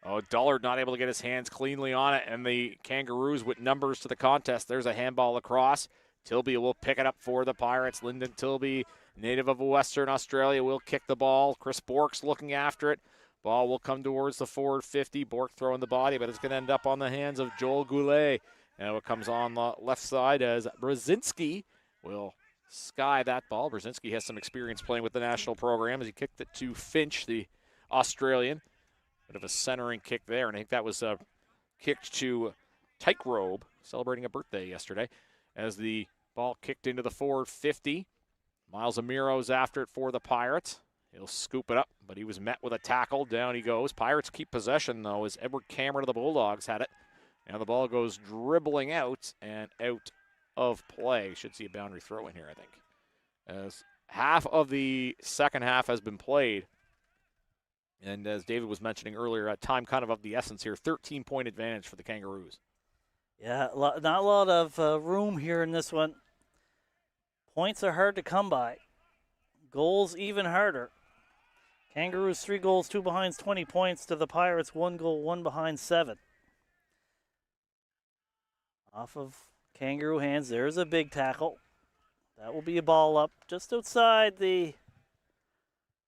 Oh, Dullard not able to get his hands cleanly on it, and the Kangaroos with numbers to the contest. There's a handball across. Tilby will pick it up for the Pirates. Lyndon Tilby, native of Western Australia, will kick the ball. Chris Bork's looking after it. Ball will come towards the forward 50. Bork throwing the body, but it's going to end up on the hands of Joel Goulet. And it comes on the left side as Brzezinski will sky that ball. Brzezinski has some experience playing with the national program as he kicked it to Finch, the Australian. Bit of a centering kick there, and I think that was kicked to Tyke Robe, celebrating a birthday yesterday, as the ball kicked into the forward 50. Miles Amiro's after it for the Pirates. He'll scoop it up, but he was met with a tackle. Down he goes. Pirates keep possession, though, as Edward Cameron of the Bulldogs had it. Now the ball goes dribbling out and out of play. Should see a boundary throw in here, I think. As half of the second half has been played. And as David was mentioning earlier, time kind of the essence here. 13-point advantage for the Kangaroos. Yeah, not a lot of room here in this one. Points are hard to come by. Goals even harder. Kangaroos 3 goals, 2 behinds, 20 points to the Pirates. 1 goal, 1 behind, 7. Off of Kangaroo hands, there's a big tackle. That will be a ball up just outside the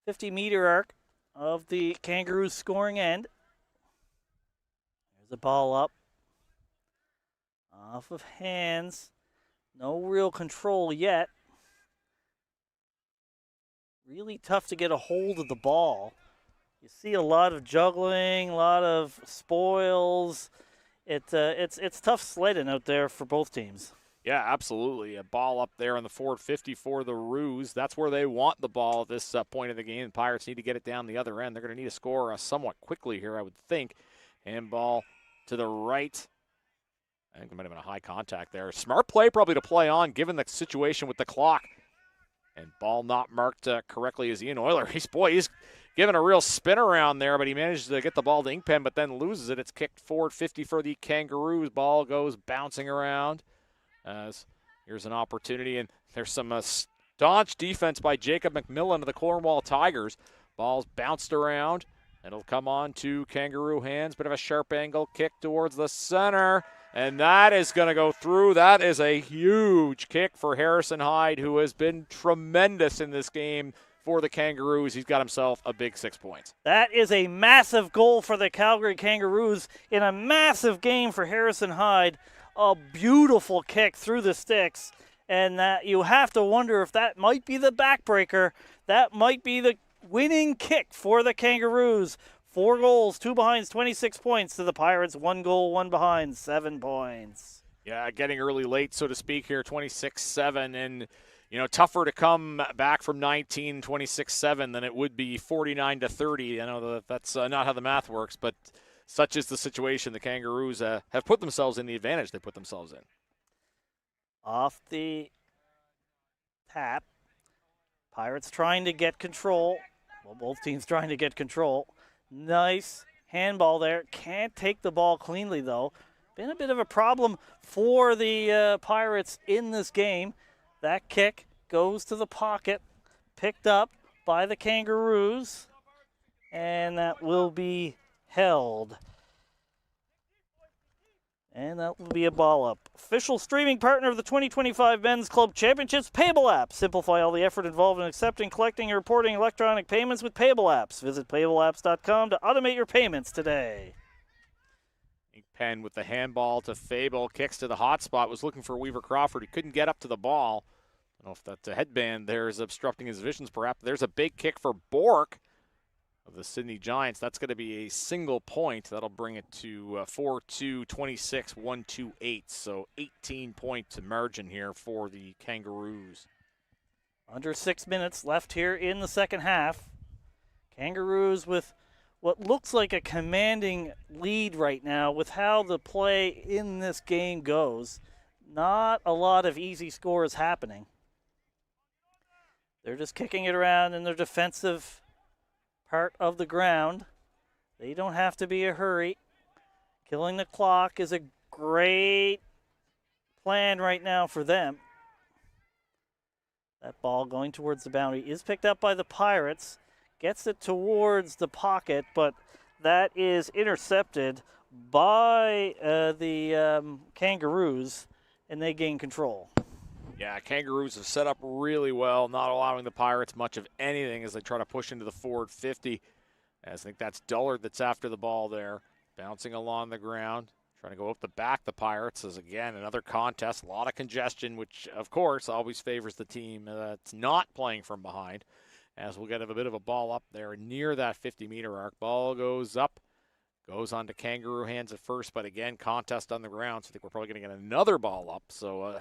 50-meter arc of the Kangaroos scoring end. There's a ball up. Off of hands. No real control yet. Really tough to get a hold of the ball. You see a lot of juggling, a lot of spoils. It's tough sledding out there for both teams. Yeah, absolutely. A ball up there on the forward 50 for the Roos. That's where they want the ball at this point of the game. The Pirates need to get it down the other end. They're going to need to score somewhat quickly here, I would think. Handball to the right. I think there might have been a high contact there. Smart play probably to play on, given the situation with the clock. And ball not marked correctly as Ian Euler. He's given a real spin around there, but he manages to get the ball to Inkpen, but then loses it. It's kicked forward 50 for the Kangaroos. Ball goes bouncing around. As here's an opportunity, and there's some staunch defense by Jacob McMillan of the Cornwall Tigers. Ball's bounced around. It'll come on to Kangaroo hands. Bit of a sharp angle kick towards the center. And that is going to go through. That is a huge kick for Harrison Hyde, who has been tremendous in this game for the Kangaroos. He's got himself a big 6 points. That is a massive goal for the Calgary Kangaroos in a massive game for Harrison Hyde. A beautiful kick through the sticks. And that you have to wonder if that might be the backbreaker. That might be the winning kick for the Kangaroos. 4 goals, 2 behinds, 26 points to the Pirates. 1 goal, 1 behind, 7 points. Yeah, getting early late, so to speak here, 26-7. And, tougher to come back from 19, 26-7 than it would be 49-30. I know that's not how the math works, but such is the situation. The Kangaroos have put themselves in the advantage they put themselves in. Off the tap. Pirates trying to get control. Well, both teams trying to get control. Nice handball there. Can't take the ball cleanly, though. Been a bit of a problem for the Pirates in this game. That kick goes to the pocket. Picked up by the Kangaroos. And that will be held. And that will be a ball up. Official streaming partner of the 2025 Men's Club Championships, Payable Apps. Simplify all the effort involved in accepting, collecting, and reporting electronic payments with Payable Apps. Visit payableapps.com to automate your payments today. Penn with the handball to Fable, kicks to the hot spot, was looking for Weaver Crawford. He couldn't get up to the ball. I don't know if that headband there is obstructing his visions, perhaps. There's a big kick for Bork of the Sydney Giants. That's going to be a single point. That'll bring it to 4-2, 26, 1-2-8. So 18-point margin here for the Kangaroos. Under 6 minutes left here in the second half. Kangaroos with what looks like a commanding lead right now with how the play in this game goes. Not a lot of easy scores happening. They're just kicking it around in their defensive part of the ground. They don't have to be a hurry. Killing the clock is a great plan right now for them. That ball going towards the boundary is picked up by the Pirates. Gets it towards the pocket, but that is intercepted by the Kangaroos, and they gain control. Yeah, Kangaroos have set up really well, not allowing the Pirates much of anything as they try to push into the forward 50. As I think that's Dullard that's after the ball there, bouncing along the ground, trying to go up the back. The Pirates is, again, another contest, a lot of congestion, which, of course, always favors the team that's not playing from behind. As we'll get a bit of a ball up there near that 50-meter arc. Ball goes up, goes on to Kangaroo hands at first, but again, contest on the ground, so I think we're probably going to get another ball up. So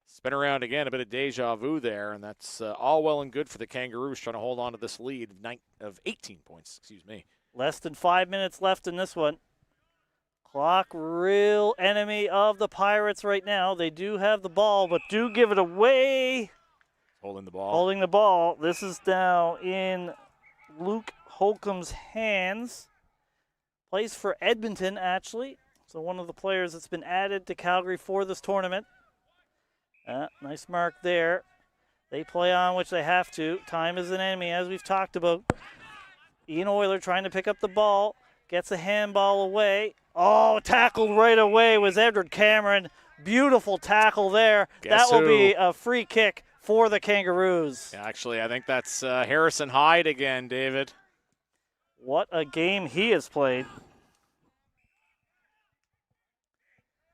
spin around again, a bit of deja vu there, and that's all well and good for the Kangaroos trying to hold on to this lead of 18 points. Less than 5 minutes left in this one. Clock, real enemy of the Pirates right now. They do have the ball, but do give it away. Holding the ball. This is now in Luke Holcomb's hands. Plays for Edmonton, actually. So one of the players that's been added to Calgary for this tournament. Nice mark there. They play on, which they have to. Time is an enemy, as we've talked about. Ian Oyler trying to pick up the ball. Gets a handball away. Oh, tackled right away was Edward Cameron. Beautiful tackle there. That will be a free kick for the Kangaroos. Yeah, actually, I think that's Harrison Hyde again, David. What a game he has played.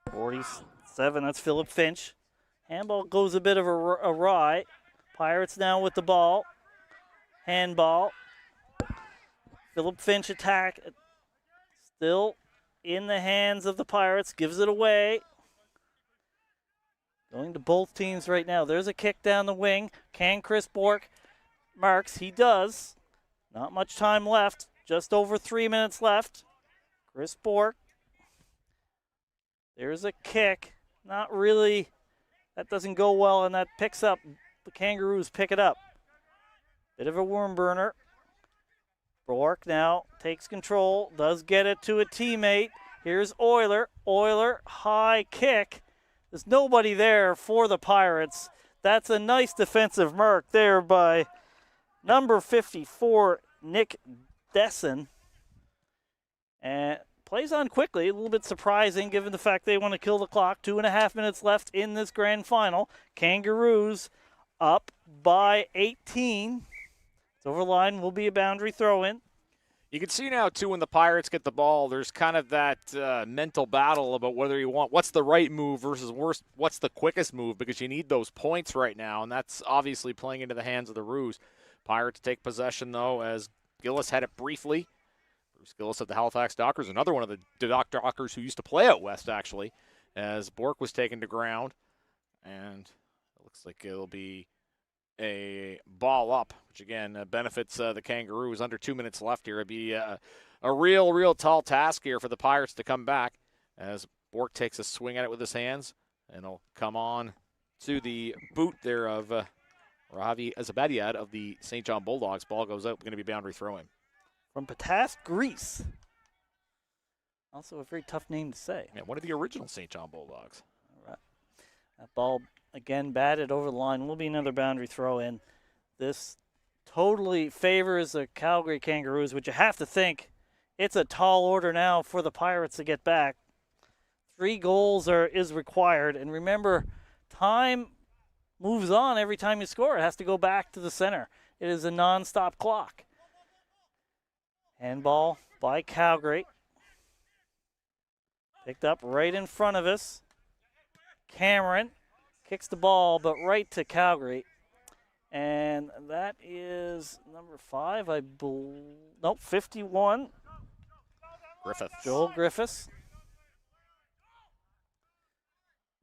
47, that's Philip Finch. Handball goes a bit of awry. Pirates now with the ball. Handball. Philip Finch attack. Still in the hands of the Pirates. Gives it away. Going to both teams right now. There's a kick down the wing. Can Chris Bork marks? He does. Not much time left. Just over 3 minutes left. Chris Bork. There's a kick. Not really. That doesn't go well, and that picks up. The Kangaroos pick it up. Bit of a worm burner. Bork now takes control. Does get it to a teammate. Here's Oyler. Oyler, high kick. There's nobody there for the Pirates. That's a nice defensive mark there by number 54, Nick Desson. And plays on quickly. A little bit surprising given the fact they want to kill the clock. 2.5 minutes left in this grand final. Kangaroos up by 18. It's over the line. Will be a boundary throw-in. You can see now, too, when the Pirates get the ball, there's kind of that mental battle about whether you want what's the right move versus what's the quickest move, because you need those points right now, and that's obviously playing into the hands of the Roos. Pirates take possession, though, as Gillis had it briefly. Bruce Gillis of the Halifax Dockers, another one of the Dockers who used to play out west, actually, as Bork was taken to ground. And it looks like it'll be a ball up, which, again, benefits the Kangaroos. Under 2 minutes left here. It'd be a real tall task here for the Pirates to come back as Bork takes a swing at it with his hands, and it'll come on to the boot there of Ravi Azabadiad of the St. John Bulldogs. Ball goes out, going to be boundary throw-in. From Patask, Greece. Also a very tough name to say. Yeah, one of the original St. John Bulldogs. All right. That ball, again, batted over the line. Will be another boundary throw-in. This totally favors the Calgary Kangaroos, which you have to think it's a tall order now for the Pirates to get back. 3 goals is required. And remember, time moves on every time you score. It has to go back to the center. It is a non-stop clock. Handball by Calgary. Picked up right in front of us. Cameron kicks the ball, but right to Calgary. And that is number 5, nope, 51. Griffiths. Joel Griffiths.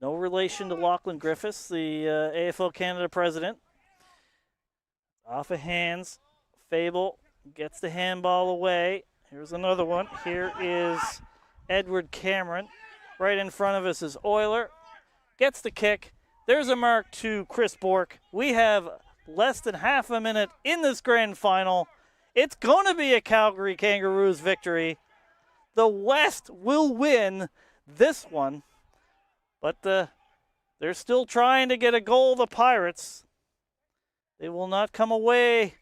No relation to Lachlan Griffiths, the AFL Canada president. Off of hands. Fable gets the handball away. Here's another one. Here is Edward Cameron. Right in front of us is Euler. Gets the kick. There's a mark to Chris Bork. We have less than half a minute in this grand final. It's going to be a Calgary Kangaroos victory. The West will win this one. But they're still trying to get a goal, the Pirates. They will not come away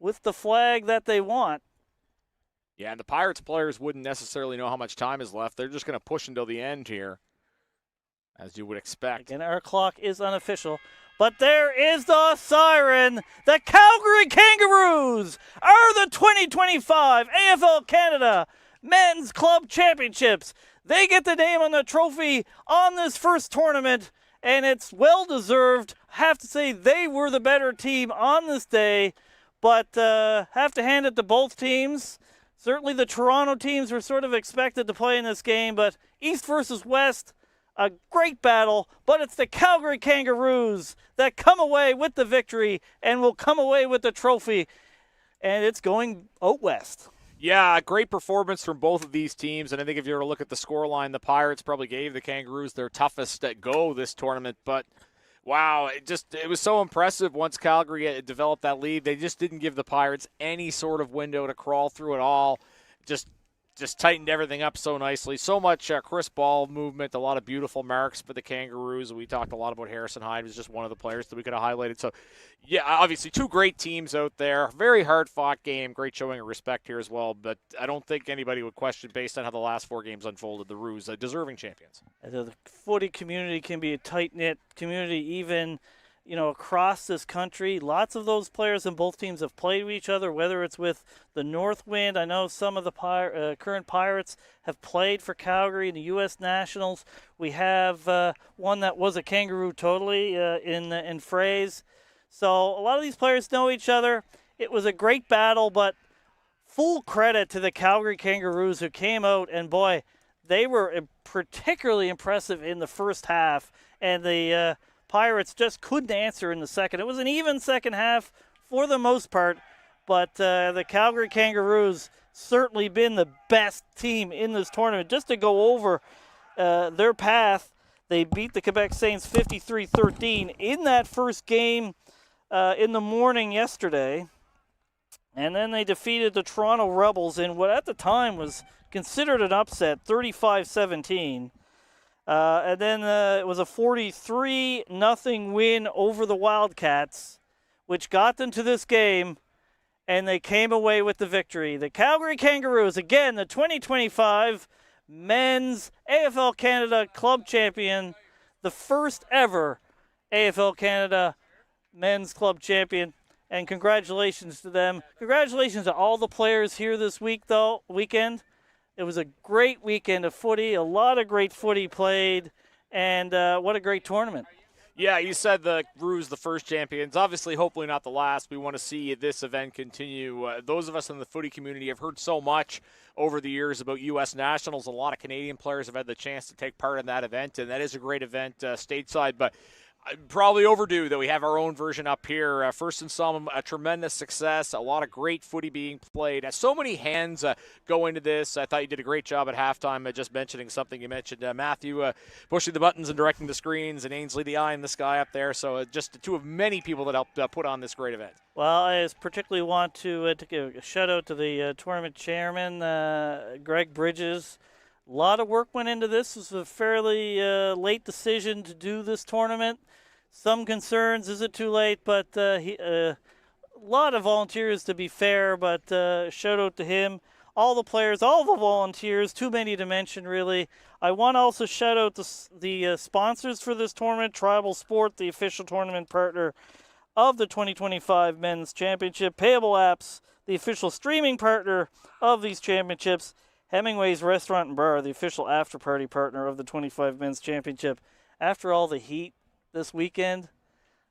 with the flag that they want. Yeah, and the Pirates players wouldn't necessarily know how much time is left. They're just going to push until the end here, as you would expect. Again, our clock is unofficial. But there is the siren. The Calgary Kangaroos are the 2025 AFL Canada Men's Club Championships. They get the name on the trophy on this first tournament, and it's well-deserved. I have to say they were the better team on this day, but have to hand it to both teams. Certainly the Toronto teams were sort of expected to play in this game, but East versus West, a great battle, but it's the Calgary Kangaroos that come away with the victory and will come away with the trophy, and it's going out west. Yeah, great performance from both of these teams, and I think if you were to look at the scoreline, the Pirates probably gave the Kangaroos their toughest go this tournament, but wow, it was so impressive once Calgary developed that lead. They just didn't give the Pirates any sort of window to crawl through at all. Just tightened everything up so nicely. So much crisp ball movement, a lot of beautiful marks for the Kangaroos. We talked a lot about Harrison Hyde. He was just one of the players that we could have highlighted. So, yeah, obviously 2 great teams out there. Very hard-fought game. Great showing of respect here as well. But I don't think anybody would question, based on how the last 4 games unfolded, the Roos deserving champions. The footy community can be a tight-knit community, even across this country. Lots of those players in both teams have played with each other, whether it's with the Northwind. I know some of the current Pirates have played for Calgary in the U.S. Nationals. We have one that was a Kangaroo totally in Fraze. So a lot of these players know each other. It was a great battle, but full credit to the Calgary Kangaroos who came out, and boy, they were particularly impressive in the first half, and the Pirates just couldn't answer in the second. It was an even second half for the most part, but the Calgary Kangaroos certainly been the best team in this tournament. Just to go over their path, they beat the Quebec Saints 53-13 in that first game in the morning yesterday, and then they defeated the Toronto Rebels in what at the time was considered an upset, 35-17. And then it was a 43-0 win over the Wildcats, which got them to this game, and they came away with the victory. The Calgary Kangaroos, again, the 2025 Men's AFL Canada Club Champion, the first ever AFL Canada Men's Club Champion, and congratulations to them. Congratulations to all the players here this weekend. It was a great weekend of footy, a lot of great footy played, and what a great tournament. Yeah, you said the Roos the first champions. Obviously, hopefully not the last. We want to see this event continue. Those of us in the footy community have heard so much over the years about U.S. Nationals. A lot of Canadian players have had the chance to take part in that event, and that is a great event stateside. But probably overdue that we have our own version up here. First installment, a tremendous success. A lot of great footy being played. So many hands go into this. I thought you did a great job at halftime just mentioning something. You mentioned Matthew pushing the buttons and directing the screens, and Ainsley the eye in the sky up there. So just two of many people that helped put on this great event. Well, I particularly want to give a shout-out to the tournament chairman, Greg Bridges. A lot of work went into this. It was a fairly late decision to do this tournament. Some concerns, is it too late? But a lot of volunteers, to be fair, but shout out to him. All the players, all the volunteers, too many to mention, really. I want to also shout out the sponsors for this tournament, Tribal Sport, the official tournament partner of the 2025 Men's Championship, Payable Apps, the official streaming partner of these championships, Hemingway's Restaurant and Bar, the official after-party partner of the 25 Men's Championship. After all the heat this weekend,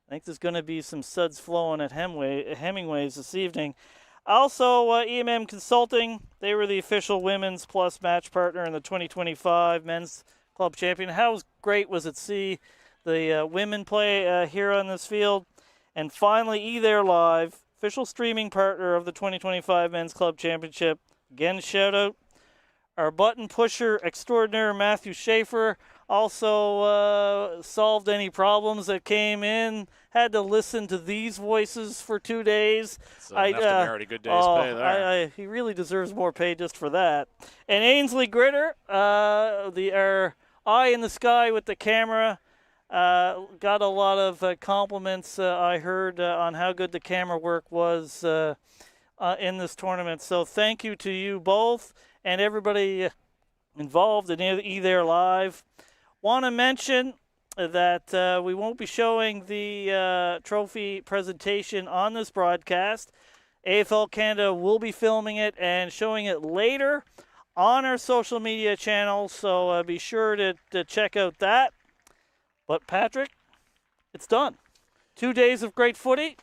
I think there's going to be some suds flowing at Hemingway's this evening. Also, EMM Consulting, they were the official Women's Plus match partner in the 2025 Men's Club Champion. How great was it to see the women play here on this field? And finally, eThere Live, official streaming partner of the 2025 Men's Club Championship. Again, shout out. Our button pusher extraordinaire, Matthew Schaefer, also solved any problems that came in. Had to listen to these voices for 2 days. So enough to merit a good day's pay there. He really deserves more pay just for that. And Ainsley Gritter, our eye in the sky with the camera, got a lot of compliments, I heard, on how good the camera work was in this tournament. So thank you to you both and everybody involved in eThere Live. Want to mention that we won't be showing the trophy presentation on this broadcast. AFL Canada will be filming it and showing it later on our social media channels, so be sure to check out that. But Patrick, it's done. 2 days of great footy,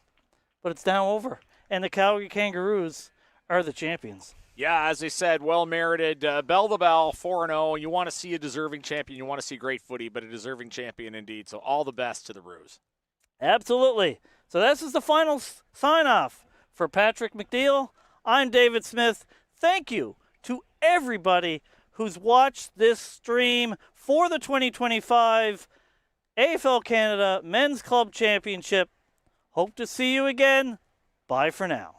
but it's now over. And the Calgary Kangaroos are the champions. Yeah, as I said, well-merited. Bell the bell, 4-0. You want to see a deserving champion. You want to see great footy, but a deserving champion indeed. So all the best to the Roos. Absolutely. So this is the final sign-off for Patrick McNeil. I'm David Smith. Thank you to everybody who's watched this stream for the 2025 AFL Canada Men's Club Championship. Hope to see you again. Bye for now.